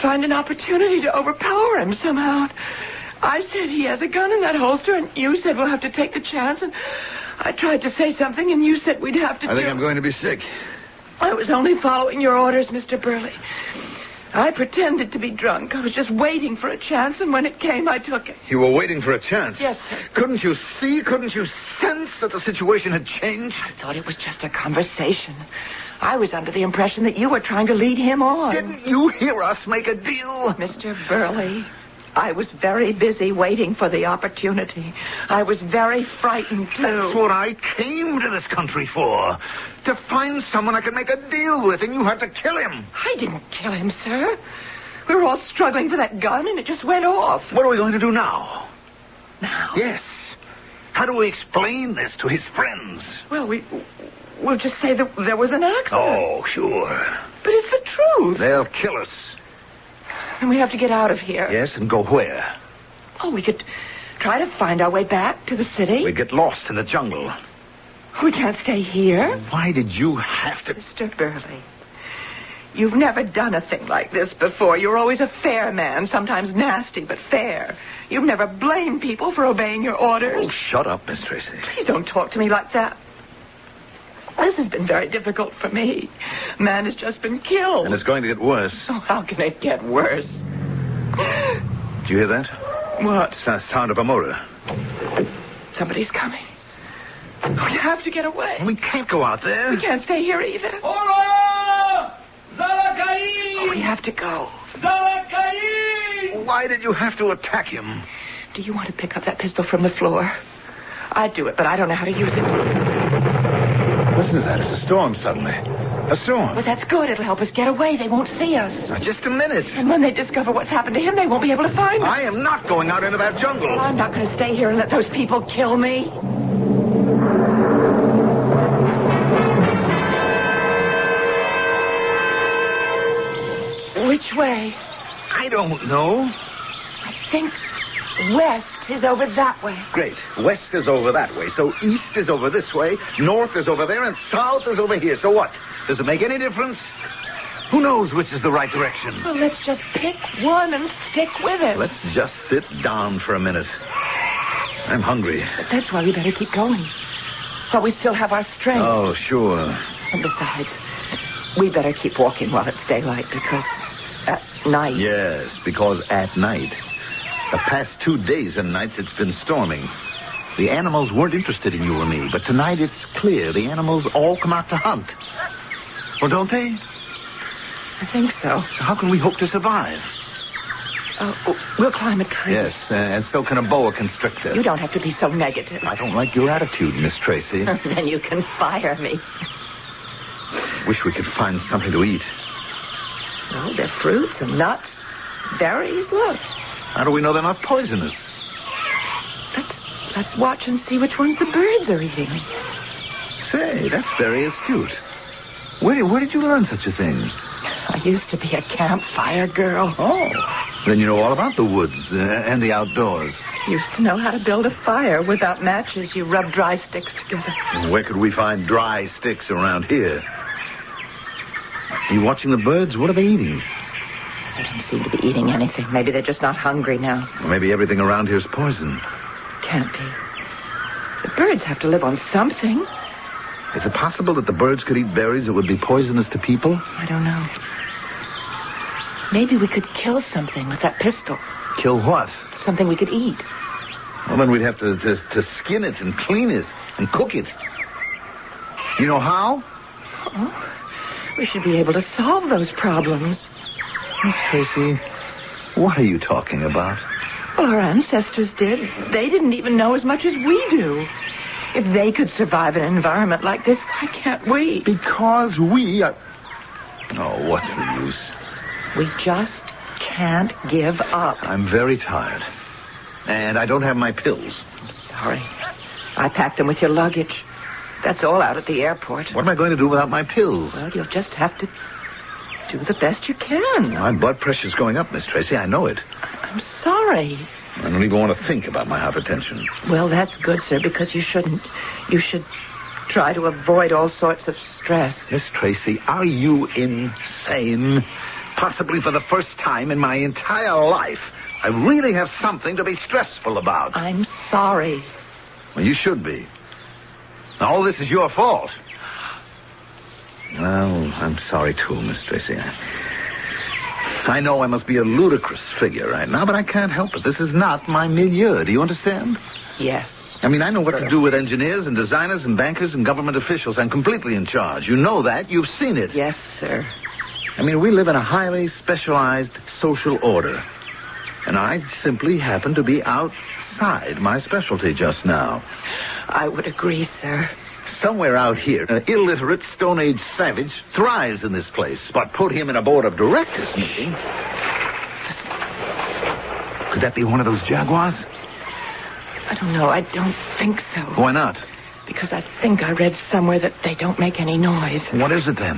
find an opportunity to overpower him somehow. I said he has a gun in that holster, and you said we'll have to take the chance, and I tried to say something, and you said we'd have to I think I'm going to be sick. I was only following your orders, Mr. Burley. I pretended to be drunk. I was just waiting for a chance, and when it came, I took it. You were waiting for a chance? Yes, sir. Couldn't you sense that the situation had changed? I thought it was just a conversation. I was under the impression that you were trying to lead him on. Didn't you hear us make a deal? Mr. Burley, I was very busy waiting for the opportunity. I was very frightened, too. That's what I came to this country for. To find someone I could make a deal with, and you had to kill him. I didn't kill him, sir. We were all struggling for that gun, and it just went off. What are we going to do now? Now? Yes. How do we explain this to his friends? Well, we'll just say that there was an accident. Oh, sure. But it's the truth. They'll kill us. And we have to get out of here. Yes, and go where? Oh, we could try to find our way back to the city. We'd get lost in the jungle. We can't stay here. Why did you have to... Mr. Burley, you've never done a thing like this before. You're always a fair man, sometimes nasty, but fair. You've never blamed people for obeying your orders. Oh, shut up, Miss Tracy. Please don't talk to me like that. This has been very difficult for me. Man has just been killed. And it's going to get worse. Oh, how can it get worse? Do you hear that? What? It's the sound of a motor. Somebody's coming. We have to get away. We can't go out there. We can't stay here either. Hola! Zalakai! We have to go. Zalakai! Why did you have to attack him? Do you want to pick up that pistol from the floor? I'd do it, but I don't know how to use it. Listen to that. It's a storm suddenly. A storm. Well, that's good. It'll help us get away. They won't see us. Now, just a minute. And when they discover what's happened to him, they won't be able to find us. I am not going out into that jungle. Well, I'm not going to stay here and let those people kill me. Which way? I don't know. I think west is over that way. Great. West is over that way. So east is over this way, north is over there, and south is over here. So what? Does it make any difference? Who knows which is the right direction? Well, let's just pick one and stick with it. Let's just sit down for a minute. I'm hungry. But that's why we better keep going. While we still have our strength. Oh, sure. And besides, we better keep walking while it's daylight, because at night... Yes, because at night. The past 2 days and nights it's been storming. The animals weren't interested in you or me, but tonight it's clear the animals all come out to hunt. Well, don't they? I think so. So how can we hope to survive? We'll climb a tree. Yes, and so can a boa constrictor. You don't have to be so negative. I don't like your attitude, Miss Tracy. Then you can fire me. Wish we could find something to eat. Well, they're fruits and nuts, berries. Look. How do we know they're not poisonous? Let's watch and see which ones the birds are eating. Say, that's very astute. Where did you learn such a thing? I used to be a campfire girl. Oh. Then you know all about the woods and the outdoors. I used to know how to build a fire. Without matches, you rub dry sticks together. Where could we find dry sticks around here? Are you watching the birds? What are they eating? They don't seem to be eating anything. Maybe they're just not hungry now. Or maybe everything around here is poison. Can't be. The birds have to live on something. Is it possible that the birds could eat berries that would be poisonous to people? I don't know. Maybe we could kill something with that pistol. Kill what? Something we could eat. Well, then we'd have to skin it and clean it and cook it. You know how? Oh, we should be able to solve those problems. Miss Tracy, what are you talking about? Well, our ancestors did. They didn't even know as much as we do. If they could survive in an environment like this, why can't we? Because we are... Oh, what's the use? We just can't give up. I'm very tired. And I don't have my pills. I'm sorry. I packed them with your luggage. That's all out at the airport. What am I going to do without my pills? Well, you'll just have to do the best you can. My blood pressure's going up, Miss Tracy. I know it. I'm sorry. I don't even want to think about my hypertension. Well, that's good, sir, because you shouldn't. You should try to avoid all sorts of stress. Miss Tracy, are you insane? Possibly for the first time in my entire life, I really have something to be stressful about. I'm sorry. Well, you should be. All this is your fault. Well, I'm sorry, too, Miss Tracy. I know I must be a ludicrous figure right now, but I can't help it. This is not my milieu. Do you understand? Yes. I mean, I know what to do with engineers and designers and bankers and government officials. I'm completely in charge. You know that. You've seen it. Yes, sir. I mean, we live in a highly specialized social order. And I simply happen to be outside my specialty just now. I would agree, sir. Somewhere out here, an illiterate Stone Age savage thrives in this place. But put him in a board of directors meeting. Could that be one of those jaguars? I don't know. I don't think so. Why not? Because I think I read somewhere that they don't make any noise. What is it then?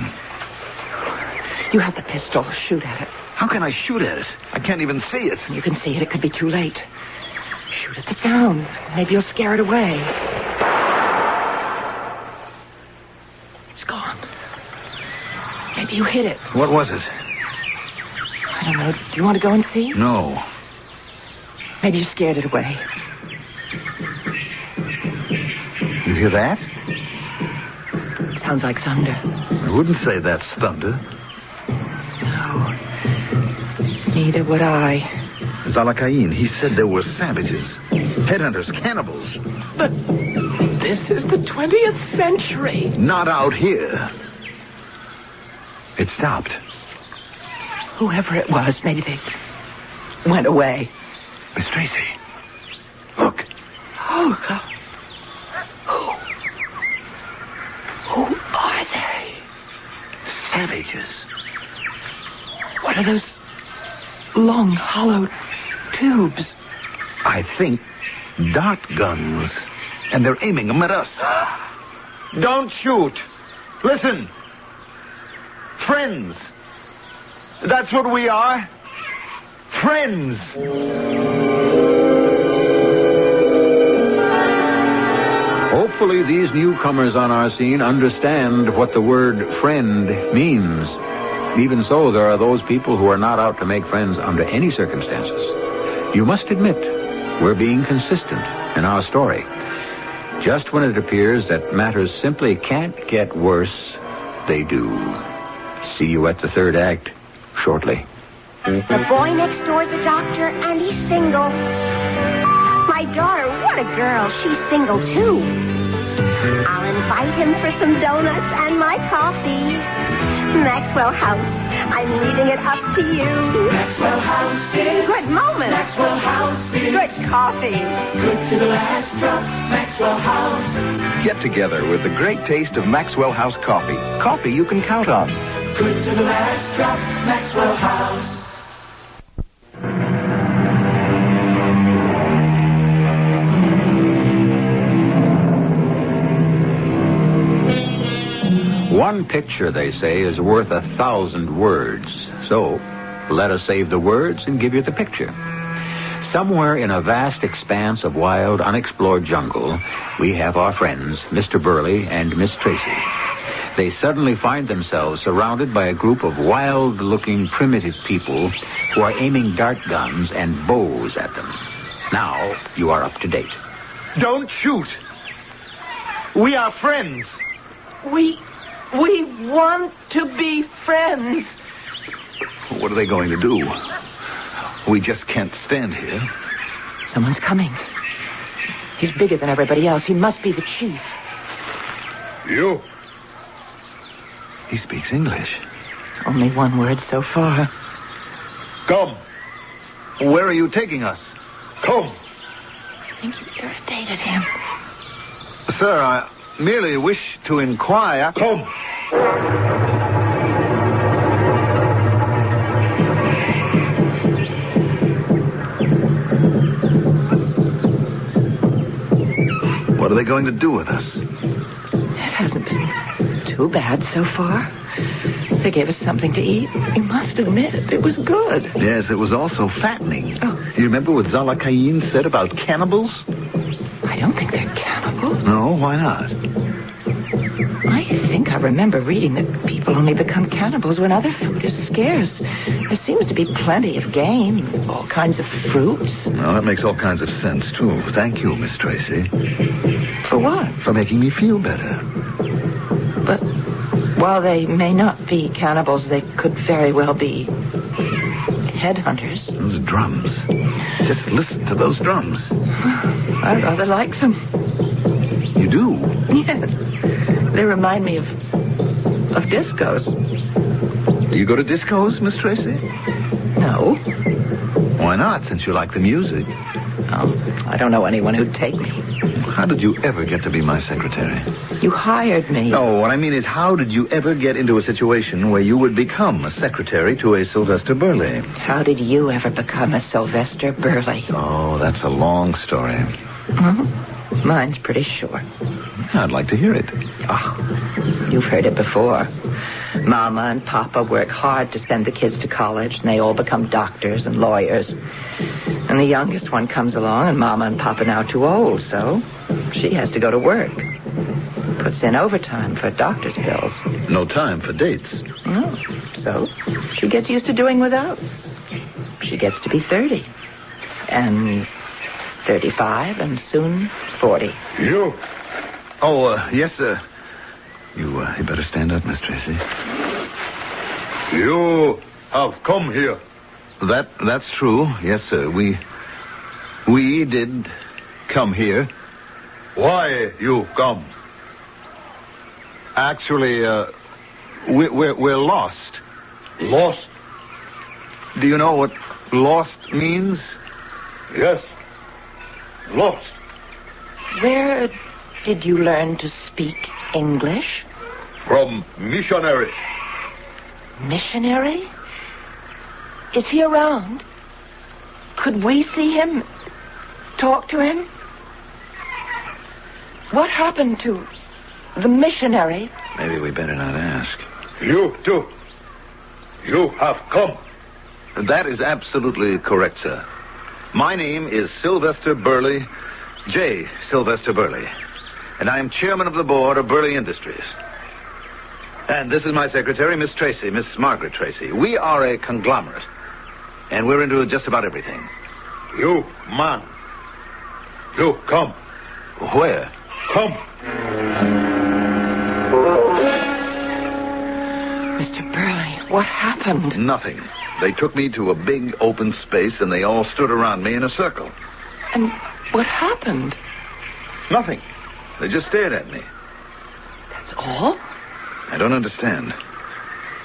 You have the pistol. Shoot at it. How can I shoot at it? I can't even see it. You can see it. It could be too late. Shoot at the sound. Maybe you'll scare it away. It's gone. Maybe you hit it. What was it? I don't know. Do you want to go and see? No. Maybe you scared it away. You hear that? It sounds like thunder. I wouldn't say that's thunder. No. Neither would I. Zalakain, he said there were savages. Headhunters, cannibals. But this is the 20th century. Not out here. It stopped. Whoever it was, maybe they went away. Miss Tracy, look. Oh, God. Who are they? Savages. What are those long, hollow tubes? I think dart guns. And they're aiming them at us. Don't shoot. Listen. Friends. That's what we are. Friends. Hopefully these newcomers on our scene understand what the word friend means. Even so, there are those people who are not out to make friends under any circumstances. You must admit, we're being consistent in our story. Just when it appears that matters simply can't get worse, they do. See you at the third act shortly. The boy next door's a doctor, and he's single. My daughter, what a girl. She's single, too. I'll invite him for some donuts and my coffee. Maxwell House, I'm leaving it up to you. Maxwell House is good moment. Maxwell House is good coffee. Good to the last drop. Maxwell House. Get together with the great taste of Maxwell House coffee. Coffee you can count on. Good to the last drop. Maxwell House. One picture, they say, is worth 1,000 words. So, Let us save the words and give you the picture. Somewhere in a vast expanse of wild, unexplored jungle, we have our friends, Mr. Burley and Miss Tracy. They suddenly find themselves surrounded by a group of wild-looking, primitive people who are aiming dart guns and bows at them. Now, you are up to date. Don't shoot. We are friends. We want to be friends. What are they going to do? We just can't stand here. Someone's coming. He's bigger than everybody else. He must be the chief. You. He speaks English. Only one word so far. Come. Where are you taking us? Come. I think you irritated him. Sir, I merely wish to inquire. Come. What are they going to do with us? It hasn't been too bad so far. They gave us something to eat. You must admit, it was good. Yes, it was also fattening. Oh. You remember what Zalakayin said about cannibals? I don't think they're cannibals. No, why not? I think I remember reading that people only become cannibals when other food is scarce. There seems to be plenty of game, all kinds of fruits. Well, that makes all kinds of sense, too. Thank you, Miss Tracy. For what? For making me feel better. But while they may not be cannibals, they could very well be headhunters. Those drums. Just listen to those drums. I rather like them. You do? Yes. They remind me of discos. Do you go to discos, Miss Tracy? No. Why not, since you like the music? Oh, I don't know anyone who'd take me. How did you ever get to be my secretary? You hired me. No, what I mean is, how did you ever get into a situation where you would become a secretary to a Sylvester Burley? How did you ever become a Sylvester Burley? Oh, that's a long story. Mm-hmm. Mine's pretty short. I'd like to hear it. Oh, you've heard it before. Mama and Papa work hard to send the kids to college, and they all become doctors and lawyers. And the youngest one comes along, and Mama and Papa are now too old, so she has to go to work. Puts in overtime for doctor's bills. No time for dates. No. So she gets used to doing without. She gets to be 30. And 35, and soon 40. You? Oh, yes, sir. You better stand up, Miss Tracy. You have come here. That's true. Yes, sir. We did come here. Why you come? Actually, we're lost. Lost? Do you know what lost means? Yes. Lost. Where did you learn to speak English? From missionary. Missionary? Is he around? Could we see him? Talk to him? What happened to the missionary? Maybe we better not ask. You too. You have come. That is absolutely correct, sir. My name is Sylvester Burley, J. Sylvester Burley, and I am chairman of the board of Burley Industries. And this is my secretary, Miss Tracy, Miss Margaret Tracy. We are a conglomerate, and we're into just about everything. You, man. You come. Where? Come. Mr. Burley, what happened? Nothing. They took me to a big open space, and they all stood around me in a circle. And what happened? Nothing. They just stared at me. That's all? I don't understand.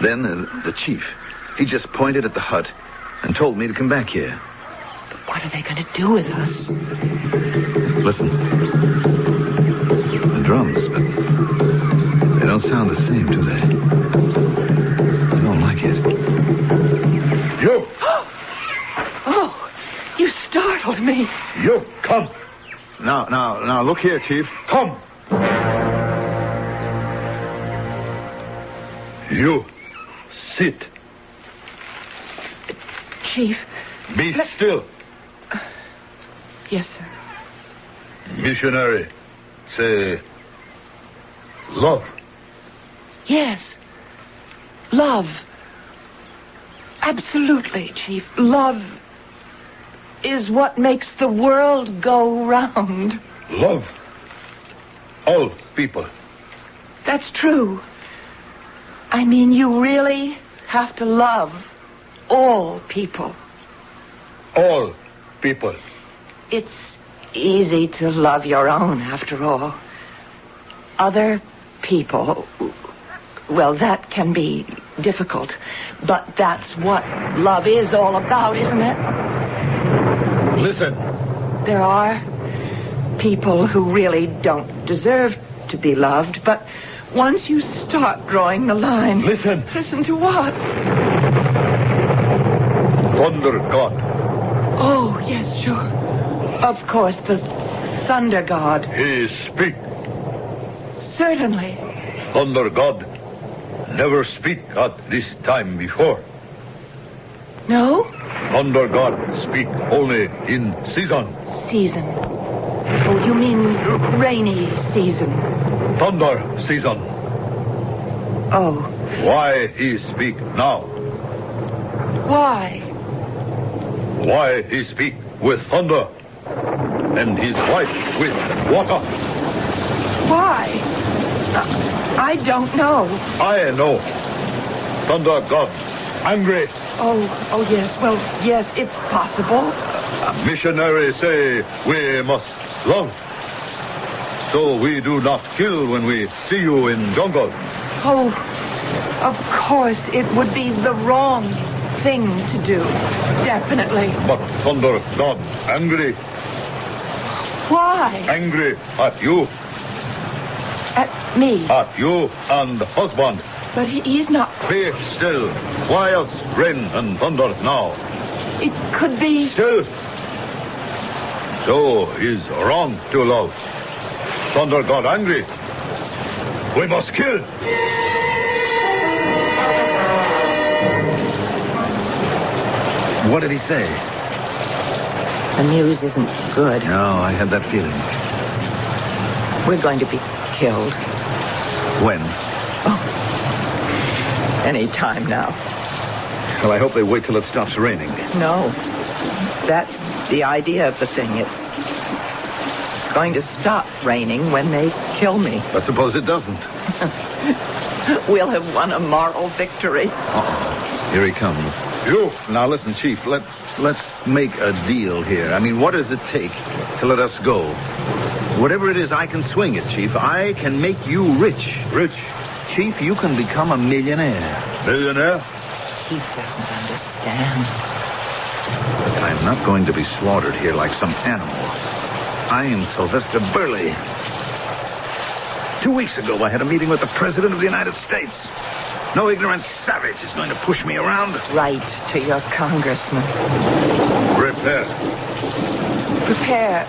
Then the chief, he just pointed at the hut and told me to come back here. But what are they going to do with us? Listen. The drums, but they don't sound the same, do they? I don't like it. You! Oh, you startled me. You come. Now, look here, Chief. Come. You sit. Chief. Be still. Yes, sir. Missionary, say, love. Yes. Love. Absolutely, Chief. Love is what makes the world go round. Love all people. That's true. I mean, you really have to love all people. All people. It's easy to love your own, after all. Other people, well, that can be difficult. But that's what love is all about, isn't it? Listen. There are people who really don't deserve to be loved, but once you start drawing the line... Listen. Listen to what? Thunder God. Oh, yes, sure. Of course, the Thunder God. He speak. Certainly. Thunder God never speak at this time before. No? Thunder God speak only in season. Season. Oh, you mean rainy season. Thunder season. Oh. Why he speak now? Why? Why he speak with thunder and his wife with water? Why? I don't know. I know. Thunder God angry. Oh, yes. Well, yes, it's possible. Missionaries say we must love. So we do not kill when we see you in jungle. Oh, of course, it would be the wrong thing to do. Definitely. But Thunder God angry. Why? Angry at you. At me? At you and husband. But he's not... Be still. Why else rain and thunder now? It could be... Still. So is wrong to love. Thunder God angry. We must kill. What did he say? The news isn't good. No, I had that feeling. We're going to be killed. When? Oh. Any time now. Well, I hope they wait till it stops raining. No. That's the idea of the thing. It's going to stop raining when they kill me. But suppose it doesn't? We'll have won a moral victory. Uh-oh. Here he comes. You. Now, listen, Chief, let's make a deal here. I mean, what does it take to let us go? Whatever it is, I can swing it, Chief. I can make you rich. Rich? Chief, you can become a millionaire. Millionaire? He doesn't understand. But I'm not going to be slaughtered here like some animal. I am Sylvester Burley. 2 weeks ago, I had a meeting with the President of the United States. No ignorant savage is going to push me around. Write to your congressman. Prepare. Prepare?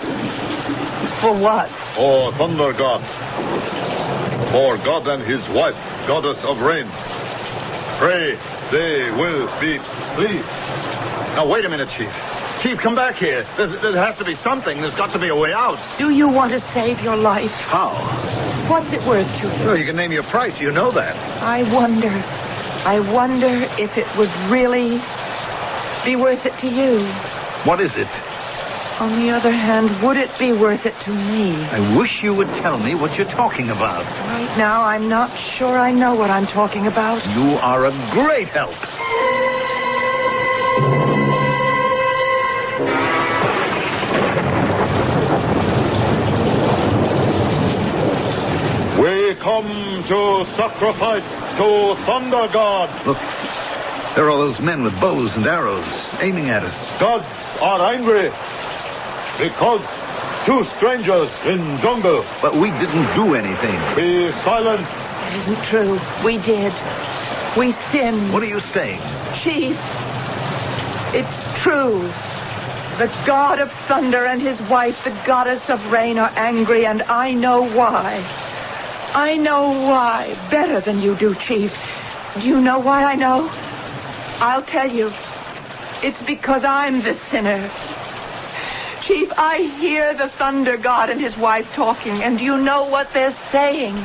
For what? For Thunder God. For God and his wife, goddess of rain. Pray they will be pleased. Now, wait a minute, Chief. Chief, come back here. There has to be something. There's got to be a way out. Do you want to save your life? How? What's it worth to you? Well, you can name your price. You know that. I wonder if it would really be worth it to you. What is it? On the other hand, would it be worth it to me? I wish you would tell me what you're talking about. Right now, I'm not sure I know what I'm talking about. You are a great help. We come to sacrifice to Thunder God. Look, there are all those men with bows and arrows aiming at us. Gods are angry because two strangers in jungle. But we didn't do anything. Be silent. It isn't true. We did. We sinned. What are you saying? Chief, it's true. The god of thunder and his wife, the goddess of rain, are angry, and I know why. I know why better than you do, Chief. Do you know why I know? I'll tell you. It's because I'm the sinner. Chief, I hear the thunder god and his wife talking, and you know what they're saying.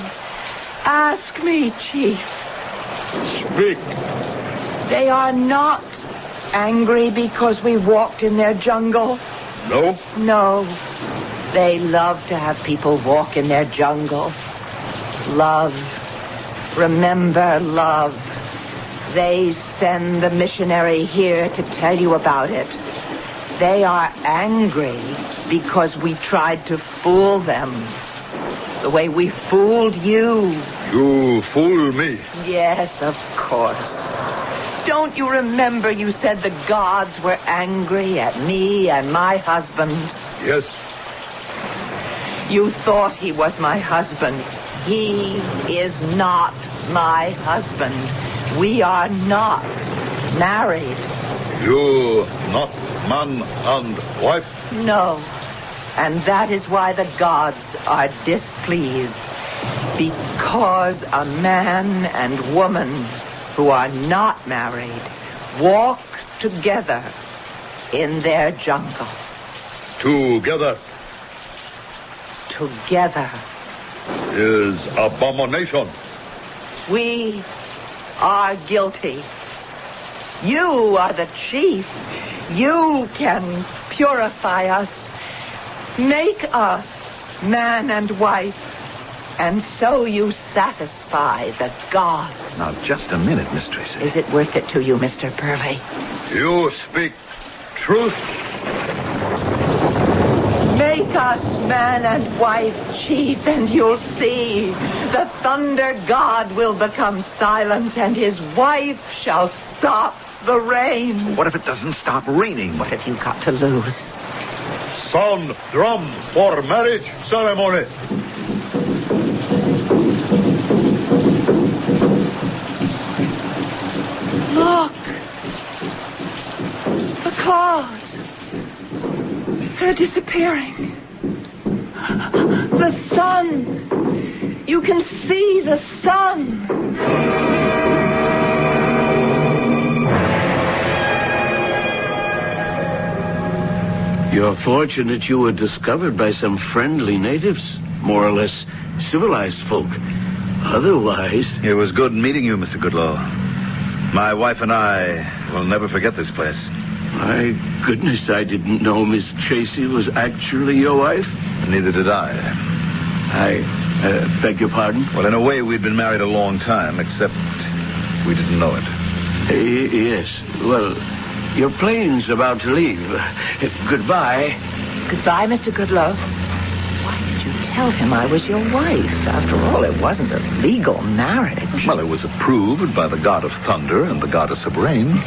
Ask me, Chief. Speak. They are not angry because we walked in their jungle. No? No. They love to have people walk in their jungle. Love. Remember love. They send the missionary here to tell you about it. They are angry because we tried to fool them. The way we fooled you. You fool me. Yes, of course. Don't you remember you said the gods were angry at me and my husband? Yes. You thought he was my husband. He is not my husband. We are not married. You not man and wife? No. And that is why the gods are displeased. Because a man and woman who are not married walk together in their jungle. Together. Together. Is abomination. We are guilty. You are the chief. You can purify us. Make us man and wife. And so you satisfy the gods. Now, just a minute, Miss Tracy. Is it worth it to you, Mr. Purley? You speak truth. Make us man and wife, Chief, and you'll see. The thunder god will become silent, and his wife shall stop the rain. What if it doesn't stop raining? What have you got to lose? Sound drum for marriage ceremony. Look. The clouds. They're disappearing. The sun. You can see the sun. You're fortunate you were discovered by some friendly natives, more or less civilized folk. Otherwise... It was good meeting you, Mr. Goodlow. My wife and I will never forget this place. My goodness, I didn't know Miss Tracy was actually your wife. Neither did I. I beg your pardon? Well, in a way, we'd been married a long time, except we didn't know it. Yes. Well, your plane's about to leave. Goodbye. Goodbye, Mr. Goodlow. Why did you tell him I was your wife? After all, it wasn't a legal marriage. Well, it was approved by the god of thunder and the goddess of rain.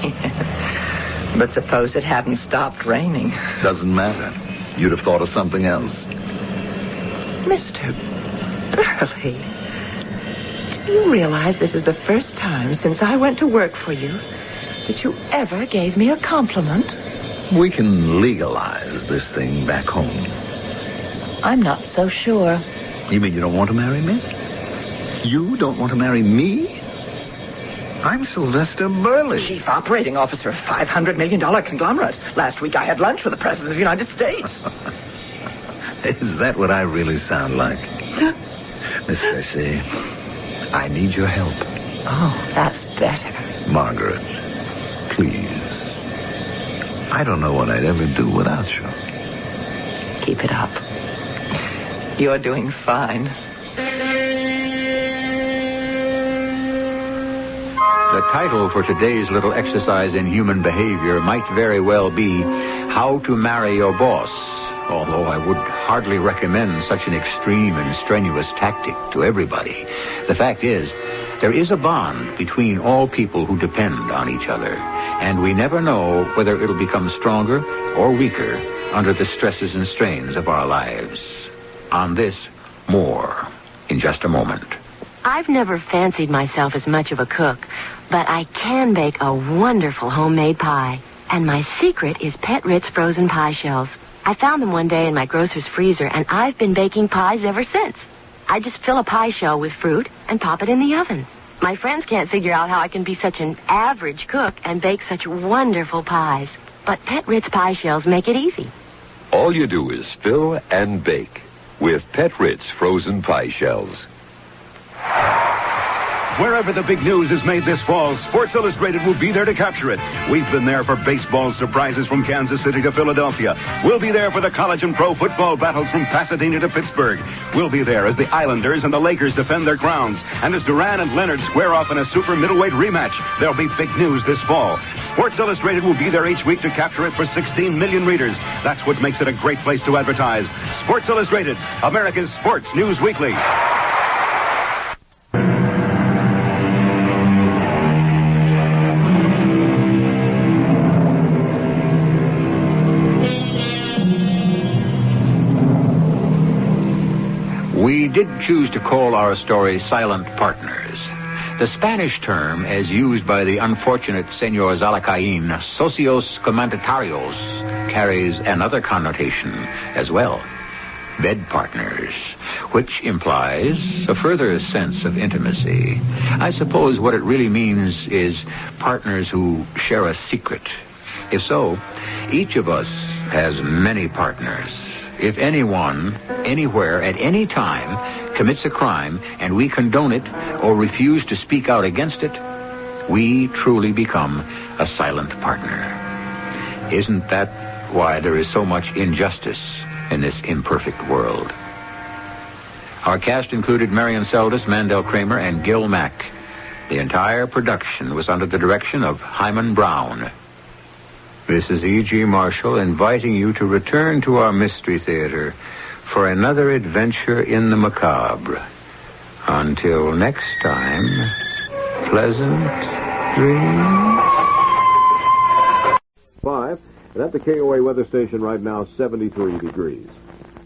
But suppose it hadn't stopped raining. Doesn't matter. You'd have thought of something else. Mr. Burley, do you realize this is the first time since I went to work for you that you ever gave me a compliment? We can legalize this thing back home. I'm not so sure. You mean you don't want to marry me? You don't want to marry me? I'm Sylvester Burley. Chief Operating Officer of a $500 million conglomerate. Last week I had lunch with the President of the United States. Is that what I really sound like? Miss Tracy, I need your help. Oh, that's better. Margaret, please. I don't know what I'd ever do without you. Keep it up. You're doing fine. The title for today's little exercise in human behavior might very well be How to Marry Your Boss, although I would hardly recommend such an extreme and strenuous tactic to everybody. The fact is, there is a bond between all people who depend on each other, and we never know whether it'll become stronger or weaker under the stresses and strains of our lives. On this, more in just a moment. I've never fancied myself as much of a cook, but I can bake a wonderful homemade pie. And my secret is Pet Ritz frozen pie shells. I found them one day in my grocer's freezer, and I've been baking pies ever since. I just fill a pie shell with fruit and pop it in the oven. My friends can't figure out how I can be such an average cook and bake such wonderful pies. But Pet Ritz pie shells make it easy. All you do is fill and bake with Pet Ritz frozen pie shells. Wherever the big news is made this fall, Sports Illustrated will be there to capture it. We've been there for baseball surprises from Kansas City to Philadelphia. We'll be there for the college and pro football battles from Pasadena to Pittsburgh. We'll be there as the Islanders and the Lakers defend their crowns. And as Duran and Leonard square off in a super middleweight rematch, there'll be big news this fall. Sports Illustrated will be there each week to capture it for 16 million readers. That's what makes it a great place to advertise. Sports Illustrated, America's sports news weekly. We did choose to call our story Silent Partners. The Spanish term, as used by the unfortunate Senor Zalacain, socios comandatarios, carries another connotation as well. Bed partners, which implies a further sense of intimacy. I suppose what it really means is partners who share a secret. If so, each of us has many partners. If anyone, anywhere, at any time, commits a crime and we condone it or refuse to speak out against it, we truly become a silent partner. Isn't that why there is so much injustice in this imperfect world? Our cast included Marion Seldes, Mandel Kramer, and Gil Mack. The entire production was under the direction of Himan Brown. This is E.G. Marshall inviting you to return to our Mystery Theater for another adventure in the macabre. Until next time, pleasant dreams. 5, and at the KOA weather station right now, 73 degrees.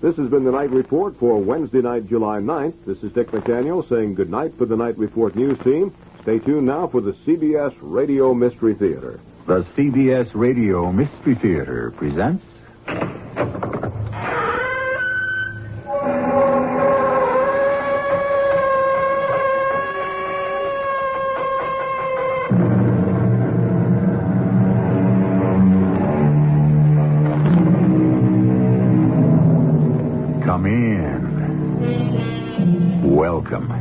This has been the Night Report for Wednesday night, July 9th. This is Dick McDaniel saying good night for the Night Report news team. Stay tuned now for the CBS Radio Mystery Theater. The CBS Radio Mystery Theater presents... Come in. Welcome.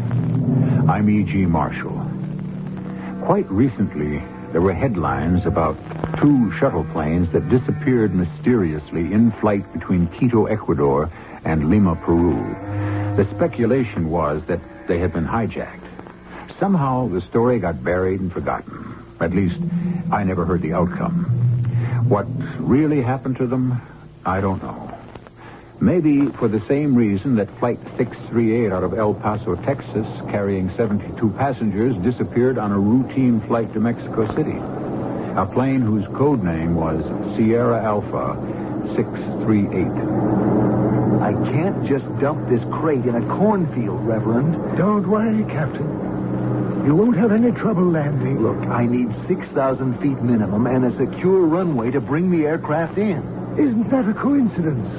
I'm E.G. Marshall. Quite recently, there were headlines about 2 shuttle planes that disappeared mysteriously in flight between Quito, Ecuador, and Lima, Peru. The speculation was that they had been hijacked. Somehow the story got buried and forgotten. At least, I never heard the outcome. What really happened to them, I don't know. Maybe for the same reason that Flight 638 out of El Paso, Texas, carrying 72 passengers, disappeared on a routine flight to Mexico City. A plane whose code name was Sierra Alpha 638. I can't just dump this crate in a cornfield, Reverend. Don't worry, Captain. You won't have any trouble landing. Look, I need 6,000 feet minimum and a secure runway to bring the aircraft in. Isn't that a coincidence?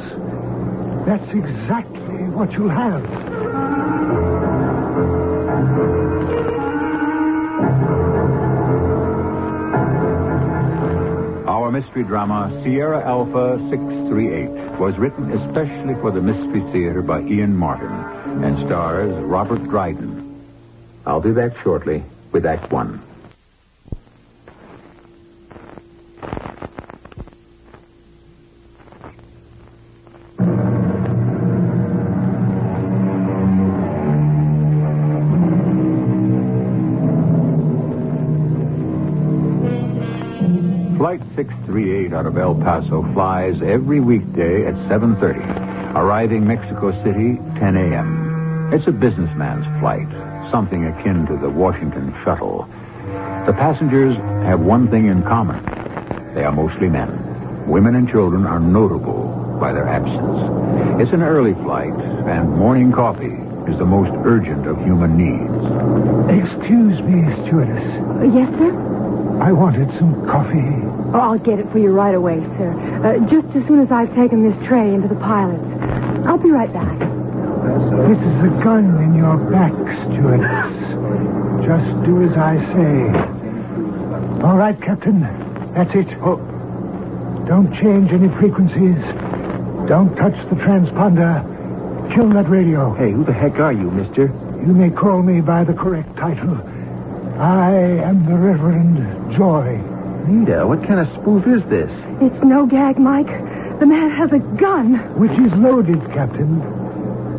That's exactly what you'll have. Our mystery drama, Sierra Alpha 638, was written especially for the Mystery Theater by Ian Martin and stars Robert Dryden. I'll be back shortly with Act 1. Flight 638 out of El Paso flies every weekday at 7:30, arriving Mexico City 10 a.m. It's a businessman's flight, something akin to the Washington shuttle. The passengers have one thing in common. They are mostly men. Women and children are notable by their absence. It's an early flight, and morning coffee is the most urgent of human needs. Excuse me, stewardess. Yes, sir? I wanted some coffee. Oh, I'll get it for you right away, sir. Just as soon as I've taken this tray into the pilots. I'll be right back. This is a gun in your back, stewardess. Just do as I say. All right, Captain. That's it. Oh. Don't change any frequencies. Don't touch the transponder. Kill that radio. Hey, who the heck are you, mister? You may call me by the correct title. I am the Reverend Joy. Nita, what kind of spoof is this? It's no gag, Mike. The man has a gun. Which is loaded, Captain.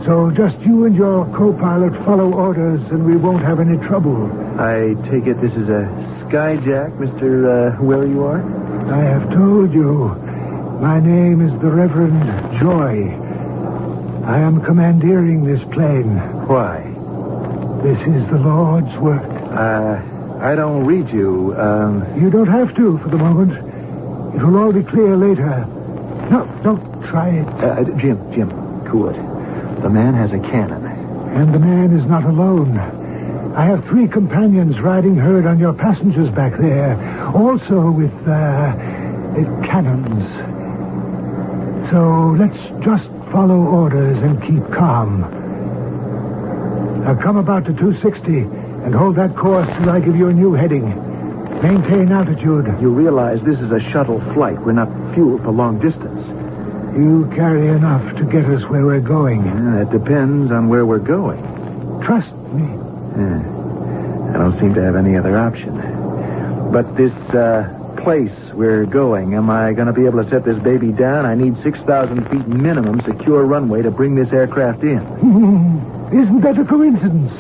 So just you and your co-pilot follow orders and we won't have any trouble. I take it this is a skyjack, Mr. Where you are? I have told you. My name is the Reverend Joy. I am commandeering this plane. Why? This is the Lord's work. I don't read you. You don't have to for the moment. It will all be clear later. No, don't try it. Jim, cool it. The man has a cannon. And the man is not alone. I have 3 companions riding herd on your passengers back there. Also with, cannons. So let's just follow orders and keep calm. Now come about to 260 and hold that course till I give you a new heading. Maintain altitude. You realize this is a shuttle flight. We're not fueled for long distance. You carry enough to get us where we're going. That depends on where we're going. Trust me. I don't seem to have any other option. But this, place we're going, am I going to be able to set this baby down? I need 6,000 feet minimum secure runway to bring this aircraft in. Isn't that a coincidence?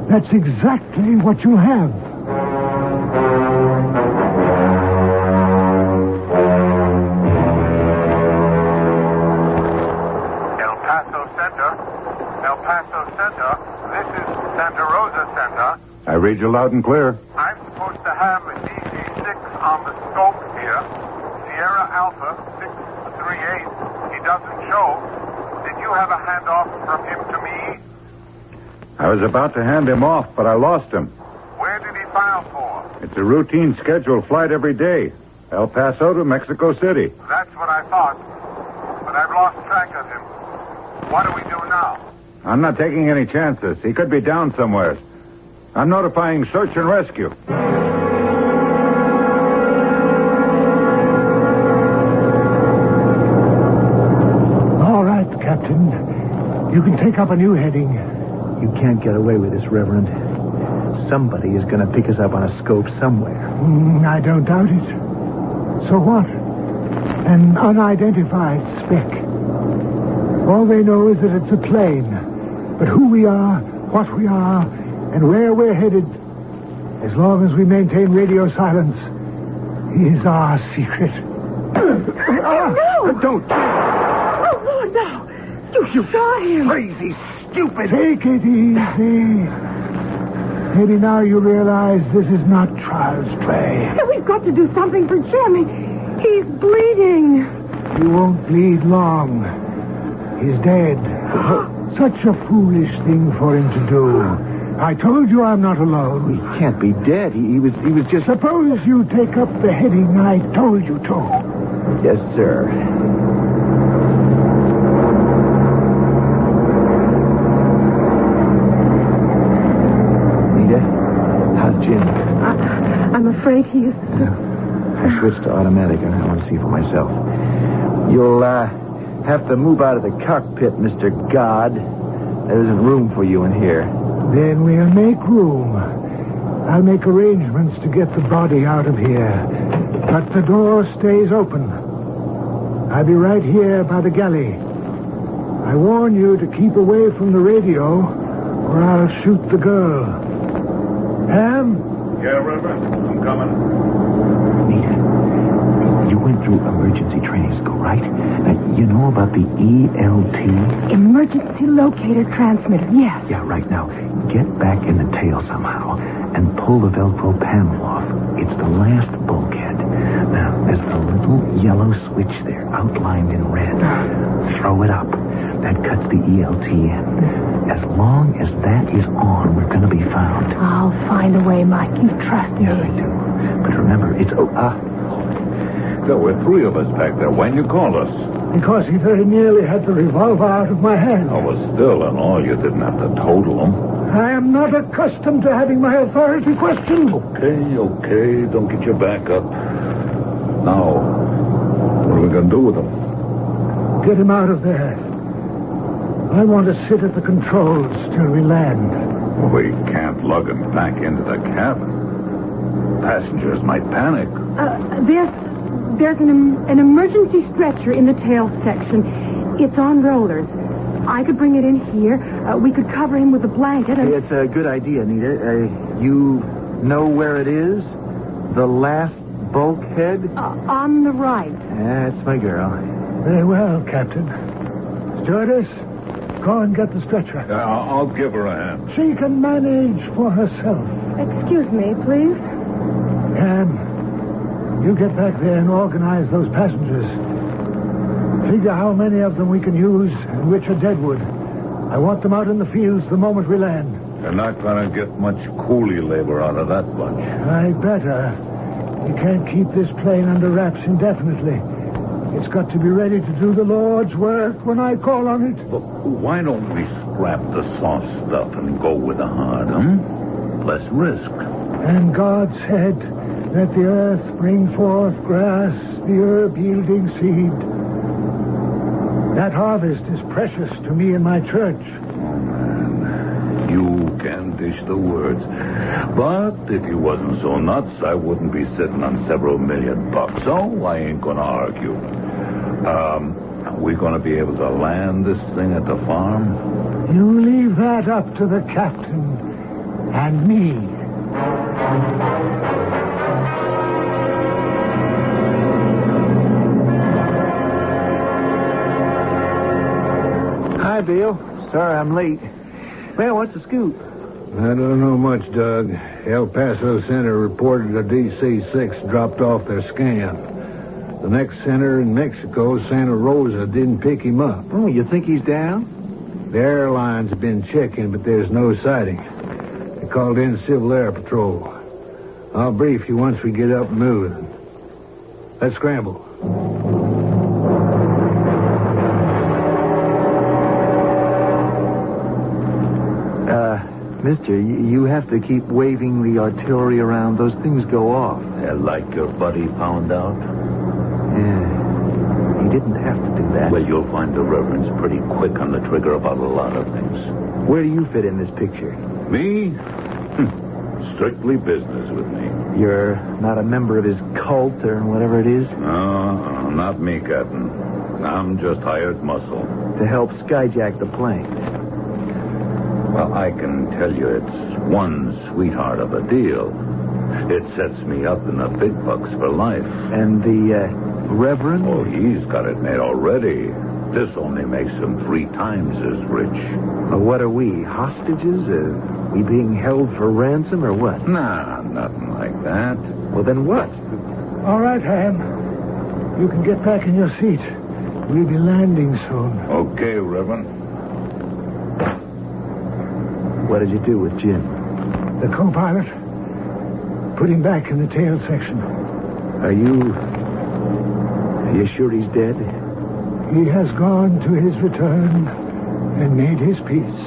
That's exactly what you'll have. El Paso Center. This is Santa Rosa Center. I read you loud and clear. I'm supposed to have a DC-6 on the scope here. Sierra Alpha 638. He doesn't show. Did you have a handoff from him to me? I was about to hand him off, but I lost him. Where did he file for? It's a routine scheduled flight every day. El Paso to Mexico City. That's what I thought. But I've lost track of him. What do we do now? I'm not taking any chances. He could be down somewhere. I'm notifying search and rescue. All right, Captain. You can take up a new heading. You can't get away with this, Reverend. Somebody is going to pick us up on a scope somewhere. I don't doubt it. So what? An unidentified speck. All they know is that it's a plane. But who we are, what we are, and where we're headed, as long as we maintain radio silence, is our secret. No! Don't! Oh, Lord, no! You saw him! Crazy, stupid! Take it easy. Maybe now you realize this is not child's play. We've got to do something for Jim. He's bleeding. You won't bleed long. He's dead. Such a foolish thing for him to do. I told you I'm not alone. He can't be dead. He was just... Suppose you take up the heading I told you to. Yes, sir. Nita, how's Jim? I'm afraid he's... I switched to automatic and I want to see for myself. You'll, have to move out of the cockpit, Mr. God. There isn't room for you in here. Then we'll make room. I'll make arrangements to get the body out of here. But the door stays open. I'll be right here by the galley. I warn you to keep away from the radio, or I'll shoot the girl. Ham? Yeah, Reverend. I'm coming. Nita, you went through emergency training school, right? You know about the ELT? Emergency locator transmitter, yes. Yeah, right now. Get back in the tail somehow and pull the Velcro panel off. It's the last bulkhead. Now, there's a little yellow switch there, outlined in red. Throw it up. That cuts the ELT in. As long as that is on, we're going to be found. I'll find a way, Mike. You trust me. Yeah, I do. But remember, it's... There were 3 of us back there. Why'd you call us? Because he very nearly had the revolver out of my hand. Oh, well, still and all, you didn't have to total them. I am not accustomed to having my authority questioned. Okay. Don't get your back up. Now, what are we going to do with him? Get him out of there. I want to sit at the controls till we land. We can't lug him back into the cabin. Passengers might panic. There's an emergency stretcher in the tail section. It's on rollers. I could bring it in here. We could cover him with a blanket. And... It's a good idea, Anita. You know where it is? The last bulkhead? On the right. That's my girl. Very well, Captain. Stewardess, go and get the stretcher. I'll give her a hand. She can manage for herself. Excuse me, please. You get back there and organize those passengers. Figure how many of them we can use and which are deadwood. I want them out in the fields the moment we land. You're not going to get much coolie labor out of that bunch. I better. You can't keep this plane under wraps indefinitely. It's got to be ready to do the Lord's work when I call on it. Look, why don't we scrap the soft stuff and go with the hard, Less risk. And God said, let the earth bring forth grass, the herb yielding seed. That harvest is precious to me and my church. Oh, man. You can dish the words. But if you wasn't so nuts, I wouldn't be sitting on several $1,000,000. So I ain't going to argue. Are we going to be able to land this thing at the farm? You leave that up to the captain and me. Hi, Bill. Sorry I'm late. Well, what's the scoop? I don't know much, Doug. El Paso Center reported a DC-6 dropped off their scan. The next center in Mexico, Santa Rosa, didn't pick him up. Oh, you think he's down? The airline's been checking, but there's no sighting. They called in Civil Air Patrol. I'll brief you once we get up and moving. Let's scramble. Mister, you have to keep waving the artillery around. Those things go off. Like your buddy found out? Yeah. He didn't have to do that. Well, you'll find the Reverend's pretty quick on the trigger about a lot of things. Where do you fit in this picture? Me? Strictly business with me. You're not a member of his cult or whatever it is? No, not me, Captain. I'm just hired muscle. To help skyjack the plane. Well, I can tell you it's one sweetheart of a deal. It sets me up in the big bucks for life. And the Reverend? Oh, he's got it made already. This only makes him 3 times as rich. What are we, hostages? We being held for ransom or what? Nah, nothing like that. Well, then what? All right, Ham. You can get back in your seat. We'll be landing soon. Okay, Reverend. What did you do with Jim? The co-pilot. Put him back in the tail section. Are you sure he's dead? He has gone to his return and made his peace.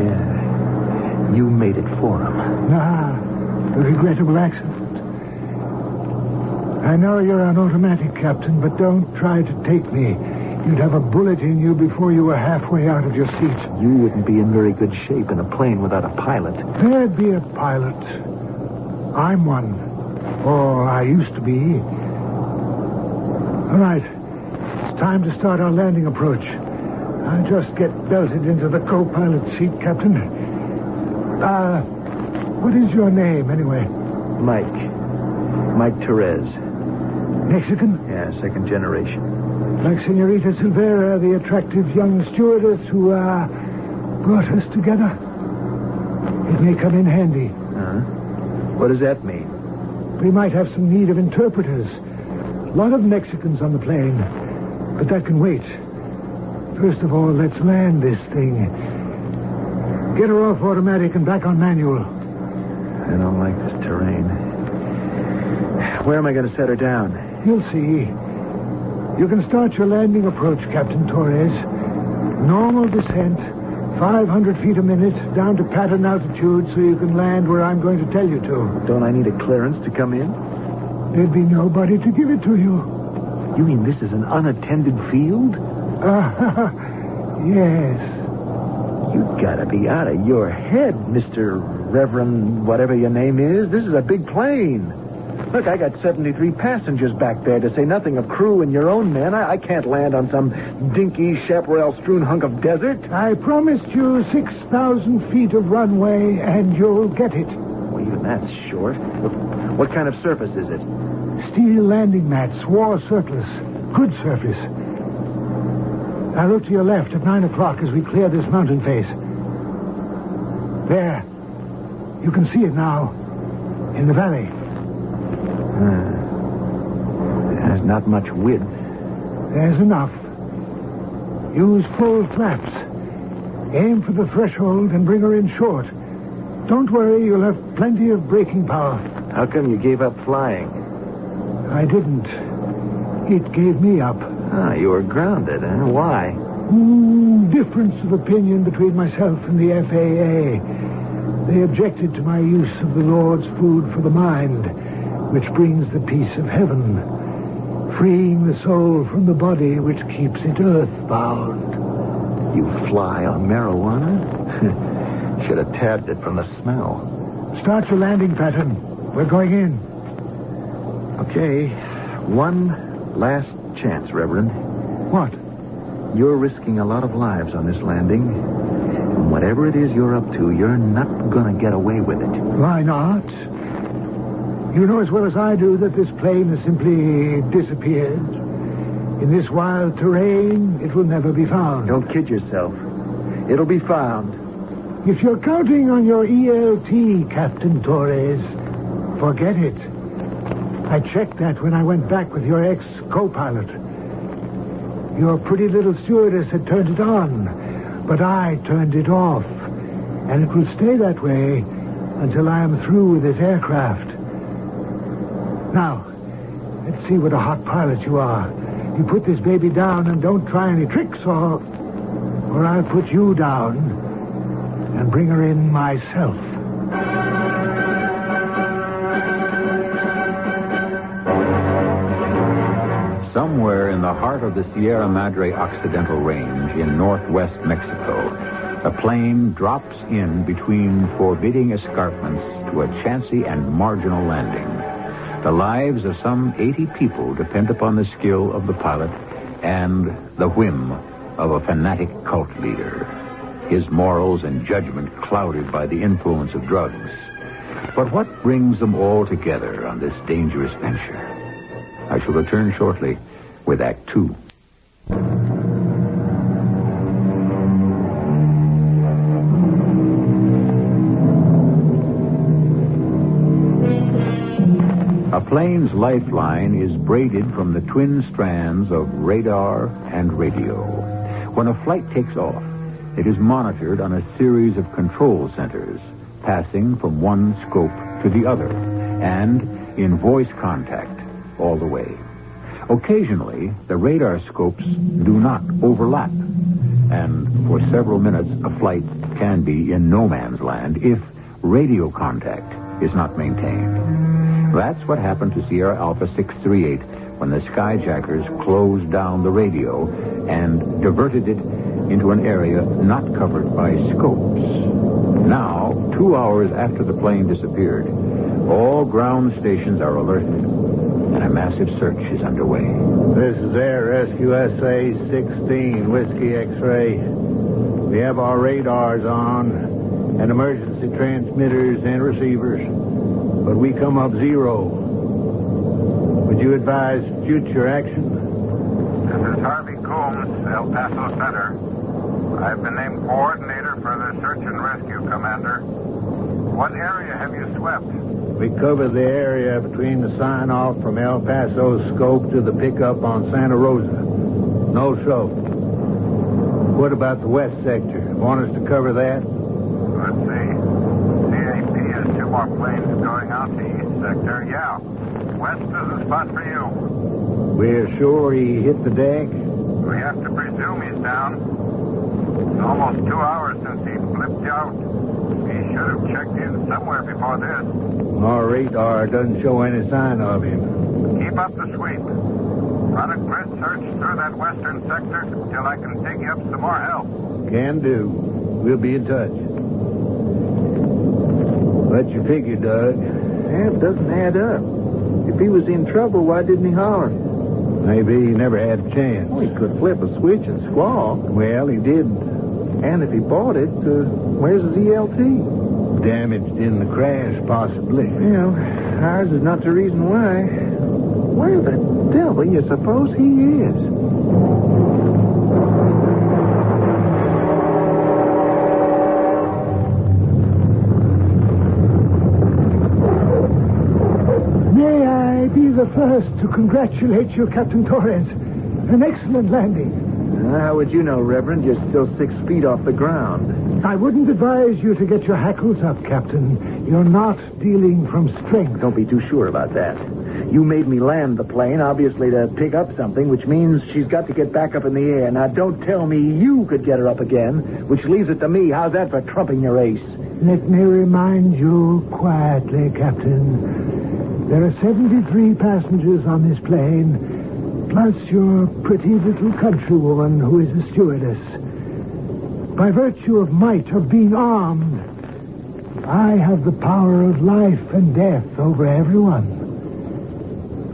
Yeah. You made it for him. A regrettable accident. I know you're an automatic, Captain, but don't try to take me. You'd have a bullet in you before you were halfway out of your seat. You wouldn't be in very good shape in a plane without a pilot. There'd be a pilot. I'm one. Or I used to be. All right. It's time to start our landing approach. I'll just get belted into the co-pilot seat, Captain. What is your name, anyway? Mike Therese. Mexican? Yeah, second generation. Like Senorita Silvera, the attractive young stewardess who, brought us together. It may come in handy. What does that mean? We might have some need of interpreters. A lot of Mexicans on the plane. But that can wait. First of all, let's land this thing. Get her off automatic and back on manual. I don't like this terrain. Where am I going to set her down? You'll see. You can start your landing approach, Captain Torres. Normal descent, 500 feet a minute, down to pattern altitude so you can land where I'm going to tell you to. Don't I need a clearance to come in? There'd be nobody to give it to you. You mean this is an unattended field? Yes. You've got to be out of your head, Mr. Reverend whatever your name is. This is a big plane. Look, I got 73 passengers back there, to say nothing of crew and your own men. I can't land on some dinky, chaparral-strewn hunk of desert. I promised you 6,000 feet of runway, and you'll get it. Well, even that's short. What kind of surface is it? Steel landing mats, war surplus. Good surface. Now look to your left at 9 o'clock as we clear this mountain face. There. You can see it now. In the valley. There's not much width. There's enough. Use full flaps. Aim for the threshold and bring her in short. Don't worry, you'll have plenty of braking power. How come you gave up flying? I didn't. It gave me up. You were grounded, huh? Why? Difference of opinion between myself and the FAA. They objected to my use of the Lord's food for the mind, which brings the peace of heaven, freeing the soul from the body which keeps it earthbound. You fly on marijuana? Should have tabbed it from the smell. Start your landing pattern. We're going in. Okay. One last chance, Reverend. What? You're risking a lot of lives on this landing. And whatever it is you're up to, you're not going to get away with it. Why not? You know as well as I do that this plane has simply disappeared. In this wild terrain, it will never be found. Don't kid yourself. It'll be found. If you're counting on your ELT, Captain Torres, forget it. I checked that when I went back with your ex-co-pilot. Your pretty little stewardess had turned it on, but I turned it off. And it will stay that way until I am through with this aircraft. Now, let's see what a hot pilot you are. You put this baby down and don't try any tricks, or I'll put you down and bring her in myself. Somewhere in the heart of the Sierra Madre Occidental Range in northwest Mexico, a plane drops in between forbidding escarpments to a chancy and marginal landing. The lives of some 80 people depend upon the skill of the pilot and the whim of a fanatic cult leader, his morals and judgment clouded by the influence of drugs. But what brings them all together on this dangerous venture? I shall return shortly with Act 2. A plane's lifeline is braided from the twin strands of radar and radio. When a flight takes off, it is monitored on a series of control centers, passing from one scope to the other, and in voice contact all the way. Occasionally, the radar scopes do not overlap, and for several minutes, a flight can be in no man's land if radio contact is not maintained. That's what happened to Sierra Alpha 638 when the skyjackers closed down the radio and diverted it into an area not covered by scopes. Now, 2 hours after the plane disappeared, all ground stations are alerted, and a massive search is underway. This is Air Rescue SA-16, Whiskey X-Ray. We have our radars on and emergency transmitters and receivers, but we come up zero. Would you advise future action? This is Harvey Coombs, El Paso Center. I've been named coordinator for the search and rescue, Commander. What area have you swept? We covered the area between the sign-off from El Paso scope to the pickup on Santa Rosa. No show. What about the west sector? Want us to cover that? Let's see. CAP has 2 more planes going out the east sector. Yeah. West is a spot for you. We're sure he hit the deck? We have to presume he's down. Almost 2 hours since he flipped out. He should have checked in somewhere before this. Our radar doesn't show any sign of him. Keep up the sweep. Run a grid search through that western sector till I can dig you up some more help. Can do. We'll be in touch. What you figure, Doug? It doesn't add up. If he was in trouble, why didn't he holler? Maybe he never had a chance. Well, he could flip a switch and squawk. Well, he didn't. And if he bought it, where's his ELT? Damaged in the crash, possibly. Well, ours is not the reason why. Where the devil you suppose he is? May I be the first to congratulate you, Captain Torres. An excellent landing. How would you know, Reverend? You're still 6 feet off the ground. I wouldn't advise you to get your hackles up, Captain. You're not dealing from strength. Don't be too sure about that. You made me land the plane, obviously to pick up something, which means she's got to get back up in the air. Now, don't tell me you could get her up again, which leaves it to me. How's that for trumping your ace? Let me remind you quietly, Captain. There are 73 passengers on this plane, plus your pretty little countrywoman who is a stewardess. By virtue of might, of being armed, I have the power of life and death over everyone.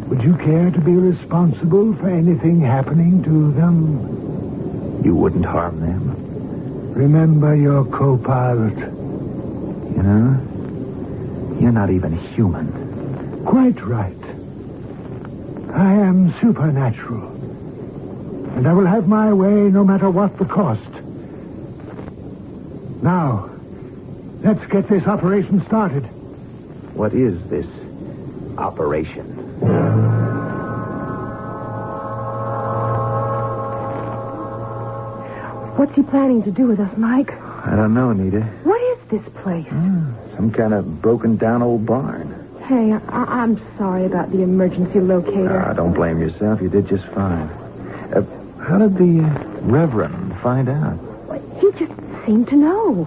Would you care to be responsible for anything happening to them? You wouldn't harm them? Remember your co-pilot. You know, you're not even human. Quite right. I am supernatural. And I will have my way no matter what the cost. Now, let's get this operation started. What is this operation? What's he planning to do with us, Mike? I don't know, Anita. What is this place? Some kind of broken down old barn. Hey, I'm sorry about the emergency locator. Don't blame yourself. You did just fine. How did the Reverend find out? He just seemed to know.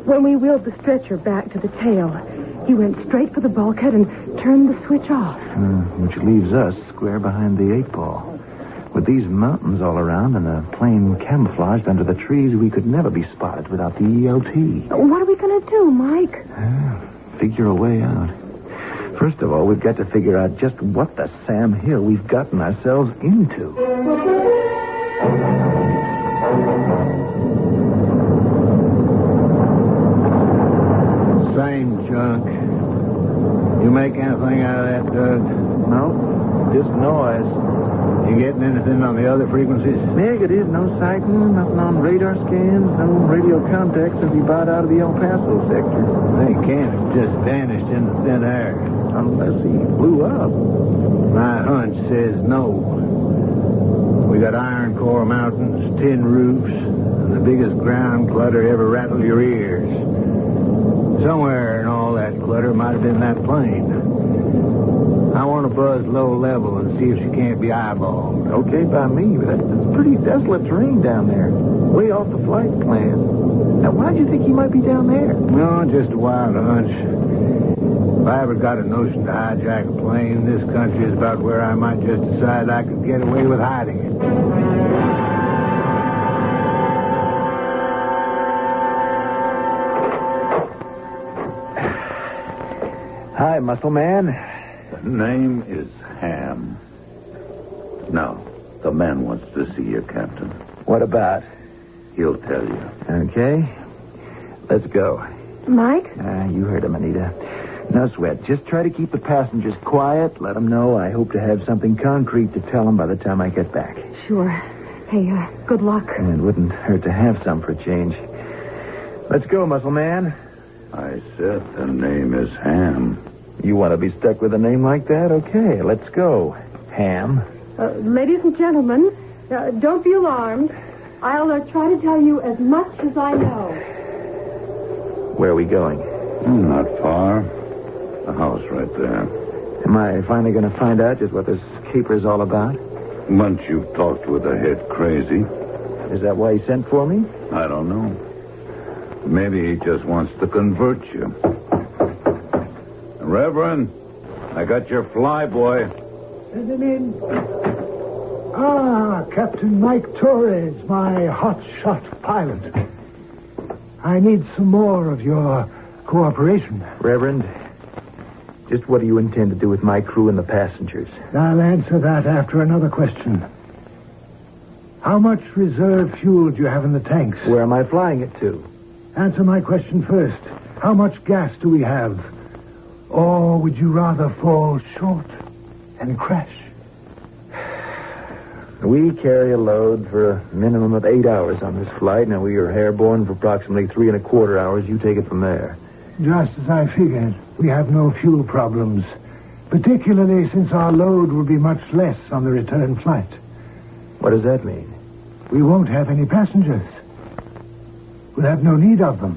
When we wheeled the stretcher back to the tail, he went straight for the bulkhead and turned the switch off. Which leaves us square behind the 8 ball. With these mountains all around and the plane camouflaged under the trees, we could never be spotted without the ELT. What are we going to do, Mike? Figure a way out. First of all, we've got to figure out just what the Sam Hill we've gotten ourselves into. Same junk. You make anything out of that, Doug? No, just noise. You getting anything on the other frequencies? Negative, no sighting, nothing on radar scans, no radio contact since he bowed out of the El Paso sector. They can't have just vanished in the thin air. Unless he blew up. My hunch says no. We got iron core mountains, tin roofs, and the biggest ground clutter ever rattled your ears. Somewhere in all that clutter might have been that plane. I want to buzz low level and see if she can't be eyeballed. Okay by me, but that's pretty desolate terrain down there. Way off the flight plan. Now, why do you think he might be down there? No, just a wild hunch. If I ever got a notion to hijack a plane, this country is about where I might just decide I could get away with hiding it. Hi, muscle man. The name is Ham. Now, the man wants to see you, Captain. What about? He'll tell you. Okay. Let's go. Mike? You heard him, Anita. No sweat. Just try to keep the passengers quiet. Let them know I hope to have something concrete to tell them by the time I get back. Sure. Hey, good luck. And it wouldn't hurt to have some for a change. Let's go, muscle man. I said the name is Ham. You want to be stuck with a name like that? Okay, let's go. Ham. Ladies and gentlemen, don't be alarmed. I'll try to tell you as much as I know. Where are we going? Not far. The house right there. Am I finally going to find out just what this caper's all about? Once you've talked with a head crazy. Is that why he sent for me? I don't know. Maybe he just wants to convert you. Reverend, I got your fly, boy. Send him in. Ah, Captain Mike Torres, my hotshot pilot. I need some more of your cooperation. Reverend, just what do you intend to do with my crew and the passengers? I'll answer that after another question. How much reserve fuel do you have in the tanks? Where am I flying it to? Answer my question first. How much gas do we have? Or would you rather fall short and crash? We carry a load for a minimum of 8 hours on this flight. Now, we are airborne for approximately 3¼ hours. You take it from there. Just as I figured. We have no fuel problems. Particularly since our load will be much less on the return flight. What does that mean? We won't have any passengers. We'll have no need of them.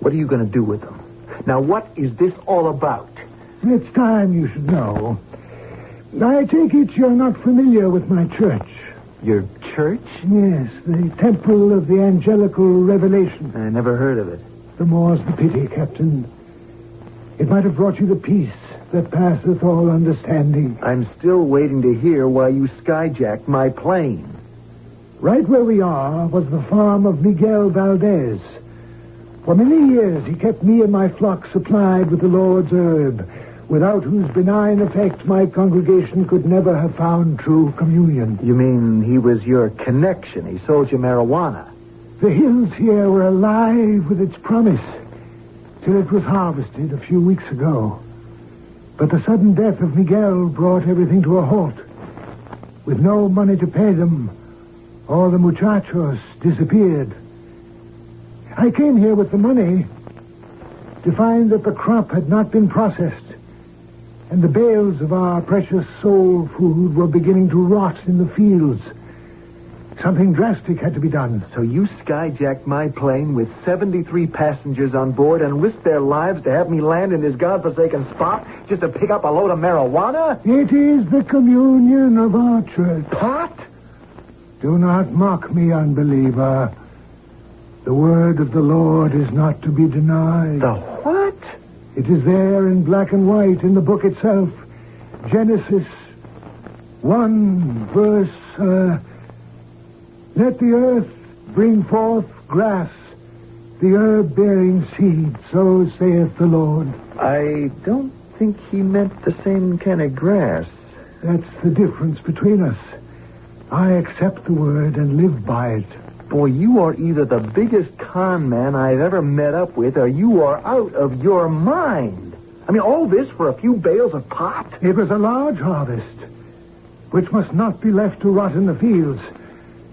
What are you going to do with them? Now, what is this all about? It's time you should know. I take it you're not familiar with my church. Your church? Yes, the Temple of the Angelical Revelation. I never heard of it. The more's the pity, Captain. It might have brought you the peace that passeth all understanding. I'm still waiting to hear why you skyjacked my plane. Right where we are was the farm of Miguel Valdez. For many years, he kept me and my flock supplied with the Lord's herb, without whose benign effect my congregation could never have found true communion. You mean he was your connection? He sold you marijuana? The hills here were alive with its promise, till it was harvested a few weeks ago. But the sudden death of Miguel brought everything to a halt. With no money to pay them, all the muchachos disappeared. I came here with the money to find that the crop had not been processed, and the bales of our precious soul food were beginning to rot in the fields. Something drastic had to be done. So you skyjacked my plane with 73 passengers on board and risked their lives to have me land in this godforsaken spot just to pick up a load of marijuana? It is the communion of our church. Pot? Do not mock me, unbeliever. The word of the Lord is not to be denied. The what? It is there in black and white in the book itself. Genesis 1, verse... Let the earth bring forth grass, the herb bearing seed, so saith the Lord. I don't think he meant the same kind of grass. That's the difference between us. I accept the word and live by it. Boy, you are either the biggest con man I've ever met up with, or you are out of your mind. I mean, all this for a few bales of pot? It was a large harvest, which must not be left to rot in the fields.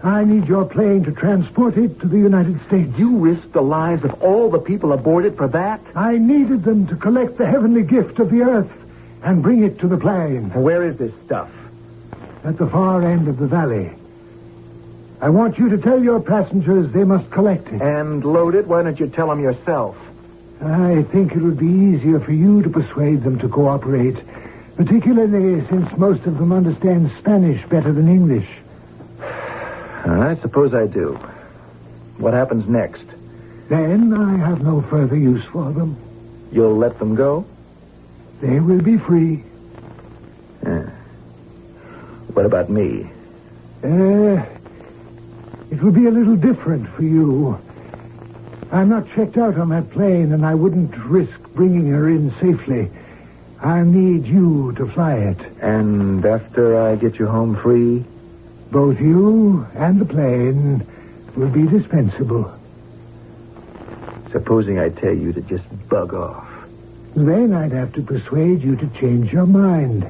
I need your plane to transport it to the United States. You risked the lives of all the people aboard it for that? I needed them to collect the heavenly gift of the earth and bring it to the plane. Where is this stuff? At the far end of the valley. I want you to tell your passengers they must collect it. And load it? Why don't you tell them yourself? I think it would be easier for you to persuade them to cooperate, particularly since most of them understand Spanish better than English. I suppose I do. What happens next? Then I have no further use for them. You'll let them go? They will be free. What about me? It will be a little different for you. I'm not checked out on that plane, and I wouldn't risk bringing her in safely. I need you to fly it. And after I get you home free? Both you and the plane will be dispensable. Supposing I tell you to just bug off. Then I'd have to persuade you to change your mind.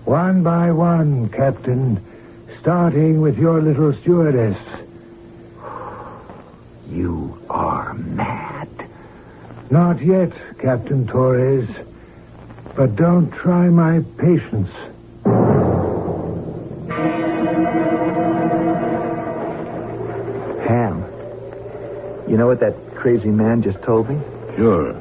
One by one, Captain, starting with your little stewardess. You are mad. Not yet, Captain Torres. But don't try my patience. Ham, you know what that crazy man just told me? Sure.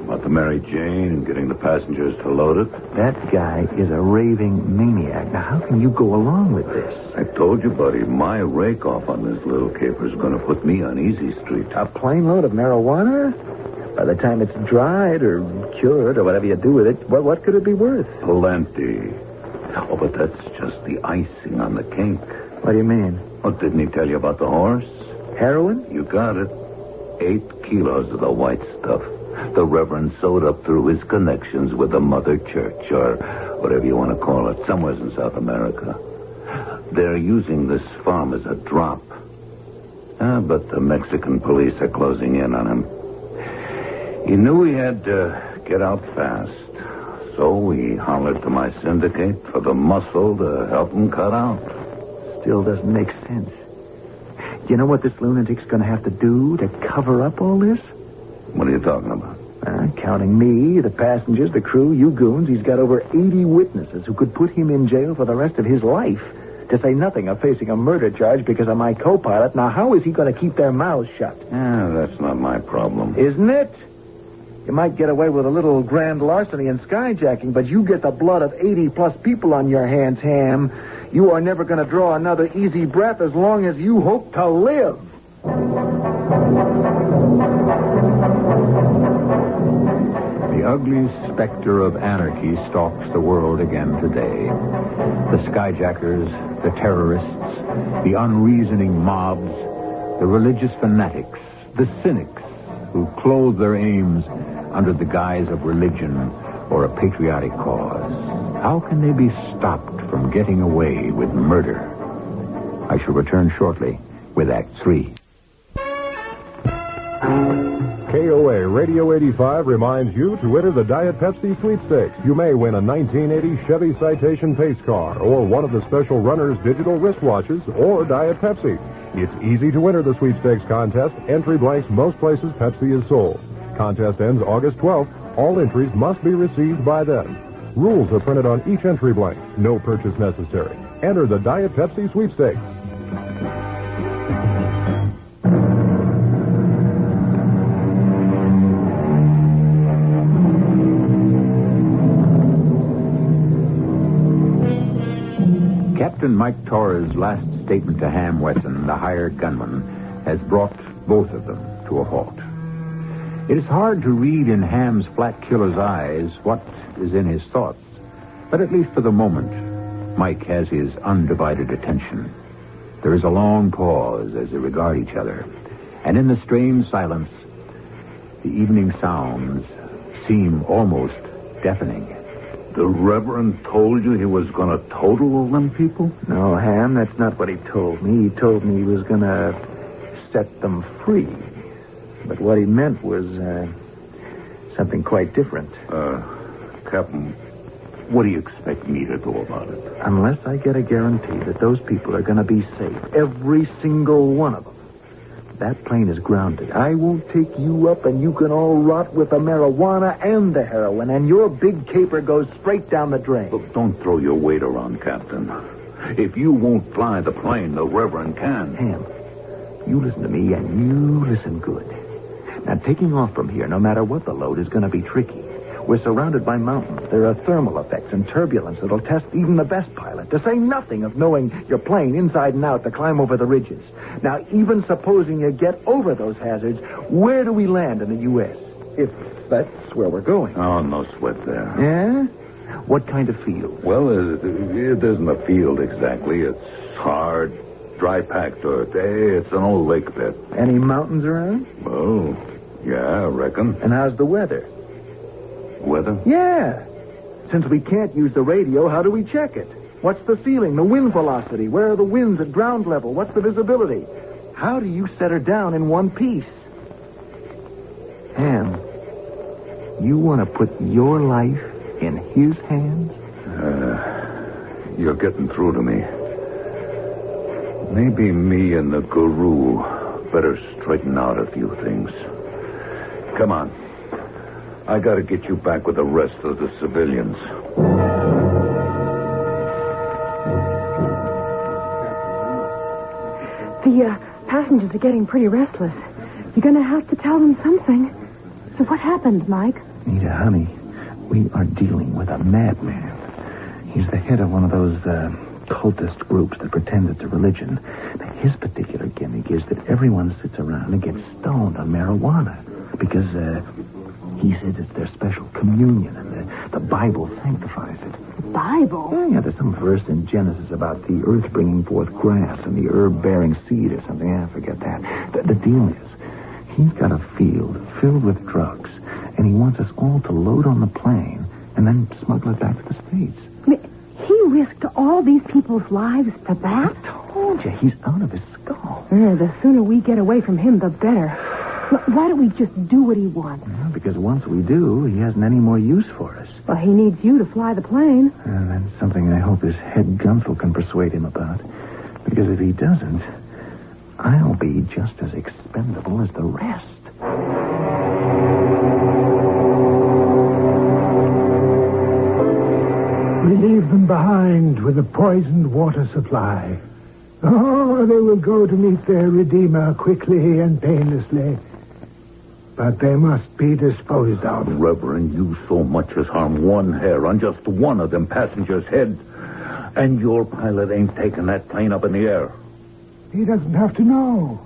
But About the Mary Jane and getting the passengers to load it? That guy is a raving maniac. Now, how can you go along with this? I told you, buddy, my rake-off on this little caper is going to put me on easy street. A plane load of marijuana? By the time it's dried or cured or whatever you do with it, what could it be worth? Plenty. Oh, but that's just the icing on the cake. What do you mean? Oh, didn't he tell you about the horse? Heroin? You got it. 8 kilos of the white stuff. The Reverend sewed up through his connections with the Mother Church, or whatever you want to call it, somewhere in South America. They're using this farm as a drop. But the Mexican police are closing in on him. He knew he had to get out fast. So he hollered to my syndicate for the muscle to help him cut out. Still doesn't make sense. Do you know what this lunatic's going to have to do to cover up all this? What are you talking about? Counting me, the passengers, the crew, you goons, he's got over 80 witnesses who could put him in jail for the rest of his life. To say nothing of facing a murder charge because of my co-pilot. Now, how is he going to keep their mouths shut? That's not my problem. Isn't it? You might get away with a little grand larceny and skyjacking, but you get the blood of 80-plus people on your hands, Ham. You are never going to draw another easy breath as long as you hope to live. The ugly specter of anarchy stalks the world again today. The skyjackers, the terrorists, the unreasoning mobs, the religious fanatics, the cynics who clothe their aims under the guise of religion or a patriotic cause. How can they be stopped from getting away with murder? I shall return shortly with Act 3. KOA Radio 85 reminds you to enter the Diet Pepsi Sweepstakes. You may win a 1980 Chevy Citation pace car or one of the special Runner's digital wristwatches or Diet Pepsi. It's easy to enter the sweepstakes contest. Entry blanks most places Pepsi is sold. Contest ends August 12th. All entries must be received by then. Rules are printed on each entry blank. No purchase necessary. Enter the Diet Pepsi Sweepstakes. Captain Mike Torres' last statement to Ham Wesson, the hired gunman, has brought both of them to a halt. It is hard to read in Ham's flat killer's eyes what is in his thoughts, but at least for the moment, Mike has his undivided attention. There is a long pause as they regard each other, and in the strange silence, the evening sounds seem almost deafening. The Reverend told you he was going to total them people? No, Ham, that's not what he told me. He told me he was going to set them free. But what he meant was something quite different. Captain, what do you expect me to do about it? Unless I get a guarantee that those people are going to be safe, every single one of them. That plane is grounded. I won't take you up, and you can all rot with the marijuana and the heroin, and your big caper goes straight down the drain. Look, don't throw your weight around, Captain. If you won't fly the plane, the Reverend can. Ham, you listen to me, and you listen good. Now, taking off from here, no matter what the load, is going to be tricky. We're surrounded by mountains. There are thermal effects and turbulence that'll test even the best pilot, to say nothing of knowing your plane inside and out to climb over the ridges. Now, even supposing you get over those hazards, where do we land in the U.S.? If that's where we're going. Oh, no sweat there. Yeah? What kind of field? Well, it isn't a field exactly. It's hard, dry-packed earth. It's an old lake bed. Any mountains around? Well, yeah, I reckon. And how's the weather? Weather? Yeah. Since we can't use the radio, how do we check it? What's the ceiling, the wind velocity? Where are the winds at ground level? What's the visibility? How do you set her down in one piece? Ham, you want to put your life in his hands? You're getting through to me. Maybe me and the guru better straighten out a few things. Come on. I got to get you back with the rest of the civilians. The passengers are getting pretty restless. You're going to have to tell them something. So what happened, Mike? Nita, honey, we are dealing with a madman. He's the head of one of those cultist groups that pretend it's a religion. Now, his particular gimmick is that everyone sits around and gets stoned on marijuana because he says it's their special communion and the Bible sanctifies it. Bible? Yeah, there's some verse in Genesis about the earth bringing forth grass and the herb bearing seed or something. I forget that. The deal is, he's got a field filled with drugs, and he wants us all to load on the plane and then smuggle it back to the States. He risked all these people's lives for that? I told you, he's out of his skull. The sooner we get away from him, the better. Why don't we just do what he wants? Well, because once we do, he hasn't any more use for us. Well, he needs you to fly the plane. That's something I hope his head gunsel can persuade him about. Because if he doesn't, I'll be just as expendable as the rest. We leave them behind with a poisoned water supply. Oh, they will go to meet their Redeemer quickly and painlessly. But they must be disposed of. Reverend, you so much as harm one hair on just one of them passengers' heads. And your pilot ain't taking that plane up in the air. He doesn't have to know.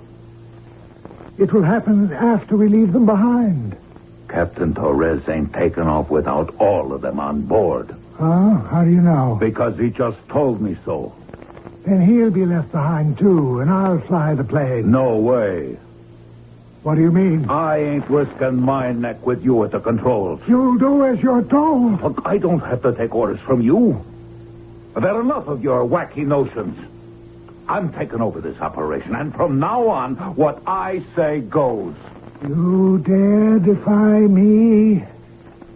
It will happen after we leave them behind. Captain Torres ain't taking off without all of them on board. Oh, how do you know? Because he just told me so. Then he'll be left behind, too, and I'll fly the plane. No way. What do you mean? I ain't risking my neck with you at the controls. You'll do as you're told. Look, I don't have to take orders from you. I've had enough of your wacky notions. I'm taking over this operation, and from now on, what I say goes. You dare defy me,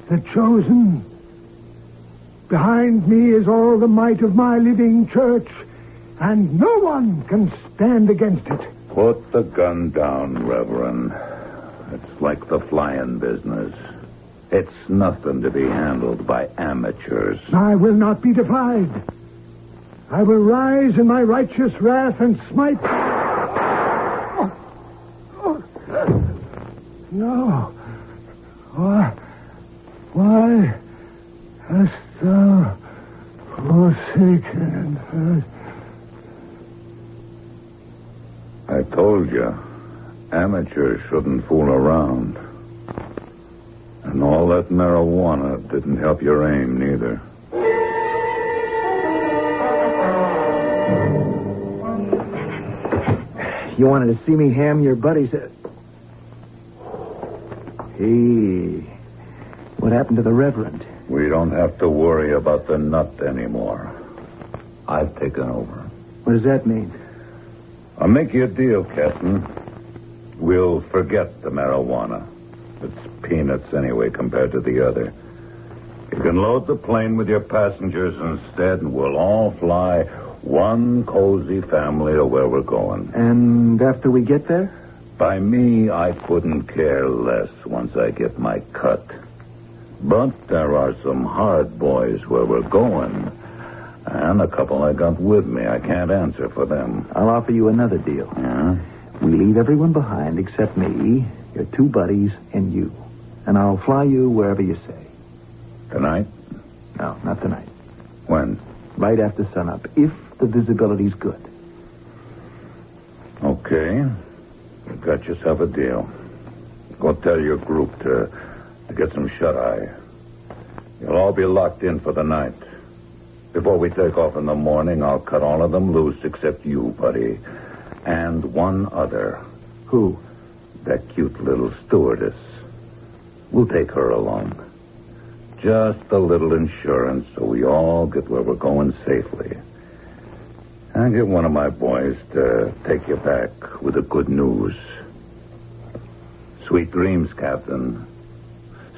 the chosen? Behind me is all the might of my living church, and no one can stand against it. Put the gun down, Reverend. It's like the flying business. It's nothing to be handled by amateurs. I will not be defied. I will rise in my righteous wrath and smite... No. Why hast thou forsaken her? I told you, amateurs shouldn't fool around. And all that marijuana didn't help your aim, neither. You wanted to see me ham your buddies. Hey, what happened to the Reverend? We don't have to worry about the nut anymore. I've taken over. What does that mean? I'll make you a deal, Captain. We'll forget the marijuana. It's peanuts anyway compared to the other. You can load the plane with your passengers instead, and we'll all fly one cozy family to where we're going. And after we get there? By me, I couldn't care less once I get my cut. But there are some hard boys where we're going. And a couple I got with me. I can't answer for them. I'll offer you another deal. Yeah? We leave everyone behind except me, your two buddies, and you. And I'll fly you wherever you say. Tonight? No, not tonight. When? Right after sunup, if the visibility's good. Okay. You've got yourself a deal. Go tell your group to get some shut-eye. You'll all be locked in for the night. Before we take off in the morning, I'll cut all of them loose except you, buddy. And one other. Who? That cute little stewardess. We'll take her along. Just a little insurance so we all get where we're going safely. I'll get one of my boys to take you back with the good news. Sweet dreams, Captain.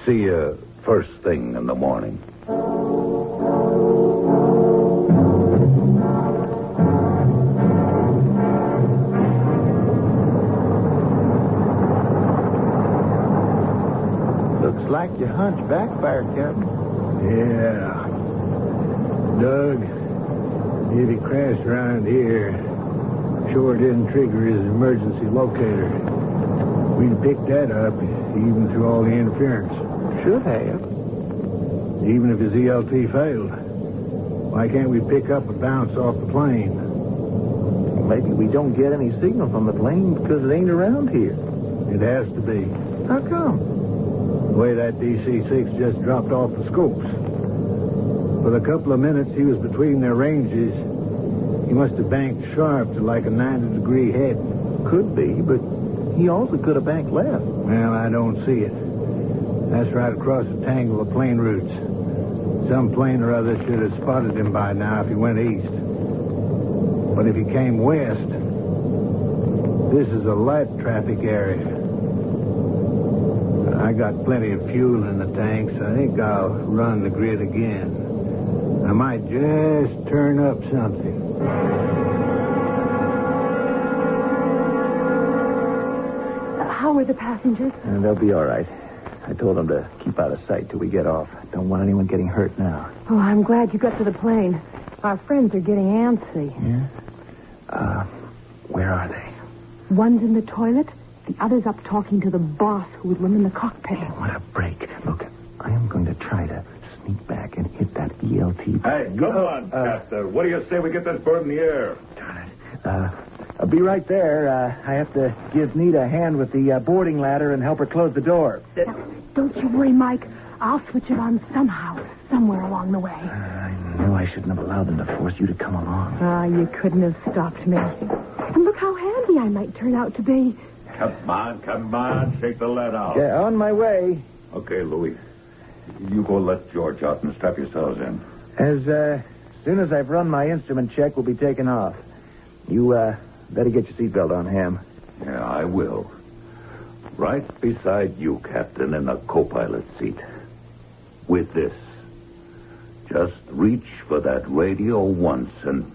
See you first thing in the morning. Looks like you hunched backfire, Captain. Yeah. Doug, if he crashed around here, sure didn't trigger his emergency locator. We'd pick that up, even through all the interference. Should have. Even if his ELT failed, why can't we pick up a bounce off the plane? Maybe we don't get any signal from the plane because it ain't around here. It has to be. How come? The way that DC-6 just dropped off the scopes. For a couple of minutes he was between their ranges. He must have banked sharp to like a 90-degree head. Could be, but he also could have banked left. Well, I don't see it. That's right across the tangle of plane routes. Some plane or other should have spotted him by now if he went east. But if he came west, this is a light traffic area. I got plenty of fuel in the tanks. I think I'll run the grid again. I might just turn up something. How are the passengers? They'll be all right. I told them to keep out of sight till we get off. Don't want anyone getting hurt now. Oh, I'm glad you got to the plane. Our friends are getting antsy. Yeah? Where are they? One's in the toilet. The other's up talking to the boss who would limit in the cockpit. What a break. Look, I am going to try to sneak back and hit that ELT. Hey, come on, Chester. What do you say we get this bird in the air? Darn it. I'll be right there. I have to give Nita a hand with the boarding ladder and help her close the door. Don't you worry, Mike. I'll switch it on somehow, somewhere along the way. I knew I shouldn't have allowed them to force you to come along. You couldn't have stopped me. And look how handy I might turn out to be. Come on. Shake the lead out. Yeah, on my way. Okay, Louis. You go let George out and strap yourselves in. As soon as I've run my instrument check, we'll be taking off. You better get your seatbelt on, Ham. Yeah, I will. Right beside you, Captain, in the co-pilot seat. With this. Just reach for that radio once and...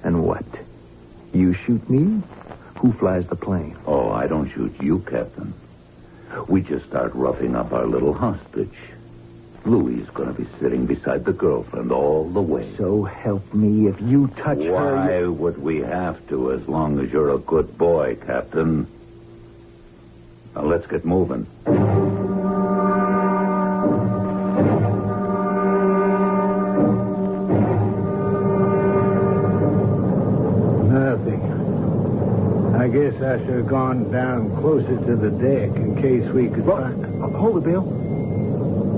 And what? You shoot me? Who flies the plane? Oh, I don't shoot you, Captain. We just start roughing up our little hostage. Louis is going to be sitting beside the girlfriend all the way. So help me if you touch her... Why would we have to, as long as you're a good boy, Captain? Now, let's get moving. Nothing. I guess I should have gone down closer to the deck in case we could find... Hold it, Bill.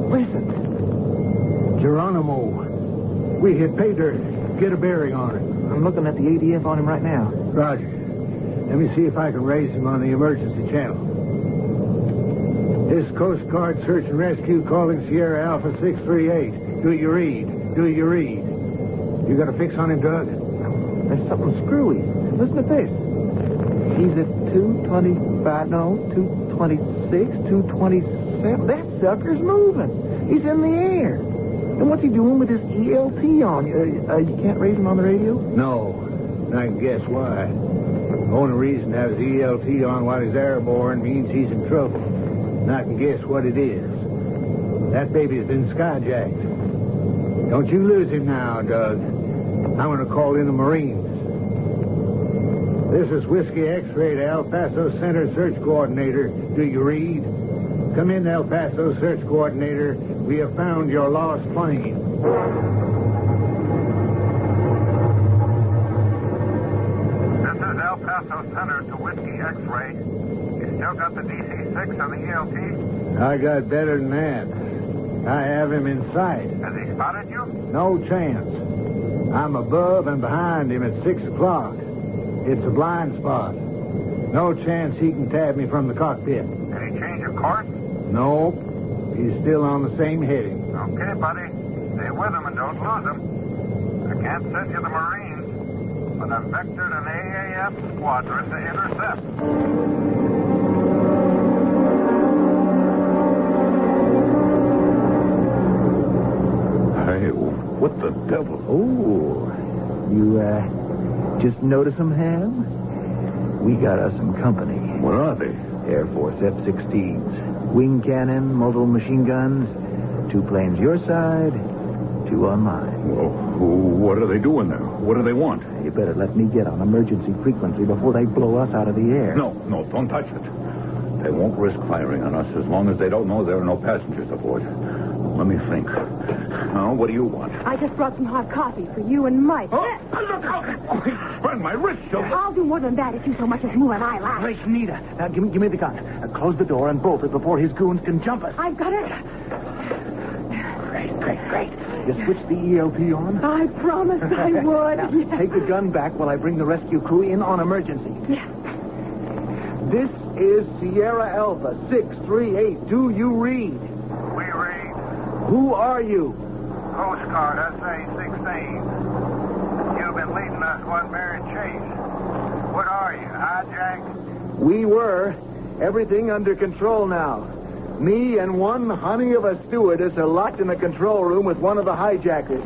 Listen. Geronimo. We hit pay dirt. Get a bearing on it. I'm looking at the ADF on him right now. Roger. Let me see if I can raise him on the emergency channel. This Coast Guard Search and Rescue calling Sierra Alpha 638. Do you read? You got a fix on him, Doug? There's something screwy. Listen to this. He's at 225, no, 226, 227. That sucker's moving. He's in the air. And what's he doing with his ELT on? You can't raise him on the radio? No. I can guess why. The only reason to have his ELT on while he's airborne means he's in trouble. And I can guess what it is. That baby's been skyjacked. Don't you lose him now, Doug. I'm going to call in the Marines. This is Whiskey X-Ray to El Paso Center Search Coordinator. Do you read? Come in, El Paso Search Coordinator. We have found your lost plane. This is El Paso Center to Whiskey X-Ray. You still got the DC-6 on the ELT? I got better than that. I have him in sight. Has he spotted you? No chance. I'm above and behind him at 6 o'clock. It's a blind spot. No chance he can tab me from the cockpit. Did he change your course? Nope. He's still on the same heading. Okay, buddy. Stay with him and don't lose him. I can't send you the Marines, but I've vectored an AAF squadron to intercept. Hey, what the devil? Oh, you, just notice them, Ham? We got us some company. Where are they? Air Force F-16s. Wing cannon, multiple machine guns. 2 planes your side, 2 on mine. Well, what are they doing there? What do they want? You better let me get on emergency frequency before they blow us out of the air. No, don't touch it. They won't risk firing on us as long as they don't know there are no passengers aboard. Let me think. Now, what do you want? I just brought some hot coffee for you and Mike. Oh, look out! Burn my wrist, Sylvia. I'll do more than that if you so much as move an eyelash. Wait, Nita. Now, give me the gun. Close the door and bolt it before his goons can jump us. I've got it. Great. You switch the ELP on? I promised I would. Now, Yes. take the gun back while I bring the rescue crew in on emergency. Yes. This is Sierra Alpha 638. Do you read? We read. Who are you? Coast Guard SA-16. You've been leading us one merry chase. What are you, hijack? We were. Everything under control now. Me and one honey of a stewardess are locked in the control room with one of the hijackers.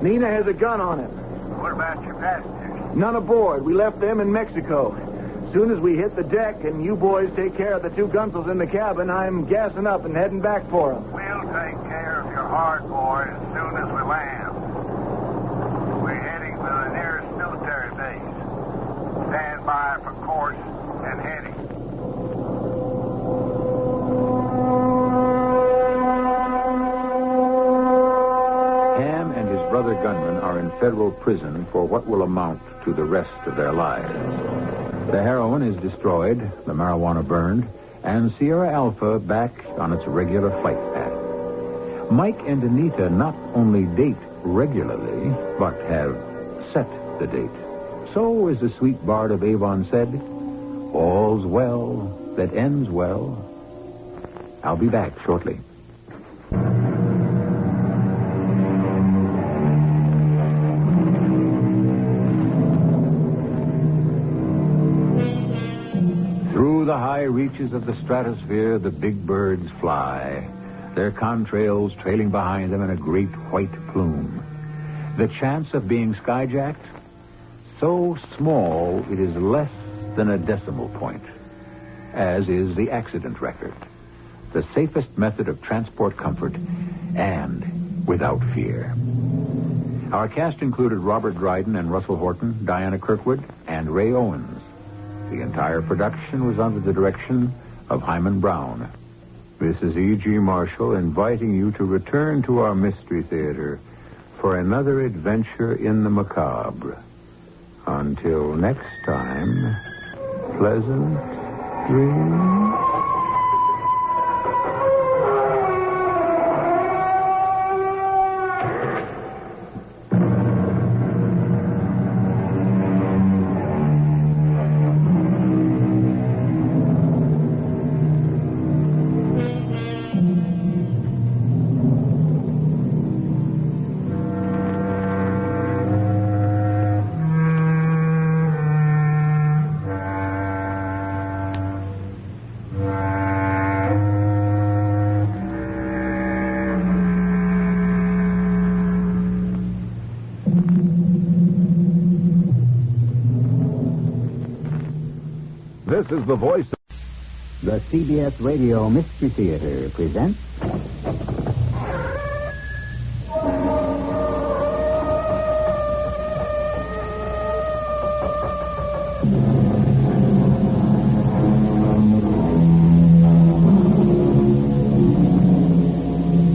Nina has a gun on him. What about your passengers? None aboard. We left them in Mexico. As soon as we hit the deck and you boys take care of the two gunsels in the cabin, I'm gassing up and heading back for them. We'll take care of your hard boy as soon as we land. We're heading for the nearest military base. Stand by for course and heading. Ham and his brother gunman are in federal prison for what will amount to the rest of their lives. The heroin is destroyed, the marijuana burned, and Sierra Alpha back on its regular flight path. Mike and Anita not only date regularly, but have set the date. So, as the sweet bard of Avon said, all's well that ends well. I'll be back shortly. Through the high reaches of the stratosphere, the big birds fly, their contrails trailing behind them in a great white plume. The chance of being skyjacked? So small it is less than a decimal point, as is the accident record. The safest method of transport comfort and without fear. Our cast included Robert Dryden and Russell Horton, Diana Kirkwood, and Ray Owens. The entire production was under the direction of Himan Brown. This is E.G. Marshall inviting you to return to our Mystery Theater for another adventure in the macabre. Until next time, pleasant dreams. This is the voice of... The CBS Radio Mystery Theater presents...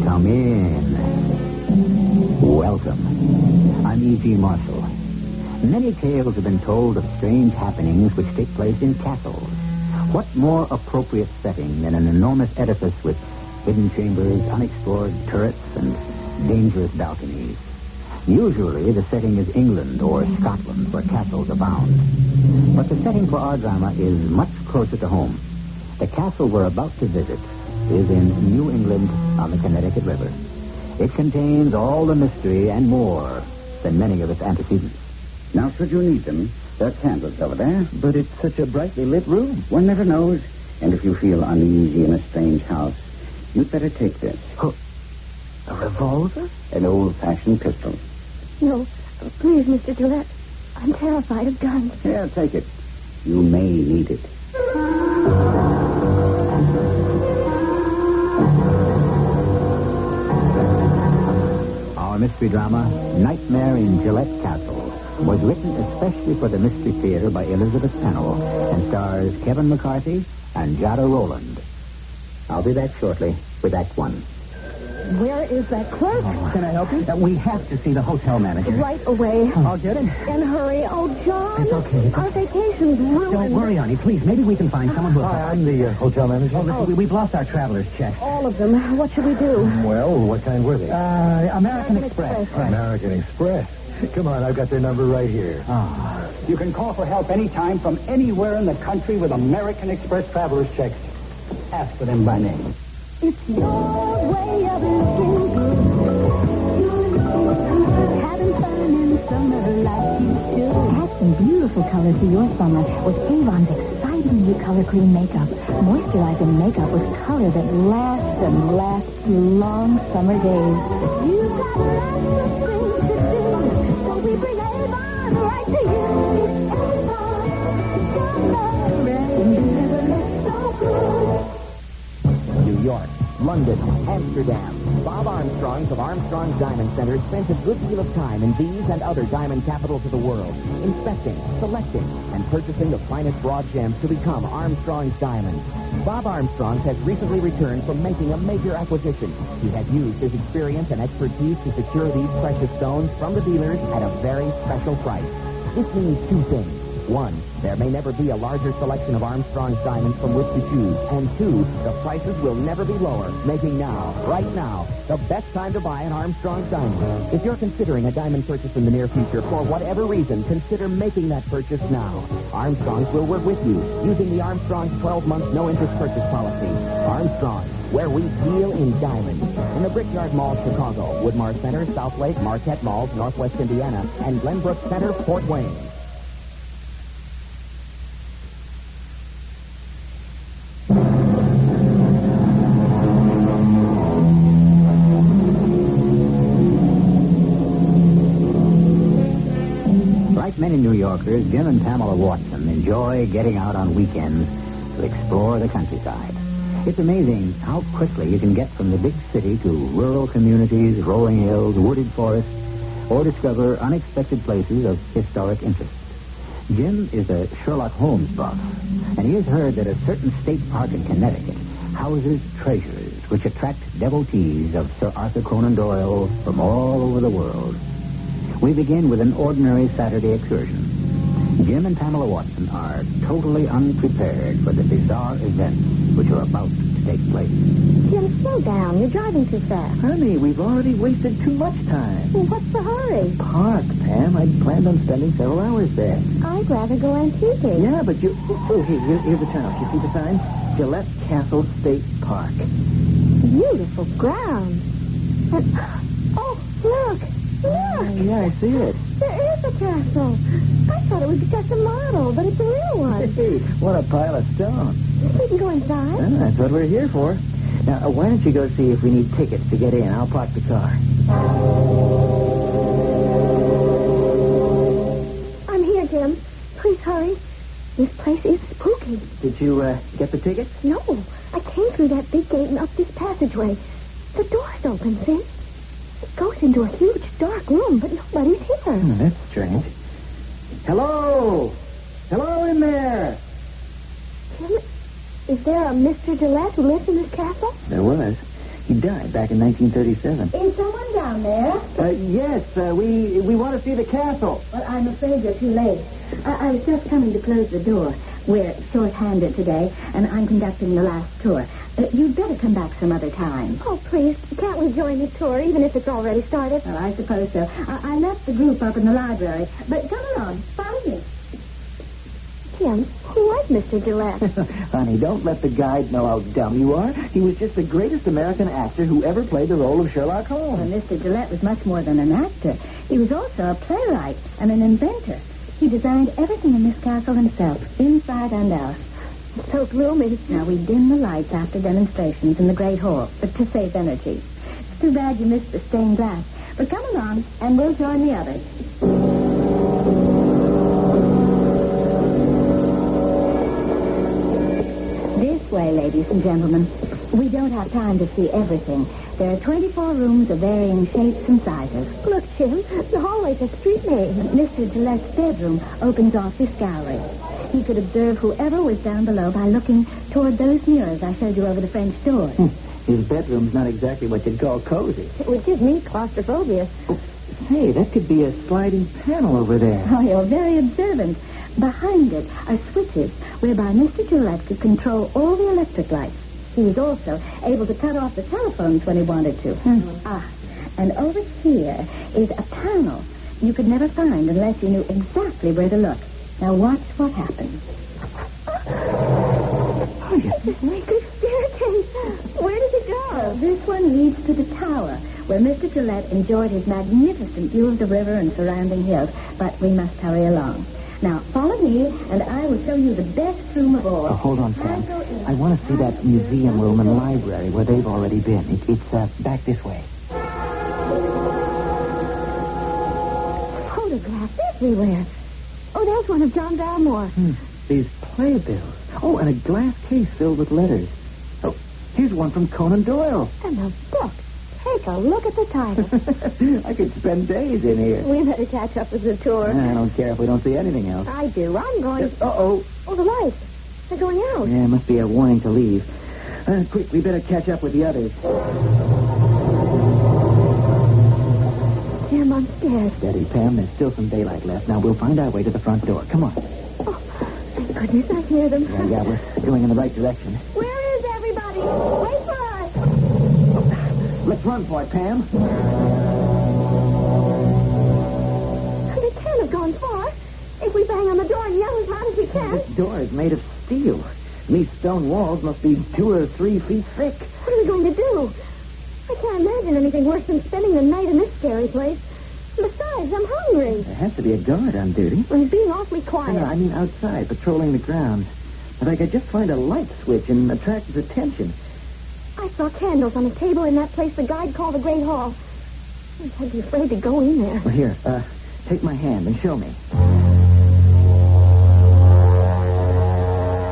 Come in. Welcome. I'm E.G. Marshall. Many tales have been told of strange happenings which take place in castles. What more appropriate setting than an enormous edifice with hidden chambers, unexplored turrets, and dangerous balconies? Usually the setting is England or Scotland, where castles abound. But the setting for our drama is much closer to home. The castle we're about to visit is in New England on the Connecticut River. It contains all the mystery and more than many of its antecedents. Now, should you need them, there are candles over there. But it's such a brightly lit room. One never knows. And if you feel uneasy in a strange house, you'd better take this. Oh, a revolver? An old-fashioned pistol. No, please, Mr. Gillette. I'm terrified of guns. Here, take it. You may need it. Our mystery drama, Nightmare in Gillette Castle, was written especially for the Mystery Theater by Elizabeth Pennell and stars Kevin McCarthy and Jada Rowland. I'll be back shortly with Act One. Where is that clerk? Can I help you? We have to see the hotel manager. Right away. I'll get it. And hurry. Oh, John. It's okay. Our vacation's ruined. Don't worry, honey. Please, maybe we can find someone who... Hi, I'm the hotel manager. Oh, listen, we've lost our traveler's check. All of them. What should we do? Well, what kind were they? American Express. Right. American Express. Come on, I've got their number right here. You can call for help anytime from anywhere in the country with American Express traveler's checks. Ask for them by name. It's your way of looking good. Having fun in summer like you should. Add some beautiful color to your summer with Avon's exciting new color cream makeup. Moisturizing makeup with color that lasts and lasts through long summer days. You've got lots of things to do, so we bring Avon right to you. New York, London, Amsterdam. Bob Armstrong's of Armstrong's Diamond Center spent a good deal of time in these and other diamond capitals of the world, inspecting, selecting, and purchasing the finest raw gems to become Armstrong's Diamonds. Bob Armstrong has recently returned from making a major acquisition. He has used his experience and expertise to secure these precious stones from the dealers at a very special price. This means two things. One, there may never be a larger selection of Armstrong's diamonds from which to choose. And two, the prices will never be lower, making now, right now, the best time to buy an Armstrong's diamond. If you're considering a diamond purchase in the near future, for whatever reason, consider making that purchase now. Armstrong's will work with you, using the Armstrong's 12-month no-interest purchase policy. Armstrong's, where we deal in diamonds. In the Brickyard Mall, Chicago, Woodmar Center, Southlake, Marquette Malls, Northwest Indiana, and Glenbrook Center, Fort Wayne. Like many New Yorkers, Jim and Pamela Watson enjoy getting out on weekends to explore the countryside. It's amazing how quickly you can get from the big city to rural communities, rolling hills, wooded forests, or discover unexpected places of historic interest. Jim is a Sherlock Holmes buff, and he has heard that a certain state park in Connecticut houses treasures which attract devotees of Sir Arthur Conan Doyle from all over the world. We begin with an ordinary Saturday excursion. Jim and Pamela Watson are totally unprepared for the bizarre events which are about to take place. Jim, slow down. You're driving too fast. Honey, we've already wasted too much time. Well, what's the hurry? Park, Pam. I planned on spending several hours there. I'd rather go antiquing. Yeah, but you... Oh, here's the turnout. You see the sign? Gillette Castle State Park. Beautiful grounds. And, oh, look. Look! Yeah, I see it. There is a castle. I thought it was just a model, but it's a real one. Hey, what a pile of stone. We can go inside. Well, that's what we're here for. Now, why don't you go see if we need tickets to get in? I'll park the car. I'm here, Jim. Please hurry. This place is spooky. Did you get the tickets? No. I came through that big gate and up this passageway. The door's open, see? It goes into a huge, dark room, but nobody's here. That's strange. Hello! Hello in there! Jim, is there a Mr. Gillette who lives in this castle? There was. He died back in 1937. Is someone down there? Yes, we want to see the castle. Well, I'm afraid you're too late. I was just coming to close the door. We're short-handed today, and I'm conducting the last tour. You'd better come back some other time. Oh, please, can't we join the tour, even if it's already started? Well, I suppose so. I left the group up in the library, but come along, follow me. Jim, who was Mr. Gillette? Honey, don't let the guide know how dumb you are. He was just the greatest American actor who ever played the role of Sherlock Holmes. Well, Mr. Gillette was much more than an actor. He was also a playwright and an inventor. He designed everything in this castle himself, inside and out. It's so gloomy. Now, we dim the lights after demonstrations in the Great Hall, but to save energy. It's too bad you missed the stained glass. But come along, and we'll join the others. This way, ladies and gentlemen. We don't have time to see everything. There are 24 rooms of varying shapes and sizes. Look, Jim, the hallway's a street name. Mr. Gillette's bedroom opens off this gallery. He could observe whoever was down below by looking toward those mirrors I showed you over the French door. His bedroom's not exactly what you'd call cozy. It would give me claustrophobia. Hey, that could be a sliding panel over there. Oh, you're very observant. Behind it are switches whereby Mr. Gillette could control all the electric lights. He was also able to cut off the telephones when he wanted to. And over here is a panel you could never find unless you knew exactly where to look. Now watch what happens. Oh, yes. This naked staircase. Where does it go? This one leads to the tower, where Mr. Gillette enjoyed his magnificent view of the river and surrounding hills. But we must hurry along. Now, follow me, and I will show you the best room of all. Oh, hold on, Sam. I want to see that museum room and library where they've already been. It's back this way. Photographs everywhere. Oh, there's one of John Valmore. These playbills. Oh, and a glass case filled with letters. Oh, here's one from Conan Doyle. And a book. Take a look at the title. I could spend days in here. We better catch up with the tour. I don't care if we don't see anything else. I do. I'm going... Uh-oh. Oh, the lights. They're going out. Yeah, it must be a warning to leave. Quick, we better catch up with the others. Sam, I'm scared. Steady, Pam. There's still some daylight left. Now, we'll find our way to the front door. Come on. Oh, thank goodness I hear them. Yeah, we're going in the right direction. Where is everybody? Wait for us. Let's run for it, Pam. They can't have gone far. If we bang on the door and yell as loud as we can. This door is made of steel. These stone walls must be 2 or 3 feet thick. What are we going to do? I can't imagine anything worse than spending the night in this scary place. Besides, I'm hungry. There has to be a guard on duty. Well, he's being awfully quiet. No, I mean outside, patrolling the grounds. If I could just find a light switch and attract his attention. I saw candles on a table in that place the guide called the Great Hall. I'd be afraid to go in there. Well, here, take my hand and show me.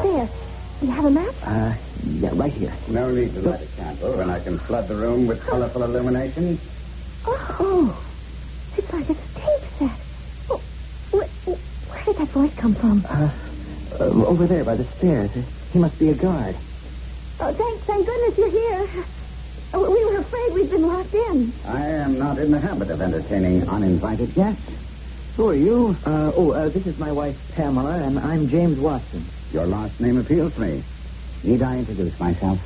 There. Do you have a match? Yeah, right here. No need to light a candle when I can flood the room with colorful illumination. Oh, it's like a stage set. Oh, where did that voice come from? Over there by the stairs. He must be a guard. Oh, thank goodness you're here. We were afraid we'd been locked in. I am not in the habit of entertaining uninvited guests. Who are you? This is my wife, Pamela, and I'm James Watson. Your last name appeals to me. Need I introduce myself?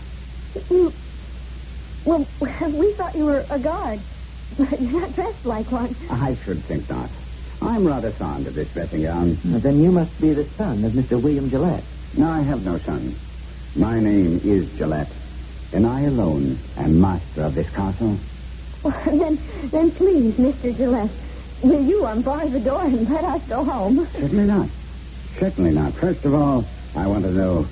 Well, we thought you were a guard. But you're not dressed like one. I should think not. I'm rather fond of this dressing gown. Then you must be the son of Mr. William Gillette. No, I have no son. My name is Gillette, and I alone am master of this castle. Well, then please, Mr. Gillette, will you unbar the door and let us go home? Certainly not. Certainly not. First of all, I want to know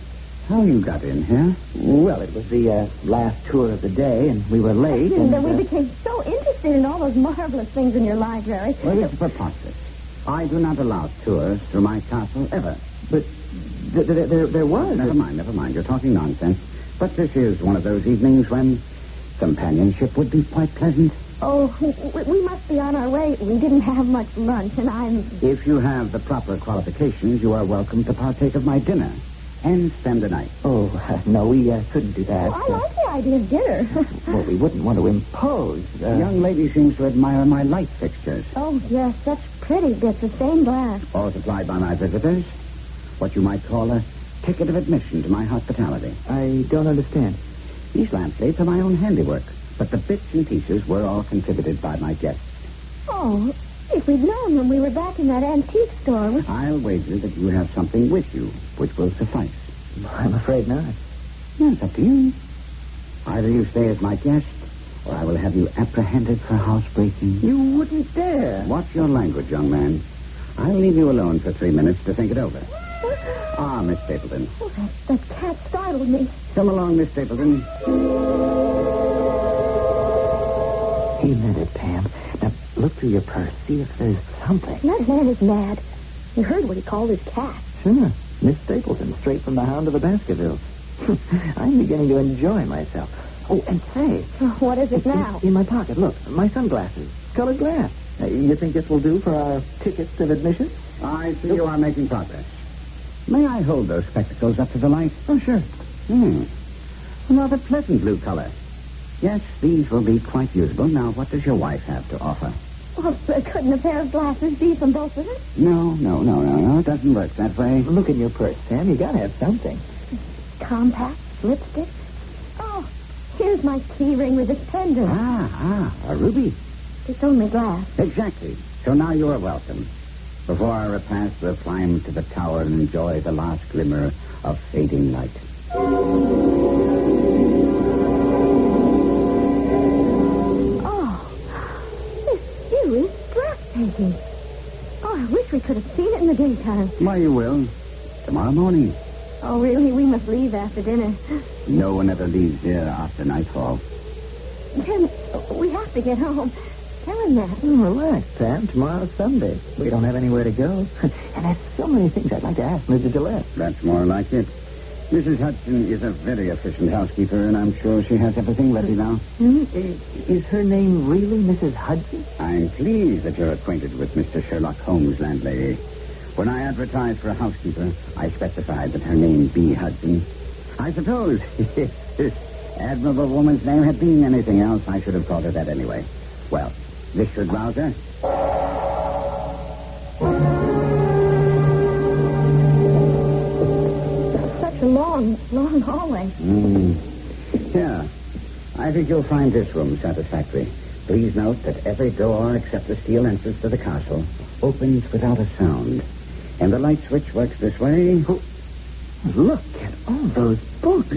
how you got in here. Well, it was the last tour of the day, and we were late. And then we became so interested in all those marvelous things in your library. Well, it's preposterous. I do not allow tours through my castle ever. But there was. Never mind. You're talking nonsense. But this is one of those evenings when companionship would be quite pleasant. Oh, we must be on our way. We didn't have much lunch, and I'm... If you have the proper qualifications, you are welcome to partake of my dinner and spend the night. Oh, no, we couldn't do that. Oh, I like the idea of dinner. Well, we wouldn't want to impose. The young lady seems to admire my light fixtures. Oh, yes, such pretty bits of stained glass. All supplied by my visitors. What you might call a ticket of admission to my hospitality. I don't understand. These lampshades are my own handiwork, but the bits and pieces were all contributed by my guests. Oh, if we'd known when we were back in that antique store... I'll wager that you have something with you, which will suffice. I'm afraid not. No, it's up to you. Either you stay as my guest, or I will have you apprehended for housebreaking. You wouldn't dare. Watch your language, young man. I'll leave you alone for 3 minutes to think it over. Ah, Miss Stapleton. Oh, that cat startled me. Come along, Miss Stapleton. He meant it, Pam. Now, look through your purse. See if there's something. That man is mad. You heard what he called his cat. Sure. Miss Stapleton, straight from the Hound of the Baskervilles. I'm beginning to enjoy myself. Oh, and say. What is it now? In my pocket. Look, my sunglasses. Colored glass. You think this will do for our tickets of admission? I see you are making progress. May I hold those spectacles up to the light? Oh, sure. A rather pleasant blue color. Yes, these will be quite usable. Now, what does your wife have to offer? Well, couldn't a pair of glasses be from both of us? No. It doesn't work that way. Look in your purse, Sam. You gotta have something. Compact, lipstick. Oh, here's my key ring with its pendant. A ruby. It's only glass. Exactly. So now you are welcome. Before our repast, we'll climb to the tower and enjoy the last glimmer of fading light. Is breathtaking. Oh, I wish we could have seen it in the daytime. Why, you will. Tomorrow morning. Oh, really? We must leave after dinner. No one ever leaves here after nightfall. Tim, we have to get home. Tell him that. Relax, Sam. Tomorrow's Sunday. We don't have anywhere to go. And there's so many things I'd like to ask Mrs. Gillette. That's more like it. Mrs. Hudson is a very efficient housekeeper, and I'm sure she has everything ready now. Is her name really Mrs. Hudson? I'm pleased that you're acquainted with Mr. Sherlock Holmes' landlady. When I advertised for a housekeeper, I specified that her name be Hudson. I suppose if this admirable woman's name had been anything else, I should have called her that anyway. Well, this should rouse her. Such a long hallway. Yeah. I think you'll find this room satisfactory. Please note that every door except the steel entrance to the castle opens without a sound. And the light switch works this way. Look at all those books.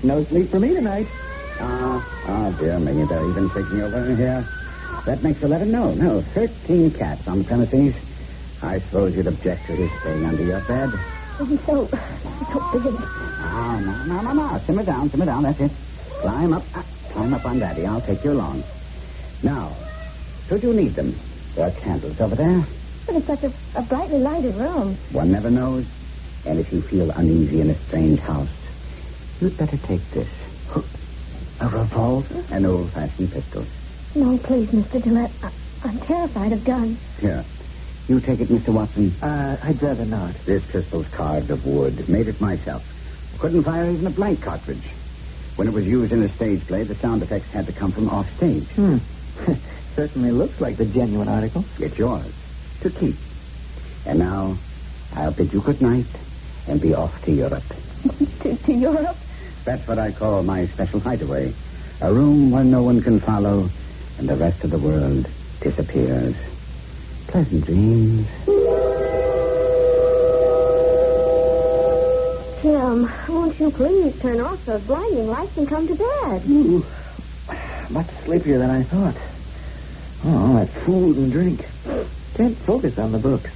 No sleep for me tonight. Oh, dear me. They're even taking over here. That makes 11. No, 13 cats on the premises. I suppose you'd object to his staying under your bed. So big. No. Simmer down. That's it. Climb up on Daddy. I'll take you along. Now, should you need them, there are candles over there. But it's such a brightly lighted room. One never knows. And if you feel uneasy in a strange house, you'd better take this. A revolver? An old-fashioned pistol. No, please, Mr. Gillette. I'm terrified of guns. Here. You take it, Mr. Watson. I'd rather not. This pistol's carved of wood. Made it myself. Couldn't fire even a blank cartridge. When it was used in a stage play, the sound effects had to come from off stage. Certainly looks like the genuine article. It's yours. To keep. And now, I'll bid you good night and be off to Europe. To Europe? That's what I call my special hideaway. A room where no one can follow and the rest of the world disappears. Pleasant dreams. Tim, won't you please turn off those blinding lights and come to bed? Much sleepier than I thought. Oh, that food and drink. Can't focus on the books.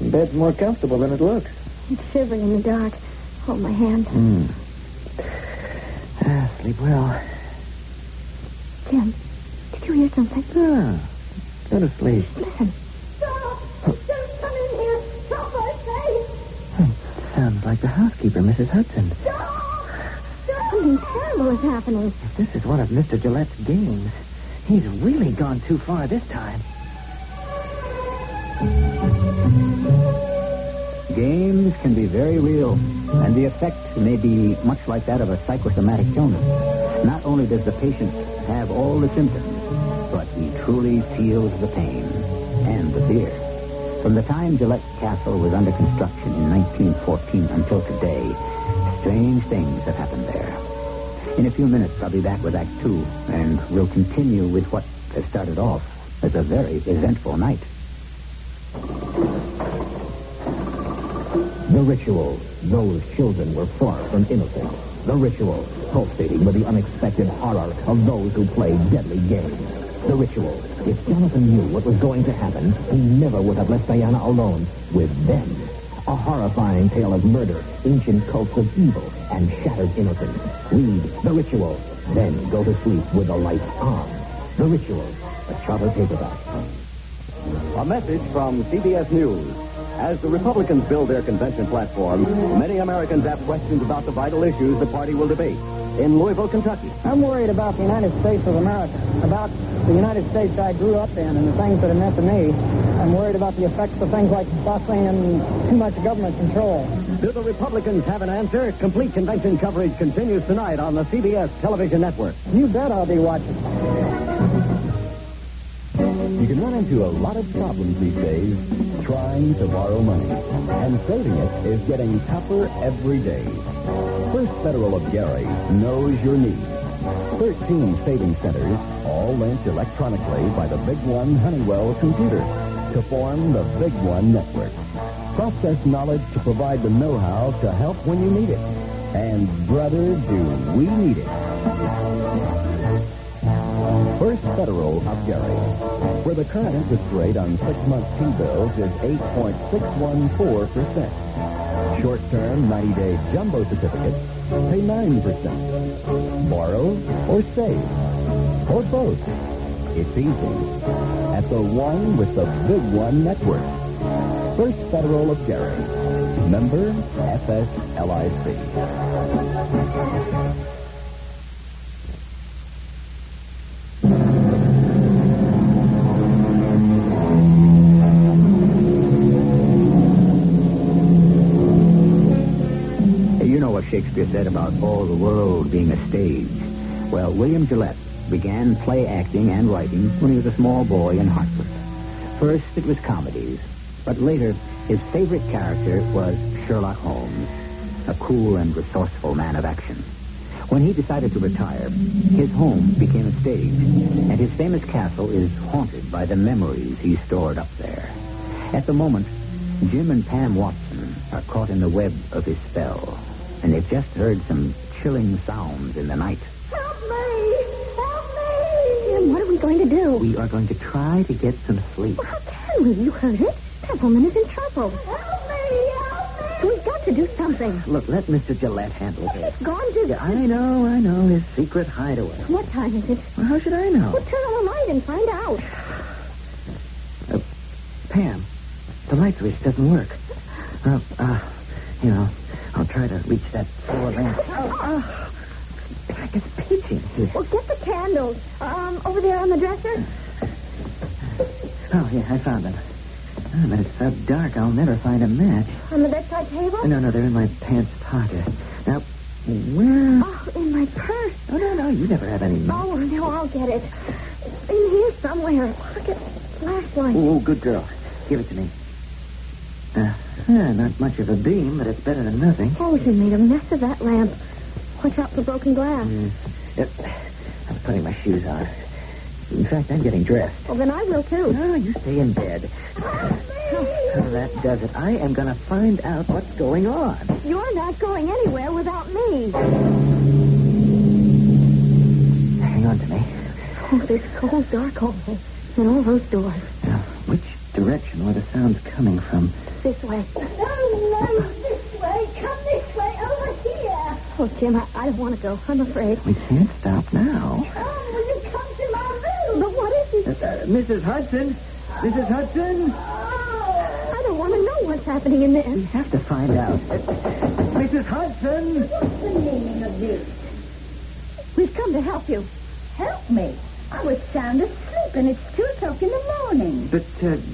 Bed's more comfortable than it looks. I'm shivering in the dark. Hold my hand. Sleep well. Tim, did you hear something? Go to sleep. Listen. Don't come in here. Stop, I say. Sounds like the housekeeper, Mrs. Hudson. Something terrible is happening. If this is one of Mr. Gillette's games, he's really gone too far this time. Games can be very real, and the effect may be much like that of a psychosomatic illness. Not only does the patient have all the symptoms, but he truly feels the pain and the fear. From the time Gillette Castle was under construction in 1914 until today, strange things have happened there. In a few minutes, I'll be back with Act 2, and we'll continue with what has started off as a very eventful night. The Ritual. Those children were far from innocent. The Ritual. Pulsating with the unexpected horror of those who play deadly games. The Ritual. If Jonathan knew what was going to happen, he never would have left Diana alone with them. A horrifying tale of murder, ancient cults of evil, and shattered innocence. Read The Ritual. Then go to sleep with the lights on. The Ritual. A Charter paperback. A message from CBS News. As the Republicans build their convention platform, many Americans have questions about the vital issues the party will debate. In Louisville, Kentucky. I'm worried about the United States of America, about the United States I grew up in and the things that are meant to me. I'm worried about the effects of things like busing and too much government control. Do the Republicans have an answer? Complete convention coverage continues tonight on the CBS television network. You bet I'll be watching. You can run into a lot of problems these days trying to borrow money. And saving it is getting tougher every day. First Federal of Gary knows your needs. 13 savings centers, all linked electronically by the Big One Honeywell computer to form the Big One network. Process knowledge to provide the know-how to help when you need it. And, brother, do we need it. First Federal of Gary, where the current interest rate on 6-month T-bills is 8.614%. Short-term 90-day jumbo certificates pay 9%. Borrow or save, or both. It's easy. At the one with the Big One network. First Federal of Gary. Member FSLIC. Shakespeare said about all the world being a stage. Well, William Gillette began play acting and writing when he was a small boy in Hartford. First, it was comedies, but later, his favorite character was Sherlock Holmes, a cool and resourceful man of action. When he decided to retire, his home became a stage, and his famous castle is haunted by the memories he stored up there. At the moment, Jim and Pam Watson are caught in the web of his spell. And they've just heard some chilling sounds in the night. Help me! Help me! Jim, what are we going to do? We are going to try to get some sleep. Well, how can we? You heard it. That woman is in trouble. Help me! Help me! We've got to do something. Look, let Mr. Gillette handle it. It's gone to... Yeah, I know. His secret hideaway. What time is it? Well, how should I know? Well, turn on the light and find out. Pam, the light switch doesn't work. I'll try to reach that floor lamp. It's like it's pitching here. Well, get the candles. Over there on the dresser. Oh, yeah, I found them. Oh, but it's so dark, I'll never find a match. On the bedside table? No, they're in my pants pocket. Now, where? Oh, in my purse. Oh, no, you never have any match. Oh, no, I'll get it. It's in here somewhere. Look at flashlight. Oh, good girl. Give it to me. Not much of a beam, but it's better than nothing. Oh, you made a mess of that lamp. Watch out for broken glass. I'm putting my shoes on. In fact, I'm getting dressed. Well, then I will, too. No, you stay in bed. Oh, that does it. I am going to find out what's going on. You're not going anywhere without me. Hang on to me. Oh, this cold, dark hallway. And all those doors. Now, which direction were the sounds coming from? This way. No, this way. Come this way, over here. Oh, Jim, I don't want to go. I'm afraid. We can't stop now. Oh, will you come to my room? But what is it? Mrs. Hudson? Mrs. Hudson? I don't want to know what's happening in there. We have to find out. Mrs. Hudson? What's the meaning of this? We've come to help you. Help me. I was sound asleep, and it's 2 o'clock in the morning. But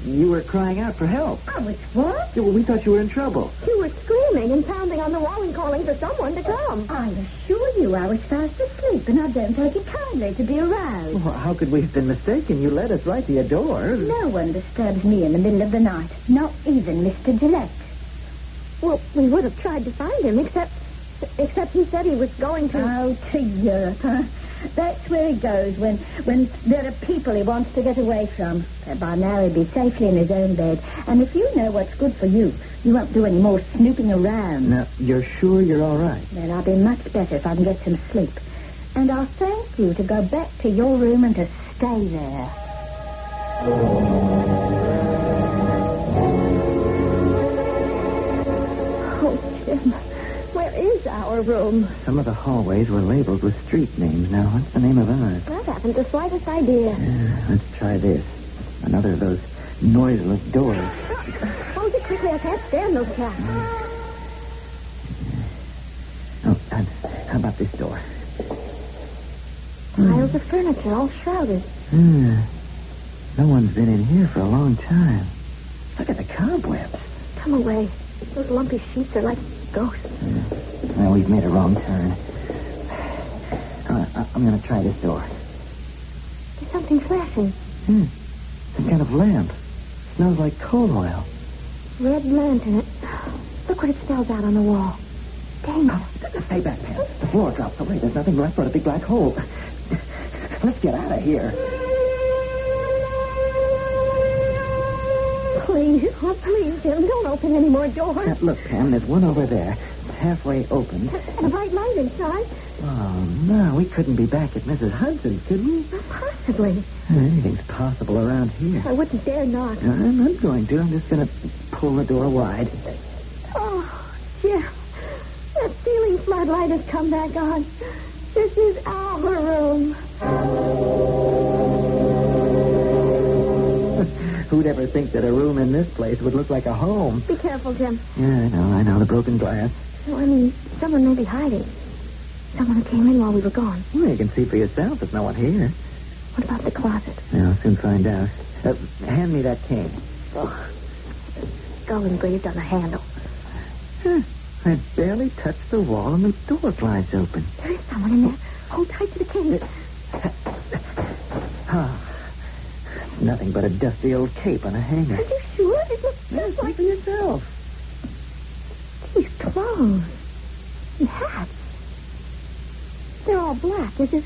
you were crying out for help. I was what? Yeah, well, we thought you were in trouble. You were screaming and pounding on the wall and calling for someone to come. I assure you I was fast asleep, and I don't take it kindly to be aroused. Well, how could we have been mistaken? You led us right to your door. No one disturbs me in the middle of the night, not even Mr. Gillette. Well, we would have tried to find him, except he said he was going to... Oh, to Europe, huh? That's where he goes when there are people he wants to get away from. But by now he'll be safely in his own bed. And if you know what's good for you, you won't do any more snooping around. Now, you're sure you're all right? Then I'll be much better if I can get some sleep. And I'll thank you to go back to your room and to stay there. Oh, Jim. Where is our room? Some of the hallways were labeled with street names. Now, what's the name of ours? I haven't the slightest idea. Let's try this. Another of those noiseless doors. Close it quickly. I can't stand those cats. Oh, and how about this door? Piles of furniture all shrouded. No one's been in here for a long time. Look at the cobwebs. Come away. Those lumpy sheets are like ghosts. Well, we've made a wrong turn. I'm going to try this door. There's something flashing. Some kind of lamp. Smells like coal oil. Red lantern. Look what it spells out on the wall. Danger. Stay back, Pam. The floor drops away. There's nothing left but a big black hole. Let's get out of here. Please, oh, please, Jim, don't open any more doors. Look, Pam, there's one over there. It's halfway open. And a bright light inside. Oh, no, we couldn't be back at Mrs. Hudson's, could we? Not possibly. Anything's possible around here. I wouldn't dare knock. I'm not going to. I'm just going to pull the door wide. Oh, Jim, that ceiling floodlight has come back on. This is our room. Who'd ever think that a room in this place would look like a home? Be careful, Jim. Yeah, I know. The broken glass. No, I mean, someone may be hiding. Someone who came in while we were gone. Well, you can see for yourself. There's no one here. What about the closet? Yeah, I'll soon find out. Hand me that cane. Oh, skull engraved on the handle. I barely touched the wall and the door glides open. There is someone in there. Hold tight to the cane. Nothing but a dusty old cape on a hanger. Are you sure? It looks just like for yourself. These clothes and hats. They're all black, as if...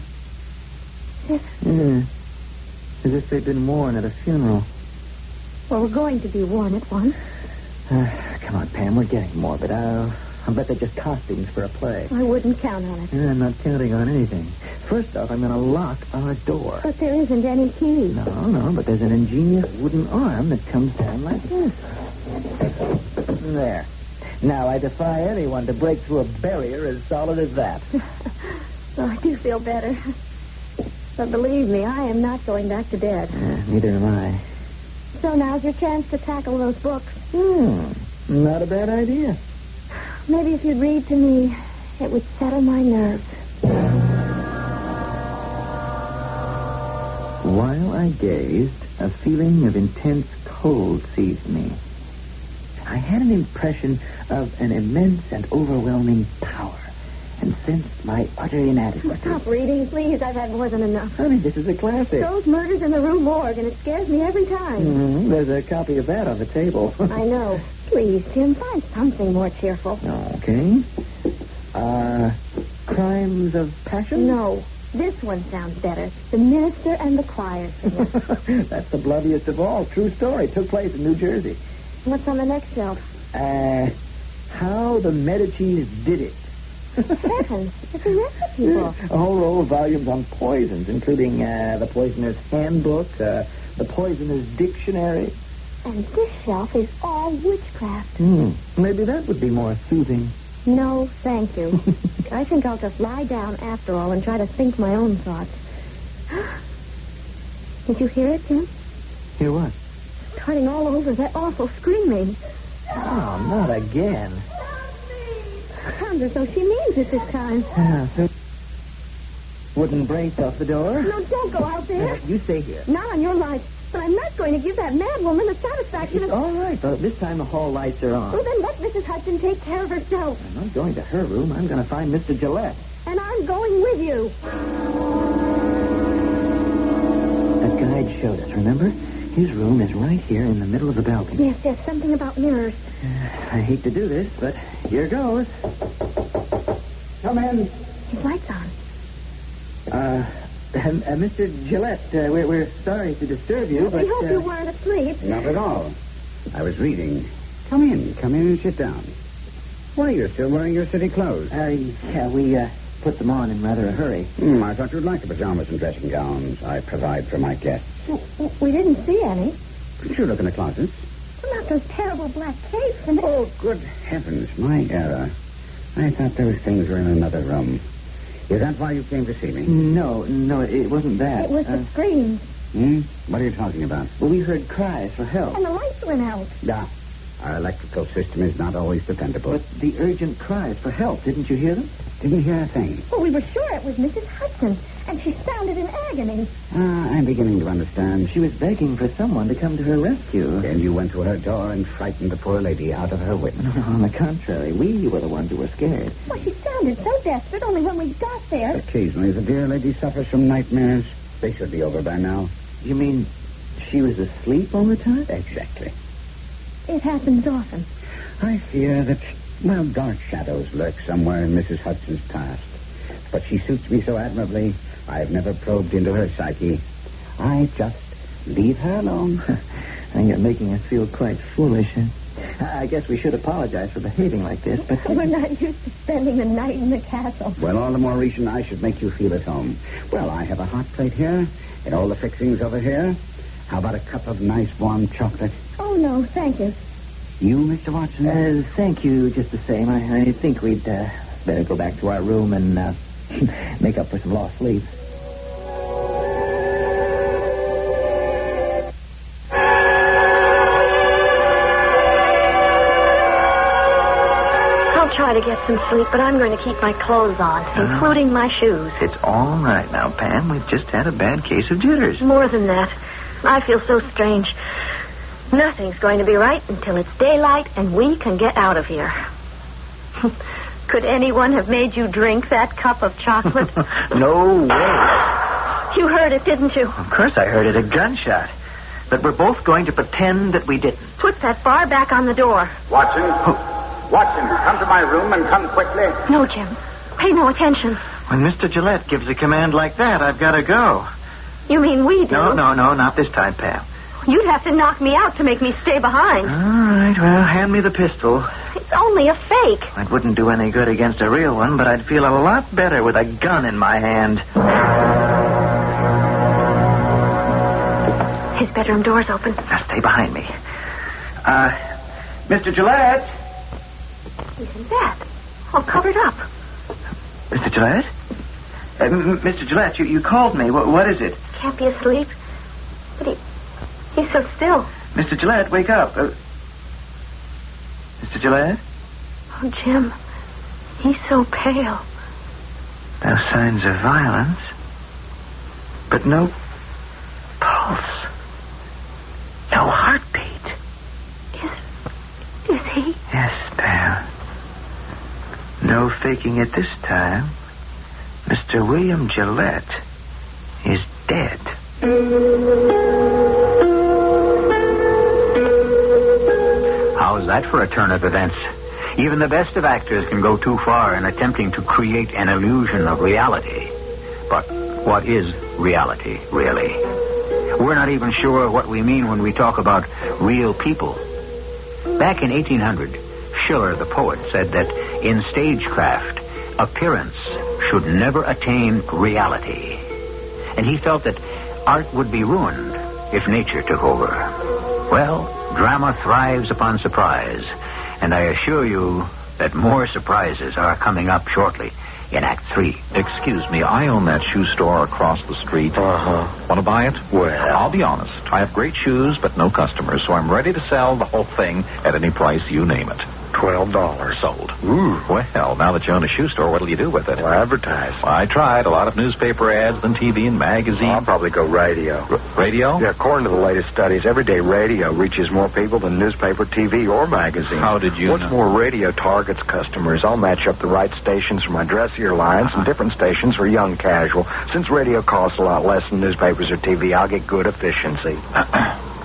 As if they'd been worn at a funeral. Well, we're going to be worn at one. Come on, Pam, we're getting morbid. I'll bet they're just costumes for a play. I wouldn't count on it. I'm not counting on anything. First off, I'm going to lock our door. But there isn't any key. No, but there's an ingenious wooden arm that comes down like this. There. Now, I defy anyone to break through a barrier as solid as that. Well, I do feel better. But believe me, I am not going back to bed. Neither am I. So now's your chance to tackle those books. Not a bad idea. Maybe if you'd read to me, it would settle my nerves. While I gazed, a feeling of intense cold seized me. I had an impression of an immense and overwhelming power, and sensed my utter inadequacy. Stop reading, please. I've had more than enough. Honey, this is a classic. Those murders in the Rue Morgue, and it scares me every time. There's a copy of that on the table. I know. Please, Tim, find something more cheerful. Okay. Crimes of Passion? No. This one sounds better. The Minister and the Choir Singer. That's the bloodiest of all. True story. Took place in New Jersey. What's on the next shelf? How the Medicis Did It. Heavens, it's a recipe book. A whole roll of volumes on poisons, including the Poisoner's Handbook, the Poisoner's Dictionary. And this shelf is all witchcraft. Maybe that would be more soothing. No, thank you. I think I'll just lie down after all and try to think my own thoughts. Did you hear it, Tim? Hear what? Starting all over, that awful screaming. Oh, not again. Sounds as though she means it this time. So wooden brace off the door? No, don't go out there. You stay here. Not on your life. But I'm not going to give that mad woman the satisfaction of... All right, but this time the hall lights are on. Well, then let Mrs. Hudson take care of herself. I'm not going to her room. I'm going to find Mr. Gillette. And I'm going with you. That guide showed us, remember? His room is right here in the middle of the balcony. Yes, something about mirrors. I hate to do this, but here goes. Come in. His light's on. Mr. Gillette, we're sorry to disturb you, but... We hope you weren't asleep. Not at all. I was reading. Come in and sit down. Why, you're still wearing your city clothes. Yeah, we put them on in rather a hurry. I thought you'd like the pajamas and dressing gowns I provide for my guests. We didn't see any. Did you look in the closets? Well, not those terrible black capes and... Oh, good heavens, my error. I thought those things were in another room. Is that why you came to see me? No, it wasn't that. It was the screams. What are you talking about? Well, we heard cries for help. And the lights went out. Yeah. Our electrical system is not always dependable. But the urgent cries for help, didn't you hear them? Didn't hear a thing. Well, we were sure it was Mrs. Hudson, and she sounded in agony. I'm beginning to understand. She was begging for someone to come to her rescue. And you went to her door and frightened the poor lady out of her wits. No, on the contrary, we were the ones who were scared. Well, she sounded so desperate only when we got there. Occasionally, the dear lady suffers from nightmares. They should be over by now. You mean she was asleep all the time? Exactly. It happens often. I fear that, dark shadows lurk somewhere in Mrs. Hudson's past. But she suits me so admirably, I've never probed into her psyche. I just leave her alone. And you're making us feel quite foolish. I guess we should apologize for behaving like this, but... We're not used to spending the night in the castle. Well, all the more reason I should make you feel at home. Well, I have a hot plate here, and all the fixings over here. How about a cup of nice warm chocolate? Oh, no, thank you. You, Mr. Watson? Thank you just the same. I think we'd better go back to our room and make up for some lost sleep. I'll try to get some sleep, but I'm going to keep my clothes on, including my shoes. It's all right now, Pam. We've just had a bad case of jitters. More than that. I feel so strange. Nothing's going to be right until it's daylight and we can get out of here. Could anyone have made you drink that cup of chocolate? No way. You heard it, didn't you? Of course I heard it, a gunshot. But we're both going to pretend that we didn't. Put that bar back on the door. Watson, come to my room and come quickly. No, Jim. Pay no attention. When Mr. Gillette gives a command like that, I've got to go. You mean we do? No, not this time, Pam. You'd have to knock me out to make me stay behind. All right, well, hand me the pistol. It's only a fake. It wouldn't do any good against a real one, but I'd feel a lot better with a gun in my hand. His bedroom door's open. Now, stay behind me. Mr. Gillette? He's in bed. All covered up. Mr. Gillette? Mr. Gillette, you called me. What is it? Can't be asleep. But he's so still. Mr. Gillette, wake up. Mr. Gillette? Oh, Jim. He's so pale. No signs of violence. But no pulse. No heartbeat. Is he? Yes, Pam. No faking it this time. Mr. William Gillette is dead. How's that for a turn of events? Even the best of actors can go too far in attempting to create an illusion of reality. But what is reality, really? We're not even sure what we mean when we talk about real people. Back in 1800, Schiller, the poet, said that in stagecraft, appearance should never attain reality. And he felt that art would be ruined if nature took over. Well, drama thrives upon surprise, and I assure you that more surprises are coming up shortly in Act 3. Excuse me, I own that shoe store across the street. Want to buy it? Well, I'll be honest. I have great shoes, but no customers, so I'm ready to sell the whole thing at any price you name it. $12. Sold. Ooh. Well, now that you own a shoe store, what'll you do with it? Well, advertise. Well, I tried. A lot of newspaper ads, then TV and magazines. I'll probably go radio. Radio? Yeah, according to the latest studies, everyday radio reaches more people than newspaper, TV, or magazine. How did you know? What's more, radio targets customers. I'll match up the right stations for my dressier lines and different stations for young casual. Since radio costs a lot less than newspapers or TV, I'll get good efficiency.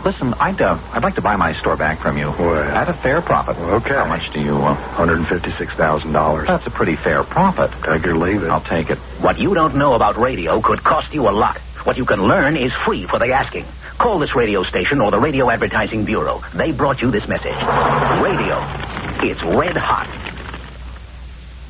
Listen, I'd like to buy my store back from you. Well, at a fair profit. Okay. How much do you... $156,000. That's a pretty fair profit. Take it or leave it. I'll take it. What you don't know about radio could cost you a lot. What you can learn is free for the asking. Call this radio station or the Radio Advertising Bureau. They brought you this message. Radio. It's red hot.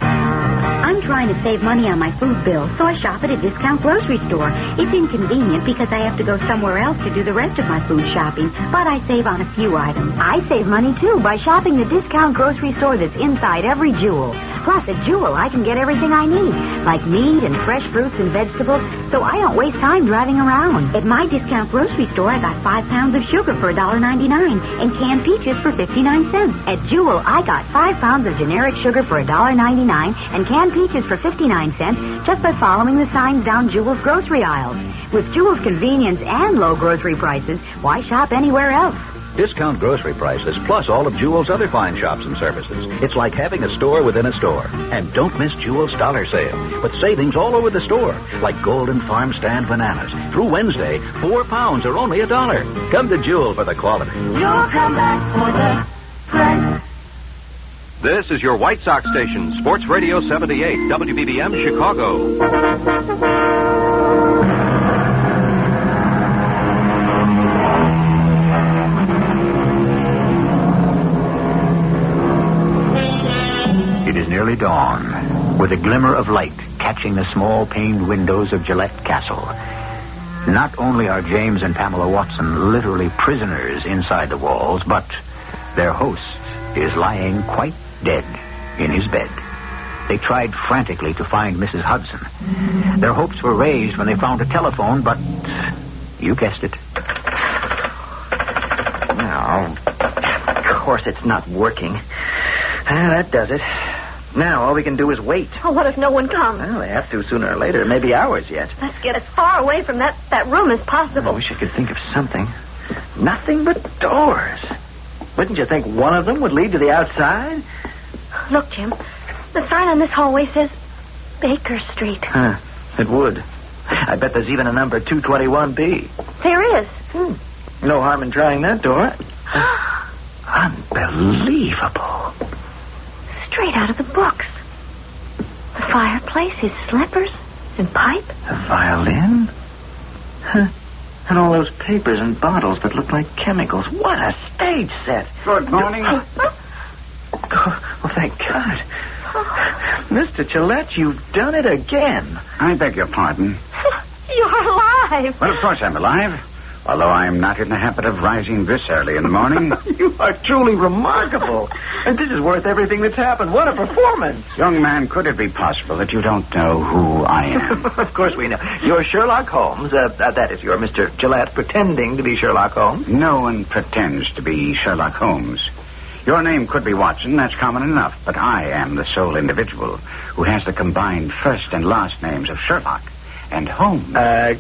I'm trying to save money on my food bill, so I shop at a discount grocery store. It's inconvenient because I have to go somewhere else to do the rest of my food shopping, but I save on a few items. I save money, too, by shopping the discount grocery store that's inside every jewel. Plus, at Jewel, I can get everything I need, like meat and fresh fruits and vegetables, so I don't waste time driving around. At my discount grocery store, I got 5 pounds of sugar for $1.99 and canned peaches for 59 cents. At Jewel, I got 5 pounds of generic sugar for $1.99 and canned peaches for 59 cents just by following the signs down Jewel's grocery aisles. With Jewel's convenience and low grocery prices, why shop anywhere else? Discount grocery prices, plus all of Jewel's other fine shops and services. It's like having a store within a store. And don't miss Jewel's dollar sale, with savings all over the store, like Golden Farm Stand bananas. Through Wednesday, 4 pounds are only $1. Come to Jewel for the quality. You'll come back for the price. This is your White Sox station, Sports Radio 78, WBBM Chicago. It is nearly dawn, with a glimmer of light catching the small paned windows of Gillette Castle. Not only are James and Pamela Watson literally prisoners inside the walls, but their host is lying quite dead in his bed. They tried frantically to find Mrs. Hudson. Their hopes were raised when they found a telephone, but you guessed it. No, of course it's not working. That does it. Now all we can do is wait. Oh, what if no one comes? Well, they have to sooner or later. Maybe hours yet. Let's get as far away from that room as possible. I wish I could think of something. Nothing but doors. Wouldn't you think one of them would lead to the outside? Look, Jim. The sign on this hallway says Baker Street. Huh. It would. I bet there's even a number 221B. There is. No harm in trying that door. Unbelievable. Straight out of the books. The fireplace, his slippers, and pipe. A violin? Huh. And all those papers and bottles that look like chemicals. What a stage set. Good morning. Oh, thank God. Mr. Gillette, you've done it again. I beg your pardon. You're alive. Well, of course I'm alive. Although I'm not in the habit of rising this early in the morning. You are truly remarkable. And this is worth everything that's happened. What a performance. Young man, could it be possible that you don't know who I am? Of course we know. You're Sherlock Holmes. That is, you're Mr. Gillette pretending to be Sherlock Holmes. No one pretends to be Sherlock Holmes. Your name could be Watson, that's common enough. But I am the sole individual who has the combined first and last names of Sherlock and Holmes.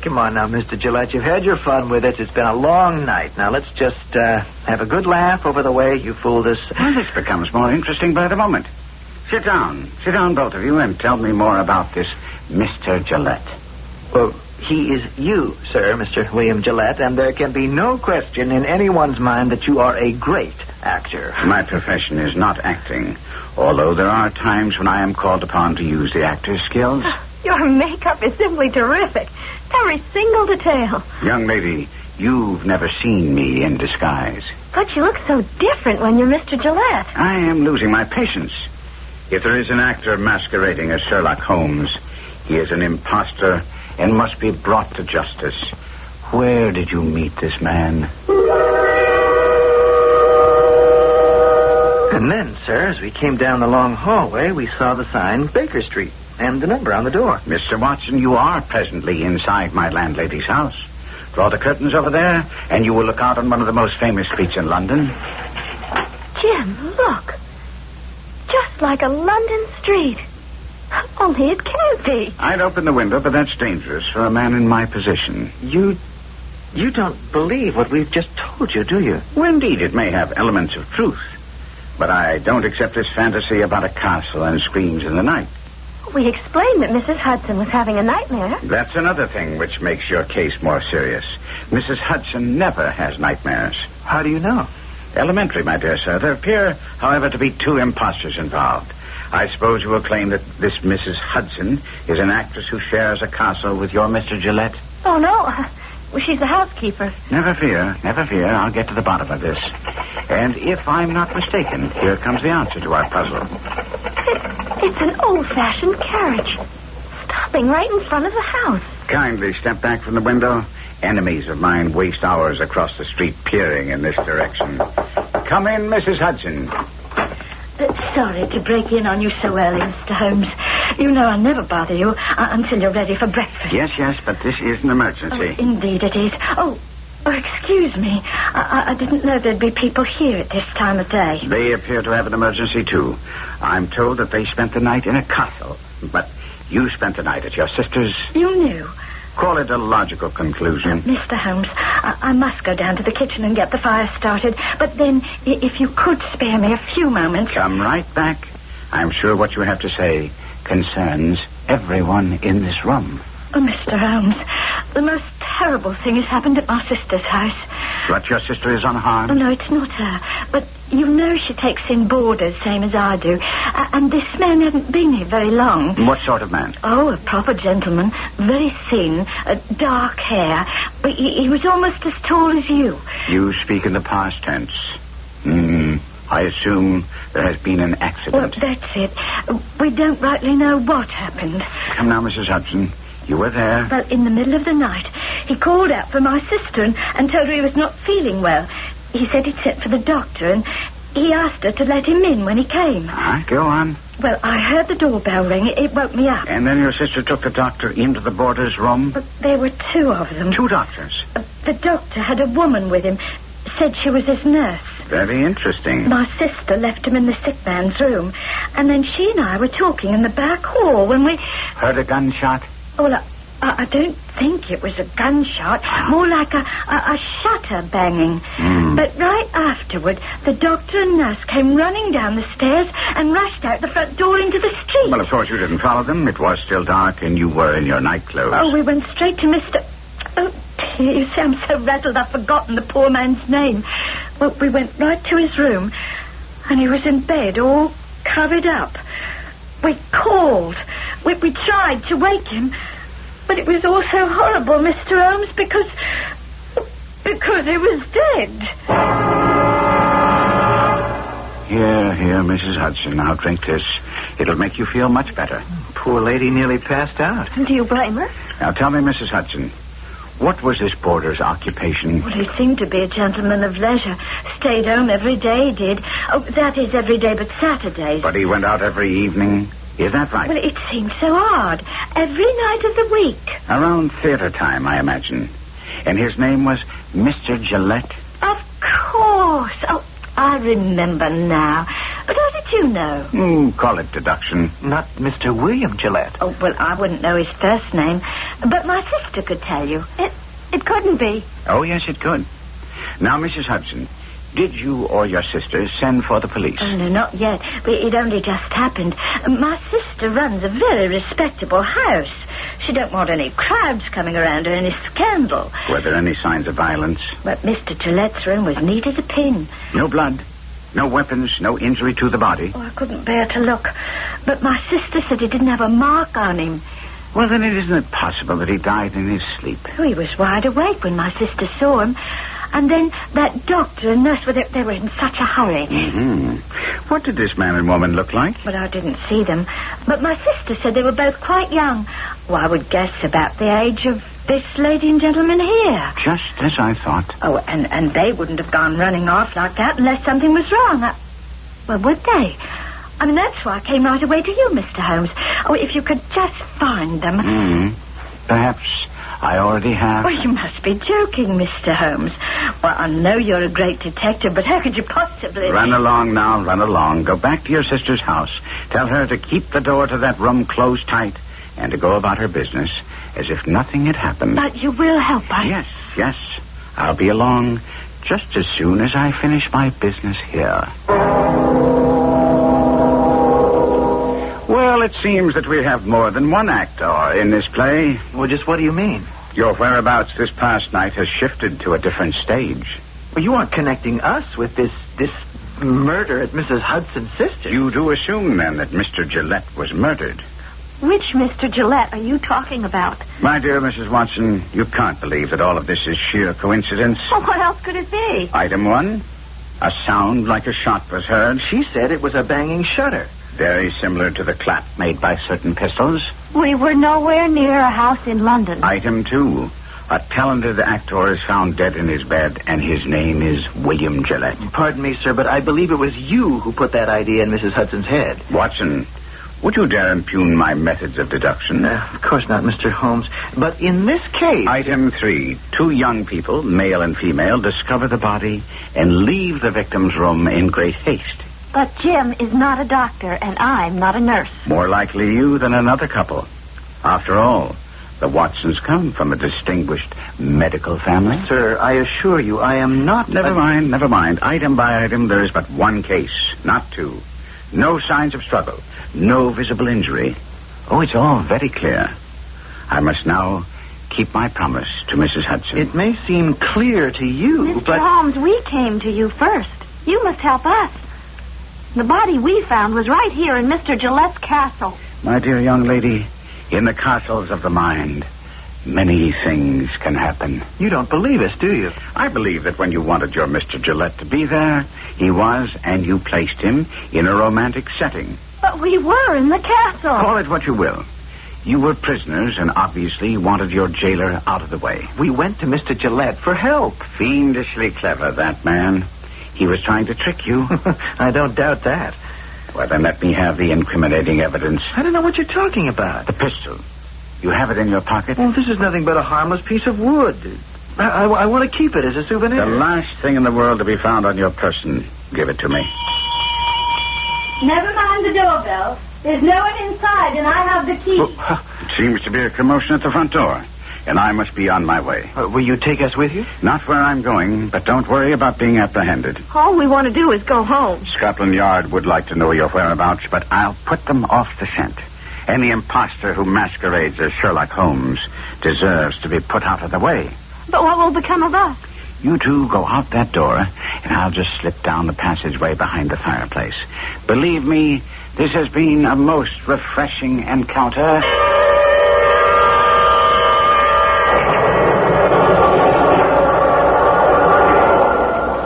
Come on now, Mr. Gillette. You've had your fun with it. It's been a long night. Now, let's just have a good laugh over the way you fooled us. Well, this becomes more interesting by the moment. Sit down. Sit down, both of you, and tell me more about this Mr. Gillette. Well, he is you, sir, Mr. William Gillette, and there can be no question in anyone's mind that you are a great actor. My profession is not acting, although there are times when I am called upon to use the actor's skills. Your makeup is simply terrific. Every single detail. Young lady, you've never seen me in disguise. But you look so different when you're Mr. Gillette. I am losing my patience. If there is an actor masquerading as Sherlock Holmes, he is an imposter and must be brought to justice. Where did you meet this man? And then, sir, as we came down the long hallway, we saw the sign Baker Street and the number on the door. Mr. Watson, you are presently inside my landlady's house. Draw the curtains over there, and you will look out on one of the most famous streets in London. Jim, look. Just like a London street. Only it can't be. I'd open the window, but that's dangerous for a man in my position. You don't believe what we've just told you, do you? Well, indeed, it may have elements of truth. But I don't accept this fantasy about a castle and screams in the night. We explained that Mrs. Hudson was having a nightmare. That's another thing which makes your case more serious. Mrs. Hudson never has nightmares. How do you know? Elementary, my dear sir. There appear, however, to be 2 impostors involved. I suppose you will claim that this Mrs. Hudson is an actress who shares a castle with your Mr. Gillette? Oh, no. Well, she's the housekeeper. Never fear. I'll get to the bottom of this. And if I'm not mistaken, here comes the answer to our puzzle. It's an old-fashioned carriage. Stopping right in front of the house. Kindly step back from the window. Enemies of mine waste hours across the street peering in this direction. Come in, Mrs. Hudson. sorry to break in on you so early, Mr. Holmes. You know I never bother you until you're ready for breakfast. Yes, but this is an emergency. Oh, indeed it is. Oh, excuse me. I didn't know there'd be people here at this time of day. They appear to have an emergency, too. I'm told that they spent the night in a castle, but you spent the night at your sister's. You knew. Call it a logical conclusion. Mr. Holmes, I must go down to the kitchen and get the fire started. But then, if you could spare me a few moments... Come right back. I'm sure what you have to say concerns everyone in this room. Oh, Mr. Holmes, the most terrible thing has happened at my sister's house. But your sister is unharmed? Oh, no, it's not her. But you know she takes in boarders, same as I do. And this man hasn't been here very long. What sort of man? Oh, a proper gentleman. Very thin, dark hair. But he was almost as tall as you. You speak in the past tense. I assume there has been an accident. Well, that's it. We don't rightly know what happened. Come now, Mrs. Hudson. You were there. Well, in the middle of the night, he called out for my sister and told her he was not feeling well. He said he'd sent for the doctor, and he asked her to let him in when he came. Go on. Well, I heard the doorbell ring. It woke me up. And then your sister took the doctor into the boarder's room? But there were two of them. Two doctors? The doctor had a woman with him. Said she was his nurse. Very interesting. My sister left him in the sick man's room. And then she and I were talking in the back hall when we... Heard a gunshot? Well, I don't think it was a gunshot. More like a shutter banging. But right afterward, the doctor and nurse came running down the stairs and rushed out the front door into the street. Well, of course you didn't follow them. It was still dark and you were in your nightclothes. Oh, we went straight to Mr... Oh, dear, you see, I'm so rattled I've forgotten the poor man's name. Well, we went right to his room, and he was in bed, all covered up. We called. We tried to wake him, but it was all so horrible, Mr. Holmes, because he was dead. Here, Mrs. Hudson. Now drink this. It'll make you feel much better. Poor lady nearly passed out. Do you blame her? Now tell me, Mrs. Hudson, what was this boarder's occupation? Well, he seemed to be a gentleman of leisure. Stayed home every day, he did. Oh, that is every day but Saturdays. But he went out every evening. Is that right? Well, it seems so odd. Every night of the week. Around theater time, I imagine. And his name was Mr. Gillette? Of course. Oh, I remember now. But how did you know? Call it deduction. Not Mr. William Gillette. Oh, well, I wouldn't know his first name. But my sister could tell you. It couldn't be. Oh, yes, it could. Now, Mrs. Hudson, did you or your sister send for the police? Oh, no, not yet. It only just happened. My sister runs a very respectable house. She don't want any crowds coming around or any scandal. Were there any signs of violence? But Mr. Gillette's room was neat as a pin. No blood? No weapons? No injury to the body? Oh, I couldn't bear to look. But my sister said he didn't have a mark on him. Well, then isn't it possible that he died in his sleep? Oh, he was wide awake when my sister saw him. And then that doctor and nurse, they were in such a hurry. What did this man and woman look like? Well, I didn't see them. But my sister said they were both quite young. Well, I would guess about the age of this lady and gentleman here. Just as I thought. Oh, and they wouldn't have gone running off like that unless something was wrong. Well, would they? I mean, that's why I came right away to you, Mr. Holmes. Oh, if you could just find them. Perhaps I already have. Oh, you must be joking, Mr. Holmes. Well, I know you're a great detective, but how could you possibly... Run along now, run along. Go back to your sister's house. Tell her to keep the door to that room closed tight and to go about her business as if nothing had happened. But you will help us. Yes. I'll be along just as soon as I finish my business here. Well, it seems that we have more than one actor in this play. Well, just what do you mean? Your whereabouts this past night has shifted to a different stage. Well, you aren't connecting us with this murder at Mrs. Hudson's sister. You do assume, then, that Mr. Gillette was murdered. Which Mr. Gillette are you talking about? My dear Mrs. Watson, you can't believe that all of this is sheer coincidence. Well, what else could it be? Item 1, a sound like a shot was heard. She said it was a banging shutter. Very similar to the clap made by certain pistols. We were nowhere near a house in London. Item 2, A talented actor is found dead in his bed, and his name is William Gillette. Pardon me, sir, but I believe it was you who put that idea in Mrs. Hudson's head. Watson, would you dare impugn my methods of deduction? Of course not, Mr. Holmes. But in this case... Item 3. 2 young people, male and female, discover the body and leave the victim's room in great haste. But Jim is not a doctor, and I'm not a nurse. More likely you than another couple. After all, the Watsons come from a distinguished medical family. Sir, I assure you, I am not... Never mind. Item by item, there is but one case, not 2. No signs of struggle. No visible injury. Oh, it's all very clear. I must now keep my promise to Mrs. Hudson. It may seem clear to you, Mr. but... Holmes, we came to you first. You must help us. The body we found was right here in Mr. Gillette's castle. My dear young lady, in the castles of the mind, many things can happen. You don't believe us, do you? I believe that when you wanted your Mr. Gillette to be there, he was, and you placed him in a romantic setting. But we were in the castle. Call it what you will. You were prisoners and obviously wanted your jailer out of the way. We went to Mr. Gillette for help. Fiendishly clever, that man. He was trying to trick you. I don't doubt that. Well, then let me have the incriminating evidence. I don't know what you're talking about. The pistol. You have it in your pocket? Well, this is nothing but a harmless piece of wood. I want to keep it as a souvenir. The last thing in the world to be found on your person. Give it to me. Never mind the doorbell. There's no one inside, and I have the key. It seems to be a commotion at the front door, and I must be on my way. Will you take us with you? Not where I'm going, but don't worry about being apprehended. All we want to do is go home. Scotland Yard would like to know your whereabouts, but I'll put them off the scent. Any imposter who masquerades as Sherlock Holmes deserves to be put out of the way. But what will become of us? You two go out that door, and I'll just slip down the passageway behind the fireplace. Believe me, this has been a most refreshing encounter.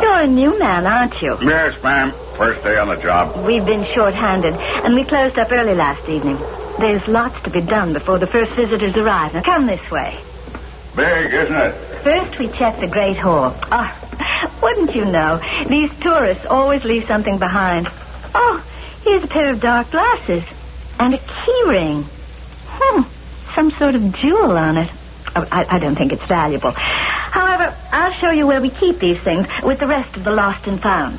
You're a new man, aren't you? Yes, ma'am. First day on the job. We've been short-handed, and we closed up early last evening. There's lots to be done before the first visitors arrive. Now, come this way. Big, isn't it? First, we check the Great Hall. Wouldn't you know? These tourists always leave something behind. Oh, here's a pair of dark glasses. And a key ring. Some sort of jewel on it. Oh, I don't think it's valuable. However, I'll show you where we keep these things with the rest of the lost and found.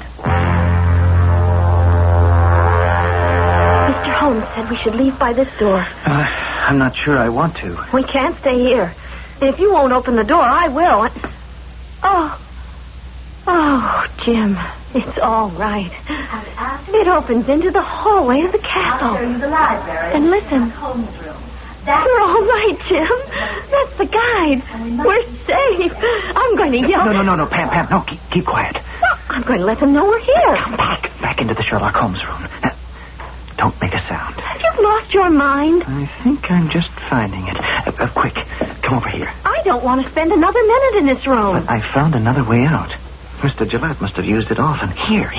Mr. Holmes said we should leave by this door. I'm not sure I want to. We can't stay here. If you won't open the door, I will. Oh, Jim, it's all right. It opens into the hallway of the castle. I'll show you the library. And listen. Holmes' room. We're all right, Jim. That's the guide. We're safe. I'm going to yell. No, Pam, no, keep quiet. Well, I'm going to let them know we're here. Come back into the Sherlock Holmes room. Don't make a sound. Have you lost your mind? I think I'm just finding it. Quick, come over here. I don't want to spend another minute in this room. But I found another way out. Mr. Gillette must have used it often. Here.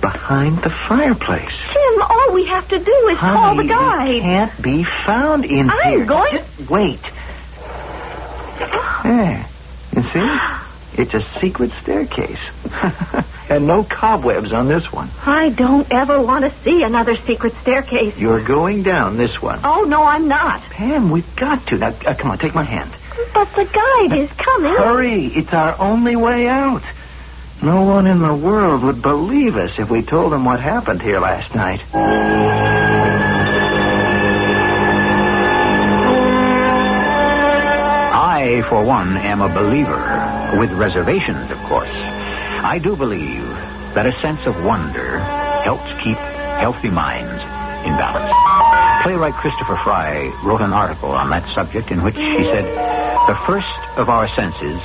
Behind the fireplace. Jim, all we have to do is call the guide. It can't be found in here. I'm going... Just wait. There. You see? It's a secret staircase. And no cobwebs on this one. I don't ever want to see another secret staircase. You're going down this one. Oh, no, I'm not. Pam, we've got to. Now, come on, take my hand. But the guide is coming. Hurry. It's our only way out. No one in the world would believe us if we told them what happened here last night. I, for one, am a believer, with reservations, of course. I do believe that a sense of wonder helps keep healthy minds in balance. Playwright Christopher Fry wrote an article on that subject in which he said, the first of our senses,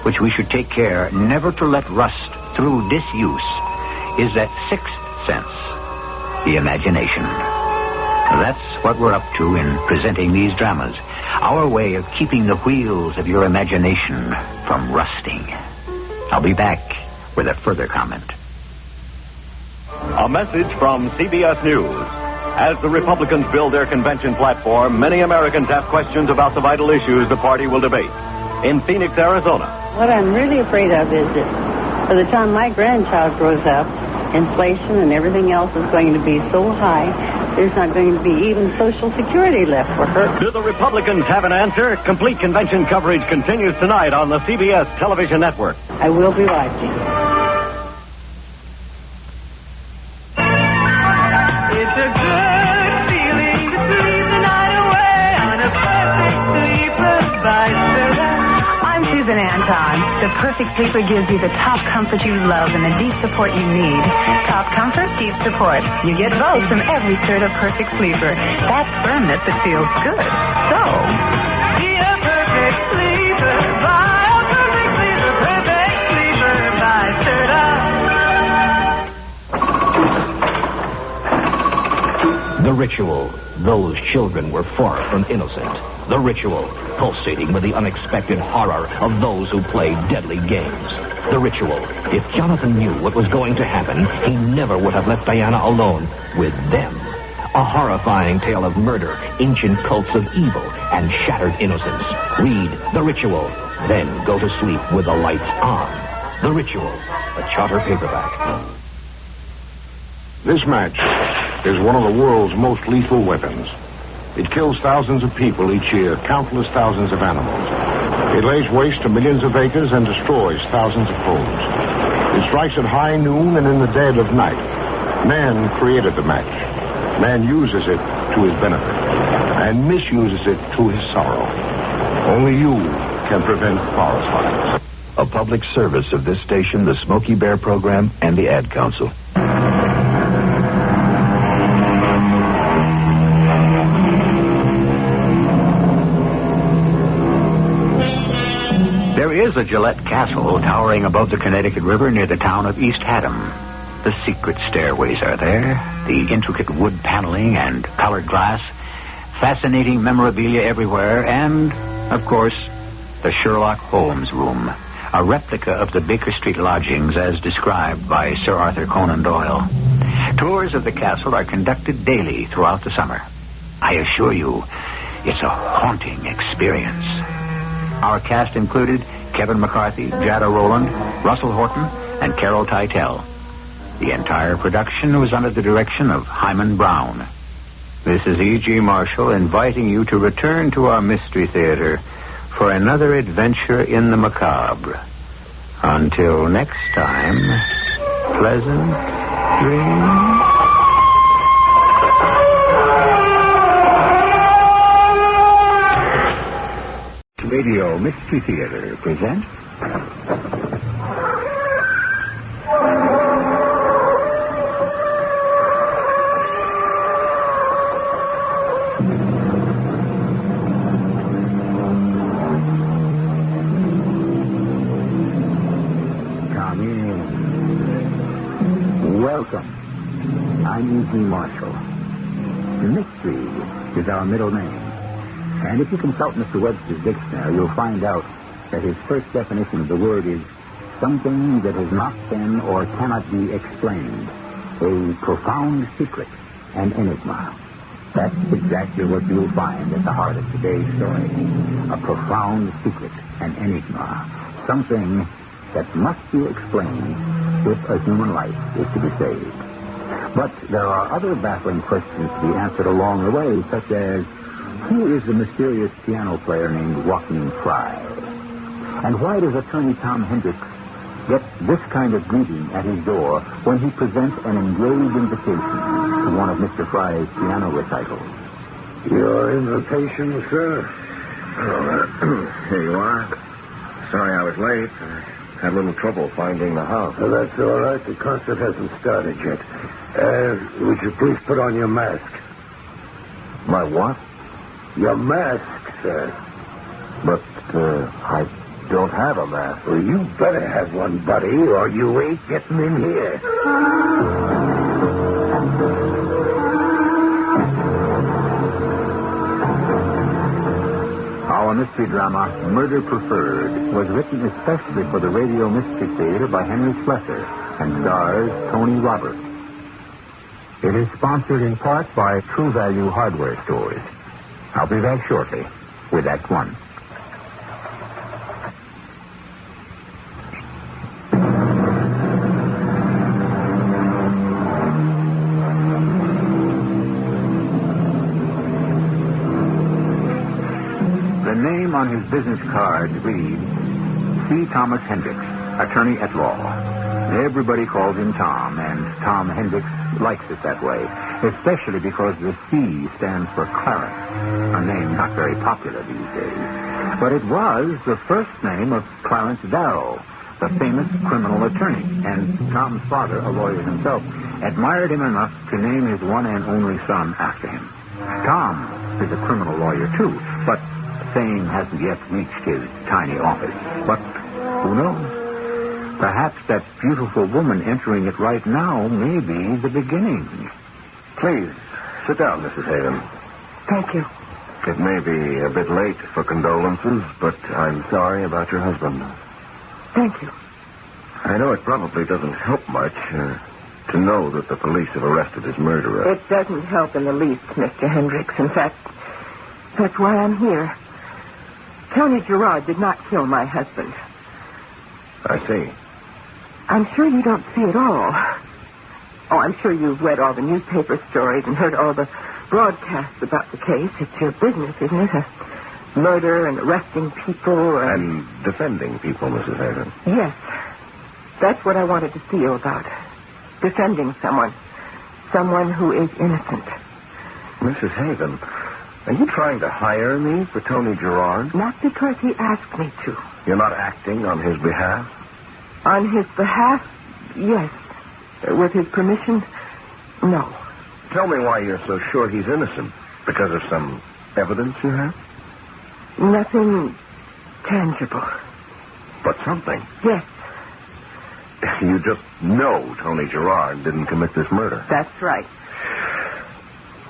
which we should take care never to let rust through disuse, is that sixth sense, the imagination. That's what we're up to in presenting these dramas. Our way of keeping the wheels of your imagination from rusting. I'll be back with a further comment. A message from CBS News. As the Republicans build their convention platform, many Americans have questions about the vital issues the party will debate. in Phoenix, Arizona. What I'm really afraid of is that by the time my grandchild grows up, inflation and everything else is going to be so high, there's not going to be even Social Security left for her. Do the Republicans have an answer? Complete convention coverage continues tonight on the CBS television network. I will be watching. It's a good feeling to sleep the night away on a perfect sleeper by Serta. I'm Susan Anton. The perfect sleeper gives you the top comfort you love and the deep support you need. Top comfort, deep support. You get both from every Serta Perfect Sleeper. That's firmness that feels good. So, be a perfect sleeper by a perfect sleeper by Serta. The Ritual. Those children were far from innocent. The Ritual, pulsating with the unexpected horror of those who played deadly games. The Ritual. If Jonathan knew what was going to happen, he never would have left Diana alone with them. A horrifying tale of murder, ancient cults of evil, and shattered innocence. Read The Ritual, then go to sleep with the lights on. The Ritual, a Charter paperback. This match is one of the world's most lethal weapons. It kills thousands of people each year, countless thousands of animals. It lays waste to millions of acres and destroys thousands of homes. It strikes at high noon and in the dead of night. Man created the match. Man uses it to his benefit and misuses it to his sorrow. Only you can prevent forest fires. A public service of this station, the Smokey Bear Program, and the Ad Council. There is a Gillette castle towering above the Connecticut River near the town of East Haddam. The secret stairways are there, the intricate wood paneling and colored glass, fascinating memorabilia everywhere, and, of course, the Sherlock Holmes room, a replica of the Baker Street lodgings as described by Sir Arthur Conan Doyle. Tours of the castle are conducted daily throughout the summer. I assure you, it's a haunting experience. Our cast included Kevin McCarthy, Jada Rowland, Russell Horton, and Carol Teitel. The entire production was under the direction of Himan Brown. This is E.G. Marshall inviting you to return to our Mystery Theater for another adventure in the macabre. Until next time, pleasant dreams. Radio Mystery Theater presents Come in. Welcome. I'm E.G. Marshall. Mystery is our middle name. And if you consult Mr. Webster's dictionary, you'll find out that his first definition of the word is something that has not been or cannot be explained. A profound secret, an enigma. That's exactly what you'll find at the heart of today's story. A profound secret, an enigma. Something that must be explained if a human life is to be saved. But there are other baffling questions to be answered along the way, such as, who is the mysterious piano player named Joaquin Fry? And why does attorney Tom Hendricks get this kind of greeting at his door when he presents an engraved invitation to one of Mr. Fry's piano recitals? Your invitation, sir? Oh, here you are. Sorry I was late. I had a little trouble finding the house. Oh, that's all right. The concert hasn't started yet. Would you please put on your mask? My what? Your mask, sir. But, I don't have a mask. Well, you better have one, buddy, or you ain't getting in here. Our mystery drama, Murder Preferred, was written especially for the Radio Mystery Theater by Henry Slessor and stars Tony Roberts. It is sponsored in part by True Value Hardware Stores. I'll be back shortly with Act One. business card reads, C. Thomas Hendricks, attorney at law. Everybody calls him Tom, and Tom Hendricks likes it that way, especially because the C stands for Clarence, a name not very popular these days. But it was the first name of Clarence Darrow, the famous criminal attorney, and Tom's father, a lawyer himself, admired him enough to name his one and only son after him. Tom is a criminal lawyer, too, but fame hasn't yet reached his tiny office. But who knows? Perhaps that beautiful woman entering it right now may be the beginning. Please, sit down, Mrs. Haven. Thank you. It may be a bit late for condolences, but I'm sorry about your husband. Thank you. I know it probably doesn't help much to know that the police have arrested his murderer. It doesn't help in the least, Mr. Hendricks. In fact, that's why I'm here. Tony Gerard did not kill my husband. I see. I'm sure you don't see it all. Oh, I'm sure you've read all the newspaper stories and heard all the broadcasts about the case. It's your business, isn't it? Murder and arresting people and defending people, Mrs. Haven. Yes. That's what I wanted to see you about. Defending someone. Someone who is innocent. Mrs. Haven, are you trying to hire me for Tony Gerard? Not because he asked me to. You're not acting on his behalf? On his behalf, yes. With his permission, no. Tell me why you're so sure he's innocent. Because of some evidence you have? Nothing tangible. But something? Yes. You just know Tony Gerard didn't commit this murder. That's right.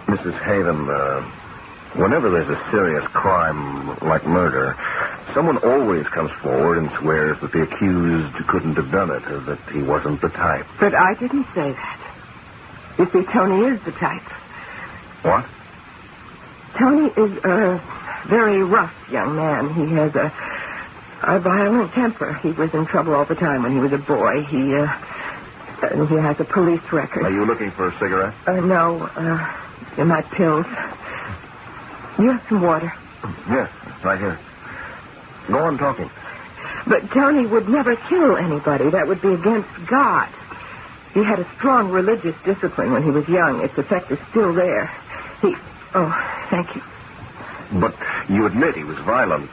Mrs. Haven, whenever there's a serious crime like murder, someone always comes forward and swears that the accused couldn't have done it or that he wasn't the type. But I didn't say that. You see, Tony is the type. What? Tony is a very rough young man. He has a violent temper. He was in trouble all the time when he was a boy. He has a police record. Are you looking for a cigarette? No. In my pills. You have some water? Yes, right here. Go on talking. But Tony would never kill anybody. That would be against God. He had a strong religious discipline when he was young. Its effect is still there. Oh, thank you. But you admit he was violent.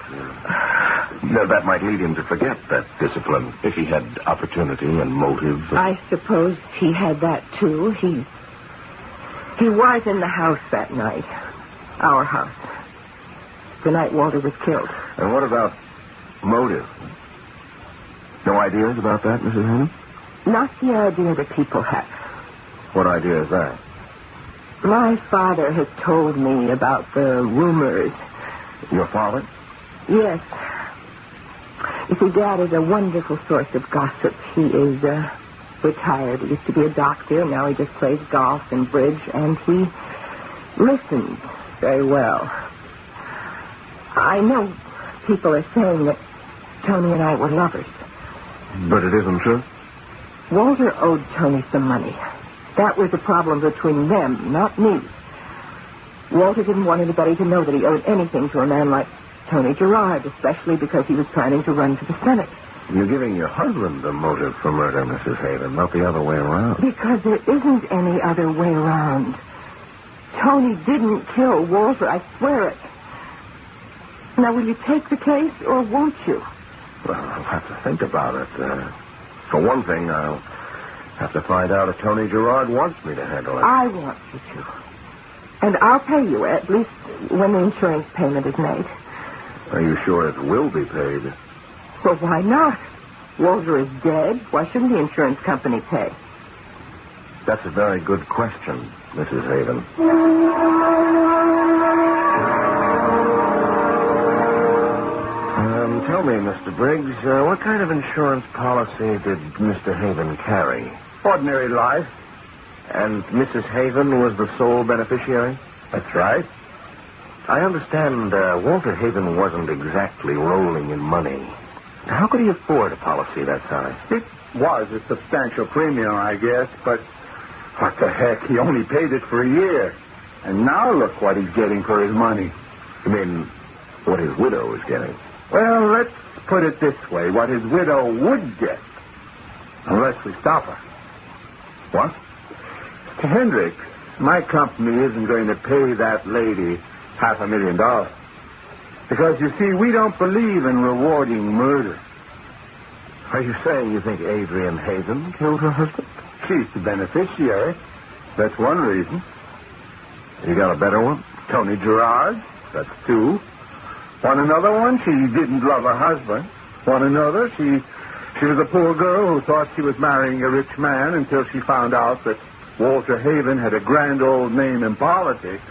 That might lead him to forget that discipline if he had opportunity and motive. I suppose he had that, too. He was in the house that night. Our house. The night Walter was killed. And what about motive? No ideas about that, Mrs. Haven? Not the idea that people have. What idea is that? My father has told me about the rumors. Your father? Yes. You see, Dad is a wonderful source of gossip. He is retired. He used to be a doctor. Now he just plays golf and bridge, and he listens very well. I know people are saying that Tony and I were lovers. But it isn't true? Walter owed Tony some money. That was a problem between them, not me. Walter didn't want anybody to know that he owed anything to a man like Tony Gerard, especially because he was planning to run to the Senate. You're giving your husband a motive for murder, Mrs. Haven, not the other way around. Because there isn't any other way around. Tony didn't kill Walter, I swear it. Now, will you take the case, or won't you? Well, I'll have to think about it. For one thing, I'll have to find out if Tony Gerard wants me to handle it. I want you to. And I'll pay you, at least when the insurance payment is made. Are you sure it will be paid? Well, why not? Walter is dead. Why shouldn't the insurance company pay? That's a very good question, Mrs. Haven. Tell me, Mr. Briggs, what kind of insurance policy did Mr. Haven carry? Ordinary life. And Mrs. Haven was the sole beneficiary? That's right. I understand Walter Haven wasn't exactly rolling in money. How could he afford a policy that size? It was a substantial premium, I guess, but what the heck? He only paid it for a year. And now look what he's getting for his money. You mean what his widow is getting? Well, let's put it this way. What his widow would get, unless we stop her. What? Mr. Hendricks, my company isn't going to pay that lady $500,000. Because, you see, we don't believe in rewarding murder. Are you saying you think Adrian Haven killed her husband? She's the beneficiary. That's one reason. You got a better one? Tony Gerard. That's two. Want another one? She didn't love her husband. Want another? She was a poor girl who thought she was marrying a rich man until she found out that Walter Haven had a grand old name in politics.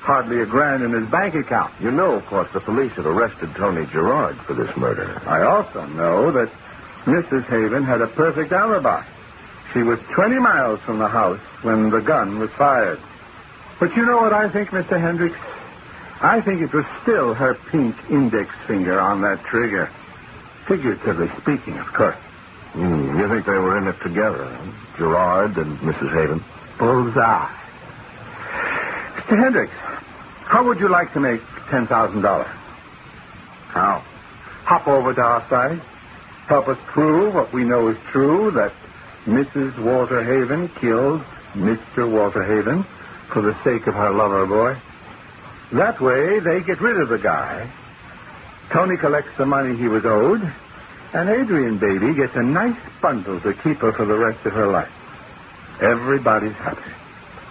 Hardly a grand in his bank account. You know, of course, the police have arrested Tony Gerard for this murder. I also know that Mrs. Haven had a perfect alibi. She was 20 miles from the house when the gun was fired. But you know what I think, Mr. Hendricks? I think it was still her pink index finger on that trigger. Figuratively speaking, of course. You think they were in it together, huh? Gerard and Mrs. Haven? Bullseye. Mr. Hendricks, how would you like to make $10,000? How? Hop over to our side. Help us prove what we know is true, that Mrs. Walter Haven killed Mr. Walter Haven for the sake of her lover boy. That way, they get rid of the guy. Tony collects the money he was owed, and Adrian baby gets a nice bundle to keep her for the rest of her life. Everybody's happy.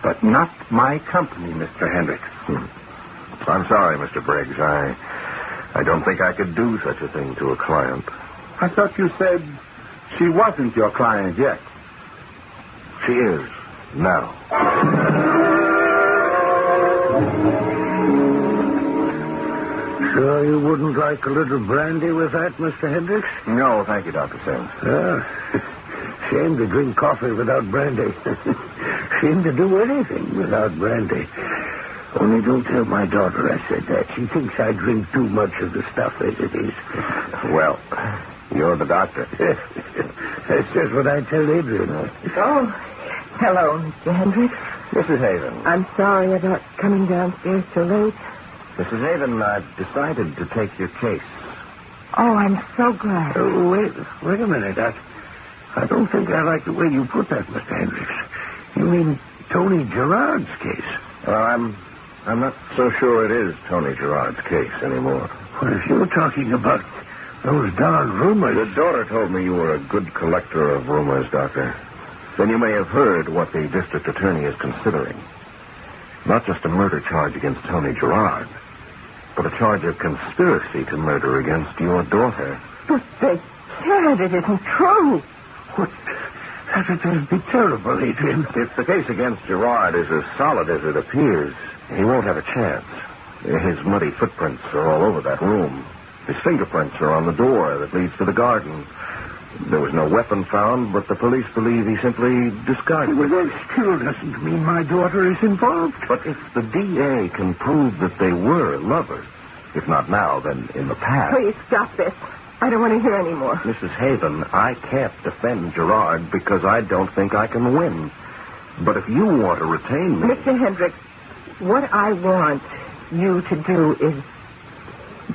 But not my company, Mr. Hendricks. I'm sorry, Mr. Briggs. I don't think I could do such a thing to a client. I thought you said she wasn't your client yet. She is, now. Sure you wouldn't like a little brandy with that, Mr. Hendricks? No, thank you, Dr. Sims. Shame to drink coffee without brandy. Shame to do anything without brandy. Only don't tell my daughter I said that. She thinks I drink too much of the stuff as it is. Well, you're the doctor. That's just what I tell Adrian. Oh, hello, Mr. Hendricks. Mrs. Haven. I'm sorry about coming downstairs so late. Mrs. Haven, I've decided to take your case. Oh, I'm so glad. Wait a minute. I don't think I like the way you put that, Mr. Hendricks. You mean Tony Gerard's case? Well, I'm not so sure it is Tony Gerard's case anymore. Well, if you're talking about those darn rumors... Your daughter told me you were a good collector of rumors, Doctor. Then you may have heard what the district attorney is considering. Not just a murder charge against Tony Gerard, but a charge of conspiracy to murder against your daughter. But they can't. It isn't true. What? That would be terrible, Adrian. If the case against Gerard is as solid as it appears, he won't have a chance. His muddy footprints are all over that room. His fingerprints are on the door that leads to the garden. There was no weapon found, but the police believe he simply discarded it. Well, that still doesn't mean my daughter is involved. But if the DA can prove that they were lovers, if not now, then in the past... Please stop this. I don't want to hear any more. Mrs. Haven, I can't defend Gerard because I don't think I can win. But if you want to retain me... Mr. Hendricks, what I want you to do is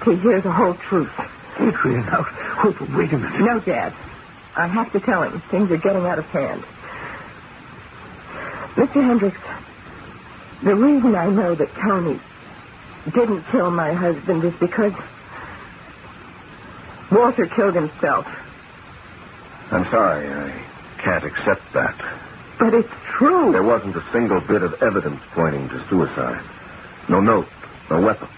to hear the whole truth. Adrian, now, wait a minute. No, Dad. I have to tell him. Things are getting out of hand. Mr. Hendricks, the reason I know that Tony didn't kill my husband is because Walter killed himself. I'm sorry, I can't accept that. But it's true. There wasn't a single bit of evidence pointing to suicide. No note, no weapon.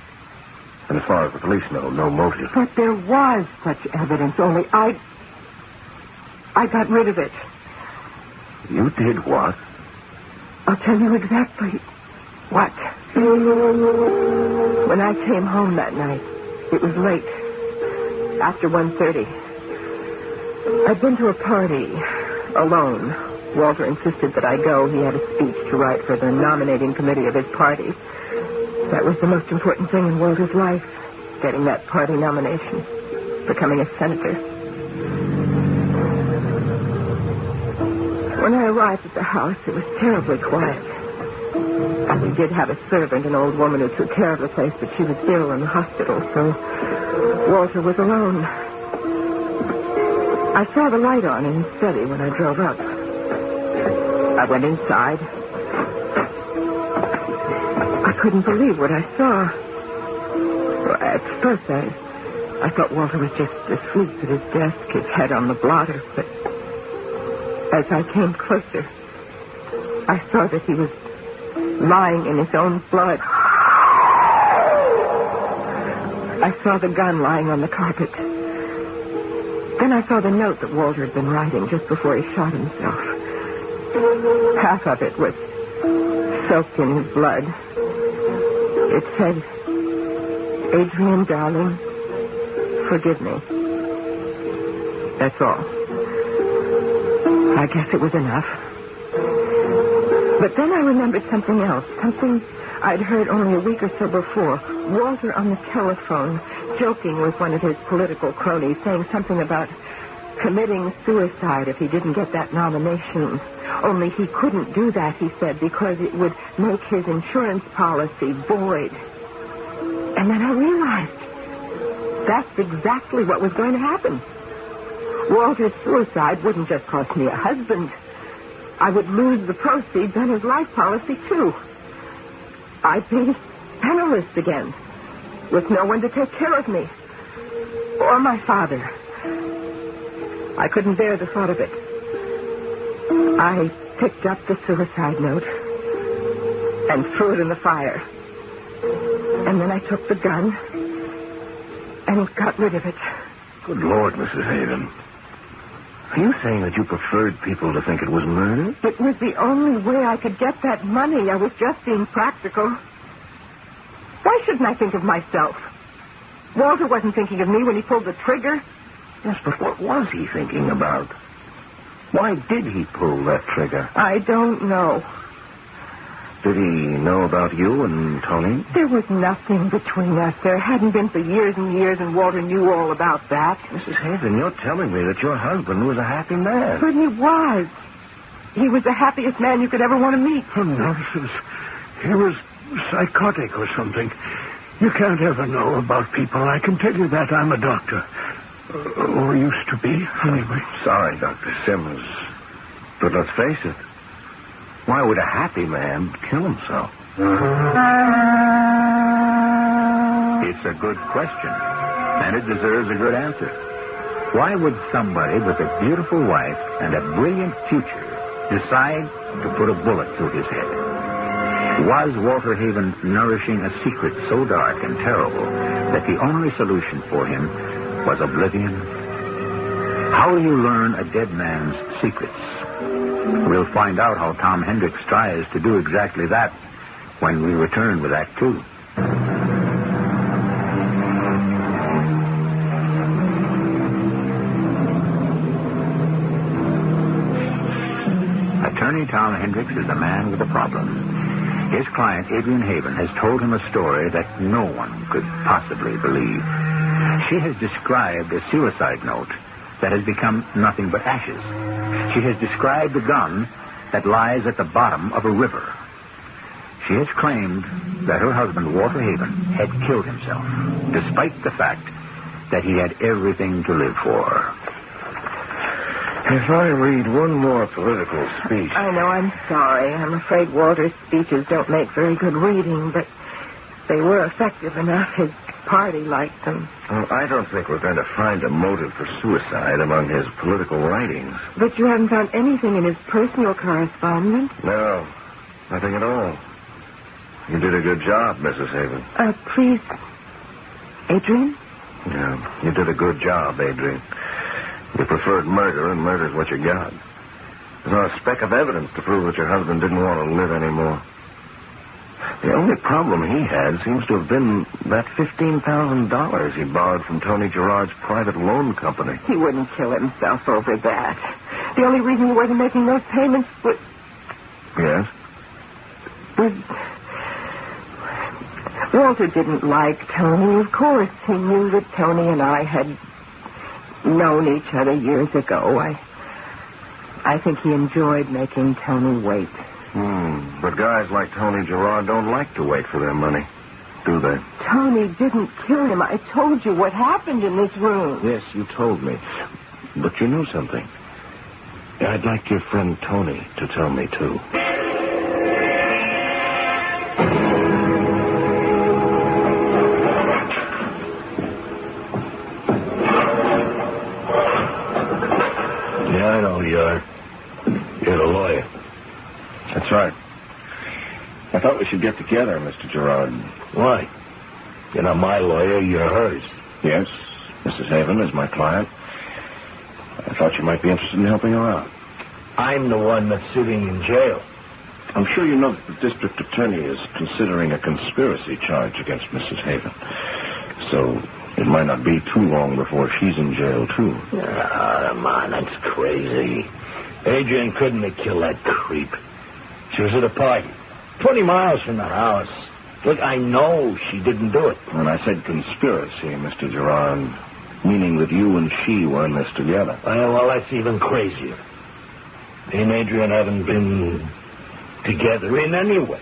And as far as the police know, no motive. But there was such evidence, only I got rid of it. You did what? I'll tell you exactly what. When I came home that night, it was late, after 1:30. I'd been to a party alone. Walter insisted that I go. He had a speech to write for the nominating committee of his party. That was the most important thing in Walter's life, getting that party nomination, becoming a senator. When I arrived at the house, it was terribly quiet. We did have a servant, an old woman who took care of the place, but she was ill in the hospital, so Walter was alone. I saw the light on in his study when I drove up. I went inside. I couldn't believe what I saw. Well, at first, I thought Walter was just asleep at his desk, his head on the blotter. But as I came closer, I saw that he was lying in his own blood. I saw the gun lying on the carpet. Then I saw the note that Walter had been writing just before he shot himself. Half of it was soaked in his blood. It said, "Adrian, darling, forgive me." That's all. I guess it was enough. But then I remembered something else, something I'd heard only a week or so before. Walter on the telephone, joking with one of his political cronies, saying something about committing suicide if he didn't get that nomination. Only he couldn't do that, he said, because it would make his insurance policy void. And then I realized that's exactly what was going to happen. Walter's suicide wouldn't just cost me a husband. I would lose the proceeds on his life policy, too. I'd be penniless again, with no one to take care of me. Or my father. I couldn't bear the thought of it. I picked up the suicide note and threw it in the fire. And then I took the gun and got rid of it. Good Lord, Mrs. Haven. Are you saying that you preferred people to think it was murder? It was the only way I could get that money. I was just being practical. Why shouldn't I think of myself? Walter wasn't thinking of me when he pulled the trigger. Yes, but what was he thinking about? Why did he pull that trigger? I don't know. Did he know about you and Tony? There was nothing between us. There hadn't been for years and years, and Walter knew all about that. Mrs. Haven, you're telling me that your husband was a happy man. But he was. He was the happiest man you could ever want to meet. Oh, nonsense. He was psychotic or something. You can't ever know about people. I can tell you that. I'm a doctor. Or used to be, anyway. Sorry, Dr. Simmons. But let's face it. Why would a happy man kill himself? It's a good question, and it deserves a good answer. Why would somebody with a beautiful wife and a brilliant future decide to put a bullet through his head? Was Walter Haven nourishing a secret so dark and terrible that the only solution for him was oblivion? How do you learn a dead man's secrets? We'll find out how Tom Hendricks tries to do exactly that when we return with Act 2. Attorney Tom Hendricks is a man with a problem. His client, Adrian Haven, has told him a story that no one could possibly believe. She has described a suicide note that has become nothing but ashes. She has described a gun that lies at the bottom of a river. She has claimed that her husband, Walter Haven, had killed himself, despite the fact that he had everything to live for. If I read one more political speech... I know, I'm sorry. I'm afraid Walter's speeches don't make very good reading, but they were effective enough. His party liked them. Well, I don't think we're going to find a motive for suicide among his political writings. But you haven't found anything in his personal correspondence? No, nothing at all. You did a good job, Mrs. Haven. Please, Adrian? Yeah, you did a good job, Adrian. You preferred murder, and murder's what you got. There's not a speck of evidence to prove that your husband didn't want to live anymore. The only problem he had seems to have been that $15,000 he borrowed from Tony Gerard's private loan company. He wouldn't kill himself over that. The only reason he wasn't making those payments was... Yes? Walter didn't like Tony. Of course, he knew that Tony and I had known each other years ago. I think he enjoyed making Tony wait. But guys like Tony Gerard don't like to wait for their money. do they? Tony didn't kill him. I told you what happened in this room. Yes, you told me. But you know something. I'd like your friend Tony to tell me, too. Yeah, I know who you are. You're the lawyer. That's right. I thought we should get together, Mr. Gerard. Why? You're not my lawyer, you're hers. Yes, Mrs. Haven is my client. I thought you might be interested in helping her out. I'm the one that's sitting in jail. I'm sure you know that the district attorney is considering a conspiracy charge against Mrs. Haven. So it might not be too long before she's in jail, too. Come on, that's crazy. Adrian couldn't have killed that creep. She was at a party 20 miles from the house. Look, I know she didn't do it. When I said conspiracy, Mr. Gerard, meaning that you and she were in this together. Well, that's even crazier. Me and Adrian haven't been together in any way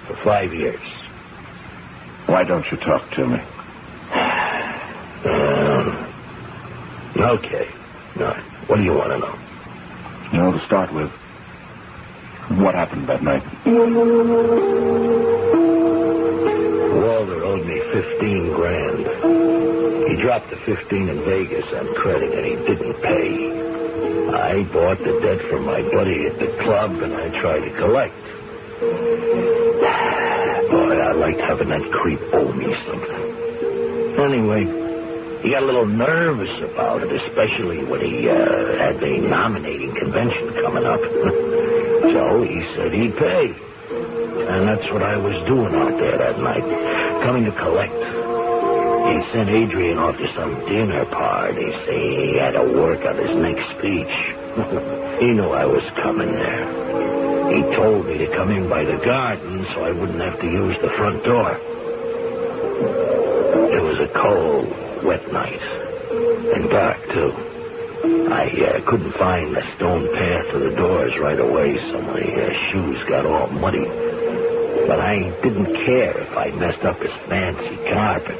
for 5 years. Why don't you talk to me? Okay. All right. What do you want to know? To start with, what happened that night? Walter owed me $15,000. He dropped the 15 in Vegas on credit, and he didn't pay. I bought the debt from my buddy at the club, and I tried to collect. Boy, I liked having that creep owe me something. Anyway, he got a little nervous about it, especially when he had the nominating convention coming up. So he said he'd pay. And that's what I was doing out there that night, coming to collect. He sent Adrian off to some dinner party. He had to work on his next speech. He knew I was coming there. He told me to come in by the garden so I wouldn't have to use the front door. It was a cold, wet night. And dark, too. I couldn't find the stone path to the doors right away, so my shoes got all muddy. But I didn't care if I messed up his fancy carpet.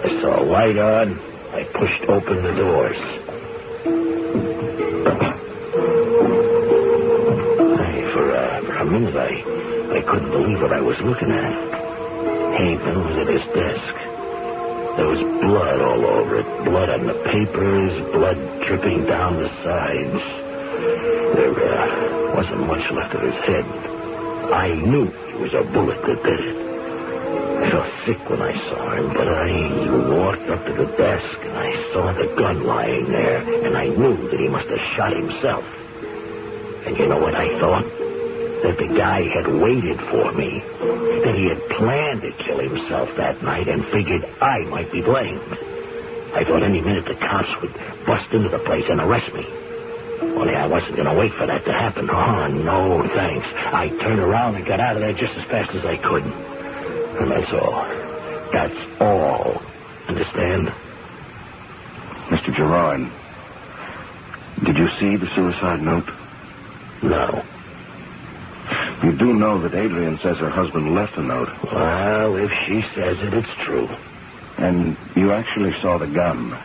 I saw a light on. I pushed open the doors. For a minute, I couldn't believe what I was looking at. Haven was at his desk. There was blood all over it. Blood on the papers, blood dripping down the sides. There wasn't much left of his head. I knew it was a bullet that did it. I felt sick when I saw him, but I walked up to the desk and I saw the gun lying there, and I knew that he must have shot himself. And you know what I thought? That the guy had waited for me. That he had planned to kill himself that night and figured I might be blamed. I thought any minute the cops would bust into the place and arrest me. Only I wasn't going to wait for that to happen. Oh, no, thanks. I turned around and got out of there just as fast as I could. And that's all. That's all. Understand? Mr. Gerard, did you see the suicide note? No. You do know that Adrian says her husband left a note. Well, if she says it, it's true. And you actually saw the gun.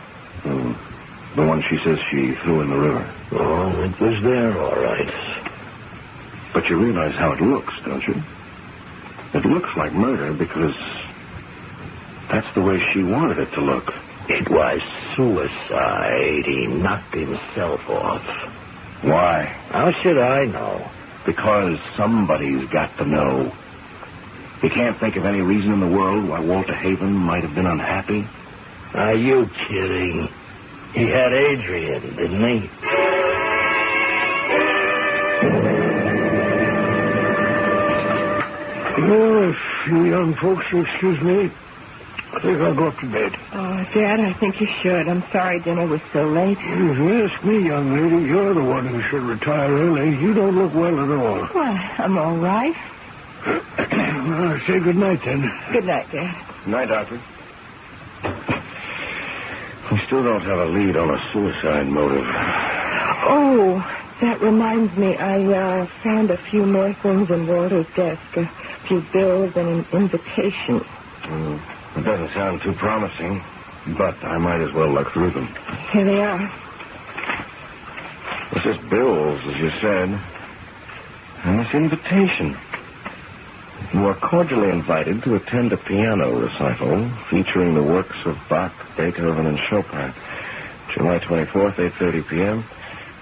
The one she says she threw in the river. Oh, it was there, all right. But you realize how it looks, don't you? It looks like murder because that's the way she wanted it to look. It was suicide. He knocked himself off. Why? How should I know? Because somebody's got to know. You can't think of any reason in the world why Walter Haven might have been unhappy? Are you kidding? He had Adrian, didn't he? Well, if you young folks will excuse me, I think I'll go up to bed. Oh, Dad, I think you should. I'm sorry dinner was so late. If you ask me, young lady, you're the one who should retire early. You don't look well at all. Well, I'm all right. Well, say good night, then. Good night, Dad. Good night, Doctor. We still don't have a lead on a suicide motive. Oh, that reminds me. I found a few more things in Walter's desk. few bills and an invitation. It doesn't sound too promising, but I might as well look through them. Here they are. It's just bills, as you said. And this invitation. You are cordially invited to attend a piano recital featuring the works of Bach, Beethoven, and Chopin. July 24th, 8:30 p.m.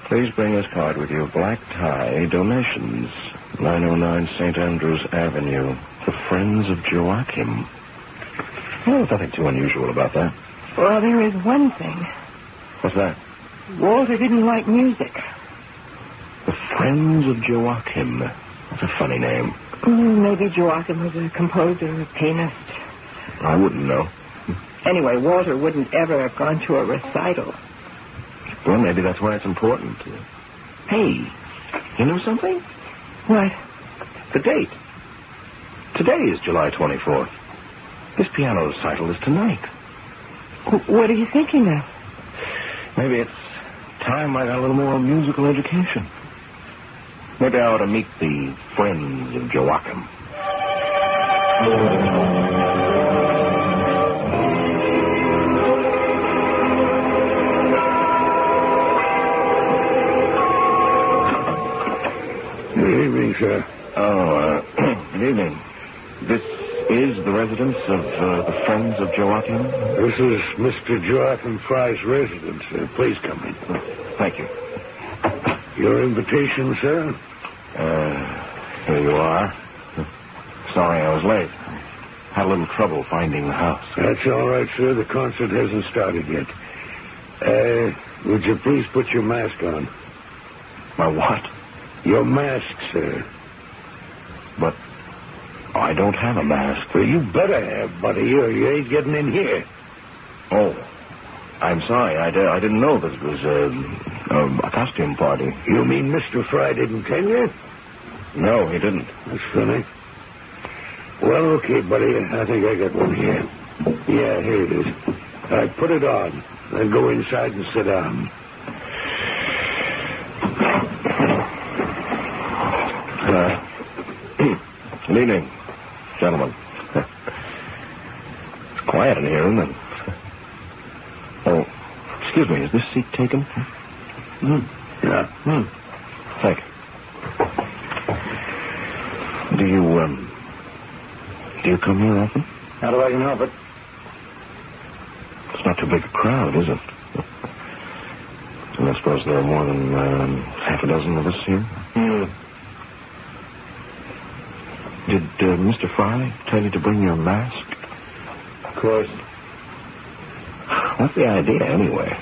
Please bring this card with you. Black tie, donations. 909 St. Andrews Avenue. The Friends of Joachim. Well, there's nothing too unusual about that. Well, there is one thing. What's that? Walter didn't like music. The Friends of Joachim. That's a funny name. Maybe Joachim was a composer, a pianist. I wouldn't know. Anyway, Walter wouldn't ever have gone to a recital. Well, maybe that's why it's important. Hey, you know something? What? The date. Today is July 24th. This piano recital is tonight. What are you thinking of? Maybe it's time I got a little more musical education. Maybe I ought to meet the Friends of Joachim. Good evening, sir. Good evening. This is the residence of the Friends of Joachim? This is Mr. Joachim Fry's residence. Please come in. Thank you. Your invitation, sir? Here you are. Sorry I was late. Had a little trouble finding the house. That's all right, sir. The concert hasn't started yet. Would you please put your mask on? My what? Your mask, sir. But I don't have a mask. Well, you better have, buddy, or you ain't getting in here. Oh, I'm sorry. I didn't know this was a costume party. You mean Mr. Fry didn't tell you? No, he didn't. That's funny. Well, okay, buddy. I think I got one here. Yeah, here it is. All right, put it on. Then go inside and sit down. Good evening, gentlemen. It's quiet in here, isn't it? Oh, excuse me. Is this seat taken? Yeah. Thank you. Do you come here often? How do I can help it? It's not too big a crowd, is it? And I suppose there are more than half a dozen of us here? Did Mr. Fry tell you to bring your mask? Of course. What's the idea, anyway?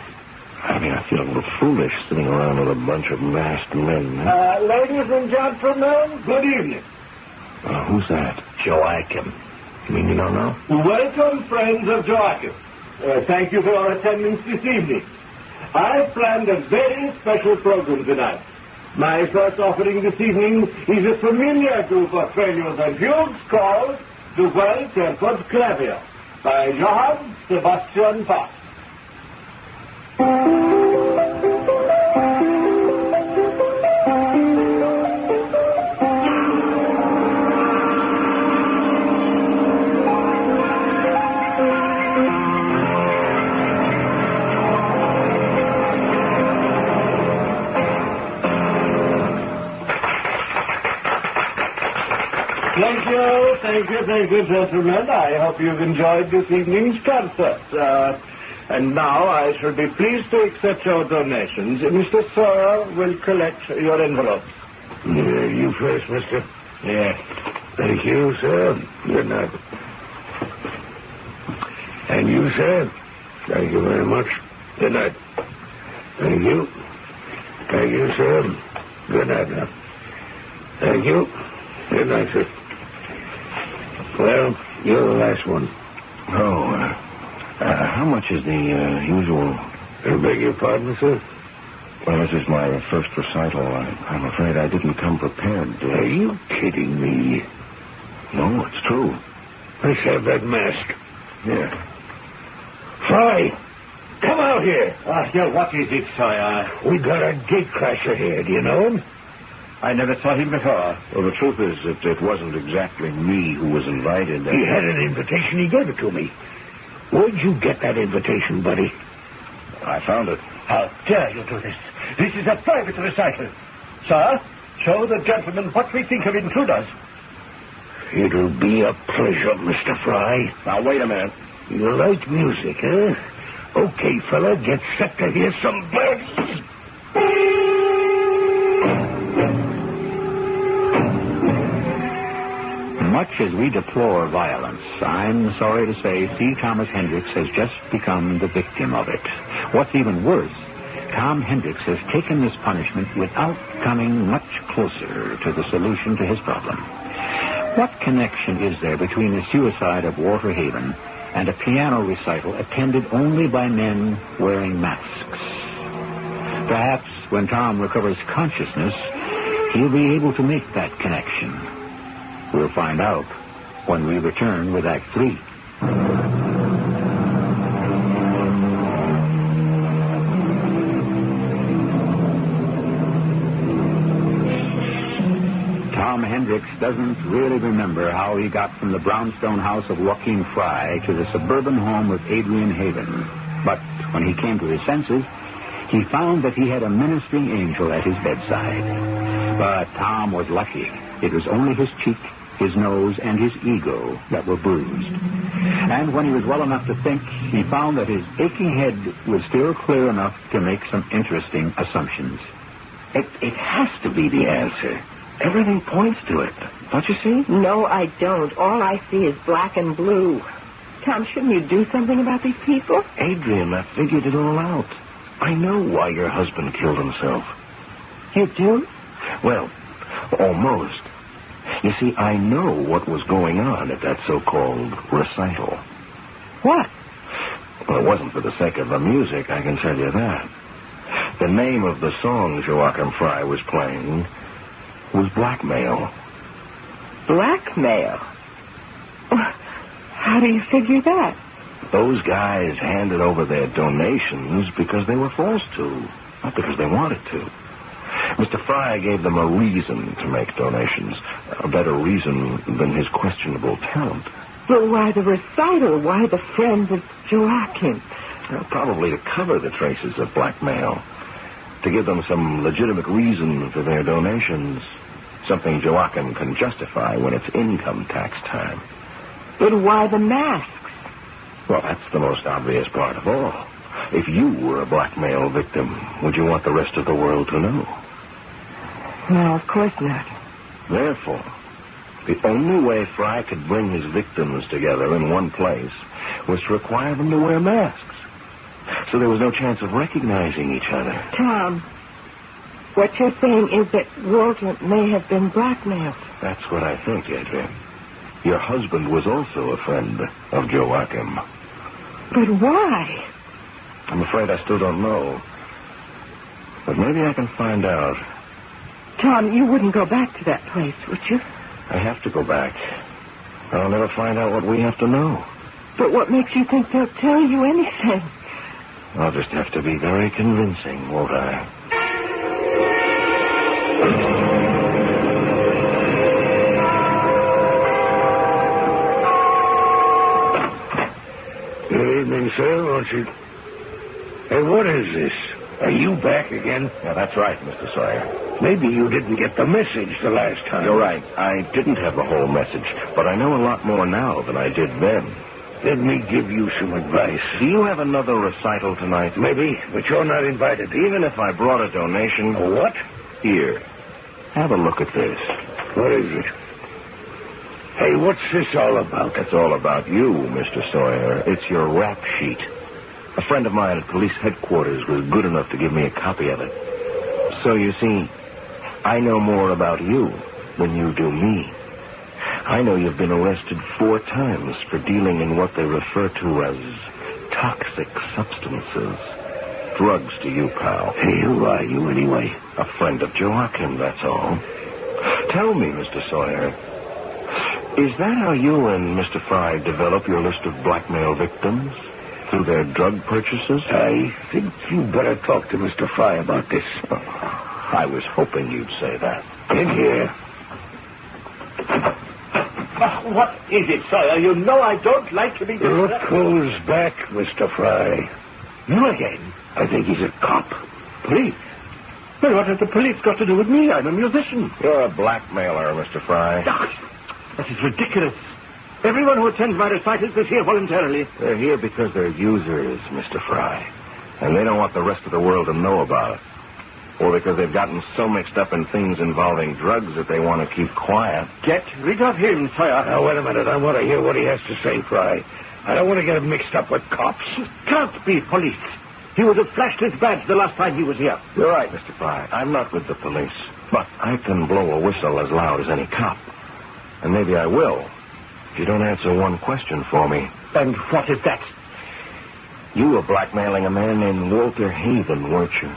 I mean, I feel a little foolish sitting around with a bunch of masked men. Ladies and gentlemen, good evening. Who's that? Joachim. You mean you don't know? Welcome, friends of Joachim. Thank you for your attendance this evening. I've planned a very special program tonight. My first offering this evening is a familiar group of preludes and fugues called The Well-Tempered Clavier by Johann Sebastian Bach. Thank you, gentlemen. I hope you've enjoyed this evening's concert. And now I shall be pleased to accept your donations. Mr. Sawyer will collect your envelopes. You first, mister. Yes. Thank you, sir. Good night. And you, sir? Thank you very much. Good night. Thank you. Thank you, sir. Good night now. Thank you. Good night, sir. Well, you're the last one. Oh, how much is the usual... I beg your pardon, sir? Well, this is my first recital. I'm afraid I didn't come prepared. Are you kidding me? No, it's true. Let's have that mask. Yeah. Fry, come out here. Yeah, what is it, Sawyer? We got a gatecrasher here. Do you know him? I never saw him before. Well, the truth is that it wasn't exactly me who was invited. He had an invitation. He gave it to me. Where'd you get that invitation, buddy? I found it. How dare you do this? This is a private recital. Sir, show the gentleman what we think of intruders. It'll be a pleasure, Mr. Fry. Now, wait a minute. You like music, eh? Okay, fella, get set to hear some birdies. Much as we deplore violence, I'm sorry to say C. Thomas Hendricks has just become the victim of it. What's even worse, Tom Hendricks has taken this punishment without coming much closer to the solution to his problem. What connection is there between the suicide of Walter Haven and a piano recital attended only by men wearing masks? Perhaps when Tom recovers consciousness, he'll be able to make that connection. We'll find out when we return with Act 3. Tom Hendricks doesn't really remember how he got from the brownstone house of Joaquin Fry to the suburban home of Adrian Haven. But when he came to his senses, he found that he had a ministering angel at his bedside. But Tom was lucky. It was only his cheek, his nose, and his ego that were bruised. And when he was well enough to think, he found that his aching head was still clear enough to make some interesting assumptions. It has to be the answer. Everything points to it. Don't you see? No, I don't. All I see is black and blue. Tom, shouldn't you do something about these people? Adrian, I figured it all out. I know why your husband killed himself. You do? Well, almost. You see, I know what was going on at that so-called recital. What? Well, it wasn't for the sake of the music, I can tell you that. The name of the song Joachim Fry was playing was Blackmail. Blackmail? How do you figure that? Those guys handed over their donations because they were forced to, not because they wanted to. Mr. Fry gave them a reason to make donations, a better reason than his questionable talent. But why the recital? Why the friends of Joachim? Well, probably to cover the traces of blackmail, to give them some legitimate reason for their donations, something Joachim can justify when it's income tax time. But why the masks? Well, that's the most obvious part of all. If you were a blackmail victim, would you want the rest of the world to know? No, of course not. Therefore, the only way Fry could bring his victims together in one place was to require them to wear masks. So there was no chance of recognizing each other. Tom, what you're saying is that Walter may have been blackmailed. That's what I think, Adrian. Your husband was also a friend of Joachim. But why? I'm afraid I still don't know. But maybe I can find out. Tom, you wouldn't go back to that place, would you? I have to go back. I'll never find out what we have to know. But what makes you think they'll tell you anything? I'll just have to be very convincing, won't I? Good evening, sir. Won't you? Hey, what is this? Are you back again? Yeah, that's right, Mr. Sawyer. Maybe you didn't get the message the last time. You're right. I didn't have the whole message, but I know a lot more now than I did then. Let me give you some advice. Do you have another recital tonight? Maybe, but you're not invited. Even if I brought a donation... A what? Here. Have a look at this. What is it? Hey, what's this all about? It's all about you, Mr. Sawyer. It's your rap sheet. A friend of mine at police headquarters was good enough to give me a copy of it. So, you see, I know more about you than you do me. I know you've been arrested 4 times for dealing in what they refer to as toxic substances. Drugs to you, pal. Hey, who are you, anyway? A friend of Joachim, that's all. Tell me, Mr. Sawyer, is that how you and Mr. Fry develop your list of blackmail victims? Through their drug purchases? I think you better talk to Mr. Fry about this. I was hoping you'd say that. In here. What is it, Sawyer? You know I don't like to be... Look who's back, Mr. Fry. You again? I think he's a cop. Police? Well, what has the police got to do with me? I'm a musician. You're a blackmailer, Mr. Fry. That is ridiculous. Everyone who attends my recitals is here voluntarily. They're here because they're users, Mr. Fry. And they don't want the rest of the world to know about it. Or because they've gotten so mixed up in things involving drugs that they want to keep quiet. Get rid of him, Sawyer. Now, wait a minute. I want to hear what he has to say, Fry. I don't want to get him mixed up with cops. He can't be police. He would have flashed his badge the last time he was here. You're right, Mr. Fry. I'm not with the police. But I can blow a whistle as loud as any cop. And maybe I will, if you don't answer one question for me. And what is that? You were blackmailing a man named Walter Haven, weren't you?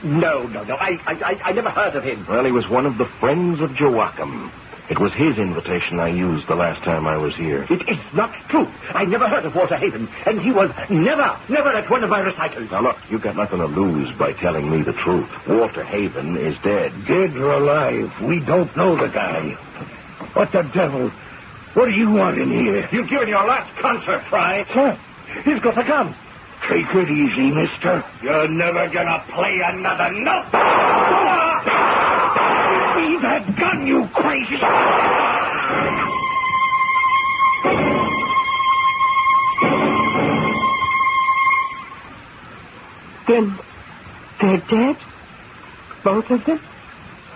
No. I never heard of him. Well, he was one of the friends of Joachim. It was his invitation I used the last time I was here. It is not true. I never heard of Walter Haven, and he was never at one of my recitals. Now, look, you've got nothing to lose by telling me the truth. Walter Haven is dead. Dead or alive, we don't know the guy. What the devil? What do you want in here? You've given your last concert, Fry. Sir, he's got a gun. Take it easy, mister. You're never gonna play another note. Leave that gun, you crazy... Then they're dead? Both of them?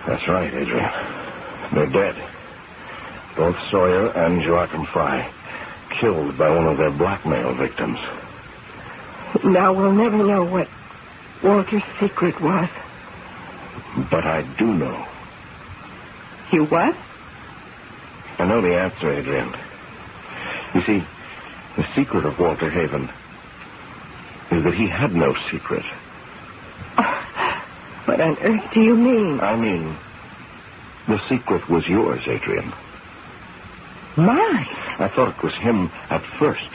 That's right, Adrian. They're dead. Both Sawyer and Joachim Fry. Killed by one of their blackmail victims. Now we'll never know what Walter's secret was. But I do know. You what? I know the answer, Adrian. You see, the secret of Walter Haven is that he had no secret. What on earth do you mean? I mean, the secret was yours, Adrian. Mine? I thought it was him at first.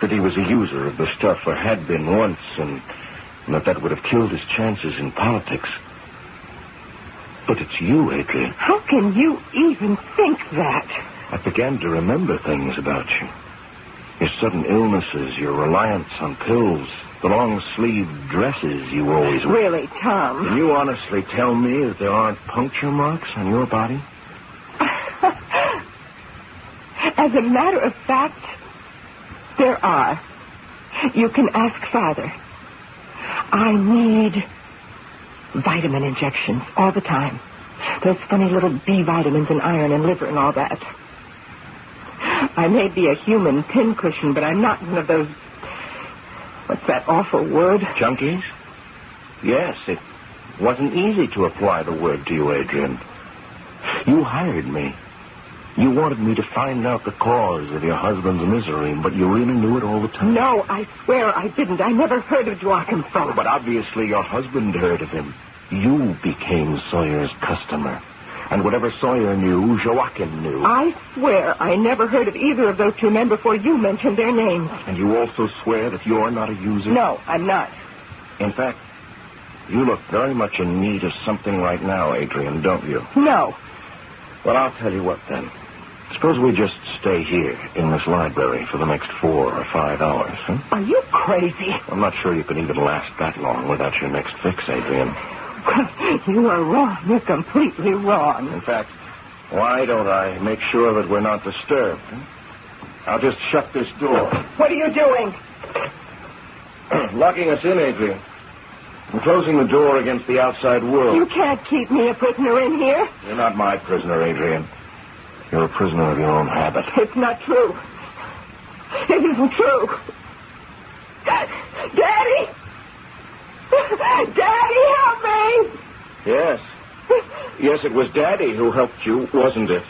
That he was a user of the stuff, or had been once, and that would have killed his chances in politics. But it's you, Adrian. How can you even think that? I began to remember things about you. Your sudden illnesses, your reliance on pills, the long-sleeved dresses you always wear. Really, Tom? Can you honestly tell me that there aren't puncture marks on your body? As a matter of fact, there are. You can ask Father. I need vitamin injections all the time. Those funny little B vitamins and iron and liver and all that. I may be a human pincushion, but I'm not one of those... What's that awful word? Junkies? Yes, it wasn't easy to apply the word to you, Adrian. You hired me. You wanted me to find out the cause of your husband's misery, but you really knew it all the time. No, I swear I didn't. I never heard of Joachim Fry. But obviously your husband heard of him. You became Sawyer's customer. And whatever Sawyer knew, Joachim knew. I swear I never heard of either of those two men before you mentioned their names. And you also swear that you're not a user? No, I'm not. In fact, you look very much in need of something right now, Adrian, don't you? No. Well, I'll tell you what, then. Suppose we just stay here in this library for the next 4 or 5 hours, huh? Are you crazy? I'm not sure you can even last that long without your next fix, Adrian. You are wrong. You're completely wrong. In fact, why don't I make sure that we're not disturbed? Huh? I'll just shut this door. What are you doing? Locking us in, Adrian. I'm closing the door against the outside world. You can't keep me a prisoner in here. You're not my prisoner, Adrian. You're a prisoner of your own habit. It's not true. It isn't true. Daddy! Daddy, help me! Yes. Yes, it was Daddy who helped you, wasn't it?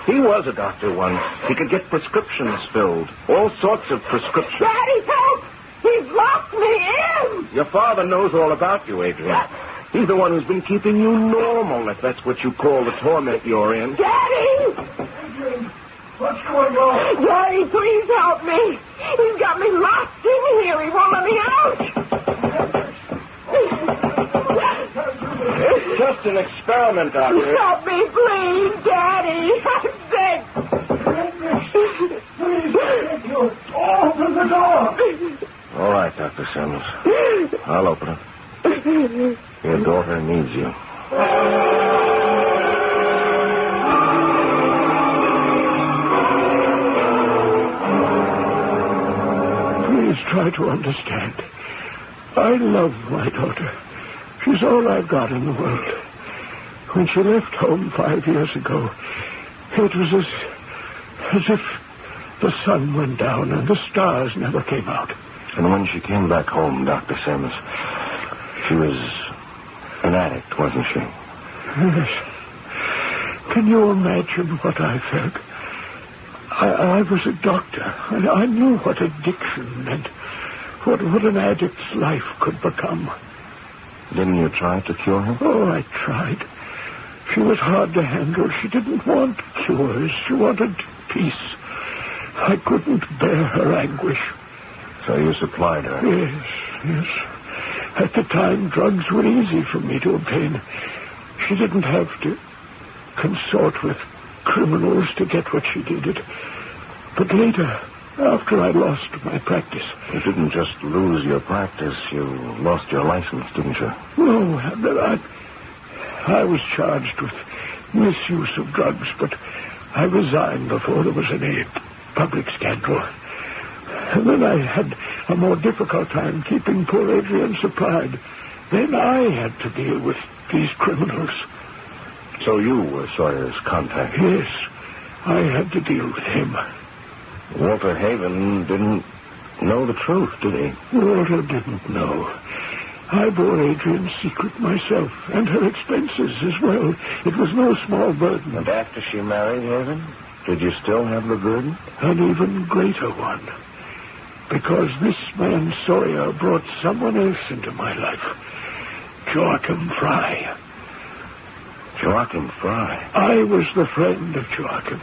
He was a doctor once. He could get prescriptions filled. All sorts of prescriptions. Daddy, help! He's locked me in! Your father knows all about you, Adrian. He's the one who's been keeping you normal, if that's what you call the torment you're in. Daddy! What's going on? Daddy, please help me. He's got me locked in here. He won't let me out. just an experiment, Doctor. Stop me, please, Daddy. I'm sick. Please, open the door. All right, Dr. Sims. I'll open it. Your daughter needs you. Please try to understand. I love my daughter. She's all I've got in the world. When she left home 5 years ago, it was as if the sun went down and the stars never came out. And when she came back home, Dr. Sims, she was an addict, wasn't she? Yes. Can you imagine what I felt? I was a doctor, and I knew what addiction meant, what an addict's life could become. Didn't you try to cure her? Oh, I tried. She was hard to handle. She didn't want cures. She wanted peace. I couldn't bear her anguish. So you supplied her? Yes. At the time, drugs were easy for me to obtain. She didn't have to consort with criminals to get what she needed. But later, after I lost my practice... You didn't just lose your practice, you lost your license, didn't you? No, I was charged with misuse of drugs, but I resigned before there was any public scandal. And then I had a more difficult time keeping poor Adrian supplied. Then I had to deal with these criminals. So you were Sawyer's contact? Yes, I had to deal with him. Walter Haven didn't know the truth, did he? Walter didn't know. I bore Adrian's secret myself, and her expenses as well. It was no small burden. And after she married Haven, did you still have the burden? An even greater one. Because this man Sawyer brought someone else into my life. Joachim Fry. Joachim Fry? I was the friend of Joachim.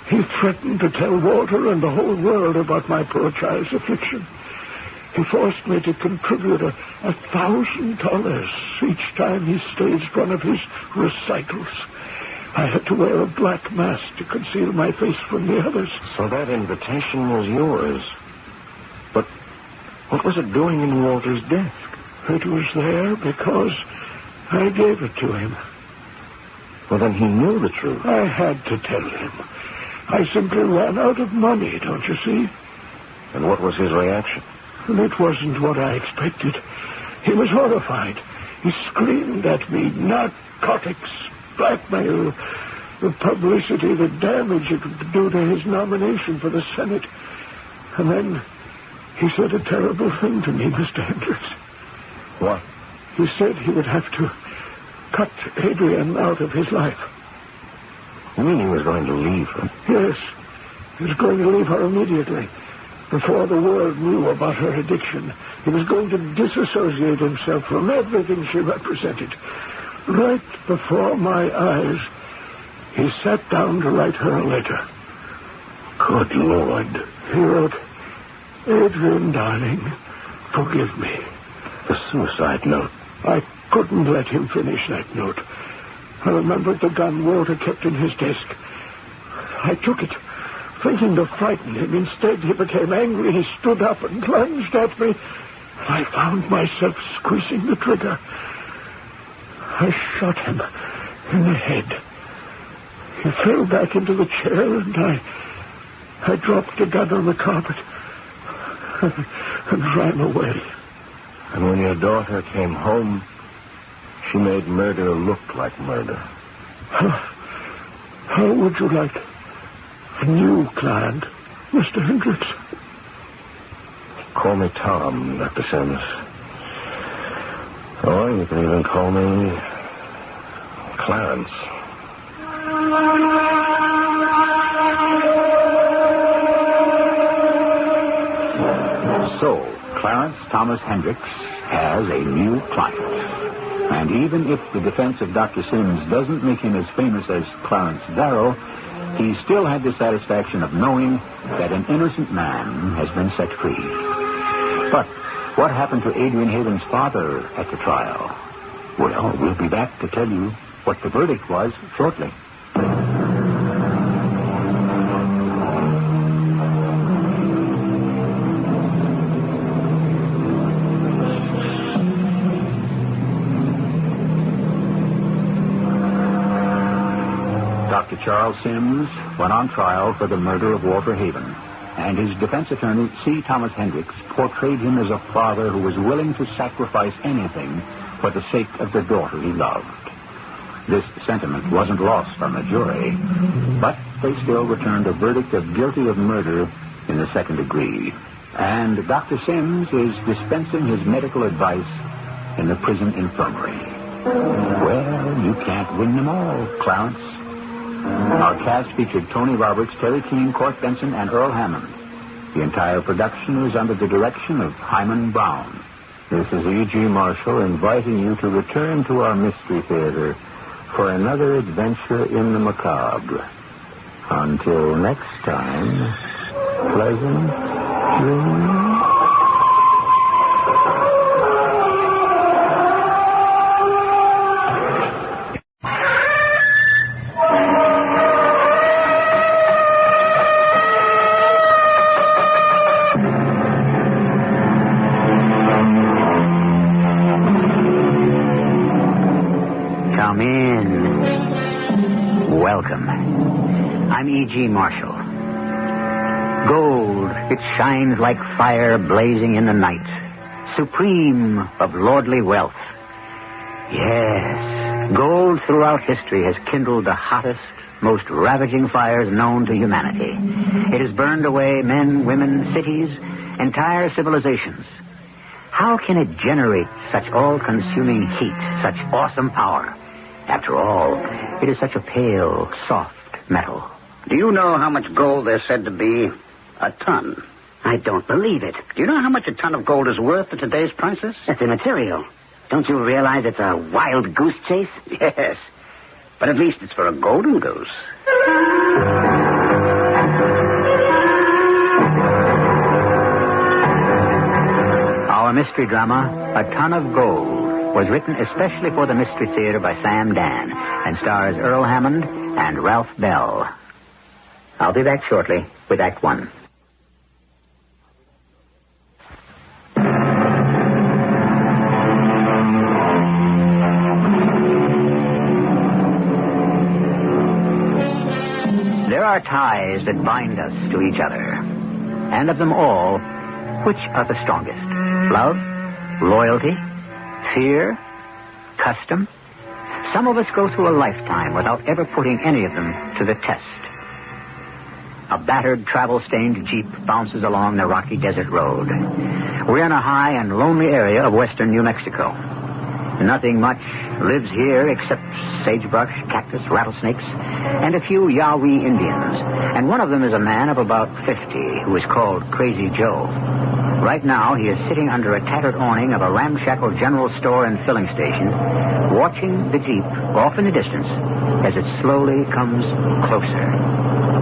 He threatened to tell Walter and the whole world about my poor child's affliction. He forced me to contribute $1,000 each time he staged one of his recitals. I had to wear a black mask to conceal my face from the others. So that invitation was yours. But what was it doing in Walter's desk? It was there because I gave it to him. Well, then he knew the truth. I had to tell him. I simply ran out of money, don't you see? And what was his reaction? It wasn't what I expected. He was horrified. He screamed at me, narcotics, blackmail, the publicity, the damage it would do to his nomination for the Senate. And then he said a terrible thing to me, Mr. Hendricks. What? He said he would have to cut Adrian out of his life. You mean he was going to leave her? Yes. He was going to leave her immediately. Before the world knew about her addiction, he was going to disassociate himself from everything she represented. Right before my eyes, he sat down to write her a letter. Good Lord. He wrote, Adrian, darling, forgive me. The suicide note. I couldn't let him finish that note. I remembered the gun Walter kept in his desk. I took it, thinking to frighten him. Instead, he became angry. He stood up and plunged at me. I found myself squeezing the trigger. I shot him in the head. He fell back into the chair, and I dropped the gun on the carpet and ran away. And when your daughter came home, she made murder look like murder. How would you like a new client, Mr. Hendricks? Call me Tom, Dr. Sims. Or you can even call me Clarence. So, Clarence Thomas Hendricks has a new client. And even if the defense of Dr. Sims doesn't make him as famous as Clarence Darrow, he still had the satisfaction of knowing that an innocent man has been set free. But what happened to Adrian Haven's father at the trial? Well, we'll be back to tell you what the verdict was shortly. Dr. Charles Sims went on trial for the murder of Walter Haven, and his defense attorney, C. Thomas Hendricks, portrayed him as a father who was willing to sacrifice anything for the sake of the daughter he loved. This sentiment wasn't lost on the jury, but they still returned a verdict of guilty of murder in the second degree. And Dr. Sims is dispensing his medical advice in the prison infirmary. Well, you can't win them all, Clarence. Our cast featured Tony Roberts, Terry Keane, Court Benson, and Earl Hammond. The entire production was under the direction of Himan Brown. This is E.G. Marshall inviting you to return to our Mystery Theater for another adventure in the macabre. Until next time, pleasant dreams. Come in. Welcome. I'm E.G. Marshall. Gold, it shines like fire blazing in the night, supreme of lordly wealth. Yes, gold throughout history has kindled the hottest, most ravaging fires known to humanity. It has burned away men, women, cities, entire civilizations. How can it generate such all-consuming heat, such awesome power? After all, it is such a pale, soft metal. Do you know how much gold there's said to be? A ton. I don't believe it. Do you know how much a ton of gold is worth at today's prices? It's immaterial. Don't you realize it's a wild goose chase? Yes. But at least it's for a golden goose. Our mystery drama, A Ton of Gold, was written especially for the Mystery Theater by Sam Dan and stars Earl Hammond and Ralph Bell. I'll be back shortly with Act One. There are ties that bind us to each other. And of them all, which are the strongest? Love? Loyalty? Fear? Custom? Some of us go through a lifetime without ever putting any of them to the test. A battered, travel-stained Jeep bounces along the rocky desert road. We're in a high and lonely area of western New Mexico. Nothing much lives here except sagebrush, cactus, rattlesnakes, and a few Yahweh Indians. And one of them is a man of about 50 who is called Crazy Joe. Right now, he is sitting under a tattered awning of a ramshackle general store and filling station, watching the Jeep off in the distance as it slowly comes closer.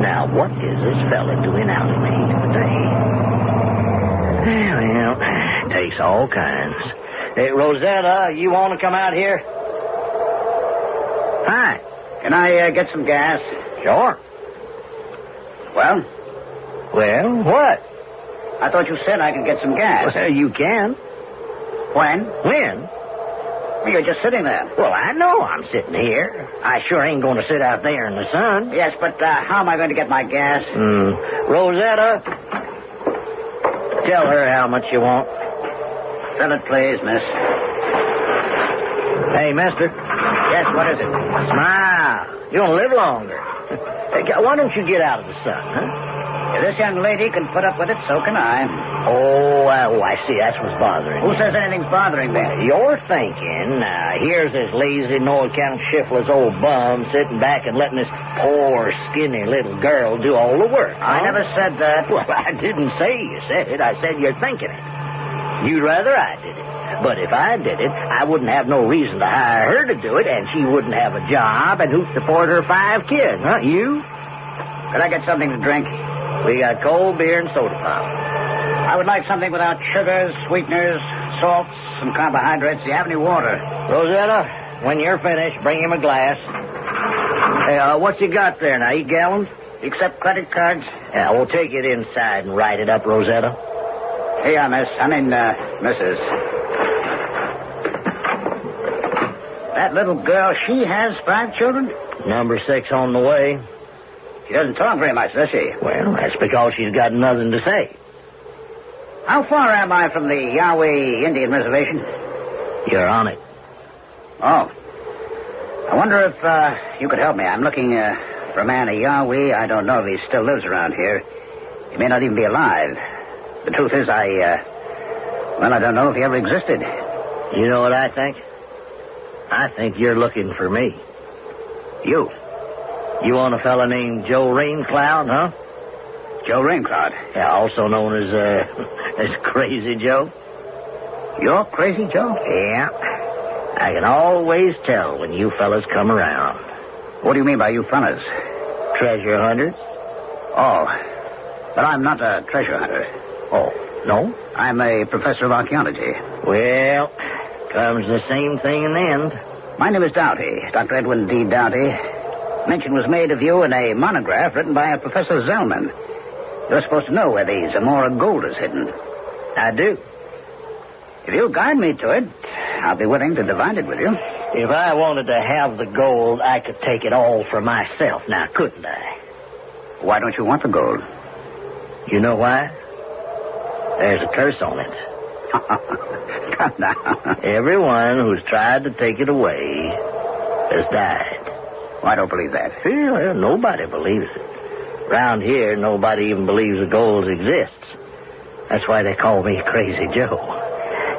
Now, what is this fella doing out in the heat of the day? Well, takes all kinds. Hey, Rosetta, you want to come out here? Hi. Can I get some gas? Sure. Well, what? I thought you said I could get some gas. Well, you can. When? Well, you're just sitting there. Well, I know I'm sitting here. I sure ain't going to sit out there in the sun. Yes, but how am I going to get my gas? Rosetta, tell her how much you want. Fill it, please, miss. Hey, mister. Yes, what is it? Smile. You'll live longer. Hey, why don't you get out of the sun, huh? If this young lady can put up with it, so can I. Oh, I see. That's what's bothering you. Who says anything's bothering me? You're thinking, here's this lazy, no-account, shiftless old bum sitting back and letting this poor, skinny little girl do all the work. I never said that. Well, I didn't say you said it. I said you're thinking it. You'd rather I did it. But if I did it, I wouldn't have no reason to hire her to do it, and she wouldn't have a job and who'd support her 5 kids. Huh, you? Could I get something to drink? We got cold beer and soda pop. I would like something without sugars, sweeteners, salts, and carbohydrates. Do you have any water? Rosetta, when you're finished, bring him a glass. Hey, what's he got there now? 8 gallons? Accept credit cards? Yeah, we'll take it inside and write it up, Rosetta. Here, Mrs. That little girl, she has 5 children? Number 6 on the way. She doesn't talk very much, does she? Well, that's because she's got nothing to say. How far am I from the Yahweh Indian Reservation? You're on it. Oh. I wonder if you could help me. I'm looking for a man, a Yahweh. I don't know if he still lives around here. He may not even be alive. The truth is, I don't know if he ever existed. You know what I think? I think you're looking for me. You? You want a fella named Joe Raincloud, huh? Joe Raincloud? Yeah, also known as Crazy Joe. You're Crazy Joe? Yeah. I can always tell when you fellas come around. What do you mean by you fellas? Treasure hunters. Oh, but I'm not a treasure hunter. Oh, no? I'm a professor of archaeology. Well, comes the same thing in the end. My name is Doughty, Dr. Edwin D. Doughty. Mention was made of you in a monograph written by a Professor Zellman. You're supposed to know where the Zamora gold is hidden. I do. If you'll guide me to it, I'll be willing to divide it with you. If I wanted to have the gold, I could take it all for myself now, couldn't I? Why don't you want the gold? You know why? There's a curse on it. Come now. Everyone who's tried to take it away has died. Well, I don't believe that. Well, nobody believes it. Around here, nobody even believes the gold exists. That's why they call me Crazy Joe.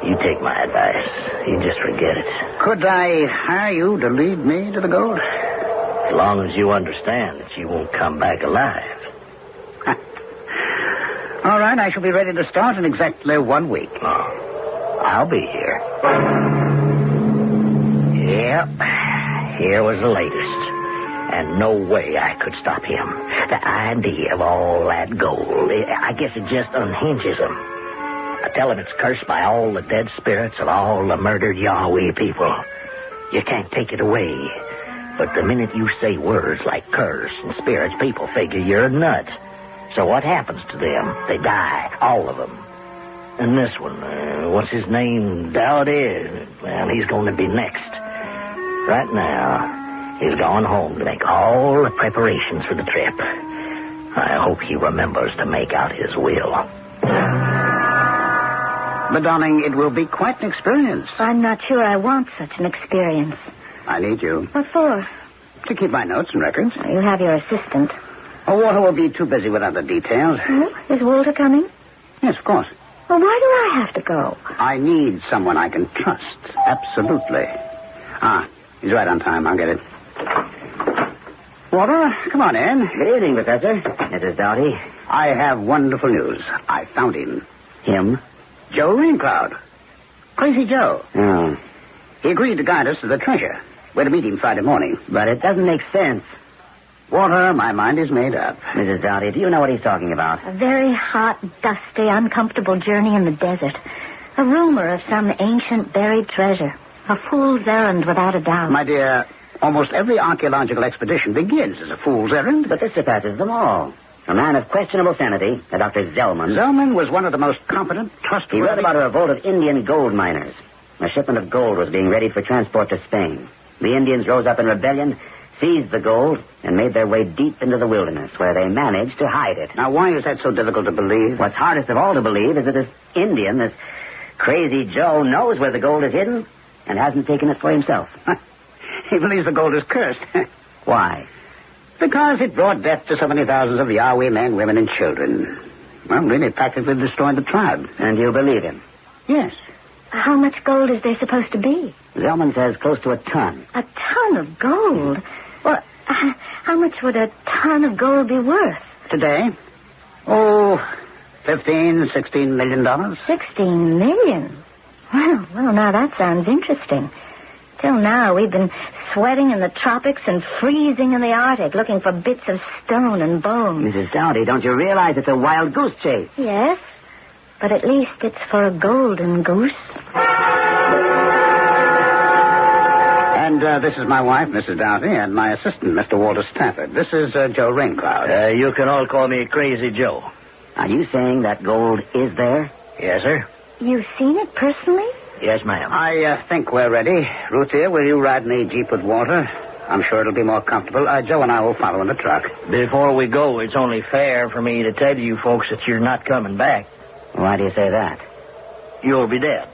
You take my advice. You just forget it. Could I hire you to lead me to the gold? As long as you understand that you won't come back alive. All right, I shall be ready to start in exactly 1 week. Oh, I'll be here. Yep. Here was the latest. And no way I could stop him. The idea of all that gold, I guess it just unhinges him. I tell him it's cursed by all the dead spirits of all the murdered Yahweh people. You can't take it away. But the minute you say words like curse and spirits, people figure you're a nut. So what happens to them? They die, all of them. And this one, what's his name? Dowdy? Well, he's going to be next. Right now, he's gone home to make all the preparations for the trip. I hope he remembers to make out his will. But, darling, it will be quite an experience. I'm not sure I want such an experience. I need you. What for? To keep my notes and records. You have your assistant. Oh, Walter will be too busy with other details. Oh, is Walter coming? Yes, of course. Well, why do I have to go? I need someone I can trust. Absolutely. Ah, he's right on time. I'll get it. Walter, come on in. Good evening, Professor. Mrs. Doughty. I have wonderful news. I found him. Him? Joe Raincloud. Crazy Joe. Oh. He agreed to guide us to the treasure. We're to meet him Friday morning. But it doesn't make sense. Walter, my mind is made up. Mrs. Doughty, do you know what he's talking about? A very hot, dusty, uncomfortable journey in the desert. A rumor of some ancient buried treasure. A fool's errand, without a doubt. My dear, almost every archaeological expedition begins as a fool's errand. But this surpasses them all. A man of questionable sanity, a Dr. Zellman. Zellman was one of the most competent, trustworthy... He read about a revolt of Indian gold miners. A shipment of gold was being readied for transport to Spain. The Indians rose up in rebellion, seized the gold, and made their way deep into the wilderness, where they managed to hide it. Now, why is that so difficult to believe? What's hardest of all to believe is that this Indian, this Crazy Joe, knows where the gold is hidden and hasn't taken it for himself. He believes the gold is cursed. Why? Because it brought death to so many thousands of Yahweh men, women, and children. Well, really practically destroyed the tribe. And you believe him? Yes. How much gold is there supposed to be? Zellman says close to a ton. A ton of gold? Well, how much would a ton of gold be worth? Today? Oh, $15, $16 million. $16 million? Well, now that sounds interesting. Till now, we've been sweating in the tropics and freezing in the Arctic, looking for bits of stone and bone. Mrs. Doughty, don't you realize it's a wild goose chase? Yes, but at least it's for a golden goose. this is my wife, Mrs. Doughty, and my assistant, Mr. Walter Stafford. This is Joe Raincloud. You can all call me Crazy Joe. Are you saying that gold is there? Yes, sir. You've seen it personally? Yes, ma'am. I think we're ready. Ruth, here, will you ride in the Jeep with Walter? I'm sure it'll be more comfortable. Joe and I will follow in the truck. Before we go, it's only fair for me to tell you folks that you're not coming back. Why do you say that? You'll be dead.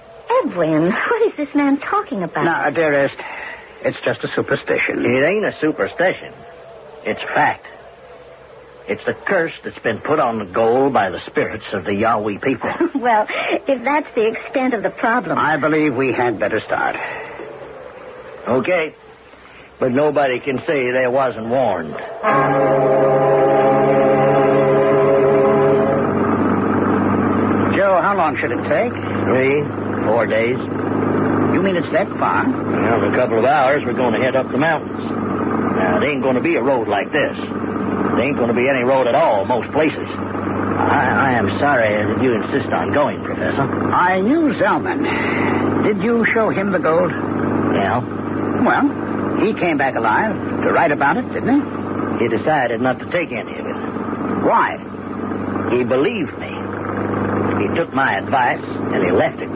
Evelyn, what is this man talking about? Now, dearest, it's just a superstition. It ain't a superstition. It's fact. It's the curse that's been put on the gold by the spirits of the Yahweh people. Well, if that's the extent of the problem... I believe we had better start. Okay. But nobody can say they wasn't warned. Joe, how long should it take? 3-4 days. You mean it's that far? Well, in a couple of hours, we're going to head up the mountains. Now, it ain't going to be a road like this. There ain't going to be any road at all, most places. I am sorry that you insist on going, Professor. I knew Zellman. Did you show him the gold? Yeah. Well, he came back alive to write about it, didn't he? He decided not to take any of it. Why? He believed me. He took my advice, and he left it.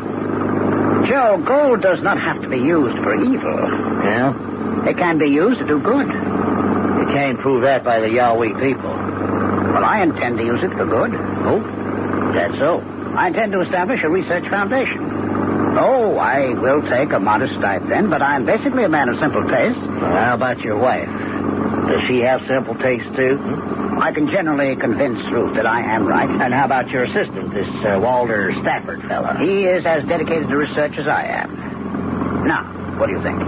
Joe, gold does not have to be used for evil. Yeah? It can be used to do good. You can't prove that by the Yahweh people. Well, I intend to use it for good. Oh? That's so? I intend to establish a research foundation. Oh, I will take a modest stipend, but I'm basically a man of simple tastes. Well, how about your wife? Does she have simple tastes, too? I can generally convince Ruth that I am right. And how about your assistant, this Walter Stafford fella? He is as dedicated to research as I am. Now, what do you think?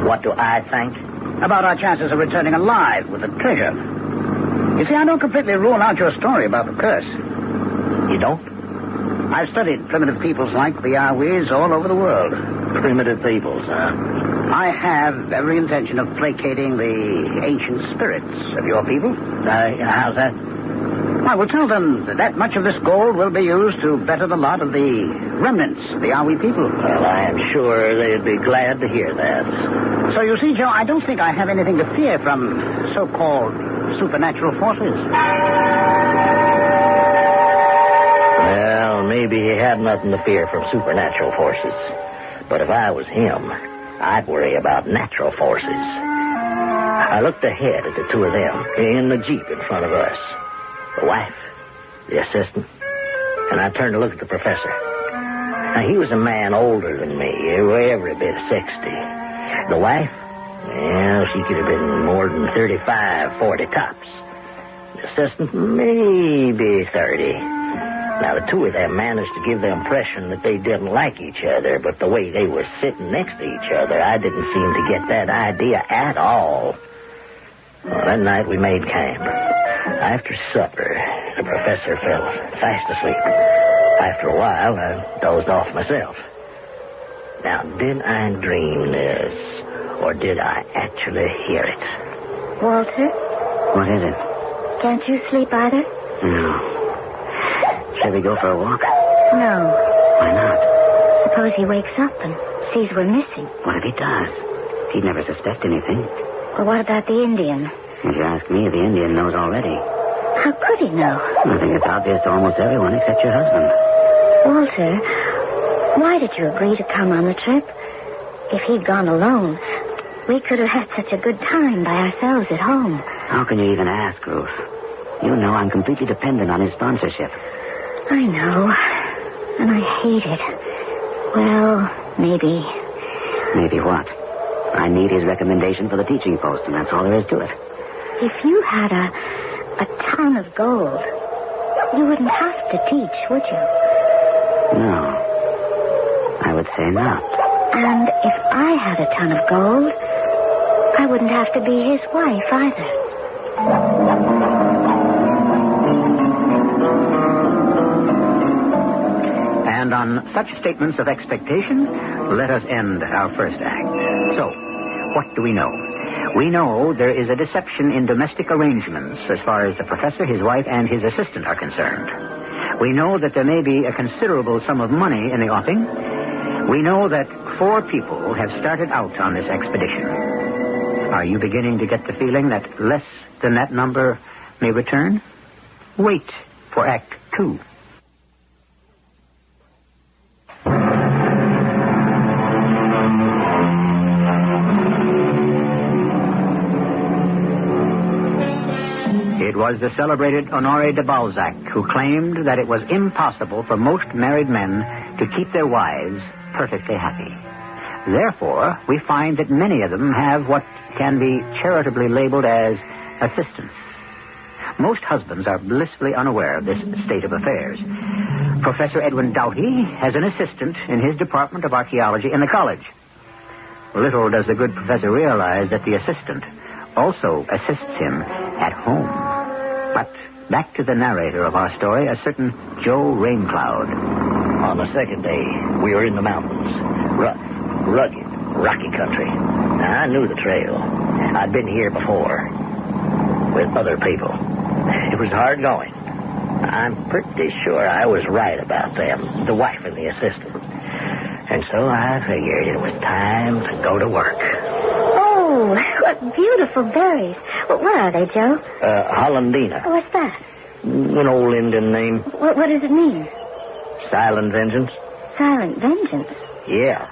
What do I think? About our chances of returning alive with the treasure. You see, I don't completely rule out your story about the curse. You don't? I've studied primitive peoples like the Yahwehs all over the world. Primitive peoples, huh? I have every intention of placating the ancient spirits of your people. How's that? I will tell them that much of this gold will be used to better the lot of the remnants of the Yahweh people. Well, I am sure they'd be glad to hear that. So you see, Joe, I don't think I have anything to fear from so-called supernatural forces. Well, maybe he had nothing to fear from supernatural forces. But if I was him, I'd worry about natural forces. I looked ahead at the two of them in the Jeep in front of us. The wife, the assistant, and I turned to look at the professor. Now, he was a man older than me, every bit of 60. The wife, well, she could have been more than 35, 40 tops. The assistant, maybe 30. Now, the two of them managed to give the impression that they didn't like each other, but the way they were sitting next to each other, I didn't seem to get that idea at all. Well, that night we made camp. After supper, the professor fell fast asleep. After a while, I dozed off myself. Now, did I dream this, or did I actually hear it? Walter? What is it? Can't you sleep either? No. Shall we go for a walk? No. Why not? Suppose he wakes up and sees we're missing. What if he does? He'd never suspect anything. Well, what about the Indian? If you ask me, the Indian knows already. How could he know? I think it's obvious to almost everyone except your husband. Walter, why did you agree to come on the trip? If he'd gone alone, we could have had such a good time by ourselves at home. How can you even ask, Ruth? You know I'm completely dependent on his sponsorship. I know. And I hate it. Well, maybe. Maybe what? I need his recommendation for the teaching post, and that's all there is to it. If you had a ton of gold, you wouldn't have to teach, would you? No. I would say not. And if I had a ton of gold, I wouldn't have to be his wife either. And on such statements of expectation, let us end our first act. So, what do we know? We know there is a deception in domestic arrangements as far as the professor, his wife, and his assistant are concerned. We know that there may be a considerable sum of money in the offing. We know that 4 people have started out on this expedition. Are you beginning to get the feeling that less than that number may return? Wait for Act 2. It was the celebrated Honoré de Balzac who claimed that it was impossible for most married men to keep their wives perfectly happy. Therefore, we find that many of them have what can be charitably labeled as assistants. Most husbands are blissfully unaware of this state of affairs. Professor Edwin Doughty has an assistant in his department of archaeology in the college. Little does the good professor realize that the assistant also assists him at home. But back to the narrator of our story, a certain Joe Raincloud. On the second day, we were in the mountains. Rough, rugged, rocky country. Now, I knew the trail. I'd been here before with other people. It was hard going. I'm pretty sure I was right about them, the wife and the assistant. And so I figured it was time to go to work. Oh, what beautiful berries. Well, what are they, Joe? Hollandina. What's that? An old Indian name. What does it mean? Silent vengeance. Silent vengeance? Yeah.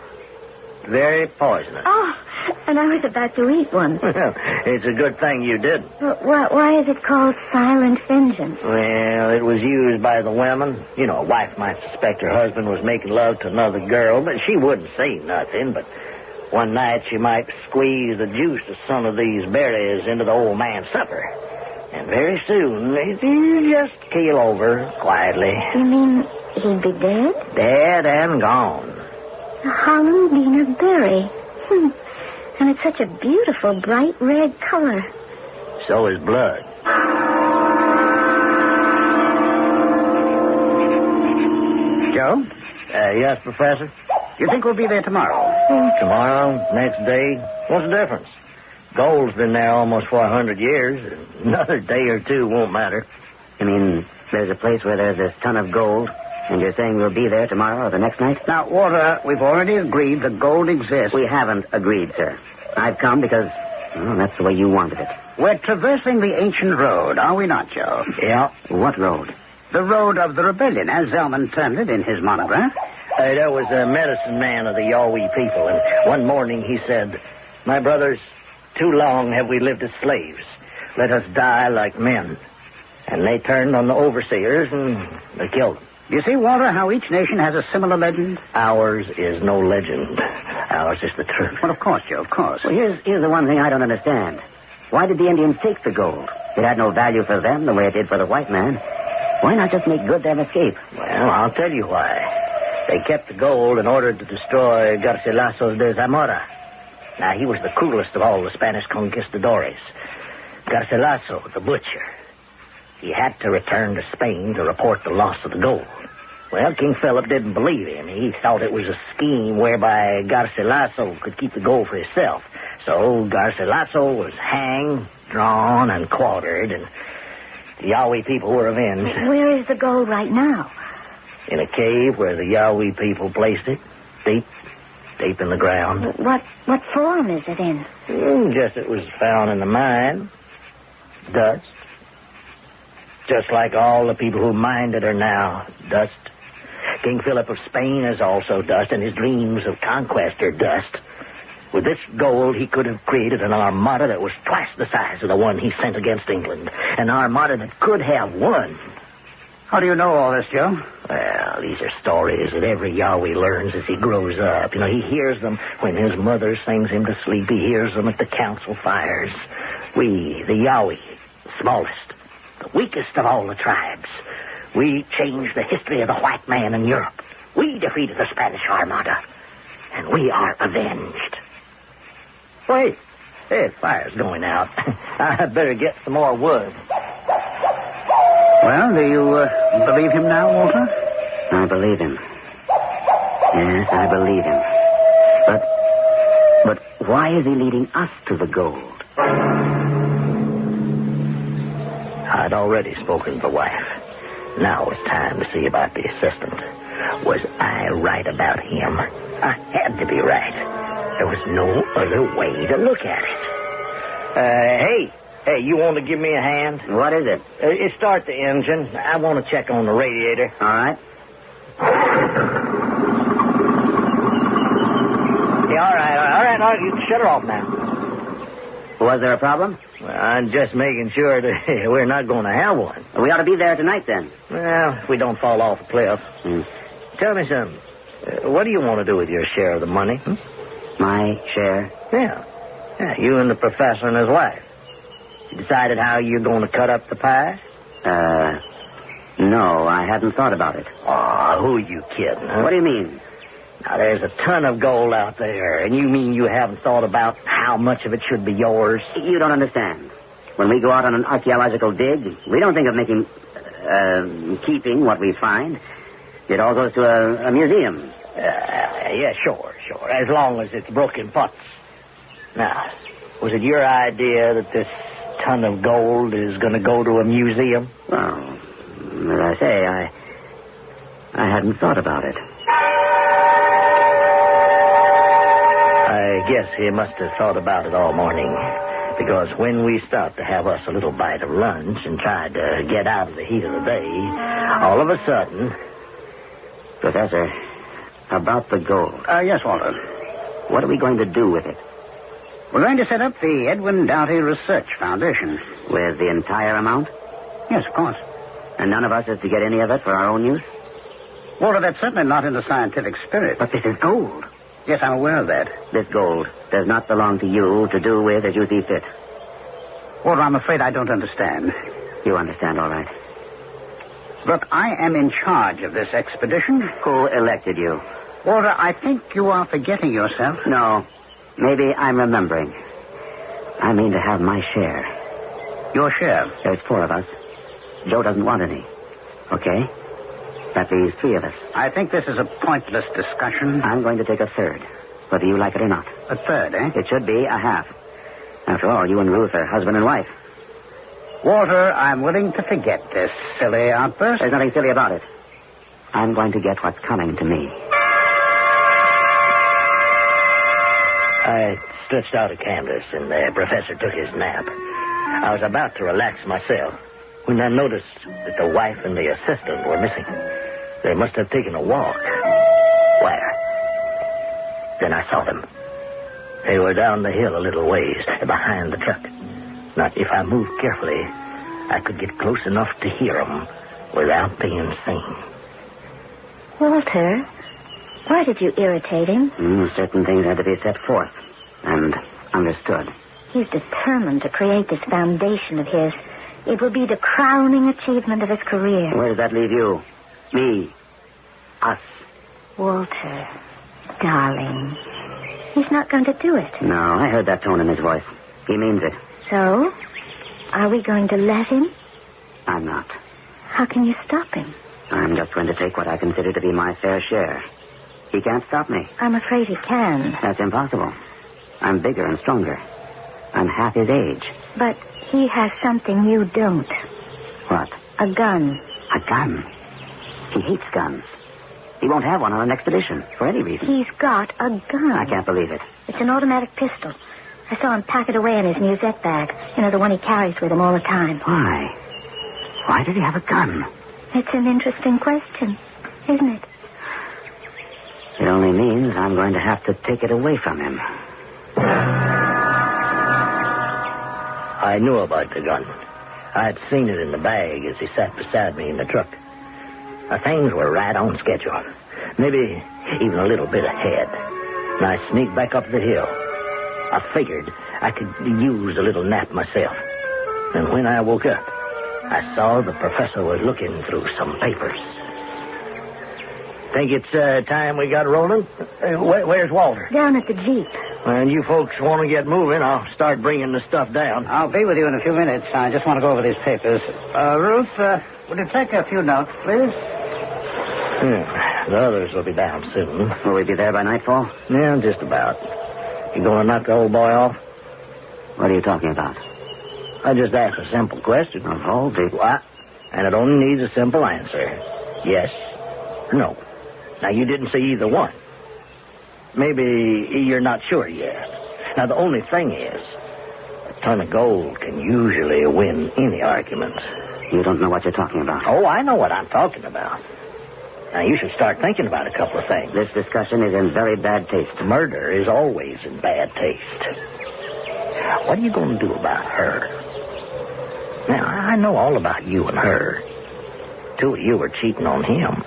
Very poisonous. Oh, and I was about to eat one. Well, it's a good thing you did. Why is it called silent vengeance? Well, it was used by the women. You know, a wife might suspect her husband was making love to another girl, but she wouldn't say nothing. But one night she might squeeze the juice of some of these berries into the old man's supper. And very soon, he'd just keel over quietly. You mean he'd be dead? Dead and gone. A Hollandina berry. And it's such a beautiful, bright red color. So is blood. Joe? Yes, Professor? You think we'll be there tomorrow? Tomorrow, next day. What's the difference? Gold's been there almost for 100 years. Another day or two won't matter. You mean there's a place where there's this ton of gold, and you're saying we'll be there tomorrow or the next night? Now, Walter, we've already agreed the gold exists. We haven't agreed, sir. I've come because, well, that's the way you wanted it. We're traversing the ancient road, are we not, Joe? Yeah. What road? The road of the rebellion, as Zellman termed it in his monograph. There was a medicine man of the Yahweh people, and one morning he said, "My brothers, too long have we lived as slaves. Let us die like men." And they turned on the overseers and they killed them. You see, Walter, how each nation has a similar legend? Ours is no legend. Ours is the truth. Well, of course, Joe, of course. Well, here's the one thing I don't understand. Why did the Indians take the gold? It had no value for them the way it did for the white man. Why not just make good their escape? Well, I'll tell you why. They kept the gold in order to destroy Garcilaso de Zamora. Now, he was the cruelest of all the Spanish conquistadores. Garcilaso, the butcher. He had to return to Spain to report the loss of the gold. Well, King Philip didn't believe him. He thought it was a scheme whereby Garcilaso could keep the gold for himself. So Garcilaso was hanged, drawn, and quartered, and the Yahweh people were avenged. Where is the gold right now? In a cave where the Yahweh people placed it, deep in the ground. What form is it in? Just it was found in the mine. Dust. Just like all the people who mined it are now dust. King Philip of Spain is also dust, and his dreams of conquest are dust. With this gold, he could have created an armada that was twice the size of the one he sent against England. An armada that could have won. How do you know all this, Joe? Well, these are stories that every Yahweh learns as he grows up. You know, he hears them when his mother sings him to sleep. He hears them at the council fires. We, the Yahweh, smallest, the weakest of all the tribes, we changed the history of the white man in Europe. We defeated the Spanish Armada, and we are avenged. Wait, hey, fire's going out. I'd better get some more wood. Well, do you believe him now, Walter? I believe him. Yes, I believe him. But why is he leading us to the gold? I'd already spoken to the wife. Now it's time to see about the assistant. Was I right about him? I had to be right. There was no other way to look at it. Hey, you want to give me a hand? What is it? Start the engine. I want to check on the radiator. All right. Yeah, all right. You can shut her off now. Was there a problem? Well, I'm just making sure that we're not going to have one. We ought to be there tonight, then. Well, if we don't fall off a cliff. Tell me something. What do you want to do with your share of the money? My share? Yeah, you and the professor and his wife. You decided how you're going to cut up the pie? No, I hadn't thought about it. Oh, who are you kidding, huh? What do you mean? Now, there's a ton of gold out there, and you mean you haven't thought about how much of it should be yours? You don't understand. When we go out on an archaeological dig, we don't think of keeping what we find. It all goes to a museum. Yeah, sure. As long as it's broken pots. Now, was it your idea that this ton of gold is going to go to a museum? Well, as I say, I hadn't thought about it. I guess he must have thought about it all morning. Because when we stopped to have us a little bite of lunch and tried to get out of the heat of the day, all of a sudden... Professor, about the gold. Yes, Walter. What are we going to do with it? We're going to set up the Edwin Doughty Research Foundation. With the entire amount? Yes, of course. And none of us is to get any of it for our own use? Walter, that's certainly not in the scientific spirit. But this is gold. Yes, I'm aware of that. This gold does not belong to you to do with as you see fit. Walter, I'm afraid I don't understand. You understand, all right. But I am in charge of this expedition. Who elected you? Walter, I think you are forgetting yourself. No. Maybe I'm remembering. I mean to have my share. Your share? There's 4 of us. Joe doesn't want any. Okay? That leaves 3 of us. I think this is a pointless discussion. I'm going to take a third, whether you like it or not. A third, eh? It should be a half. After all, you and Ruth are husband and wife. Walter, I'm willing to forget this silly outburst. There's nothing silly about it. I'm going to get what's coming to me. I stretched out a canvas, and the professor took his nap. I was about to relax myself when I noticed that the wife and the assistant were missing. They must have taken a walk. Where? Then I saw them. They were down the hill a little ways, behind the truck. Now, if I moved carefully, I could get close enough to hear them without being seen. Walter, why did you irritate him? Certain things had to be set forth and understood. He's determined to create this foundation of his. It will be the crowning achievement of his career. Where does that leave you? Me. Us. Walter, darling, he's not going to do it. No, I heard that tone in his voice. He means it. So, are we going to let him? I'm not. How can you stop him? I'm just going to take what I consider to be my fair share. He can't stop me. I'm afraid he can. That's impossible. I'm bigger and stronger. I'm half his age. But he has something you don't. What? A gun. A gun? He hates guns. He won't have one on an expedition, for any reason. He's got a gun. I can't believe it. It's an automatic pistol. I saw him pack it away in his musette bag. You know, the one he carries with him all the time. Why? Why does he have a gun? It's an interesting question, isn't it? It only means I'm going to have to take it away from him. I knew about the gun. I had seen it in the bag as he sat beside me in the truck. Things were right on schedule. Maybe even a little bit ahead. And I sneaked back up the hill. I figured I could use a little nap myself. And when I woke up, I saw the professor was looking through some papers. Think it's time we got rolling? Where's Walter? Down at the Jeep. And you folks want to get moving, I'll start bringing the stuff down. I'll be with you in a few minutes. I just want to go over these papers. Ruth, would you take a few notes, please? The others will be down soon. Will we be there by nightfall? Yeah, just about. You going to knock the old boy off? What are you talking about? I just asked a simple question. Of all the... What? And it only needs a simple answer. Yes. No. Now, you didn't see either one. Maybe you're not sure yet. Now, the only thing is, a ton of gold can usually win any argument. You don't know what you're talking about. Oh, I know what I'm talking about. Now, you should start thinking about a couple of things. This discussion is in very bad taste. Murder is always in bad taste. What are you going to do about her? Now, I know all about you and her. Two of you were cheating on him.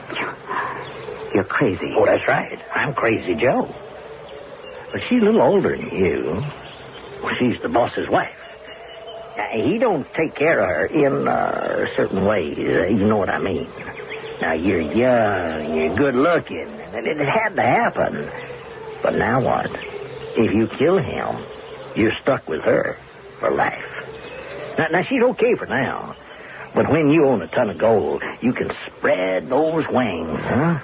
You're crazy. Oh, that's right. I'm Crazy Joe. But she's a little older than you. She's the boss's wife. Now, he don't take care of her in certain ways. You know what I mean. Now, you're young, you're good-looking, and it had to happen. But now what? If you kill him, you're stuck with her for life. Now, she's okay for now. But when you own a ton of gold, you can spread those wings, huh?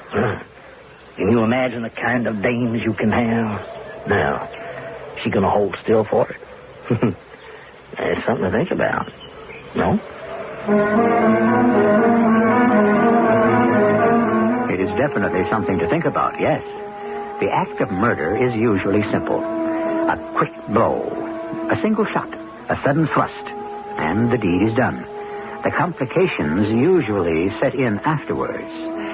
Can you imagine the kind of dames you can have? Now, she gonna hold still for it? It's something to think about. No? It is definitely something to think about, yes. The act of murder is usually simple. A quick blow, a single shot, a sudden thrust, and the deed is done. The complications usually set in afterwards.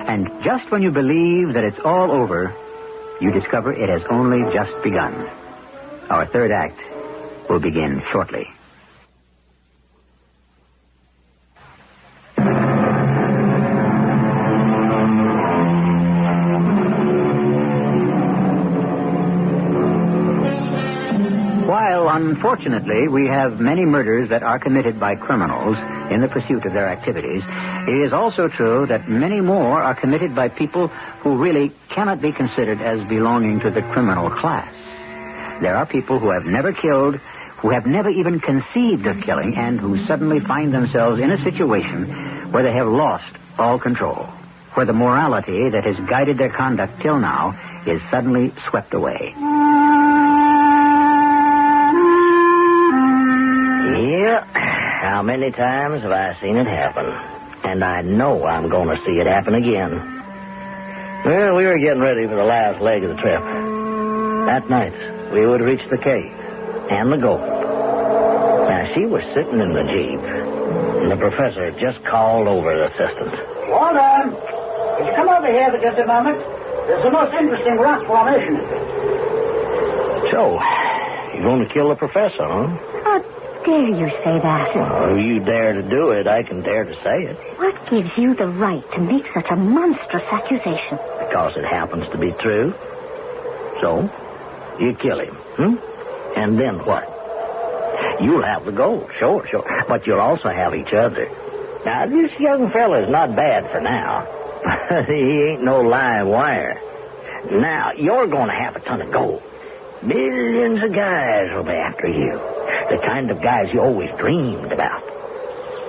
And just when you believe that it's all over, you discover it has only just begun. Our third act will begin shortly. While, unfortunately, we have many murders that are committed by criminals in the pursuit of their activities, it is also true that many more are committed by people who really cannot be considered as belonging to the criminal class. There are people who have never killed, who have never even conceived of killing, and who suddenly find themselves in a situation where they have lost all control, where the morality that has guided their conduct till now is suddenly swept away. Yeah. How many times have I seen it happen? And I know I'm going to see it happen again. Well, we were getting ready for the last leg of the trip. That night, we would reach the cave and the gold. Now, she was sitting in the Jeep, and the professor just called over the assistant. Hold on. Can you come over here for just a moment? There's the most interesting rock formation. So, you're going to kill the professor, huh? How dare you say that? Well, if you dare to do it, I can dare to say it. What gives you the right to make such a monstrous accusation? Because it happens to be true. So, you kill him, And then what? You'll have the gold, sure. But you'll also have each other. Now, this young fella's not bad for now. He ain't no live wire. Now, you're going to have a ton of gold. Millions of guys will be after you. The kind of guys you always dreamed about.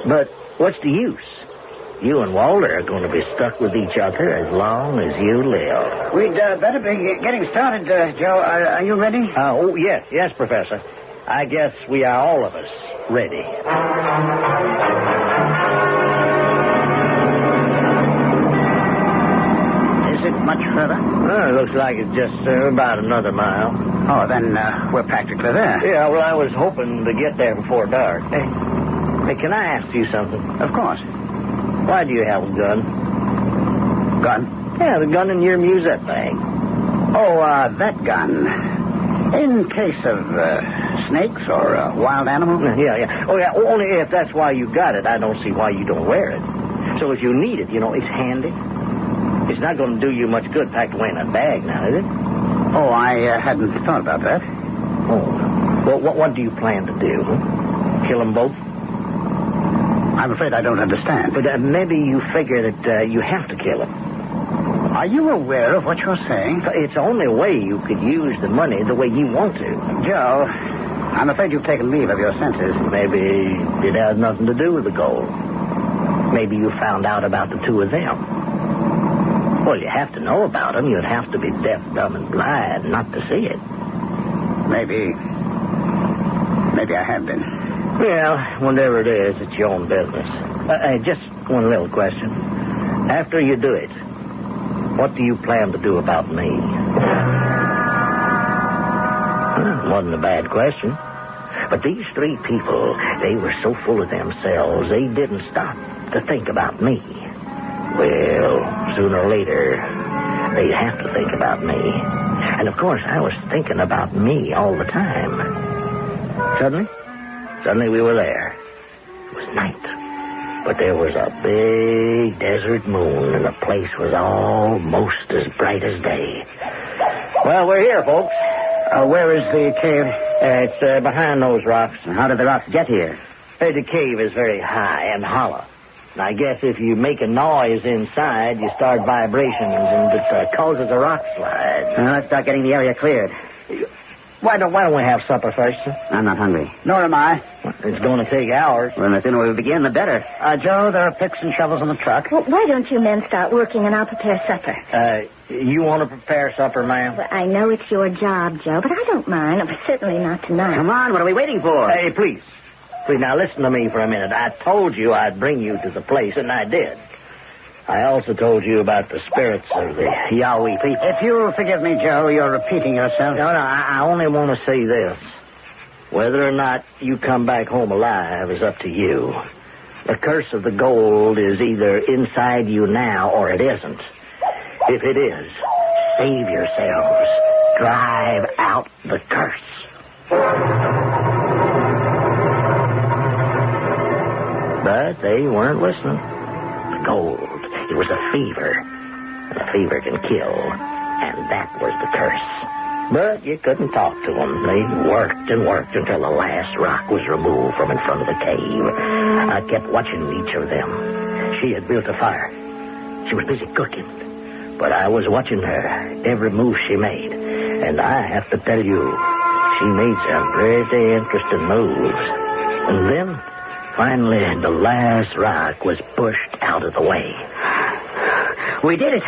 But what's the use? You and Walter are going to be stuck with each other as long as you live. We'd better be getting started, Joe. Are you ready? Oh, yes, Professor. I guess we are all of us ready. Is it much further? It looks like it's just about another mile. Oh, then we're practically there. Yeah, well, I was hoping to get there before dark. Hey, can I ask you something? Of course. Why do you have a gun? Gun? Yeah, the gun in your musette bag. Oh, that gun. In case of snakes or wild animals? Yeah. Oh, yeah, only if that's why you got it, I don't see why you don't wear it. So if you need it, it's handy. It's not going to do you much good packed away in a bag now, is it? Oh, I hadn't thought about that. Oh. Well, what do you plan to do? Kill them both? I'm afraid I don't understand. But maybe you figure that you have to kill him. Are you aware of what you're saying? It's the only way you could use the money the way you want to. Joe, I'm afraid you've taken leave of your senses. Maybe it has nothing to do with the gold. Maybe you found out about the two of them. Well, you have to know about them. You'd have to be deaf, dumb, and blind not to see it. Maybe I have been. Well, whatever it is, it's your own business. Just one little question. After you do it, What do you plan to do about me? Wasn't a bad question. But these three people, they were so full of themselves, they didn't stop to think about me. Well, sooner or later, they'd have to think about me. And, of course, I was thinking about me all the time. Suddenly we were there. It was night. But there was a big desert moon, and the place was almost as bright as day. Well, we're here, folks. Where is the cave? It's behind those rocks. How did the rocks get here? The cave is very high and hollow. And I guess if you make a noise inside, you start vibrations, and it causes a rock slide. Let's start getting the area cleared. Why don't we have supper first, sir? I'm not hungry. Nor am I. It's going to take hours. Well, the sooner we begin, the better. Joe, there are picks and shovels in the truck. Well, why don't you men start working and I'll prepare supper? You want to prepare supper, ma'am? Well, I know it's your job, Joe, but I don't mind. Certainly not tonight. Come on, what are we waiting for? Hey, please. Please, now listen to me for a minute. I told you I'd bring you to the place, and I did. I also told you about the spirits of the Yahweh people. If you'll forgive me, Joe, you're repeating yourself. No, I only want to say this. Whether or not you come back home alive is up to you. The curse of the gold is either inside you now or it isn't. If it is, save yourselves. Drive out the curse. But they weren't listening. The gold. It was a fever. And a fever can kill. And that was the curse. But you couldn't talk to them. They worked and worked until the last rock was removed from in front of the cave. I kept watching each of them. She had built a fire. She was busy cooking. But I was watching her, every move she made. And I have to tell you, she made some pretty interesting moves. And then, finally, the last rock was pushed out of the way. We did it.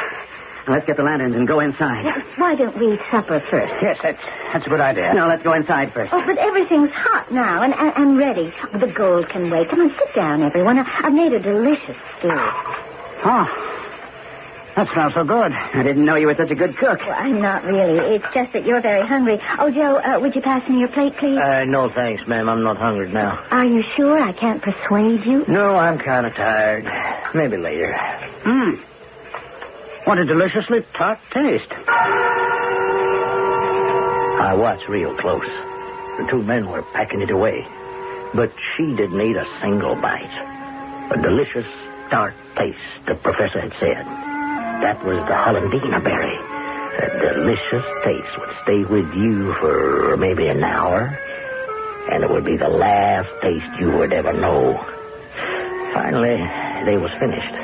Now, let's get the lanterns and go inside. Why don't we eat supper first? Yes, that's a good idea. No, let's go inside first. Oh, but everything's hot now and ready. The gold can wait. Come on, sit down, everyone. I've made a delicious stew. Oh, that smells so good. I didn't know you were such a good cook. Well, I'm not really. It's just that you're very hungry. Oh, Joe, would you pass me your plate, please? No, thanks, ma'am. I'm not hungry now. Are you sure I can't persuade you? No, I'm kind of tired. Maybe later. What a deliciously tart taste. I watched real close. The two men were packing it away. But she didn't eat a single bite. A delicious tart taste, the professor had said. That was the Hollandina berry. That delicious taste would stay with you for maybe an hour. And it would be the last taste you would ever know. Finally, they was finished.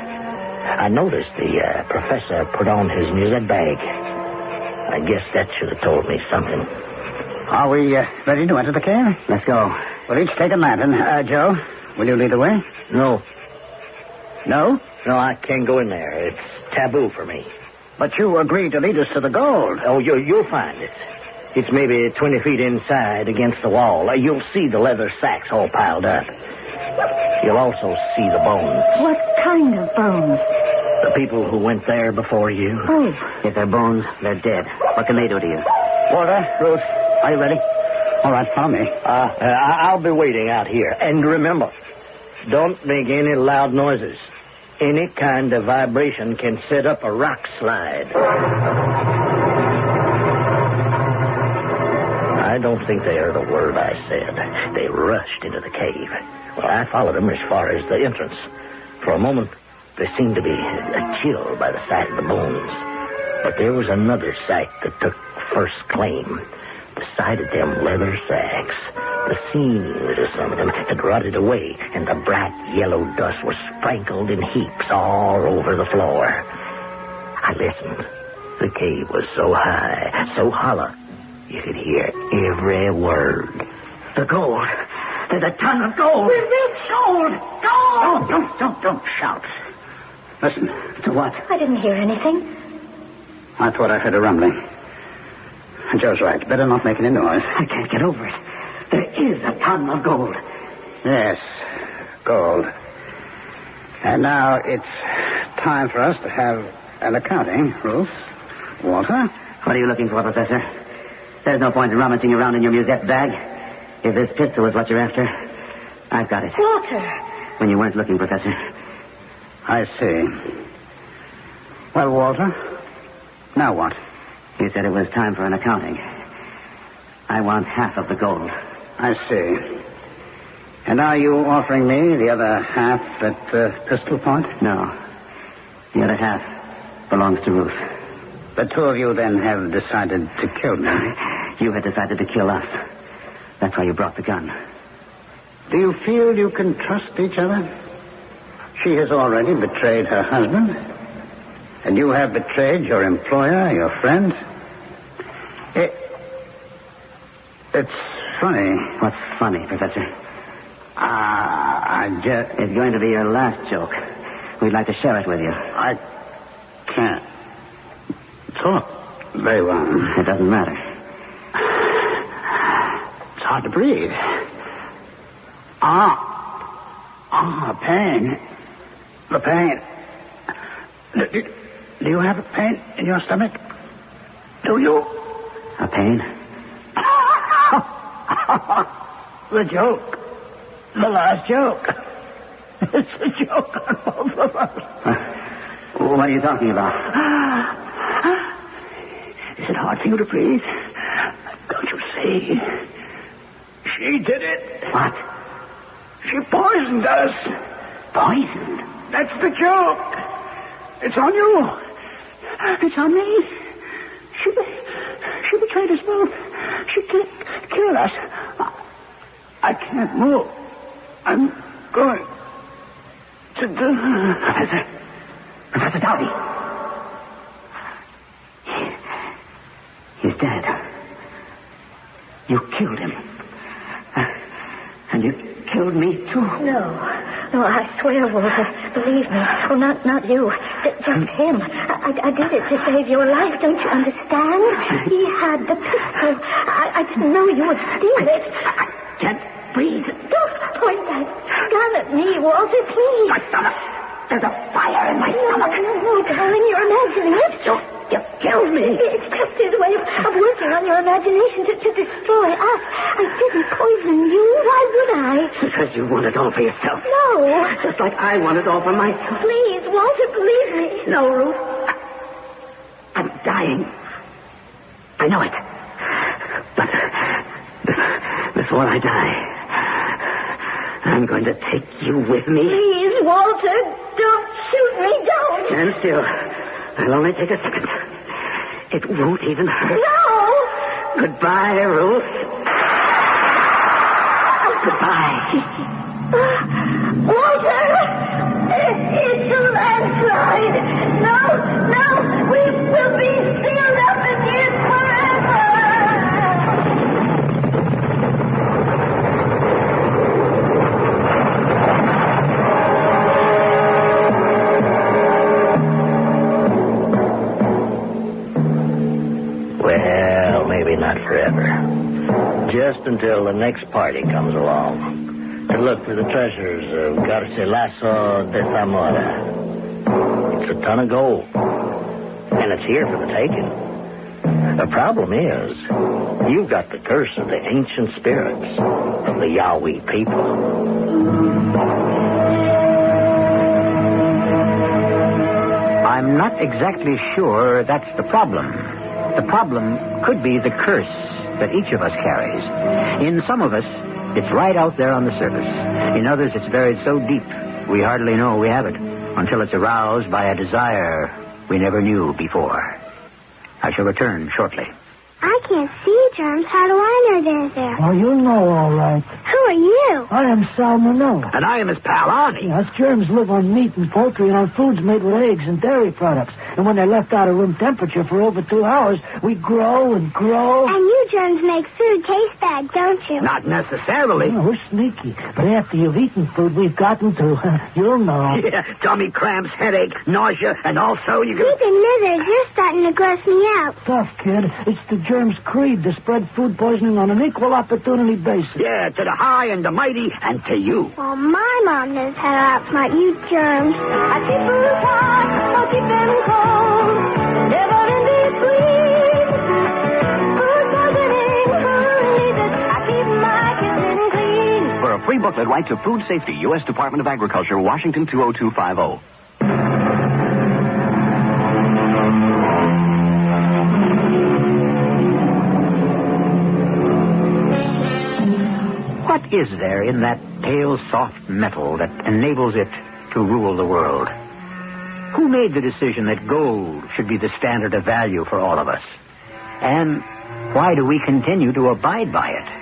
I noticed the professor put on his musette bag. I guess that should have told me something. Are we ready to enter the cave? Let's go. We'll each take a lantern. Joe, will you lead the way? No. No? No, I can't go in there. It's taboo for me. But you agreed to lead us to the gold. Oh, you'll find it. It's maybe 20 feet inside against the wall. You'll see the leather sacks all piled up. You'll also see the bones. What kind of bones? The people who went there before you. Oh. If they're bones, they're dead. What can they do to you? Walter, Ruth, are you ready? All right, follow me. I'll be waiting out here. And remember, don't make any loud noises. Any kind of vibration can set up a rock slide. I don't think they heard a word I said. They rushed into the cave. Well, I followed them as far as the entrance. For a moment, there seemed to be a chill by the sight of the bones. But there was another sight that took first claim. The sight of them leather sacks. The seams of some of them had rotted away, and the bright yellow dust was sprinkled in heaps all over the floor. I listened. The cave was so high, so hollow, you could hear every word. The gold. There's a ton of gold. We're rich. Gold! Gold! Oh, don't shout. Listen, to what? I didn't hear anything. I thought I heard a rumbling. Joe's right. Better not make any noise. I can't get over it. There is a ton of gold. Yes, gold. And now it's time for us to have An accounting, Ruth. Walter? What are you looking for, Professor? There's no point in rummaging around in your musette bag. If this pistol is what you're after, I've got it. Walter! When you weren't looking, Professor. I see. Well, Walter, now what? You said it was time for an accounting. I want half of the gold. I see. And are you offering me the other half at pistol point? No. The other half belongs to Ruth. The two of you then have decided to kill me. You had decided to kill us. That's why you brought the gun. Do you feel you can trust each other? She has already betrayed her husband. And you have betrayed your employer, your friend. It's funny. What's funny, Professor? It's going to be your last joke. We'd like to share it with you. I can't talk very well. It doesn't matter. It's hard to breathe. Pain. The pain. Do you have a pain in your stomach? Do you? A pain? The joke. The last joke. It's a joke on both of us. What are you talking about? Is it hard for you to breathe? Don't you see? She did it. What? She poisoned us. Poisoned? That's the joke. It's on you. It's on me. She betrayed us both. She killed us. I can't move. I'm going to do... Professor Dowdy. He's dead. You killed him. And you killed me, too. No, I swear, Walter. Believe me. Oh, not you. Just him. I did it to save your life. Don't you understand? He had the pistol. I didn't know you would steal it. I can't breathe. Don't point that gun at me, Walter, please. My stomach. There's a fire in my stomach. No, darling, you're imagining it. You killed me. It's just his way of working on your imagination to destroy us. I didn't poison you. Why would I? Because you want it all for yourself. No. Just like I want it all for myself. Please, Walter, believe me. No, Ruth. I'm dying. I know it. But before I die, I'm going to take you with me. Please, Walter, don't shoot me, don't. Stand still. I'll only take a second. It won't even hurt. No! Goodbye, Ruth. Goodbye. Walter! It's a landslide. No, we will be sealed up in here forever. Well, maybe not forever. Just until the next party comes along to look for the treasures of Garcilaso de Zamora. It's a ton of gold, and it's here for the taking. The problem is, you've got the curse of the ancient spirits of the Yahweh people. I'm not exactly sure that's the problem. The problem could be the curse that each of us carries. In some of us, it's right out there on the surface. In others, it's buried so deep, we hardly know we have it, until it's aroused by a desire we never knew before. I shall return shortly. I can't see germs. How do I know they're there? Oh, you know all right. Who are you? I am Salmonella. And I am his pal, Arnie. Us germs live on meat and poultry and on foods made with eggs and dairy products. And when they're left out of room temperature for over 2 hours, we grow and grow. And you germs make food taste bad, don't you? Not necessarily. Oh, we're sneaky. But after you've eaten food we've gotten to, you'll know. Yeah, tummy cramps, headache, nausea, and also you can... Keep in Mithers, you're starting to gross me out. Tough, kid. It's the germs' creed to spread food poisoning on an equal opportunity basis. Yeah, to the high and the mighty, and to you. Well, my mom knows how to outsmart you germs. I keep them hot, I'll keep them cold. free booklet right to Food Safety, U.S. Department of Agriculture, Washington 20250. What is there in that pale, soft metal that enables it to rule the world? Who made the decision that gold should be the standard of value for all of us? And why do we continue to abide by it?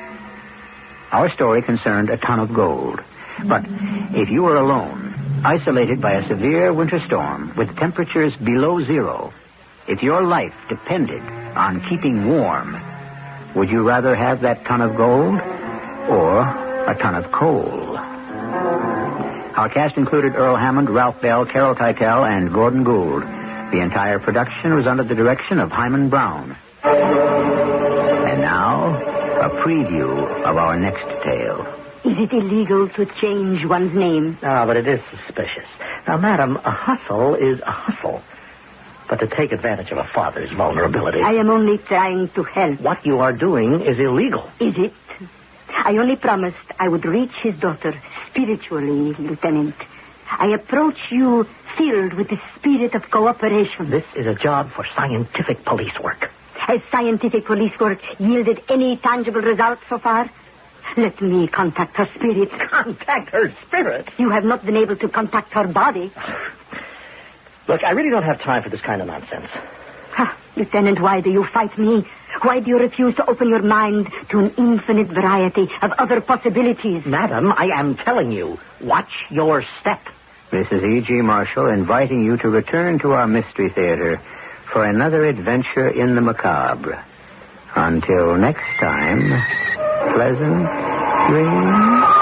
Our story concerned a ton of gold. But if you were alone, isolated by a severe winter storm with temperatures below zero, if your life depended on keeping warm, would you rather have that ton of gold or a ton of coal? Our cast included Earl Hammond, Ralph Bell, Carol Teitel, and Gordon Gould. The entire production was under the direction of Himan Brown. And now, a preview of our next tale. Is it illegal to change one's name? Ah, but it is suspicious. Now, madam, a hustle is a hustle. But to take advantage of a father's vulnerability... I am only trying to help. What you are doing is illegal. Is it? I only promised I would reach his daughter spiritually, Lieutenant. I approach you filled with the spirit of cooperation. This is a job for scientific police work. Has scientific police work yielded any tangible results so far? Let me contact her spirit. Contact her spirit? You have not been able to contact her body. Look, I really don't have time for this kind of nonsense. Lieutenant, why do you fight me? Why do you refuse to open your mind to an infinite variety of other possibilities? Madam, I am telling you, watch your step. This is E.G. Marshall inviting you to return to our Mystery Theater for another adventure in the macabre. Until next time, pleasant dreams.